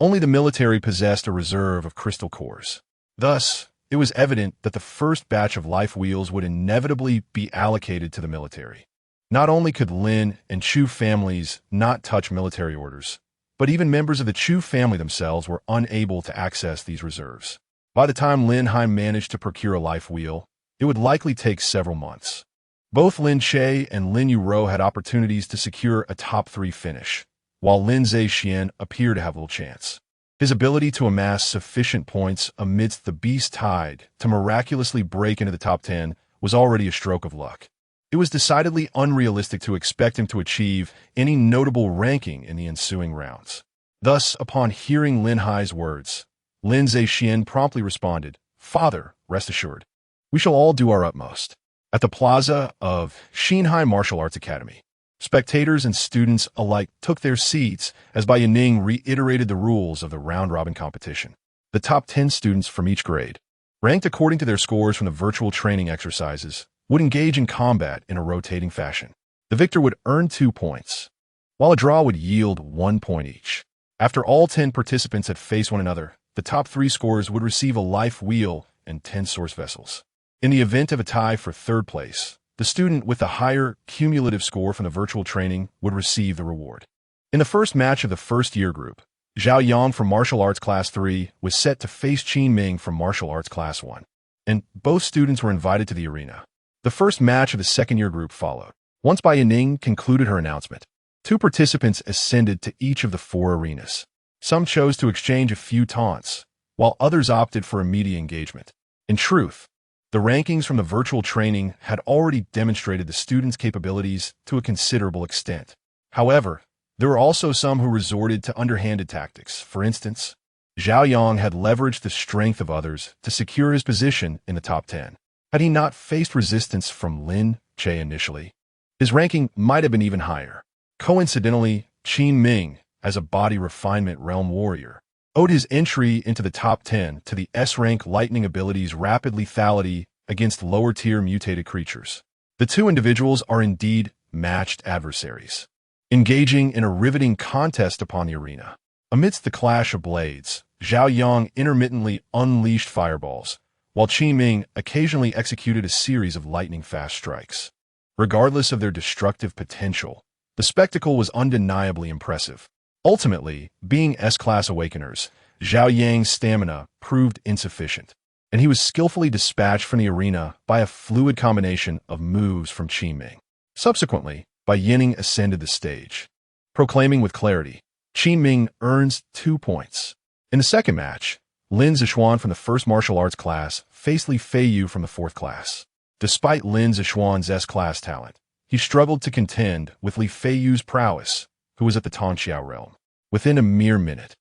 only the military possessed a reserve of crystal cores. Thus, it was evident that the first batch of life wheels would inevitably be allocated to the military. Not only could Lin and Chu families not touch military orders, but even members of the Chu family themselves were unable to access these reserves. By the time Lin Hai managed to procure a life wheel, it would likely take several months. Both Lin Che and Lin Yuro had opportunities to secure a top 3 finish, while Lin Zhexian appeared to have little chance. His ability to amass sufficient points amidst the beast tide to miraculously break into the top 10 was already a stroke of luck. It was decidedly unrealistic to expect him to achieve any notable ranking in the ensuing rounds. Thus, upon hearing Lin Hai's words, Lin Zhexian promptly responded, "Father, rest assured, we shall all do our utmost." At the plaza of Xinhai Martial Arts Academy, spectators and students alike took their seats as Bai Yining reiterated the rules of the round-robin competition. The top 10 students from each grade, ranked according to their scores from the virtual training exercises, would engage in combat in a rotating fashion. The victor would earn 2 points, while a draw would yield 1 point each. After all 10 participants had faced one another, the top 3 scorers would receive a life wheel and 10 source vessels. In the event of a tie for third place, the student with the higher cumulative score from the virtual training would receive the reward. In the first match of the first-year group, Zhao Yang from Martial Arts Class 3 was set to face Qin Ming from Martial Arts Class 1, and both students were invited to the arena. The first match of the second-year group followed. Once Bai Yining concluded her announcement, 2 participants ascended to each of the 4 arenas. Some chose to exchange a few taunts, while others opted for immediate engagement. In truth, the rankings from the virtual training had already demonstrated the students' capabilities to a considerable extent. However, there were also some who resorted to underhanded tactics. For instance, Zhao Yang had leveraged the strength of others to secure his position in the top 10. Had he not faced resistance from Lin Che initially, his ranking might have been even higher. Coincidentally, Qin Ming, as a body refinement realm warrior, owed his entry into the top 10 to the S-rank lightning ability's rapid lethality against lower-tier mutated creatures. The 2 individuals are indeed matched adversaries. engaging in a riveting contest upon the arena. Amidst the clash of blades, Zhao Yang intermittently unleashed fireballs, while Qi Ming occasionally executed a series of lightning-fast strikes. Regardless of their destructive potential, the spectacle was undeniably impressive. Ultimately, being S-class awakeners, Zhao Yang's stamina proved insufficient, and he was skillfully dispatched from the arena by a fluid combination of moves from Qi Ming. Subsequently, Bai Yining ascended the stage, proclaiming with clarity, Qi Ming earns 2 points. In the second match, Lin Zixuan from the first martial arts class faced Li Feiyu from the fourth class. Despite Lin Zixuan's S-class talent, he struggled to contend with Li Feiyu's prowess, who was at the Tongqiao realm. Within a mere minute,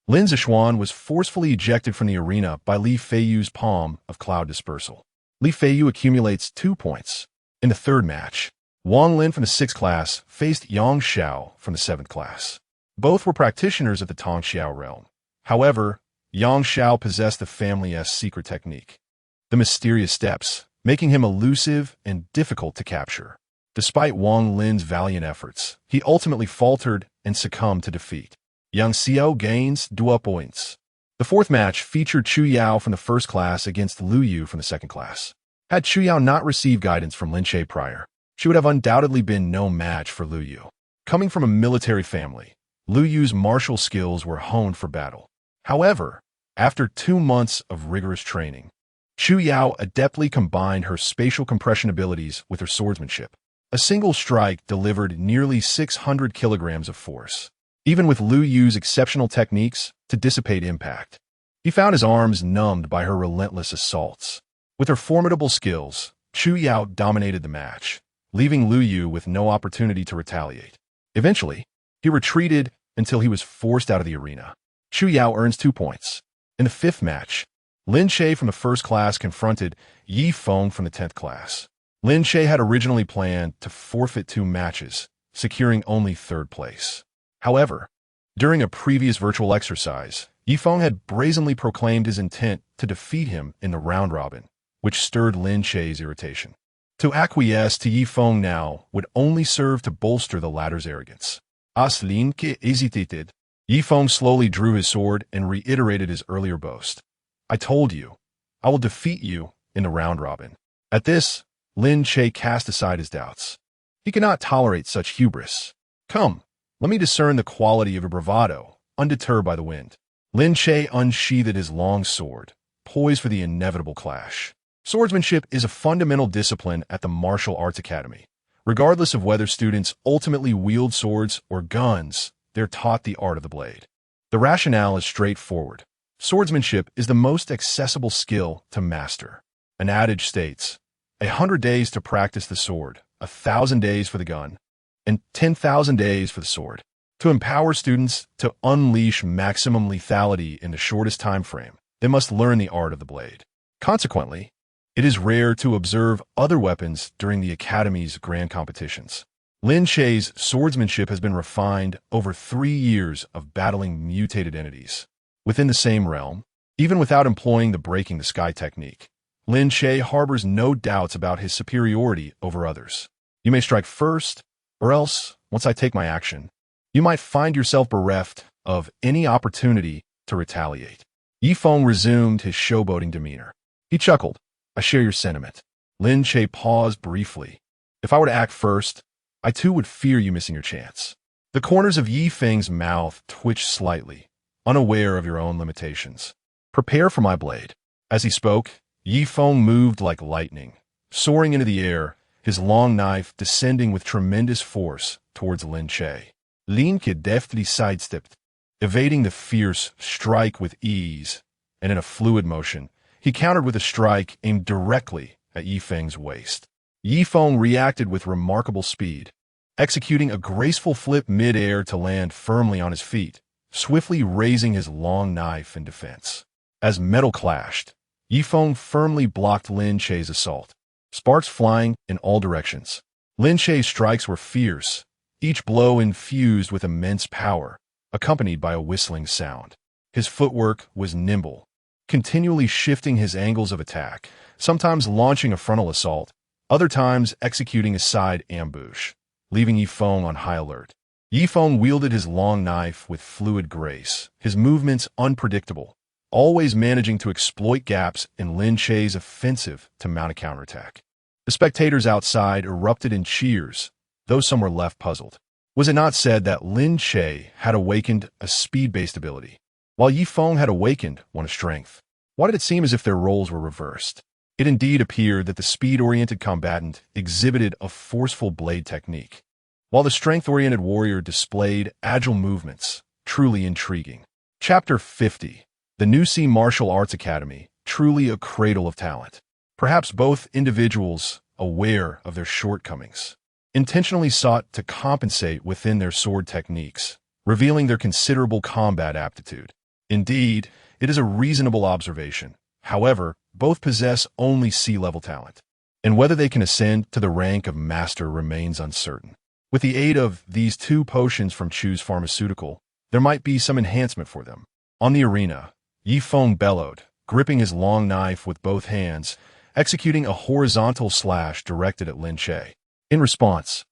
Lin Zixuan was forcefully ejected from the arena by Li Feiyu's palm of cloud dispersal. Li Feiyu accumulates 2 points. In the third match, Wang Lin from the 6th class faced Yang Xiao from the 7th class. Both were practitioners of the Tongqiao realm. However, Yang Xiao possessed the family's secret technique, the mysterious steps, making him elusive and difficult to capture. Despite Wang Lin's valiant efforts, he ultimately faltered and succumbed to defeat. Yang Xiao gains 2 points. The fourth match featured Chu Yao from the first class against Lu Yu from the second class. Had Chu Yao not received guidance from Lin Che prior, she would have undoubtedly been no match for Lu Yu. Coming from a military family, Lu Yu's martial skills were honed for battle. However, after 2 months of rigorous training, Chu Yao adeptly combined her spatial compression abilities with her swordsmanship. A single strike delivered nearly 600 kilograms of force, even with Lu Yu's exceptional techniques to dissipate impact. He found his arms numbed by her relentless assaults. With her formidable skills, Chu Yao dominated the match, leaving Lu Yu with no opportunity to retaliate. Eventually, he retreated until he was forced out of the arena. Chu Yao earns 2 points. In the fifth match, Lin Che from the first class confronted Yi Feng from the 10th class. Lin Che had originally planned to forfeit 2 matches, securing only 3rd place. However, during a previous virtual exercise, Yi Feng had brazenly proclaimed his intent to defeat him in the round robin, which stirred Lin Che's irritation. To acquiesce to Yi Feng now would only serve to bolster the latter's arrogance. As Lin Che hesitated, Yi Feng slowly drew his sword and reiterated his earlier boast. I told you, I will defeat you in the round robin. At this, Lin Che cast aside his doubts. He could not tolerate such hubris. Come, let me discern the quality of your bravado, undeterred by the wind. Lin Che unsheathed his long sword, poised for the inevitable clash. Swordsmanship is a fundamental discipline at the Martial Arts Academy. Regardless of whether students ultimately wield swords or guns, they're taught the art of the blade. The rationale is straightforward. Swordsmanship is the most accessible skill to master. An adage states, 100 days to practice the sword, 1,000 days for the gun, and 10,000 days for the sword. To empower students to unleash maximum lethality in the shortest time frame, they must learn the art of the blade. Consequently, it is rare to observe other weapons during the Academy's grand competitions. Lin Che's swordsmanship has been refined over 3 years of battling mutated entities. Within the same realm, even without employing the breaking the sky technique, Lin Che harbors no doubts about his superiority over others. You may strike first, or else, once I take my action, you might find yourself bereft of any opportunity to retaliate. Yi Feng resumed his showboating demeanor. He chuckled. I share your sentiment. Lin Che paused briefly. If I were to act first, I too would fear you missing your chance. The corners of Yi Feng's mouth twitched slightly, unaware of your own limitations. Prepare for my blade. As he spoke, Yi Feng moved like lightning, soaring into the air, his long knife descending with tremendous force towards Lin Che. Lin Che deftly sidestepped, evading the fierce strike with ease, and in a fluid motion, he countered with a strike aimed directly at Yi Feng's waist. Yi Feng reacted with remarkable speed, executing a graceful flip mid-air to land firmly on his feet, swiftly raising his long knife in defense. As metal clashed, Yi Feng firmly blocked Lin Che's assault, sparks flying in all directions. Lin Che's strikes were fierce, each blow infused with immense power, accompanied by a whistling sound. His footwork was nimble, continually shifting his angles of attack, sometimes launching a frontal assault, other times executing a side ambush, leaving Yi Feng on high alert. Yifeng wielded his long knife with fluid grace, his movements unpredictable, always managing to exploit gaps in Lin Che's offensive to mount a counterattack. The spectators outside erupted in cheers, though some were left puzzled. Was it not said that Lin Che had awakened a speed-based ability, while Yifeng had awakened one of strength? Why did it seem as if their roles were reversed? It indeed appeared that the speed-oriented combatant exhibited a forceful blade technique, while the strength-oriented warrior displayed agile movements, truly intriguing. Chapter 50. The New Sea Martial Arts Academy, truly a cradle of talent. Perhaps both individuals, aware of their shortcomings, intentionally sought to compensate within their sword techniques, revealing their considerable combat aptitude. Indeed, it is a reasonable observation. However, both possess only sea-level talent, and whether they can ascend to the rank of master remains uncertain. With the aid of these two potions from Chu's Pharmaceutical, there might be some enhancement for them. On the arena, Yifeng bellowed, gripping his long knife with both hands, executing a horizontal slash directed at Lin Che. In response,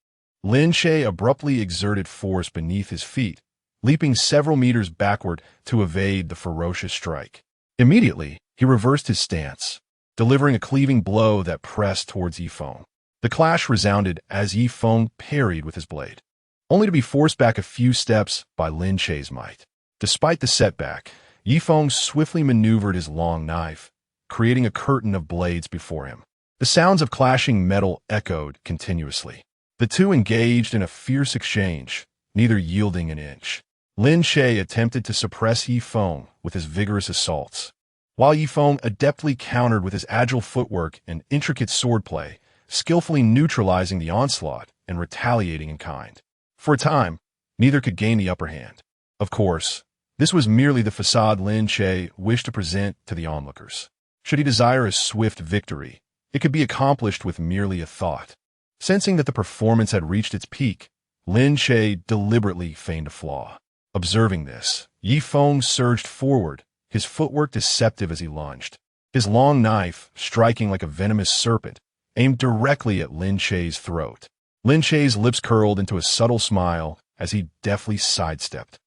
Lin Che abruptly exerted force beneath his feet, leaping several meters backward to evade the ferocious strike. Immediately, he reversed his stance, delivering a cleaving blow that pressed towards Yifeng. The clash resounded as Yifeng parried with his blade, only to be forced back a few steps by Lin Che's might. Despite the setback, Yifeng swiftly maneuvered his long knife, creating a curtain of blades before him. The sounds of clashing metal echoed continuously. The two engaged in a fierce exchange, neither yielding an inch. Lin Che attempted to suppress Yifeng with his vigorous assaults, while Yifeng adeptly countered with his agile footwork and intricate swordplay, skillfully neutralizing the onslaught and retaliating in kind. For a time, neither could gain the upper hand. Of course, this was merely the facade Lin Che wished to present to the onlookers. Should he desire a swift victory, it could be accomplished with merely a thought. Sensing that the performance had reached its peak, Lin Che deliberately feigned a flaw. Observing this, Yifeng surged forward, his footwork deceptive as he lunged. His long knife, striking like a venomous serpent, aimed directly at Lin Che's throat. Lin Che's lips curled into a subtle smile as he deftly sidestepped,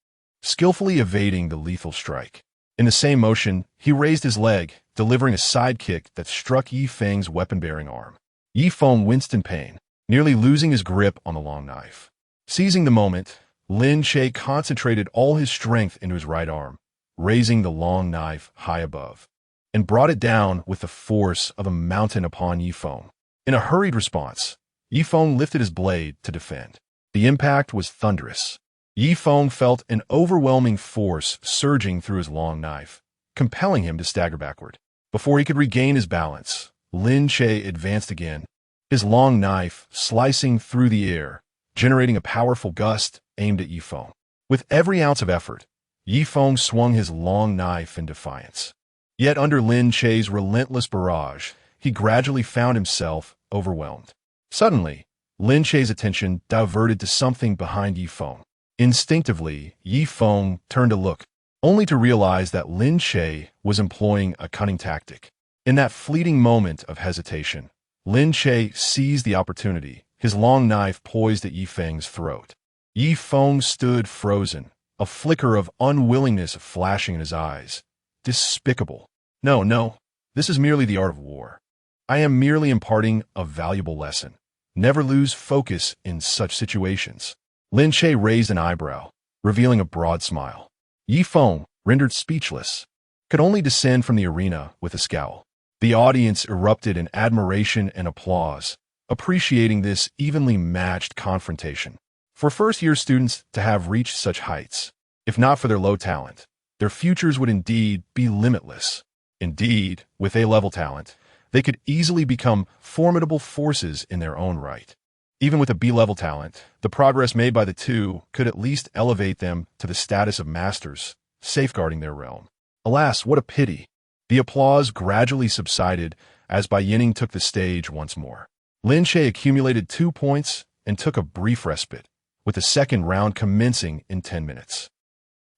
skillfully evading the lethal strike. In the same motion, he raised his leg, delivering a side kick that struck Yifeng's weapon-bearing arm. Yifeng winced in pain, nearly losing his grip on the long knife. Seizing the moment, Lin Che concentrated all his strength into his right arm, raising the long knife high above, and brought it down with the force of a mountain upon Yifeng. In a hurried response, Yifeng lifted his blade to defend. The impact was thunderous. Yifeng felt an overwhelming force surging through his long knife, compelling him to stagger backward. Before he could regain his balance, Lin Che advanced again, his long knife slicing through the air, generating a powerful gust aimed at Yifeng. With every ounce of effort, Yifeng swung his long knife in defiance. Yet under Lin Che's relentless barrage, he gradually found himself overwhelmed. Suddenly, Lin Che's attention diverted to something behind Yifeng. Instinctively, Yifeng turned to look, only to realize that Lin Che was employing a cunning tactic. In that fleeting moment of hesitation, Lin Che seized the opportunity, his long knife poised at Yifeng's throat. Yifeng stood frozen, a flicker of unwillingness flashing in his eyes. Despicable. No, this is merely the art of war. I am merely imparting a valuable lesson. Never lose focus in such situations. Lin Che raised an eyebrow, revealing a broad smile. Yifeng, rendered speechless, could only descend from the arena with a scowl. The audience erupted in admiration and applause, appreciating this evenly matched confrontation. For first-year students to have reached such heights, if not for their low talent, their futures would indeed be limitless. Indeed, with A-level talent, they could easily become formidable forces in their own right. Even with a B-level talent, the progress made by the two could at least elevate them to the status of masters, safeguarding their realm. Alas, what a pity! The applause gradually subsided as Bai Yining took the stage once more. Lin Che accumulated 2 points and took a brief respite, with the second round commencing in 10 minutes.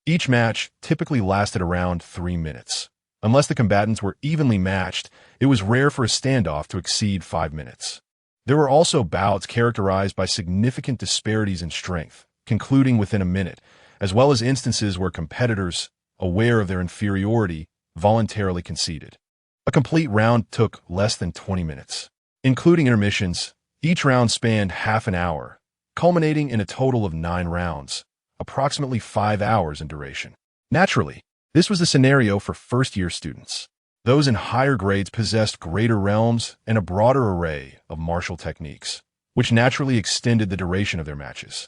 Each match typically lasted around 3 minutes. Unless the combatants were evenly matched, it was rare for a standoff to exceed 5 minutes. There were also bouts characterized by significant disparities in strength, concluding within a minute, as well as instances where competitors, aware of their inferiority, voluntarily conceded. A complete round took less than 20 minutes. Including intermissions, each round spanned half an hour, culminating in a total of 9 rounds, approximately 5 hours in duration. Naturally, this was the scenario for first-year students. Those in higher grades possessed greater realms and a broader array of martial techniques, which naturally extended the duration of their matches.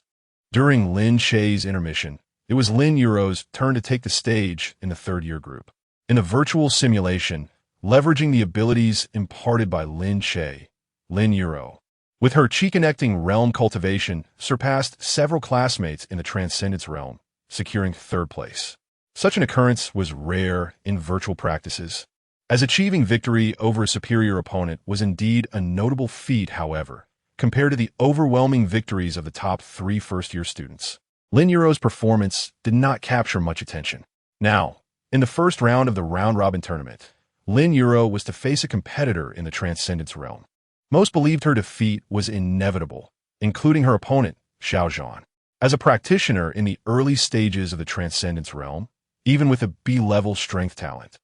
During Lin Che's intermission, it was Lin Yuro's turn to take the stage in the third-year group. In the virtual simulation, leveraging the abilities imparted by Lin Che, Lin Yuro, with her chi-connecting realm cultivation, surpassed several classmates in the Transcendence realm, securing third place. Such an occurrence was rare in virtual practices, as achieving victory over a superior opponent was indeed a notable feat, however, compared to the overwhelming victories of the top 3 first-year students. Lin Yuro's performance did not capture much attention. Now, in the first round of the round-robin tournament, Lin Yuro was to face a competitor in the Transcendence realm. Most believed her defeat was inevitable, including her opponent, Xiao Zhan. As a practitioner in the early stages of the Transcendence realm, even with a B-level strength talent,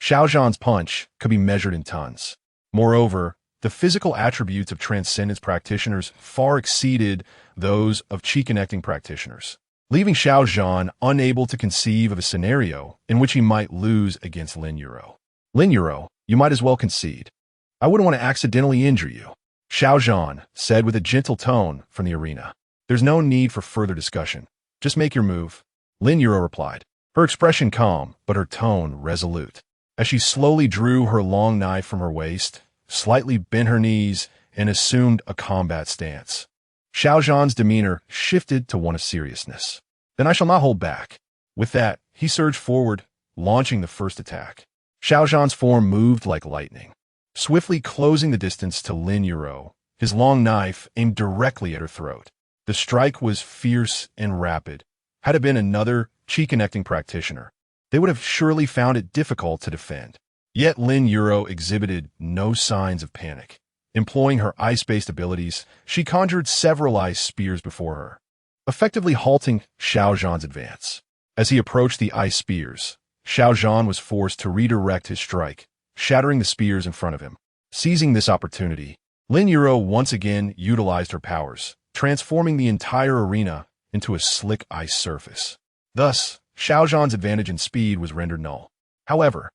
Xiao Zhan's punch could be measured in tons. Moreover, the physical attributes of Transcendence practitioners far exceeded those of chi-connecting practitioners, leaving Xiao Zhan unable to conceive of a scenario in which he might lose against Lin Yuro. Lin Yuro, you might as well concede. I wouldn't want to accidentally injure you, Xiao Zhan said with a gentle tone from the arena. There's no need for further discussion. Just make your move, Lin Yuro replied, her expression calm but her tone resolute. As she slowly drew her long knife from her waist, slightly bent her knees, and assumed a combat stance. Xiao Zhan's demeanor shifted to one of seriousness. Then I shall not hold back. With that, he surged forward, launching the first attack. Xiao Zhan's form moved like lightning, swiftly closing the distance to Lin Yuro, his long knife aimed directly at her throat. The strike was fierce and rapid. Had it been another chi-connecting practitioner, they would have surely found it difficult to defend. Yet Lin Yuro exhibited no signs of panic. Employing her ice-based abilities, she conjured several ice spears before her, effectively halting Xiao Zhan's advance. As he approached the ice spears, Xiao Zhan was forced to redirect his strike, shattering the spears in front of him. Seizing this opportunity, Lin Yuro once again utilized her powers, transforming the entire arena into a slick ice surface. Thus, Xiao Zhan's advantage in speed was rendered null. However,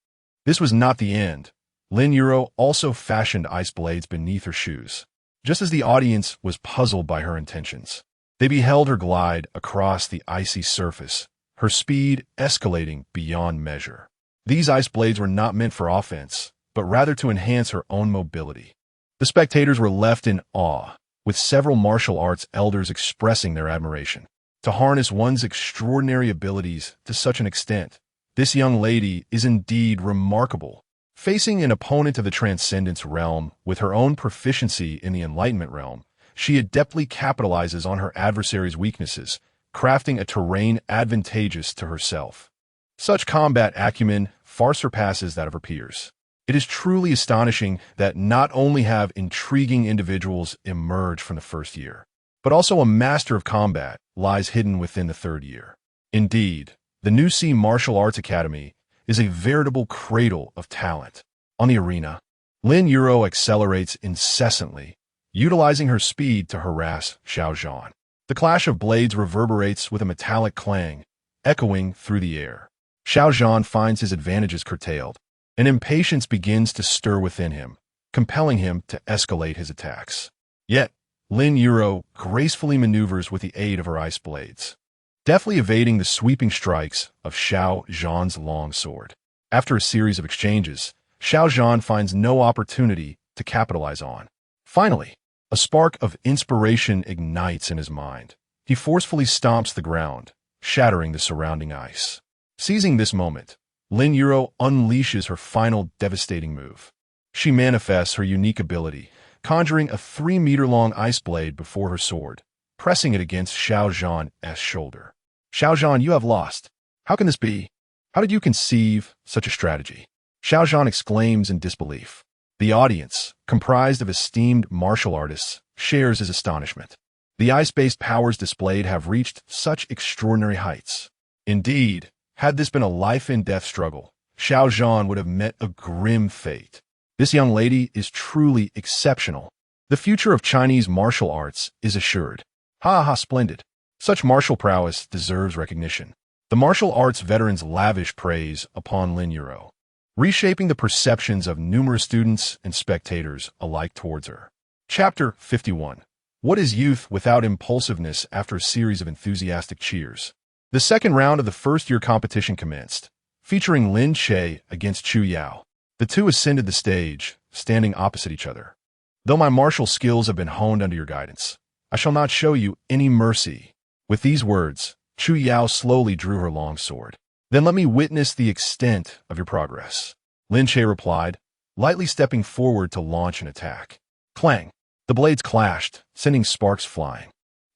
this was not the end. Lin Yuro also fashioned ice blades beneath her shoes. Just as the audience was puzzled by her intentions, they beheld her glide across the icy surface, her speed escalating beyond measure. These ice blades were not meant for offense, but rather to enhance her own mobility. The spectators were left in awe, with several martial arts elders expressing their admiration. To harness one's extraordinary abilities to such an extent, this young lady is indeed remarkable. Facing an opponent of the Transcendence realm with her own proficiency in the Enlightenment realm, she adeptly capitalizes on her adversary's weaknesses, crafting a terrain advantageous to herself. Such combat acumen far surpasses that of her peers. It is truly astonishing that not only have intriguing individuals emerged from the first year, but also a master of combat lies hidden within the third year. Indeed, the New Sea Martial Arts Academy is a veritable cradle of talent. On the arena, Lin Yuro accelerates incessantly, utilizing her speed to harass Xiao Zhan. The clash of blades reverberates with a metallic clang, echoing through the air. Xiao Zhan finds his advantages curtailed, and impatience begins to stir within him, compelling him to escalate his attacks. Yet, Lin Yuro gracefully maneuvers with the aid of her ice blades, deftly evading the sweeping strikes of Xiao Zhan's long sword. After a series of exchanges, Xiao Zhan finds no opportunity to capitalize on. Finally, a spark of inspiration ignites in his mind. He forcefully stomps the ground, shattering the surrounding ice. Seizing this moment, Lin Yuro unleashes her final devastating move. She manifests her unique ability, conjuring a 3-meter-long ice blade before her sword, pressing it against Xiao Zhan's shoulder. Xiao Zhan, you have lost. How can this be? How did you conceive such a strategy? Xiao Zhan exclaims in disbelief. The audience, comprised of esteemed martial artists, shares his astonishment. The ice-based powers displayed have reached such extraordinary heights. Indeed, had this been a life-and-death struggle, Xiao Zhan would have met a grim fate. This young lady is truly exceptional. The future of Chinese martial arts is assured. Ha ha, splendid. Such martial prowess deserves recognition. The martial arts veterans lavish praise upon Lin Yuro, reshaping the perceptions of numerous students and spectators alike towards her. Chapter 51. What is youth without impulsiveness after a series of enthusiastic cheers? The second round of the first-year competition commenced, featuring Lin Che against Chu Yao. The two ascended the stage, standing opposite each other. Though my martial skills have been honed under your guidance, I shall not show you any mercy. With these words, Chu Yao slowly drew her long sword. Then let me witness the extent of your progress. Lin Che replied, lightly stepping forward to launch an attack. Clang! The blades clashed, sending sparks flying.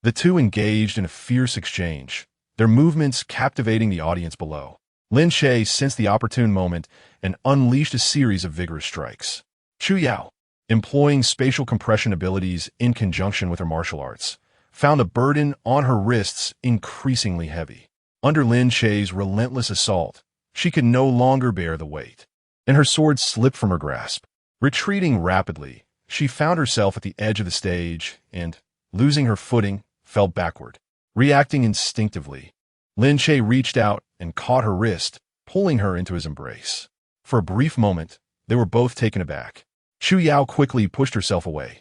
The two engaged in a fierce exchange, their movements captivating the audience below. Lin Che sensed the opportune moment and unleashed a series of vigorous strikes. Chu Yao, employing spatial compression abilities in conjunction with her martial arts, found the burden on her wrists increasingly heavy. Under Lin Che's relentless assault, she could no longer bear the weight, and her sword slipped from her grasp. Retreating rapidly, she found herself at the edge of the stage and, losing her footing, fell backward. Reacting instinctively, Lin Che reached out and caught her wrist, pulling her into his embrace. For a brief moment, they were both taken aback. Chu Yao quickly pushed herself away.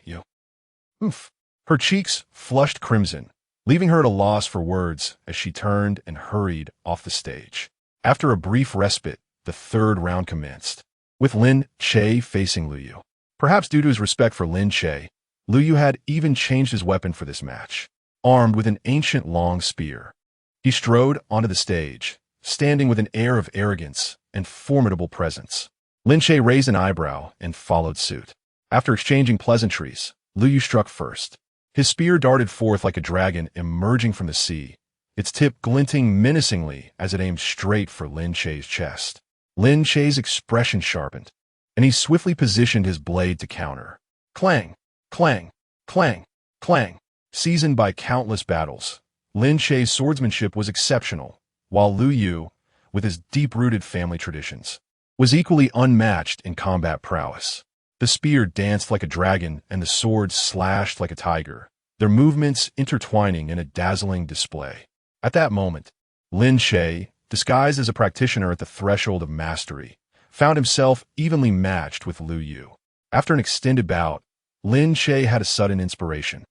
Oof. Her cheeks flushed crimson, leaving her at a loss for words as she turned and hurried off the stage. After a brief respite, the third round commenced, with Lin Che facing Lu Yu. Perhaps due to his respect for Lin Che, Lu Yu had even changed his weapon for this match. Armed with an ancient long spear, he strode onto the stage, standing with an air of arrogance and formidable presence. Lin Che raised an eyebrow and followed suit. After exchanging pleasantries, Lu Yu struck first. His spear darted forth like a dragon emerging from the sea, its tip glinting menacingly as it aimed straight for Lin Che's chest. Lin Che's expression sharpened, and he swiftly positioned his blade to counter. Clang, clang, clang, clang. Seasoned by countless battles, Lin Che's swordsmanship was exceptional, while Lu Yu, with his deep-rooted family traditions, was equally unmatched in combat prowess. The spear danced like a dragon and the sword slashed like a tiger, their movements intertwining in a dazzling display. At that moment, Lin Che, disguised as a practitioner at the threshold of mastery, found himself evenly matched with Lu Yu. After an extended bout, Lin Che had a sudden inspiration.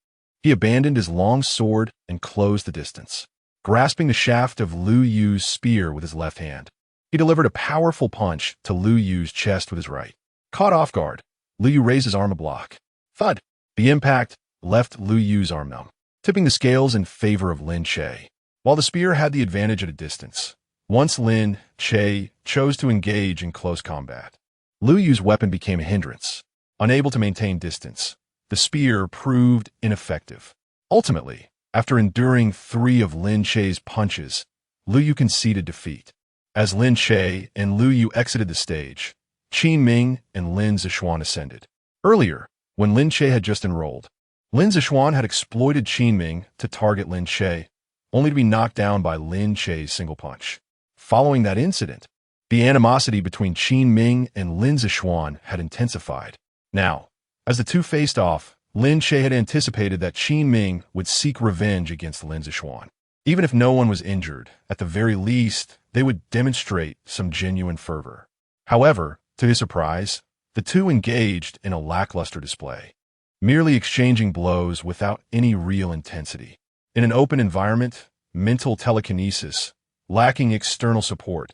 He abandoned his long sword and closed the distance. Grasping the shaft of Lu Yu's spear with his left hand, he delivered a powerful punch to Lu Yu's chest with his right. Caught off guard, Lu Yu raised his arm to block. Thud! The impact left Lu Yu's arm numb, tipping the scales in favor of Lin Che. While the spear had the advantage at a distance, once Lin Che chose to engage in close combat, Lu Yu's weapon became a hindrance. Unable to maintain distance, the spear proved ineffective. Ultimately, after enduring 3 of Lin Che's punches, Lu Yu conceded defeat. As Lin Che and Lu Yu exited the stage, Qin Ming and Lin Zishuan ascended. Earlier, when Lin Che had just enrolled, Lin Zishuan had exploited Qin Ming to target Lin Che, only to be knocked down by Lin Che's single punch. Following that incident, the animosity between Qin Ming and Lin Zishuan had intensified. Now, as the two faced off, Lin Che had anticipated that Qin Ming would seek revenge against Lin Zishuan. Even if no one was injured, at the very least, they would demonstrate some genuine fervor. However, to his surprise, the two engaged in a lackluster display, merely exchanging blows without any real intensity. In an open environment, mental telekinesis, lacking external support,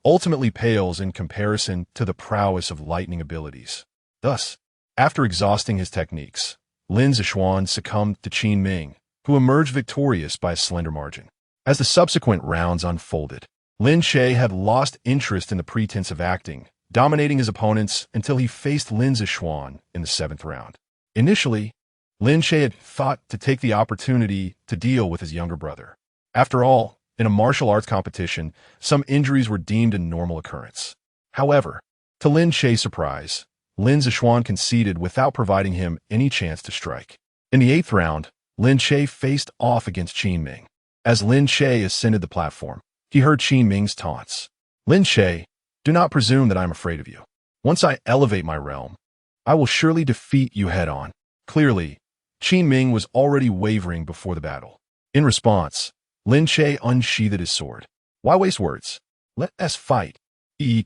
ultimately pales in comparison to the prowess of lightning abilities. Thus, after exhausting his techniques, Lin Zishuan succumbed to Qin Ming, who emerged victorious by a slender margin. As the subsequent rounds unfolded, Lin Che had lost interest in the pretense of acting, dominating his opponents until he faced Lin Zishuan in the 7th round. Initially, Lin Che had thought to take the opportunity to deal with his younger brother. After all, in a martial arts competition, some injuries were deemed a normal occurrence. However, to Lin Che's surprise, Lin Zishuan conceded without providing him any chance to strike. In the 8th round, Lin Che faced off against Qin Ming. As Lin Che ascended the platform, he heard Qin Ming's taunts. Lin Che, do not presume that I am afraid of you. Once I elevate my realm, I will surely defeat you head-on. Clearly, Qin Ming was already wavering before the battle. In response, Lin Che unsheathed his sword. Why waste words? Let us fight.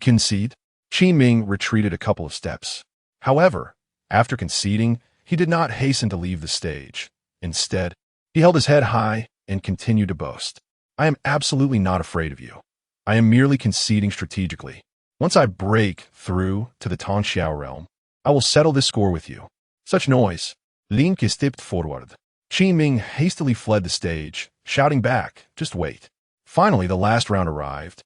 Concede? Qin Ming retreated a couple of steps. However, after conceding, he did not hasten to leave the stage. Instead, he held his head high and continued to boast. I am absolutely not afraid of you. I am merely conceding strategically. Once I break through to the Tongxiao realm, I will settle this score with you. Such noise. Lin Che stepped forward. Qin Ming hastily fled the stage, shouting back, just wait. Finally, the last round arrived,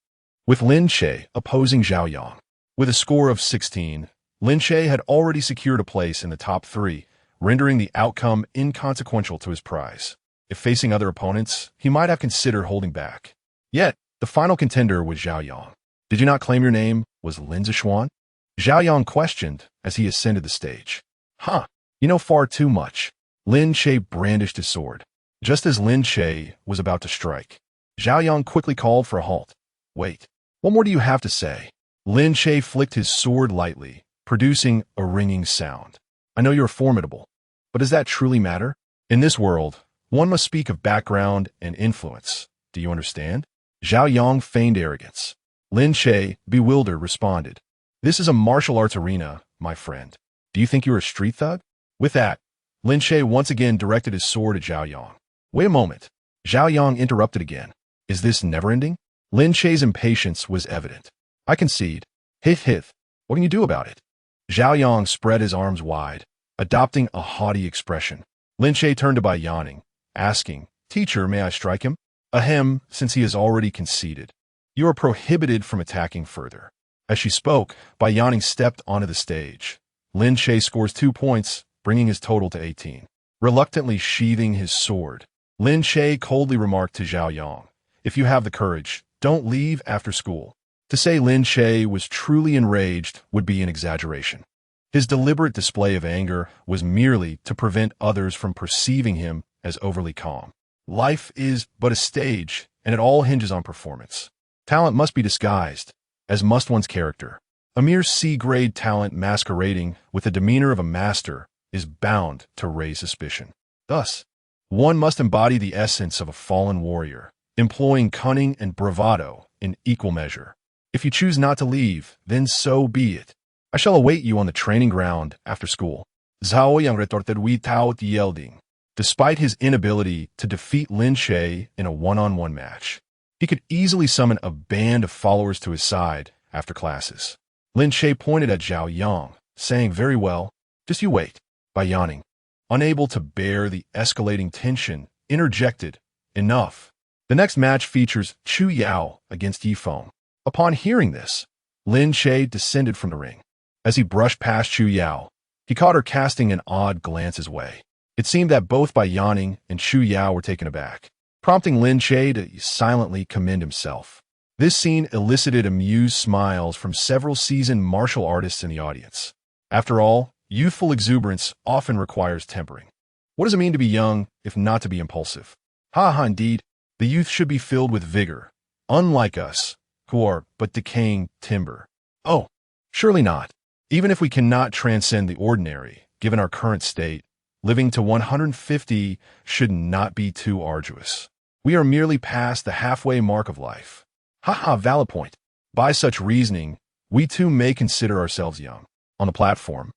with Lin Che opposing Zhao Yang. With a score of 16, Lin Che had already secured a place in the top 3, rendering the outcome inconsequential to his prize. If facing other opponents, he might have considered holding back. Yet, the final contender was Zhao Yang. Did you not claim your name was Lin Zishuan? Zhao Yang questioned as he ascended the stage. Huh, you know far too much. Lin Che brandished his sword. Just as Lin Che was about to strike, Zhao Yang quickly called for a halt. Wait, what more do you have to say? Lin Che flicked his sword lightly, producing a ringing sound. I know you're formidable, but does that truly matter? In this world, one must speak of background and influence. Do you understand? Zhao Yang feigned arrogance. Lin Che, bewildered, responded. This is a martial arts arena, my friend. Do you think you're a street thug? With that, Lin Che once again directed his sword at Zhao Yang. Wait a moment. Zhao Yang interrupted again. Is this never-ending? Lin Che's impatience was evident. I concede. Hith. What can you do about it? Zhao Yang spread his arms wide, adopting a haughty expression. Lin Che turned to Bai Yaning, asking, Teacher, may I strike him? Ahem, since he has already conceded. You are prohibited from attacking further. As she spoke, Bai Yaning stepped onto the stage. Lin Che scores 2 points, bringing his total to 18. Reluctantly sheathing his sword, Lin Che coldly remarked to Zhao Yang, if you have the courage, don't leave after school. To say Lin Che was truly enraged would be an exaggeration. His deliberate display of anger was merely to prevent others from perceiving him as overly calm. Life is but a stage, and it all hinges on performance. Talent must be disguised, as must one's character. A mere C-grade talent masquerading with the demeanor of a master is bound to raise suspicion. Thus, one must embody the essence of a fallen warrior, employing cunning and bravado in equal measure. If you choose not to leave, then so be it. I shall await you on the training ground after school. Zhao Yang retorted without yielding. Despite his inability to defeat Lin Che in a one-on-one match, he could easily summon a band of followers to his side after classes. Lin Che pointed at Zhao Yang, saying, very well, just you wait. Bai Yaning, unable to bear the escalating tension, interjected, enough. The next match features Chu Yao against Yifeng. Upon hearing this, Lin Che descended from the ring. As he brushed past Chu Yao, he caught her casting an odd glance his way. It seemed that both Bai Yaning and Chu Yao were taken aback, prompting Lin Che to silently commend himself. This scene elicited amused smiles from several seasoned martial artists in the audience. After all, youthful exuberance often requires tempering. What does it mean to be young, if not to be impulsive? Ha, indeed, the youth should be filled with vigor, unlike us, who are but decaying timber. Oh, surely not. Even if we cannot transcend the ordinary, given our current state, living to 150 should not be too arduous. We are merely past the halfway mark of life. Valid point. By such reasoning, we too may consider ourselves young. On the platform,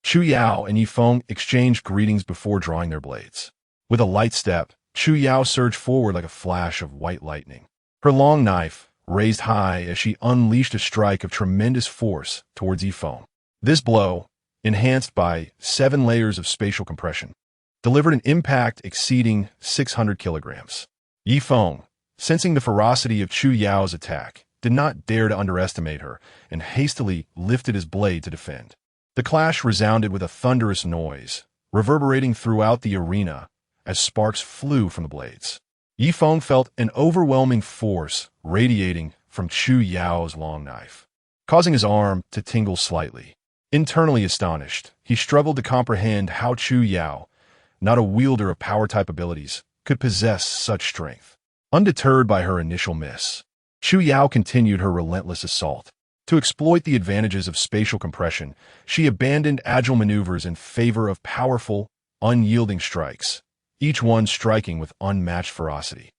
Chu Yao and Yifeng exchanged greetings before drawing their blades. With a light step, Chu Yao surged forward like a flash of white lightning. Her long knife raised high as she unleashed a strike of tremendous force towards Yifeng. This blow, enhanced by 7 layers of spatial compression, delivered an impact exceeding 600 kilograms. Yifeng, sensing the ferocity of Chu Yao's attack, did not dare to underestimate her and hastily lifted his blade to defend. The clash resounded with a thunderous noise, reverberating throughout the arena as sparks flew from the blades. Yifeng felt an overwhelming force radiating from Chu Yao's long knife, causing his arm to tingle slightly. Internally astonished, he struggled to comprehend how Chu Yao, Not a wielder of power-type abilities could possess such strength. Undeterred by her initial miss, Chu Yao continued her relentless assault. To exploit the advantages of spatial compression, she abandoned agile maneuvers in favor of powerful, unyielding strikes, each one striking with unmatched ferocity.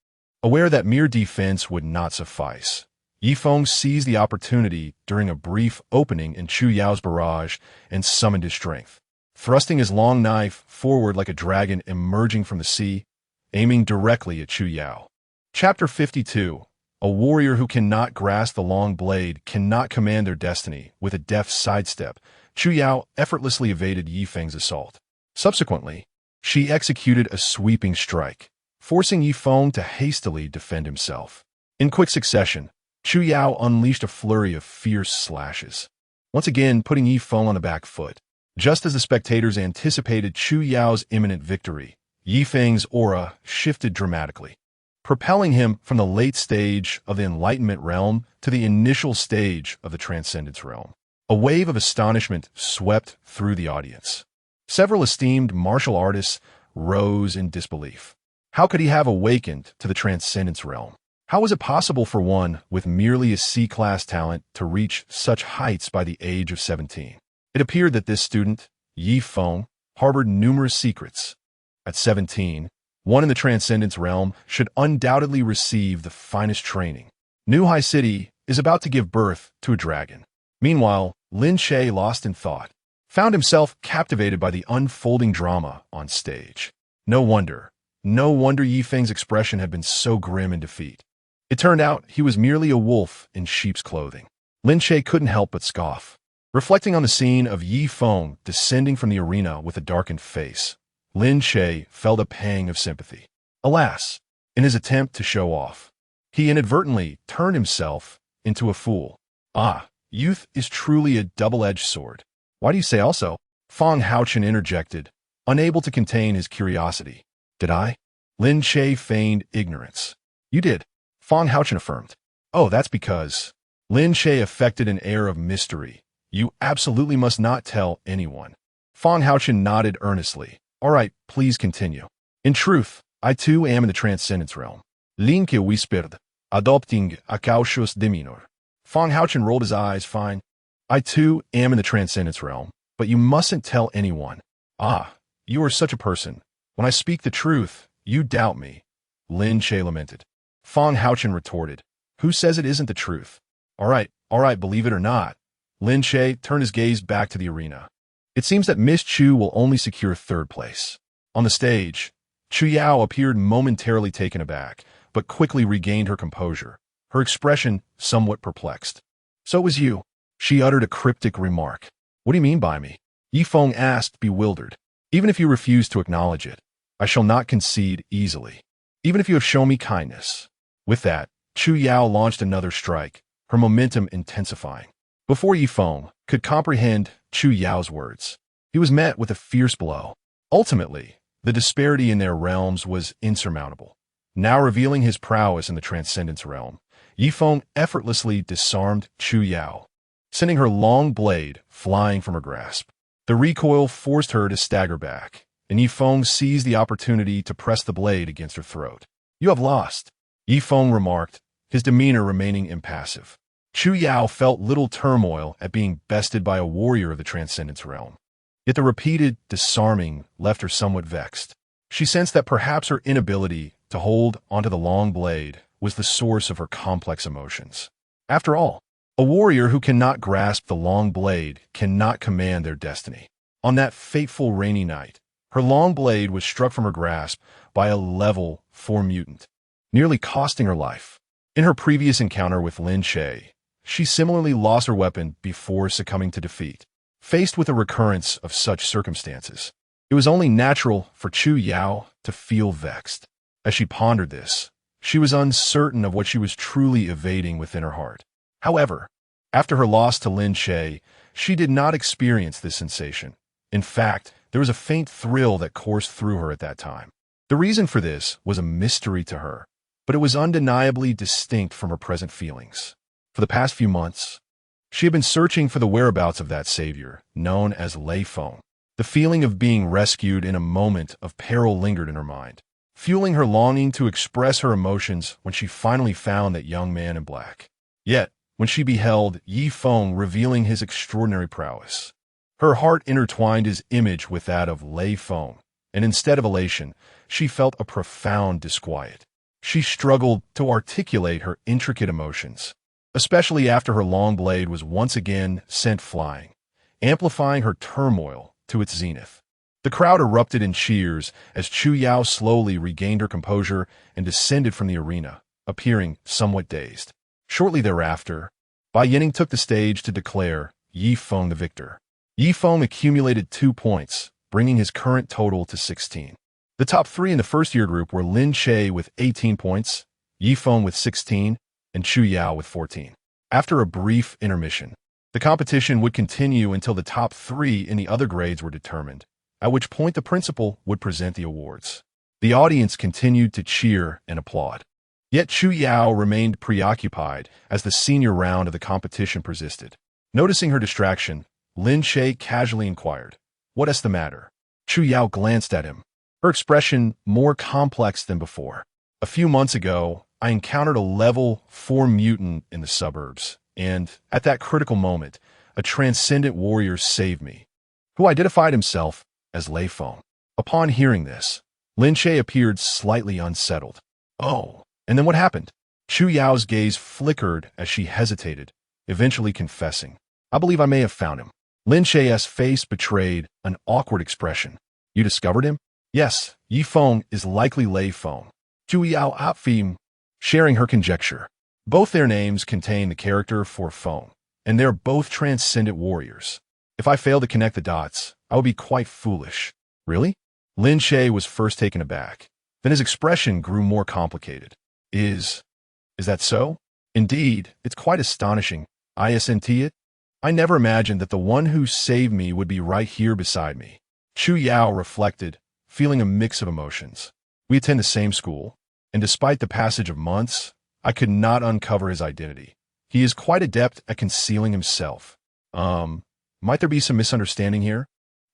Aware that mere defense would not suffice, Yifeng seized the opportunity during a brief opening in Chu Yao's barrage and summoned his strength. Thrusting his long knife forward like a dragon emerging from the sea, aiming directly at Chu Yao. Chapter 52. A warrior who cannot grasp the long blade cannot command their destiny. With a deft sidestep, Chu Yao effortlessly evaded Yifeng's assault. Subsequently, she executed a sweeping strike, forcing Yifeng to hastily defend himself. In quick succession, Chu Yao unleashed a flurry of fierce slashes, once again putting Yifeng on the back foot. Just as the spectators anticipated Chu Yao's imminent victory, Yifeng's aura shifted dramatically, propelling him from the late stage of the Enlightenment realm to the initial stage of the Transcendence realm. A wave of astonishment swept through the audience. Several esteemed martial artists rose in disbelief. How could he have awakened to the Transcendence realm? How was it possible for one with merely a C-class talent to reach such heights by the age of 17? It appeared that this student, Yifeng, harbored numerous secrets. At 17, one in the Transcendence realm should undoubtedly receive the finest training. Xinhai City is about to give birth to a dragon. Meanwhile, Lin Che, lost in thought, found himself captivated by the unfolding drama on stage. No wonder Yifeng's expression had been so grim in defeat. It turned out he was merely a wolf in sheep's clothing. Lin Che couldn't help but scoff. Reflecting on the scene of Yifeng descending from the arena with a darkened face, Lin Che felt a pang of sympathy. Alas, in his attempt to show off, he inadvertently turned himself into a fool. Ah, youth is truly a double-edged sword. Why do you say also? Fang Haochen interjected, unable to contain his curiosity. Did I? Lin Che feigned ignorance. You did, Fang Haochen affirmed. Oh, that's because. Lin Che affected an air of mystery. You absolutely must not tell anyone. Fang Haochen nodded earnestly. All right, please continue. In truth, I too am in the Transcendence realm. Lin Che whispered, adopting a cautious demeanor. Fang Haochen rolled his eyes. Fine. I too am in the Transcendence realm, but you mustn't tell anyone. Ah, you are such a person. When I speak the truth, you doubt me. Lin Che lamented. Fang Haochen retorted. Who says it isn't the truth? All right, believe it or not. Lin Che turned his gaze back to the arena. It seems that Miss Chu will only secure third place. On the stage, Chu Yao appeared momentarily taken aback, but quickly regained her composure, her expression somewhat perplexed. So it was you. She uttered a cryptic remark. What do you mean by me? Yifeng asked, bewildered. Even if you refuse to acknowledge it, I shall not concede easily, even if you have shown me kindness. With that, Chu Yao launched another strike, her momentum intensifying. Before Yifeng could comprehend Chu Yao's words, he was met with a fierce blow. Ultimately, the disparity in their realms was insurmountable. Now revealing his prowess in the Transcendence realm, Yifeng effortlessly disarmed Chu Yao, sending her long blade flying from her grasp. The recoil forced her to stagger back, and Yifeng seized the opportunity to press the blade against her throat. You have lost, Yifeng remarked, his demeanor remaining impassive. Chu Yao felt little turmoil at being bested by a warrior of the Transcendence realm. Yet the repeated disarming left her somewhat vexed. She sensed that perhaps her inability to hold onto the long blade was the source of her complex emotions. After all, a warrior who cannot grasp the long blade cannot command their destiny. On that fateful rainy night, her long blade was struck from her grasp by a level 4 mutant, nearly costing her life. In her previous encounter with Lin Che, she similarly lost her weapon before succumbing to defeat. Faced with a recurrence of such circumstances, it was only natural for Chu Yao to feel vexed. As she pondered this, she was uncertain of what she was truly evading within her heart. However, after her loss to Lin Che, she did not experience this sensation. In fact, there was a faint thrill that coursed through her at that time. The reason for this was a mystery to her, but it was undeniably distinct from her present feelings. For the past few months, she had been searching for the whereabouts of that savior, known as Lei Feng. The feeling of being rescued in a moment of peril lingered in her mind, fueling her longing to express her emotions when she finally found that young man in black. Yet, when she beheld Yi Feng revealing his extraordinary prowess, her heart intertwined his image with that of Lei Feng, and instead of elation, she felt a profound disquiet. She struggled to articulate her intricate emotions, especially after her long blade was once again sent flying, amplifying her turmoil to its zenith. The crowd erupted in cheers as Chu Yao slowly regained her composure and descended from the arena, appearing somewhat dazed. Shortly thereafter, Bai Yining took the stage to declare Yi Feng the victor. Yi Feng accumulated 2 points, bringing his current total to 16. The top 3 in the first-year group were Lin Che with 18 points, Yi Feng with 16, and Chu Yao with 14. After a brief intermission, the competition would continue until the top 3 in the other grades were determined, at which point the principal would present the awards. The audience continued to cheer and applaud. Yet Chu Yao remained preoccupied as the senior round of the competition persisted. Noticing her distraction, Lin Che casually inquired, "What is the matter?" Chu Yao glanced at him, her expression more complex than before. "A few months ago, I encountered a level 4 mutant in the suburbs, and, at that critical moment, a transcendent warrior saved me, who identified himself as Lei Feng." Upon hearing this, Lin Che appeared slightly unsettled. "Oh, and then what happened?" Chu Yao's gaze flickered as she hesitated, eventually confessing, "I believe I may have found him." Lin Che's face betrayed an awkward expression. "You discovered him?" "Yes, Yi Feng is likely Lei Feng." Chu Yao affirmed, sharing her conjecture. Both their names contain the character for Feng, and they're both transcendent warriors. If I fail to connect the dots, I would be quite foolish. "Really?" Lin Che was first taken aback. Then his expression grew more complicated. Is that so?" "Indeed, it's quite astonishing. Isn't it? I never imagined that the one who saved me would be right here beside me." Chu Yao reflected, feeling a mix of emotions. "We attend the same school, and despite the passage of months, I could not uncover his identity. He is quite adept at concealing himself. Might there be some misunderstanding here?"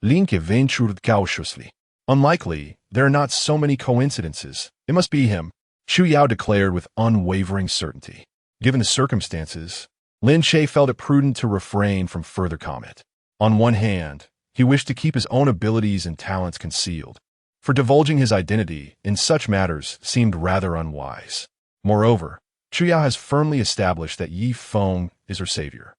Lin Che ventured cautiously. "Unlikely. There are not so many coincidences. It must be him," Chu Yao declared with unwavering certainty. Given the circumstances, Lin Che felt it prudent to refrain from further comment. On one hand, he wished to keep his own abilities and talents concealed, for divulging his identity in such matters seemed rather unwise. Moreover, Chu Yao has firmly established that Yi Feng is her savior.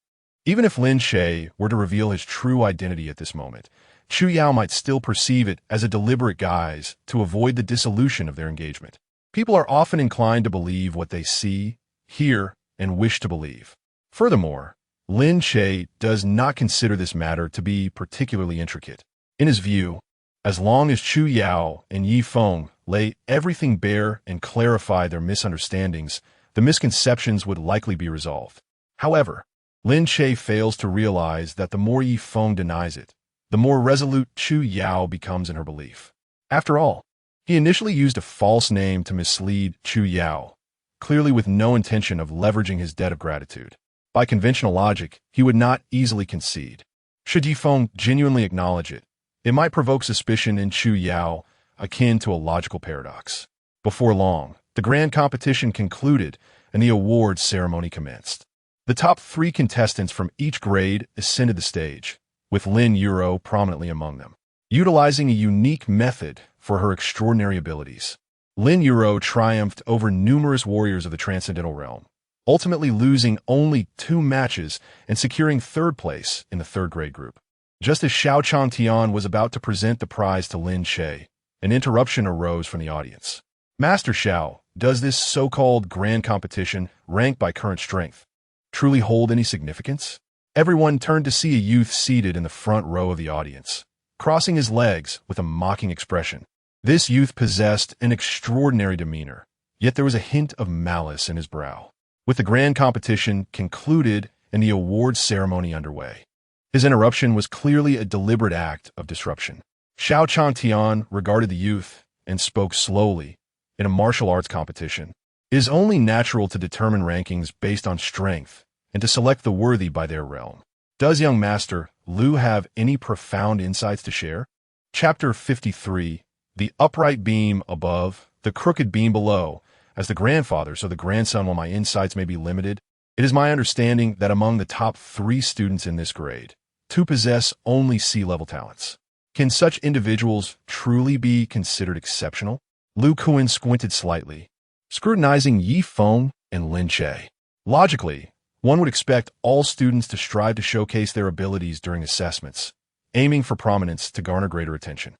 Even if Lin Che were to reveal his true identity at this moment, Chu Yao might still perceive it as a deliberate guise to avoid the dissolution of their engagement. People are often inclined to believe what they see, hear, and wish to believe. Furthermore, Lin Che does not consider this matter to be particularly intricate. In his view, as long as Chu Yao and Yi Feng lay everything bare and clarify their misunderstandings, the misconceptions would likely be resolved. However, Lin Che fails to realize that the more Yi Feng denies it, the more resolute Chu Yao becomes in her belief. After all, he initially used a false name to mislead Chu Yao, clearly with no intention of leveraging his debt of gratitude. By conventional logic, he would not easily concede. Should Yi Feng genuinely acknowledge it, it might provoke suspicion in Chu Yao, akin to a logical paradox. Before long, the grand competition concluded and the awards ceremony commenced. The top 3 contestants from each grade ascended the stage, with Lin Euro prominently among them. Utilizing a unique method for her extraordinary abilities, Lin Euro triumphed over numerous warriors of the Transcendental Realm, ultimately losing only 2 matches and securing 3rd place in the 3rd grade group. Just as Xiao Changtian was about to present the prize to Lin Che, an interruption arose from the audience. "Master Xiao, does this so-called grand competition, ranked by current strength, truly hold any significance?" Everyone turned to see a youth seated in the front row of the audience, crossing his legs with a mocking expression. This youth possessed an extraordinary demeanor, yet there was a hint of malice in his brow. With the grand competition concluded and the awards ceremony underway, his interruption was clearly a deliberate act of disruption. Xiao Changtian regarded the youth and spoke slowly. "In a martial arts competition, it is only natural to determine rankings based on strength and to select the worthy by their realm. Does young master Lu have any profound insights to share? Chapter 53, The upright beam above, the crooked beam below. As the grandfather, so the grandson, while my insights may be limited, it is my understanding that among the top 3 students in this grade, 2 possess only C-level talents. Can such individuals truly be considered exceptional? Lu Kuan squinted slightly, scrutinizing Yi Feng and Lin Che. Logically, one would expect all students to strive to showcase their abilities during assessments, aiming for prominence to garner greater attention.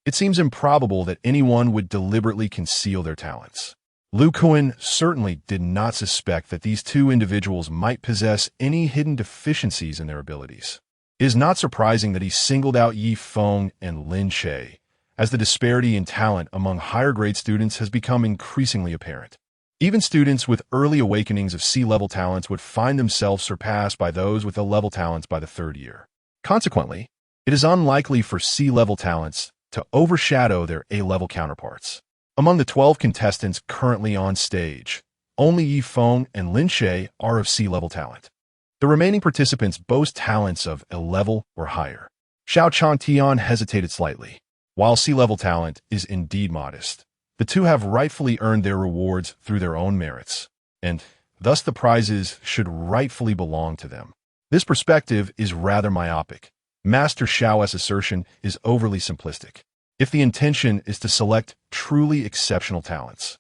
It seems improbable that anyone would deliberately conceal their talents. Lu Kuan certainly did not suspect that these 2 individuals might possess any hidden deficiencies in their abilities. It is not surprising that he singled out Yi Feng and Lin Che, as the disparity in talent among higher-grade students has become increasingly apparent. Even students with early awakenings of C-level talents would find themselves surpassed by those with A-level talents by the 3rd year. Consequently, it is unlikely for C-level talents to overshadow their A-level counterparts. Among the 12 contestants currently on stage, only Yi Feng and Lin Che are of C-level talent. The remaining participants boast talents of A-level or higher. Xiao Changtian hesitated slightly. While C-level talent is indeed modest, the 2 have rightfully earned their rewards through their own merits, and thus the prizes should rightfully belong to them. This perspective is rather myopic. Master Xiao's assertion is overly simplistic. If the intention is to select truly exceptional talents,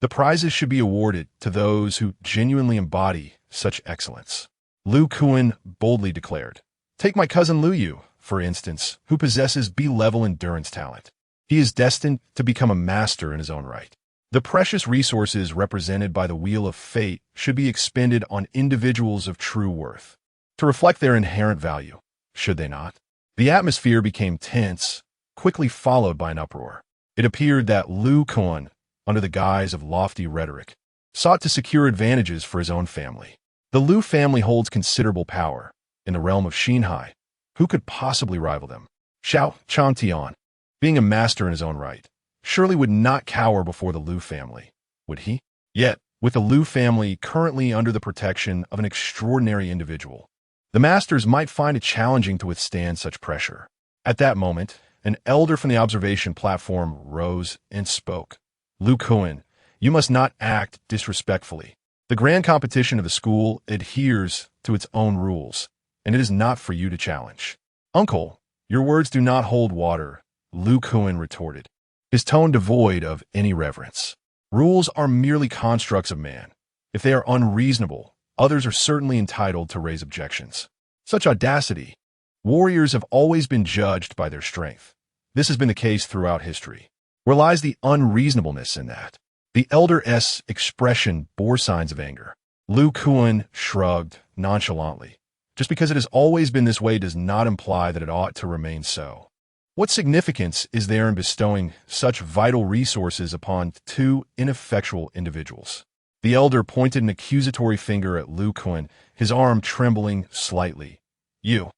the prizes should be awarded to those who genuinely embody such excellence. Lu Kuan boldly declared, "Take my cousin Lu Yu, for instance, who possesses B-level endurance talent. He is destined to become a master in his own right. The precious resources represented by the Wheel of Fate should be expended on individuals of true worth, to reflect their inherent value, should they not?" The atmosphere became tense, quickly followed by an uproar. It appeared that Lu Kuan, under the guise of lofty rhetoric, sought to secure advantages for his own family. The Lu family holds considerable power in the realm of Xinhai. Who could possibly rival them? Xiao Changtian, being a master in his own right, surely would not cower before the Lu family, would he? Yet, with the Lu family currently under the protection of an extraordinary individual, the masters might find it challenging to withstand such pressure. At that moment, an elder from the observation platform rose and spoke. "Lu Kuan, you must not act disrespectfully. The grand competition of the school adheres to its own rules, and it is not for you to challenge." "Uncle, your words do not hold water," Lu Kuan retorted, his tone devoid of any reverence. "Rules are merely constructs of man. If they are unreasonable, others are certainly entitled to raise objections." Such audacity! Warriors have always been judged by their strength. This has been the case throughout history. Where lies the unreasonableness in that? The elder's expression bore signs of anger. Lu Kuan shrugged nonchalantly. Just because it has always been this way does not imply that it ought to remain so. What significance is there in bestowing such vital resources upon 2 ineffectual individuals? The elder pointed an accusatory finger at Lu Kuan, his arm trembling slightly. You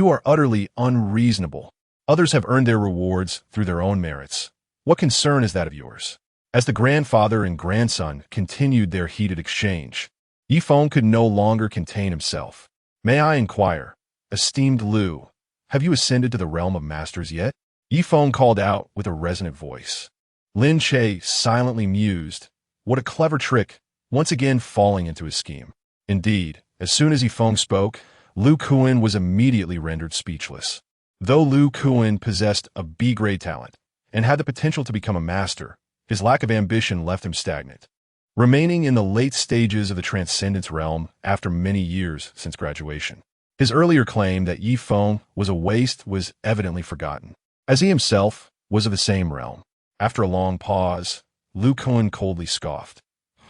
are utterly unreasonable. Others have earned their rewards through their own merits. What concern is that of yours?" As the grandfather and grandson continued their heated exchange, Yi Feng could no longer contain himself. "May I inquire, esteemed Lu, have you ascended to the realm of masters yet?" Yi Feng called out with a resonant voice. Lin Che silently mused, what a clever trick, once again falling into his scheme. Indeed, as soon as Yi Feng spoke, Lu Kuan was immediately rendered speechless. Though Lu Kuan possessed a B-grade talent and had the potential to become a master, his lack of ambition left him stagnant, remaining in the late stages of the transcendence realm after many years since graduation. His earlier claim that Yi Feng was a waste was evidently forgotten, as he himself was of the same realm. After a long pause, Lu Kuan coldly scoffed.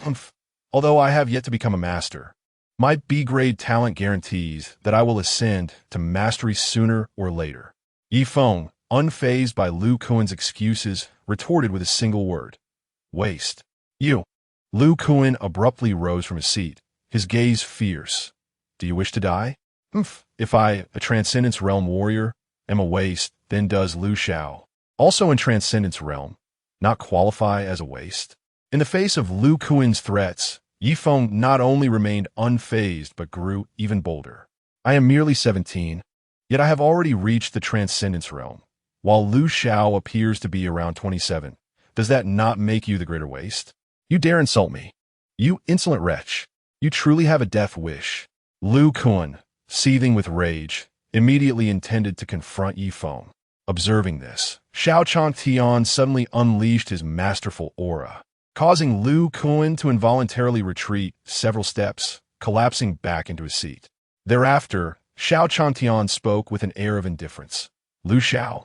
"Humph, although I have yet to become a master, my B-grade talent guarantees that I will ascend to mastery sooner or later." Yi Feng, unfazed by Lu Kuan's excuses, retorted with a single word. "Waste. You." Lu Kuan abruptly rose from his seat, his gaze fierce. "Do you wish to die?" "Humph. If I, a Transcendence Realm warrior, am a waste, then does Lu Xiao, also in Transcendence Realm, not qualify as a waste?" In the face of Lu Kuan's threats, Yi Feng not only remained unfazed but grew even bolder. I am merely 17, yet I have already reached the transcendence realm, while Lu Xiao appears to be around 27. Does that not make you the greater waste? You dare insult me. You insolent wretch. You truly have a death wish. Lu Kun, seething with rage, immediately intended to confront Yi Feng. Observing this, Xiao Changtian suddenly unleashed his masterful aura, causing Lu Kun to involuntarily retreat several steps, collapsing back into his seat. Thereafter, Xiao Changtian spoke with an air of indifference. Lu Xiao,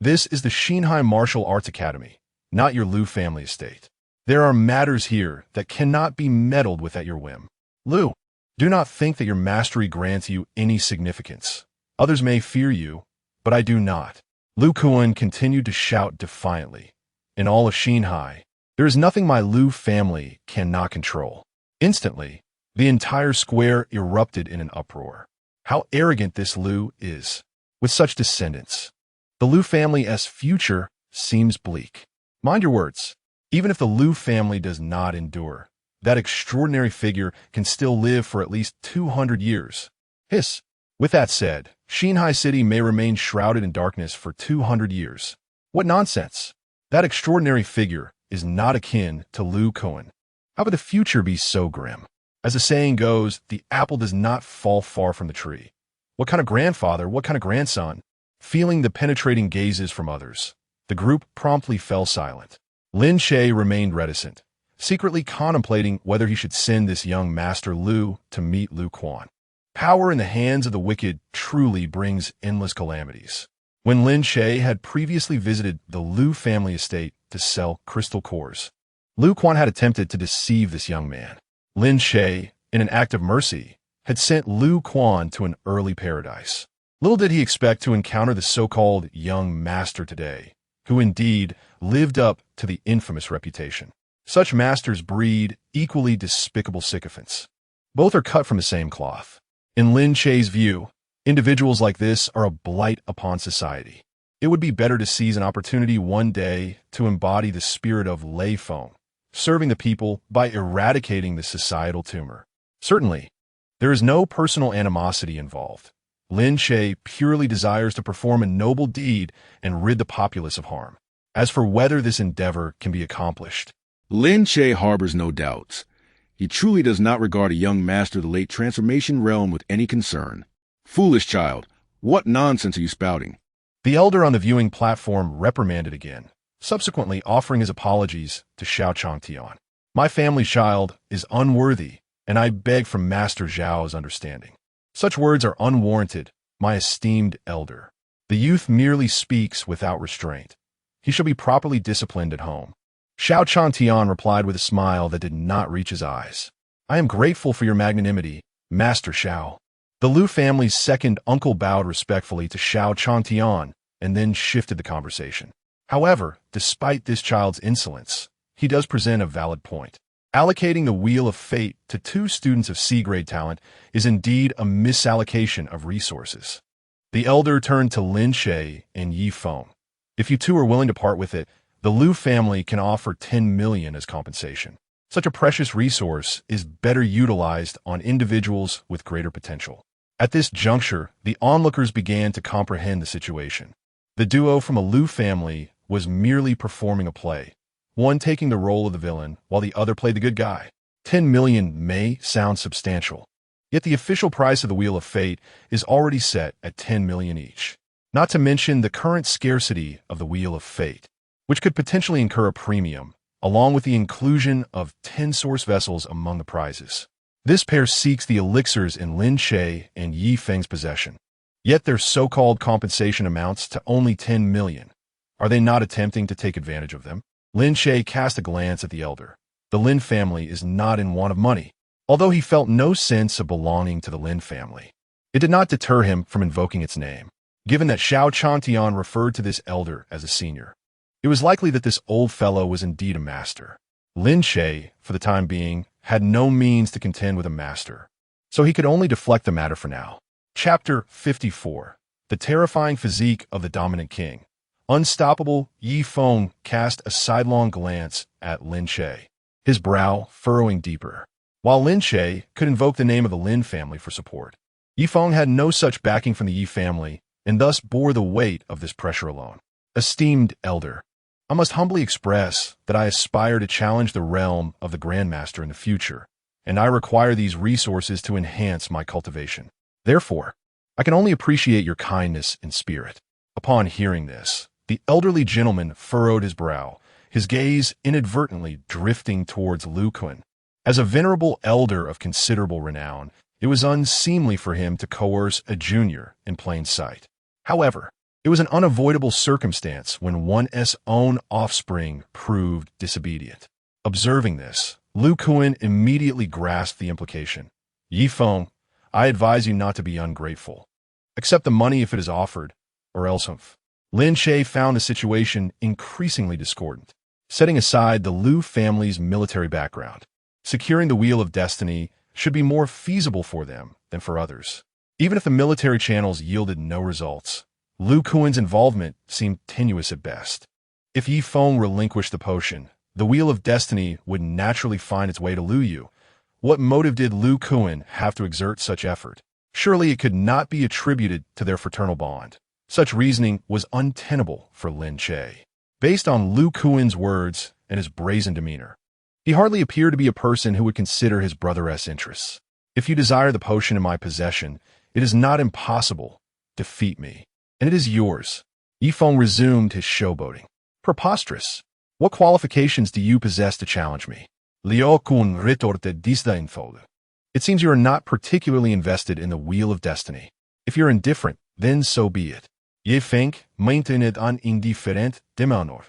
this is the Xinhai Martial Arts Academy, not your Lu family estate. There are matters here that cannot be meddled with at your whim. Lu, do not think that your mastery grants you any significance. Others may fear you, but I do not. Lu Kun continued to shout defiantly. In all of Xinhai, there is nothing my Lu family cannot control. Instantly, the entire square erupted in an uproar. How arrogant this Lu is, with such descendants. The Lu family's future seems bleak. Mind your words. Even if the Lu family does not endure, that extraordinary figure can still live for at least 200 years. Hiss. With that said, Xinhai City may remain shrouded in darkness for 200 years. What nonsense! That extraordinary figure is not akin to Lu Kun. How could the future be so grim? As the saying goes, the apple does not fall far from the tree. What kind of grandfather, what kind of grandson? Feeling the penetrating gazes from others, the group promptly fell silent. Lin Che remained reticent, secretly contemplating whether he should send this young Master Lu to meet Lu Quan. Power in the hands of the wicked truly brings endless calamities. When Lin Che had previously visited the Lu family estate to sell crystal cores, Lu Quan had attempted to deceive this young man. Lin Che, in an act of mercy, had sent Lu Quan to an early paradise. Little did he expect to encounter the so-called young master today, who indeed lived up to the infamous reputation. Such masters breed equally despicable sycophants. Both are cut from the same cloth. In Lin Che's view, individuals like this are a blight upon society. It would be better to seize an opportunity one day to embody the spirit of Lei Feng, serving the people by eradicating the societal tumor. Certainly, there is no personal animosity involved. Lin Che purely desires to perform a noble deed and rid the populace of harm. As for whether this endeavor can be accomplished, Lin Che harbors no doubts. He truly does not regard a young master of the late transformation realm with any concern. Foolish child, what nonsense are you spouting? the elder on the viewing platform reprimanded again, subsequently offering his apologies to Xiao Changtian. My family child is unworthy, and I beg from Master Zhao's understanding. Such words are unwarranted, my esteemed elder. The youth merely speaks without restraint. He shall be properly disciplined at home. Xiao Changtian replied with a smile that did not reach his eyes. I am grateful for your magnanimity, Master Xiao. The Lu family's second uncle bowed respectfully to Xiao Changtian and then shifted the conversation. However, despite this child's insolence, he does present a valid point. Allocating the Wheel of Fate to 2 students of C-grade talent is indeed a misallocation of resources. The elder turned to Lin Che and Yi Feng. If you two are willing to part with it, the Lu family can offer 10 million as compensation. Such a precious resource is better utilized on individuals with greater potential. At this juncture, the onlookers began to comprehend the situation. The duo from a Lu family was merely performing a play, one taking the role of the villain while the other played the good guy. 10 million may sound substantial, yet the official price of the Wheel of Fate is already set at 10 million each. Not to mention the current scarcity of the Wheel of Fate, which could potentially incur a premium, along with the inclusion of 10 source vessels among the prizes. This pair seeks the elixirs in Lin Che and Yi Feng's possession. Yet their so-called compensation amounts to only 10 million. Are they not attempting to take advantage of them? Lin Che cast a glance at the elder. The Lin family is not in want of money, although he felt no sense of belonging to the Lin family. It did not deter him from invoking its name, given that Xiao Changtian referred to this elder as a senior. It was likely that this old fellow was indeed a master. Lin Che, for the time being, had no means to contend with a master, so he could only deflect the matter for now. Chapter 54. The Terrifying Physique of the Dominant King. Unstoppable, Yi Feng cast a sidelong glance at Lin Che, his brow furrowing deeper. While Lin Che could invoke the name of the Lin family for support, Yifeng had no such backing from the Yi family, and thus bore the weight of this pressure alone. Esteemed elder, I must humbly express that I aspire to challenge the realm of the Grandmaster in the future, and I require these resources to enhance my cultivation. Therefore, I can only appreciate your kindness and spirit. Upon hearing this, the elderly gentleman furrowed his brow, his gaze inadvertently drifting towards Lu Kun. As a venerable elder of considerable renown, it was unseemly for him to coerce a junior in plain sight. However, it was an unavoidable circumstance when one's own offspring proved disobedient. Observing this, Lu Kun immediately grasped the implication. Yifeng, I advise you not to be ungrateful. Accept the money if it is offered, or else humph. Lin Che found the situation increasingly discordant. Setting aside the Lu family's military background, securing the Wheel of Destiny should be more feasible for them than for others. Even if the military channels yielded no results, Lu Kun's involvement seemed tenuous at best. If Yifeng relinquished the potion, the Wheel of Destiny would naturally find its way to Lu Yu. What motive did Lu Kun have to exert such effort? Surely it could not be attributed to their fraternal bond. Such reasoning was untenable for Lin Che. Based on Lu Kun's words and his brazen demeanor, he hardly appeared to be a person who would consider his brother's interests. If you desire the potion in my possession, it is not impossible. Defeat me, and it is yours. Yifeng resumed his showboating. Preposterous. What qualifications do you possess to challenge me? Liu Kun retorted disdainfully. It seems you are not particularly invested in the Wheel of Destiny. If you're indifferent, then so be it. Yifeng maintained an indifferent demeanor,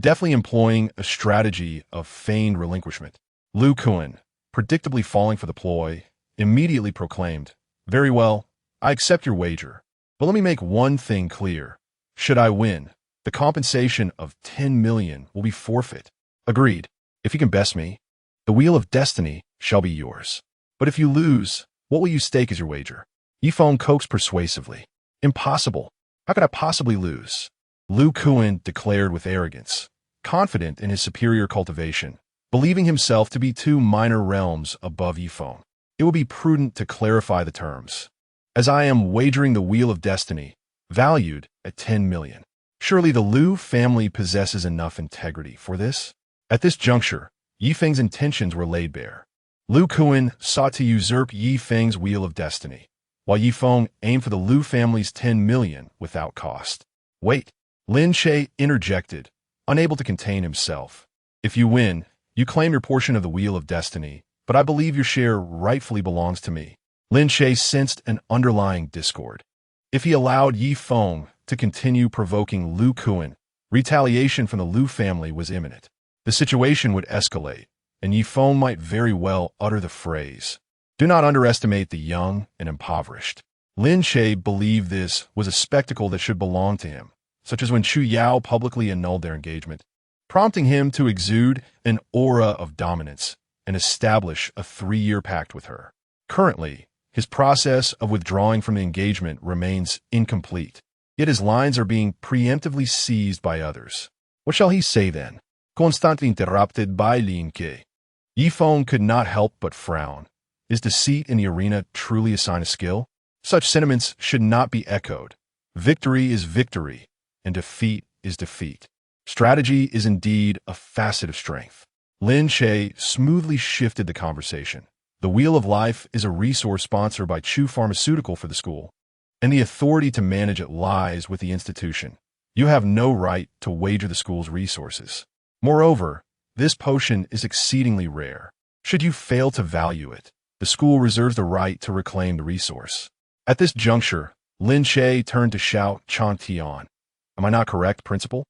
deftly employing a strategy of feigned relinquishment. Lu Kun, predictably falling for the ploy, immediately proclaimed, Very well, I accept your wager. But let me make one thing clear. Should I win, the compensation of 10 million will be forfeit. Agreed. If you can best me, the Wheel of Destiny shall be yours. But if you lose, what will you stake as your wager? Yifeng coaxed persuasively. Impossible. How could I possibly lose? Lu Kun declared with arrogance, confident in his superior cultivation, believing himself to be 2 minor realms above Yifeng. It would be prudent to clarify the terms. As I am wagering the Wheel of Destiny, valued at 10 million. Surely the Lu family possesses enough integrity for this? At this juncture, Yifeng's intentions were laid bare. Lu Kun sought to usurp Yifeng's Wheel of Destiny, while Yifeng aimed for the Lu family's 10 million without cost. Wait, Lin Che interjected, unable to contain himself. If you win, you claim your portion of the Wheel of Destiny, but I believe your share rightfully belongs to me. Lin Che sensed an underlying discord. If he allowed Yifeng to continue provoking Lu Kun, retaliation from the Lu family was imminent. The situation would escalate, and Yifeng might very well utter the phrase, Do not underestimate the young and impoverished. Lin Che believed this was a spectacle that should belong to him, such as when Chu Yao publicly annulled their engagement, prompting him to exude an aura of dominance and establish a 3-year pact with her. Currently, his process of withdrawing from the engagement remains incomplete, yet his lines are being preemptively seized by others. What shall he say then? Constantly interrupted by Lin Che. Yifeng could not help but frown. Is deceit in the arena truly a sign of skill? Such sentiments should not be echoed. Victory is victory, and defeat is defeat. Strategy is indeed a facet of strength. Lin Che smoothly shifted the conversation. The Wheel of Life is a resource sponsored by Chu Pharmaceutical for the school, and the authority to manage it lies with the institution. You have no right to wager the school's resources. Moreover, this potion is exceedingly rare. Should you fail to value it, the school reserves the right to reclaim the resource. At this juncture, Lin Che turned to shout Chan Tian. Am I not correct, Principal?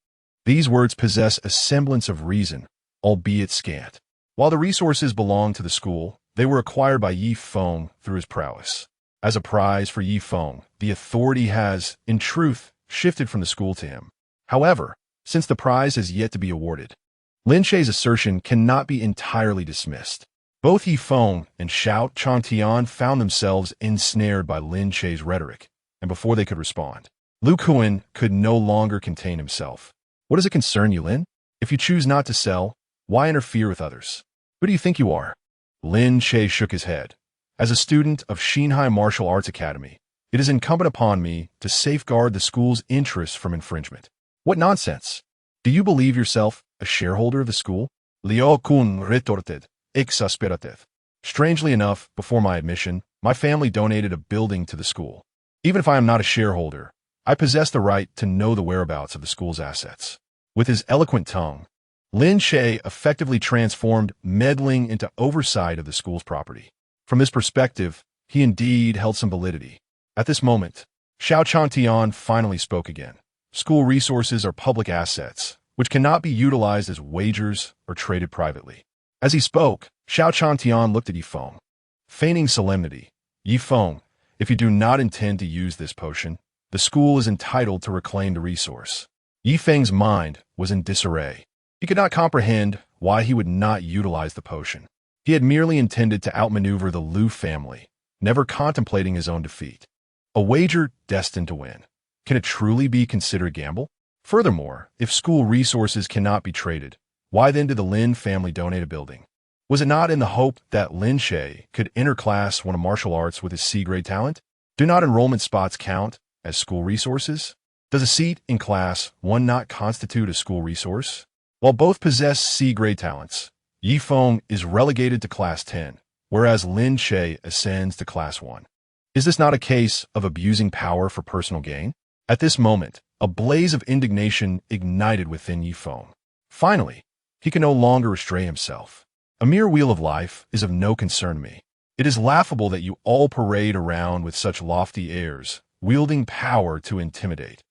These words possess a semblance of reason, albeit scant. While the resources belong to the school, they were acquired by Yifeng through his prowess. As a prize for Yifeng, the authority has, in truth, shifted from the school to him. However, since the prize has yet to be awarded, Lin Che's assertion cannot be entirely dismissed. Both Yifeng and Xiao Changtian found themselves ensnared by Lin Che's rhetoric, and before they could respond, Lu Kun could no longer contain himself. What does it concern you, Lin? If you choose not to sell, why interfere with others? Who do you think you are? Lin Che shook his head. As a student of Xinhai Martial Arts Academy, it is incumbent upon me to safeguard the school's interests from infringement. What nonsense! Do you believe yourself a shareholder of the school? Liu Kun retorted, exasperated. Strangely enough, before my admission, my family donated a building to the school. Even if I am not a shareholder, I possess the right to know the whereabouts of the school's assets. With his eloquent tongue, Lin Che effectively transformed meddling into oversight of the school's property. From this perspective, he indeed held some validity. At this moment, Xiao Changtian finally spoke again. School resources are public assets, which cannot be utilized as wagers or traded privately. As he spoke, Xiao Changtian looked at Yifeng. Feigning solemnity, Yifeng, if you do not intend to use this potion, the school is entitled to reclaim the resource. Yifeng's mind was in disarray. He could not comprehend why he would not utilize the potion. He had merely intended to outmaneuver the Lu family, never contemplating his own defeat. A wager destined to win. Can it truly be considered a gamble? Furthermore, if school resources cannot be traded, why then did the Lin family donate a building? Was it not in the hope that Lin Che could interclass one of martial arts with his C-grade talent? Do not enrollment spots count as school resources? Does a seat in Class 1 not constitute a school resource? While both possess C-grade talents, Yifeng is relegated to Class 10, whereas Lin Che ascends to Class 1. Is this not a case of abusing power for personal gain? At this moment, a blaze of indignation ignited within Yifeng. Finally, he can no longer restrain himself. A mere wheel of life is of no concern to me. It is laughable that you all parade around with such lofty airs, wielding power to intimidate,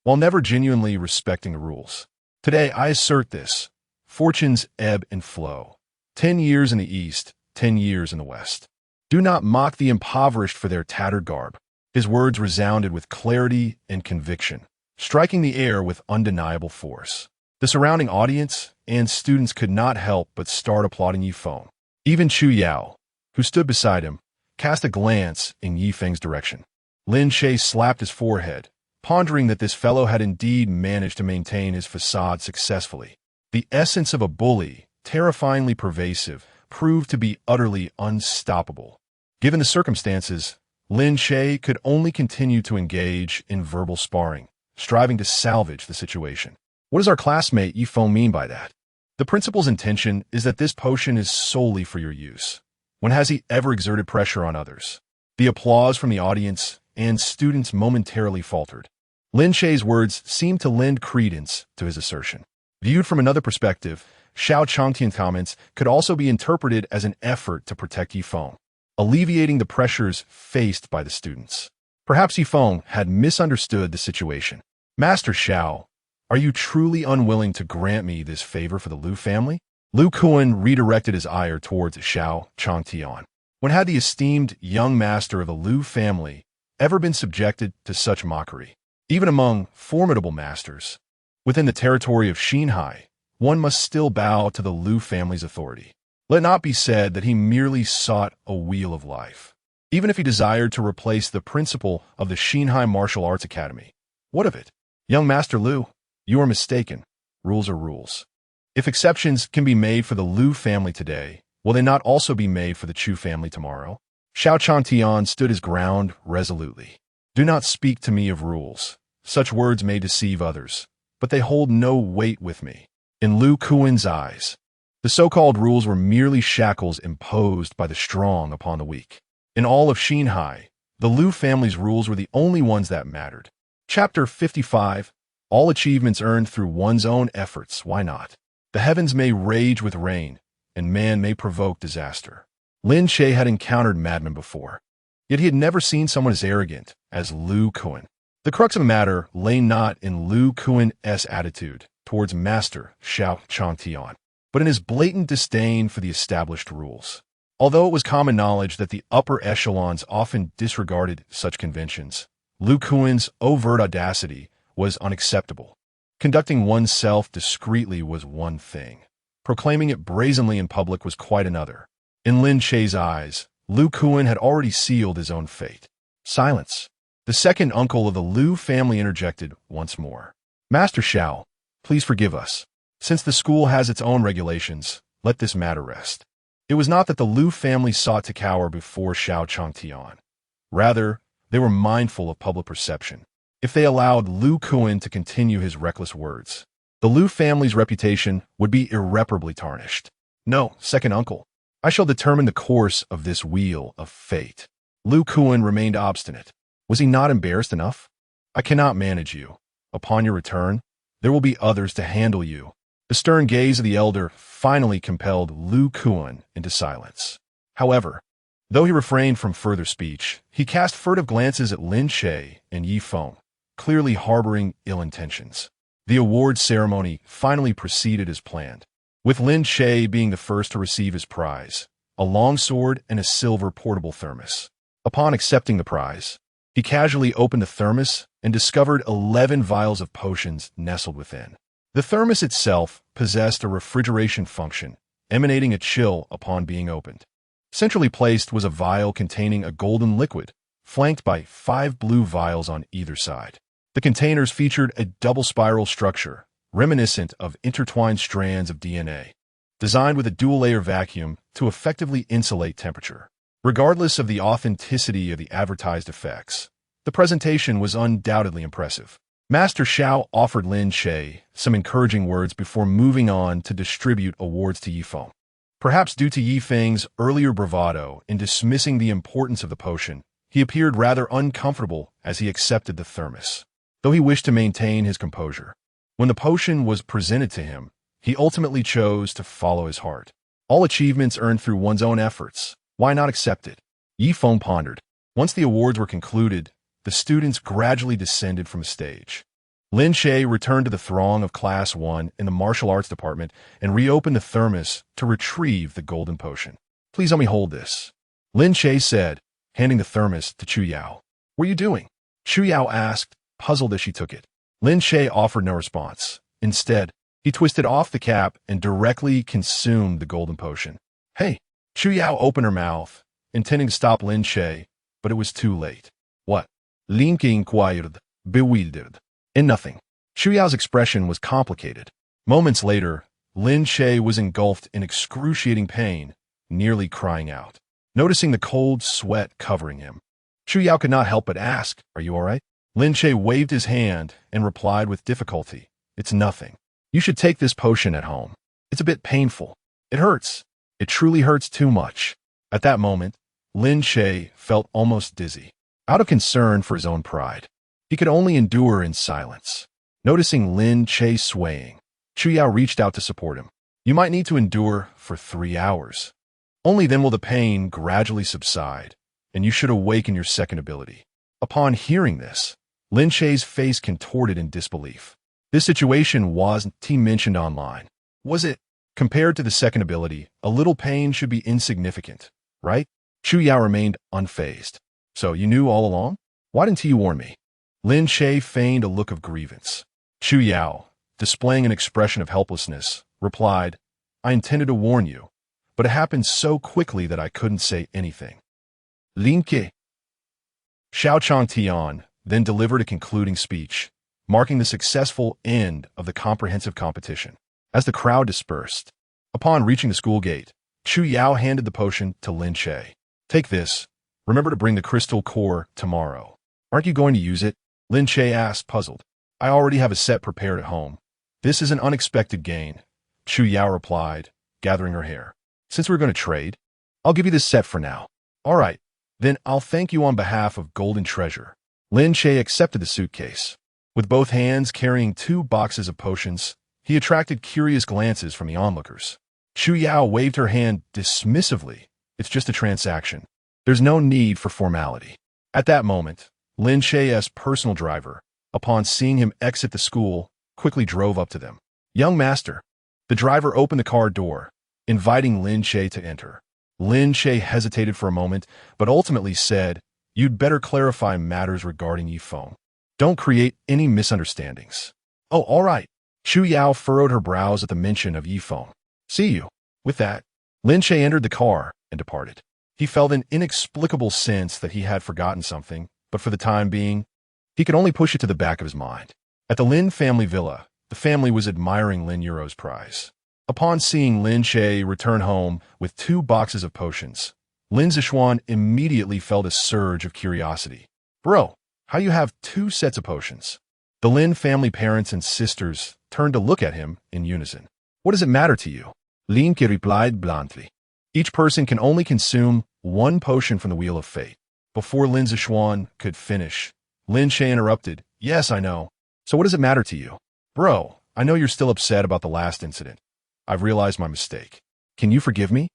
while never genuinely respecting the rules. Today, I assert this. Fortunes ebb and flow. 10 years in the East, 10 years in the West. Do not mock the impoverished for their tattered garb. His words resounded with clarity and conviction, striking the air with undeniable force. The surrounding audience and students could not help but start applauding Yifeng. Even Chu Yao, who stood beside him, cast a glance in Yifeng's direction. Lin Che slapped his forehead, pondering that this fellow had indeed managed to maintain his facade successfully. The essence of a bully, terrifyingly pervasive, proved to be utterly unstoppable. Given the circumstances, Lin Che could only continue to engage in verbal sparring, striving to salvage the situation. What does our classmate Yifeng mean by that? The principal's intention is that this potion is solely for your use. When has he ever exerted pressure on others? The applause from the audience and students momentarily faltered. Lin Che's words seemed to lend credence to his assertion. Viewed from another perspective, Xiao Changtian's comments could also be interpreted as an effort to protect Yifeng, alleviating the pressures faced by the students. Perhaps Yifeng had misunderstood the situation. Master Xiao, are you truly unwilling to grant me this favor for the Lu family? Lu Kuan redirected his ire towards Xiao Changtian. When had the esteemed young master of the Lu family ever been subjected to such mockery? Even among formidable masters, within the territory of Xinhai, one must still bow to the Lu family's authority. Let not be said that he merely sought a wheel of life. Even if he desired to replace the principal of the Xinhai Martial Arts Academy, what of it? Young Master Lu, you are mistaken. Rules are rules. If exceptions can be made for the Lu family today, will they not also be made for the Chu family tomorrow? Xiao Changtian stood his ground resolutely. Do not speak to me of rules. Such words may deceive others, but they hold no weight with me. In Lu Kuan's eyes, the so-called rules were merely shackles imposed by the strong upon the weak. In all of Xinhai, the Lu family's rules were the only ones that mattered. Chapter 55. All achievements earned through one's own efforts, why not? The heavens may rage with rain, and man may provoke disaster. Lin Che had encountered madmen before, yet he had never seen someone as arrogant as Lu Kuan. The crux of the matter lay not in Lu Kuan's attitude towards Master Xiao Changtian, but in his blatant disdain for the established rules. Although it was common knowledge that the upper echelons often disregarded such conventions, Lu Kuan's overt audacity was unacceptable. Conducting oneself discreetly was one thing. Proclaiming it brazenly in public was quite another. In Lin Che's eyes, Lu Kuan had already sealed his own fate. Silence. The second uncle of the Lu family interjected once more. Master Xiao, please forgive us. Since the school has its own regulations, let this matter rest. It was not that the Liu family sought to cower before Xiao Changtian. Rather, they were mindful of public perception. If they allowed Liu Kuan to continue his reckless words, the Liu family's reputation would be irreparably tarnished. No, second uncle. I shall determine the course of this wheel of fate. Liu Kuan remained obstinate. Was he not embarrassed enough? I cannot manage you. Upon your return, there will be others to handle you. The stern gaze of the elder finally compelled Liu Kuan into silence. However, though he refrained from further speech, he cast furtive glances at Lin Che and Yi Feng, clearly harboring ill intentions. The award ceremony finally proceeded as planned, with Lin Che being the first to receive his prize, a longsword and a silver portable thermos. Upon accepting the prize, he casually opened the thermos and discovered 11 vials of potions nestled within. The thermos itself possessed a refrigeration function, emanating a chill upon being opened. Centrally placed was a vial containing a golden liquid, flanked by 5 blue vials on either side. The containers featured a double spiral structure, reminiscent of intertwined strands of DNA, designed with a dual-layer vacuum to effectively insulate temperature. Regardless of the authenticity of the advertised effects, the presentation was undoubtedly impressive. Master Xiao offered Lin Che some encouraging words before moving on to distribute awards to Yi Feng. Perhaps due to Yi Feng's earlier bravado in dismissing the importance of the potion, he appeared rather uncomfortable as he accepted the thermos, though he wished to maintain his composure. When the potion was presented to him, he ultimately chose to follow his heart. All achievements earned through one's own efforts, why not accept it? Yi Feng pondered. Once the awards were concluded, the students gradually descended from the stage. Lin Che returned to the throng of Class 1 in the martial arts department and reopened the thermos to retrieve the golden potion. Please let me hold this, Lin Che said, handing the thermos to Chu Yao. What are you doing? Chu Yao asked, puzzled as she took it. Lin Che offered no response. Instead, he twisted off the cap and directly consumed the golden potion. Hey! Chu Yao opened her mouth, intending to stop Lin Che, but it was too late. What? Lin Che inquired, bewildered. In nothing. Chu Yao's expression was complicated. Moments later, Lin Che was engulfed in excruciating pain, nearly crying out. Noticing the cold sweat covering him, Chu Yao could not help but ask, "Are you all right?" Lin Che waved his hand and replied with difficulty, "It's nothing. You should take this potion at home. It's a bit painful. It hurts. It truly hurts too much." At that moment, Lin Che felt almost dizzy. Out of concern for his own pride, he could only endure in silence. Noticing Lin Che swaying, Chu Yao reached out to support him. "You might need to endure for 3 hours. Only then will the pain gradually subside, and you should awaken your second ability." Upon hearing this, Lin Che's face contorted in disbelief. This situation wasn't mentioned online. Was it? Compared to the second ability, a little pain should be insignificant, right? Chu Yao remained unfazed. "So you knew all along? Why didn't you warn me?" Lin Che feigned a look of grievance. Chu Yao, displaying an expression of helplessness, replied, "I intended to warn you, but it happened so quickly that I couldn't say anything." Lin Che. Xiao Changtian then delivered a concluding speech, marking the successful end of the comprehensive competition. As the crowd dispersed, upon reaching the school gate, Chu Yao handed the potion to Lin Che. "Take this. Remember to bring the crystal core tomorrow." "Aren't you going to use it?" Lin Che asked, puzzled. "I already have a set prepared at home." "This is an unexpected gain," Chu Yao replied, gathering her hair. "Since we're going to trade, I'll give you this set for now." "All right, then I'll thank you on behalf of Golden Treasure." Lin Che accepted the suitcase. With both hands carrying 2 boxes of potions, he attracted curious glances from the onlookers. Chu Yao waved her hand dismissively. "It's just a transaction. There's no need for formality." At that moment, Lin Che's personal driver, upon seeing him exit the school, quickly drove up to them. "Young master." The driver opened the car door, inviting Lin Che to enter. Lin Che hesitated for a moment, but ultimately said, "You'd better clarify matters regarding Yi Feng. Don't create any misunderstandings." "Oh, all right." Chu Yao furrowed her brows at the mention of Yi Feng. "See you." With that, Lin Che entered the car and departed. He felt an inexplicable sense that he had forgotten something, but for the time being, he could only push it to the back of his mind. At the Lin family villa, the family was admiring Lin Yuro's prize. Upon seeing Lin Che return home with 2 boxes of potions, Lin Zishuan immediately felt a surge of curiosity. Bro, how you have 2 sets of potions? The Lin family parents and sisters turned to look at him in unison. What does it matter to you? Lin Che replied bluntly. Each person can only consume 1 potion from the Wheel of Fate. Before Lin Zishuan could finish, Lin Che interrupted. Yes, I know. So what does it matter to you? Bro, I know you're still upset about the last incident. I've realized my mistake. Can you forgive me?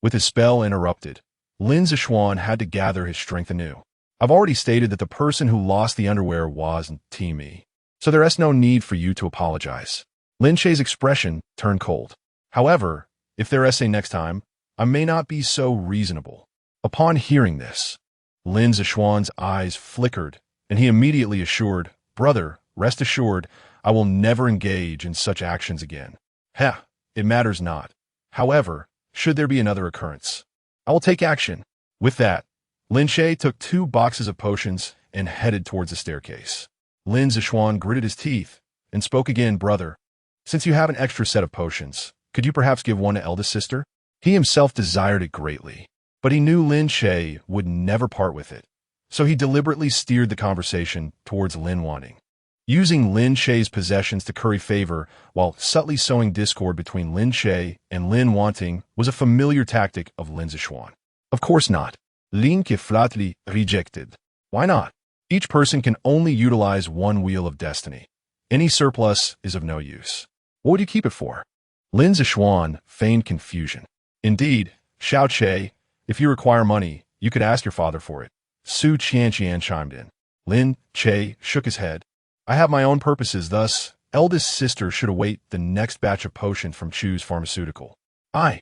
With his spell interrupted, Lin Zishuan had to gather his strength anew. I've already stated that the person who lost the underwear wasn't me. So there is no need for you to apologize. Lin Che's expression turned cold. However, if there is a next time, I may not be so reasonable. Upon hearing this, Lin Zishuan's eyes flickered, and he immediately assured, Brother, rest assured, I will never engage in such actions again. Heh, it matters not. However, should there be another occurrence, I will take action. With that, Lin Che took 2 boxes of potions and headed towards the staircase. Lin Zishuan gritted his teeth and spoke again, Brother, since you have an extra set of potions, could you perhaps give one to eldest sister? He himself desired it greatly, but he knew Lin Che would never part with it, so he deliberately steered the conversation towards Lin wanting. Using Lin Che's possessions to curry favor while subtly sowing discord between Lin Che and Lin wanting was a familiar tactic of Lin Zishuan. Of course not. Lin Che flatly rejected. Why not? Each person can only utilize 1 Wheel of Destiny. Any surplus is of no use. What would you keep it for? Lin Zishuan feigned confusion. Indeed, Xiao Che, if you require money, you could ask your father for it. Su Qianqian chimed in. Lin Che shook his head. I have my own purposes, thus, eldest sister should await the next batch of potion from Chu's pharmaceutical. I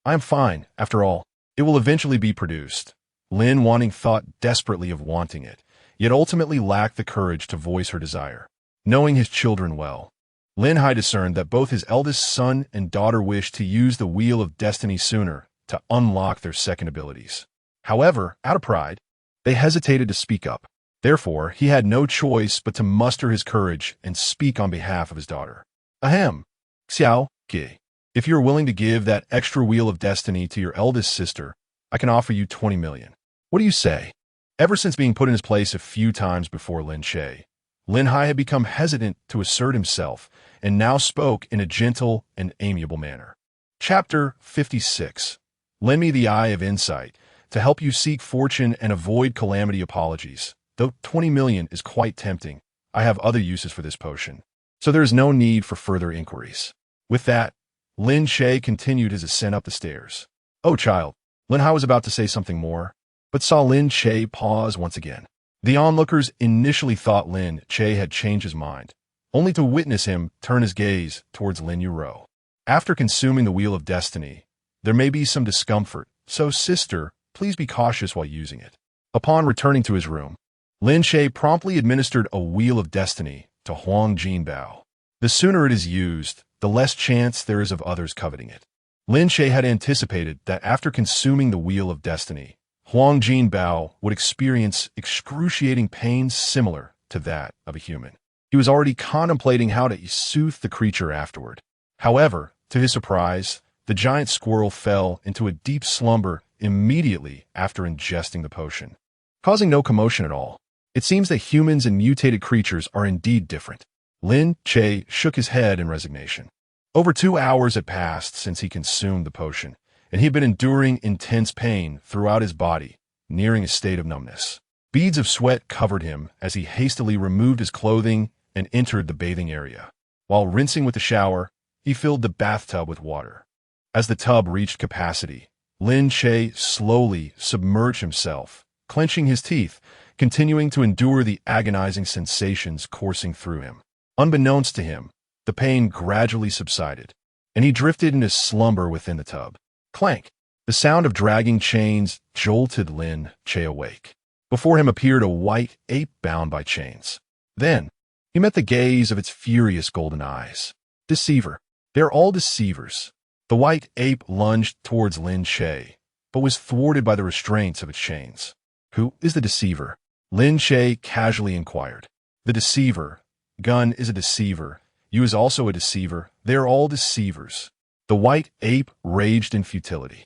am fine, after all. It will eventually be produced. Lin wanting thought desperately of wanting it, yet ultimately lacked the courage to voice her desire. Knowing his children well, Lin Hai discerned that both his eldest son and daughter wished to use the Wheel of Destiny sooner to unlock their second abilities. However, out of pride, they hesitated to speak up. Therefore, he had no choice but to muster his courage and speak on behalf of his daughter. Ahem, Xiao Ge. If you're willing to give that extra Wheel of Destiny to your eldest sister, I can offer you 20 million. What do you say? Ever since being put in his place a few times before Lin Che, Lin Hai had become hesitant to assert himself and now spoke in a gentle and amiable manner. Chapter 56. Lend me the eye of insight to help you seek fortune and avoid calamity. Apologies. Though 20 million is quite tempting, I have other uses for this potion, so there is no need for further inquiries. With that, Lin Che continued his ascent up the stairs. Oh, child. Lin Hai was about to say something more, but saw Lin Che pause once again. The onlookers initially thought Lin Che had changed his mind, only to witness him turn his gaze towards Lin Yuro. After consuming the Wheel of Destiny, there may be some discomfort, so sister, please be cautious while using it. Upon returning to his room, Lin Che promptly administered a Wheel of Destiny to Huang Jinbao. The sooner it is used, the less chance there is of others coveting it. Lin Che had anticipated that after consuming the Wheel of Destiny, Huang Jinbao would experience excruciating pain similar to that of a human. He was already contemplating how to soothe the creature afterward. However, to his surprise, the giant squirrel fell into a deep slumber immediately after ingesting the potion, causing no commotion at all. It seems that humans and mutated creatures are indeed different. Lin Che shook his head in resignation. Over 2 hours had passed since he consumed the potion, and he had been enduring intense pain throughout his body, nearing a state of numbness. Beads of sweat covered him as he hastily removed his clothing and entered the bathing area. While rinsing with the shower, he filled the bathtub with water. As the tub reached capacity, Lin Che slowly submerged himself, clenching his teeth, continuing to endure the agonizing sensations coursing through him. Unbeknownst to him, the pain gradually subsided, and he drifted into slumber within the tub. Clank! The sound of dragging chains jolted Lin Che awake. Before him appeared a white ape bound by chains. Then, he met the gaze of its furious golden eyes. Deceiver. They're all deceivers. The white ape lunged towards Lin Che, but was thwarted by the restraints of its chains. Who is the deceiver? Lin Che casually inquired. The deceiver. Gun is a deceiver. You is also a deceiver. They are all deceivers. The white ape raged in futility.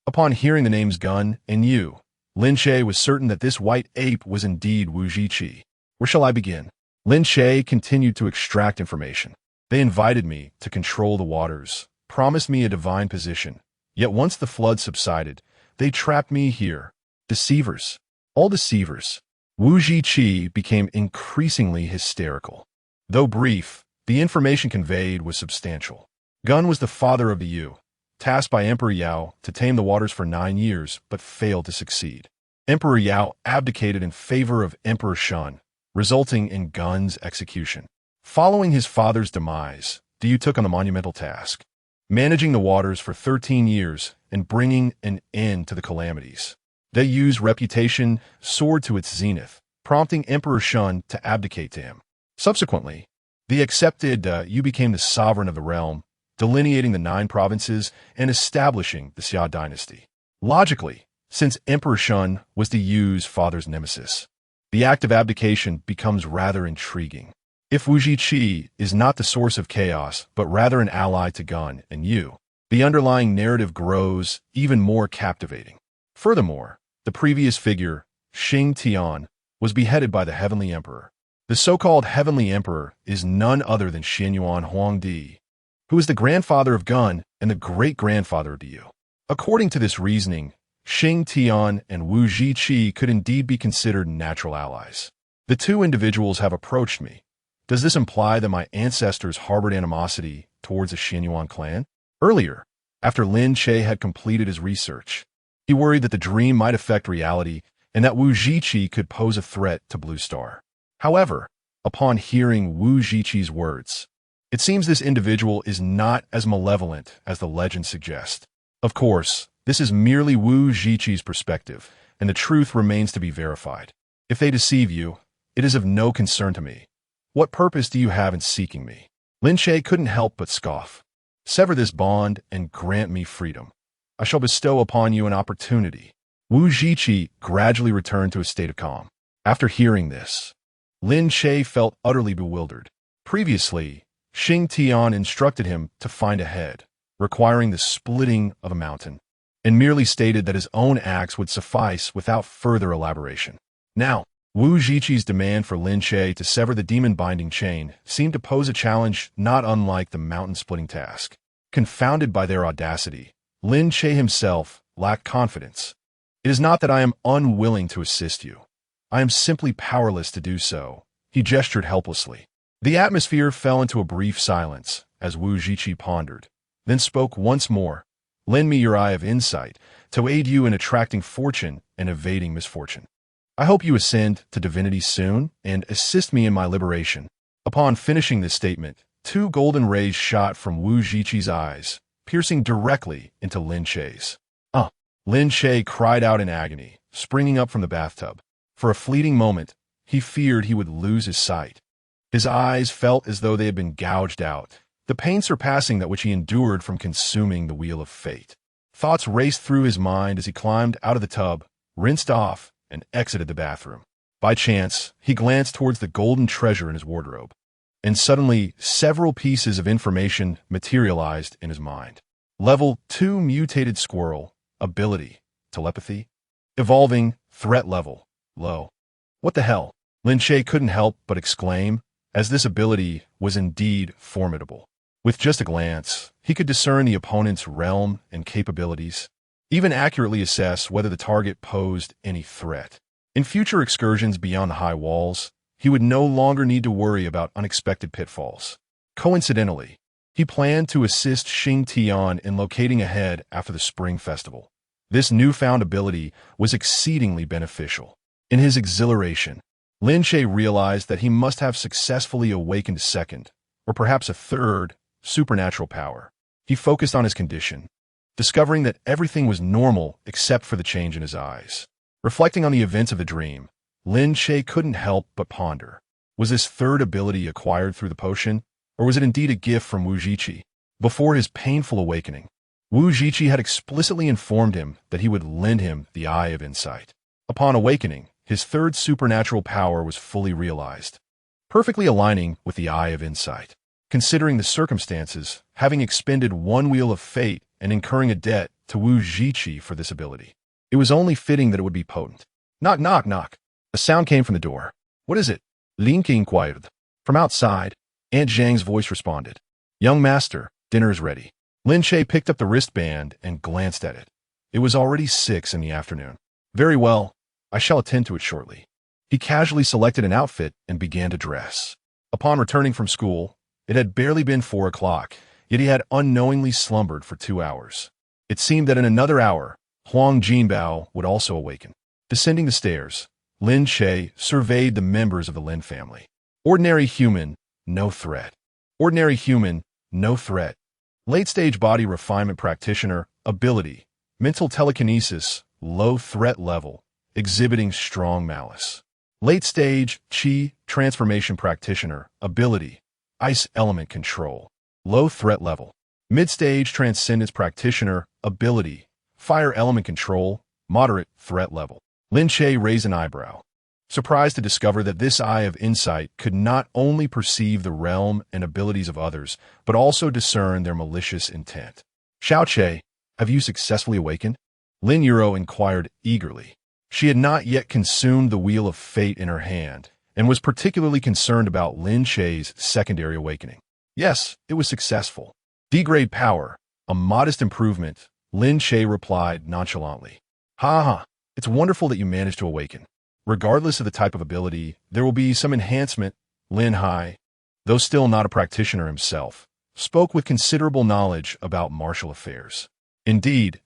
Upon hearing the names Gun and Yu, Lin Che was certain that this white ape was indeed Wu Zhiqi. Where shall I begin? Lin Che continued to extract information. They invited me to control the waters, promised me a divine position. Yet once the flood subsided, they trapped me here. Deceivers. All deceivers. Wu Zhiqi became increasingly hysterical. Though brief, the information conveyed was substantial. Gun was the father of the Yu, tasked by Emperor Yao to tame the waters for 9 years, but failed to succeed. Emperor Yao abdicated in favor of Emperor Shun, resulting in Gun's execution. Following his father's demise, the Yu took on the monumental task, managing the waters for 13 years and bringing an end to the calamities. The Yu's reputation soared to its zenith, prompting Emperor Shun to abdicate to him. Subsequently, the accepted Yu became the sovereign of the realm, delineating the 9 provinces and establishing the Xia dynasty. Logically, since Emperor Shun was the Yu's father's nemesis, the act of abdication becomes rather intriguing. If Wu Zhiqi is not the source of chaos, but rather an ally to Gun and Yu, the underlying narrative grows even more captivating. Furthermore, the previous figure, Xing Tian, was beheaded by the Heavenly Emperor. The so-called Heavenly Emperor is none other than Xianyuan Huangdi, who is the grandfather of Gun and the great-grandfather of the Yu. According to this reasoning, Xing Tian and Wu Zhiqi could indeed be considered natural allies. The 2 individuals have approached me. Does this imply that my ancestors harbored animosity towards the Xinhai clan? Earlier, after Lin Che had completed his research, he worried that the dream might affect reality and that Wu Zhiqi could pose a threat to Blue Star. However, upon hearing Wu Zhiqi's words, it seems this individual is not as malevolent as the legend suggests. Of course, this is merely Wu Zhiqi's perspective, and the truth remains to be verified. If they deceive you, it is of no concern to me. What purpose do you have in seeking me? Lin Che couldn't help but scoff. Sever this bond and grant me freedom. I shall bestow upon you an opportunity. Wu Zhiqi gradually returned to a state of calm. After hearing this, Lin Che felt utterly bewildered. Previously, Xing Tian instructed him to find a head, requiring the splitting of a mountain, and merely stated that his own acts would suffice without further elaboration. Now, Wu Zhiqi's demand for Lin Che to sever the demon-binding chain seemed to pose a challenge not unlike the mountain-splitting task. Confounded by their audacity, Lin Che himself lacked confidence. It is not that I am unwilling to assist you. I am simply powerless to do so. He gestured helplessly. The atmosphere fell into a brief silence as Wu Zhiqi pondered, then spoke once more. Lend me your eye of insight to aid you in attracting fortune and evading misfortune. I hope you ascend to divinity soon and assist me in my liberation. Upon finishing this statement, 2 golden rays shot from Wu Zhiqi's eyes, piercing directly into Lin Che's. Lin Che cried out in agony, springing up from the bathtub. For a fleeting moment, he feared he would lose his sight. His eyes felt as though they had been gouged out, the pain surpassing that which he endured from consuming the wheel of fate. Thoughts raced through his mind as he climbed out of the tub, rinsed off, and exited the bathroom. By chance, he glanced towards the golden treasure in his wardrobe, and suddenly several pieces of information materialized in his mind. Level 2 mutated squirrel, ability, telepathy, evolving, threat level, low. What the hell? Lin Che couldn't help but exclaim, as this ability was indeed formidable. With just a glance, he could discern the opponent's realm and capabilities, even accurately assess whether the target posed any threat. In future excursions beyond the high walls, he would no longer need to worry about unexpected pitfalls. Coincidentally, he planned to assist Xing Tian in locating a head after the Spring Festival. This newfound ability was exceedingly beneficial. In his exhilaration, Lin Che realized that he must have successfully awakened a second, or perhaps a third, supernatural power. He focused on his condition, discovering that everything was normal except for the change in his eyes. Reflecting on the events of the dream, Lin Che couldn't help but ponder. Was this third ability acquired through the potion, or was it indeed a gift from Wu Zhiqi? Before his painful awakening, Wu Zhiqi had explicitly informed him that he would lend him the Eye of Insight. Upon awakening, his third supernatural power was fully realized, perfectly aligning with the Eye of Insight. Considering the circumstances, having expended one wheel of fate and incurring a debt to Wu Zhiqi for this ability, it was only fitting that it would be potent. Knock, knock, knock. A sound came from the door. What is it? Lin Che inquired. From outside, Aunt Zhang's voice responded. Young master, dinner is ready. Lin Che picked up the wristband and glanced at it. It was already 6 in the afternoon. Very well, I shall attend to it shortly. He casually selected an outfit and began to dress. Upon returning from school, it had barely been 4 o'clock, yet he had unknowingly slumbered for 2 hours. It seemed that in another hour, Huang Jinbao would also awaken. Descending the stairs, Lin Che surveyed the members of the Lin family. Ordinary human, no threat. Ordinary human, no threat. Late-stage body refinement practitioner, ability, mental telekinesis, low threat level, exhibiting strong malice. Late-stage Qi transformation practitioner, ability, ice element control, low threat level. Mid-stage transcendence practitioner, ability, fire element control, moderate threat level. Lin Che raised an eyebrow, surprised to discover that this eye of insight could not only perceive the realm and abilities of others, but also discern their malicious intent. Xiao Che, have you successfully awakened? Lin Yuro inquired eagerly. She had not yet consumed the wheel of fate in her hand, and was particularly concerned about Lin Che's secondary awakening. Yes, it was successful. D-grade power, a modest improvement, Lin Che replied nonchalantly. Ha ha, it's wonderful that you managed to awaken. Regardless of the type of ability, there will be some enhancement. Lin Hai, though still not a practitioner himself, spoke with considerable knowledge about martial affairs. Indeed,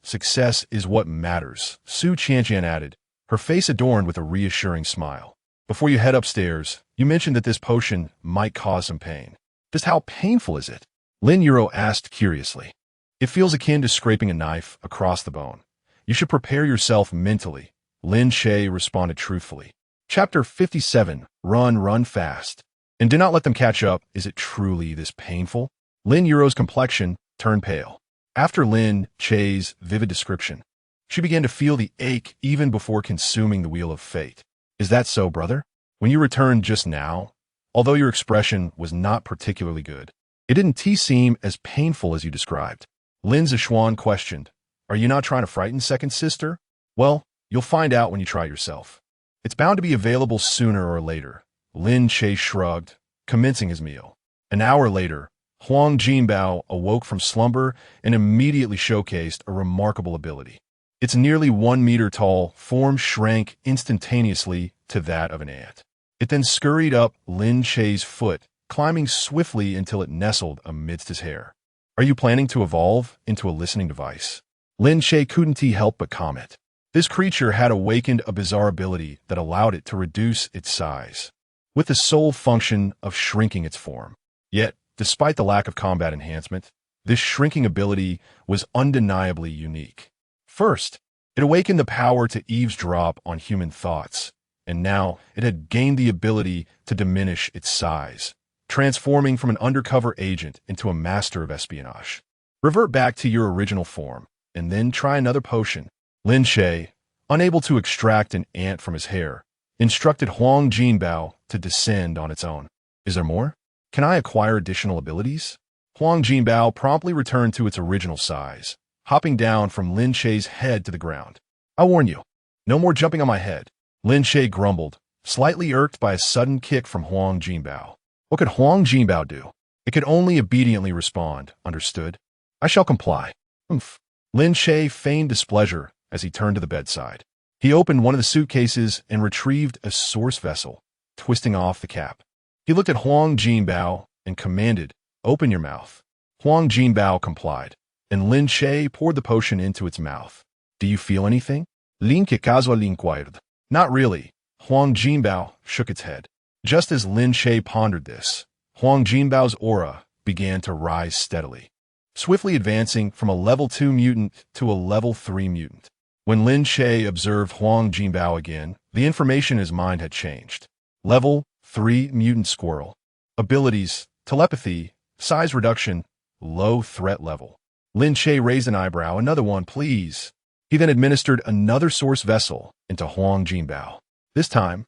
success is what matters, Su Qianqian added, her face adorned with a reassuring smile. Before you head upstairs, you mentioned that this potion might cause some pain. Just how painful is it? Lin Yuro asked curiously. It feels akin to scraping a knife across the bone. You should prepare yourself mentally, Lin Che responded truthfully. Chapter 57, Run fast. And do not let them catch up. Is it truly this painful? Lin Yuro's complexion turned pale. After Lin Che's vivid description, she began to feel the ache even before consuming the wheel of fate. Is that so, brother? When you returned just now, although your expression was not particularly good, it didn't seem as painful as you described. Lin Zishuan questioned, are you not trying to frighten second sister? Well, you'll find out when you try yourself. It's bound to be available sooner or later. Lin Che shrugged, commencing his meal. An hour later, Huang Jinbao awoke from slumber and immediately showcased a remarkable ability. Its nearly 1 meter tall form shrank instantaneously to that of an ant. It then scurried up Lin Che's foot, climbing swiftly until it nestled amidst his hair. Are you planning to evolve into a listening device? Lin Che couldn't help but comment. This creature had awakened a bizarre ability that allowed it to reduce its size, with the sole function of shrinking its form. Yet, despite the lack of combat enhancement, this shrinking ability was undeniably unique. First, it awakened the power to eavesdrop on human thoughts, and now it had gained the ability to diminish its size, transforming from an undercover agent into a master of espionage. Revert back to your original form, and then try another potion. Lin Che, unable to extract an ant from his hair, instructed Huang Jinbao to descend on its own. Is there more? Can I acquire additional abilities? Huang Jinbao promptly returned to its original size, hopping down from Lin Che's head to the ground. I warn you, no more jumping on my head. Lin Che grumbled, slightly irked by a sudden kick from Huang Jinbao. What could Huang Jinbao do? It could only obediently respond, understood? I shall comply. Oomph. Lin Che feigned displeasure as he turned to the bedside. He opened one of the suitcases and retrieved a source vessel, twisting off the cap. He looked at Huang Jinbao and commanded, open your mouth. Huang Jinbao complied, and Lin Che poured the potion into its mouth. Do you feel anything? Lin Che casually inquired. Not really. Huang Jinbao shook its head. Just as Lin Che pondered this, Huang Jinbao's aura began to rise steadily, swiftly advancing from a level 2 mutant to a level 3 mutant. When Lin Che observed Huang Jinbao again, the information in his mind had changed. Level 3 mutant squirrel. Abilities, telepathy, size reduction, low threat level. Lin Che raised an eyebrow. Another one, please. He then administered another source vessel into Huang Jinbao. This time,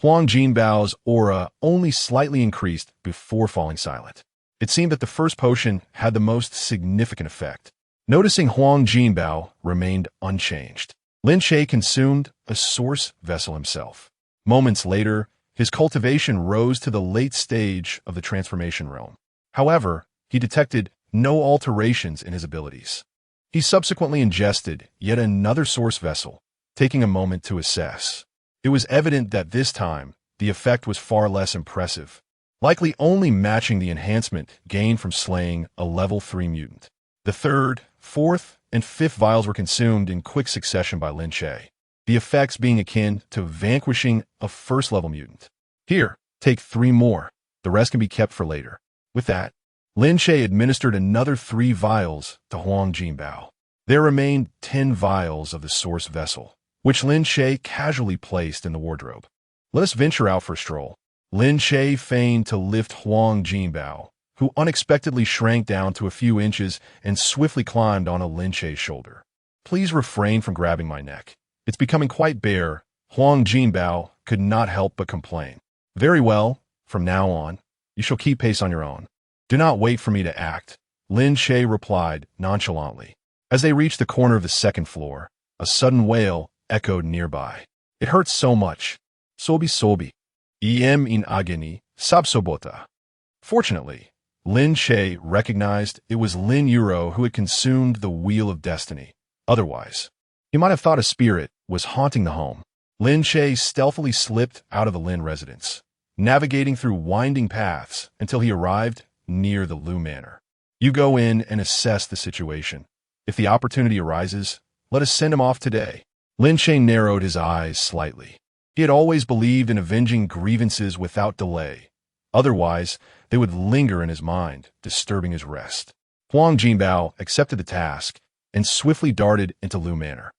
Huang Jinbao's aura only slightly increased before falling silent. It seemed that the first potion had the most significant effect. Noticing Huang Jinbao remained unchanged, Lin Che consumed a source vessel himself. Moments later, his cultivation rose to the late stage of the transformation realm. However, he detected no alterations in his abilities. He subsequently ingested yet another source vessel, taking a moment to assess. It was evident that this time, the effect was far less impressive, likely only matching the enhancement gained from slaying a level 3 mutant. The third, fourth, and fifth vials were consumed in quick succession by Lin Che, the effects being akin to vanquishing a first-level mutant. Here, take 3 more. The rest can be kept for later. With that, Lin Che administered another 3 vials to Huang Jinbao. There remained 10 vials of the source vessel, which Lin Che casually placed in the wardrobe. Let us venture out for a stroll. Lin Che feigned to lift Huang Jinbao, who unexpectedly shrank down to a few inches and swiftly climbed onto Lin Che's shoulder. Please refrain from grabbing my neck. It's becoming quite bare. Huang Jinbao could not help but complain. Very well, from now on, you shall keep pace on your own. Do not wait for me to act, Lin Che replied nonchalantly. As they reached the corner of the second floor, a sudden wail echoed nearby. It hurts so much. Sobi sobi. Em in agony, sabsobota. Fortunately, Lin Che recognized it was Lin Yuro who had consumed the Wheel of Destiny. Otherwise, he might have thought a spirit was haunting the home. Lin Che stealthily slipped out of the Lin residence, navigating through winding paths until he arrived near the Lu Manor. You go in and assess the situation. If the opportunity arises, let us send him off today. Lin Che narrowed his eyes slightly. He had always believed in avenging grievances without delay. Otherwise, they would linger in his mind, disturbing his rest. Huang Jinbao accepted the task and swiftly darted into Lu Manor.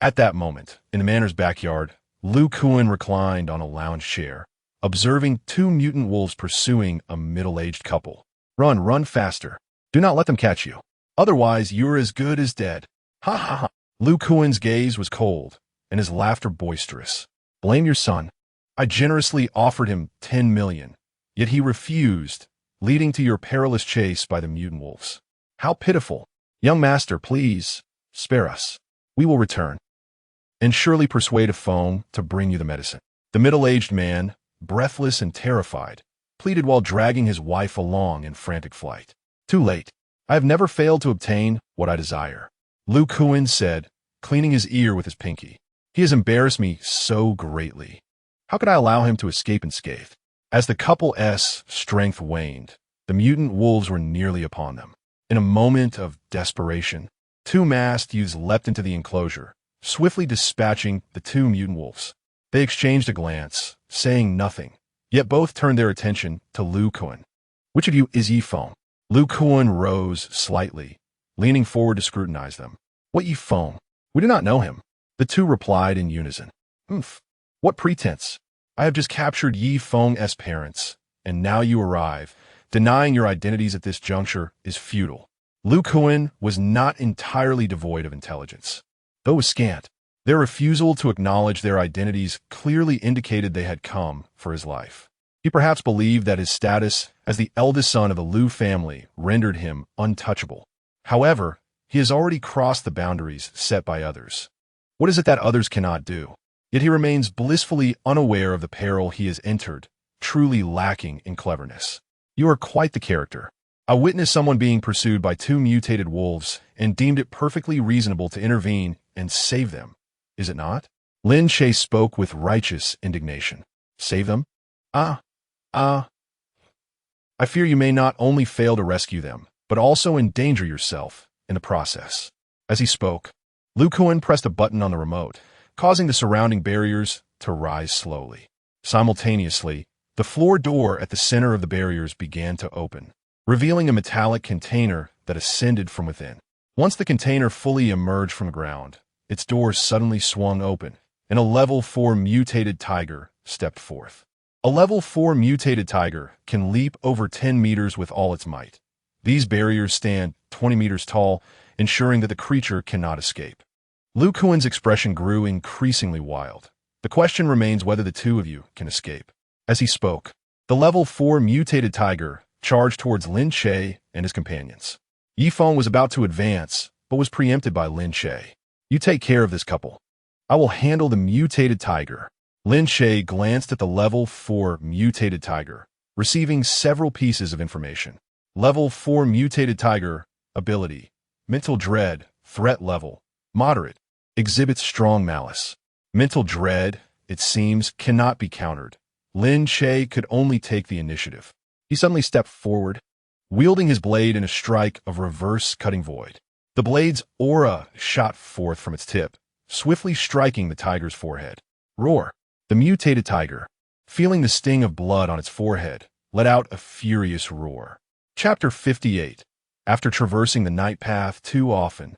At that moment, in the manor's backyard, Lu Kuan reclined on a lounge chair, observing 2 mutant wolves pursuing a middle-aged couple. Run faster. Do not let them catch you. Otherwise, you're as good as dead. Ha ha ha. Lu Kuan's gaze was cold, and his laughter boisterous. Blame your son. I generously offered him 10 million, yet he refused, leading to your perilous chase by the mutant wolves. How pitiful. Young master, please, spare us. We will return, and surely persuade a phone to bring you the medicine. The middle-aged man, breathless and terrified, pleaded while dragging his wife along in frantic flight. Too late. I have never failed to obtain what I desire, Lu Kuan said, cleaning his ear with his pinky. He has embarrassed me so greatly. How could I allow him to escape unscathed? As the couple's strength waned, the mutant wolves were nearly upon them. In a moment of desperation, 2 masked youths leapt into the enclosure, swiftly dispatching the 2 mutant wolves. They exchanged a glance, saying nothing, yet both turned their attention to Lu Kuan. Which of you is Yi-Feng? Lu Kuan rose slightly, leaning forward to scrutinize them. What Yi-Feng? We do not know him. The 2 replied in unison. What pretense? I have just captured Yi-Feng's parents, and now you arrive. Denying your identities at this juncture is futile. Lu Kuan was not entirely devoid of intelligence, though scant. Their refusal to acknowledge their identities clearly indicated they had come for his life. He perhaps believed that his status as the eldest son of the Lu family rendered him untouchable. However, he has already crossed the boundaries set by others. What is it that others cannot do? Yet he remains blissfully unaware of the peril he has entered, truly lacking in cleverness. You are quite the character. I witnessed someone being pursued by 2 mutated wolves and deemed it perfectly reasonable to intervene and save them. Is it not? Lin Che spoke with righteous indignation. Save them? I fear you may not only fail to rescue them, but also endanger yourself in the process. As he spoke, Lu Kuan pressed a button on the remote, causing the surrounding barriers to rise slowly. Simultaneously, the floor door at the center of the barriers began to open, revealing a metallic container that ascended from within. Once the container fully emerged from the ground, its doors suddenly swung open, and a level 4 mutated tiger stepped forth. A level 4 mutated tiger can leap over 10 meters with all its might. These barriers stand 20 meters tall, ensuring that the creature cannot escape. Lu Kuan's expression grew increasingly wild. The question remains whether the two of you can escape. As he spoke, the level 4 mutated tiger charged towards Lin Che and his companions. Yifeng was about to advance, but was preempted by Lin Che. You take care of this couple. I will handle the mutated tiger. Lin Che glanced at the level 4 mutated tiger, receiving several pieces of information. Level 4 mutated tiger, ability, mental dread, threat level, moderate, exhibits strong malice. Mental dread, it seems, cannot be countered. Lin Che could only take the initiative. He suddenly stepped forward, wielding his blade in a strike of reverse cutting void. The blade's aura shot forth from its tip, swiftly striking the tiger's forehead. Roar! The mutated tiger, feeling the sting of blood on its forehead, let out a furious roar. Chapter 58. After traversing the night path too often,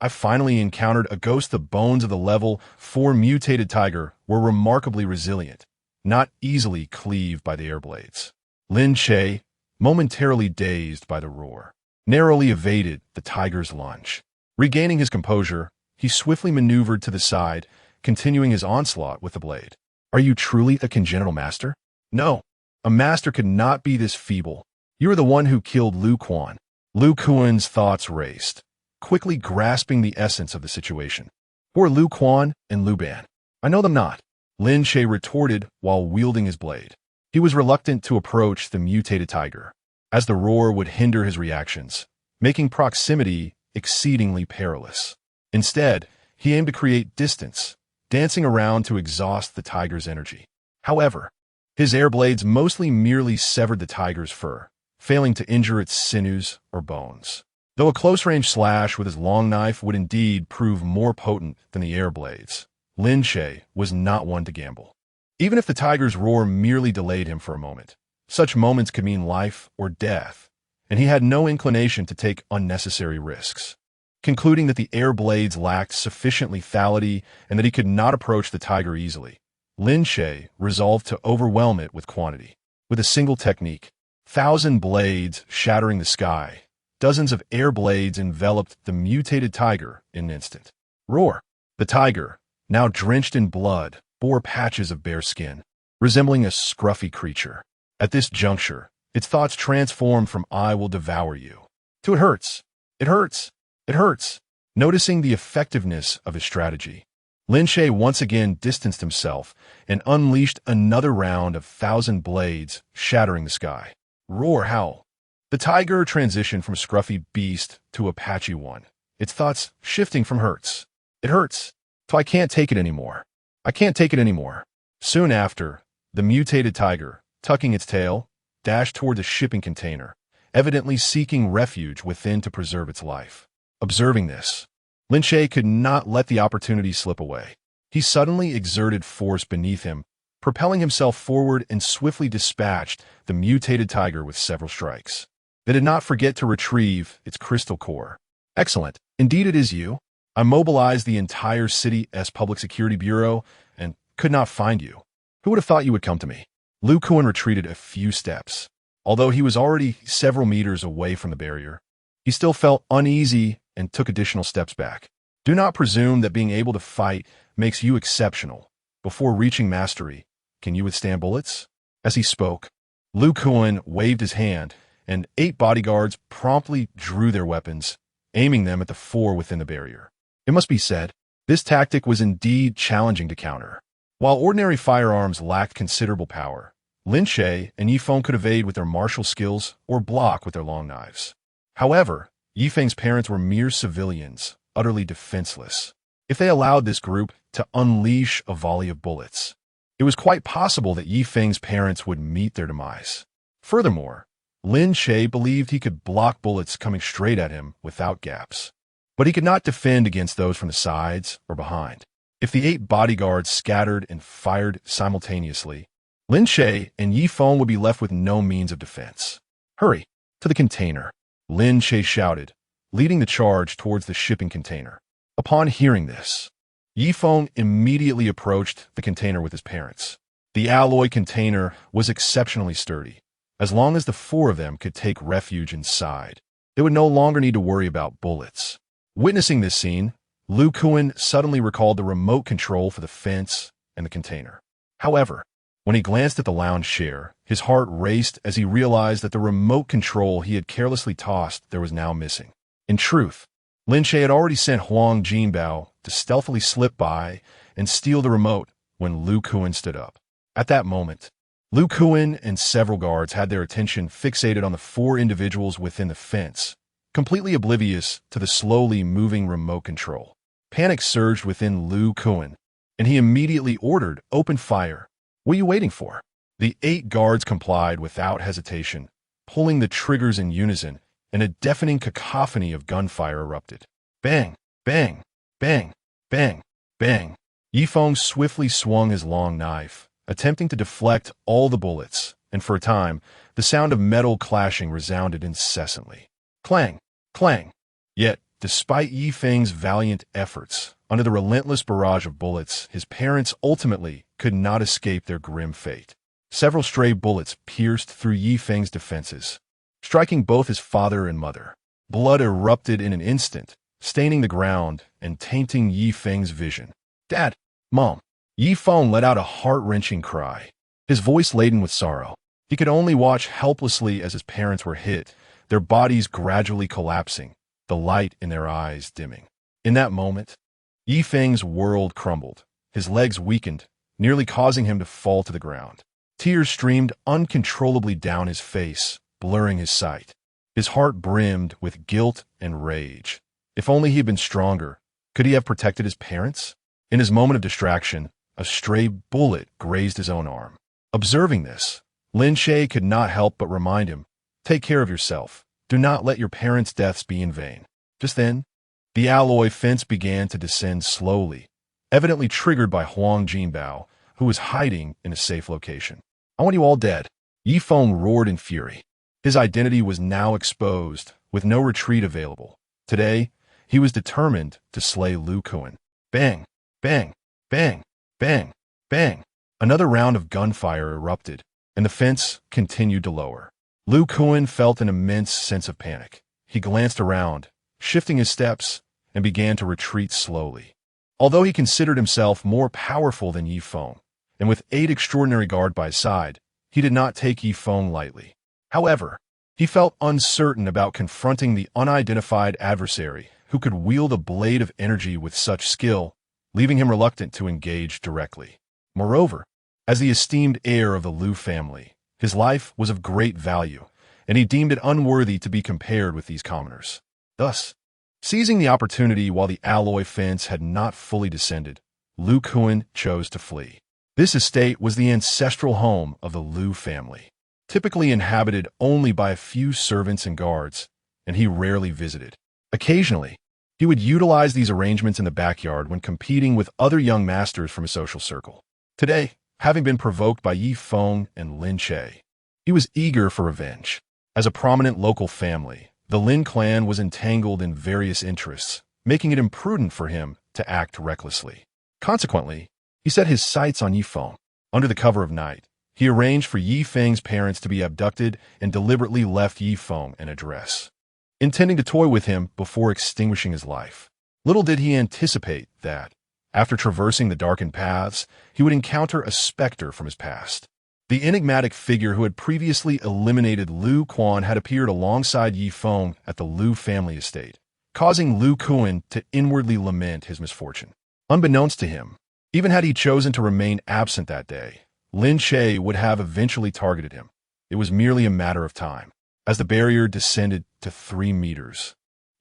I finally encountered a ghost. The bones of the level 4 mutated tiger were remarkably resilient, not easily cleaved by the air blades. Lin Che, momentarily dazed by the roar, narrowly evaded the tiger's lunge. Regaining his composure, he swiftly maneuvered to the side, continuing his onslaught with the blade. Are you truly a congenital master? No, a master could not be this feeble. You are the one who killed Lu Quan. Lu Quan's thoughts raced, quickly grasping the essence of the situation. Who are Lu Quan and Lu Ban? I know them not. Lin Che retorted while wielding his blade. He was reluctant to approach the mutated tiger, as the roar would hinder his reactions, making proximity exceedingly perilous. Instead, he aimed to create distance, dancing around to exhaust the tiger's energy. However, his air blades mostly merely severed the tiger's fur, failing to injure its sinews or bones. Though a close-range slash with his long knife would indeed prove more potent than the air blades, Lin Che was not one to gamble. Even if the tiger's roar merely delayed him for a moment, such moments could mean life or death, and he had no inclination to take unnecessary risks. Concluding that the air blades lacked sufficient lethality and that he could not approach the tiger easily, Lin Che resolved to overwhelm it with quantity. With a single technique, 1,000 blades shattering the sky, dozens of air blades enveloped the mutated tiger in an instant. Roar! The tiger, now drenched in blood, bore patches of bare skin, resembling a scruffy creature. At this juncture, its thoughts transformed from "I will devour you" to "It hurts! It hurts! It hurts!" Noticing the effectiveness of his strategy, Lin Che once again distanced himself and unleashed another round of 1,000 blades shattering the sky. Roar, howl! The tiger transitioned from scruffy beast to a patchy one, its thoughts shifting from "hurts, it hurts," to "I can't take it anymore. I can't take it anymore." Soon after, the mutated tiger, tucking its tail, dashed toward the shipping container, evidently seeking refuge within to preserve its life. Observing this, Lin Che could not let the opportunity slip away. He suddenly exerted force beneath him, propelling himself forward and swiftly dispatched the mutated tiger with several strikes. They did not forget to retrieve its crystal core. Excellent. Indeed it is you. I mobilized the entire city's public security bureau and could not find you. Who would have thought you would come to me? Lu Kuan retreated a few steps. Although he was already several meters away from the barrier, he still felt uneasy and took additional steps back. Do not presume that being able to fight makes you exceptional. Before reaching mastery, can you withstand bullets? As he spoke, Lu Kuan waved his hand, and 8 bodyguards promptly drew their weapons, aiming them at the 4 within the barrier. It must be said, this tactic was indeed challenging to counter. While ordinary firearms lacked considerable power, Lin Che and Yifeng could evade with their martial skills or block with their long knives. However, Yifeng's parents were mere civilians, utterly defenseless. If they allowed this group to unleash a volley of bullets, it was quite possible that Yifeng's parents would meet their demise. Furthermore, Lin Che believed he could block bullets coming straight at him without gaps. But he could not defend against those from the sides or behind. If the 8 bodyguards scattered and fired simultaneously, Lin Che and Yifeng would be left with no means of defense. Hurry, to the container, Lin Che shouted, leading the charge towards the shipping container. Upon hearing this, Yifeng immediately approached the container with his parents. The alloy container was exceptionally sturdy. As long as the 4 of them could take refuge inside, they would no longer need to worry about bullets. Witnessing this scene, Lu Kuan suddenly recalled the remote control for the fence and the container. However, when he glanced at the lounge chair, his heart raced as he realized that the remote control he had carelessly tossed there was now missing. In truth, Lin Che had already sent Huang Jinbao to stealthily slip by and steal the remote when Lu Kuan stood up. At that moment, Lu Kuan and several guards had their attention fixated on the 4 individuals within the fence, completely oblivious to the slowly moving remote control. Panic surged within Lu Kuan, and he immediately ordered, "Open fire. What are you waiting for?" The 8 guards complied without hesitation, pulling the triggers in unison, and a deafening cacophony of gunfire erupted. Bang, bang, bang, bang, bang. Yifeng swiftly swung his long knife, attempting to deflect all the bullets, and for a time, the sound of metal clashing resounded incessantly. Clang, clang. Yet, despite Yifeng's valiant efforts, under the relentless barrage of bullets, his parents ultimately could not escape their grim fate. Several stray bullets pierced through Yifeng's defenses, striking both his father and mother. Blood erupted in an instant, staining the ground and tainting Yifeng's vision. "Dad! Mom!" Yifeng let out a heart-wrenching cry, his voice laden with sorrow. He could only watch helplessly as his parents were hit, their bodies gradually collapsing, the light in their eyes dimming. In that moment, Yifeng's world crumbled. His legs weakened, nearly causing him to fall to the ground. Tears streamed uncontrollably down his face, blurring his sight. His heart brimmed with guilt and rage. If only he had been stronger, could he have protected his parents? In his moment of distraction, a stray bullet grazed his own arm. Observing this, Lin Che could not help but remind him, "Take care of yourself. Do not let your parents' deaths be in vain." Just then, the alloy fence began to descend slowly, evidently triggered by Huang Jinbao, who was hiding in a safe location. "I want you all dead," Yifeng roared in fury. His identity was now exposed, with no retreat available. Today, he was determined to slay Lu Kuan. Bang, bang, bang, bang, bang. Another round of gunfire erupted, and the fence continued to lower. Lu Kuan felt an immense sense of panic. He glanced around, shifting his steps, and began to retreat slowly. Although he considered himself more powerful than Yifeng, and with 8 extraordinary guards by his side, he did not take Yifeng lightly. However, he felt uncertain about confronting the unidentified adversary who could wield a blade of energy with such skill, leaving him reluctant to engage directly. Moreover, as the esteemed heir of the Lu family, his life was of great value, and he deemed it unworthy to be compared with these commoners. Thus, seizing the opportunity while the alloy fence had not fully descended, Lu Kuan chose to flee. This estate was the ancestral home of the Lu family, typically inhabited only by a few servants and guards, and he rarely visited. Occasionally, he would utilize these arrangements in the backyard when competing with other young masters from his social circle. Today, having been provoked by Yifeng and Lin Che, he was eager for revenge. As a prominent local family, the Lin clan was entangled in various interests, making it imprudent for him to act recklessly. Consequently, he set his sights on Yifeng. Under the cover of night, he arranged for Yifeng's parents to be abducted and deliberately left Yifeng an address, intending to toy with him before extinguishing his life. Little did he anticipate that, after traversing the darkened paths, he would encounter a specter from his past. The enigmatic figure who had previously eliminated Lu Kuan had appeared alongside Yifeng at the Lu family estate, causing Lu Kuan to inwardly lament his misfortune. Unbeknownst to him, even had he chosen to remain absent that day, Lin Che would have eventually targeted him. It was merely a matter of time. As the barrier descended to 3 meters,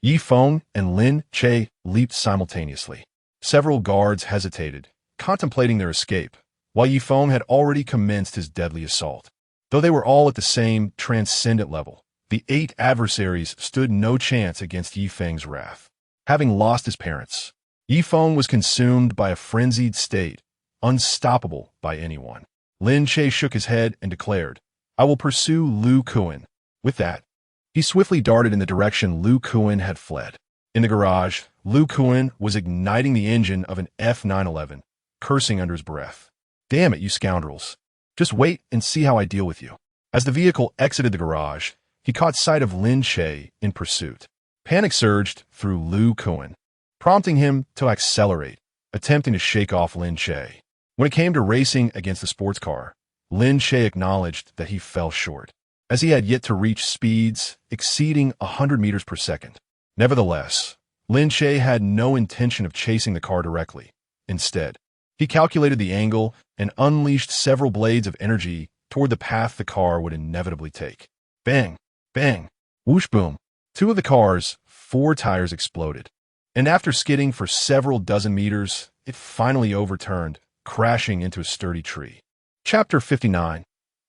Yifeng and Lin Che leaped simultaneously. Several guards hesitated, contemplating their escape, while Yifeng had already commenced his deadly assault. Though they were all at the same transcendent level, the 8 adversaries stood no chance against Yifeng's wrath. Having lost his parents, Yifeng was consumed by a frenzied state, unstoppable by anyone. Lin Che shook his head and declared, "I will pursue Lu Kuan." With that, he swiftly darted in the direction Lu Kuan had fled. In the garage, Lu Kuan was igniting the engine of an F911, cursing under his breath. "Damn it, you scoundrels. Just wait and see how I deal with you." As the vehicle exited the garage, he caught sight of Lin Che in pursuit. Panic surged through Lu Kuan, prompting him to accelerate, attempting to shake off Lin Che. When it came to racing against the sports car, Lin Che acknowledged that he fell short, as he had yet to reach speeds exceeding 100 meters per second. Nevertheless, Lin Che had no intention of chasing the car directly. Instead, he calculated the angle and unleashed several blades of energy toward the path the car would inevitably take. Bang! Bang! Whoosh boom! Two of the car's 4 tires exploded, and after skidding for several dozen meters, it finally overturned, crashing into a sturdy tree. Chapter 59.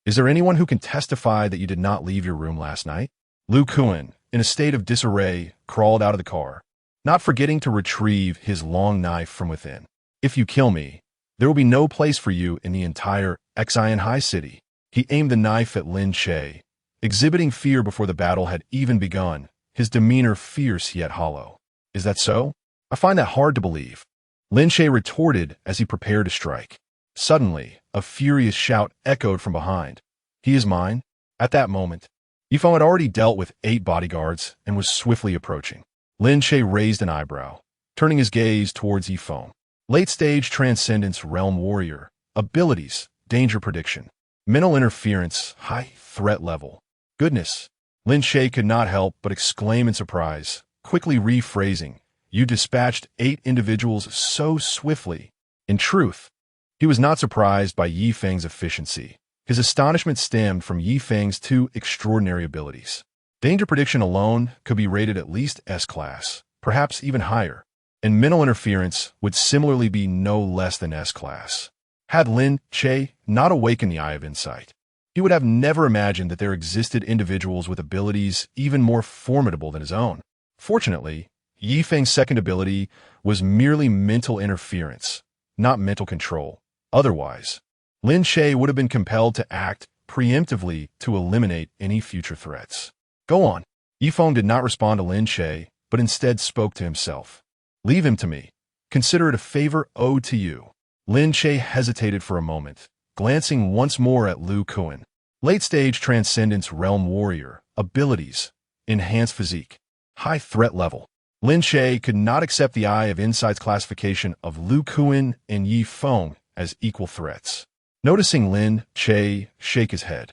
Is there anyone who can testify that you did not leave your room last night? Lu Kuan, in a state of disarray, crawled out of the car, not forgetting to retrieve his long knife from within. If you kill me, there will be no place for you in the entire Xinhai City. He aimed the knife at Lin Che, exhibiting fear before the battle had even begun, his demeanor fierce yet hollow. Is that so? I find that hard to believe. Lin Che retorted as he prepared to strike. Suddenly, a furious shout echoed from behind. He is mine? At that moment, Yifeng had already dealt with 8 bodyguards and was swiftly approaching. Lin Che raised an eyebrow, turning his gaze towards Yifeng. Late-stage Transcendence Realm Warrior. Abilities, Danger Prediction. Mental Interference, High Threat Level. Goodness. Lin Che could not help but exclaim in surprise, quickly rephrasing, you dispatched 8 individuals so swiftly. In truth, he was not surprised by Yifeng's efficiency. His astonishment stemmed from Yifeng's 2 extraordinary abilities. Danger Prediction alone could be rated at least S-Class, perhaps even higher, and Mental Interference would similarly be no less than S-Class. Had Lin Che not awakened the Eye of Insight, he would have never imagined that there existed individuals with abilities even more formidable than his own. Fortunately, Yifeng's second ability was merely mental interference, not mental control. Otherwise, Lin Che would have been compelled to act preemptively to eliminate any future threats. Go on. Yifeng did not respond to Lin Che, but instead spoke to himself. Leave him to me. Consider it a favor owed to you. Lin Che hesitated for a moment, glancing once more at Lu Kuan. Late-stage Transcendence Realm Warrior. Abilities. Enhanced Physique. High Threat Level. Lin Che could not accept the Eye of Insight's classification of Lu Kuan and Yifeng as equal threats. Noticing Lin Che shake his head,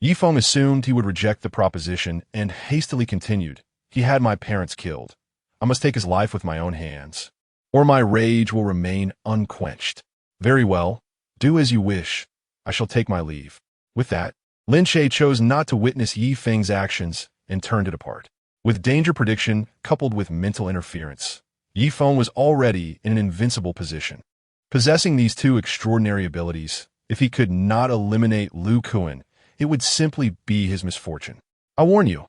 Yifeng assumed he would reject the proposition and hastily continued, he had my parents killed. I must take his life with my own hands, or my rage will remain unquenched. Very well, do as you wish. I shall take my leave. With that, Lin Che chose not to witness Yifeng's actions and turned to depart. With Danger Prediction coupled with Mental Interference, Yifeng was already in an invincible position. Possessing these 2 extraordinary abilities, if he could not eliminate Lu Kuan, it would simply be his misfortune. I warn you,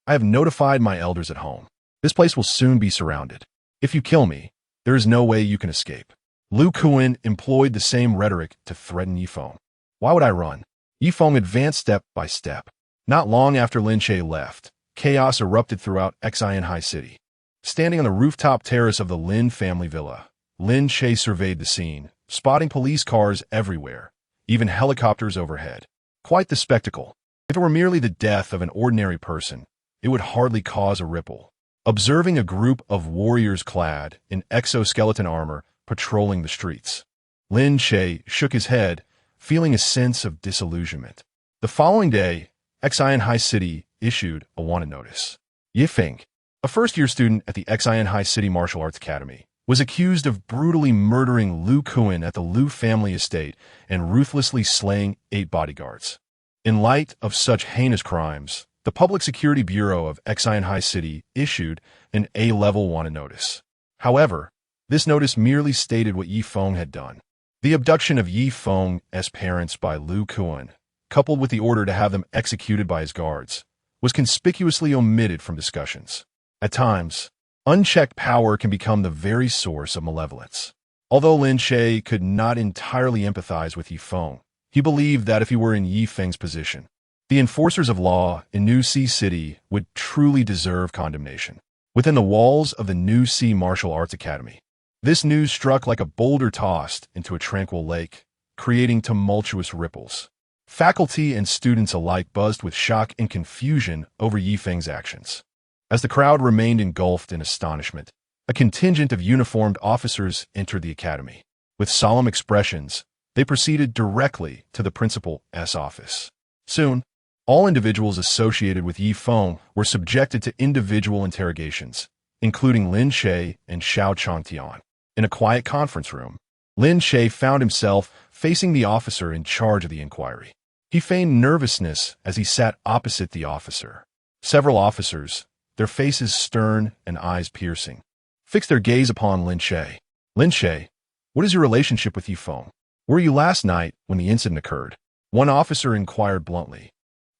I have notified my elders at home. This place will soon be surrounded. If you kill me, there is no way you can escape. Lu Kuan employed the same rhetoric to threaten Yifeng. Why would I run? Yifeng advanced step by step. Not long after Lin Che left, chaos erupted throughout Xinhai City. Standing on the rooftop terrace of the Lin family villa, Lin Che surveyed the scene, spotting police cars everywhere, even helicopters overhead. Quite the spectacle. If it were merely the death of an ordinary person, it would hardly cause a ripple. Observing a group of warriors clad in exoskeleton armor patrolling the streets, Lin Che shook his head, feeling a sense of disillusionment. The following day, Xinhai City issued a wanted notice. Yifeng, a first-year student at the Xinhai City Martial Arts Academy, was accused of brutally murdering Lu Kuan at the Lu family estate and ruthlessly slaying 8 bodyguards. In light of such heinous crimes, the Public Security Bureau of Xinhai City issued an A-level wanted notice. However, this notice merely stated what Yifeng had done. The abduction of Yifeng's parents by Lu Kuan, coupled with the order to have them executed by his guards, was conspicuously omitted from discussions. At times, unchecked power can become the very source of malevolence. Although Lin Che could not entirely empathize with Yifeng, he believed that if he were in Yifeng's position, the enforcers of law in New Sea City would truly deserve condemnation. Within the walls of the New Sea Martial Arts Academy, this news struck like a boulder tossed into a tranquil lake, creating tumultuous ripples. Faculty and students alike buzzed with shock and confusion over Yifeng's actions. As the crowd remained engulfed in astonishment, a contingent of uniformed officers entered the academy. With solemn expressions, They proceeded directly to the principal's office. Soon, all individuals associated with Yi Feng were subjected to individual interrogations, including Lin Che and Xiao Changtian. In a quiet conference room, Lin Che found himself facing the officer in charge of the inquiry. He feigned nervousness as he sat opposite the officer. Several officers, their faces stern and eyes piercing, fixed their gaze upon Lin Che. Lin Che, what is your relationship with Yi Feng? Where were you last night when the incident occurred? One officer inquired bluntly.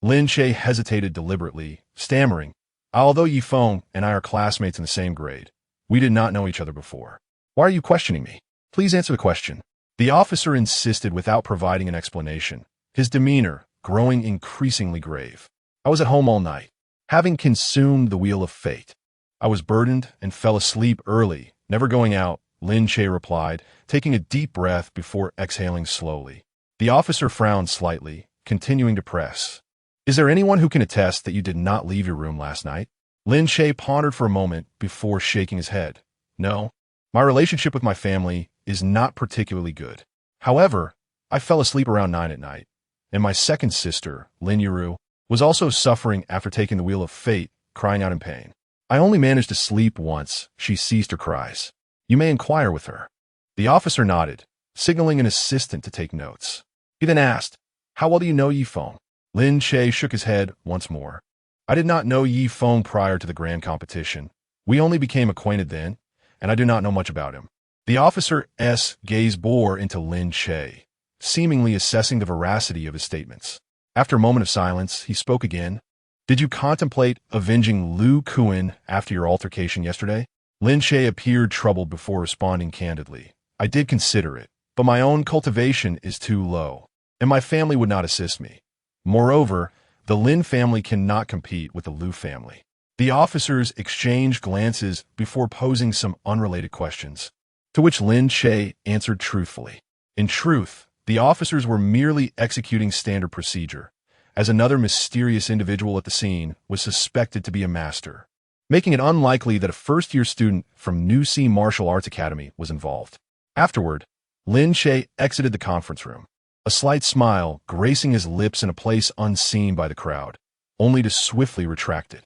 Lin Che hesitated deliberately, stammering, although Yi Feng and I are classmates in the same grade, we did not know each other before. Why are you questioning me? Please answer the question. The officer insisted without providing an explanation, his demeanor growing increasingly grave. I was at home all night, having consumed the wheel of fate. I was burdened and fell asleep early, never going out, Lin Che replied, taking a deep breath before exhaling slowly. The officer frowned slightly, continuing to press. Is there anyone who can attest that you did not leave your room last night? Lin Che pondered for a moment before shaking his head. No, my relationship with my family is not particularly good. However, I fell asleep around 9 at night, and my second sister, Lin Yuru, was also suffering after taking the wheel of fate, crying out in pain. I only managed to sleep once she ceased her cries. You may inquire with her. The officer nodded, signaling an assistant to take notes. He then asked, how well do you know Yi Feng? Lin Che shook his head once more. I did not know Yi Feng prior to the grand competition. We only became acquainted then, and I do not know much about him. The officer's gaze bore into Lin Che, seemingly assessing the veracity of his statements. After a moment of silence, he spoke again. Did you contemplate avenging Lu Kuan after your altercation yesterday? Lin Che appeared troubled before responding candidly. I did consider it, but my own cultivation is too low, and my family would not assist me. Moreover, the Lin family cannot compete with the Lu family. The officers exchanged glances before posing some unrelated questions, to which Lin Che answered truthfully. In truth, the officers were merely executing standard procedure, as another mysterious individual at the scene was suspected to be a master, making it unlikely that a first-year student from New Sea Martial Arts Academy was involved. Afterward, Lin Che exited the conference room, a slight smile gracing his lips in a place unseen by the crowd, only to swiftly retract it.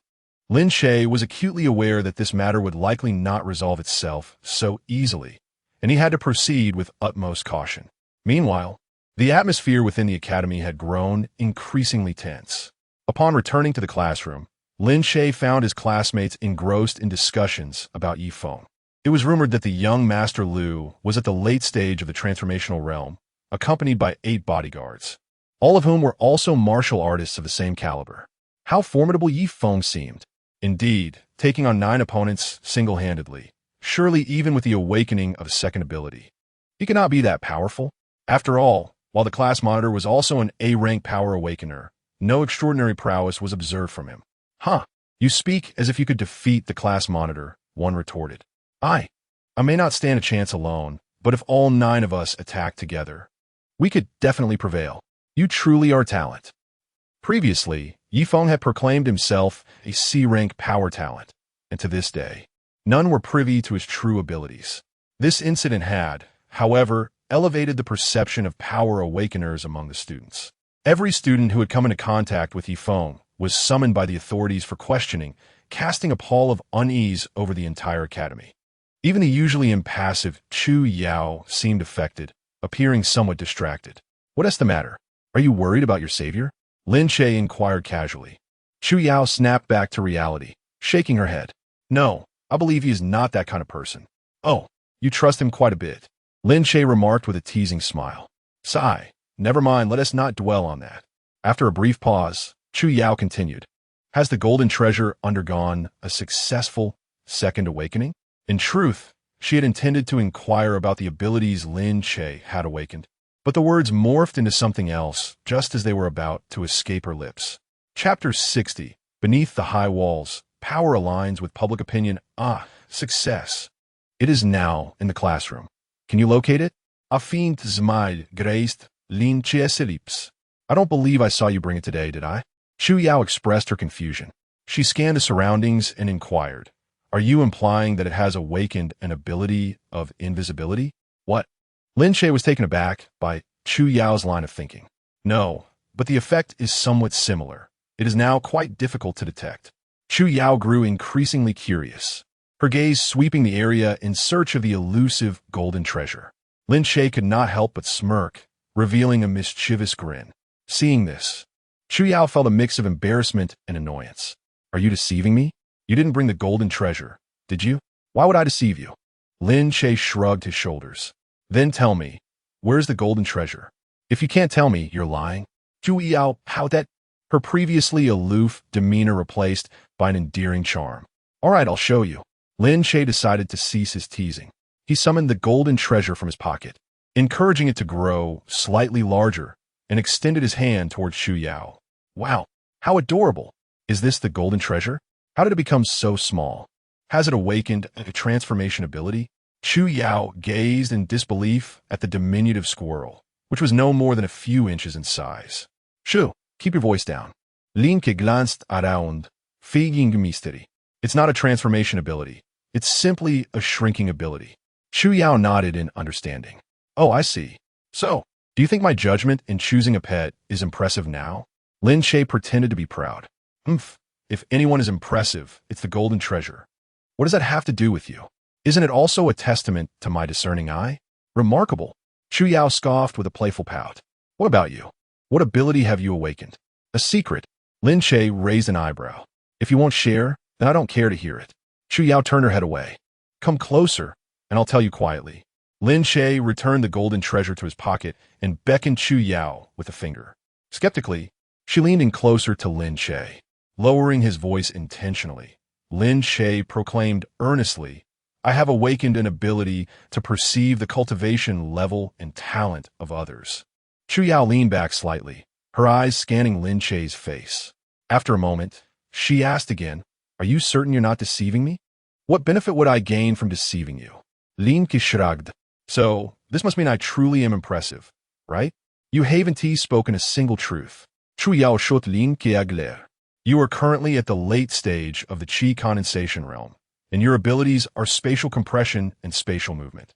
Lin Che was acutely aware that this matter would likely not resolve itself so easily, and he had to proceed with utmost caution. Meanwhile, the atmosphere within the academy had grown increasingly tense. Upon returning to the classroom, Lin Che found his classmates engrossed in discussions about Yi Feng. It was rumored that the young Master Lu was at the late stage of the transformational realm, accompanied by 8 bodyguards, all of whom were also martial artists of the same caliber. How formidable Yi Feng seemed. Indeed, taking on 9 opponents single-handedly, surely even with the awakening of a second ability. He could not be that powerful. After all, while the class monitor was also an A-rank power awakener, no extraordinary prowess was observed from him. Huh, you speak as if you could defeat the class monitor, one retorted. I may not stand a chance alone, but if all 9 of us attack together, we could definitely prevail. You truly are a talent. Previously, Yi Feng had proclaimed himself a C-rank power talent, and to this day, none were privy to his true abilities. This incident had, however, elevated the perception of power awakeners among the students. Every student who had come into contact with Yi Feng was summoned by the authorities for questioning, casting a pall of unease over the entire academy. Even the usually impassive Chu Yao seemed affected, appearing somewhat distracted. What is the matter? Are you worried about your savior? Lin Che inquired casually. Chu Yao snapped back to reality, shaking her head. No, I believe he is not that kind of person. Oh, you trust him quite a bit. Lin Che remarked with a teasing smile. Sigh, never mind, let us not dwell on that. After a brief pause, Chu Yao continued. Has the golden treasure undergone a successful second awakening? In truth, she had intended to inquire about the abilities Lin Che had awakened, but the words morphed into something else just as they were about to escape her lips. Chapter 60. Beneath the high walls, power aligns with public opinion. Success. It is now in the classroom. Can you locate it? A faint smile graced Lin Che's lips. I don't believe I saw you bring it today, did I? Chu Yao expressed her confusion. She scanned the surroundings and inquired. Are you implying that it has awakened an ability of invisibility? What? Lin Che was taken aback by Chu Yao's line of thinking. No, but the effect is somewhat similar. It is now quite difficult to detect. Chu Yao grew increasingly curious, her gaze sweeping the area in search of the elusive golden treasure. Lin Che could not help but smirk, revealing a mischievous grin. Seeing this, Chu Yao felt a mix of embarrassment and annoyance. Are you deceiving me? You didn't bring the golden treasure, did you? Why would I deceive you? Lin Che shrugged his shoulders. Then tell me, where's the golden treasure? If you can't tell me, you're lying. Chu Yao, how that? Her previously aloof demeanor replaced by an endearing charm. All right, I'll show you. Lin Che decided to cease his teasing. He summoned the golden treasure from his pocket, encouraging it to grow slightly larger, and extended his hand towards Chu Yao. Wow, how adorable! Is this the golden treasure? How did it become so small? Has it awakened a transformation ability? Chu Yao gazed in disbelief at the diminutive squirrel, which was no more than a few inches in size. Shu, keep your voice down. Lin Che glanced around, feigning mystery. It's not a transformation ability. It's simply a shrinking ability. Chu Yao nodded in understanding. Oh, I see. So, do you think my judgment in choosing a pet is impressive now? Lin Che pretended to be proud. If anyone is impressive, it's the golden treasure. What does that have to do with you? Isn't it also a testament to my discerning eye? Remarkable. Chu Yao scoffed with a playful pout. What about you? What ability have you awakened? A secret. Lin Che raised an eyebrow. If you won't share, then I don't care to hear it. Chu Yao turned her head away. Come closer, and I'll tell you quietly. Lin Che returned the golden treasure to his pocket and beckoned Chu Yao with a finger. Skeptically, she leaned in closer to Lin Che. Lowering his voice intentionally, Lin Che proclaimed earnestly, I have awakened an ability to perceive the cultivation level and talent of others. Chu Yao leaned back slightly, her eyes scanning Lin Che's face. After a moment, she asked again, Are you certain you're not deceiving me? What benefit would I gain from deceiving you? Lin Che shrugged. So, this must mean I truly am impressive, right? You haven't spoken a single truth. Chu Yao shot Lin Che a glare. You are currently at the late stage of the Qi condensation realm, and your abilities are spatial compression and spatial movement.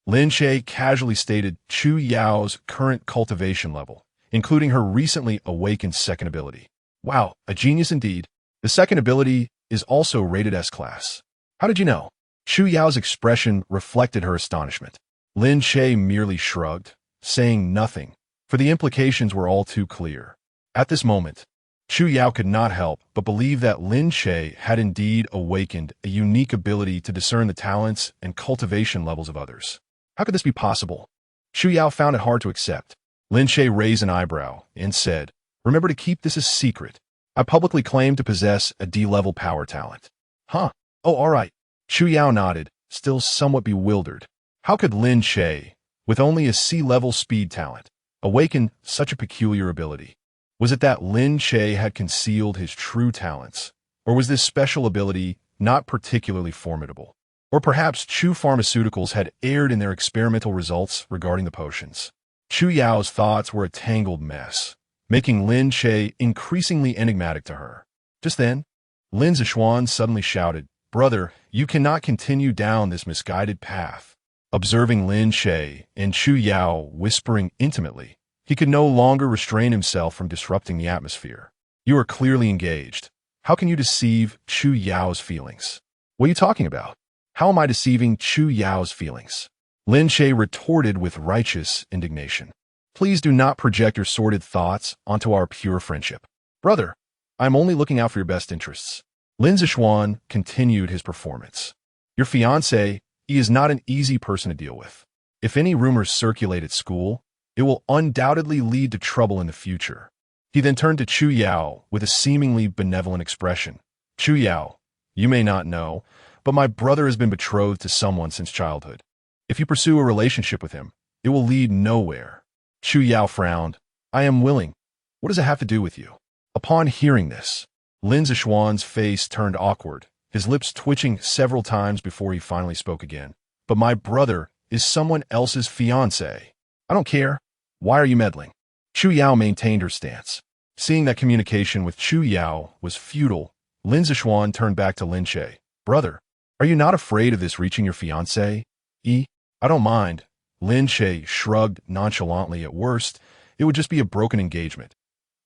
Lin Che casually stated Chu Yao's current cultivation level, including her recently awakened second ability. Wow, a genius indeed. The second ability is also rated S-class. How did you know? Chu Yao's expression reflected her astonishment. Lin Che merely shrugged, saying nothing, for the implications were all too clear. At this moment, Chu Yao could not help but believe that Lin Che had indeed awakened a unique ability to discern the talents and cultivation levels of others. How could this be possible? Chu Yao found it hard to accept. Lin Che raised an eyebrow and said, Remember to keep this a secret. I publicly claim to possess a D-level power talent. Huh? Oh, all right. Chu Yao nodded, still somewhat bewildered. How could Lin Che, with only a C-level speed talent, awaken such a peculiar ability? Was it that Lin Che had concealed his true talents, or was this special ability not particularly formidable? Or perhaps Chu Pharmaceuticals had erred in their experimental results regarding the potions. Chu Yao's thoughts were a tangled mess, making Lin Che increasingly enigmatic to her. Just then, Lin Zishuan suddenly shouted, Brother, you cannot continue down this misguided path. Observing Lin Che and Chu Yao whispering intimately, he could no longer restrain himself from disrupting the atmosphere. You are clearly engaged. How can you deceive Chu Yao's feelings? What are you talking about? How am I deceiving Chu Yao's feelings? Lin Che retorted with righteous indignation. Please do not project your sordid thoughts onto our pure friendship. Brother, I am only looking out for your best interests. Lin Zishuan continued his performance. Your fiancé, he is not an easy person to deal with. If any rumors circulate at school, it will undoubtedly lead to trouble in the future. He then turned to Chu Yao with a seemingly benevolent expression. Chu Yao, you may not know, but my brother has been betrothed to someone since childhood. If you pursue a relationship with him, it will lead nowhere. Chu Yao frowned. I am willing. What does it have to do with you? Upon hearing this, Lin Zishuan's face turned awkward, his lips twitching several times before he finally spoke again. But my brother is someone else's fiancé. I don't care. Why are you meddling? Chu Yao maintained her stance. Seeing that communication with Chu Yao was futile, Lin Zishuan turned back to Lin Che. Brother, are you not afraid of this reaching your fiancé? I don't mind. Lin Che shrugged nonchalantly. At worst, it would just be a broken engagement.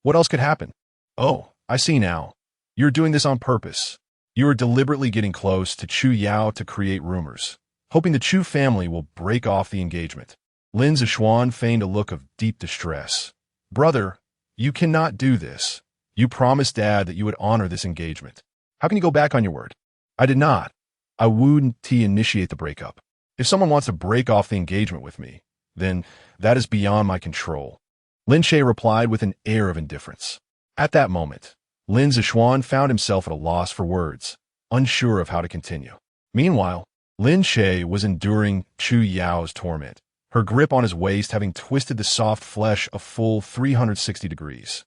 What else could happen? Oh, I see now. You're doing this on purpose. You are deliberately getting close to Chu Yao to create rumors, hoping the Chu family will break off the engagement. Lin Zishuan feigned a look of deep distress. Brother, you cannot do this. You promised Dad that you would honor this engagement. How can you go back on your word? I did not. I wouldn't initiate the breakup. If someone wants to break off the engagement with me, then that is beyond my control. Lin Che replied with an air of indifference. At that moment, Lin Zishuan found himself at a loss for words, unsure of how to continue. Meanwhile, Lin Che was enduring Chu Yao's torment, her grip on his waist having twisted the soft flesh a full 360 degrees.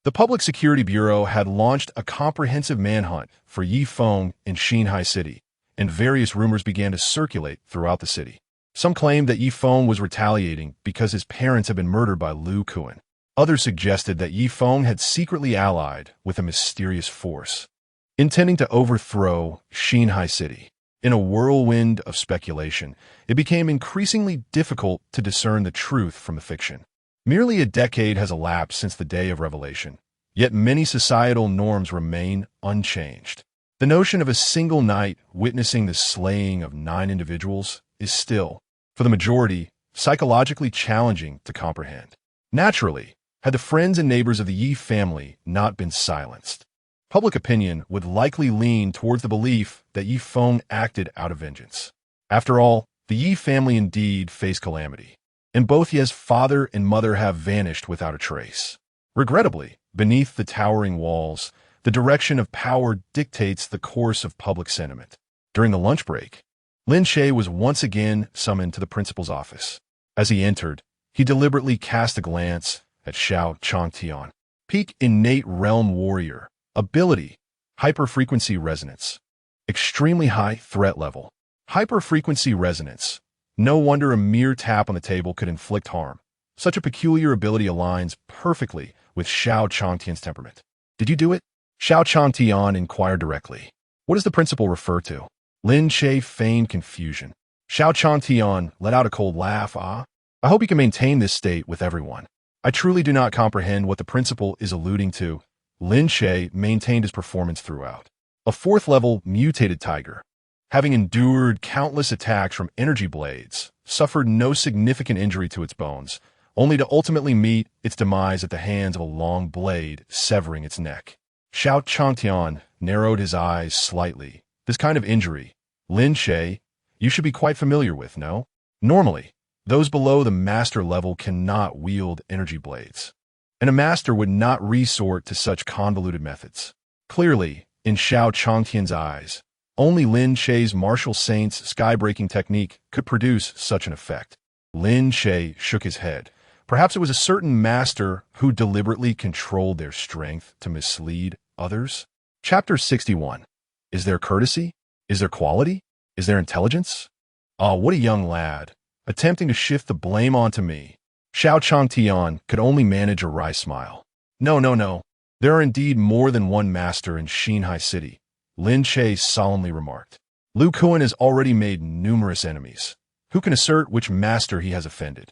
The Public Security Bureau had launched a comprehensive manhunt for Yi Feng in Xinhai City, and various rumors began to circulate throughout the city. Some claimed that Yi Feng was retaliating because his parents had been murdered by Lu Kuan. Others suggested that Yi Feng had secretly allied with a mysterious force, intending to overthrow Xinhai City. In a whirlwind of speculation, it became increasingly difficult to discern the truth from the fiction. Merely a decade has elapsed since the day of revelation, yet many societal norms remain unchanged. The notion of a single night witnessing the slaying of 9 individuals is still, for the majority, psychologically challenging to comprehend. Naturally, had the friends and neighbors of the Yi family not been silenced, public opinion would likely lean towards the belief that Yi Feng acted out of vengeance. After all, the Yi family indeed faced calamity, and both Ye's father and mother have vanished without a trace. Regrettably, beneath the towering walls, the direction of power dictates the course of public sentiment. During the lunch break, Lin Che was once again summoned to the principal's office. As he entered, he deliberately cast a glance at Xiao Changtian. Peak innate realm warrior. Ability, hyper-frequency resonance. Extremely high threat level. Hyper-frequency resonance. No wonder a mere tap on the table could inflict harm. Such a peculiar ability aligns perfectly with Xiao Changtian's temperament. Did you do it? Xiao Changtian inquired directly. What does the principal refer to? Lin Che feigned confusion. Xiao Changtian let out a cold laugh. I hope you can maintain this state with everyone. I truly do not comprehend what the principal is alluding to. Lin Che maintained his performance throughout. A 4th-level mutated tiger, having endured countless attacks from energy blades, suffered no significant injury to its bones, only to ultimately meet its demise at the hands of a long blade severing its neck. Xiao Changtian narrowed his eyes slightly. This kind of injury, Lin Che, you should be quite familiar with, no? Normally, those below the master level cannot wield energy blades, and a master would not resort to such convoluted methods. Clearly, in Xiao Changtian's eyes, only Lin Che's martial saint's sky-breaking technique could produce such an effect. Lin Che shook his head. Perhaps it was a certain master who deliberately controlled their strength to mislead others. Chapter 61. Is there courtesy? Is there quality? Is there intelligence? Ah, what a young lad, attempting to shift the blame onto me. Xiao Changtian could only manage a wry smile. No. There are indeed more than one master in Xinhai City, Lin Che solemnly remarked. Lu Kuan has already made numerous enemies. Who can assert which master he has offended?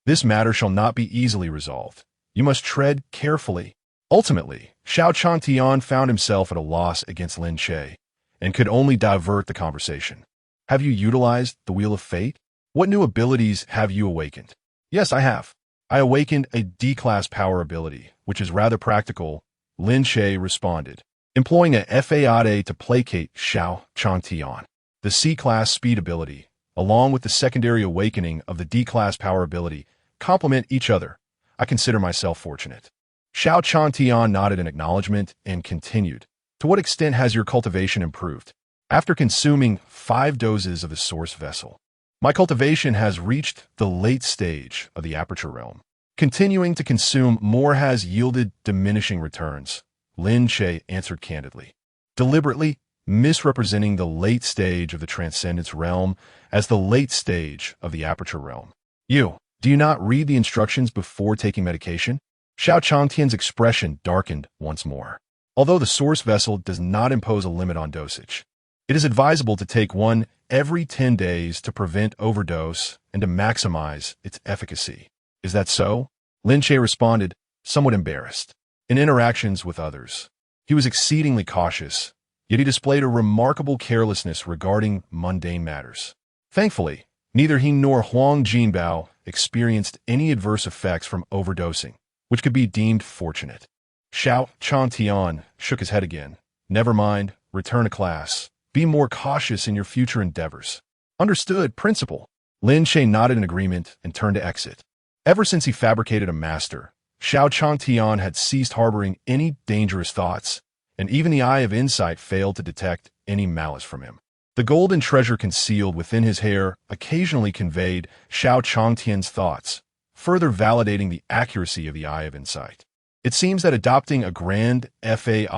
This matter shall not be easily resolved. You must tread carefully. Ultimately, Xiao Changtian found himself at a loss against Lin Che, and could only divert the conversation. Have you utilized the Wheel of Fate? What new abilities have you awakened? Yes, I have. I awakened a D-class power ability, which is rather practical, Lin Che responded, employing a Fade to placate Xiao Changtian. The C-class speed ability, along with the secondary awakening of the D-class power ability, complement each other. I consider myself fortunate. Xiao Changtian nodded in acknowledgement and continued. To what extent has your cultivation improved? After consuming 5 doses of the source vessel, my cultivation has reached the late stage of the aperture realm. Continuing to consume more has yielded diminishing returns, Lin Che answered candidly, deliberately misrepresenting the late stage of the transcendence realm as the late stage of the aperture realm. Do you not read the instructions before taking medication? Xiao Changtian's expression darkened once more. Although the source vessel does not impose a limit on dosage, it is advisable to take one every 10 days to prevent overdose and to maximize its efficacy. Is that so? Lin Che responded, somewhat embarrassed. In interactions with others, he was exceedingly cautious, yet he displayed a remarkable carelessness regarding mundane matters. Thankfully, neither he nor Huang Jinbao experienced any adverse effects from overdosing, which could be deemed fortunate. Xiao Changtian shook his head again. Never mind, return to class. Be more cautious in your future endeavors. Understood, Principal. Lin Che nodded in agreement and turned to exit. Ever since he fabricated a master, Xiao Changtian had ceased harboring any dangerous thoughts, and even the eye of insight failed to detect any malice from him. The golden treasure concealed within his hair occasionally conveyed Xiao Changtian's thoughts, further validating the accuracy of the eye of insight. It seems that adopting a grand fade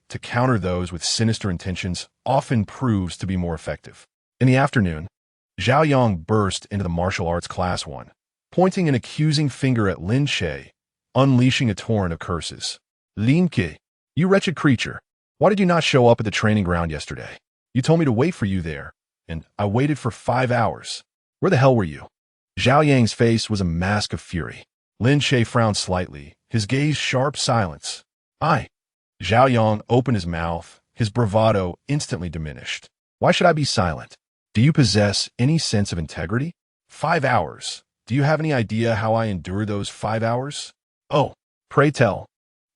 to counter those with sinister intentions often proves to be more effective. In the afternoon, Zhao Yang burst into the martial arts class 1, pointing an accusing finger at Lin Che, unleashing a torrent of curses. Lin Che, you wretched creature, why did you not show up at the training ground yesterday? You told me to wait for you there, and I waited for 5 hours. Where the hell were you? Zhao Yang's face was a mask of fury. Lin Che frowned slightly, his gaze sharp silence. Zhao Yang opened his mouth, his bravado instantly diminished. Why should I be silent? Do you possess any sense of integrity? 5 hours. Do you have any idea how I endured those 5 hours? Oh, pray tell.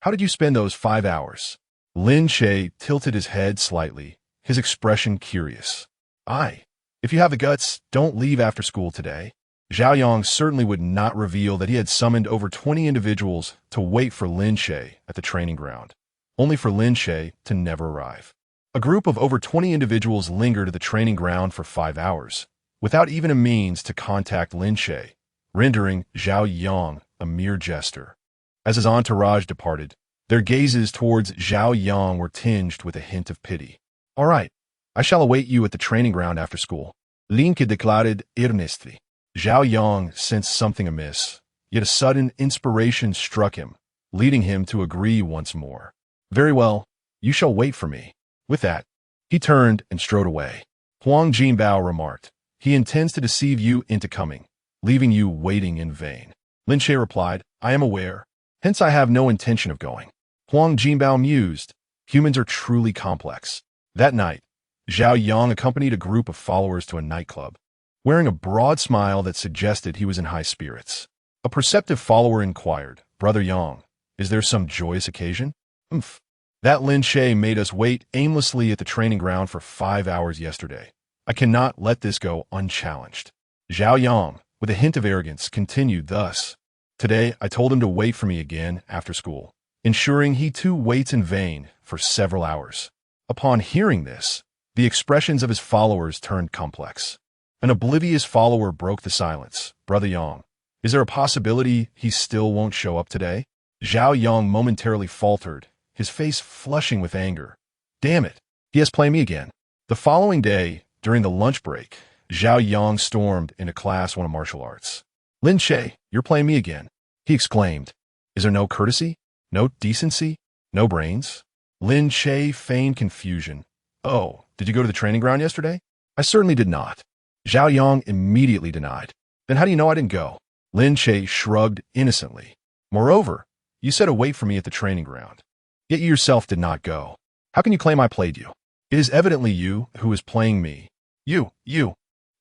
How did you spend those 5 hours? Lin Che tilted his head slightly, his expression curious. If you have the guts, don't leave after school today. Zhao Yang certainly would not reveal that he had summoned over 20 individuals to wait for Lin Che at the training ground, only for Lin Che to never arrive. A group of over 20 individuals lingered at the training ground for 5 hours, without even a means to contact Lin Che, rendering Zhao Yang a mere jester. As his entourage departed, their gazes towards Zhao Yang were tinged with a hint of pity. All right, I shall await you at the training ground after school, Lin Che declared earnestly. Zhao Yang sensed something amiss, yet a sudden inspiration struck him, leading him to agree once more. Very well, you shall wait for me. With that, he turned and strode away. Huang Jinbao remarked, he intends to deceive you into coming, leaving you waiting in vain. Lin Che replied, I am aware, hence I have no intention of going. Huang Jinbao mused, humans are truly complex. That night, Zhao Yang accompanied a group of followers to a nightclub, wearing a broad smile that suggested he was in high spirits. A perceptive follower inquired, Brother Yang, is there some joyous occasion? That Lin Che made us wait aimlessly at the training ground for 5 hours yesterday. I cannot let this go unchallenged. Zhao Yang, with a hint of arrogance, continued thus. Today, I told him to wait for me again after school, ensuring he too waits in vain for several hours. Upon hearing this, the expressions of his followers turned complex. An oblivious follower broke the silence. Brother Yang, is there a possibility he still won't show up today? Zhao Yang momentarily faltered, his face flushing with anger. Damn it, he has played me again. The following day, during the lunch break, Zhao Yang stormed into class 1 of martial arts. Lin Che, you're playing me again, he exclaimed. Is there no courtesy? No decency? No brains? Lin Che feigned confusion. Oh, did you go to the training ground yesterday? I certainly did not. Zhao Yang immediately denied. Then how do you know I didn't go? Lin Che shrugged innocently. Moreover, you said to wait for me at the training ground. Yet you yourself did not go. How can you claim I played you? It is evidently you who is playing me. You.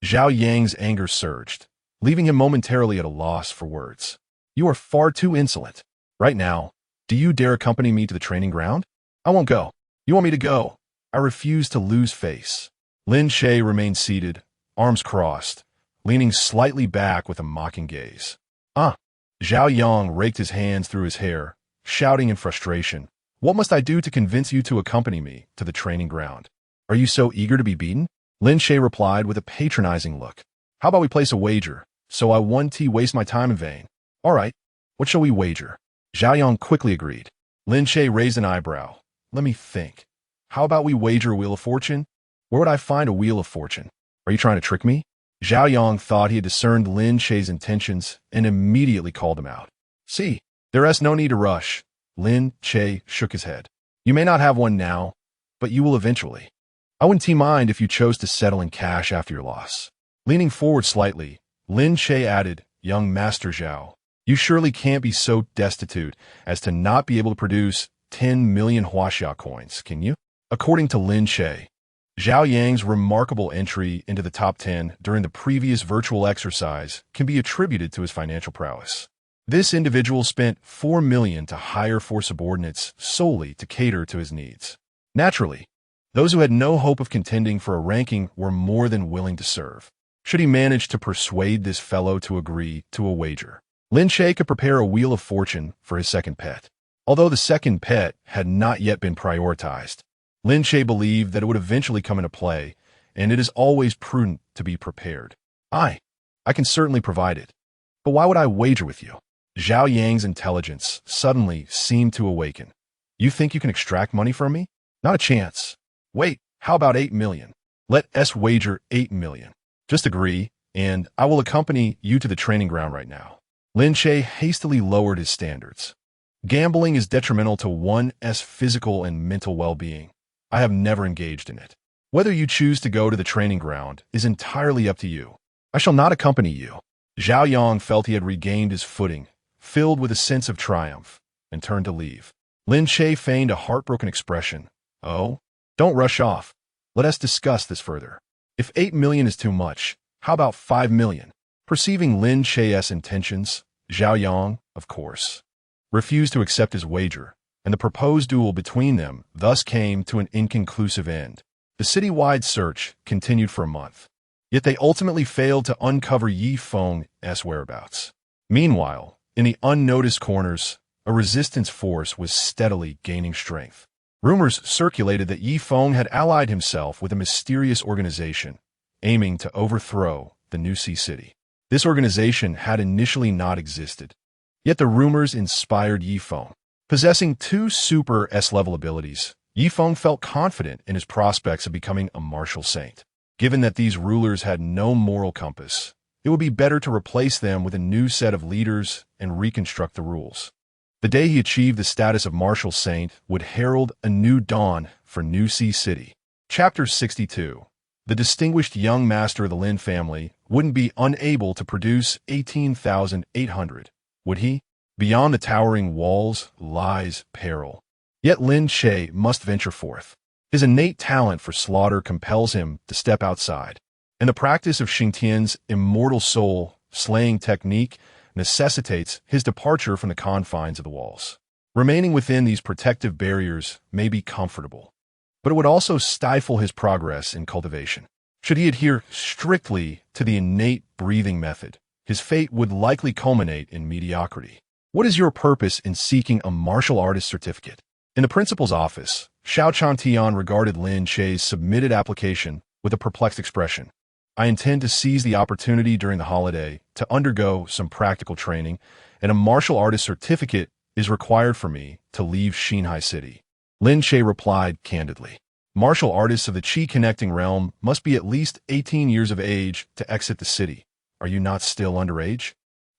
Zhao Yang's anger surged, leaving him momentarily at a loss for words. You are far too insolent. Right now, do you dare accompany me to the training ground? I won't go. You want me to go? I refuse to lose face. Lin Che remained seated, arms crossed, leaning slightly back with a mocking gaze. Zhao Yang raked his hands through his hair, shouting in frustration. What must I do to convince you to accompany me to the training ground? Are you so eager to be beaten? Lin Che replied with a patronizing look. How about we place a wager, so I won't waste my time in vain? All right, what shall we wager? Zhao Yang quickly agreed. Lin Che raised an eyebrow. Let me think. How about we wager a wheel of fortune? Where would I find a wheel of fortune? Are you trying to trick me? Zhao Yang thought he had discerned Lin Che's intentions and immediately called him out. See, there is no need to rush. Lin Che shook his head. You may not have one now, but you will eventually. I wouldn't mind if you chose to settle in cash after your loss. Leaning forward slightly, Lin Che added, "Young Master Zhao, you surely can't be so destitute as to not be able to produce 10 million Huaxia coins, can you?" According to Lin Che, Zhao Yang's remarkable entry into the top 10 during the previous virtual exercise can be attributed to his financial prowess. This individual spent 4 million to hire 4 subordinates solely to cater to his needs. Naturally, those who had no hope of contending for a ranking were more than willing to serve. Should he manage to persuade this fellow to agree to a wager, Lin Che could prepare a wheel of fortune for his second pet. Although the second pet had not yet been prioritized, Lin Che believed that it would eventually come into play, and it is always prudent to be prepared. I can certainly provide it. But why would I wager with you? Zhao Yang's intelligence suddenly seemed to awaken. You think you can extract money from me? Not a chance. Wait, how about 8 million? Let us wager 8 million. Just agree, and I will accompany you to the training ground right now. Lin Che hastily lowered his standards. Gambling is detrimental to one's physical and mental well-being. I have never engaged in it. Whether you choose to go to the training ground is entirely up to you. I shall not accompany you. Zhao Yang felt he had regained his footing, filled with a sense of triumph, and turned to leave. Lin Che feigned a heartbroken expression. Oh, don't rush off. Let us discuss this further. If 8 million is too much, how about 5 million? Perceiving Lin Che's intentions, Zhao Yang, of course, refused to accept his wager, and the proposed duel between them thus came to an inconclusive end. The city-wide search continued for a month, yet they ultimately failed to uncover Yi Feng's whereabouts. Meanwhile, in the unnoticed corners, a resistance force was steadily gaining strength. Rumors circulated that Yi Feng had allied himself with a mysterious organization, aiming to overthrow the New Sea City. This organization had initially not existed, yet the rumors inspired Yi Feng. Possessing 2 super S-level abilities, Yi Feng felt confident in his prospects of becoming a martial saint. Given that these rulers had no moral compass, it would be better to replace them with a new set of leaders and reconstruct the rules. The day he achieved the status of martial saint would herald a new dawn for New Sea City. Chapter 62. The distinguished young master of the Lin family wouldn't be unable to produce 18,800, would he? Beyond the towering walls lies peril. Yet Lin Che must venture forth. His innate talent for slaughter compels him to step outside, and the practice of Xingtian's immortal soul-slaying technique necessitates his departure from the confines of the walls. Remaining within these protective barriers may be comfortable, but it would also stifle his progress in cultivation. Should he adhere strictly to the innate breathing method, his fate would likely culminate in mediocrity. What is your purpose in seeking a martial artist certificate? In the principal's office, Xiao Chantian regarded Lin Che's submitted application with a perplexed expression. I intend to seize the opportunity during the holiday to undergo some practical training, and a martial artist certificate is required for me to leave Xinhai City. Lin Che replied candidly. Martial artists of the Qi-connecting realm must be at least 18 years of age to exit the city. Are you not still underage?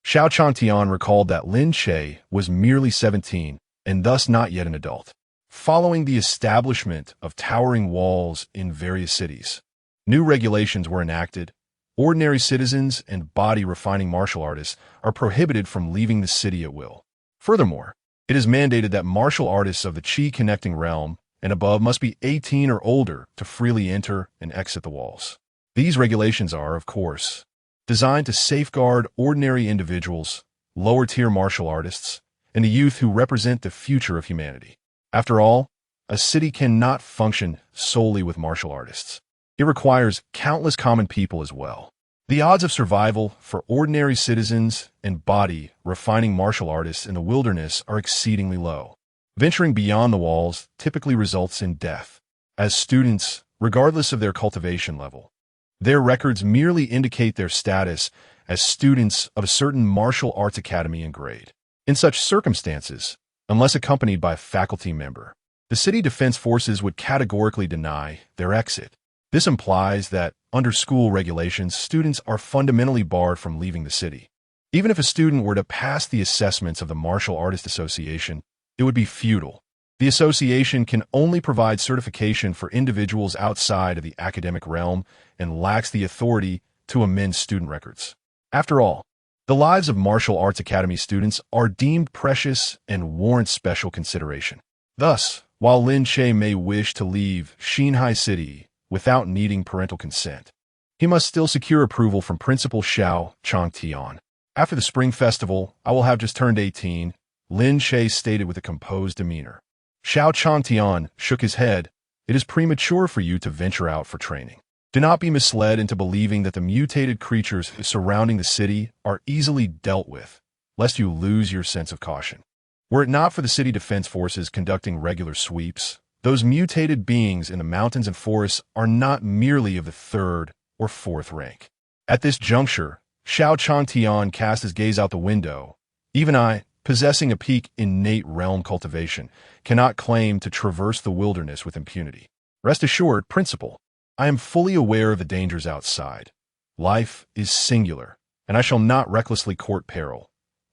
Xiao Chantian recalled that Lin Che was merely 17 and thus not yet an adult. Following the establishment of towering walls in various cities, new regulations were enacted. Ordinary citizens and body-refining martial artists are prohibited from leaving the city at will. Furthermore, it is mandated that martial artists of the Qi-connecting realm and above must be 18 or older to freely enter and exit the walls. These regulations are, of course, designed to safeguard ordinary individuals, lower-tier martial artists, and the youth who represent the future of humanity. After all, a city cannot function solely with martial artists. It requires countless common people as well. The odds of survival for ordinary citizens and body-refining martial artists in the wilderness are exceedingly low. Venturing beyond the walls typically results in death. As students, regardless of their cultivation level, their records merely indicate their status as students of a certain martial arts academy and grade. In such circumstances, unless accompanied by a faculty member, the city defense forces would categorically deny their exit. This implies that, under school regulations, students are fundamentally barred from leaving the city. Even if a student were to pass the assessments of the Martial Artist Association, it would be futile. The association can only provide certification for individuals outside of the academic realm and lacks the authority to amend student records. After all, the lives of martial arts academy students are deemed precious and warrant special consideration. Thus, while Lin Che may wish to leave Xinhai City without needing parental consent, he must still secure approval from Principal Xiao Changtian. After the Spring Festival, I will have just turned 18, Lin Che stated with a composed demeanor. Xiao Changtian shook his head. It is premature for you to venture out for training. Do not be misled into believing that the mutated creatures surrounding the city are easily dealt with, lest you lose your sense of caution. Were it not for the city defense forces conducting regular sweeps, those mutated beings in the mountains and forests are not merely of the third or fourth rank. At this juncture, Xiao Changtian cast his gaze out the window. Even I, possessing a peak innate realm cultivation, cannot claim to traverse the wilderness with impunity. Rest assured, Principal, I am fully aware of the dangers outside. Life is singular, and I shall not recklessly court peril.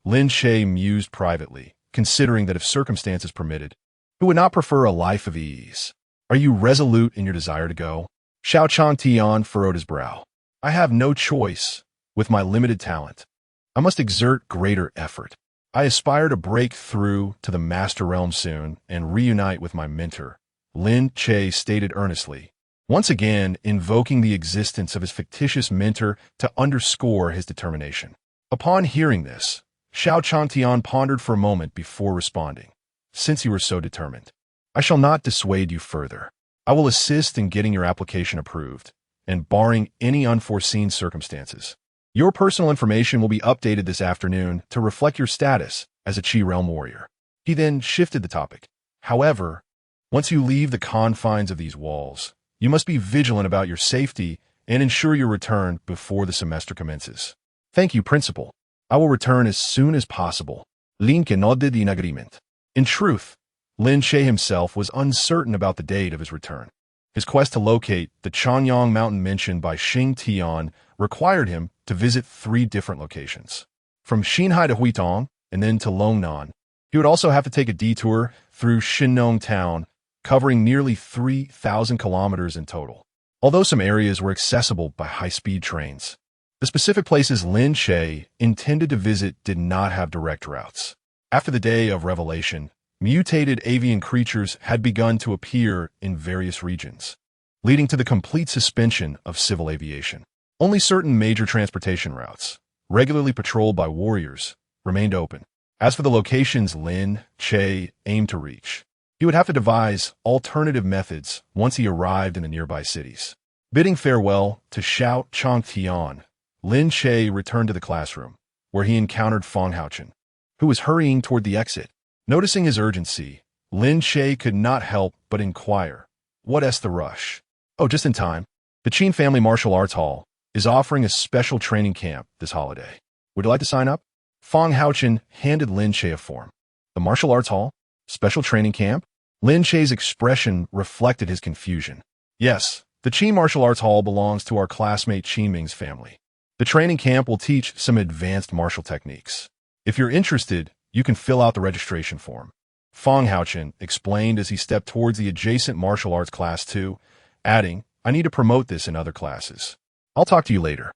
Lin Che mused privately, considering that if circumstances permitted, who would not prefer a life of ease? Are you resolute in your desire to go? Xiao Changtian furrowed his brow. I have no choice. With my limited talent, I must exert greater effort. I aspire to break through to the Master Realm soon and reunite with my mentor, Lin Che stated earnestly, once again invoking the existence of his fictitious mentor to underscore his determination. Upon hearing this, Xiao Changtian pondered for a moment before responding. Since you are so determined, I shall not dissuade you further. I will assist in getting your application approved, and barring any unforeseen circumstances, your personal information will be updated this afternoon to reflect your status as a Qi Realm warrior. He then shifted the topic. However, once you leave the confines of these walls, you must be vigilant about your safety and ensure your return before the semester commences. Thank you, Principal. I will return as soon as possible. Lin Che nodded in agreement. In truth, Lin Che himself was uncertain about the date of his return. His quest to locate the Chanyang mountain mentioned by Xing Tian required him to visit 3 different locations. From Xinhai to Huitong, and then to Longnan. He would also have to take a detour through Shinnong town, covering nearly 3,000 kilometers in total. Although some areas were accessible by high-speed trains, the specific places Lin Che intended to visit did not have direct routes. After the day of revelation, mutated avian creatures had begun to appear in various regions, leading to the complete suspension of civil aviation. Only certain major transportation routes, regularly patrolled by warriors, remained open. As for the locations Lin Che aimed to reach, he would have to devise alternative methods once he arrived in the nearby cities. Bidding farewell to Xiao Changtian, Lin Che returned to the classroom, where he encountered Fang Haochen, who was hurrying toward the exit. Noticing his urgency, Lin Che could not help but inquire, "What's the rush?" "Oh, just in time. The Qin Family Martial Arts Hall is offering a special training camp this holiday. Would you like to sign up?" Fang Haochen handed Lin Che a form. "The Martial Arts Hall? Special training camp?" Lin Che's expression reflected his confusion. "Yes, the Qin Martial Arts Hall belongs to our classmate Qin Ming's family. The training camp will teach some advanced martial techniques. If you're interested, you can fill out the registration form." Fang Haochen explained as he stepped towards the adjacent martial arts class 2, adding, "I need to promote this in other classes. I'll talk to you later."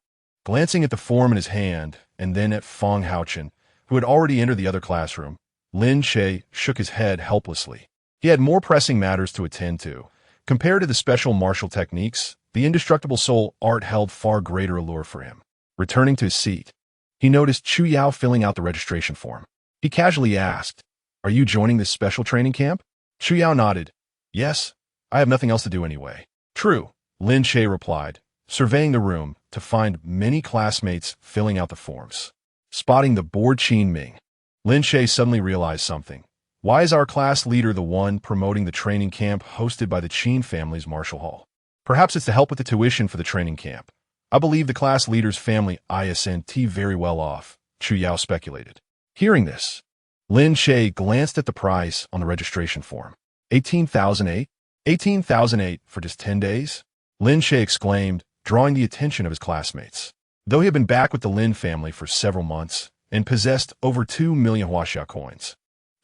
Glancing at the form in his hand, and then at Fang Haochen, who had already entered the other classroom, Lin Che shook his head helplessly. He had more pressing matters to attend to. Compared to the special martial techniques, the indestructible soul art held far greater allure for him. Returning to his seat, he noticed Chu Yao filling out the registration form. He casually asked, "Are you joining this special training camp?" Chu Yao nodded. "Yes, I have nothing else to do anyway." "True," Lin Che replied, surveying the room to find many classmates filling out the forms. Spotting the bored Qin Ming, Lin Che suddenly realized something. Why is our class leader the one promoting the training camp hosted by the Qin family's martial hall? Perhaps it's to help with the tuition for the training camp. I believe the class leader's family isn't very well off, Chu Yao speculated. Hearing this, Lin Che glanced at the price on the registration form. 18,008? 18,008 for just 10 days? Lin Che exclaimed, drawing the attention of his classmates. Though he had been back with the Lin family for several months and possessed over 2 million Huaxia coins,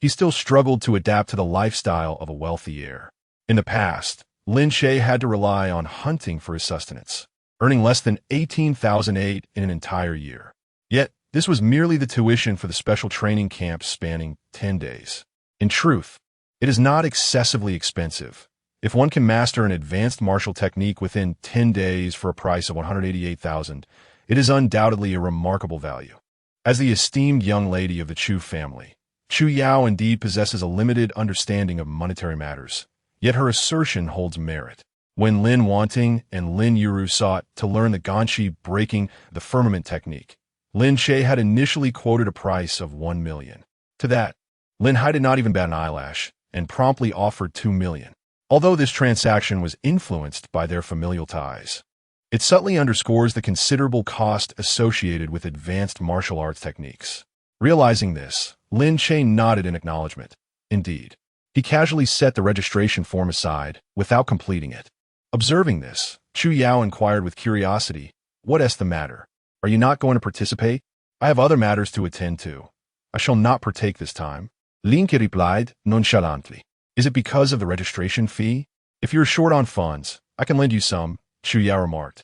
he still struggled to adapt to the lifestyle of a wealthy heir. In the past, Lin Che had to rely on hunting for his sustenance, earning less than 18,008 in an entire year. Yet, this was merely the tuition for the special training camp spanning 10 days. In truth, it is not excessively expensive. If one can master an advanced martial technique within 10 days for a price of 188,000, it is undoubtedly a remarkable value. As the esteemed young lady of the Chu family, Chu Yao indeed possesses a limited understanding of monetary matters, yet her assertion holds merit. When Lin Wanting and Lin Yuru sought to learn the Ganshi breaking the firmament technique, Lin Che had initially quoted a price of 1 million. To that, Lin Hai did not even bat an eyelash and promptly offered 2 million. Although this transaction was influenced by their familial ties, it subtly underscores the considerable cost associated with advanced martial arts techniques. Realizing this, Lin Che nodded in acknowledgement. Indeed, he casually set the registration form aside without completing it. Observing this, Chu Yao inquired with curiosity, "What is the matter? Are you not going to participate? I have other matters to attend to. I shall not partake this time." Lin Che replied nonchalantly, "Is it because of the registration fee? If you're short on funds, I can lend you some," Chu Yao remarked.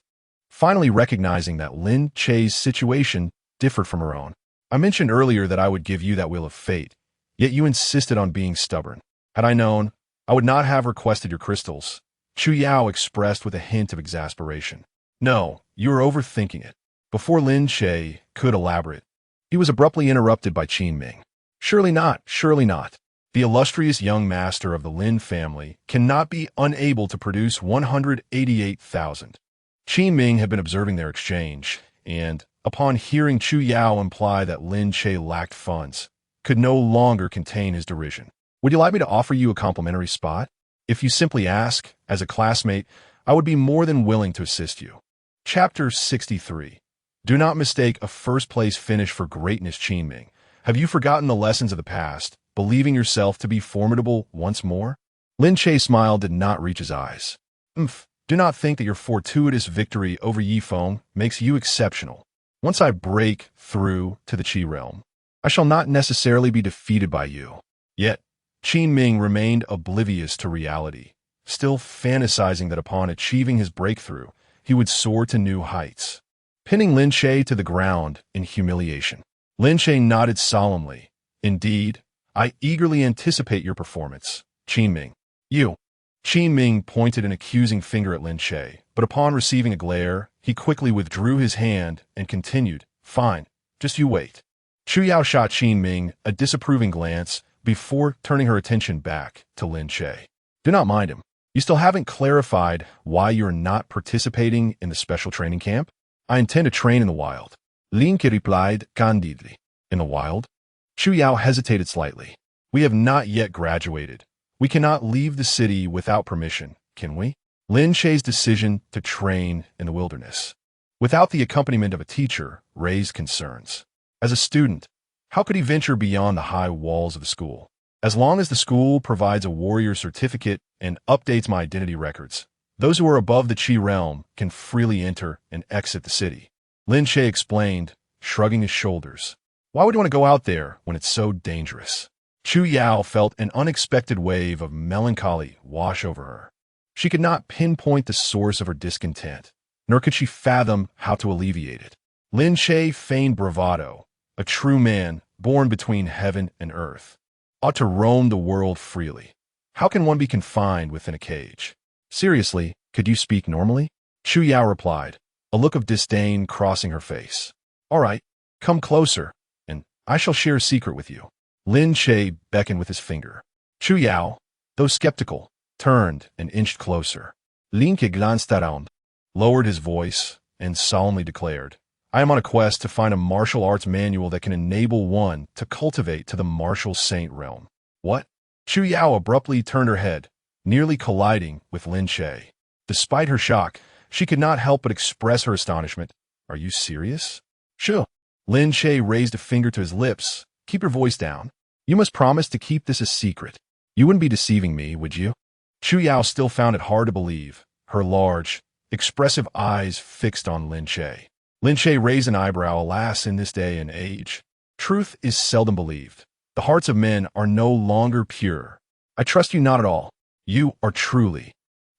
Finally recognizing that Lin Che's situation differed from her own. "I mentioned earlier that I would give you that wheel of fate, yet you insisted on being stubborn. Had I known, I would not have requested your crystals," Chu Yao expressed with a hint of exasperation. "No, you are overthinking it." Before Lin Che could elaborate, he was abruptly interrupted by Qin Ming. "Surely not, surely not. The illustrious young master of the Lin family cannot be unable to produce 188,000. Qin Ming had been observing their exchange, and, upon hearing Chu Yao imply that Lin Che lacked funds, could no longer contain his derision. "Would you like me to offer you a complimentary spot? If you simply ask, as a classmate, I would be more than willing to assist you." Chapter 63. Do not mistake a first-place finish for greatness, Qin Ming. Have you forgotten the lessons of the past, believing yourself to be formidable once more? Lin Che's smile did not reach his eyes. Do not think that your fortuitous victory over Yi Feng makes you exceptional. Once I break through to the Qi realm, I shall not necessarily be defeated by you. Yet, Qin Ming remained oblivious to reality, still fantasizing that upon achieving his breakthrough, he would soar to new heights. Pinning Lin Che to the ground in humiliation, Lin Che nodded solemnly. "Indeed, I eagerly anticipate your performance, Qin Ming." "You." Qin Ming pointed an accusing finger at Lin Che, but upon receiving a glare, he quickly withdrew his hand and continued, "Fine, just you wait." Chu Yao shot Qin Ming a disapproving glance before turning her attention back to Lin Che. "Do not mind him. You still haven't clarified why you're not participating in the special training camp?" "I intend to train in the wild," Lin Che replied candidly. "In the wild?" Chu Yao hesitated slightly. "We have not yet graduated. We cannot leave the city without permission, can we?" Lin Che's decision to train in the wilderness, without the accompaniment of a teacher, raised concerns. As a student, how could he venture beyond the high walls of the school? "As long as the school provides a warrior certificate and updates my identity records, those who are above the Qi realm can freely enter and exit the city," Lin Che explained, shrugging his shoulders. "Why would you want to go out there when it's so dangerous?" Chu Yao felt an unexpected wave of melancholy wash over her. She could not pinpoint the source of her discontent, nor could she fathom how to alleviate it. Lin Che feigned bravado. A true man, born between heaven and earth, ought to roam the world freely. How can one be confined within a cage? "Seriously, could you speak normally?" Chu Yao replied, a look of disdain crossing her face. "All right, come closer, and I shall share a secret with you." Lin Che beckoned with his finger. Chu Yao, though skeptical, turned and inched closer. Lin Che glanced around, lowered his voice, and solemnly declared, "I am on a quest to find a martial arts manual that can enable one to cultivate to the martial saint realm." "What?" Chu Yao abruptly turned her head, nearly colliding with Lin Che. Despite her shock, she could not help but express her astonishment. "Are you serious?" "Sure." Lin Che raised a finger to his lips. "Keep your voice down. You must promise to keep this a secret. You wouldn't be deceiving me, would you?" Chu Yao still found it hard to believe, her large, expressive eyes fixed on Lin Che. Lin Che raised an eyebrow. "Alas, in this day and age, truth is seldom believed. The hearts of men are no longer pure. I trust you not at all. You are truly.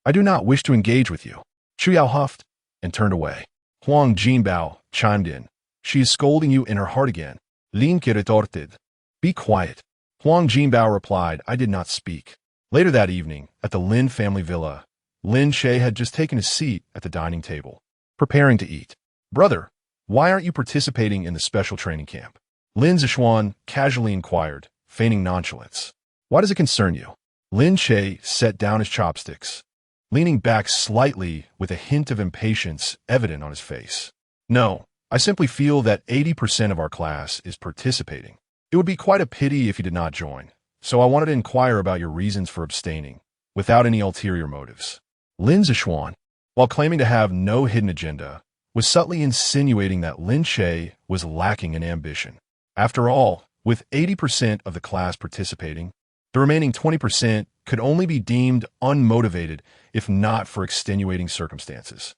I do not wish to engage with you." Chu Yao huffed and turned away. Huang Jinbao chimed in, She is scolding you in her heart again. Lin Che retorted. Be quiet. Huang Jinbao replied, I did not speak. Later that evening, at the Lin family villa, Lin Che had just taken his seat at the dining table, preparing to eat. Brother, why aren't you participating in the special training camp? Lin Zishuan casually inquired, feigning nonchalance. Why does it concern you? Lin Che set down his chopsticks, leaning back slightly with a hint of impatience evident on his face. No, I simply feel that 80% of our class is participating. It would be quite a pity if you did not join, so I wanted to inquire about your reasons for abstaining, without any ulterior motives. Lin Zishuan, while claiming to have no hidden agenda, was subtly insinuating that Lin Che was lacking in ambition. After all, with 80% of the class participating, the remaining 20% could only be deemed unmotivated if not for extenuating circumstances.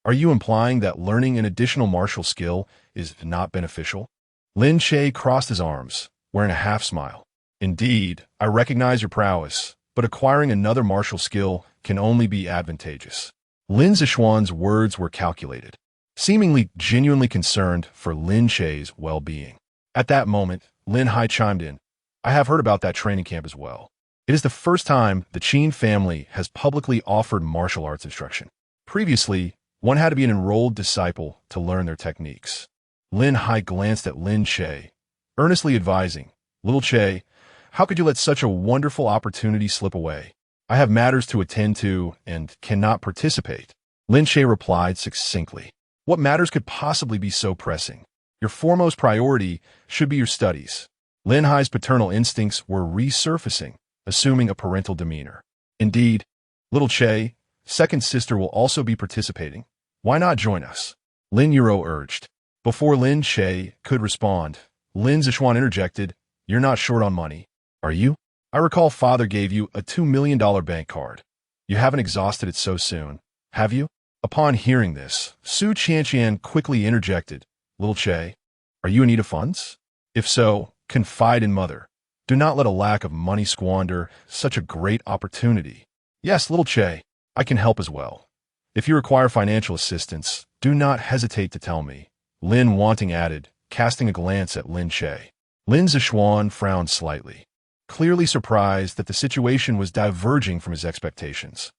Are you implying that learning an additional martial skill is not beneficial? Lin Che crossed his arms, wearing a half-smile. Indeed, I recognize your prowess, but acquiring another martial skill can only be advantageous. Lin Zishuan's words were calculated, seemingly genuinely concerned for Lin Che's well-being. At that moment, Lin Hai chimed in. I have heard about that training camp as well. It is the first time the Qin family has publicly offered martial arts instruction. Previously, one had to be an enrolled disciple to learn their techniques. Lin Hai glanced at Lin Che, earnestly advising, Little Che, how could you let such a wonderful opportunity slip away? I have matters to attend to and cannot participate. Lin Che replied succinctly. What matters could possibly be so pressing? Your foremost priority should be your studies. Lin Hai's paternal instincts were resurfacing, assuming a parental demeanor. Indeed, Little Che, second sister, will also be participating. Why not join us? Lin Yuro urged. Before Lin Che could respond, Lin Zishuan interjected, You're not short on money, are you? I recall father gave you a $2 million bank card. You haven't exhausted it so soon, have you? Upon hearing this, Su Qianqian quickly interjected, Little Che, are you in need of funds? If so, confide in mother. Do not let a lack of money squander such a great opportunity. Yes, Little Che, I can help as well. If you require financial assistance, do not hesitate to tell me, Lin Wanting added, casting a glance at Lin Che. Lin Zishuan frowned slightly, clearly surprised that the situation was diverging from his expectations.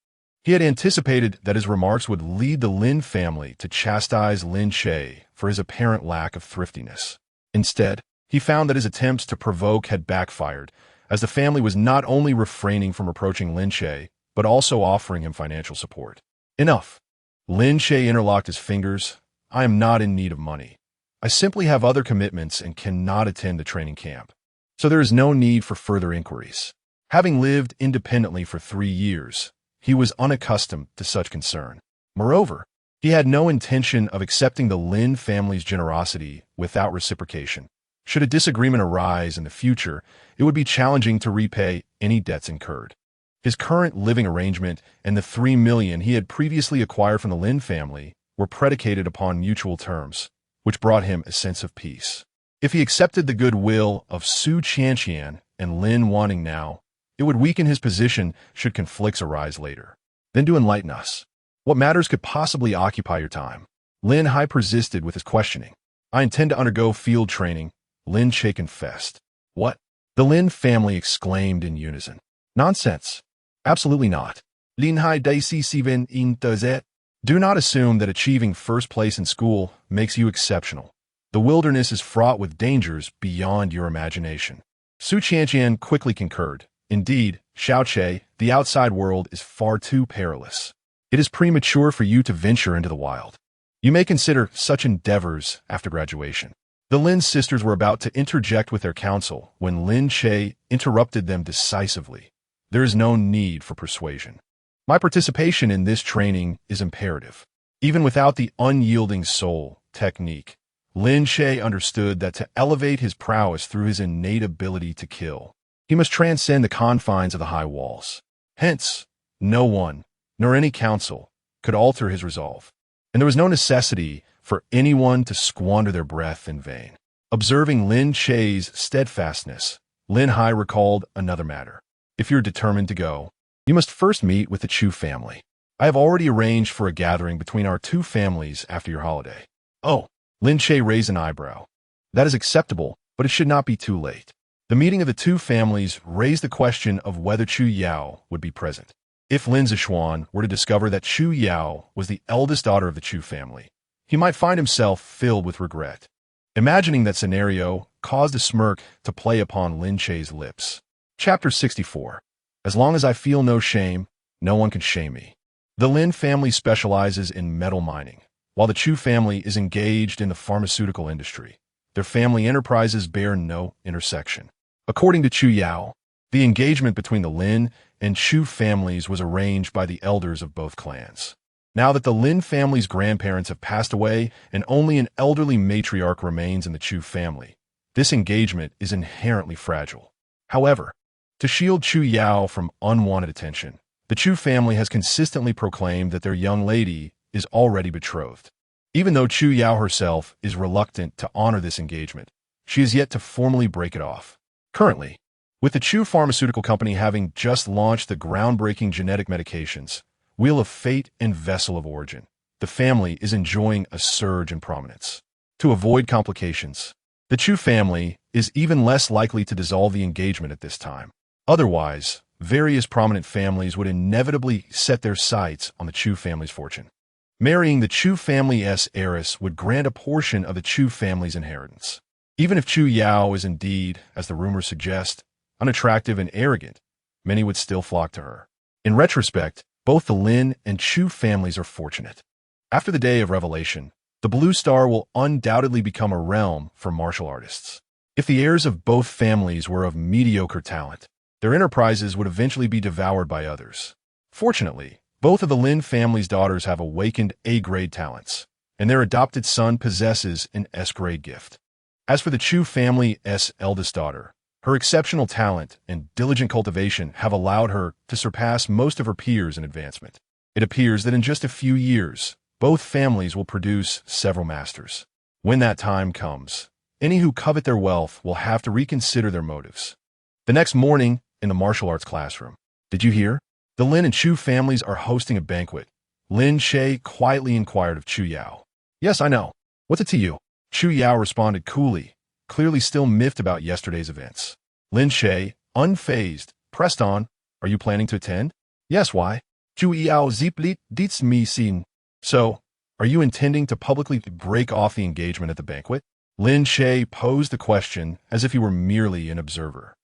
He had anticipated that his remarks would lead the Lin family to chastise Lin Che for his apparent lack of thriftiness. Instead, he found that his attempts to provoke had backfired, as the family was not only refraining from approaching Lin Che, but also offering him financial support. Enough. Lin Che interlocked his fingers. I am not in need of money. I simply have other commitments and cannot attend the training camp. So there is no need for further inquiries. Having lived independently for 3 years, he was unaccustomed to such concern. Moreover, he had no intention of accepting the Lin family's generosity without reciprocation. Should a disagreement arise in the future, it would be challenging to repay any debts incurred. His current living arrangement and the $3 million he had previously acquired from the Lin family were predicated upon mutual terms, which brought him a sense of peace. If he accepted the goodwill of Su Qianqian and Lin Wanting now, it would weaken his position should conflicts arise later. Then to enlighten us. What matters could possibly occupy your time? Lin Hai persisted with his questioning. I intend to undergo field training, Lin Che confessed. What? The Lin family exclaimed in unison. Nonsense. Absolutely not. Lin Hai Daisi Siven in Dezet. Do not assume that achieving first place in school makes you exceptional. The wilderness is fraught with dangers beyond your imagination. Su Qianqian quickly concurred. Indeed, Xiao Che, the outside world is far too perilous. It is premature for you to venture into the wild. You may consider such endeavors after graduation. The Lin sisters were about to interject with their counsel when Lin Che interrupted them decisively. There is no need for persuasion. My participation in this training is imperative. Even without the unyielding soul technique, Lin Che understood that to elevate his prowess through his innate ability to kill, he must transcend the confines of the high walls. Hence, no one, nor any counsel, could alter his resolve, and there was no necessity for anyone to squander their breath in vain. Observing Lin Che's steadfastness, Lin Hai recalled another matter. If you're determined to go, you must first meet with the Chu family. I have already arranged for a gathering between our two families after your holiday. Oh, Lin Che raised an eyebrow. That is acceptable, but it should not be too late. The meeting of the two families raised the question of whether Chu Yao would be present. If Lin Zishuan were to discover that Chu Yao was the eldest daughter of the Chu family, he might find himself filled with regret. Imagining that scenario caused a smirk to play upon Lin Che's lips. Chapter 64. As long as I feel no shame, no one can shame me. The Lin family specializes in metal mining, while the Chu family is engaged in the pharmaceutical industry. Their family enterprises bear no intersection. According to Chu Yao, the engagement between the Lin and Chu families was arranged by the elders of both clans. Now that the Lin family's grandparents have passed away and only an elderly matriarch remains in the Chu family, this engagement is inherently fragile. However, to shield Chu Yao from unwanted attention, the Chu family has consistently proclaimed that their young lady is already betrothed. Even though Chu Yao herself is reluctant to honor this engagement, she is yet to formally break it off. Currently, with the Chu Pharmaceutical Company having just launched the groundbreaking genetic medications, Wheel of Fate and Vessel of Origin, the family is enjoying a surge in prominence. To avoid complications, the Chu family is even less likely to dissolve the engagement at this time. Otherwise, various prominent families would inevitably set their sights on the Chu family's fortune. Marrying the Chu family's heiress would grant a portion of the Chu family's inheritance. Even if Chu Yao is indeed, as the rumors suggest, unattractive and arrogant, many would still flock to her. In retrospect, both the Lin and Chu families are fortunate. After the day of revelation, the Blue Star will undoubtedly become a realm for martial artists. If the heirs of both families were of mediocre talent, their enterprises would eventually be devoured by others. Fortunately, both of the Lin family's daughters have awakened A-grade talents, and their adopted son possesses an S-grade gift. As for the Chu family's eldest daughter, her exceptional talent and diligent cultivation have allowed her to surpass most of her peers in advancement. It appears that in just a few years, both families will produce several masters. When that time comes, any who covet their wealth will have to reconsider their motives. The next morning, in the martial arts classroom, did you hear? The Lin and Chu families are hosting a banquet. Lin Che quietly inquired of Chu Yao. Yes, I know. What's it to you? Chu Yao responded coolly, clearly still miffed about yesterday's events. Lin Che, unfazed, pressed on. Are you planning to attend? Yes, why? Chu Yao ziplit dietz mi sin. So, are you intending to publicly break off the engagement at the banquet? Lin Che posed the question as if he were merely an observer,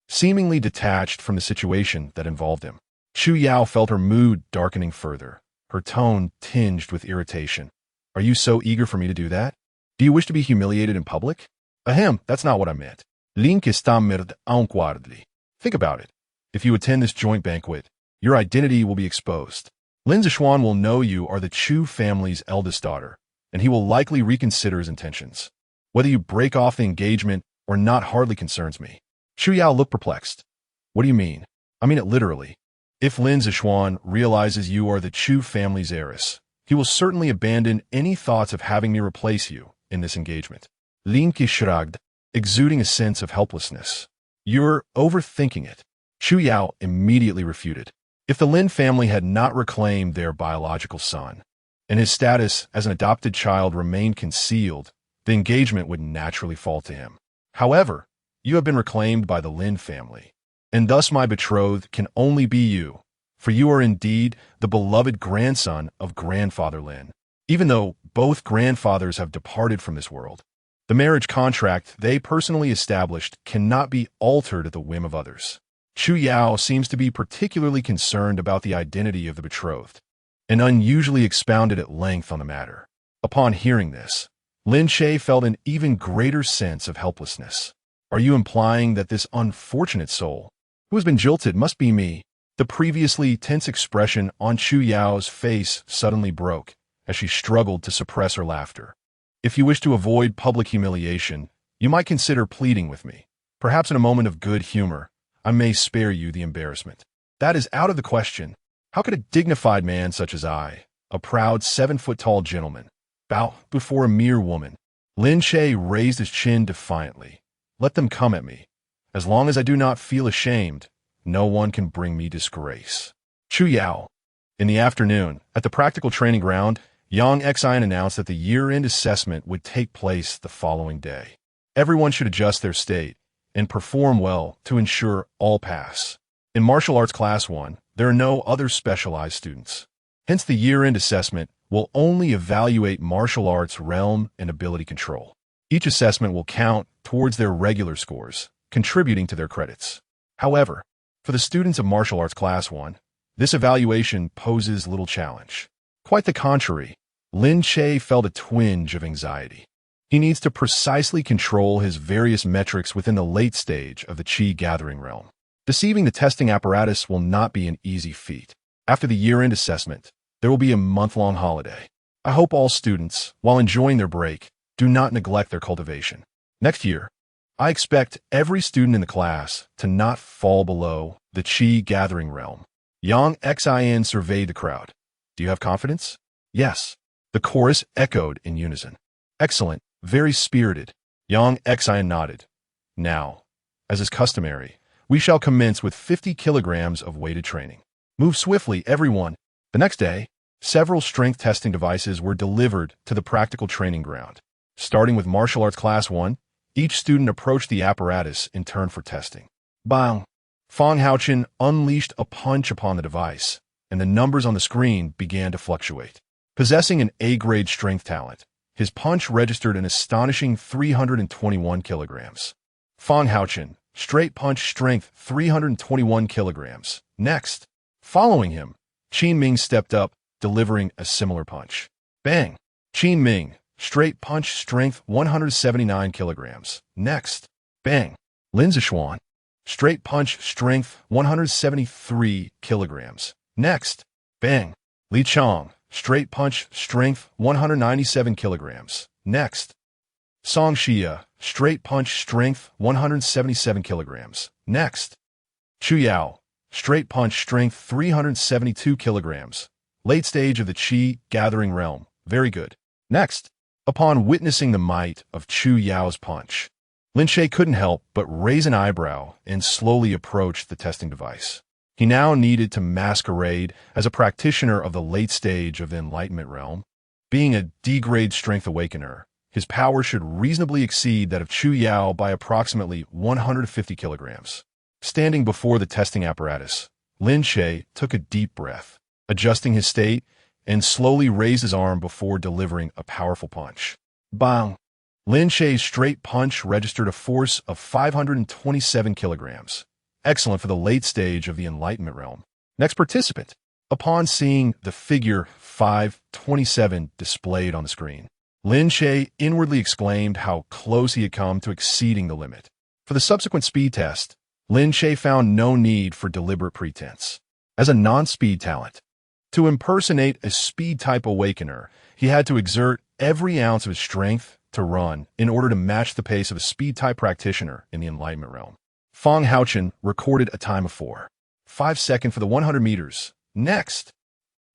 seemingly detached from the situation that involved him. Chu Yao felt her mood darkening further, her tone tinged with irritation. Are you so eager for me to do that? Do you wish to be humiliated in public? Ahem, that's not what I meant. Lin que está merd unguardly. Think about it. If you attend this joint banquet, your identity will be exposed. Lin Zishuan will know you are the Chu family's eldest daughter, and he will likely reconsider his intentions. Whether you break off the engagement or not hardly concerns me. Chu Yao looked perplexed. What do you mean? I mean it literally. If Lin Zishuan realizes you are the Chu family's heiress, he will certainly abandon any thoughts of having me replace you in this engagement. Lin Che shrugged, exuding a sense of helplessness. You're overthinking it. Chu Yao immediately refuted. If the Lin family had not reclaimed their biological son, and his status as an adopted child remained concealed, the engagement would naturally fall to him. However, you have been reclaimed by the Lin family, and thus my betrothed can only be you, for you are indeed the beloved grandson of Grandfather Lin. Even though both grandfathers have departed from this world, the marriage contract they personally established cannot be altered at the whim of others. Chu Yao seems to be particularly concerned about the identity of the betrothed, and unusually expounded at length on the matter. Upon hearing this, Lin Che felt an even greater sense of helplessness. Are you implying that this unfortunate soul, who has been jilted, must be me? The previously tense expression on Chu Yao's face suddenly broke, as she struggled to suppress her laughter. If you wish to avoid public humiliation, you might consider pleading with me. Perhaps in a moment of good humor, I may spare you the embarrassment. That is out of the question. How could a dignified man such as I, a proud 7-foot-tall gentleman, bow before a mere woman? Lin Che raised his chin defiantly. Let them come at me. As long as I do not feel ashamed, no one can bring me disgrace. Chu Yao. In the afternoon, at the practical training ground, Yang Xian announced that the year-end assessment would take place the following day. Everyone should adjust their state and perform well to ensure all pass. In Martial Arts Class 1, there are no other specialized students. Hence, the year-end assessment will only evaluate martial arts realm and ability control. Each assessment will count towards their regular scores, contributing to their credits. However, for the students of Martial Arts Class 1, this evaluation poses little challenge. Quite the contrary, Lin Che felt a twinge of anxiety. He needs to precisely control his various metrics within the late stage of the Qi gathering realm. Deceiving the testing apparatus will not be an easy feat. After the year-end assessment, there will be a month-long holiday. I hope all students, while enjoying their break, do not neglect their cultivation. Next year, I expect every student in the class to not fall below the Qi gathering realm. Yang Xian surveyed the crowd. Do you have confidence? Yes. The chorus echoed in unison. Excellent. Very spirited. Yang Xian nodded. Now, as is customary, we shall commence with 50 kilograms of weighted training. Move swiftly, everyone. The next day, several strength testing devices were delivered to the practical training ground. Starting with Martial Arts Class 1, each student approached the apparatus in turn for testing. Bang! Fang Haochen unleashed a punch upon the device, and the numbers on the screen began to fluctuate. Possessing an A-grade strength talent, his punch registered an astonishing 321 kilograms. Fang Haochen, straight punch strength 321 kilograms. Next, following him, Qin Ming stepped up, delivering a similar punch. Bang! Qin Ming, straight punch strength 179 kilograms. Next, bang! Lin Che, straight punch strength 173 kilograms. Next, bang! Li Chang, straight punch strength 197 kilograms. Next, Song Xia, straight punch strength 177 kilograms. Next, Chu Yao, straight punch strength 372 kilograms. Late stage of the Qi gathering realm. Very good. Next, upon witnessing the might of Chu Yao's punch, Lin Che couldn't help but raise an eyebrow and slowly approach the testing device. He now needed to masquerade as a practitioner of the late stage of the Enlightenment realm. Being a D-grade strength awakener, his power should reasonably exceed that of Chu Yao by approximately 150 kilograms. Standing before the testing apparatus, Lin Che took a deep breath, adjusting his state, and slowly raised his arm before delivering a powerful punch. Bang! Lin Che's straight punch registered a force of 527 kilograms. Excellent for the late stage of the Enlightenment realm. Next participant. Upon seeing the figure 527 displayed on the screen, Lin Che inwardly exclaimed how close he had come to exceeding the limit. For the subsequent speed test, Lin Che found no need for deliberate pretense. As a non-speed talent, to impersonate a speed-type awakener, he had to exert every ounce of his strength to run in order to match the pace of a speed-type practitioner in the Enlightenment realm. Fang Haochen recorded a time of 4.5 seconds for the 100 meters. Next,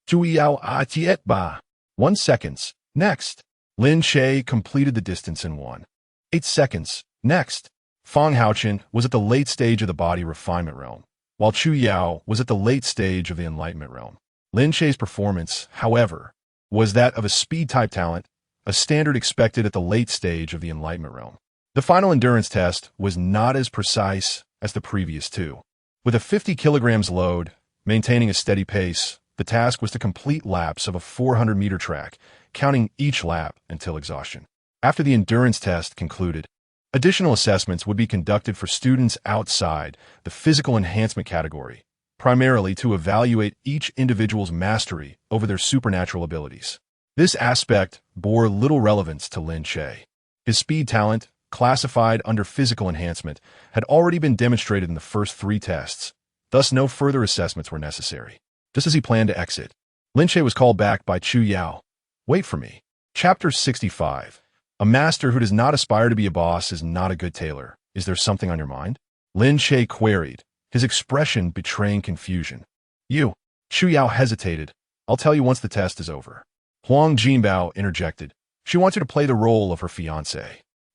Zhu Yao Atiet Ba, 1 second. Next, Lin Che completed the distance in 1.8 seconds. Next, Fang Haochen was at the late stage of the body refinement realm, while Chu Yao was at the late stage of the Enlightenment realm. Lin Che's performance, however, was that of a speed-type talent, a standard expected at the late stage of the Enlightenment realm. The final endurance test was not as precise as the previous two. With a 50 kilograms load, maintaining a steady pace, the task was to complete laps of a 400-meter track, counting each lap until exhaustion. After the endurance test concluded, additional assessments would be conducted for students outside the physical enhancement category, primarily to evaluate each individual's mastery over their supernatural abilities. This aspect bore little relevance to Lin Che. His speed talent, classified under physical enhancement, had already been demonstrated in the first 3 tests, thus no further assessments were necessary. Just as he planned to exit, Lin Che was called back by Chu Yao. Wait for me. Chapter 65. A master who does not aspire to be a boss is not a good tailor. Is there something on your mind? Lin Che queried, his expression betraying confusion. You. Chu Yao hesitated. I'll tell you once the test is over. Huang Jinbao interjected. She wants you to play the role of her fiancé.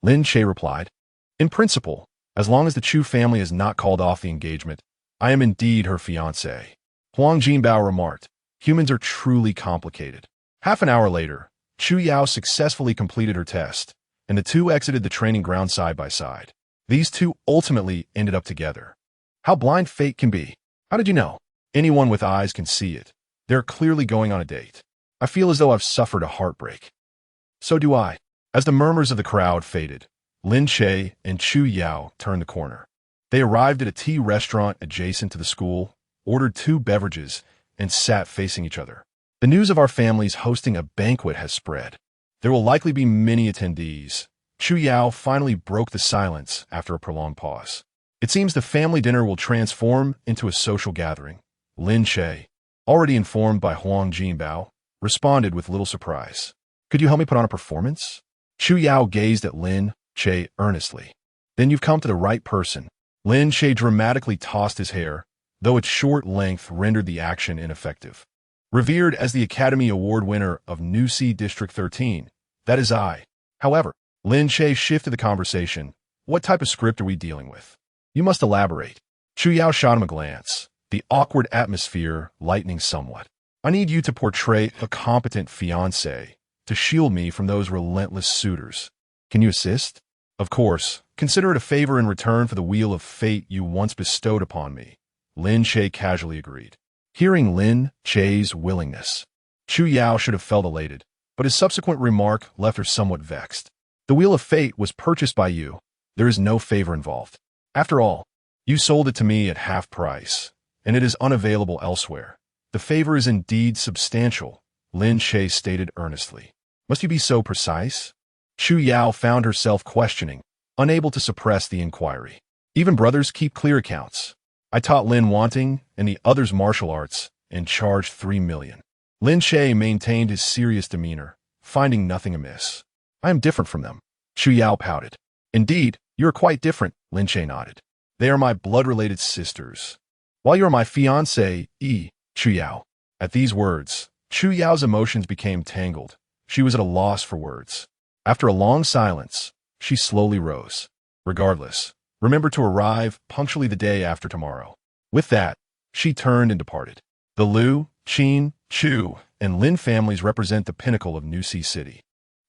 Lin Che replied, in principle, as long as the Chu family has not called off the engagement, I am indeed her fiancé. Huang Jinbao remarked, humans are truly complicated. Half an hour later, Chu Yao successfully completed her test, and the two exited the training ground side by side. These two ultimately ended up together. How blind fate can be. How did you know? Anyone with eyes can see it. They're clearly going on a date. I feel as though I've suffered a heartbreak. So do I. As the murmurs of the crowd faded, Lin Che and Chu Yao turned the corner. They arrived at a tea restaurant adjacent to the school, ordered 2 beverages, and sat facing each other. The news of our families hosting a banquet has spread. There will likely be many attendees. Chu Yao finally broke the silence after a prolonged pause. It seems the family dinner will transform into a social gathering. Lin Che, already informed by Huang Jinbao, responded with little surprise. Could you help me put on a performance? Chu Yao gazed at Lin Che earnestly. Then you've come to the right person. Lin Che dramatically tossed his hair, though its short length rendered the action ineffective. Revered as the Academy Award winner of Nusi District 13, that is I. However, Lin Che shifted the conversation. What type of script are we dealing with? You must elaborate. Chu Yao shot him a glance, the awkward atmosphere lightening somewhat. I need you to portray a competent fiancé to shield me from those relentless suitors. Can you assist? Of course. Consider it a favor in return for the wheel of fate you once bestowed upon me. Lin Che casually agreed. Hearing Lin Che's willingness, Chu Yao should have felt elated, but his subsequent remark left her somewhat vexed. The wheel of fate was purchased by you. There is no favor involved. After all, you sold it to me at half price, and it is unavailable elsewhere. The favor is indeed substantial, Lin Che stated earnestly. Must you be so precise? Chu Yao found herself questioning, unable to suppress the inquiry. Even brothers keep clear accounts. I taught Lin wanting and the others martial arts and charged 3 million. Lin Che maintained his serious demeanor, finding nothing amiss. I am different from them. Chu Yao pouted. Indeed, you are quite different, Lin Che nodded. They are my blood-related sisters. While you are my fiancé, Chu Yao. At these words, Chu Yao's emotions became tangled. She was at a loss for words. After a long silence, she slowly rose. Regardless, remember to arrive punctually the day after tomorrow. With that, she turned and departed. The Liu, Qin, Chu, and Lin families represent the pinnacle of Nusi City.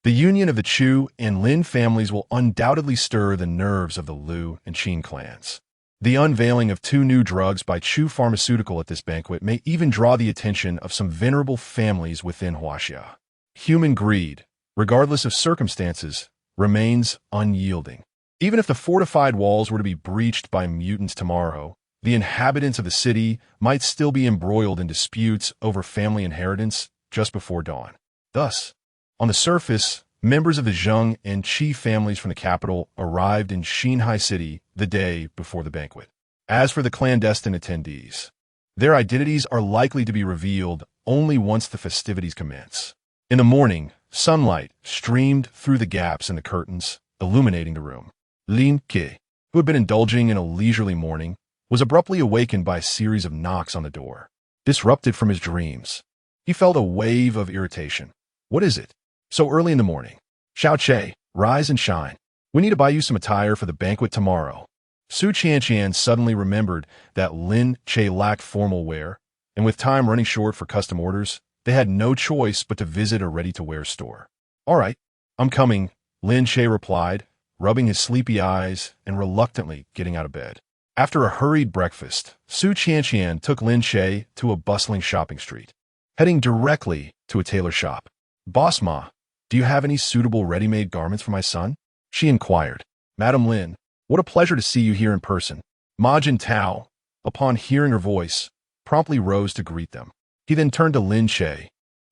The union of the Chu and Lin families will undoubtedly stir the nerves of the Liu and Qin clans. The unveiling of 2 new drugs by Chu Pharmaceutical at this banquet may even draw the attention of some venerable families within Huaxia. Human greed, regardless of circumstances, remains unyielding. Even if the fortified walls were to be breached by mutants tomorrow, the inhabitants of the city might still be embroiled in disputes over family inheritance just before dawn. Thus, on the surface, members of the Zheng and Qi families from the capital arrived in Xinhai City the day before the banquet. As for the clandestine attendees, their identities are likely to be revealed only once the festivities commence. In the morning, sunlight streamed through the gaps in the curtains, illuminating the room. Lin Che, who had been indulging in a leisurely morning, was abruptly awakened by a series of knocks on the door. Disrupted from his dreams, he felt a wave of irritation. What is it? So early in the morning. Xiao Che, rise and shine. We need to buy you some attire for the banquet tomorrow. Su Qianqian suddenly remembered that Lin Che lacked formal wear, and with time running short for custom orders, they had no choice but to visit a ready-to-wear store. All right, I'm coming, Lin Che replied, rubbing his sleepy eyes and reluctantly getting out of bed. After a hurried breakfast, Su Qianqian took Lin Che to a bustling shopping street, heading directly to a tailor shop. Boss Ma, do you have any suitable ready-made garments for my son? She inquired. Madam Lin, what a pleasure to see you here in person. Ma Jintao, upon hearing her voice, promptly rose to greet them. He then turned to Lin Che.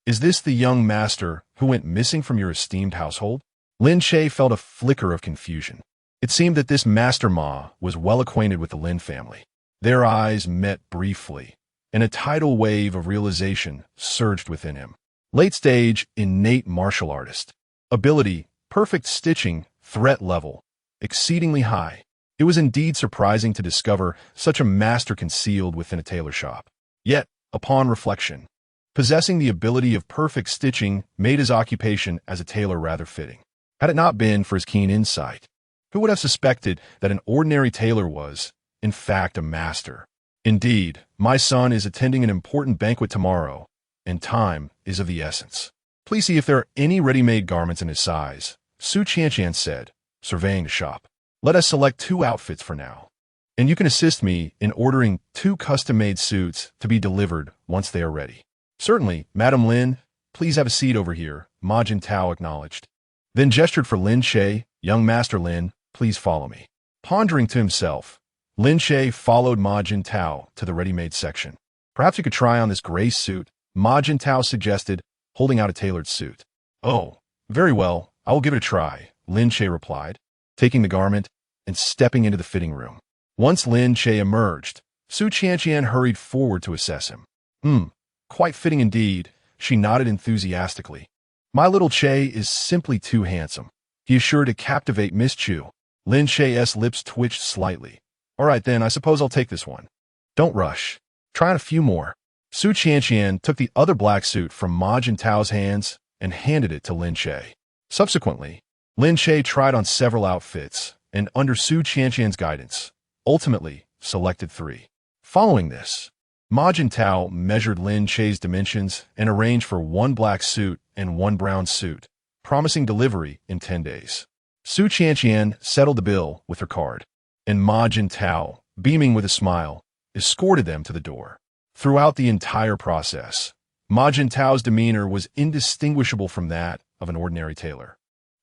Is this the young master who went missing from your esteemed household? Lin Che felt a flicker of confusion. It seemed that this Master Ma was well acquainted with the Lin family. Their eyes met briefly, and a tidal wave of realization surged within him. Late stage, innate martial artist. Ability, perfect stitching, threat level, exceedingly high. It was indeed surprising to discover such a master concealed within a tailor shop. Yet, upon reflection, possessing the ability of perfect stitching made his occupation as a tailor rather fitting. Had it not been for his keen insight, who would have suspected that an ordinary tailor was, in fact, a master? Indeed, my son is attending an important banquet tomorrow, and time is of the essence. Please see if there are any ready-made garments in his size, Su Qianqian said, surveying the shop. Let us select 2 outfits for now. And you can assist me in ordering 2 custom-made suits to be delivered once they are ready. Certainly, Madam Lin, please have a seat over here, Ma Jintao acknowledged. Then gestured for Lin Che, young Master Lin, please follow me. Pondering to himself, Lin Che followed Ma Jintao to the ready-made section. Perhaps you could try on this gray suit, Ma Jintao suggested, holding out a tailored suit. Oh, very well, I will give it a try, Lin Che replied, taking the garment and stepping into the fitting room. Once Lin Che emerged, Su Qianqian hurried forward to assess him. Quite fitting indeed, she nodded enthusiastically. My little Che is simply too handsome. He is sure to captivate Miss Chu. Lin Che's lips twitched slightly. All right then, I suppose I'll take this one. Don't rush. Try on a few more. Su Qianqian took the other black suit from Ma Jintao's hands and handed it to Lin Che. Subsequently, Lin Che tried on several outfits and, under Su Qianqian's guidance, ultimately selected 3. Following this, Ma Jintao measured Lin Che's dimensions and arranged for 1 black suit and 1 brown suit, promising delivery in 10 days. Su Qianqian settled the bill with her card, and Ma Jintao, beaming with a smile, escorted them to the door. Throughout the entire process, Ma Jintao's demeanor was indistinguishable from that of an ordinary tailor,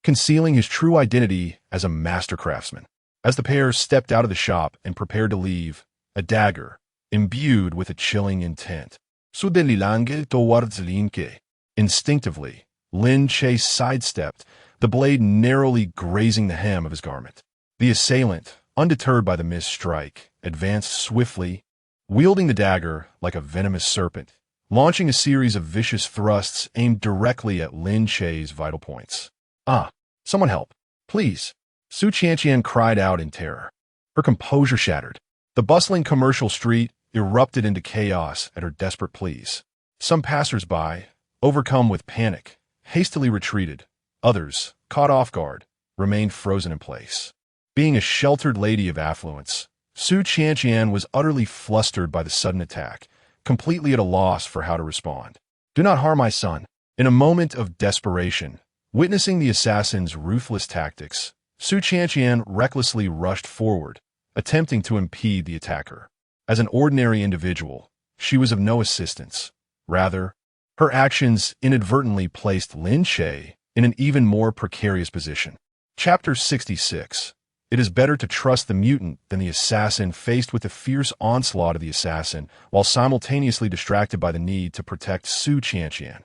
concealing his true identity as a master craftsman. As the pair stepped out of the shop and prepared to leave, a dagger, imbued with a chilling intent, sudelilange towards Lin Che. Instinctively, Lin Che sidestepped, the blade narrowly grazing the hem of his garment. The assailant, undeterred by the missed strike, advanced swiftly, wielding the dagger like a venomous serpent, launching a series of vicious thrusts aimed directly at Lin Che's vital points. Someone help, please, Su Qianqian cried out in terror. Her composure shattered. The bustling commercial street erupted into chaos at her desperate pleas. Some passers-by, overcome with panic, hastily retreated. Others, caught off guard, remained frozen in place. Being a sheltered lady of affluence, Su Qianqian was utterly flustered by the sudden attack, completely at a loss for how to respond. Do not harm my son. In a moment of desperation, witnessing the assassin's ruthless tactics, Su Qianqian recklessly rushed forward, attempting to impede the attacker. As an ordinary individual, she was of no assistance. Rather, her actions inadvertently placed Lin Che in an even more precarious position. Chapter 66. It is better to trust the mutant than the assassin, faced with the fierce onslaught of the assassin while simultaneously distracted by the need to protect Su Qianqian.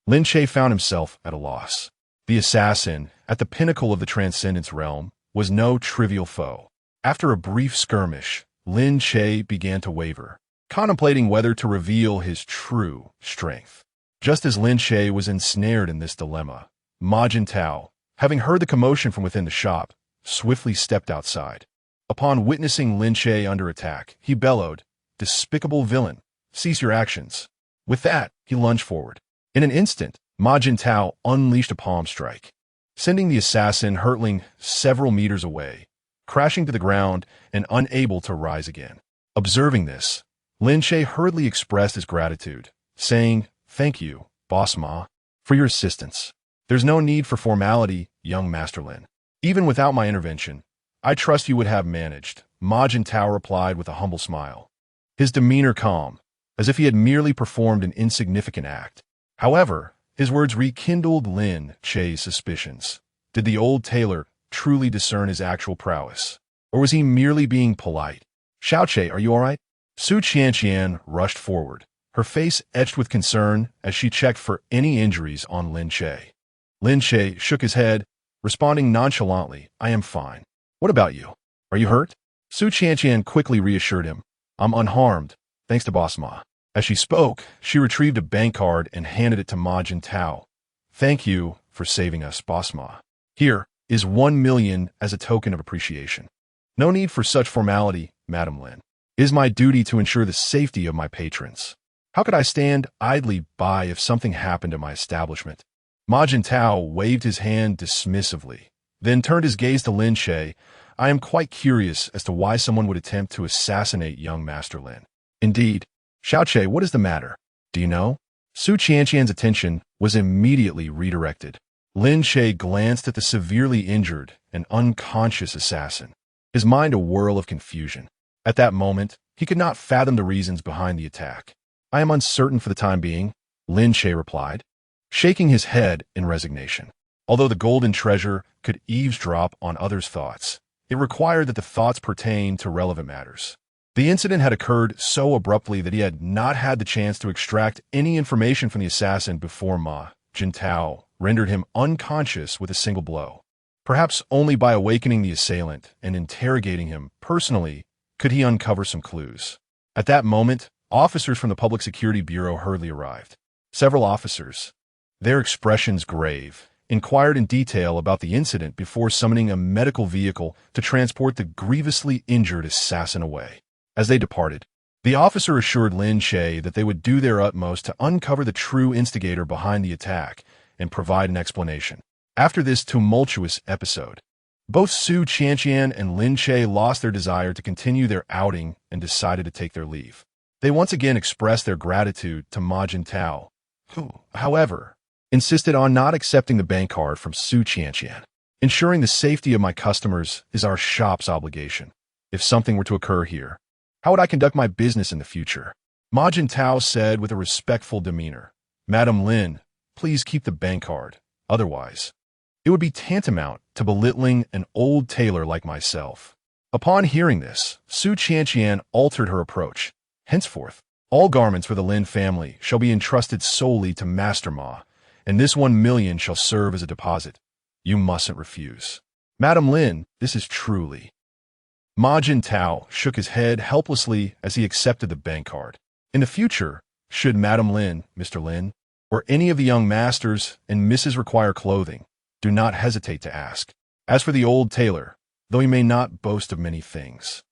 Lin Che found himself at a loss. The assassin, at the pinnacle of the Transcendence realm, was no trivial foe. After a brief skirmish, Lin Che began to waver, contemplating whether to reveal his true strength. Just as Lin Che was ensnared in this dilemma, Ma Jintao, having heard the commotion from within the shop, swiftly stepped outside. Upon witnessing Lin Che under attack, he bellowed, "Despicable villain, cease your actions." With that, he lunged forward. In an instant, Ma Jintao unleashed a palm strike, sending the assassin hurtling several meters away, crashing to the ground and unable to rise again. Observing this, Lin Che hurriedly expressed his gratitude, saying, "Thank you, Boss Ma, for your assistance. There's no need for formality, young Master Lin. Even without my intervention, I trust you would have managed," Ma Jintao replied with a humble smile, his demeanor calm, as if he had merely performed an insignificant act. However, his words rekindled Lin Che's suspicions. Did the old tailor truly discern his actual prowess, or was he merely being polite? "Xiao Che, are you all right?" Su Qianqian rushed forward, her face etched with concern as she checked for any injuries on Lin Che. Lin Che shook his head, responding nonchalantly, "I am fine. What about you? Are you hurt?" Su Qianqian quickly reassured him, "I'm unharmed, thanks to Boss Ma." As she spoke, she retrieved a bank card and handed it to Ma Jintao. "Thank you for saving us, Boss Ma. Here is 1 million as a token of appreciation." "No need for such formality, Madam Lin. It is my duty to ensure the safety of my patrons. How could I stand idly by if something happened at my establishment?" Ma Jintao waved his hand dismissively, then turned his gaze to Lin Che. "I am quite curious as to why someone would attempt to assassinate young Master Lin." "Indeed. Xiao Che, what is the matter? Do you know?" Su Qianqian's attention was immediately redirected. Lin Che glanced at the severely injured and unconscious assassin, his mind a whirl of confusion. At that moment, he could not fathom the reasons behind the attack. "I am uncertain for the time being," Lin Che replied, shaking his head in resignation. Although the golden treasure could eavesdrop on others' thoughts, it required that the thoughts pertain to relevant matters. The incident had occurred so abruptly that he had not had the chance to extract any information from the assassin before Ma Jintao rendered him unconscious with a single blow. Perhaps only by awakening the assailant and interrogating him personally could he uncover some clues. At that moment, officers from the Public Security Bureau hurriedly arrived. Several officers, their expressions grave, inquired in detail about the incident before summoning a medical vehicle to transport the grievously injured assassin away. As they departed, the officer assured Lin Che that they would do their utmost to uncover the true instigator behind the attack and provide an explanation. After this tumultuous episode, both Su Qianqian and Lin Che lost their desire to continue their outing and decided to take their leave. They once again expressed their gratitude to Ma Jintao, who, however, insisted on not accepting the bank card from Su Qianqian. "Ensuring the safety of my customers is our shop's obligation. If something were to occur here, how would I conduct my business in the future?" Ma Jintao said with a respectful demeanor. "Madam Lin, please keep the bank card. Otherwise, it would be tantamount to belittling an old tailor like myself." Upon hearing this, Su Qianqian altered her approach. "Henceforth, all garments for the Lin family shall be entrusted solely to Master Ma, and this 1 million shall serve as a deposit. You mustn't refuse." "Madam Lin, this is truly—" Ma Jintao shook his head helplessly as he accepted the bank card. "In the future, should Madam Lin, Mr. Lin, or any of the young masters and misses require clothing, do not hesitate to ask. As for the old tailor, though he may not boast of many things,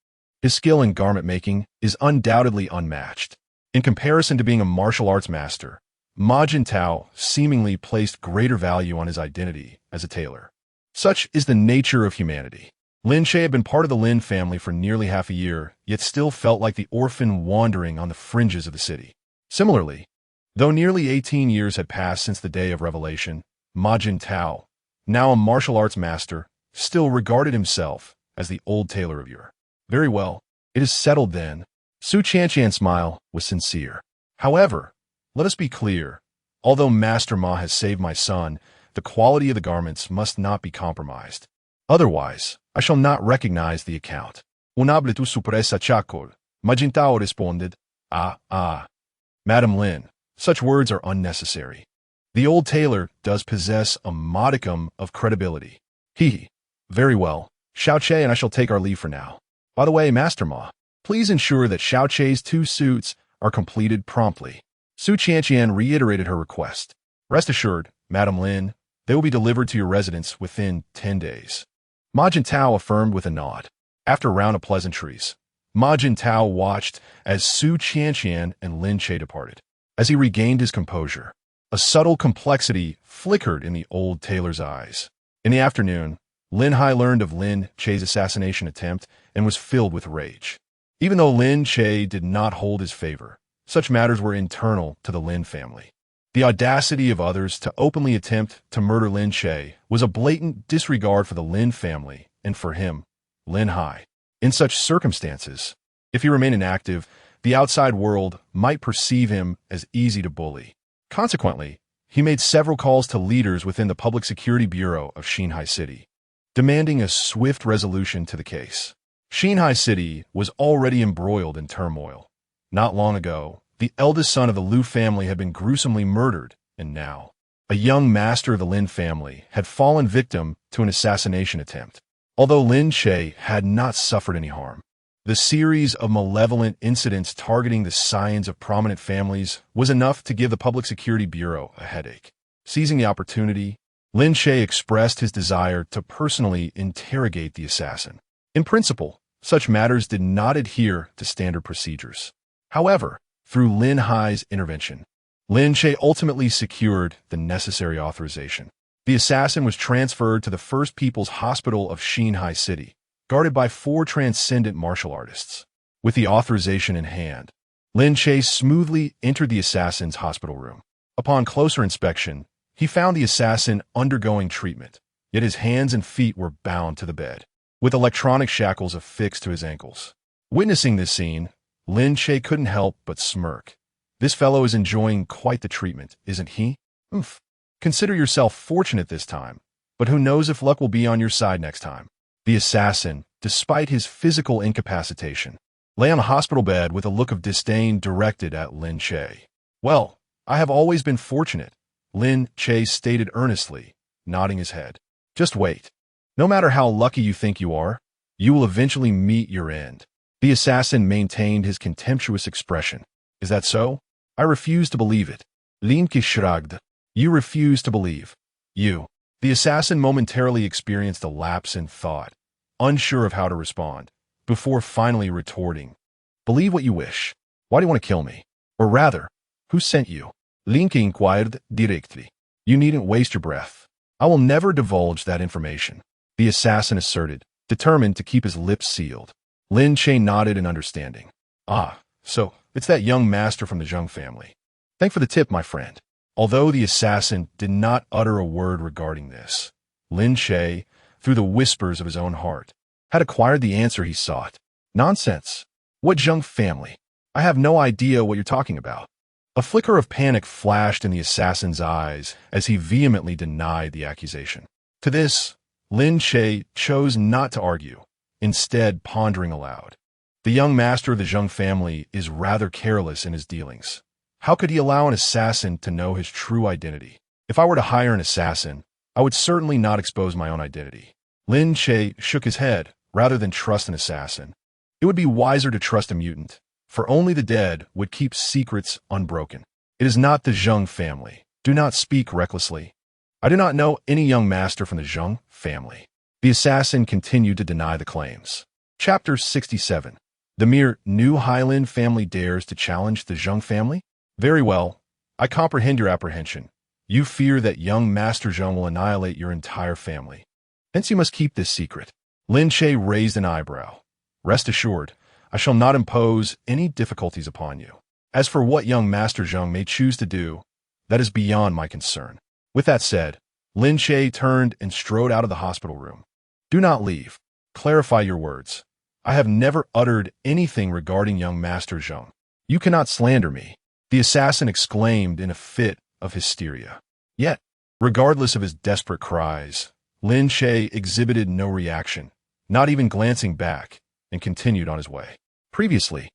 his skill in garment making is undoubtedly unmatched. In comparison to being a martial arts master, Ma Jintao seemingly placed greater value on his identity as a tailor. Such is the nature of humanity. Lin Che had been part of the Lin family for nearly half a year, yet still felt like the orphan wandering on the fringes of the city. Similarly, though nearly 18 years had passed since the day of revelation, Ma Jintao, now a martial arts master, still regarded himself as the old tailor of yore. "Very well, it is settled then." Su Qianqian's smile was sincere. "However, let us be clear. Although Master Ma has saved my son, the quality of the garments must not be compromised. Otherwise, I shall not recognize the account." "Unable tu sorpresa chacol," Ma Jintao responded. Madam Lin, such words are unnecessary. The old tailor does possess a modicum of credibility. He. "Very well, Xiao Che and I shall take our leave for now. By the way, Master Ma, please ensure that Xiao Che's 2 suits are completed promptly." Su Qianqian reiterated her request. "Rest assured, Madam Lin, they will be delivered to your residence within 10 days. Ma Jintao affirmed with a nod. After a round of pleasantries, Ma Jintao watched as Su Qianqian and Lin Che departed. As he regained his composure, a subtle complexity flickered in the old tailor's eyes. In the afternoon, Lin Hai learned of Lin Che's assassination attempt and was filled with rage. Even though Lin Che did not hold his favor, such matters were internal to the Lin family. The audacity of others to openly attempt to murder Lin Che was a blatant disregard for the Lin family and for him, Lin Hai. In such circumstances, if he remained inactive, the outside world might perceive him as easy to bully. Consequently, he made several calls to leaders within the Public Security Bureau of Xinhai City, demanding a swift resolution to the case. Xinhai City was already embroiled in turmoil. Not long ago, the eldest son of the Liu family had been gruesomely murdered, and now, a young master of the Lin family had fallen victim to an assassination attempt. Although Lin Che had not suffered any harm, the series of malevolent incidents targeting the scions of prominent families was enough to give the Public Security Bureau a headache. Seizing the opportunity, Lin Che expressed his desire to personally interrogate the assassin. In principle, such matters did not adhere to standard procedures. However, through Lin Hai's intervention, Lin Che ultimately secured the necessary authorization. The assassin was transferred to the First People's Hospital of Xinhai City, guarded by 4 transcendent martial artists. With the authorization in hand, Lin Che smoothly entered the assassin's hospital room. Upon closer inspection, he found the assassin undergoing treatment, yet his hands and feet were bound to the bed, with electronic shackles affixed to his ankles. Witnessing this scene, Lin Che couldn't help but smirk. This fellow is enjoying quite the treatment, isn't he? Oof. Consider yourself fortunate this time, but who knows if luck will be on your side next time. The assassin, despite his physical incapacitation, lay on a hospital bed with a look of disdain directed at Lin Che. Well, I have always been fortunate, Lin Che stated earnestly, nodding his head. Just wait. No matter how lucky you think you are, you will eventually meet your end. The assassin maintained his contemptuous expression. Is that so? I refuse to believe it. Lin Che shrugged. You refuse to believe. You. The assassin momentarily experienced a lapse in thought, unsure of how to respond, before finally retorting. Believe what you wish. Why do you want to kill me? Or rather, who sent you? Lin Che inquired directly. You needn't waste your breath. I will never divulge that information, the assassin asserted, determined to keep his lips sealed. Lin Che nodded in understanding. Ah, so it's that young master from the Zheng family. Thank for the tip, my friend. Although the assassin did not utter a word regarding this, Lin Che, through the whispers of his own heart, had acquired the answer he sought. Nonsense. What Zheng family? I have no idea what you're talking about. A flicker of panic flashed in the assassin's eyes as he vehemently denied the accusation. To this, Lin Che chose not to argue, instead pondering aloud. The young master of the Zheng family is rather careless in his dealings. How could he allow an assassin to know his true identity? If I were to hire an assassin, I would certainly not expose my own identity. Lin Che shook his head rather than trust an assassin. It would be wiser to trust a mutant, for only the dead would keep secrets unbroken. It is not the Zheng family. Do not speak recklessly. I do not know any young master from the Zheng family. The assassin continued to deny the claims. Chapter 67. The mere New Highland family dares to challenge the Zheng family? Very well. I comprehend your apprehension. You fear that young Master Zheng will annihilate your entire family. Hence you must keep this secret. Lin Che raised an eyebrow. Rest assured, I shall not impose any difficulties upon you. As for what young Master Zheng may choose to do, that is beyond my concern. With that said, Lin Che turned and strode out of the hospital room. Do not leave. Clarify your words. I have never uttered anything regarding young Master Zheng. You cannot slander me, the assassin exclaimed in a fit of hysteria. Yet, regardless of his desperate cries, Lin Che exhibited no reaction, not even glancing back, and continued on his way. Previously,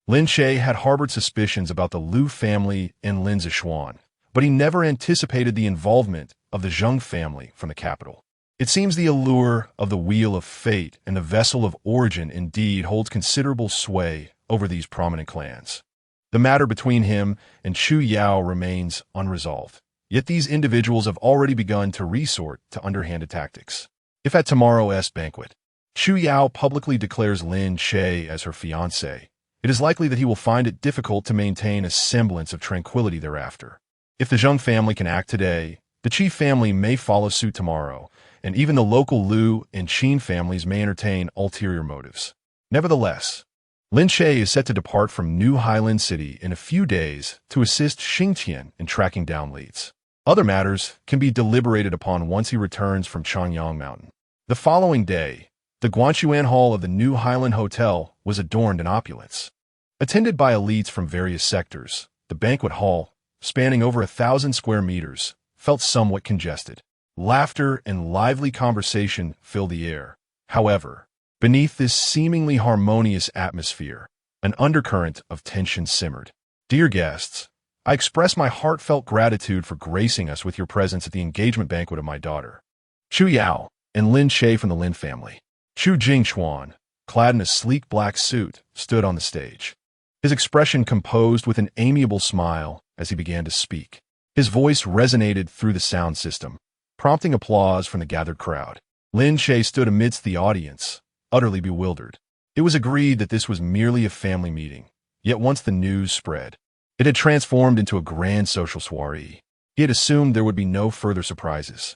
Lin Che had harbored suspicions about the Liu family and Lin Zishuan, but he never anticipated the involvement of the Zheng family from the capital. It seems the allure of the Wheel of Fate and the Vessel of Origin indeed holds considerable sway over these prominent clans. The matter between him and Chu Yao remains unresolved, yet these individuals have already begun to resort to underhanded tactics. If at tomorrow's banquet, Chu Yao publicly declares Lin Che as her fiancé, it is likely that he will find it difficult to maintain a semblance of tranquility thereafter. If the Zheng family can act today, the Qi family may follow suit tomorrow, and even the local Liu and Qin families may entertain ulterior motives. Nevertheless, Lin Che is set to depart from New Highland City in a few days to assist Xingtian in tracking down leads. Other matters can be deliberated upon once he returns from Changyang Mountain. The following day, the Guanchuan Hall of the New Highland Hotel was adorned in opulence. Attended by elites from various sectors, the banquet hall, spanning over 1,000 square meters, felt somewhat congested. Laughter and lively conversation filled the air. However, beneath this seemingly harmonious atmosphere, an undercurrent of tension simmered. Dear guests, I express my heartfelt gratitude for gracing us with your presence at the engagement banquet of my daughter, Chu Yao and Lin Che from the Lin family. Chu Jingchuan, clad in a sleek black suit, stood on the stage. His expression composed with an amiable smile as he began to speak. His voice resonated through the sound system, prompting applause from the gathered crowd. Lin Che stood amidst the audience, utterly bewildered. It was agreed that this was merely a family meeting, yet once the news spread, it had transformed into a grand social soiree. He had assumed there would be no further surprises,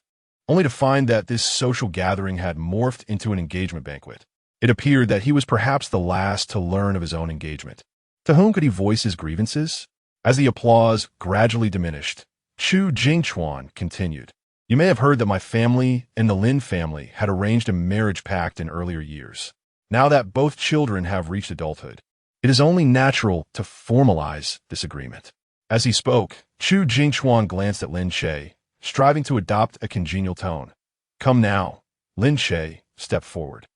only to find that this social gathering had morphed into an engagement banquet. It appeared that he was perhaps the last to learn of his own engagement. To whom could he voice his grievances? As the applause gradually diminished, Chu Jingchuan continued. You may have heard that my family and the Lin family had arranged a marriage pact in earlier years. Now that both children have reached adulthood, it is only natural to formalize this agreement. As he spoke, Chu Jingchuan glanced at Lin Che, striving to adopt a congenial tone. Come now. Lin Che stepped forward.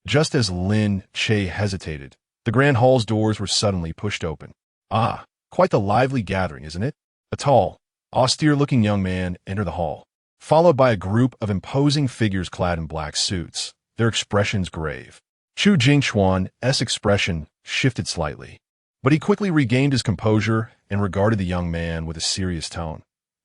Just as Lin Che hesitated, the Grand Hall's doors were suddenly pushed open. Ah, quite the lively gathering, isn't it? A tall, austere-looking young man entered the hall, followed by a group of imposing figures clad in black suits, their expressions grave. Chu Jingchuan's expression shifted slightly, but he quickly regained his composure and regarded the young man with a serious tone.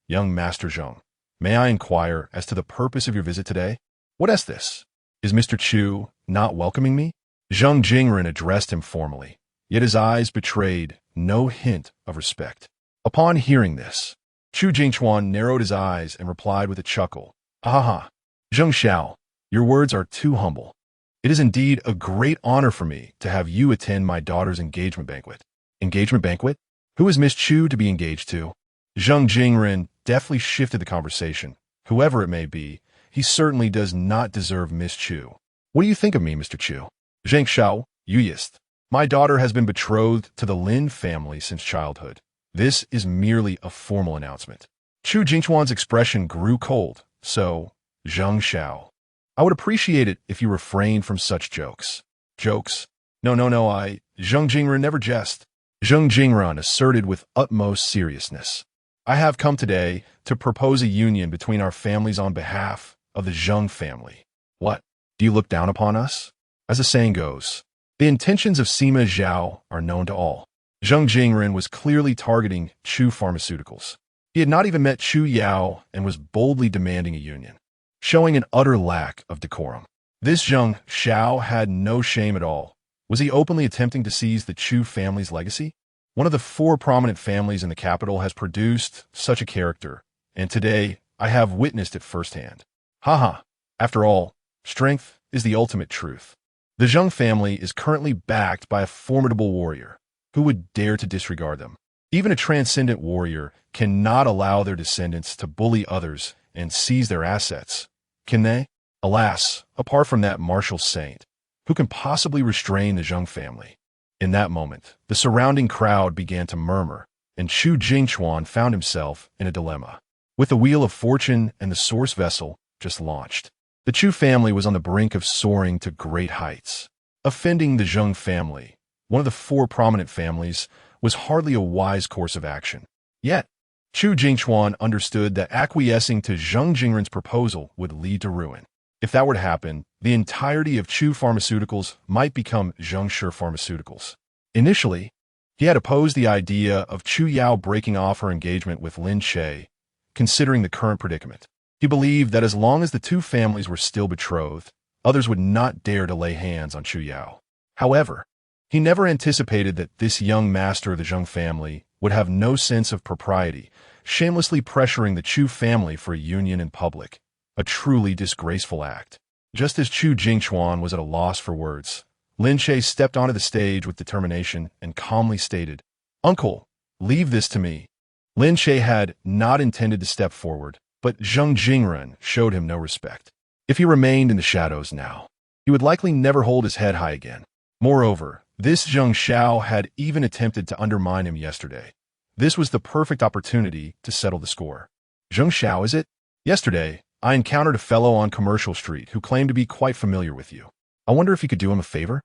Young Master Zheng, may I inquire as to the purpose of your visit today? What is this? Is Mr. Chu not welcoming me? Zheng Jingren addressed him formally, yet his eyes betrayed no hint of respect. Upon hearing this, Chu Jingchuan narrowed his eyes and replied with a chuckle. Aha! Zheng Xiao, your words are too humble. It is indeed a great honor for me to have you attend my daughter's engagement banquet. Engagement banquet? Who is Miss Chu to be engaged to? Zheng Jingren deftly shifted the conversation. Whoever it may be, he certainly does not deserve Miss Chu. What do you think of me, Mr. Chu? Zheng Xiao, Yuyist. My daughter has been betrothed to the Lin family since childhood. This is merely a formal announcement. Chu Jingchuan's expression grew cold, so, Zheng Xiao, I would appreciate it if you refrained from such jokes. Jokes? No, Zheng Jingren never jest. Zheng Jingren asserted with utmost seriousness. I have come today to propose a union between our families on behalf of the Zheng family. What? Do you look down upon us? As the saying goes, the intentions of Sima Zhao are known to all. Zheng Jingren was clearly targeting Chu Pharmaceuticals. He had not even met Chu Yao and was boldly demanding a union, showing an utter lack of decorum. This Zheng Xiao had no shame at all. Was he openly attempting to seize the Chu family's legacy? One of the 4 prominent families in the capital has produced such a character, and today I have witnessed it firsthand. Haha, after all, strength is the ultimate truth. The Zheng family is currently backed by a formidable warrior. Who would dare to disregard them? Even a transcendent warrior cannot allow their descendants to bully others and seize their assets. Can they? Alas, apart from that martial saint, who can possibly restrain the Zheng family? In that moment, the surrounding crowd began to murmur, and Chu Jingchuan found himself in a dilemma. With the Wheel of Fortune and the Source Vessel just launched, the Chu family was on the brink of soaring to great heights. Offending the Zheng family, one of the 4 prominent families, was hardly a wise course of action. Yet, Chu Jingchuan understood that acquiescing to Zheng Jingren's proposal would lead to ruin. If that were to happen, the entirety of Chu Pharmaceuticals might become Zhengshi Pharmaceuticals. Initially, he had opposed the idea of Chu Yao breaking off her engagement with Lin Che, considering the current predicament. He believed that as long as the 2 families were still betrothed, others would not dare to lay hands on Chu Yao. However, he never anticipated that this young master of the Zheng family would have no sense of propriety, shamelessly pressuring the Chu family for a union in public, a truly disgraceful act. Just as Chu Jingchuan was at a loss for words, Lin Che stepped onto the stage with determination and calmly stated, Uncle, leave this to me. Lin Che had not intended to step forward, but Zheng Jingren showed him no respect. If he remained in the shadows now, he would likely never hold his head high again. Moreover, this Zheng Xiao had even attempted to undermine him yesterday. This was the perfect opportunity to settle the score. Zheng Xiao, is it? Yesterday, I encountered a fellow on Commercial Street who claimed to be quite familiar with you. I wonder if you could do him a favor?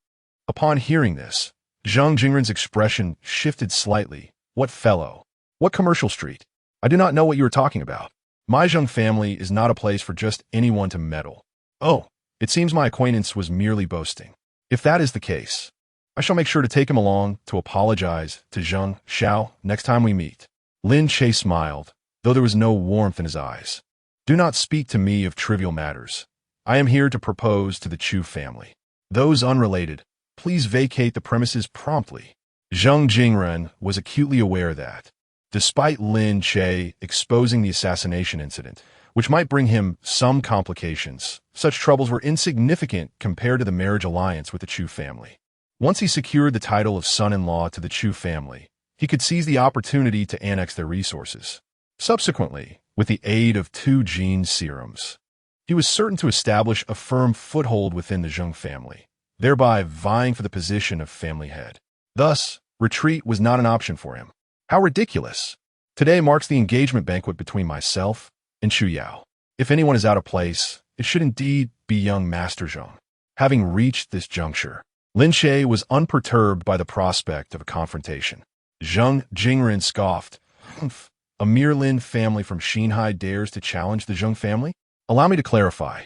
Upon hearing this, Zheng Jingren's expression shifted slightly. What fellow? What Commercial Street? I do not know what you are talking about. My Zheng family is not a place for just anyone to meddle. Oh, it seems my acquaintance was merely boasting. If that is the case, I shall make sure to take him along to apologize to Zheng Xiao next time we meet. Lin Che smiled, though there was no warmth in his eyes. Do not speak to me of trivial matters. I am here to propose to the Chu family. Those unrelated, please vacate the premises promptly. Zheng Jingren was acutely aware that, despite Lin Che exposing the assassination incident, which might bring him some complications, such troubles were insignificant compared to the marriage alliance with the Chu family. Once he secured the title of son-in-law to the Chu family, he could seize the opportunity to annex their resources. Subsequently, with the aid of 2 gene serums, he was certain to establish a firm foothold within the Zheng family, thereby vying for the position of family head. Thus, retreat was not an option for him. How ridiculous! Today marks the engagement banquet between myself and Chu Yao. If anyone is out of place, it should indeed be young Master Zheng. Having reached this juncture, Lin Che was unperturbed by the prospect of a confrontation. Zheng Jingren scoffed. "Humph, a mere Lin family from Xinhai dares to challenge the Zheng family? Allow me to clarify.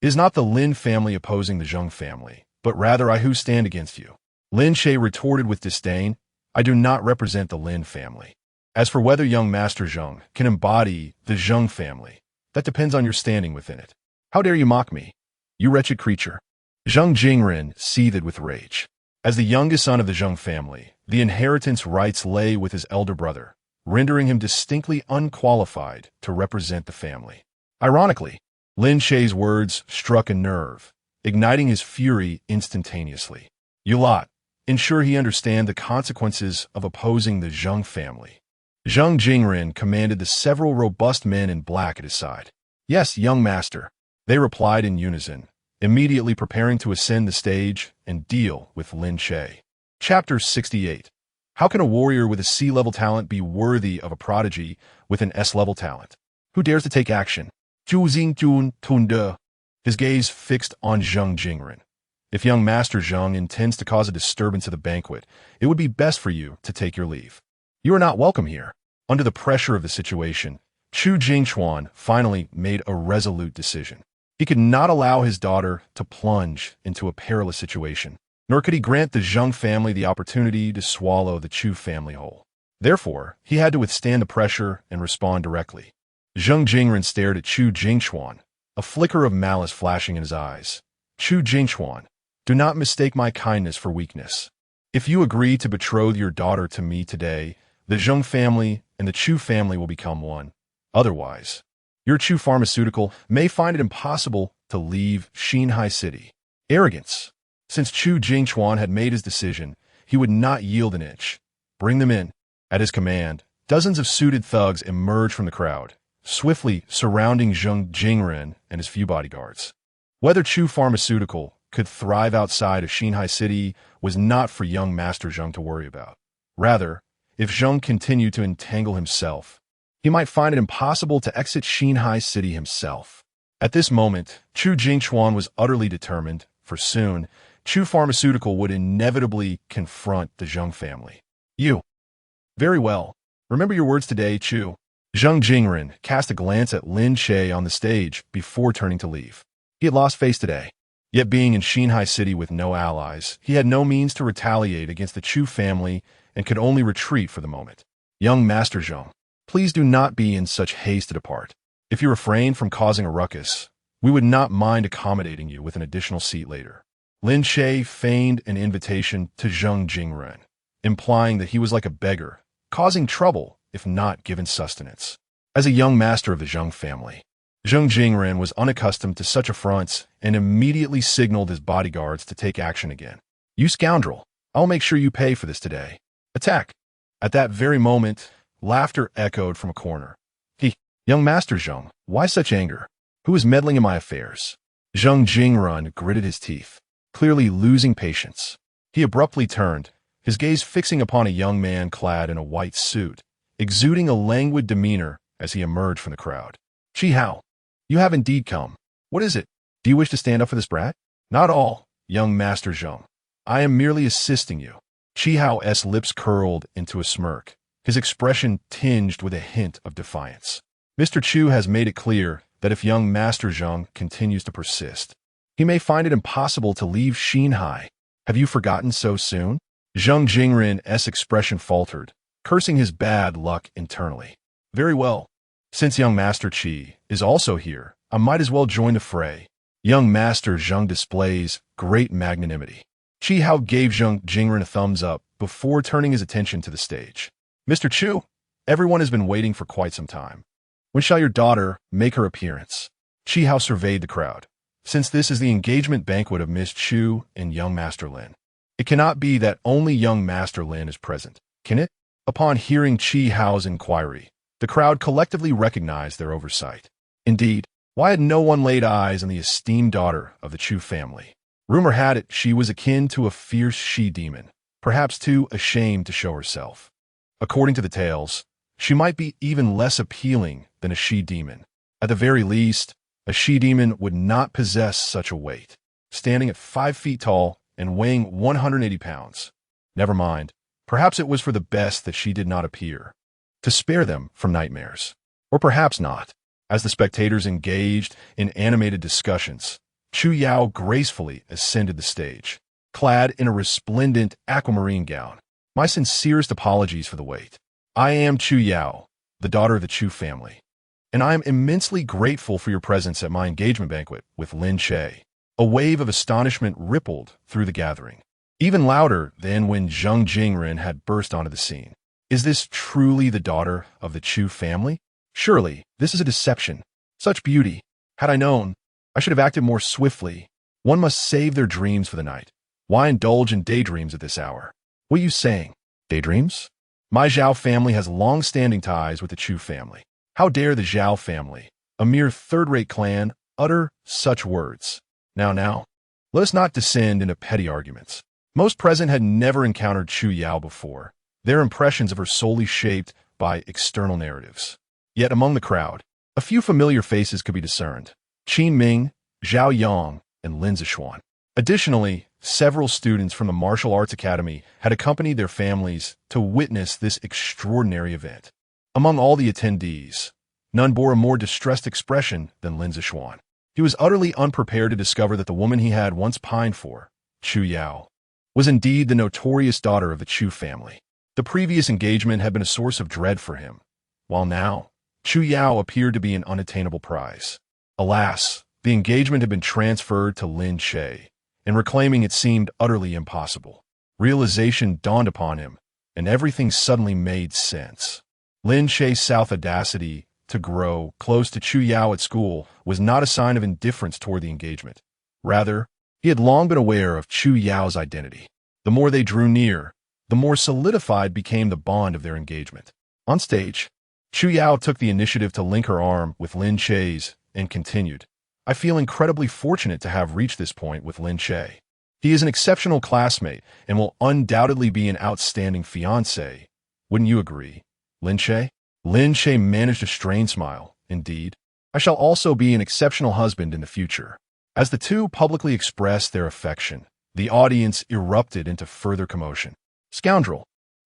It is not the Lin family opposing the Zheng family, but rather I who stand against you." Lin Che retorted with disdain. "I do not represent the Lin family. As for whether young Master Zheng can embody the Zheng family, that depends on your standing within it. How dare you mock me, you wretched creature?" Zheng Jingren seethed with rage. As the youngest son of the Zheng family, the inheritance rights lay with his elder brother, rendering him distinctly unqualified to represent the family. Ironically, Lin Che's words struck a nerve, igniting his fury instantaneously. "You lot, ensure he understand the consequences of opposing the Zheng family." Zheng Jingren commanded the several robust men in black at his side. "Yes, young master," they replied in unison, immediately preparing to ascend the stage and deal with Lin Che. Chapter 68. How can a warrior with a C-level talent be worthy of a prodigy with an S-level talent? Who dares to take action? Zhu Xingjun Tunde. His gaze fixed on Zheng Jingren. "If young Master Zheng intends to cause a disturbance at the banquet, it would be best for you to take your leave. You are not welcome here." Under the pressure of the situation, Chu Jingchuan finally made a resolute decision. He could not allow his daughter to plunge into a perilous situation, nor could he grant the Zheng family the opportunity to swallow the Chu family whole. Therefore, he had to withstand the pressure and respond directly. Zheng Jingren stared at Chu Jingchuan, a flicker of malice flashing in his eyes. "Chu Jingchuan, do not mistake my kindness for weakness. If you agree to betroth your daughter to me today, the Zheng family and the Chu family will become one. Otherwise, your Chu pharmaceutical may find it impossible to leave Xinhai City." Arrogance. Since Chu Jingchuan had made his decision, he would not yield an inch. "Bring them in." At his command, dozens of suited thugs emerged from the crowd, swiftly surrounding Zheng Jingren and his few bodyguards. Whether Chu Pharmaceutical could thrive outside of Xinhai City was not for young Master Zheng to worry about. Rather, if Zheng continued to entangle himself, he might find it impossible to exit Xinhai City himself. At this moment, Chu Jingchuan was utterly determined, for soon, Chu Pharmaceutical would inevitably confront the Zheng family. "You." "Very well. Remember your words today, Chu." Zheng Jingren cast a glance at Lin Che on the stage before turning to leave. He had lost face today. Yet being in Xinhai City with no allies, he had no means to retaliate against the Chu family and could only retreat for the moment. "Young Master Zheng, please do not be in such haste to depart. If you refrain from causing a ruckus, we would not mind accommodating you with an additional seat later." Lin Che feigned an invitation to Zheng Jingren, implying that he was like a beggar, causing trouble if not given sustenance. As a young master of the Zheng family, Zheng Jingren was unaccustomed to such affronts and immediately signaled his bodyguards to take action again. "You scoundrel, I'll make sure you pay for this today. Attack!" At that very moment, laughter echoed from a corner. "Young Master Zheng, why such anger? Who is meddling in my affairs?" Zheng Jingren gritted his teeth, clearly losing patience. He abruptly turned, his gaze fixing upon a young man clad in a white suit, exuding a languid demeanor as he emerged from the crowd. "Chi Hao, you have indeed come. What is it? Do you wish to stand up for this brat?" "Not all, young Master Zheng. I am merely assisting you." Chi Hao's lips curled into a smirk, his expression tinged with a hint of defiance. "Mr. Chu has made it clear that if young Master Zheng continues to persist, he may find it impossible to leave Xinhai. Have you forgotten so soon?" Zheng Jingren's expression faltered, cursing his bad luck internally. "Very well. Since young Master Qi is also here, I might as well join the fray." Young Master Zheng displays great magnanimity. Chi Hao gave Zheng Jingren a thumbs up before turning his attention to the stage. "Mr. Chu, everyone has been waiting for quite some time. When shall your daughter make her appearance?" Chi Hao surveyed the crowd. "Since this is the engagement banquet of Miss Chu and young Master Lin, it cannot be that only young Master Lin is present, can it?" Upon hearing Chi Hao's inquiry, The crowd collectively recognized their oversight. Indeed, why had no one laid eyes on the esteemed daughter of the Chu family? Rumor had it she was akin to a fierce she-demon, perhaps too ashamed to show herself. According to the tales, she might be even less appealing than a she-demon. At the very least, a she-demon would not possess such a weight, standing at 5 feet tall and weighing 180 pounds. Never mind, perhaps it was for the best that she did not appear, to spare them from nightmares. Or perhaps not. As the spectators engaged in animated discussions, Chu Yao gracefully ascended the stage, clad in a resplendent aquamarine gown. My sincerest apologies for the wait. I am Chu Yao, the daughter of the Chu family, and I am immensely grateful for your presence at my engagement banquet with Lin Che. A wave of astonishment rippled through the gathering, even louder than when Zheng Jingren had burst onto the scene. Is this truly the daughter of the Chu family? Surely, this is a deception. Such beauty. Had I known, I should have acted more swiftly. One must save their dreams for the night. Why indulge in daydreams at this hour? What are you saying? Daydreams? My Zhao family has long-standing ties with the Chu family. How dare the Zhao family, a mere third-rate clan, utter such words? Now, let us not descend into petty arguments. Most present had never encountered Chu Yao before, their impressions of her solely shaped by external narratives. Yet among the crowd, a few familiar faces could be discerned: Qin Ming, Zhao Yang, and Lin Zishuan. Additionally, several students from the Martial Arts Academy had accompanied their families to witness this extraordinary event. Among all the attendees, none bore a more distressed expression than Lin Zishuan. He was utterly unprepared to discover that the woman he had once pined for, Chu Yao, was indeed the notorious daughter of the Chu family. The previous engagement had been a source of dread for him, while now, Chu Yao appeared to be an unattainable prize. Alas, the engagement had been transferred to Lin Che, and reclaiming it seemed utterly impossible. Realization dawned upon him, and everything suddenly made sense. Lin Che's audacity to grow close to Chu Yao at school was not a sign of indifference toward the engagement. Rather, he had long been aware of Chu Yao's identity. The more they drew near, the more solidified became the bond of their engagement. On stage, Chu Yao took the initiative to link her arm with Lin Che's and continued, I feel incredibly fortunate to have reached this point with Lin Che. He is an exceptional classmate and will undoubtedly be an outstanding fiancé. Wouldn't you agree, Lin Che? Lin Che managed a strained smile. Indeed, I shall also be an exceptional husband in the future. As the two publicly expressed their affection, the audience erupted into further commotion. Scoundrel!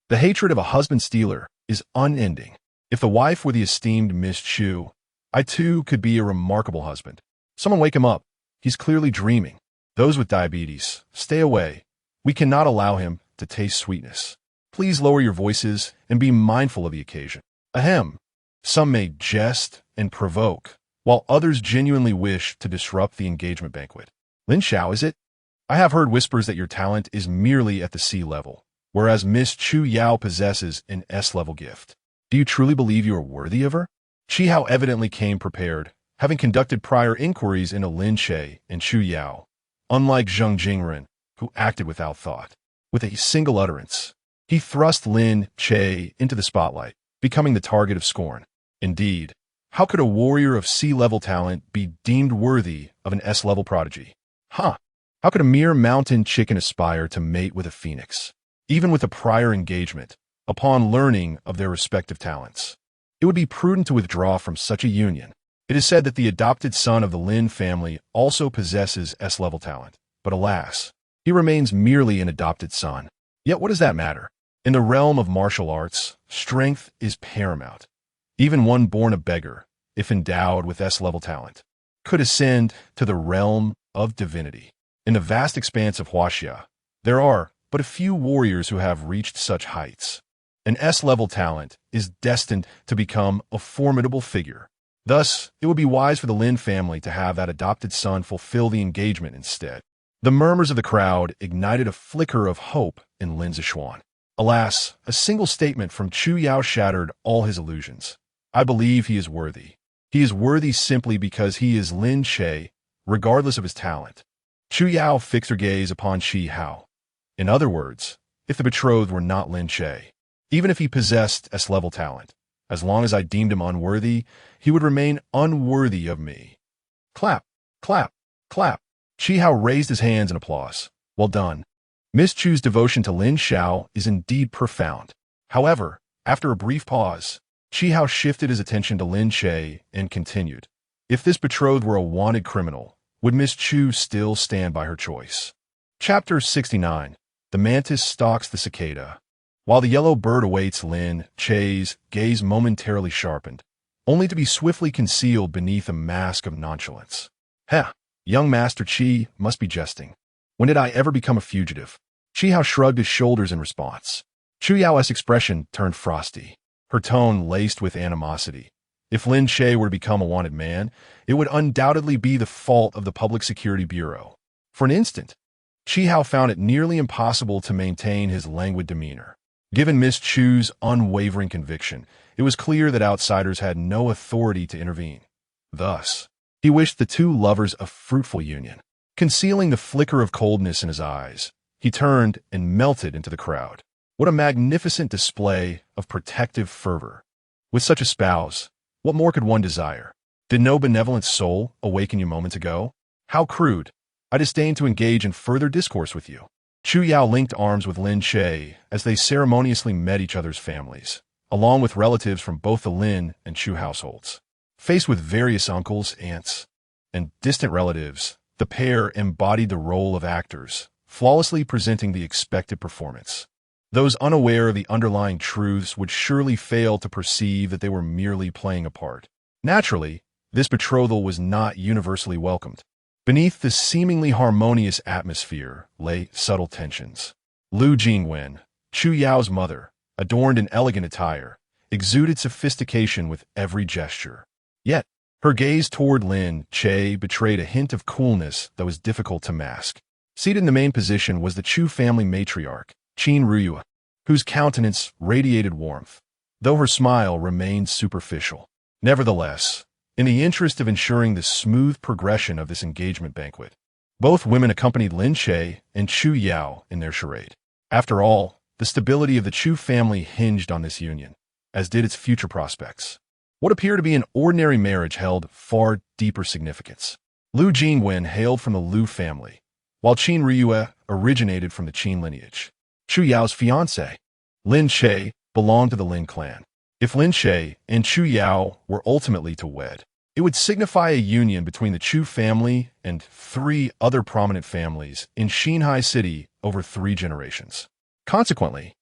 The hatred of a husband-stealer is unending. If the wife were the esteemed Miss Chu, I too could be a remarkable husband. Someone wake him up. He's clearly dreaming. Those with diabetes, stay away. We cannot allow him to taste sweetness. Please lower your voices and be mindful of the occasion. Ahem. Some may jest and provoke, while others genuinely wish to disrupt the engagement banquet. Lin Xiao, is it? I have heard whispers that your talent is merely at the C level, whereas Miss Chu Yao possesses an S-level gift. Do you truly believe you are worthy of her? Chi Hao evidently came prepared, having conducted prior inquiries into Lin Che and Chu Yao, unlike Zheng Jingren, who acted without thought. With a single utterance, he thrust Lin Che into the spotlight, becoming the target of scorn. Indeed, how could a warrior of C-level talent be deemed worthy of an S-level prodigy? How could a mere mountain chicken aspire to mate with a phoenix, even with a prior engagement, upon learning of their respective talents? It would be prudent to withdraw from such a union. It is said that the adopted son of the Lin family also possesses S-level talent, but alas, he remains merely an adopted son. Yet what does that matter? In the realm of martial arts, strength is paramount. Even one born a beggar, if endowed with S-level talent, could ascend to the realm of divinity. In the vast expanse of Huaxia, there are but a few warriors who have reached such heights. An S-level talent is destined to become a formidable figure. Thus, it would be wise for the Lin family to have that adopted son fulfill the engagement instead. The murmurs of the crowd ignited a flicker of hope in Lin Zishuan. Alas, a single statement from Chu Yao shattered all his illusions. I believe he is worthy. He is worthy simply because he is Lin Che, regardless of his talent. Chu Yao fixed her gaze upon Chi Hao. In other words, if the betrothed were not Lin Che, even if he possessed S-level talent, As long as I deemed him unworthy, he would remain unworthy of me. Clap, clap, clap. Xinhai raised his hands in applause. Well done. Miss Chu's devotion to Lin Xiao is indeed profound. However, after a brief pause, Xinhai shifted his attention to Lin Che and continued. If this betrothed were a wanted criminal, would Miss Chu still stand by her choice? Chapter 69. The mantis stalks the cicada. While the yellow bird awaits, Lin Che's gaze momentarily sharpened, only to be swiftly concealed beneath a mask of nonchalance. Heh, young Master Qi must be jesting. When did I ever become a fugitive? Xinhai shrugged his shoulders in response. Chu Yao's expression turned frosty, her tone laced with animosity. If Lin Che were to become a wanted man, it would undoubtedly be the fault of the Public Security Bureau. For an instant, Xinhai found it nearly impossible to maintain his languid demeanor. Given Miss Chu's unwavering conviction, it was clear that outsiders had no authority to intervene. Thus, he wished the two lovers a fruitful union. Concealing the flicker of coldness in his eyes, he turned and melted into the crowd. What a magnificent display of protective fervor. With such a spouse, what more could one desire? Did no benevolent soul awaken you moments ago? How crude. I disdain to engage in further discourse with you. Chu Yao linked arms with Lin Che as they ceremoniously met each other's families, along with relatives from both the Lin and Chu households. Faced with various uncles, aunts, and distant relatives, the pair embodied the role of actors, flawlessly presenting the expected performance. Those unaware of the underlying truths would surely fail to perceive that they were merely playing a part. Naturally, this betrothal was not universally welcomed. Beneath the seemingly harmonious atmosphere lay subtle tensions. Lu Jingwen, Chu Yao's mother, adorned in elegant attire, exuded sophistication with every gesture. Yet, her gaze toward Lin Che betrayed a hint of coolness that was difficult to mask. Seated in the main position was the Chu family matriarch, Qin Ruyue, whose countenance radiated warmth, though her smile remained superficial. Nevertheless, in the interest of ensuring the smooth progression of this engagement banquet, both women accompanied Lin Che and Chu Yao in their charade. After all, the stability of the Chu family hinged on this union, as did its future prospects. What appeared to be an ordinary marriage held far deeper significance. Lu Jingwen hailed from the Lu family, while Qin Ruyue originated from the Qin lineage. Chu Yao's fiancé, Lin Che, belonged to the Lin clan. If Lin Che and Chu Yao were ultimately to wed, it would signify a union between the Chu family and 3 other prominent families in Xinhai City over 3 generations. Consequently,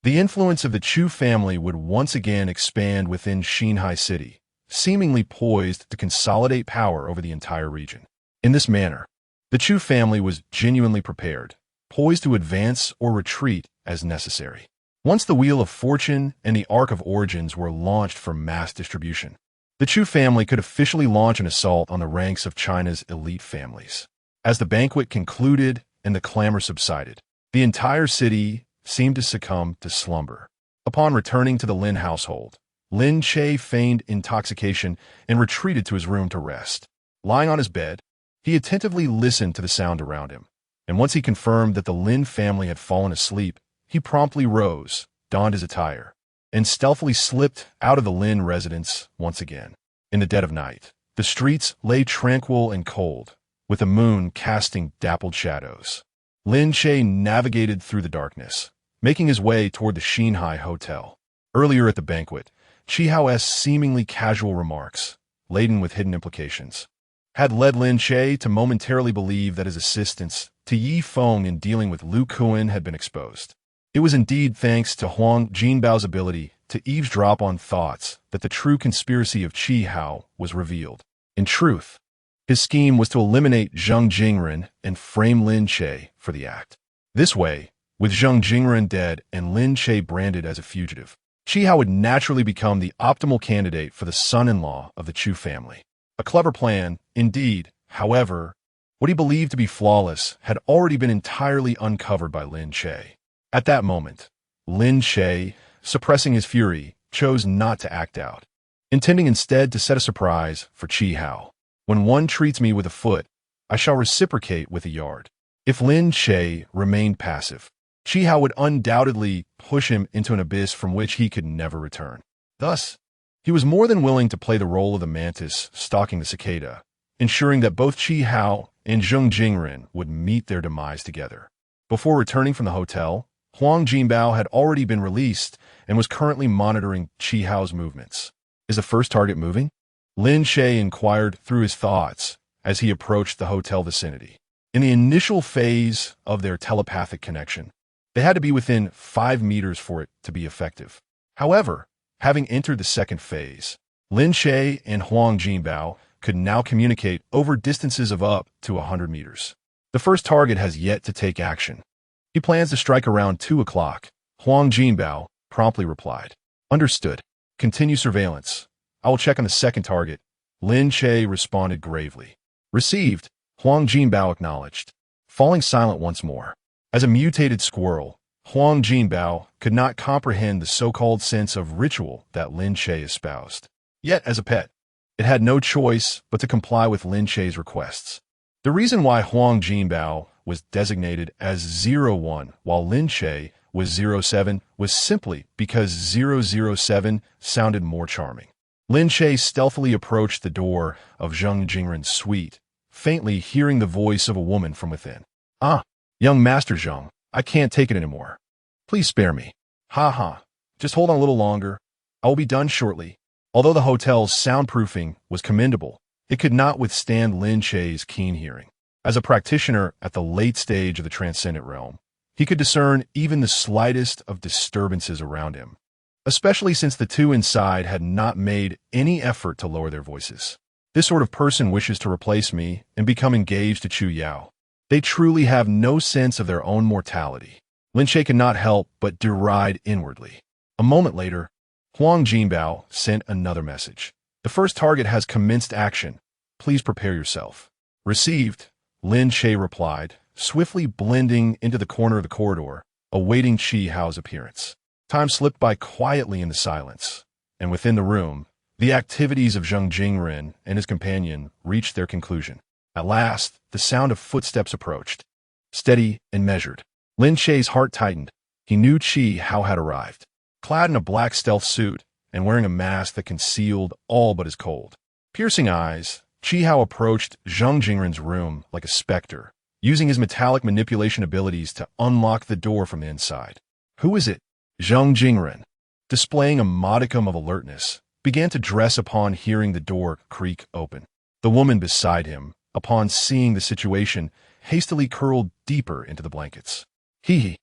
the influence of the Chu family would once again expand within Xinhai City, seemingly poised to consolidate power over the entire region. In this manner, the Chu family was genuinely prepared, poised to advance or retreat as necessary. Once the Wheel of Fortune and the Arc of Origins were launched for mass distribution, the Chu family could officially launch an assault on the ranks of China's elite families. As the banquet concluded and the clamor subsided, the entire city seemed to succumb to slumber. Upon returning to the Lin household, Lin Che feigned intoxication and retreated to his room to rest. Lying on his bed, he attentively listened to the sound around him, and once he confirmed that the Lin family had fallen asleep, he promptly rose, donned his attire, and stealthily slipped out of the Lin residence once again. In the dead of night, the streets lay tranquil and cold, with the moon casting dappled shadows. Lin Che navigated through the darkness, making his way toward the Xinhai Hotel. Earlier at the banquet, Qihao's seemingly casual remarks, laden with hidden implications, had led Lin Che to momentarily believe that his assistance to Yi Feng in dealing with Lu Kuan had been exposed. It was indeed thanks to Huang Jinbao's ability to eavesdrop on thoughts that the true conspiracy of Qihao was revealed. In truth, his scheme was to eliminate Zheng Jingren and frame Lin Che for the act. This way, with Zheng Jingren dead and Lin Che branded as a fugitive, Qihao would naturally become the optimal candidate for the son-in-law of the Chu family. A clever plan, indeed. However, what he believed to be flawless had already been entirely uncovered by Lin Che. At that moment, Lin Che, suppressing his fury, chose not to act out, intending instead to set a surprise for Qihao. When one treats me with a foot, I shall reciprocate with a yard. If Lin Che remained passive, Qihao would undoubtedly push him into an abyss from which he could never return. Thus, He was more than willing to play the role of the mantis stalking the cicada, ensuring that both Chi Hao and Zheng Jingren would meet their demise together. Before returning from the hotel, Huang Jinbao had already been released and was currently monitoring Chi Hao's movements. Is the first target moving? Lin Che inquired through his thoughts as he approached the hotel vicinity. In the initial phase of their telepathic connection, they had to be within 5 meters for it to be effective. However, having entered the second phase, Lin Che and Huang Jinbao could now communicate over distances of up to 100 meters. The first target has yet to take action. He plans to strike around 2 o'clock. Huang Jinbao promptly replied. Understood. Continue surveillance. I will check on the second target. Lin Che responded gravely. Received. Huang Jinbao acknowledged. Falling silent once more. As a mutated squirrel, Huang Jinbao could not comprehend the so-called sense of ritual that Lin Che espoused. Yet, as a pet, it had no choice but to comply with Lin Che's requests. The reason why Huang Jinbao was designated as 01 while Lin Che was 07 was simply because 007 sounded more charming. Lin Che stealthily approached the door of Zheng Jingren's suite, faintly hearing the voice of a woman from within. Ah, young Master Zheng, I can't take it anymore. Please spare me. Ha ha. Just hold on a little longer. I will be done shortly. Although the hotel's soundproofing was commendable, it could not withstand Lin Che's keen hearing. As a practitioner at the late stage of the transcendent realm, he could discern even the slightest of disturbances around him, especially since the two inside had not made any effort to lower their voices. This sort of person wishes to replace me and become engaged to Chu Yao. They truly have no sense of their own mortality. Lin Che could not help but deride inwardly. A moment later, Huang Jinbao sent another message. The first target has commenced action. Please prepare yourself. Received, Lin Che replied, swiftly blending into the corner of the corridor, awaiting Chi Hao's appearance. Time slipped by quietly in the silence, and within the room, the activities of Zheng Jingren and his companion reached their conclusion. At last, the sound of footsteps approached. Steady and measured. Lin Che's heart tightened. He knew Chi Hao had arrived. Clad in a black stealth suit and wearing a mask that concealed all but his cold, piercing eyes, Chi Hao approached Zheng Jingren's room like a specter, using his metallic manipulation abilities to unlock the door from the inside. Who is it? Zheng Jingren, displaying a modicum of alertness, began to dress upon hearing the door creak open. The woman beside him, upon seeing the situation, hastily curled deeper into the blankets. Hee.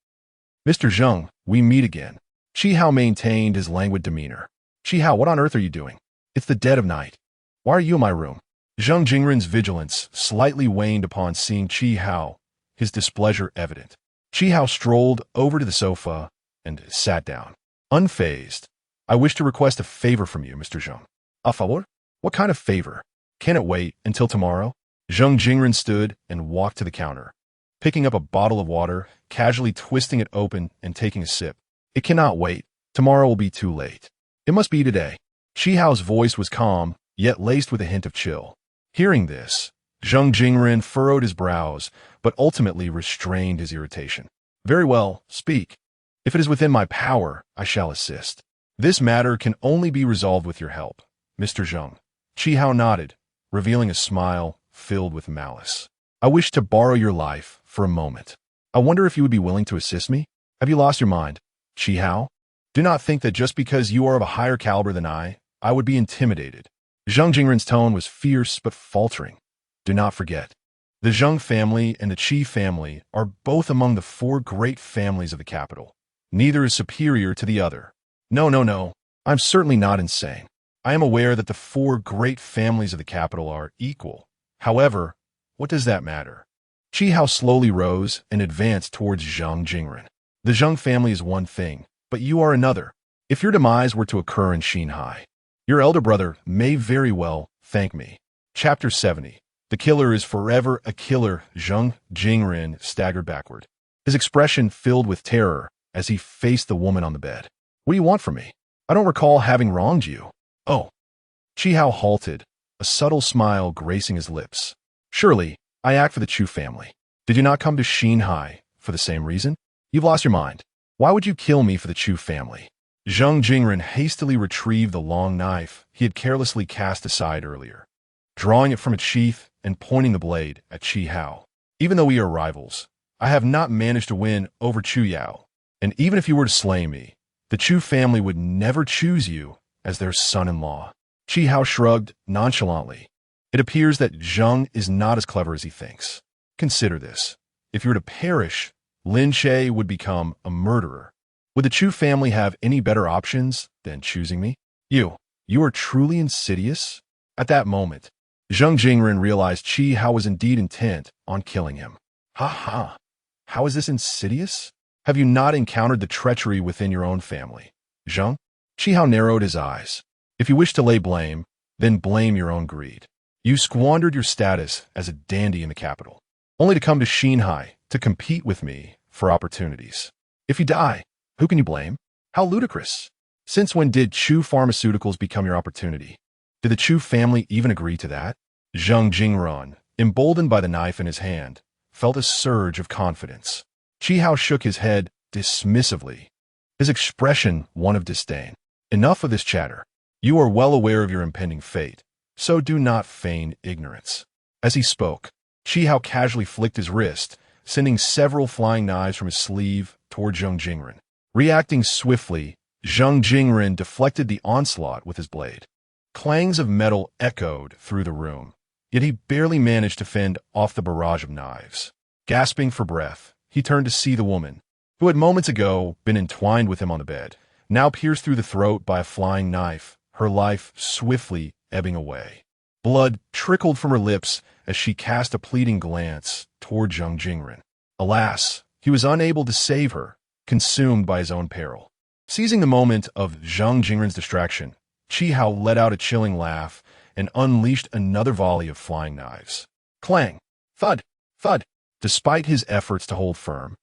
Mr. Zheng, we meet again. Chi Hao maintained his languid demeanor. Chi Hao, what on earth are you doing? It's the dead of night. Why are you in my room? Zheng Jingren's vigilance slightly waned upon seeing Chi Hao, his displeasure evident. Chi Hao strolled over to the sofa and sat down. Unfazed. I wish to request a favor from you, Mr. Zheng. A favor? What kind of favor? Can it wait until tomorrow? Zheng Jingren stood and walked to the counter, picking up a bottle of water, casually twisting it open and taking a sip. It cannot wait. Tomorrow will be too late. It must be today. Chi Hao's voice was calm, yet laced with a hint of chill. Hearing this, Zheng Jingren furrowed his brows, but ultimately restrained his irritation. Very well, speak. If it is within my power, I shall assist. This matter can only be resolved with your help, Mr. Zheng. Chi Hao nodded, revealing a smile filled with malice. I wish to borrow your life for a moment. I wonder if you would be willing to assist me? Have you lost your mind? Chi Hao? Do not think that just because you are of a higher caliber than I would be intimidated. Zheng Jingren's tone was fierce but faltering. Do not forget, the Zheng family and the Qi family are both among the 4 great families of the capital. Neither is superior to the other. No. I'm certainly not insane. I am aware that the 4 great families of the capital are equal. However, what does that matter? Chi Hao slowly rose and advanced towards Zheng Jingren. The Zheng family is one thing, but you are another. If your demise were to occur in Xinhai, your elder brother may very well thank me. Chapter 70. The killer is forever a killer. Zheng Jingren staggered backward, his expression filled with terror as he faced the woman on the bed. What do you want from me? I don't recall having wronged you. Oh. Chi Hao halted, a subtle smile gracing his lips. Surely, I act for the Chu family. Did you not come to Xinhai for the same reason? You've lost your mind. Why would you kill me for the Chu family? Zhang Jingren hastily retrieved the long knife he had carelessly cast aside earlier, drawing it from its sheath and pointing the blade at Qi Hao. Even though we are rivals, I have not managed to win over Chu Yao, and even if you were to slay me, the Chu family would never choose you as their son-in-law. Qi Hao shrugged nonchalantly. It appears that Zhang is not as clever as he thinks. Consider this. If you were to perish, Lin Che would become a murderer. Would the Chu family have any better options than choosing me? You are truly insidious? At that moment, Zhang Jingren realized Qi Hao was indeed intent on killing him. Ha ha! How is this insidious? Have you not encountered the treachery within your own family? Zhang? Qi Hao narrowed his eyes. If you wish to lay blame, then blame your own greed. You squandered your status as a dandy in the capital, only to come to Xinhai to compete with me for opportunities. If you die, who can you blame? How ludicrous. Since when did Chu Pharmaceuticals become your opportunity? Did the Chu family even agree to that? Zhang Jingren, emboldened by the knife in his hand, felt a surge of confidence. Qi Hao shook his head dismissively, his expression one of disdain. Enough of this chatter. You are well aware of your impending fate, so do not feign ignorance. As he spoke, Qi Hao casually flicked his wrist, sending several flying knives from his sleeve toward Zhang Jingren. Reacting swiftly, Zhang Jingren deflected the onslaught with his blade. Clangs of metal echoed through the room, yet he barely managed to fend off the barrage of knives. Gasping for breath, he turned to see the woman, who had moments ago been entwined with him on the bed, now pierced through the throat by a flying knife, her life swiftly ebbing away. Blood trickled from her lips as she cast a pleading glance toward Zhang Jingren. Alas, he was unable to save her, consumed by his own peril. Seizing the moment of Zhang Jingren's distraction, Qi Hao let out a chilling laugh and unleashed another volley of flying knives. Clang! Thud! Thud! Despite his efforts to hold firm,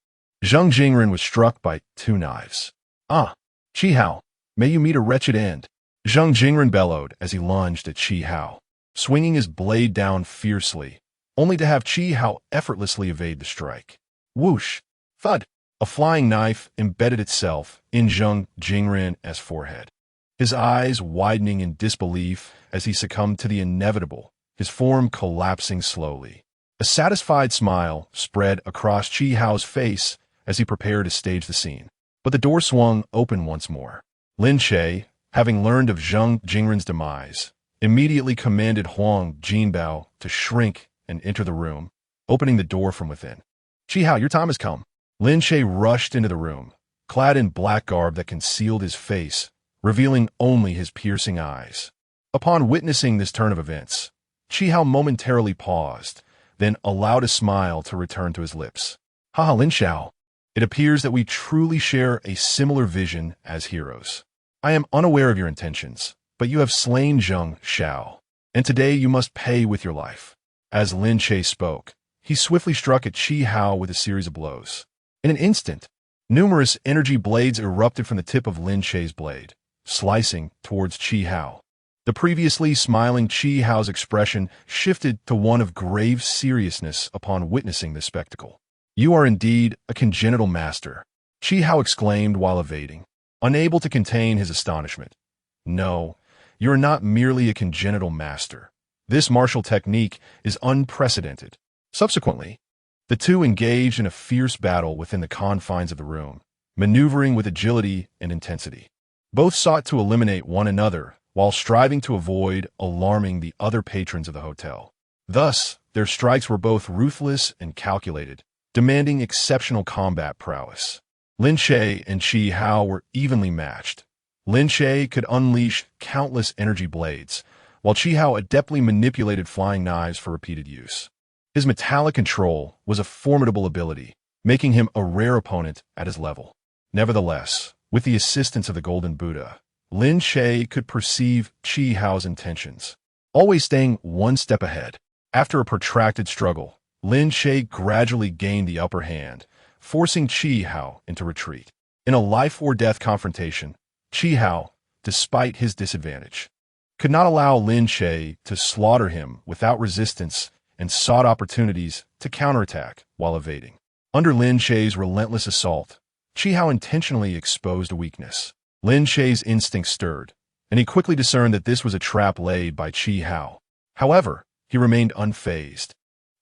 Zhang Jingren was struck by 2 knives. Ah! Qi Hao, may you meet a wretched end. Zhang Jingren bellowed as he lunged at Qi Hao, swinging his blade down fiercely, only to have Qi Hao effortlessly evade the strike. Whoosh! Thud! A flying knife embedded itself in Zhang Jingren's forehead, his eyes widening in disbelief as he succumbed to the inevitable, his form collapsing slowly. A satisfied smile spread across Qi Hao's face as he prepared to stage the scene. But the door swung open once more. Lin Che, having learned of Zhang Jingren's demise, immediately commanded Huang Jinbao to shrink and enter the room, opening the door from within. Qi Hao, your time has come. Lin Che rushed into the room, clad in black garb that concealed his face, revealing only his piercing eyes. Upon witnessing this turn of events, Qi Hao momentarily paused, then allowed a smile to return to his lips. Haha, Lin Xiao, it appears that we truly share a similar vision as heroes. I am unaware of your intentions, but you have slain Zhang Xiao, and today you must pay with your life. As Lin Che spoke, he swiftly struck at Qi Hao with a series of blows. In an instant, numerous energy blades erupted from the tip of Lin Che's blade, slicing towards Qi Hao. The previously smiling Qi Hao's expression shifted to one of grave seriousness upon witnessing this spectacle. You are indeed a congenital master, Qi Hao exclaimed while evading, unable to contain his astonishment. No, you are not merely a congenital master. This martial technique is unprecedented. Subsequently, the two engaged in a fierce battle within the confines of the room, maneuvering with agility and intensity. Both sought to eliminate one another while striving to avoid alarming the other patrons of the hotel. Thus, their strikes were both ruthless and calculated, demanding exceptional combat prowess. Lin Che and Qi Hao were evenly matched. Lin Che could unleash countless energy blades, while Qi Hao adeptly manipulated flying knives for repeated use. His metallic control was a formidable ability, making him a rare opponent at his level. Nevertheless, with the assistance of the Golden Buddha, Lin Che could perceive Qi Hao's intentions, always staying one step ahead. After a protracted struggle, Lin Che gradually gained the upper hand, forcing Qi Hao into retreat. In a life-or-death confrontation, Qi Hao, despite his disadvantage, could not allow Lin Che to slaughter him without resistance and sought opportunities to counterattack while evading. Under Lin Che's relentless assault, Qi Hao intentionally exposed a weakness. Lin Che's instincts stirred, and he quickly discerned that this was a trap laid by Chi Hao. However, he remained unfazed,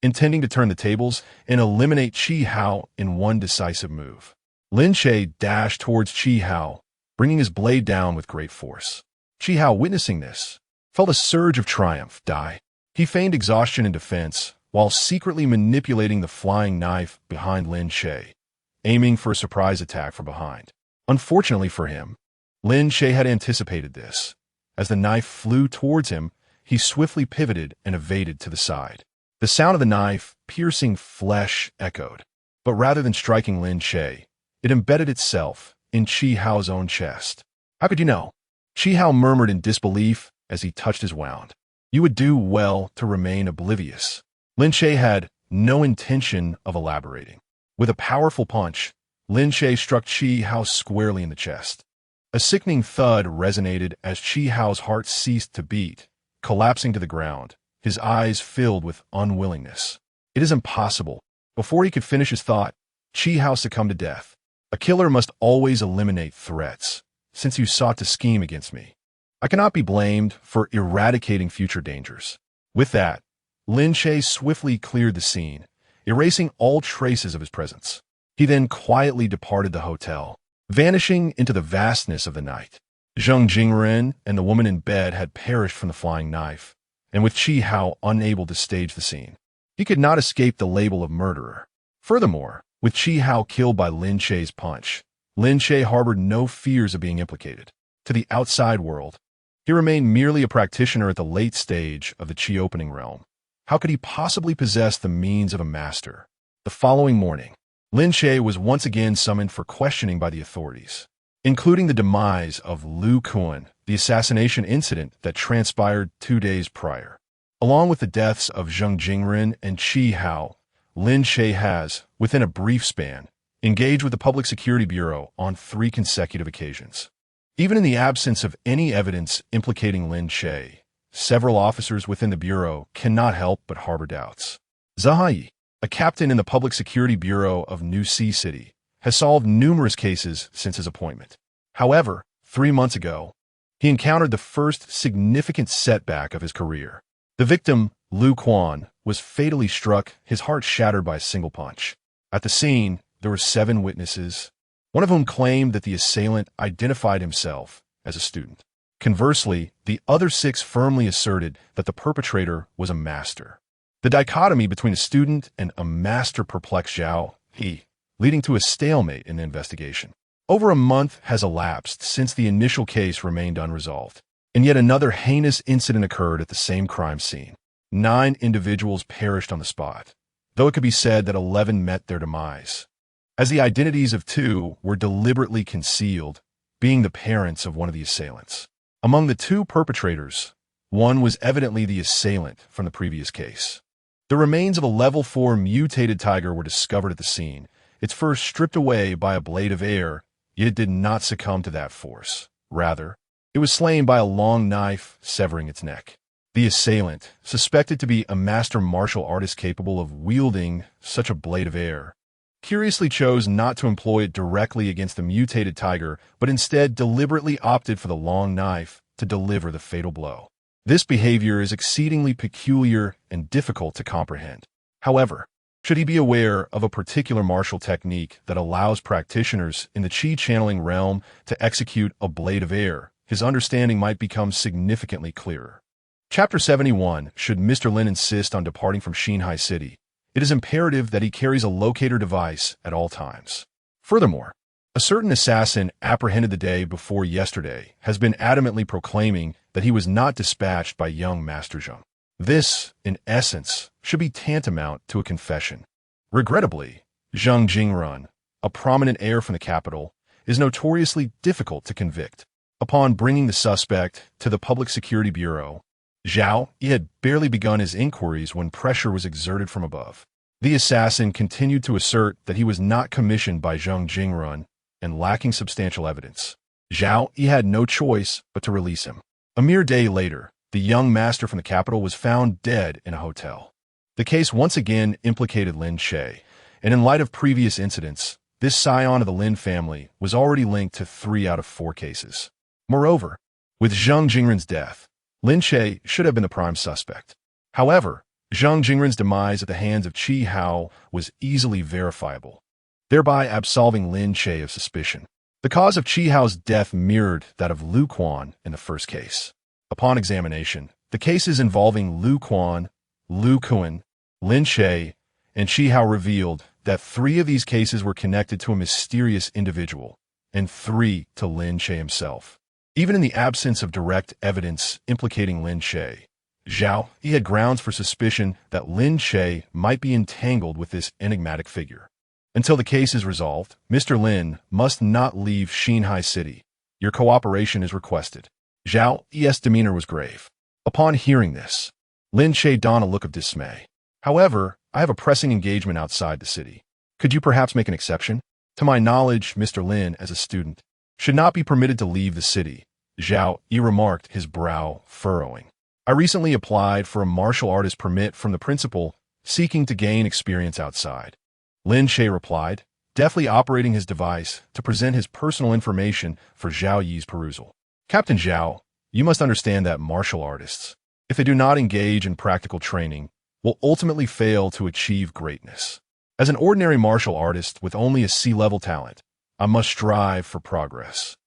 intending to turn the tables and eliminate Chi Hao in one decisive move. Lin Che dashed towards Chi Hao, bringing his blade down with great force. Chi Hao, witnessing this, felt a surge of triumph. He feigned exhaustion in defense, while secretly manipulating the flying knife behind Lin Che, aiming for a surprise attack from behind. Unfortunately for him, Lin Che had anticipated this. As the knife flew towards him, he swiftly pivoted and evaded to the side. The sound of the knife piercing flesh echoed, but rather than striking Lin Che, it embedded itself in Chi Hao's own chest. "How could you know?" Chi Hao murmured in disbelief as he touched his wound. "You would do well to remain oblivious." Lin Che had no intention of elaborating. With a powerful punch, Lin Che struck Chi Hao squarely in the chest. A sickening thud resonated as Chi Hao's heart ceased to beat, collapsing to the ground, his eyes filled with unwillingness. "It is impossible." Before he could finish his thought, Chi Hao succumbed to death. "A killer must always eliminate threats. Since you sought to scheme against me, I cannot be blamed for eradicating future dangers." With that, Lin Che swiftly cleared the scene, erasing all traces of his presence. He then quietly departed the hotel, vanishing into the vastness of the night. Zheng Jingren and the woman in bed had perished from the flying knife, and with Chi Hao unable to stage the scene, he could not escape the label of murderer. Furthermore, with Chi Hao killed by Lin Che's punch, Lin Che harbored no fears of being implicated. To the outside world, he remained merely a practitioner at the late stage of the Chi opening realm. How could he possibly possess the means of a master? The following morning, Lin Che was once again summoned for questioning by the authorities, including the demise of Lu Kun, the assassination incident that transpired 2 days prior. Along with the deaths of Zheng Jingren and Chi Hao, Lin Che has, within a brief span, engaged with the Public Security Bureau on 3 consecutive occasions. Even in the absence of any evidence implicating Lin Che, several officers within the Bureau cannot help but harbor doubts. Xinhai, a captain in the Public Security Bureau of Xinhai City, has solved numerous cases since his appointment. However, 3 months ago, he encountered the first significant setback of his career. The victim, Lu Quan, was fatally struck, his heart shattered by a single punch. At the scene, there were 7 witnesses, one of whom claimed that the assailant identified himself as a student. Conversely, the other 6 firmly asserted that the perpetrator was a master. The dichotomy between a student and a master perplexed Zhao He, leading to a stalemate in the investigation. Over a month has elapsed since the initial case remained unresolved, and yet another heinous incident occurred at the same crime scene. 9 individuals perished on the spot, though it could be said that 11 met their demise, as the identities of 2 were deliberately concealed, being the parents of one of the assailants. Among the 2 perpetrators, one was evidently the assailant from the previous case. The remains of a level 4 mutated tiger were discovered at the scene, its fur stripped away by a blade of air, yet it did not succumb to that force. Rather, it was slain by a long knife, severing its neck. The assailant, suspected to be a master martial artist capable of wielding such a blade of air, curiously chose not to employ it directly against the mutated tiger, but instead deliberately opted for the long knife to deliver the fatal blow. This behavior is exceedingly peculiar and difficult to comprehend. However, should he be aware of a particular martial technique that allows practitioners in the Qi channeling realm to execute a blade of air, his understanding might become significantly clearer. Chapter 71. Should Mr. Lin insist on departing from Xinhai City, it is imperative that he carries a locator device at all times. Furthermore, a certain assassin apprehended the day before yesterday has been adamantly proclaiming that he was not dispatched by young Master Zheng. This, in essence, should be tantamount to a confession. Regrettably, Zheng Jingren, a prominent heir from the capital, is notoriously difficult to convict. Upon bringing the suspect to the Public Security Bureau, Zhao Yi had barely begun his inquiries when pressure was exerted from above. The assassin continued to assert that he was not commissioned by Zheng Jingren and lacking substantial evidence. Zhao Yi had no choice but to release him. A mere day later, the young master from the capital was found dead in a hotel. The case once again implicated Lin Che, and in light of previous incidents, This scion of the Lin family was already linked to 3 out of 4 cases. Moreover, with Zheng Jingren's death, Lin Che should have been the prime suspect. However, Zheng Jingren's demise at the hands of Qi Hao was easily verifiable, thereby absolving Lin Che of suspicion. The cause of Qi Hao's death mirrored that of Lu Quan in the first case. Upon examination, the cases involving Lu Quan, Lu Kuan, Lin Che, and Qi Hao revealed that 3 of these cases were connected to a mysterious individual, and 3 to Lin Che himself. Even in the absence of direct evidence implicating Lin Che, Zhao Yi had grounds for suspicion that Lin Che might be entangled with this enigmatic figure. Until the case is resolved, Mr. Lin must not leave Xinhai City. Your cooperation is requested. Zhao Yi's demeanor was grave. Upon hearing this, Lin Che donned a look of dismay. However, I have a pressing engagement outside the city. Could you perhaps make an exception? To my knowledge, Mr. Lin, as a student, should not be permitted to leave the city, Zhao Yi remarked, his brow furrowing. I recently applied for a martial artist permit from the principal, seeking to gain experience outside. Lin Che replied, deftly operating his device to present his personal information for Zhao Yi's perusal. Captain Zhao, you must understand that martial artists, if they do not engage in practical training, will ultimately fail to achieve greatness. As an ordinary martial artist with only a C-level talent, I must strive for progress.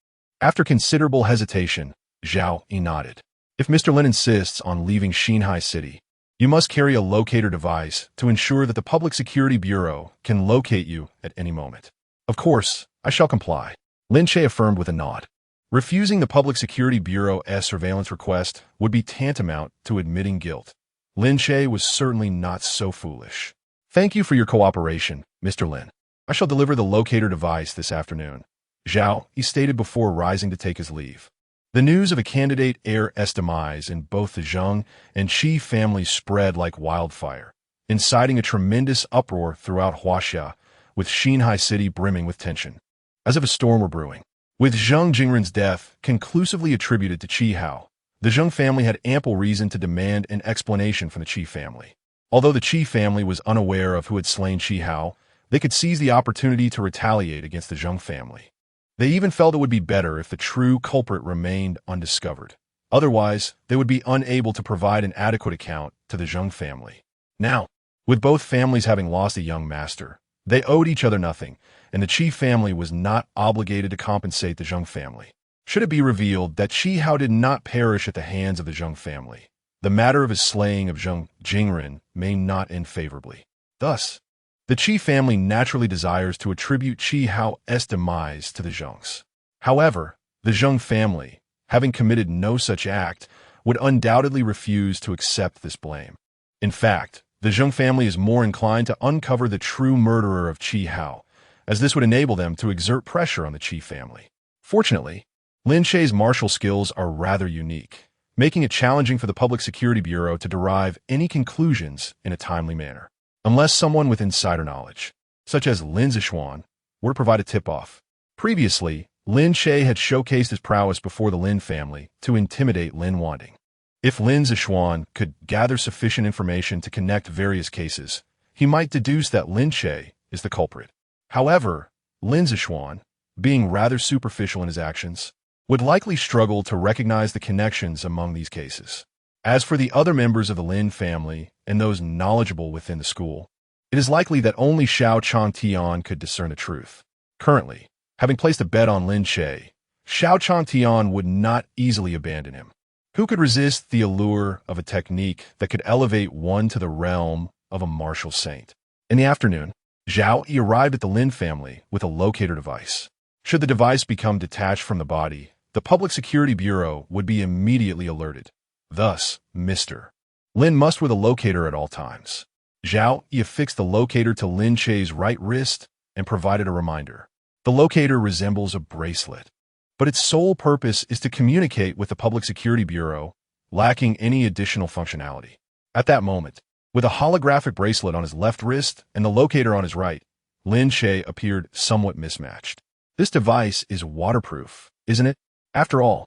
After considerable hesitation, Zhao Yi nodded. If Mr. Lin insists on leaving Xinhai City, you must carry a locator device to ensure that the Public Security Bureau can locate you at any moment. Of course, I shall comply. Lin Che affirmed with a nod. Refusing the Public Security Bureau's surveillance request would be tantamount to admitting guilt. Lin Che was certainly not so foolish. Thank you for your cooperation, Mr. Lin. I shall deliver the locator device this afternoon. Zhao Yi stated before rising to take his leave. The news of a candidate heir's demise in both the Zheng and Qi families spread like wildfire, inciting a tremendous uproar throughout Huaxia, with Xinhai City brimming with tension, as if a storm were brewing. With Zheng Jingren's death conclusively attributed to Qi Hao, the Zheng family had ample reason to demand an explanation from the Qi family. Although the Qi family was unaware of who had slain Qi Hao, they could seize the opportunity to retaliate against the Zheng family. They even felt it would be better if the true culprit remained undiscovered. Otherwise, they would be unable to provide an adequate account to the Zheng family. Now, with both families having lost a young master, they owed each other nothing, and the Qi family was not obligated to compensate the Zheng family. Should it be revealed that Qi Hao did not perish at the hands of the Zheng family, the matter of his slaying of Zheng Jingren may not end favorably. Thus, the Qi family naturally desires to attribute Qi Hao's demise to the Zhengs. However, the Zheng family, having committed no such act, would undoubtedly refuse to accept this blame. In fact, the Zheng family is more inclined to uncover the true murderer of Qi Hao, as this would enable them to exert pressure on the Qi family. Fortunately, Lin Che's martial skills are rather unique, making it challenging for the Public Security Bureau to derive any conclusions in a timely manner, unless someone with insider knowledge, such as Lin Zishuan, were to provide a tip-off. Previously, Lin Che had showcased his prowess before the Lin family to intimidate Lin Wanding. If Lin Zishuan could gather sufficient information to connect various cases, he might deduce that Lin Che is the culprit. However, Lin Zishuan, being rather superficial in his actions, would likely struggle to recognize the connections among these cases. As for the other members of the Lin family and those knowledgeable within the school, it is likely that only Xiao Changtian could discern the truth. Currently, having placed a bet on Lin Che, Xiao Changtian would not easily abandon him. Who could resist the allure of a technique that could elevate one to the realm of a martial saint? In the afternoon, Zhao Yi arrived at the Lin family with a locator device. Should the device become detached from the body, the Public Security Bureau would be immediately alerted. Thus, Mr. Lin must wear the locator at all times. Zhao Yi affixed the locator to Lin Che's right wrist and provided a reminder. The locator resembles a bracelet, but its sole purpose is to communicate with the Public Security Bureau, lacking any additional functionality. At that moment, with a holographic bracelet on his left wrist and the locator on his right, Lin Che appeared somewhat mismatched. This device is waterproof, isn't it? After all,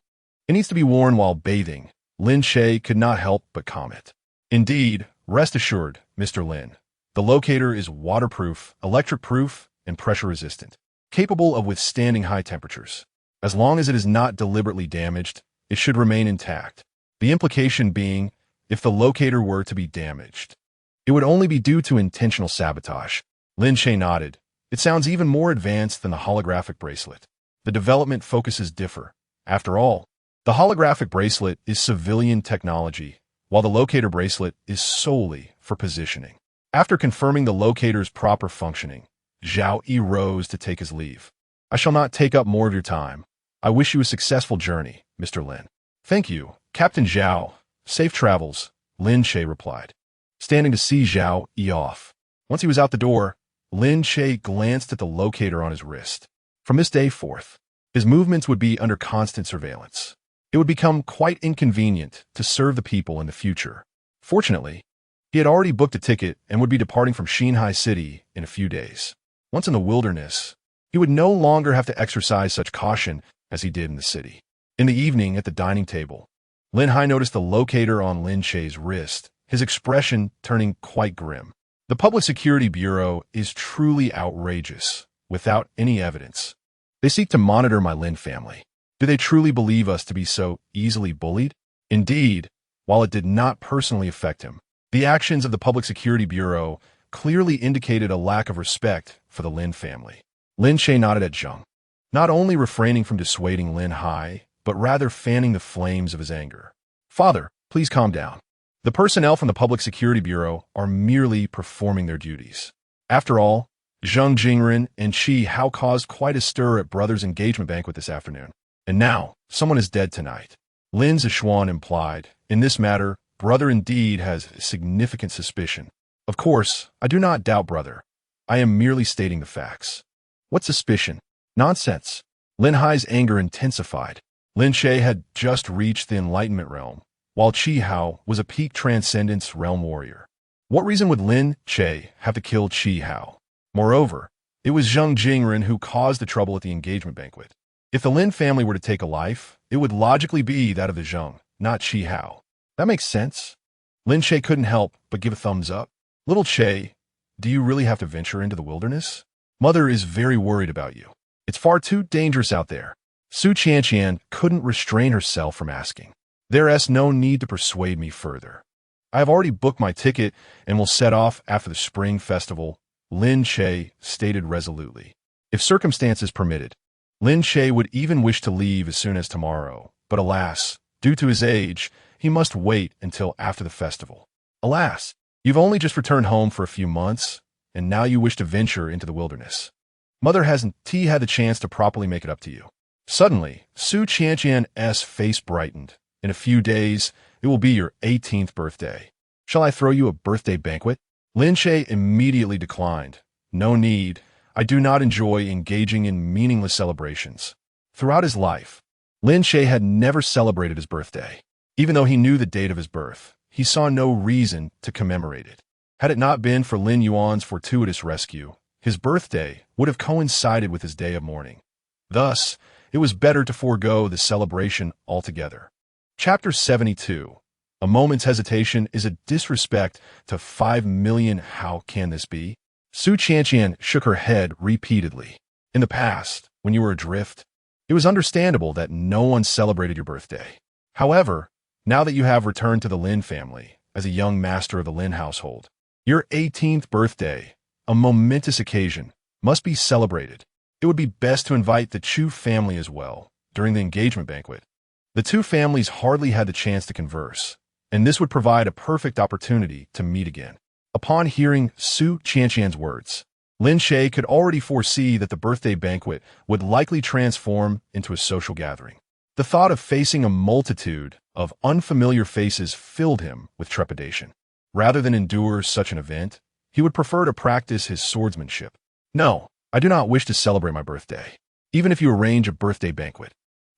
it needs to be worn while bathing. Lin Che could not help but comment. Indeed, rest assured, Mr. Lin, the locator is waterproof, electric-proof, and pressure-resistant, capable of withstanding high temperatures. As long as it is not deliberately damaged, it should remain intact. The implication being, if the locator were to be damaged, it would only be due to intentional sabotage. Lin Che nodded. It sounds even more advanced than the holographic bracelet. The development focuses differ. After all, the holographic bracelet is civilian technology, while the locator bracelet is solely for positioning. After confirming the locator's proper functioning, Zhao Yi rose to take his leave. I shall not take up more of your time. I wish you a successful journey, Mr. Lin. Thank you, Captain Zhao. Safe travels, Lin Che replied, standing to see Zhao Yi off. Once he was out the door, Lin Che glanced at the locator on his wrist. From this day forth, his movements would be under constant surveillance. It would become quite inconvenient to serve the people in the future. Fortunately, he had already booked a ticket and would be departing from Xinhai City in a few days. Once in the wilderness, he would no longer have to exercise such caution as he did in the city. In the evening at the dining table, Lin Hai noticed the locator on Lin Che's wrist, his expression turning quite grim. The Public Security Bureau is truly outrageous, without any evidence. They seek to monitor my Lin family. Do they truly believe us to be so easily bullied? Indeed, while it did not personally affect him, the actions of the Public Security Bureau clearly indicated a lack of respect for the Lin family. Lin Che nodded at Zheng, not only refraining from dissuading Lin Hai, but rather fanning the flames of his anger. Father, please calm down. The personnel from the Public Security Bureau are merely performing their duties. After all, Zheng Jingren and Qi Hao caused quite a stir at Brother's engagement banquet this afternoon. And now, someone is dead tonight. Lin Zishuan implied, in this matter, Brother indeed has significant suspicion. Of course, I do not doubt Brother. I am merely stating the facts. What suspicion? Nonsense. Lin Hai's anger intensified. Lin Che had just reached the Enlightenment realm, while Qi Hao was a peak Transcendence realm warrior. What reason would Lin Che have to kill Qi Hao? Moreover, it was Zheng Jingren who caused the trouble at the engagement banquet. If the Lin family were to take a life, it would logically be that of the Zheng, not Qi Hao. That makes sense. Lin Che couldn't help but give a thumbs up. Little Che, do you really have to venture into the wilderness? Mother is very worried about you. It's far too dangerous out there. Su Qianqian couldn't restrain herself from asking. There's no need to persuade me further. I have already booked my ticket and will set off after the spring festival, Lin Che stated resolutely. If circumstances permitted, Lin Che would even wish to leave as soon as tomorrow, but alas, due to his age, he must wait until after the festival. Alas, you've only just returned home for a few months, and now you wish to venture into the wilderness. Mother hasn't had the chance to properly make it up to you. Suddenly, Su Qianqian's face brightened. In a few days, it will be your 18th birthday. Shall I throw you a birthday banquet? Lin Che immediately declined. No need. I do not enjoy engaging in meaningless celebrations. Throughout his life, Lin Che had never celebrated his birthday. Even though he knew the date of his birth, he saw no reason to commemorate it. Had it not been for Lin Yuan's fortuitous rescue, his birthday would have coincided with his day of mourning. Thus, it was better to forego the celebration altogether. Chapter 72. A moment's hesitation is a disrespect to 5 million. How can this be? Su Qianqian shook her head repeatedly. In the past, when you were adrift, it was understandable that no one celebrated your birthday. However, now that you have returned to the Lin family as a young master of the Lin household, your 18th birthday, a momentous occasion, must be celebrated. It would be best to invite the Chu family as well during the engagement banquet. The two families hardly had the chance to converse, and this would provide a perfect opportunity to meet again. Upon hearing Su Qianqian's words, Lin Che could already foresee that the birthday banquet would likely transform into a social gathering. The thought of facing a multitude of unfamiliar faces filled him with trepidation. Rather than endure such an event, he would prefer to practice his swordsmanship. No, I do not wish to celebrate my birthday. Even if you arrange a birthday banquet,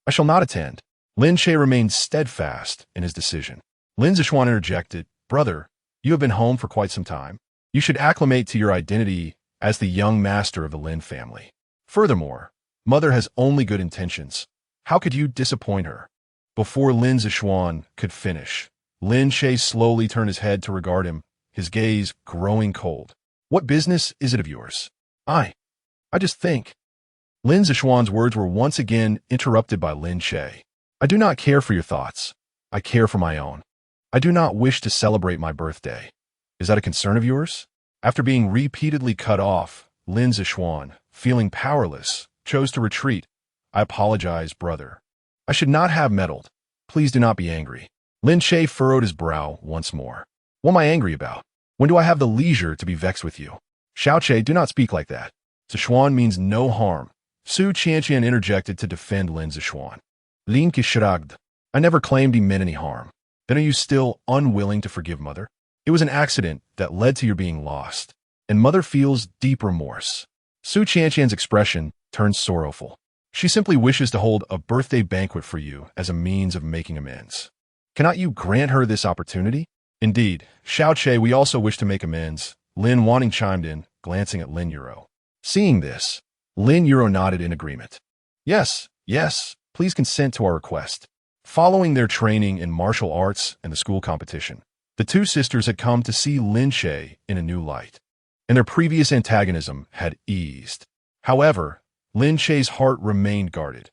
I shall not attend. Lin Che remained steadfast in his decision. Lin Zishuan interjected, Brother, you have been home for quite some time. You should acclimate to your identity as the young master of the Lin family. Furthermore, Mother has only good intentions. How could you disappoint her? Before Lin Zishuan could finish, Lin Che slowly turned his head to regard him, his gaze growing cold. What business is it of yours? I just think. Lin Zishuan's words were once again interrupted by Lin Che. I do not care for your thoughts. I care for my own. I do not wish to celebrate my birthday. Is that a concern of yours? After being repeatedly cut off, Lin Zishuan, feeling powerless, chose to retreat. I apologize, brother. I should not have meddled. Please do not be angry. Lin Che furrowed his brow once more. What am I angry about? When do I have the leisure to be vexed with you? Xiao Che, do not speak like that. Zishuan means no harm. Su Qianqian interjected to defend Lin Zishuan. Lin Che shrugged. I never claimed he meant any harm. Then are you still unwilling to forgive Mother? It was an accident that led to your being lost, and Mother feels deep remorse. Su Qianqian's expression turned sorrowful. She simply wishes to hold a birthday banquet for you as a means of making amends. Cannot you grant her this opportunity? Indeed, Xiao Che, we also wish to make amends, Lin Wanting chimed in, glancing at Lin Euro. Seeing this, Lin Euro nodded in agreement. Yes, please consent to our request. Following their training in martial arts and the school competition, the two sisters had come to see Lin Che in a new light, and their previous antagonism had eased. However, Lin Che's heart remained guarded.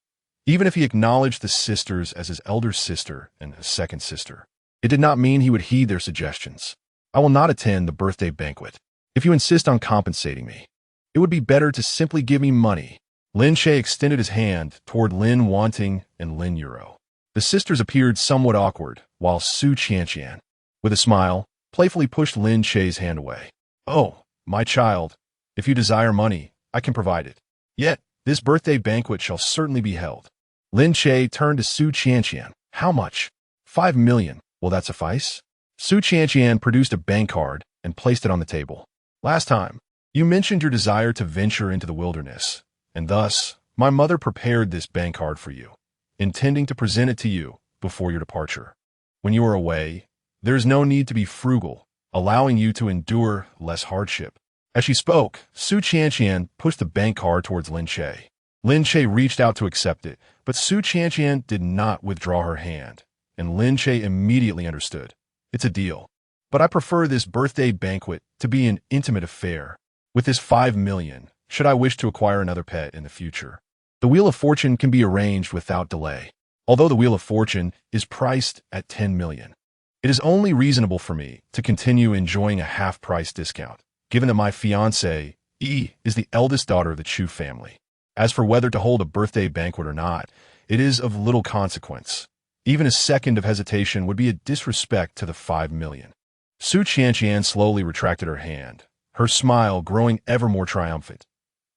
Even if he acknowledged the sisters as his elder sister and his second sister, it did not mean he would heed their suggestions. I will not attend the birthday banquet. If you insist on compensating me, it would be better to simply give me money. Lin Che extended his hand toward Lin Wanting and Lin Euro. The sisters appeared somewhat awkward, while Su Qianqian, with a smile, playfully pushed Lin Che's hand away. Oh, my child, if you desire money, I can provide it. Yet, this birthday banquet shall certainly be held. Lin Che turned to Su Qianqian. How much? 5 million. Will that suffice? Su Qianqian produced a bank card and placed it on the table. Last time, you mentioned your desire to venture into the wilderness, and thus, my mother prepared this bank card for you, intending to present it to you before your departure. When you are away, there is no need to be frugal, allowing you to endure less hardship. As she spoke, Su Qianqian pushed the bank card towards Lin Che. Lin Che reached out to accept it, but Su Qianqian did not withdraw her hand, and Lin Che immediately understood. It's a deal. But I prefer this birthday banquet to be an intimate affair. With this 5 million, should I wish to acquire another pet in the future, the Wheel of Fortune can be arranged without delay. Although the Wheel of Fortune is priced at 10 million, it is only reasonable for me to continue enjoying a half-price discount, given that my fiancée, Yi, is the eldest daughter of the Chu family. As for whether to hold a birthday banquet or not, it is of little consequence. Even a second of hesitation would be a disrespect to the 5 million. Su Qianqian slowly retracted her hand, her smile growing ever more triumphant.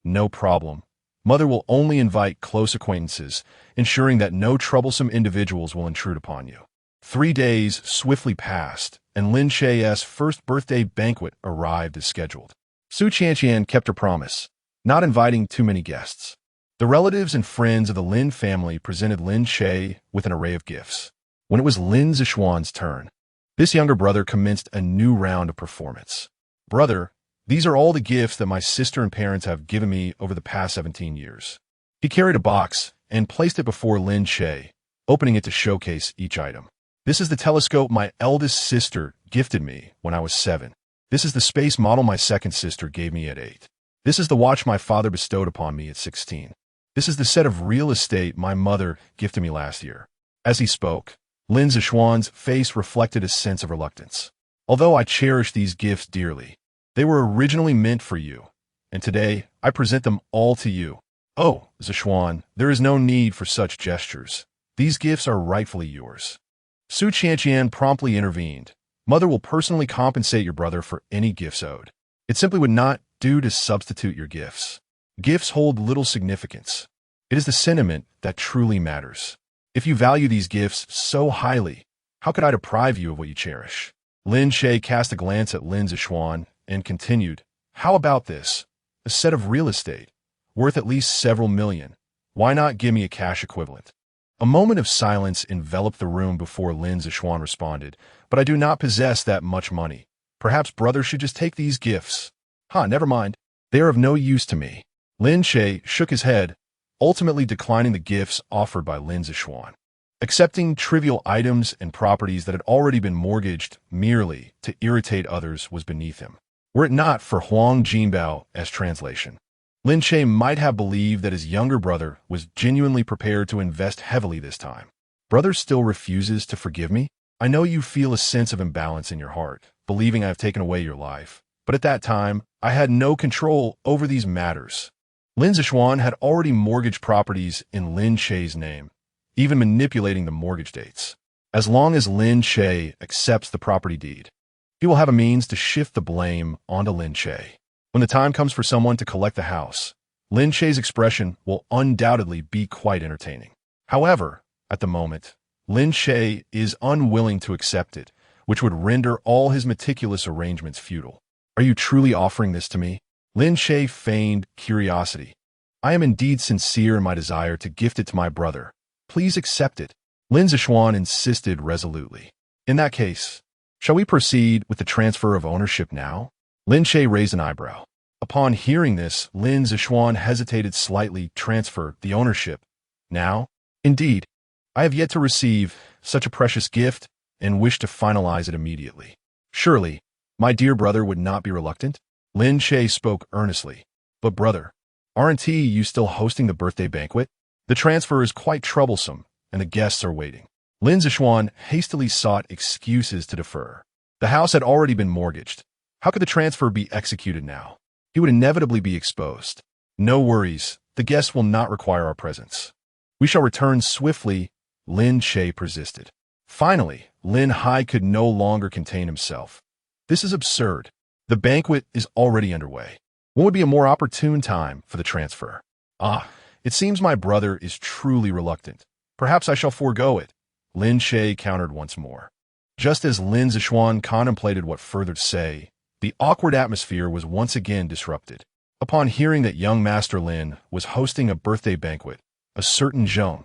No problem. Mother will only invite close acquaintances, ensuring that no troublesome individuals will intrude upon you. 3 days swiftly passed, and Lin Che's first birthday banquet arrived as scheduled. Su Qianqian kept her promise, not inviting too many guests. The relatives and friends of the Lin family presented Lin Che with an array of gifts. When it was Lin Zishuan's turn, this younger brother commenced a new round of performance. Brother, these are all the gifts that my sister and parents have given me over the past 17 years. He carried a box and placed it before Lin Che, opening it to showcase each item. This is the telescope my eldest sister gifted me when I was 7. This is the space model my second sister gave me at 8. This is the watch my father bestowed upon me at 16. This is the set of real estate my mother gifted me last year. As he spoke, Lin Zishuan's face reflected a sense of reluctance. Although I cherish these gifts dearly, they were originally meant for you, and today I present them all to you. Oh, Zishuan, there is no need for such gestures. These gifts are rightfully yours. Su Qianqian promptly intervened. Mother will personally compensate your brother for any gifts owed. It simply would not do to substitute your gifts. Gifts hold little significance. It is the sentiment that truly matters. If you value these gifts so highly, how could I deprive you of what you cherish? Lin Che cast a glance at Lin Zishuan and continued, how about this? A set of real estate, worth at least several million. Why not give me a cash equivalent? A moment of silence enveloped the room before Lin Zishuan responded, but I do not possess that much money. Perhaps brother should just take these gifts. Never mind. They are of no use to me. Lin Che shook his head, ultimately declining the gifts offered by Lin Zishuan. Accepting trivial items and properties that had already been mortgaged merely to irritate others was beneath him, were it not for Huang Jinbao's translation. Lin Che might have believed that his younger brother was genuinely prepared to invest heavily this time. Brother still refuses to forgive me? I know you feel a sense of imbalance in your heart, believing I have taken away your life. But at that time, I had no control over these matters. Lin Zixuan had already mortgaged properties in Lin Che's name, even manipulating the mortgage dates. As long as Lin Che accepts the property deed, he will have a means to shift the blame onto Lin Che. When the time comes for someone to collect the house, Lin Che's expression will undoubtedly be quite entertaining. However, at the moment, Lin Che is unwilling to accept it, which would render all his meticulous arrangements futile. Are you truly offering this to me? Lin Che feigned curiosity. I am indeed sincere in my desire to gift it to my brother. Please accept it. Lin Zixuan insisted resolutely. In that case, shall we proceed with the transfer of ownership now? Lin Che raised an eyebrow. Upon hearing this, Lin Zixuan hesitated slightly. Transfer the ownership now? Indeed, I have yet to receive such a precious gift and wish to finalize it immediately. Surely, my dear brother would not be reluctant? Lin Che spoke earnestly. But brother, aren't you still hosting the birthday banquet? The transfer is quite troublesome, and the guests are waiting. Lin Zixuan hastily sought excuses to defer. The house had already been mortgaged. How could the transfer be executed now? He would inevitably be exposed. No worries, the guests will not require our presence. We shall return swiftly, Lin Che persisted. Finally, Lin Hai could no longer contain himself. This is absurd. The banquet is already underway. When would be a more opportune time for the transfer? It seems my brother is truly reluctant. Perhaps I shall forego it, Lin Che countered once more. Just as Lin Zixuan contemplated what further to say, the awkward atmosphere was once again disrupted. Upon hearing that young Master Lin was hosting a birthday banquet, a certain Zheng,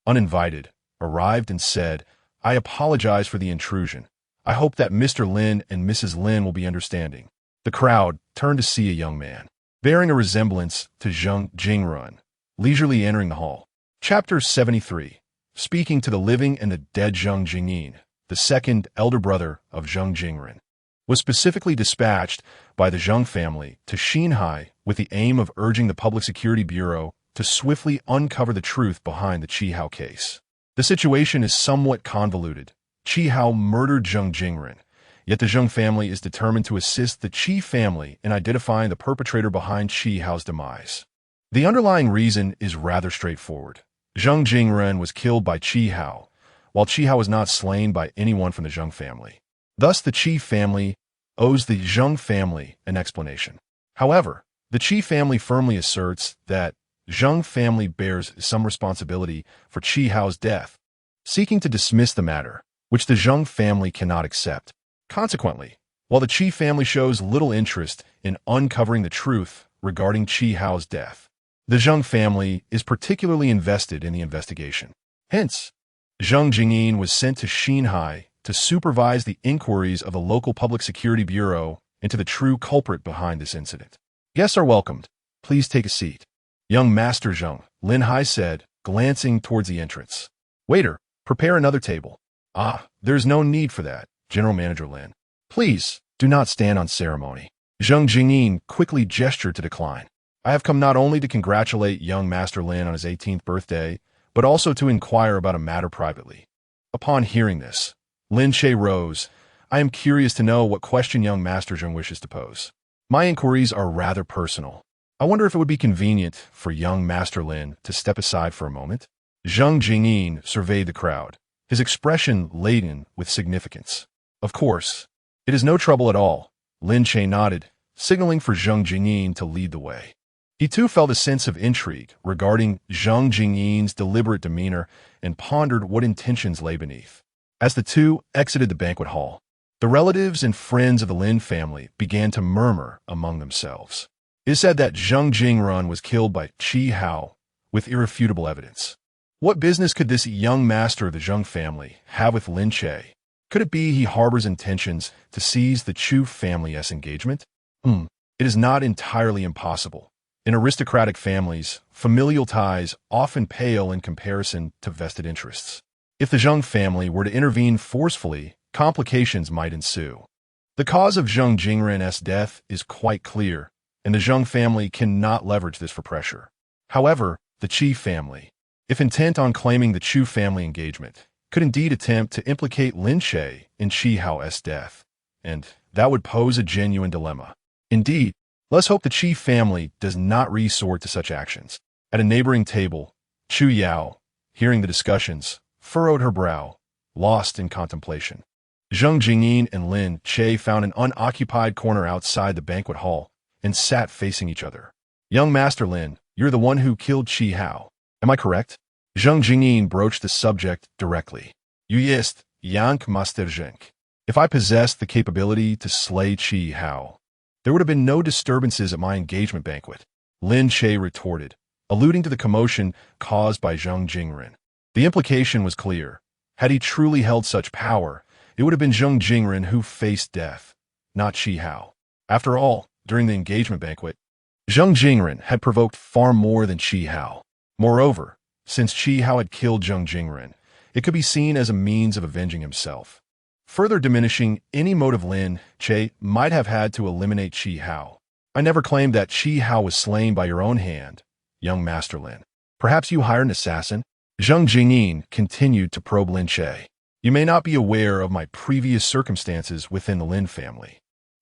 uninvited, arrived and said, I apologize for the intrusion. I hope that Mr. Lin and Mrs. Lin will be understanding. The crowd turned to see a young man, bearing a resemblance to Zheng Jingrun, leisurely entering the hall. Chapter 73. Speaking to the living and the dead. Zheng Jingyin, the second elder brother of Zheng Jingrun, was specifically dispatched by the Zheng family to Xinhai with the aim of urging the Public Security Bureau to swiftly uncover the truth behind the Qihao case. The situation is somewhat convoluted. Qihao murdered Zheng Jingrun, yet the Zheng family is determined to assist the Qi family in identifying the perpetrator behind Qihao's demise. The underlying reason is rather straightforward. Zheng Jingrun was killed by Qihao, while Qihao was not slain by anyone from the Zheng family. Thus, the Qi family owes the Zheng family an explanation. However, the Qi family firmly asserts that Zheng family bears some responsibility for Qihao's death, seeking to dismiss the matter, which the Zheng family cannot accept. Consequently, while the Qi family shows little interest in uncovering the truth regarding Qihao's death, the Zheng family is particularly invested in the investigation. Hence, Zheng Jingyin was sent to Xinhai to supervise the inquiries of the local Public Security Bureau into the true culprit behind this incident. Guests are welcomed. Please take a seat. Young Master Zheng, Lin Hai said, glancing towards the entrance. Waiter, prepare another table. There's no need for that, General Manager Lin. Please, do not stand on ceremony. Zheng Jingyin quickly gestured to decline. I have come not only to congratulate young Master Lin on his 18th birthday, but also to inquire about a matter privately. Upon hearing this, Lin Che rose. I am curious to know what question young Master Zheng wishes to pose. My inquiries are rather personal. I wonder if it would be convenient for young Master Lin to step aside for a moment. Zheng Jingyin surveyed the crowd, his expression laden with significance. Of course, it is no trouble at all, Lin Che nodded, signaling for Zheng Jingyin to lead the way. He too felt a sense of intrigue regarding Zheng Jingyin's deliberate demeanor and pondered what intentions lay beneath. As the two exited the banquet hall, the relatives and friends of the Lin family began to murmur among themselves. It is said that Zheng Jingrun was killed by Qihao with irrefutable evidence. What business could this young master of the Zheng family have with Lin Che? Could it be he harbors intentions to seize the Chu family's engagement? It is not entirely impossible. In aristocratic families, familial ties often pale in comparison to vested interests. If the Zheng family were to intervene forcefully, complications might ensue. The cause of Zheng Jingrun's death is quite clear. and the Zheng family cannot leverage this for pressure. However, the Qi family, if intent on claiming the Chu family engagement, could indeed attempt to implicate Lin Che in Qi Hao's death, and that would pose a genuine dilemma. Indeed, let's hope the Qi family does not resort to such actions. At a neighboring table, Chu Yao, hearing the discussions, furrowed her brow, lost in contemplation. Zheng Jingyin and Lin Che found an unoccupied corner outside the banquet hall and sat facing each other. Young Master Lin, you're the one who killed Qi Hao. Am I correct? Zheng Jingyin broached the subject directly. You ist, Yank Master Zheng. If I possessed the capability to slay Qi Hao, there would have been no disturbances at my engagement banquet, Lin Che retorted, alluding to the commotion caused by Zheng Jingren. The implication was clear. Had he truly held such power, it would have been Zheng Jingren who faced death, not Qi Hao. After all, during the engagement banquet, Zheng Jingren had provoked far more than Qi Hao. Moreover, since Qi Hao had killed Zheng Jingren, it could be seen as a means of avenging himself, further diminishing any motive Lin Che might have had to eliminate Qi Hao. I never claimed that Qi Hao was slain by your own hand, young Master Lin. Perhaps you hired an assassin? Zheng Jingyin continued to probe Lin Che. You may not be aware of my previous circumstances within the Lin family.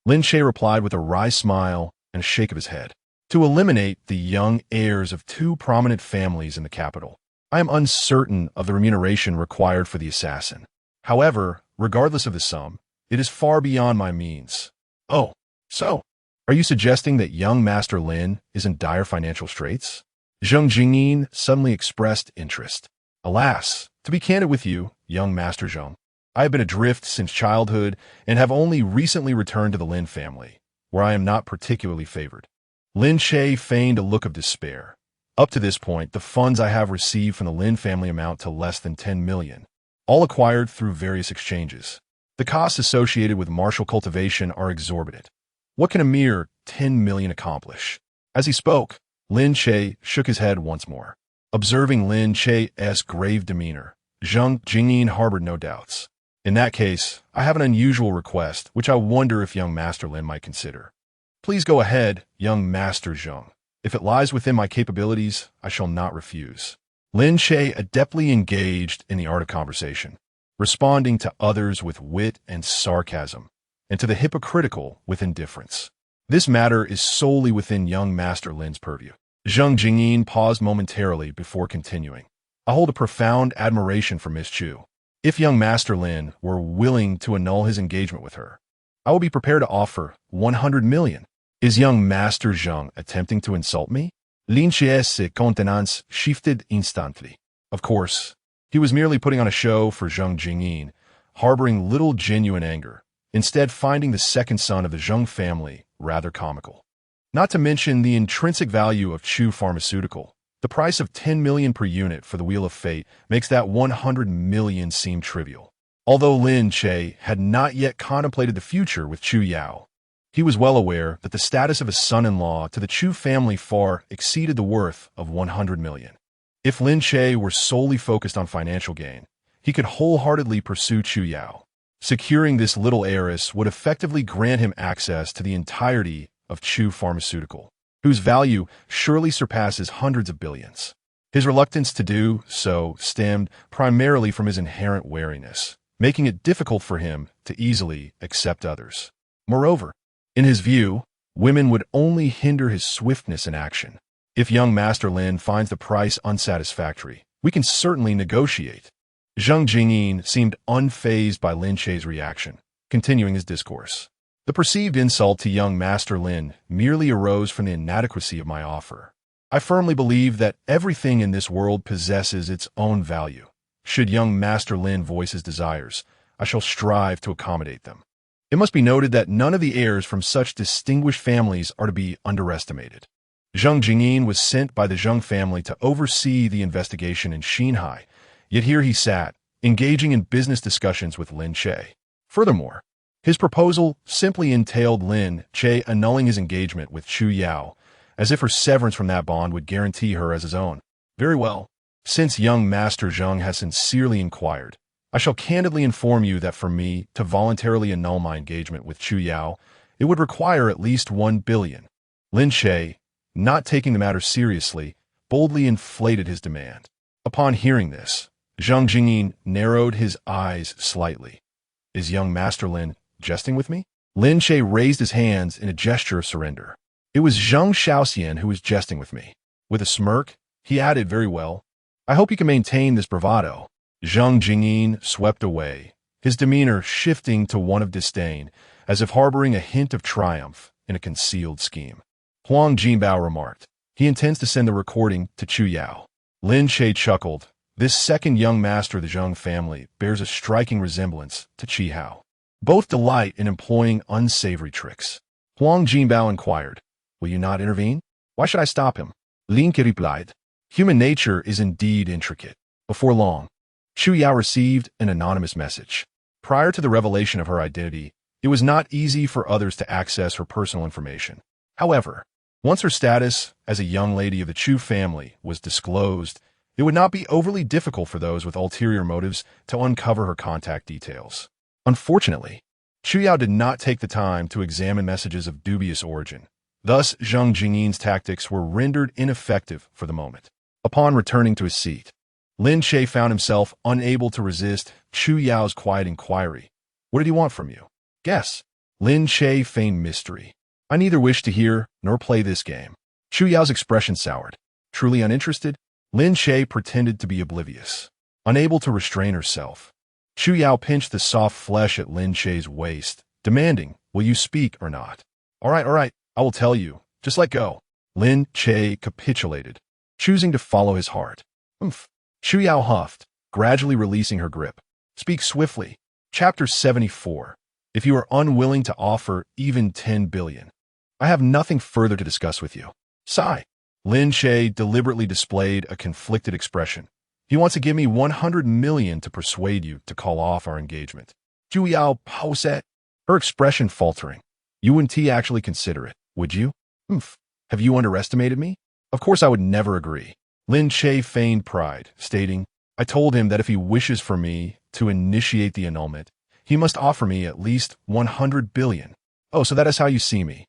Lin Che replied with a wry smile and a shake of his head. To eliminate the young heirs of two prominent families in the capital, I am uncertain of the remuneration required for the assassin. However, regardless of the sum, it is far beyond my means. Oh, so, are you suggesting that young Master Lin is in dire financial straits? Zheng Jingyin suddenly expressed interest. Alas, to be candid with you, young Master Zheng, I have been adrift since childhood and have only recently returned to the Lin family, where I am not particularly favored. Lin Che feigned a look of despair. Up to this point, the funds I have received from the Lin family amount to less than 10 million, all acquired through various exchanges. The costs associated with martial cultivation are exorbitant. What can a mere 10 million accomplish? As he spoke, Lin Che shook his head once more. Observing Lin Che's grave demeanor, Zheng Jingyin harbored no doubts. In that case, I have an unusual request, which I wonder if young Master Lin might consider. Please go ahead, young Master Zheng. If it lies within my capabilities, I shall not refuse. Lin Che adeptly engaged in the art of conversation, responding to others with wit and sarcasm, and to the hypocritical with indifference. This matter is solely within young Master Lin's purview. Zheng Jingyin paused momentarily before continuing. I hold a profound admiration for Miss Chu. If young Master Lin were willing to annul his engagement with her, I will be prepared to offer 100 million. Is young Master Zheng attempting to insult me? Lin Che's countenance shifted instantly. Of course, he was merely putting on a show for Zheng Jingyin, harboring little genuine anger, instead finding the second son of the Zheng family rather comical. Not to mention the intrinsic value of Chu Pharmaceutical. The price of 10 million per unit for the Wheel of Fate makes that 100 million seem trivial. Although Lin Che had not yet contemplated the future with Chu Yao, he was well aware that the status of a son-in-law to the Chu family far exceeded the worth of 100 million. If Lin Che were solely focused on financial gain, he could wholeheartedly pursue Chu Yao. Securing this little heiress would effectively grant him access to the entirety of Chu Pharmaceutical, whose value surely surpasses hundreds of billions. His reluctance to do so stemmed primarily from his inherent wariness, making it difficult for him to easily accept others. Moreover, in his view, women would only hinder his swiftness in action. If young Master Lin finds the price unsatisfactory, we can certainly negotiate. Zheng Jingyin seemed unfazed by Lin Che's reaction, continuing his discourse. The perceived insult to young Master Lin merely arose from the inadequacy of my offer. I firmly believe that everything in this world possesses its own value. Should young Master Lin voice his desires, I shall strive to accommodate them. It must be noted that none of the heirs from such distinguished families are to be underestimated. Zheng Jingyin was sent by the Zheng family to oversee the investigation in Xinhai, yet here he sat, engaging in business discussions with Lin Che. Furthermore, his proposal simply entailed Lin Che annulling his engagement with Chu Yao, as if her severance from that bond would guarantee her as his own. Very well. Since young Master Zheng has sincerely inquired, I shall candidly inform you that for me to voluntarily annul my engagement with Chu Yao, it would require at least 1 billion. Lin Che, not taking the matter seriously, boldly inflated his demand. Upon hearing this, Zhang Jingyin narrowed his eyes slightly. Is young Master Lin jesting with me? Lin Che raised his hands in a gesture of surrender. It was Zhang Shaoxian who was jesting with me. With a smirk, he added, very well. I hope you can maintain this bravado. Zhang Jingyin swept away, his demeanor shifting to one of disdain, as if harboring a hint of triumph in a concealed scheme. Huang Jinbao remarked, he intends to send the recording to Chu Yao. Lin Che chuckled. This second young master of the Zhang family bears a striking resemblance to Qi Hao. Both delight in employing unsavory tricks. Huang Jinbao inquired, will you not intervene? Why should I stop him? Lin Che replied, human nature is indeed intricate. Before long, Chu Yao received an anonymous message. Prior to the revelation of her identity, it was not easy for others to access her personal information. However, once her status as a young lady of the Chu family was disclosed, it would not be overly difficult for those with ulterior motives to uncover her contact details. Unfortunately, Chu Yao did not take the time to examine messages of dubious origin. Thus, Zhang Jingyin's tactics were rendered ineffective for the moment. Upon returning to his seat, Lin Che found himself unable to resist Chu Yao's quiet inquiry. What did he want from you? Guess. Lin Che feigned mystery. I neither wish to hear nor play this game. Chu Yao's expression soured. Truly uninterested, Lin Che pretended to be oblivious. Unable to restrain herself, Chu Yao pinched the soft flesh at Lin Che's waist, demanding, will you speak or not? All right, I will tell you. Just let go. Lin Che capitulated, choosing to follow his heart. Chu Yao huffed, gradually releasing her grip. Speak swiftly. Chapter 74. If you are unwilling to offer even 10 billion, I have nothing further to discuss with you. Sigh. Lin Che deliberately displayed a conflicted expression. He wants to give me 100 million to persuade you to call off our engagement. Chu Yao pauset, her expression faltering. You wouldn't actually consider it, would you? Have you underestimated me? Of course I would never agree. Lin Che feigned pride, stating, I told him that if he wishes for me to initiate the annulment, he must offer me at least 100 billion. Oh, so that is how you see me.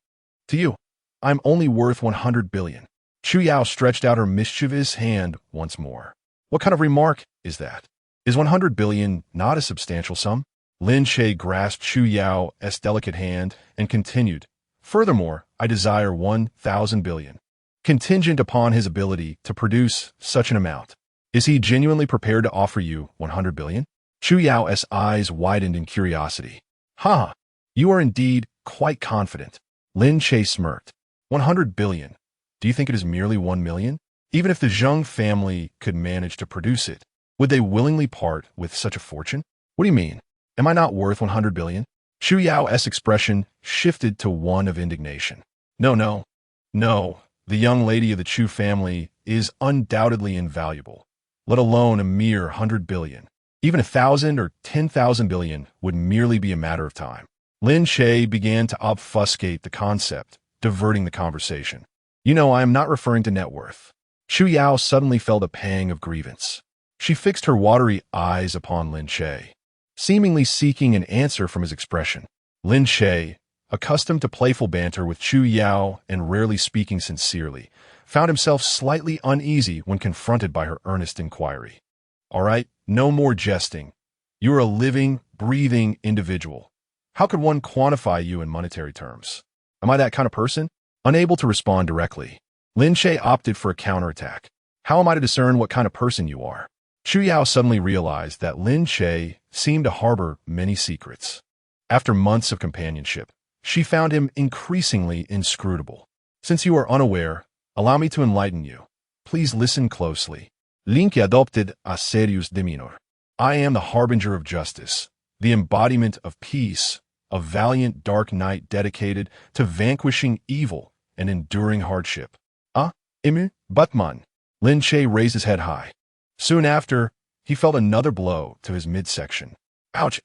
To you, I'm only worth 100 billion. Chu Yao stretched out her mischievous hand once more. What kind of remark is that? Is 100 billion not a substantial sum? Lin Che grasped Chu Yao's delicate hand and continued, furthermore, I desire 1,000 billion. Contingent upon his ability to produce such an amount. Is he genuinely prepared to offer you 100 billion? Chu Yao's eyes widened in curiosity. Ha! You are indeed quite confident. Lin Che smirked. 100 billion. Do you think it is merely 1 million? Even if the Zhang family could manage to produce it, would they willingly part with such a fortune? What do you mean? Am I not worth 100 billion? Chu Yao's expression shifted to one of indignation. No. The young lady of the Chu family is undoubtedly invaluable, let alone a mere 100 billion. Even 1,000 or 10,000 billion would merely be a matter of time. Lin Che began to obfuscate the concept, diverting the conversation. You know, I am not referring to net worth. Chu Yao suddenly felt a pang of grievance. She fixed her watery eyes upon Lin Che, seemingly seeking an answer from his expression. Lin Che, accustomed to playful banter with Chu Yao and rarely speaking sincerely, found himself slightly uneasy when confronted by her earnest inquiry. All right, no more jesting. You are a living, breathing individual. How could one quantify you in monetary terms? Am I that kind of person? Unable to respond directly, Lin Che opted for a counterattack. How am I to discern what kind of person you are? Chu Yao suddenly realized that Lin Che seemed to harbor many secrets. After months of companionship, she found him increasingly inscrutable. Since you are unaware, allow me to enlighten you. Please listen closely. Lin Che adopted a serious demeanor. I am the harbinger of justice, the embodiment of peace, a valiant dark knight dedicated to vanquishing evil and enduring hardship. Batman. Lin Che raised his head high. Soon after, he felt another blow to his midsection. Ouch.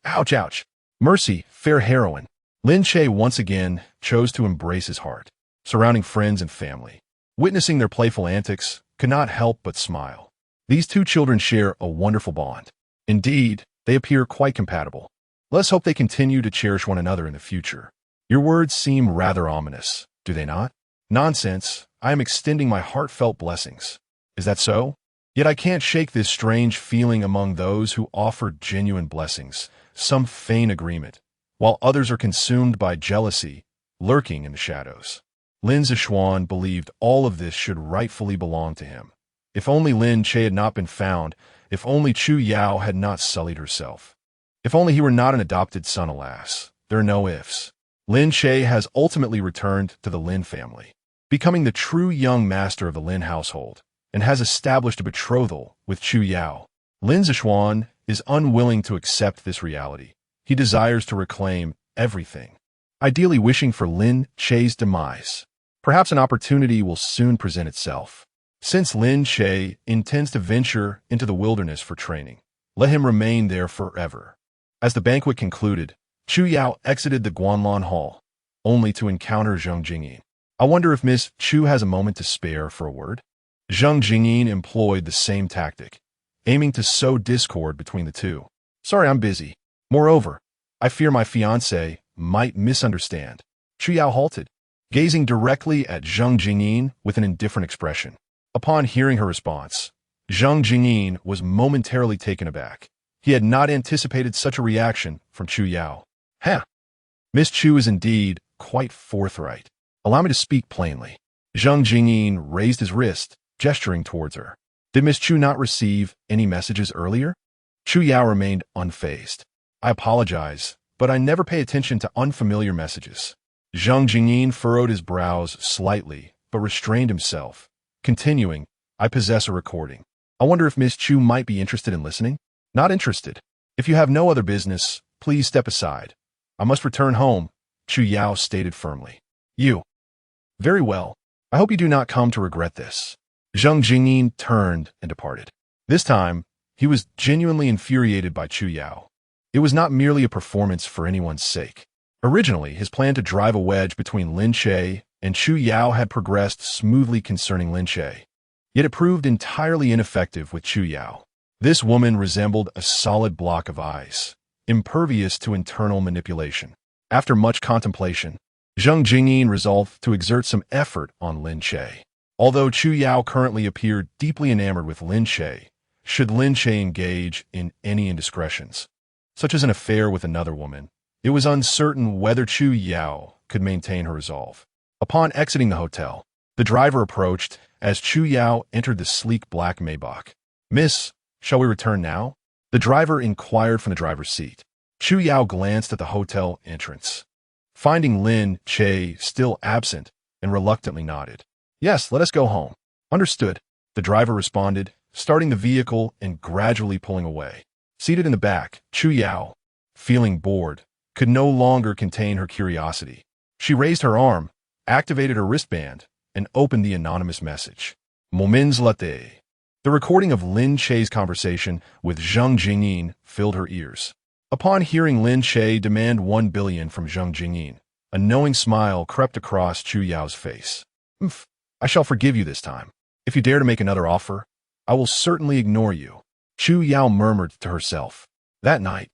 Mercy, fair heroine. Lin Che once again chose to embrace his heart, surrounding friends and family. Witnessing their playful antics, could not help but smile. These two children share a wonderful bond. Indeed, they appear quite compatible. Let's hope they continue to cherish one another in the future. Your words seem rather ominous, do they not? Nonsense. I am extending my heartfelt blessings. Is that so? Yet I can't shake this strange feeling among those who offer genuine blessings, some feign agreement, while others are consumed by jealousy, lurking in the shadows. Lin Che believed all of this should rightfully belong to him. If only Lin Che had not been found, if only Chu Yao had not sullied herself. If only he were not an adopted son, alas. There are no ifs. Lin Che has ultimately returned to the Lin family, becoming the true young master of the Lin household, and has established a betrothal with Chu Yao. Lin Che is unwilling to accept this reality. He desires to reclaim everything, ideally wishing for Lin Che's demise. Perhaps an opportunity will soon present itself. Since Lin Che intends to venture into the wilderness for training, let him remain there forever. As the banquet concluded, Chu Yao exited the Guanlan Hall, only to encounter Zheng Jingyin. I wonder if Miss Chu has a moment to spare for a word? Zheng Jingyin employed the same tactic, aiming to sow discord between the two. Sorry, I'm busy. Moreover, I fear my fiancé might misunderstand. Chu Yao halted, gazing directly at Zheng Jingyin with an indifferent expression. Upon hearing her response, Zheng Jingyin was momentarily taken aback. He had not anticipated such a reaction from Chu Yao. Huh. Miss Chu is indeed quite forthright. Allow me to speak plainly. Zheng Jingyin raised his wrist, gesturing towards her. Did Miss Chu not receive any messages earlier? Chu Yao remained unfazed. I apologize, but I never pay attention to unfamiliar messages. Zheng Jingyin furrowed his brows slightly, but restrained himself. Continuing, I possess a recording. I wonder if Miss Chu might be interested in listening? Not interested. If you have no other business, please step aside. I must return home, Chu Yao stated firmly. You. Very well. I hope you do not come to regret this. Zheng Jingyin turned and departed. This time, he was genuinely infuriated by Chu Yao. It was not merely a performance for anyone's sake. Originally, his plan to drive a wedge between Lin Che and Chu Yao had progressed smoothly concerning Lin Che. Yet it proved entirely ineffective with Chu Yao. This woman resembled a solid block of ice, impervious to internal manipulation. After much contemplation, Zheng Jingyin resolved to exert some effort on Lin Che. Although Chu Yao currently appeared deeply enamored with Lin Che, should Lin Che engage in any indiscretions, such as an affair with another woman, it was uncertain whether Chu Yao could maintain her resolve. Upon exiting the hotel, the driver approached as Chu Yao entered the sleek black Maybach. Miss, shall we return now? The driver inquired from the driver's seat. Chu Yao glanced at the hotel entrance, finding Lin Che still absent, and reluctantly nodded. Yes, let us go home. Understood, the driver responded, starting the vehicle and gradually pulling away. Seated in the back, Chu Yao, feeling bored, could no longer contain her curiosity. She raised her arm, activated her wristband, and opened the anonymous message. Moments latte. The recording of Lin Che's conversation with Zheng Jingyin filled her ears. Upon hearing Lin Che demand 1 billion from Zheng Jingyin, a knowing smile crept across Chu Yao's face. I shall forgive you this time. If you dare to make another offer, I will certainly ignore you. Chu Yao murmured to herself. That night,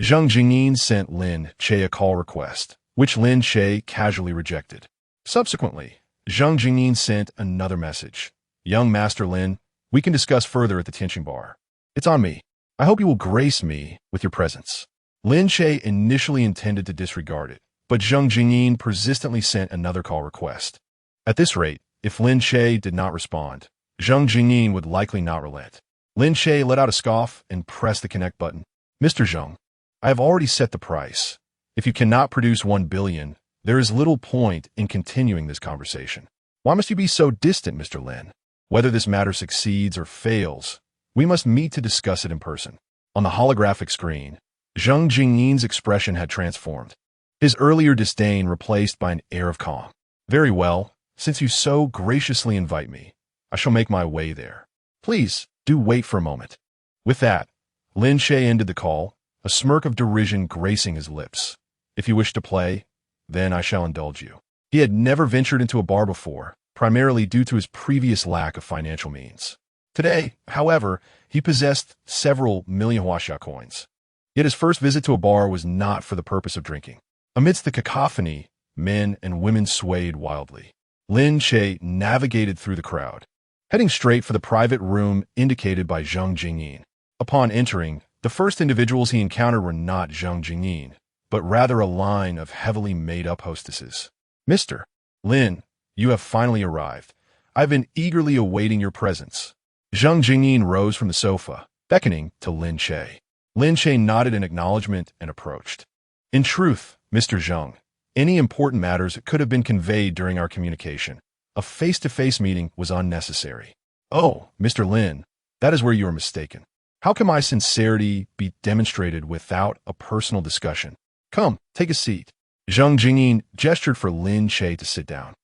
Zheng Jingyin sent Lin Che a call request, which Lin Che casually rejected. Subsequently, Zheng Jingyin sent another message. Young Master Lin, we can discuss further at the Tianqing bar. It's on me. I hope you will grace me with your presence. Lin Che initially intended to disregard it, but Zheng Jingyin persistently sent another call request. At this rate, if Lin Che did not respond, Zheng Jingyin would likely not relent. Lin Che let out a scoff and pressed the connect button. Mr. Zheng, I have already set the price. If you cannot produce 1 billion, there is little point in continuing this conversation. Why must you be so distant, Mr. Lin? Whether this matter succeeds or fails, we must meet to discuss it in person. On the holographic screen, Zheng Jingyin's expression had transformed, his earlier disdain replaced by an air of calm. Very well, since you so graciously invite me, I shall make my way there. Please, do wait for a moment. With that, Lin Che ended the call, a smirk of derision gracing his lips. If you wish to play, then I shall indulge you. He had never ventured into a bar before, primarily due to his previous lack of financial means. Today, however, he possessed several million huaxia coins. Yet his first visit to a bar was not for the purpose of drinking. Amidst the cacophony, men and women swayed wildly. Lin Che navigated through the crowd, heading straight for the private room indicated by Zhang Jingyin. Upon entering, the first individuals he encountered were not Zhang Jingyin, but rather a line of heavily made-up hostesses. Mr. Lin, you have finally arrived. I've been eagerly awaiting your presence. Zhang Jingyin rose from the sofa, beckoning to Lin Che. Lin Che nodded in acknowledgement and approached. In truth, Mr. Zhang, any important matters could have been conveyed during our communication. A face-to-face meeting was unnecessary. Oh, Mr. Lin, that is where you are mistaken. How can my sincerity be demonstrated without a personal discussion? Come, take a seat. Zhang Jingyin gestured for Lin Che to sit down,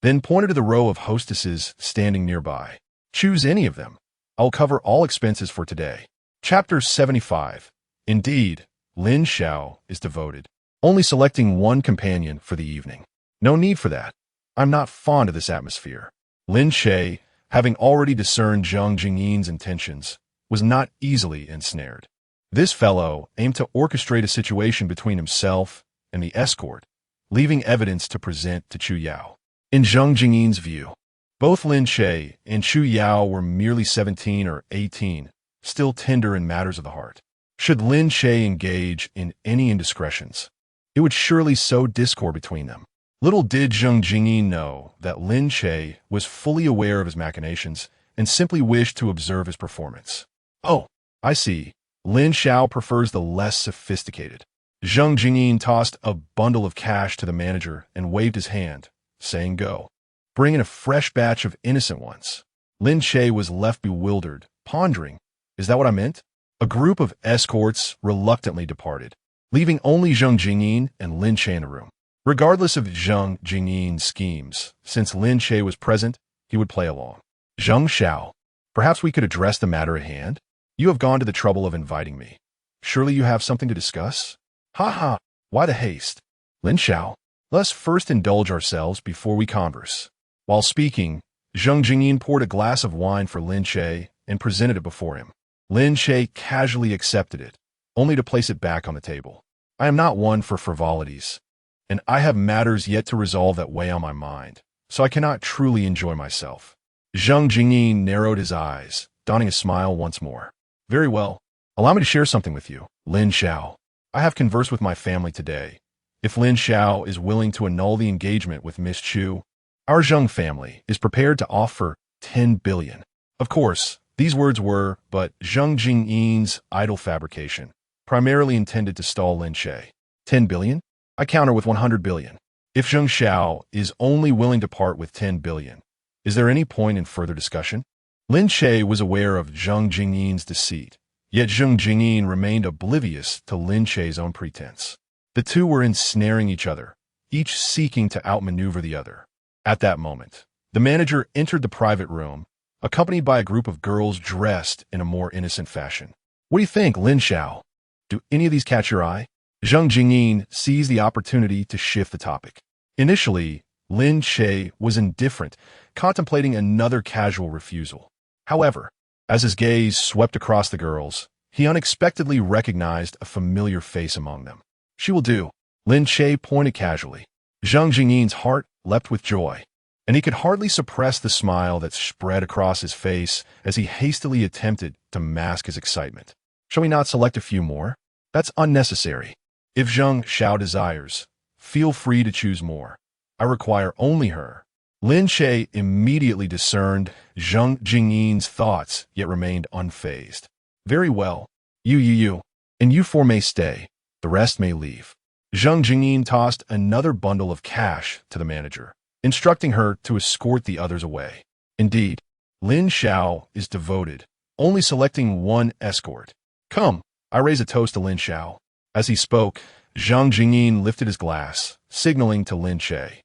then pointed to the row of hostesses standing nearby. Choose any of them. I'll cover all expenses for today. Chapter 75. Indeed, Lin Xiao is devoted, only selecting one companion for the evening. No need for that. I'm not fond of this atmosphere. Lin Che, having already discerned Zhang Jingyin's intentions, was not easily ensnared. This fellow aimed to orchestrate a situation between himself and the escort, leaving evidence to present to Chu Yao. In Zhang Jingyin's view, both Lin Che and Chu Yao were merely 17 or 18, still tender in matters of the heart. Should Lin Che engage in any indiscretions, it would surely sow discord between them. Little did Zhang Jingyin know that Lin Che was fully aware of his machinations and simply wished to observe his performance. Oh, I see. Lin Xiao prefers the less sophisticated. Zhang Jingyin tossed a bundle of cash to the manager and waved his hand, saying go. Bring in a fresh batch of innocent ones. Lin Che was left bewildered, pondering, is that what I meant? A group of escorts reluctantly departed, leaving only Zhang Jingyin and Lin Che in the room. Regardless of Zhang Jingyin's schemes, since Lin Che was present, he would play along. Zhang Xiao, perhaps we could address the matter at hand? You have gone to the trouble of inviting me. Surely you have something to discuss? Ha ha, why the haste? Lin Xiao, let's first indulge ourselves before we converse. While speaking, Zhang Jingyin poured a glass of wine for Lin Che and presented it before him. Lin Che casually accepted it, only to place it back on the table. I am not one for frivolities, and I have matters yet to resolve that weigh on my mind, so I cannot truly enjoy myself. Zhang Jingyin narrowed his eyes, donning a smile once more. Very well. Allow me to share something with you, Lin Xiao. I have conversed with my family today. If Lin Xiao is willing to annul the engagement with Miss Chu, our Zhang family is prepared to offer 10 billion. Of course, these words were but Zhang Jingyin's idle fabrication, primarily intended to stall Lin Che. 10 billion? I counter with 100 billion. If Zhang Xiao is only willing to part with 10 billion, is there any point in further discussion? Lin Che was aware of Zhang Jingyin's deceit, yet Zhang Jingyin remained oblivious to Lin Che's own pretense. The two were ensnaring each other, each seeking to outmaneuver the other. At that moment, the manager entered the private room, accompanied by a group of girls dressed in a more innocent fashion. What do you think, Lin Xiao? Do any of these catch your eye? Zhang Jingyin seized the opportunity to shift the topic. Initially, Lin Che was indifferent, contemplating another casual refusal. However, as his gaze swept across the girls, he unexpectedly recognized a familiar face among them. She will do. Lin Che pointed casually. Zhang Jingyin's heart leapt with joy, and he could hardly suppress the smile that spread across his face as he hastily attempted to mask his excitement. Shall we not select a few more? That's unnecessary. If Zhang Xiao desires, feel free to choose more. I require only her. Lin Che immediately discerned Zhang Jingyin's thoughts, yet remained unfazed. Very well. You. And you four may stay. The rest may leave. Zhang Jingyin tossed another bundle of cash to the manager, instructing her to escort the others away. Indeed, Lin Xiao is devoted, only selecting one escort. Come, I raise a toast to Lin Xiao. As he spoke, Zhang Jingyin lifted his glass, signaling to Lin Che.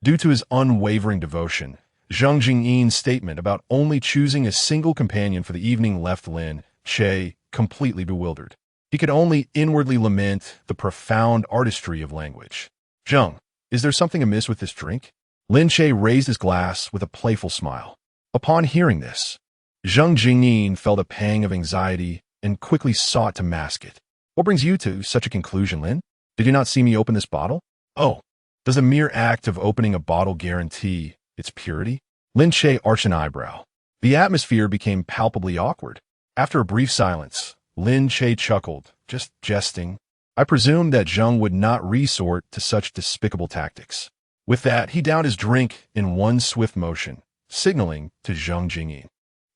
Due to his unwavering devotion, Zhang Jingyin's statement about only choosing a single companion for the evening left Lin Che completely bewildered. He could only inwardly lament the profound artistry of language. Zhang, is there something amiss with this drink? Lin Che raised his glass with a playful smile. Upon hearing this, Zhang Jingyin felt a pang of anxiety and quickly sought to mask it. What brings you to such a conclusion, Lin? Did you not see me open this bottle? Oh, does the mere act of opening a bottle guarantee its purity? Lin Che arched an eyebrow. The atmosphere became palpably awkward. After a brief silence, Lin Che chuckled, just jesting. I presumed that Zheng would not resort to such despicable tactics. With that, he downed his drink in one swift motion, signaling to Zheng Jingyin.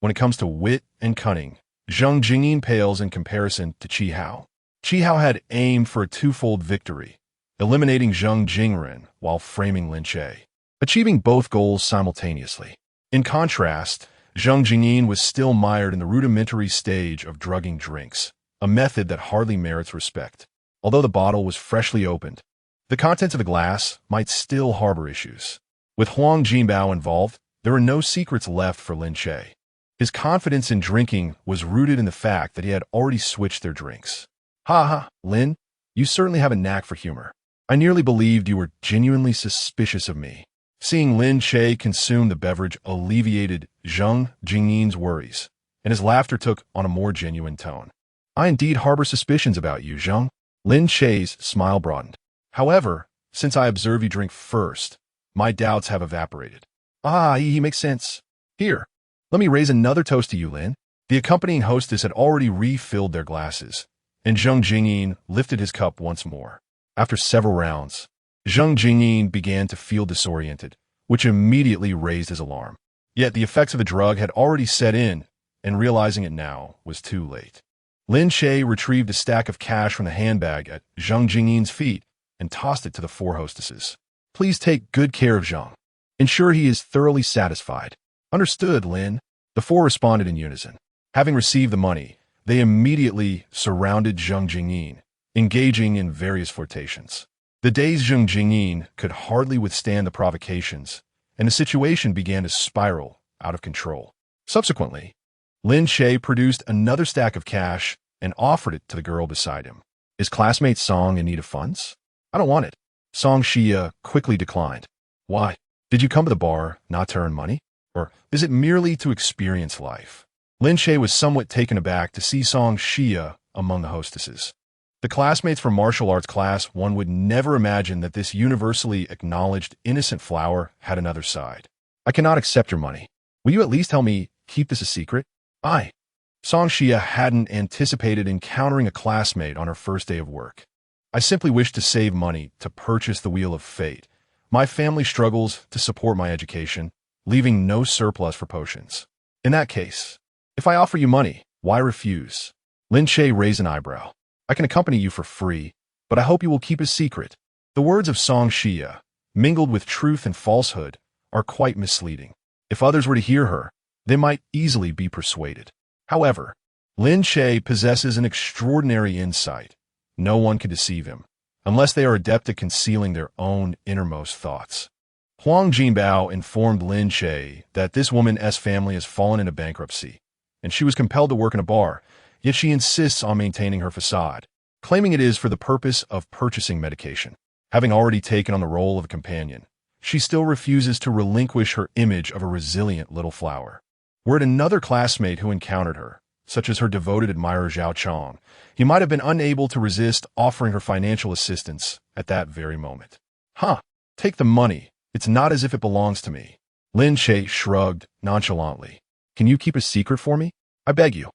When it comes to wit and cunning, Zheng Jingyin pales in comparison to Qi Hao. Qi Hao had aimed for a twofold victory, eliminating Zheng Jingren while framing Lin Che, achieving both goals simultaneously. In contrast, Zheng Jingyin was still mired in the rudimentary stage of drugging drinks, a method that hardly merits respect. Although the bottle was freshly opened, the contents of the glass might still harbor issues. With Huang Jinbao involved, there were no secrets left for Lin Che. His confidence in drinking was rooted in the fact that he had already switched their drinks. Ha ha, Lin, you certainly have a knack for humor. I nearly believed you were genuinely suspicious of me. Seeing Lin Che consume the beverage alleviated Zheng Jingyin's worries, and his laughter took on a more genuine tone. I indeed harbor suspicions about you, Zheng. Lin Che's smile broadened. However, since I observe you drink first, my doubts have evaporated. He makes sense. Here, let me raise another toast to you, Lin. The accompanying hostess had already refilled their glasses, and Zheng Jingyin lifted his cup once more. After several rounds, Zheng Jingyin began to feel disoriented, which immediately raised his alarm. Yet the effects of the drug had already set in, and realizing it now was too late. Lin Che retrieved a stack of cash from the handbag at Zheng Jingyin's feet and tossed it to the four hostesses. Please take good care of Zheng. Ensure he is thoroughly satisfied. Understood, Lin. The four responded in unison. Having received the money, they immediately surrounded Zheng Jingyin, engaging in various flirtations. The dazed Zheng Jingyin could hardly withstand the provocations, and the situation began to spiral out of control. Subsequently, Lin Che produced another stack of cash and offered it to the girl beside him. Is classmate Song in need of funds? I don't want it. Song Xia quickly declined. Why? Did you come to the bar not to earn money? Or is it merely to experience life? Lin Che was somewhat taken aback to see Song Xia among the hostesses. The classmates from martial arts class, one would never imagine that this universally acknowledged innocent flower had another side. I cannot accept your money. Will you at least help me keep this a secret? Song Xia hadn't anticipated encountering a classmate on her first day of work. I simply wish to save money to purchase the Wheel of Fate. My family struggles to support my education, leaving no surplus for potions. In that case, if I offer you money, why refuse? Lin Che raised an eyebrow. I can accompany you for free, but I hope you will keep a secret. The words of Song Xia, mingled with truth and falsehood, are quite misleading. If others were to hear her, they might easily be persuaded. However, Lin Che possesses an extraordinary insight. No one can deceive him, unless they are adept at concealing their own innermost thoughts. Huang Jinbao informed Lin Che that this woman's family has fallen into bankruptcy, and she was compelled to work in a bar, yet she insists on maintaining her facade, claiming it is for the purpose of purchasing medication. Having already taken on the role of a companion, she still refuses to relinquish her image of a resilient little flower. Were it another classmate who encountered her, such as her devoted admirer Zhao Chong, he might have been unable to resist offering her financial assistance at that very moment. Take the money. It's not as if it belongs to me. Lin Che shrugged nonchalantly. Can you keep a secret for me? I beg you.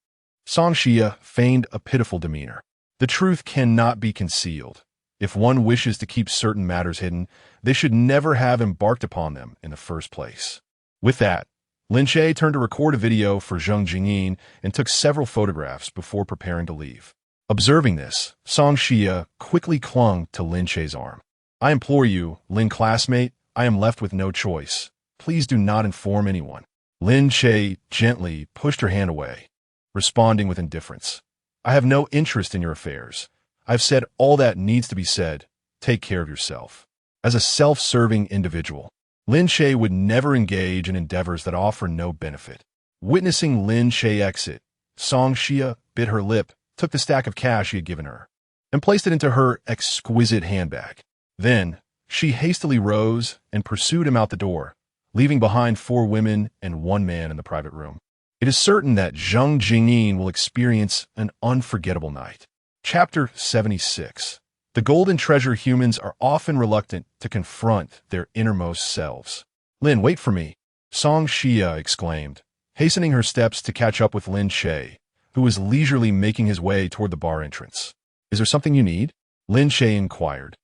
Song Xia feigned a pitiful demeanor. The truth cannot be concealed. If one wishes to keep certain matters hidden, they should never have embarked upon them in the first place. With that, Lin Che turned to record a video for Zheng Jingyin and took several photographs before preparing to leave. Observing this, Song Xia quickly clung to Lin Che's arm. I implore you, Lin classmate, I am left with no choice. Please do not inform anyone. Lin Che gently pushed her hand away, responding with indifference. I have no interest in your affairs. I've said all that needs to be said. Take care of yourself. As a self-serving individual, Lin Che would never engage in endeavors that offer no benefit. Witnessing Lin Che exit, Song Xia bit her lip, took the stack of cash he had given her, and placed it into her exquisite handbag. Then, she hastily rose and pursued him out the door, leaving behind 4 women and 1 man in the private room. It is certain that Zheng Jingyin will experience an unforgettable night. Chapter 76. The Golden Treasure humans are often reluctant to confront their innermost selves. Lin, wait for me, Song Xia exclaimed, hastening her steps to catch up with Lin Che, who was leisurely making his way toward the bar entrance. Is there something you need? Lin Che inquired,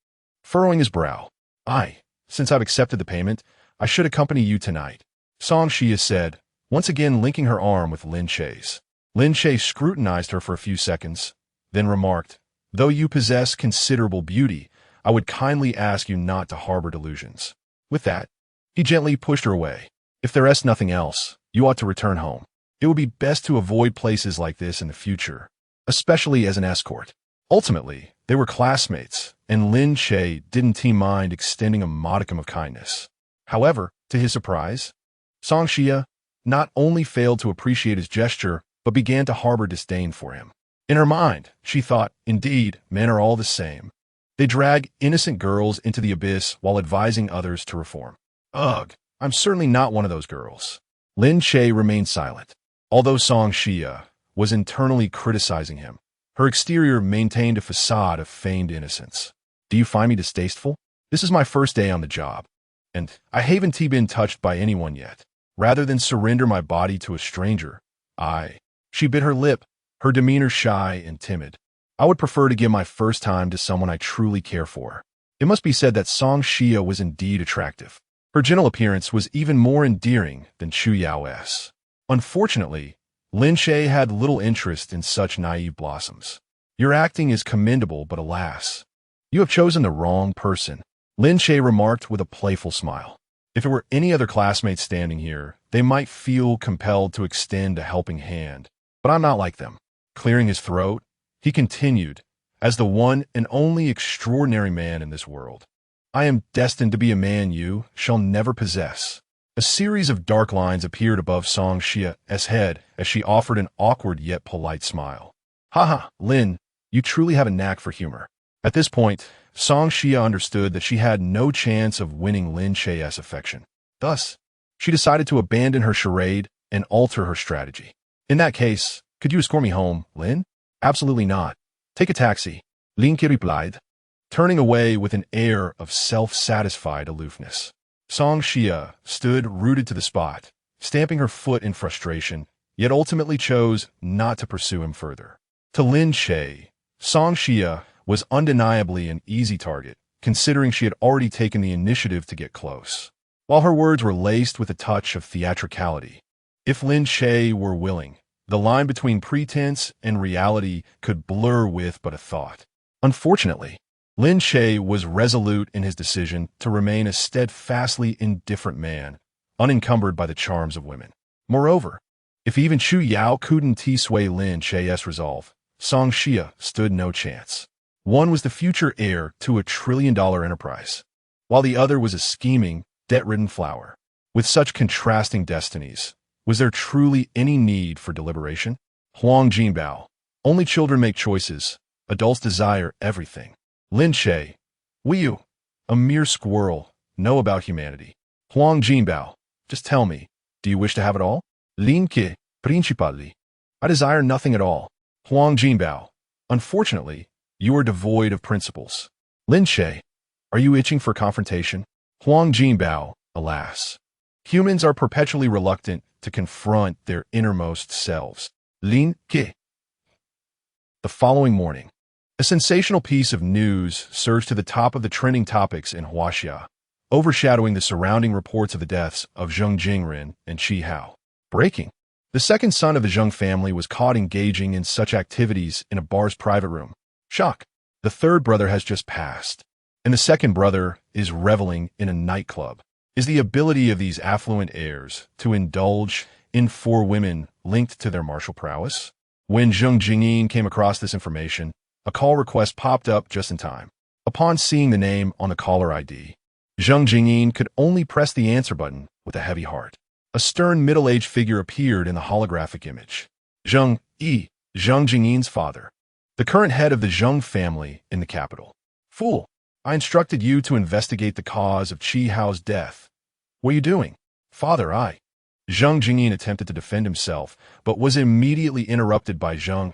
furrowing his brow. Since I've accepted the payment, I should accompany you tonight, Song Xia said, once again linking her arm with Lin Che's. Lin Che scrutinized her for a few seconds, then remarked, though you possess considerable beauty, I would kindly ask you not to harbor delusions. With that, he gently pushed her away. If there is nothing else, you ought to return home. It would be best to avoid places like this in the future, especially as an escort. Ultimately, they were classmates, and Lin Che didn't mind extending a modicum of kindness. However, to his surprise, Song Xia not only failed to appreciate his gesture, but began to harbor disdain for him. In her mind, she thought, indeed, men are all the same. They drag innocent girls into the abyss while advising others to reform. Ugh, I'm certainly not one of those girls. Lin Che remained silent. Although Song Xia was internally criticizing him, her exterior maintained a facade of feigned innocence. Do you find me distasteful? This is my first day on the job, and I haven't been touched by anyone yet. Rather than surrender my body to a stranger, She bit her lip, her demeanor shy and timid. I would prefer to give my first time to someone I truly care for. It must be said that Song Xia was indeed attractive. Her general appearance was even more endearing than Chu Yao's. Unfortunately, Lin Che had little interest in such naive blossoms. Your acting is commendable, but alas, you have chosen the wrong person, Lin Che remarked with a playful smile. If it were any other classmates standing here, they might feel compelled to extend a helping hand, but I'm not like them. Clearing his throat, he continued, as the one and only extraordinary man in this world, I am destined to be a man you shall never possess. A series of dark lines appeared above Song Xia's head as she offered an awkward yet polite smile. Haha, Lin, you truly have a knack for humor. At this point, Song Xia understood that she had no chance of winning Lin Che's affection. Thus, she decided to abandon her charade and alter her strategy. In that case, could you escort me home, Lin? Absolutely not. Take a taxi, Lin Che replied, turning away with an air of self-satisfied aloofness. Song Xia stood rooted to the spot, stamping her foot in frustration, yet ultimately chose not to pursue him further. To Lin Che, Song Xia was undeniably an easy target, considering she had already taken the initiative to get close. While her words were laced with a touch of theatricality, if Lin Che were willing, the line between pretense and reality could blur with but a thought. Unfortunately, Lin Che was resolute in his decision to remain a steadfastly indifferent man, unencumbered by the charms of women. Moreover, if even Chu Yao couldn't sway Lin Che's resolve, Song Xia stood no chance. One was the future heir to a trillion-dollar enterprise, while the other was a scheming, debt-ridden flower. With such contrasting destinies, was there truly any need for deliberation? Huang Jinbao. Only children make choices. Adults desire everything. Lin Che. You, a mere squirrel, know about humanity. Huang Jinbao. Just tell me, do you wish to have it all? Lin Che. Principally. I desire nothing at all. Huang Jinbao. Unfortunately, you are devoid of principles. Lin Che. Are you itching for confrontation? Huang Jinbao. Alas. Humans are perpetually reluctant to confront their innermost selves. Lin Che. The following morning, a sensational piece of news surged to the top of the trending topics in Huaxia, overshadowing the surrounding reports of the deaths of Zheng Jingren and Qi Hao. Breaking. The second son of the Zheng family was caught engaging in such activities in a bar's private room. Shock. The third brother has just passed, and the second brother is reveling in a nightclub. Is the ability of these affluent heirs to indulge in four women linked to their martial prowess? When Zheng Jingyin came across this information, a call request popped up just in time. Upon seeing the name on the caller ID, Zheng Jingyin could only press the answer button with a heavy heart. A stern middle-aged figure appeared in the holographic image. Zheng Jingyin's father, the current head of the Zheng family in the capital. Fool, I instructed you to investigate the cause of Qi Hao's death. What are you doing? Father, Zheng Jingyin attempted to defend himself, but was immediately interrupted by Zheng.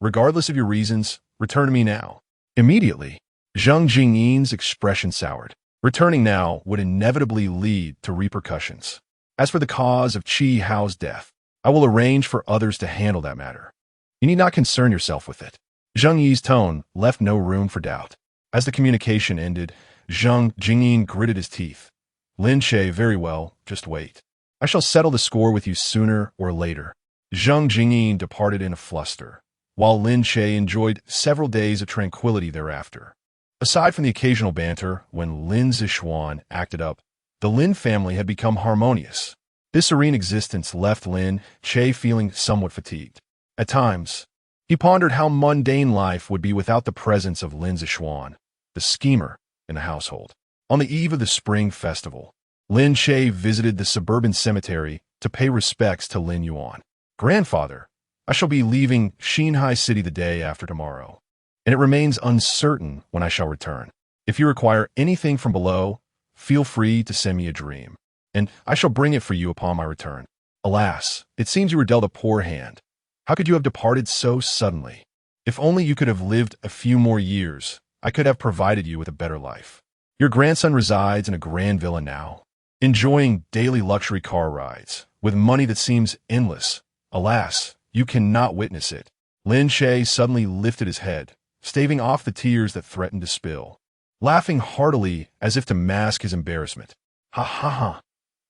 Regardless of your reasons, return to me now. Immediately, Zheng Jingyin's expression soured. Returning now would inevitably lead to repercussions. As for the cause of Chi Hao's death, I will arrange for others to handle that matter. You need not concern yourself with it. Zheng Yi's tone left no room for doubt. As the communication ended, Zheng Jingyin gritted his teeth. Lin Che, very well, just wait. I shall settle the score with you sooner or later. Zheng Jingyin departed in a fluster, while Lin Che enjoyed several days of tranquility thereafter. Aside from the occasional banter, when Lin Zixuan acted up, the Lin family had become harmonious. This serene existence left Lin Che feeling somewhat fatigued. At times, he pondered how mundane life would be without the presence of Lin Zixuan, the schemer, in the household. On the eve of the spring festival, Lin Che visited the suburban cemetery to pay respects to Lin Yuan. Grandfather, I shall be leaving Xinhai City the day after tomorrow, and it remains uncertain when I shall return. If you require anything from below, feel free to send me a dream, and I shall bring it for you upon my return. Alas, it seems you were dealt a poor hand. How could you have departed so suddenly? If only you could have lived a few more years, I could have provided you with a better life. Your grandson resides in a grand villa now, enjoying daily luxury car rides, with money that seems endless. Alas, you cannot witness it. Lin Che suddenly lifted his head, staving off the tears that threatened to spill, laughing heartily as if to mask his embarrassment. Ha ha ha.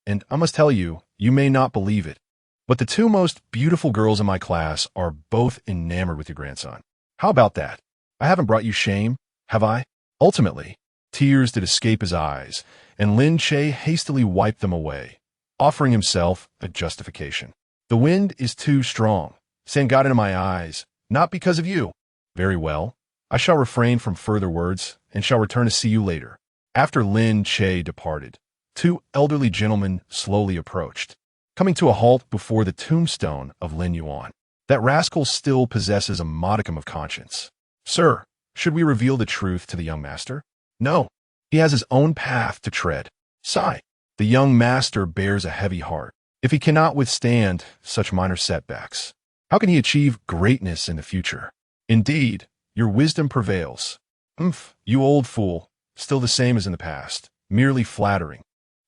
And I must tell you, you may not believe it, but the two most beautiful girls in my class are both enamored with your grandson. How about that? I haven't brought you shame, have I? Ultimately, tears did escape his eyes, and Lin Che hastily wiped them away, offering himself a justification. The wind is too strong. Sand got into my eyes, not because of you. Very well. I shall refrain from further words and shall return to see you later. After Lin Che departed, two elderly gentlemen slowly approached, coming to a halt before the tombstone of Lin Yuan. That rascal still possesses a modicum of conscience. Sir, should we reveal the truth to the young master? No. He has his own path to tread. Sigh. The young master bears a heavy heart. If he cannot withstand such minor setbacks, how can he achieve greatness in the future? Indeed, your wisdom prevails. You old fool, still the same as in the past, merely flattering.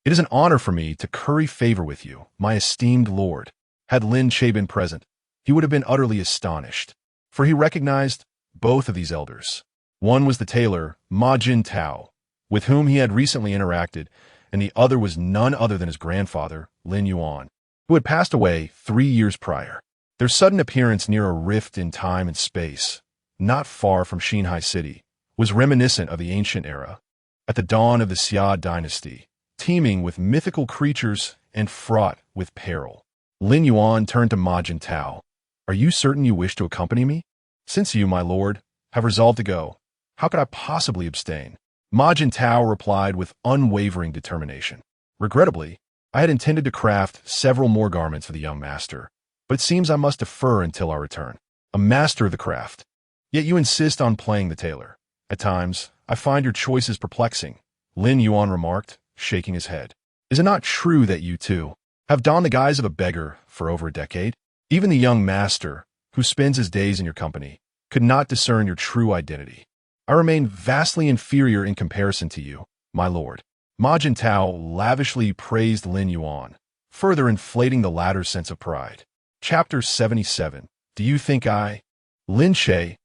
It is an honor for me to curry favor with you, my esteemed lord. Had Lin Che been present, he would have been utterly astonished, for he recognized both of these elders. One was the tailor, Ma Jin Tao, with whom he had recently interacted, and the other was none other than his grandfather, Lin Yuan, who had passed away 3 years prior. Their sudden appearance near a rift in time and space, not far from Xinhai City, was reminiscent of the ancient era, at the dawn of the Xia dynasty, teeming with mythical creatures and fraught with peril. Lin Yuan turned to Ma Jin Tao. Are you certain you wish to accompany me? Since you, my lord, have resolved to go, how could I possibly abstain? Ma Jin Tao replied with unwavering determination. Regrettably, I had intended to craft several more garments for the young master, but it seems I must defer until our return. A master of the craft. Yet you insist on playing the tailor. At times, I find your choices perplexing, Lin Yuan remarked, shaking his head. Is it not true that you, too, have donned the guise of a beggar for over a decade? Even the young master, who spends his days in your company, could not discern your true identity. I remain vastly inferior in comparison to you, my lord. Ma Jin Tao lavishly praised Lin Yuan, further inflating the latter's sense of pride. Chapter 77. Do you think I, Lin Che,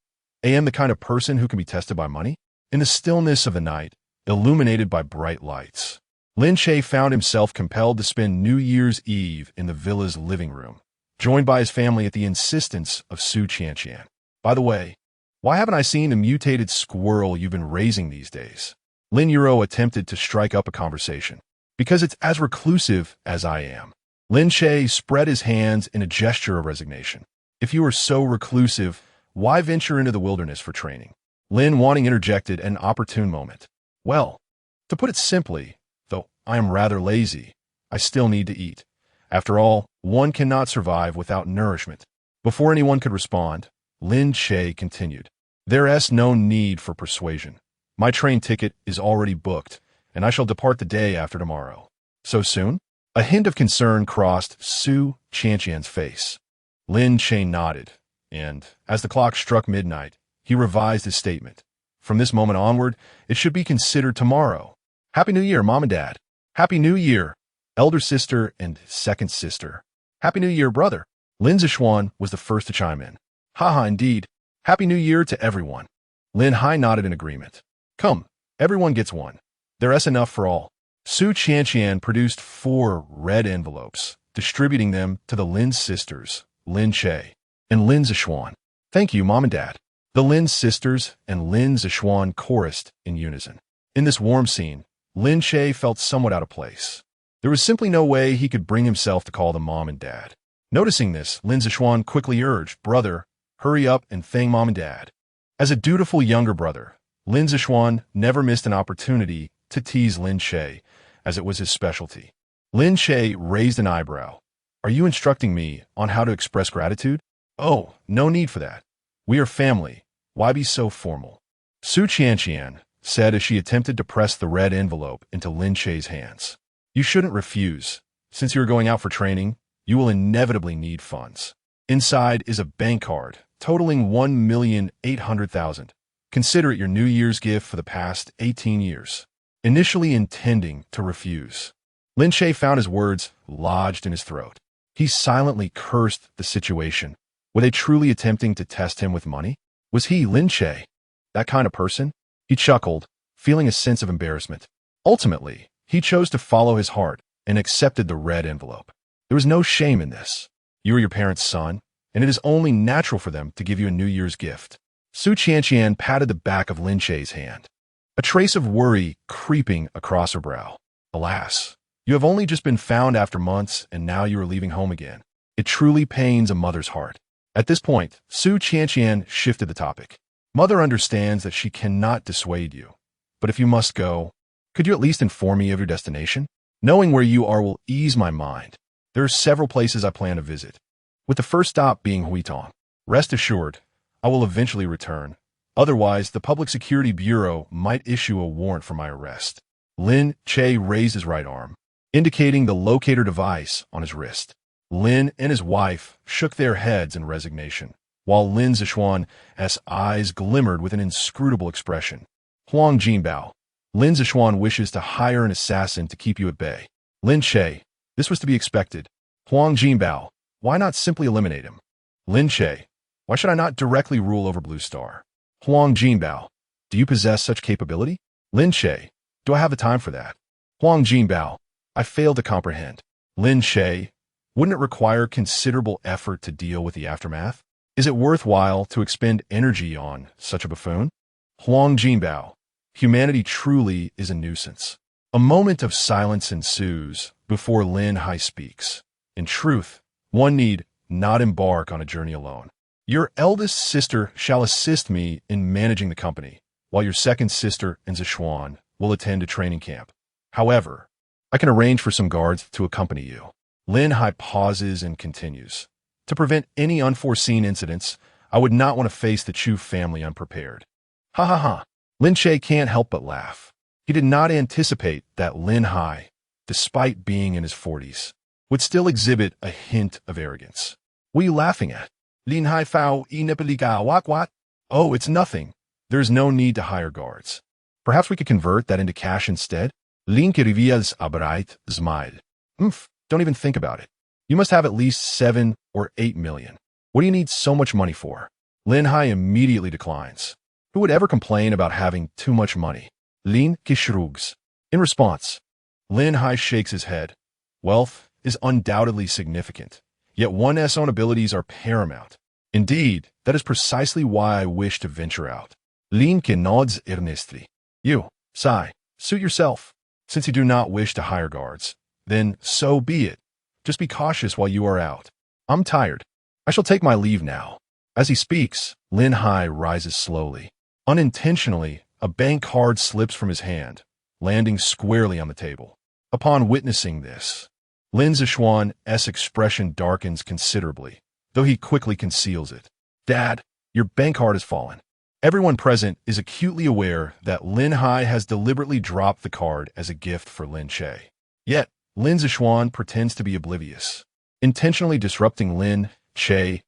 am the kind of person who can be tested by money? In the stillness of the night, illuminated by bright lights, Lin Che found himself compelled to spend New Year's Eve in the villa's living room, joined by his family at the insistence of Su Qianqian. By the way, why haven't I seen the mutated squirrel you've been raising these days? Lin Yuro attempted to strike up a conversation. Because it's as reclusive as I am. Lin Che spread his hands in a gesture of resignation. If you are so reclusive, why venture into the wilderness for training? Lin Wanting interjected at an opportune moment. Well, to put it simply, though I am rather lazy, I still need to eat. After all, one cannot survive without nourishment. Before anyone could respond, Lin Che continued. There's no need for persuasion. My train ticket is already booked, and I shall depart the day after tomorrow. So soon? A hint of concern crossed Su Qianqian's face. Lin Che nodded, and, as the clock struck midnight, he revised his statement. From this moment onward, it should be considered tomorrow. Happy New Year, Mom and Dad. Happy New Year, elder sister and second sister. Happy New Year, brother. Lin Zishuan was the first to chime in. Haha, indeed. Happy New Year to everyone. Lin Hai nodded in agreement. Come, everyone gets one. There's enough for all. Su Qianqian produced 4 red envelopes, distributing them to the Lin sisters, Lin Che and Lin Zishuan. Thank you, Mom and Dad. The Lin sisters and Lin Zishuan chorused in unison. In this warm scene, Lin Che felt somewhat out of place. There was simply no way he could bring himself to call them Mom and Dad. Noticing this, Lin Zishuan quickly urged, Brother, hurry up and thank Mom and Dad. As a dutiful younger brother, Lin Zishuan never missed an opportunity to tease Lin Che, as it was his specialty. Lin Che raised an eyebrow. Are you instructing me on how to express gratitude? Oh, no need for that. We are family. Why be so formal? Su Qianqian said as she attempted to press the red envelope into Lin Che's hands. You shouldn't refuse. Since you are going out for training, you will inevitably need funds. Inside is a bank card totaling 1,800,000. Consider it your New Year's gift for the past 18 years. Initially intending to refuse, Lin Che found his words lodged in his throat. He silently cursed the situation. Were they truly attempting to test him with money? Was he, Lin Che, that kind of person? He chuckled, feeling a sense of embarrassment. Ultimately, he chose to follow his heart and accepted the red envelope. There was no shame in this. You are your parents' son, and it is only natural for them to give you a New Year's gift. Su Qianqian patted the back of Lin Che's hand, a trace of worry creeping across her brow. Alas, you have only just been found after months, and now you are leaving home again. It truly pains a mother's heart. At this point, Su Qianqian shifted the topic. Mother understands that she cannot dissuade you. But if you must go, could you at least inform me of your destination? Knowing where you are will ease my mind. There are several places I plan to visit, with the first stop being Huitong. Rest assured, I will eventually return. Otherwise, the Public Security Bureau might issue a warrant for my arrest. Lin Che raised his right arm, indicating the locator device on his wrist. Lin and his wife shook their heads in resignation, while Lin Zishuan's eyes glimmered with an inscrutable expression. Huang Jinbao, Lin Zishuan wishes to hire an assassin to keep you at bay. Lin Che, this was to be expected. Huang Jinbao, why not simply eliminate him? Lin Che, why should I not directly rule over Blue Star? Huang Jinbao, do you possess such capability? Lin Che, do I have the time for that? Huang Jinbao, I fail to comprehend. Lin Che, wouldn't it require considerable effort to deal with the aftermath? Is it worthwhile to expend energy on such a buffoon? Huang Jinbao, humanity truly is a nuisance. A moment of silence ensues before Lin Hai speaks. In truth, one need not embark on a journey alone. Your eldest sister shall assist me in managing the company, while your second sister and Zishuan will attend a training camp. However, I can arrange for some guards to accompany you. Lin Hai pauses and continues. To prevent any unforeseen incidents, I would not want to face the Chu family unprepared. Ha ha ha. Lin Che can't help but laugh. He did not anticipate that Lin Hai, despite being in his 40s, would still exhibit a hint of arrogance. What are you laughing at? Lin Hai Fao Inipaliga what? Oh, it's nothing. There's no need to hire guards. Perhaps we could convert that into cash instead? Lin Che reveals a bright smile. Don't even think about it. You must have at least 7 or 8 million. What do you need so much money for? Lin Hai immediately declines. Who would ever complain about having too much money? Lin Che shrugs. In response, Lin Hai shakes his head. Wealth is undoubtedly significant, yet one's own abilities are paramount. Indeed, that is precisely why I wish to venture out. Lin Che nods earnestly. You, Sai, suit yourself. Since you do not wish to hire guards, then so be it. Just be cautious while you are out. I'm tired. I shall take my leave now. As he speaks, Lin Hai rises slowly. Unintentionally, a bank card slips from his hand, landing squarely on the table. Upon witnessing this, Lin Zishuan's expression darkens considerably, though he quickly conceals it. Dad, your bank card has fallen. Everyone present is acutely aware that Lin Hai has deliberately dropped the card as a gift for Lin Che. Yet, Lin Zishuan pretends to be oblivious, intentionally disrupting Lin Che's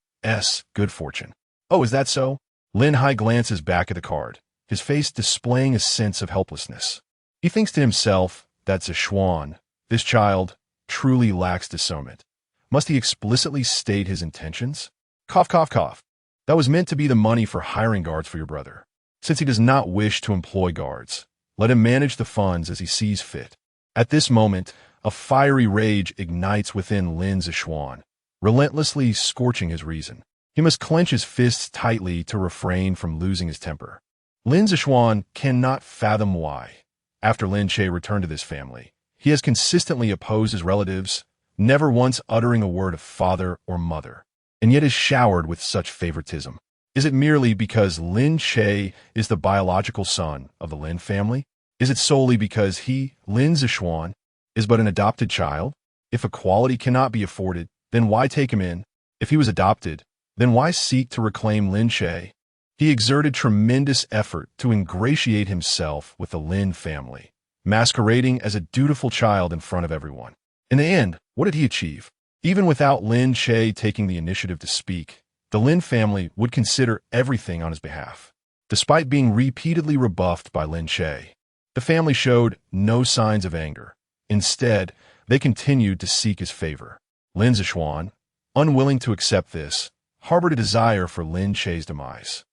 good fortune. Oh, is that so? Lin Hai glances back at the card, his face displaying a sense of helplessness. He thinks to himself that Zishuan, this child, truly lacks discernment. Must he explicitly state his intentions? Cough, cough, cough. That was meant to be the money for hiring guards for your brother. Since he does not wish to employ guards, let him manage the funds as he sees fit. At this moment, a fiery rage ignites within Lin Zishuan, relentlessly scorching his reason. He must clench his fists tightly to refrain from losing his temper. Lin Zishuan cannot fathom why, after Lin Che returned to this family, he has consistently opposed his relatives, never once uttering a word of father or mother, and yet is showered with such favoritism. Is it merely because Lin Che is the biological son of the Lin family? Is it solely because he, Lin Zishuan, is but an adopted child? If equality cannot be afforded, then why take him in? If he was adopted, then why seek to reclaim Lin Che? He exerted tremendous effort to ingratiate himself with the Lin family, masquerading as a dutiful child in front of everyone. In the end, what did he achieve? Even without Lin Che taking the initiative to speak, the Lin family would consider everything on his behalf. Despite being repeatedly rebuffed by Lin Che, the family showed no signs of anger. Instead, they continued to seek his favor. Lin Zishuan, unwilling to accept this, harbored a desire for Lin Che's demise.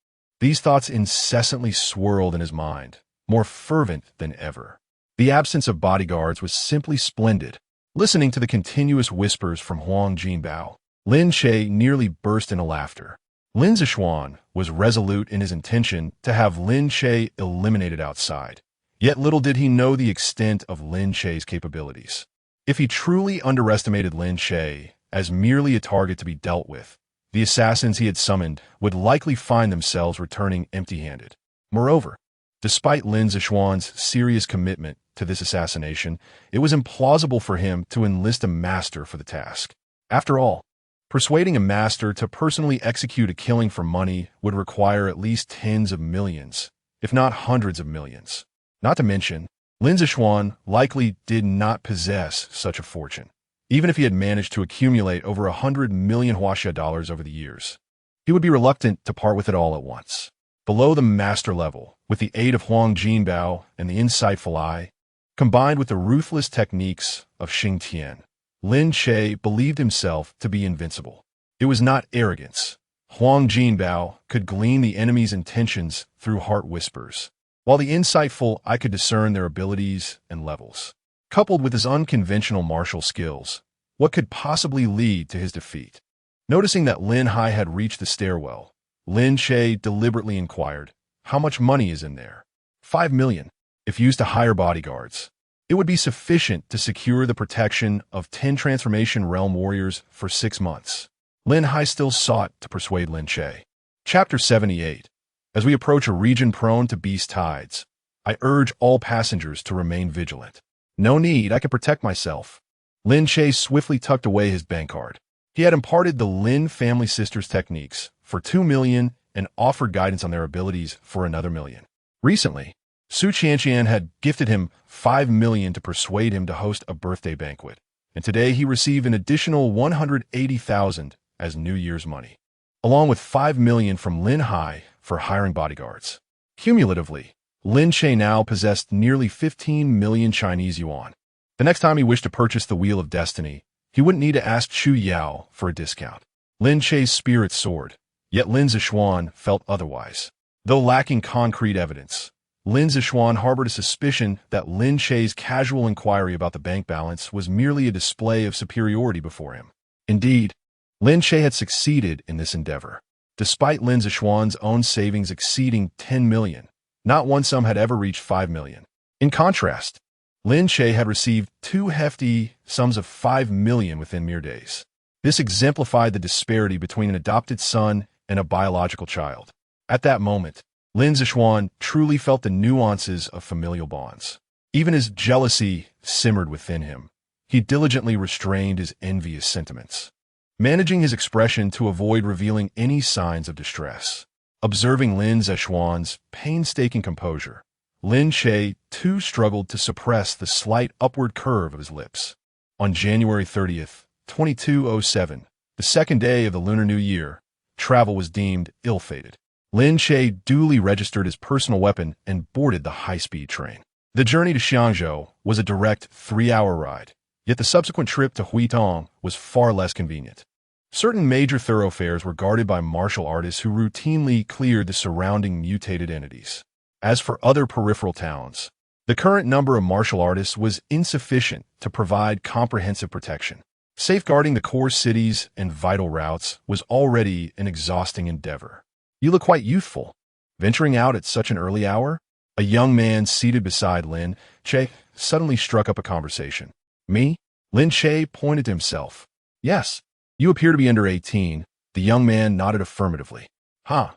These thoughts incessantly swirled in his mind, more fervent than ever. The absence of bodyguards was simply splendid. Listening to the continuous whispers from Huang Jinbao, Lin Che nearly burst into laughter. Lin Zishuan was resolute in his intention to have Lin Che eliminated outside, yet little did he know the extent of Lin Che's capabilities. If he truly underestimated Lin Che as merely a target to be dealt with, the assassins he had summoned would likely find themselves returning empty-handed. Moreover, despite Lin Zishuan's serious commitment to this assassination, it was implausible for him to enlist a master for the task. After all, persuading a master to personally execute a killing for money would require at least tens of millions, if not hundreds of millions. Not to mention, Lin Zishuan likely did not possess such a fortune, even if he had managed to accumulate over 100 million Huaxia dollars over the years. He would be reluctant to part with it all at once. Below the master level, with the aid of Huang Jinbao and the insightful eye, combined with the ruthless techniques of Xing Tian, Lin Che believed himself to be invincible. It was not arrogance. Huang Jinbao could glean the enemy's intentions through heart whispers, while the insightful eye could discern their abilities and levels. Coupled with his unconventional martial skills, what could possibly lead to his defeat? Noticing that Lin Hai had reached the stairwell, Lin Che deliberately inquired, "How much money is in there?" 5 million. If used to hire bodyguards, it would be sufficient to secure the protection of 10 Transformation Realm warriors for 6 months. Lin Hai still sought to persuade Lin Che. Chapter 78. As we approach a region prone to beast tides, I urge all passengers to remain vigilant. No need, I can protect myself. Lin Che swiftly tucked away his bank card. He had imparted the Lin family sisters' techniques for 2 million and offered guidance on their abilities for another million. Recently, Su Qianqian had gifted him 5 million to persuade him to host a birthday banquet, and today he received an additional 180,000 as New Year's money, along with 5 million from Lin Hai for hiring bodyguards. Cumulatively, Lin Che now possessed nearly 15 million Chinese yuan. The next time he wished to purchase the Wheel of Destiny, he wouldn't need to ask Chu Yao for a discount. Lin Che's spirit soared, yet Lin Zishuan felt otherwise. Though lacking concrete evidence, Lin Zishuan harbored a suspicion that Lin Che's casual inquiry about the bank balance was merely a display of superiority before him. Indeed, Lin Che had succeeded in this endeavor. Despite Lin Zishuan's own savings exceeding 10 million, not one sum had ever reached 5 million. In contrast, Lin Che had received 2 hefty sums of 5 million within mere days. This exemplified the disparity between an adopted son and a biological child. At that moment, Lin Zishuan truly felt the nuances of familial bonds. Even as jealousy simmered within him, he diligently restrained his envious sentiments, managing his expression to avoid revealing any signs of distress. Observing Lin Zishuan's painstaking composure, Lin Che too struggled to suppress the slight upward curve of his lips. On January 30th, 2207, the second day of the Lunar New Year, travel was deemed ill-fated. Lin Che duly registered his personal weapon and boarded the high-speed train. The journey to Xiangzhou was a direct 3-hour ride, yet the subsequent trip to Huitong was far less convenient. Certain major thoroughfares were guarded by martial artists who routinely cleared the surrounding mutated entities. As for other peripheral towns, the current number of martial artists was insufficient to provide comprehensive protection. Safeguarding the core cities and vital routes was already an exhausting endeavor. You look quite youthful. Venturing out at such an early hour? A young man seated beside Lin Che suddenly struck up a conversation. Me? Lin Che pointed to himself. Yes, you appear to be under 18. The young man nodded affirmatively. I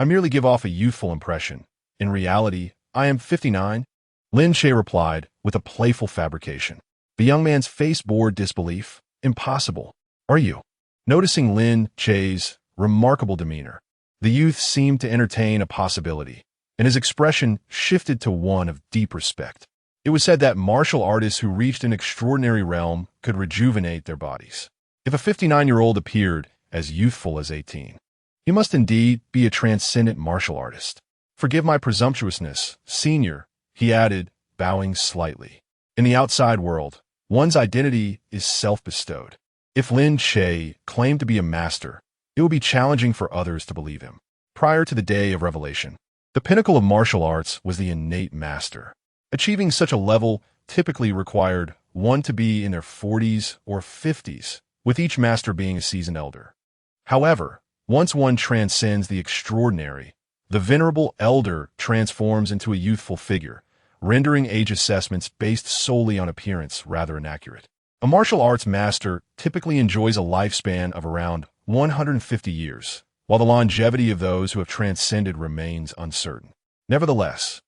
merely give off a youthful impression. In reality, I am 59. Lin Che replied with a playful fabrication. The young man's face bore disbelief. Impossible. Are you? Noticing Lin Che's remarkable demeanor, the youth seemed to entertain a possibility, and his expression shifted to one of deep respect. It was said that martial artists who reached an extraordinary realm could rejuvenate their bodies. If a 59-year-old appeared as youthful as 18, he must indeed be a transcendent martial artist. Forgive my presumptuousness, senior, he added, bowing slightly. In the outside world, one's identity is self-bestowed. If Lin Che claimed to be a master, it would be challenging for others to believe him. Prior to the day of revelation, the pinnacle of martial arts was the innate master. Achieving such a level typically required one to be in their 40s or 50s, with each master being a seasoned elder. However, once one transcends the extraordinary, the venerable elder transforms into a youthful figure, rendering age assessments based solely on appearance rather inaccurate. A martial arts master typically enjoys a lifespan of around 150 years, while the longevity of those who have transcended remains uncertain. Nevertheless,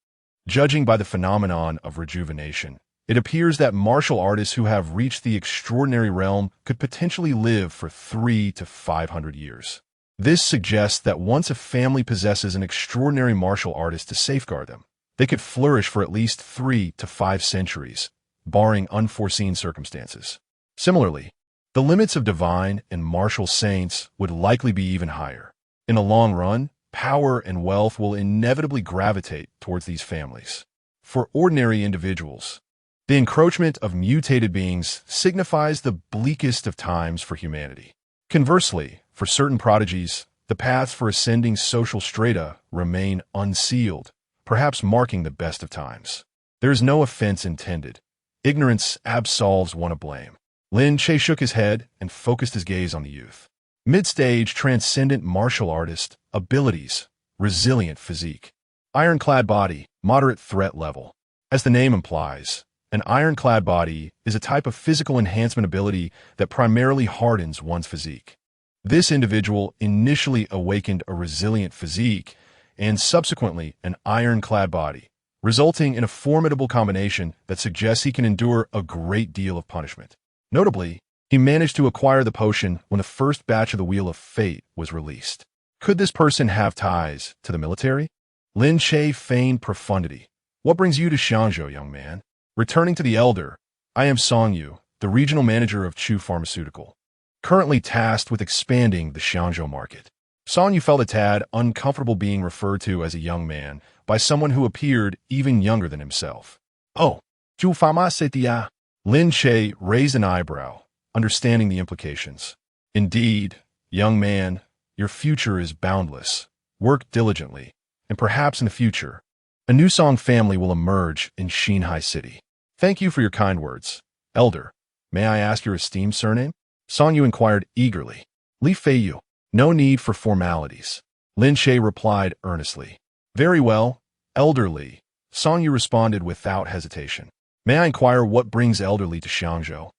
judging by the phenomenon of rejuvenation, it appears that martial artists who have reached the extraordinary realm could potentially live for 300 to 500 years. This suggests that once a family possesses an extraordinary martial artist to safeguard them, they could flourish for at least 3 to 5 centuries, barring unforeseen circumstances. Similarly, the limits of divine and martial saints would likely be even higher. In the long run, power and wealth will inevitably gravitate towards these families. For ordinary individuals, the encroachment of mutated beings signifies the bleakest of times for humanity. Conversely, for certain prodigies, the paths for ascending social strata remain unsealed, perhaps marking the best of times. There is no offense intended. Ignorance absolves one of blame. Lin Che shook his head and focused his gaze on the youth. Mid-stage transcendent martial artist, abilities, resilient physique, ironclad body, moderate threat level. As the name implies, an ironclad body is a type of physical enhancement ability that primarily hardens one's physique. This individual initially awakened a resilient physique and subsequently an ironclad body, resulting in a formidable combination that suggests he can endure a great deal of punishment. Notably, he managed to acquire the potion when the first batch of the Wheel of Fate was released. Could this person have ties to the military? Lin Che feigned profundity. What brings you to Xiangzhou, young man? Returning to the elder, I am Song Yu, the regional manager of Chu Pharmaceutical, currently tasked with expanding the Xiangzhou market. Song Yu felt a tad uncomfortable being referred to as a young man by someone who appeared even younger than himself. Oh, Chu Pharmaceutical. Lin Che raised an eyebrow, understanding the implications. Indeed, young man, your future is boundless. Work diligently, and perhaps in the future, a new Song family will emerge in Xinhai City. Thank you for your kind words. Elder, may I ask your esteemed surname? Song Yu inquired eagerly. Li Fei Yu. No need for formalities. Lin Che replied earnestly. Very well, Elder Li. Song Yu responded without hesitation. May I inquire what brings Elder Li to Xiangzhou?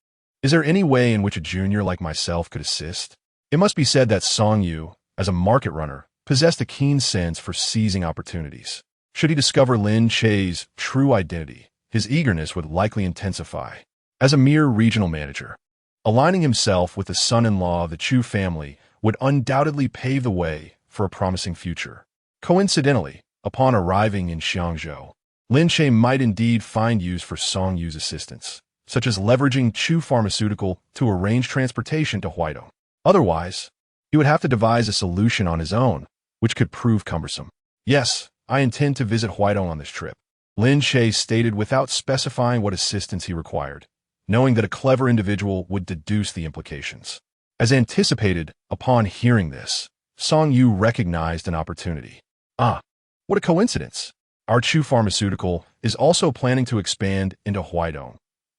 Is there any way in which a junior like myself could assist? It must be said that Song Yu, as a market runner, possessed a keen sense for seizing opportunities. Should he discover Lin Che's true identity, his eagerness would likely intensify. As a mere regional manager, aligning himself with the son-in-law of the Chu family would undoubtedly pave the way for a promising future. Coincidentally, upon arriving in Xiangzhou, Lin Che might indeed find use for Song Yu's assistance, such as leveraging Chu Pharmaceutical to arrange transportation to Huaidong. Otherwise, he would have to devise a solution on his own, which could prove cumbersome. Yes, I intend to visit Huaidong on this trip. Lin Che stated without specifying what assistance he required, knowing that a clever individual would deduce the implications. As anticipated, upon hearing this, Song Yu recognized an opportunity. Ah, what a coincidence! Our Chu Pharmaceutical is also planning to expand into Huaidong.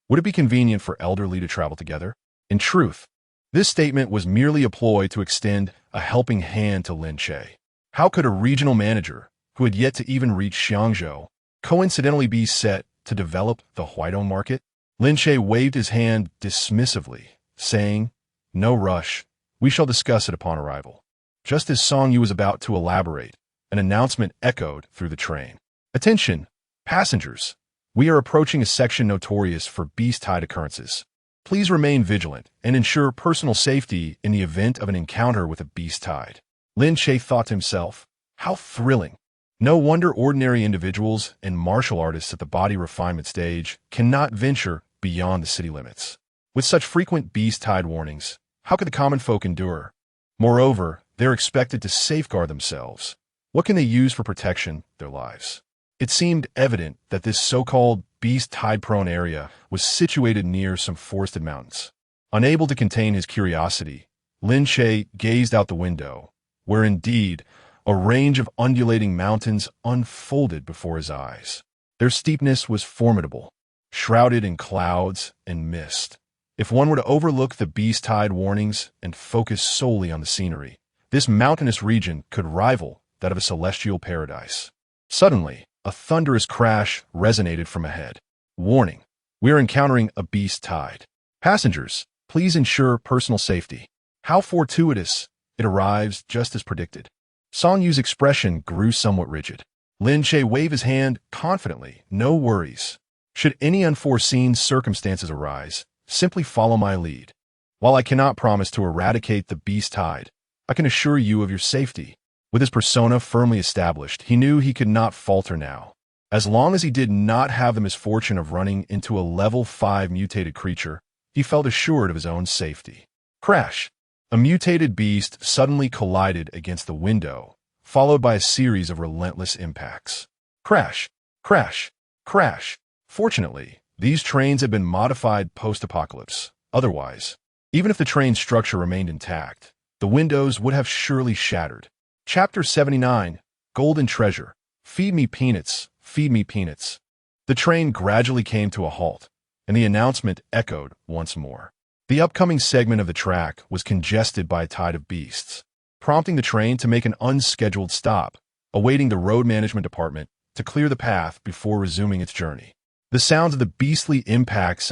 Would it be convenient for elderly to travel together? In truth, this statement was merely a ploy to extend a helping hand to Lin Che. How could a regional manager, who had yet to even reach Xiangzhou, coincidentally be set to develop the Huaidong market? Lin Che waved his hand dismissively, saying, "No rush. We shall discuss it upon arrival." Just as Song Yu was about to elaborate, an announcement echoed through the train. "Attention, passengers! We are approaching a section notorious for beast-tide occurrences. Please remain vigilant and ensure personal safety in the event of an encounter with a beast-tide." Lin Che thought to himself, how thrilling. No wonder ordinary individuals and martial artists at the body refinement stage cannot venture beyond the city limits. With such frequent beast-tide warnings, how could the common folk endure? Moreover, they're expected to safeguard themselves. What can they use for protection? Their lives. It seemed evident that this so-called beast-tide-prone area was situated near some forested mountains. Unable to contain his curiosity, Lin Che gazed out the window, where indeed a range of undulating mountains unfolded before his eyes. Their steepness was formidable, shrouded in clouds and mist. If one were to overlook the beast-tide warnings and focus solely on the scenery, this mountainous region could rival that of a celestial paradise. Suddenly, a thunderous crash resonated from ahead. Warning, we are encountering a beast tide. Passengers, please ensure personal safety. How fortuitous, it arrives just as predicted. Song Yu's expression grew somewhat rigid. Lin Che waved his hand confidently, no worries. Should any unforeseen circumstances arise, simply follow my lead. While I cannot promise to eradicate the beast tide, I can assure you of your safety. With his persona firmly established, he knew he could not falter now. As long as he did not have the misfortune of running into a level 5 mutated creature, he felt assured of his own safety. Crash! A mutated beast suddenly collided against the window, followed by a series of relentless impacts. Crash! Crash! Crash! Fortunately, these trains had been modified post-apocalypse. Otherwise, even if the train structure remained intact, the windows would have surely shattered. Chapter 79, Golden Treasure. Feed me peanuts, feed me peanuts. The train gradually came to a halt, and the announcement echoed once more. The upcoming segment of the track was congested by a tide of beasts, prompting the train to make an unscheduled stop, awaiting the road management department to clear the path before resuming its journey. The sounds of the beastly impacts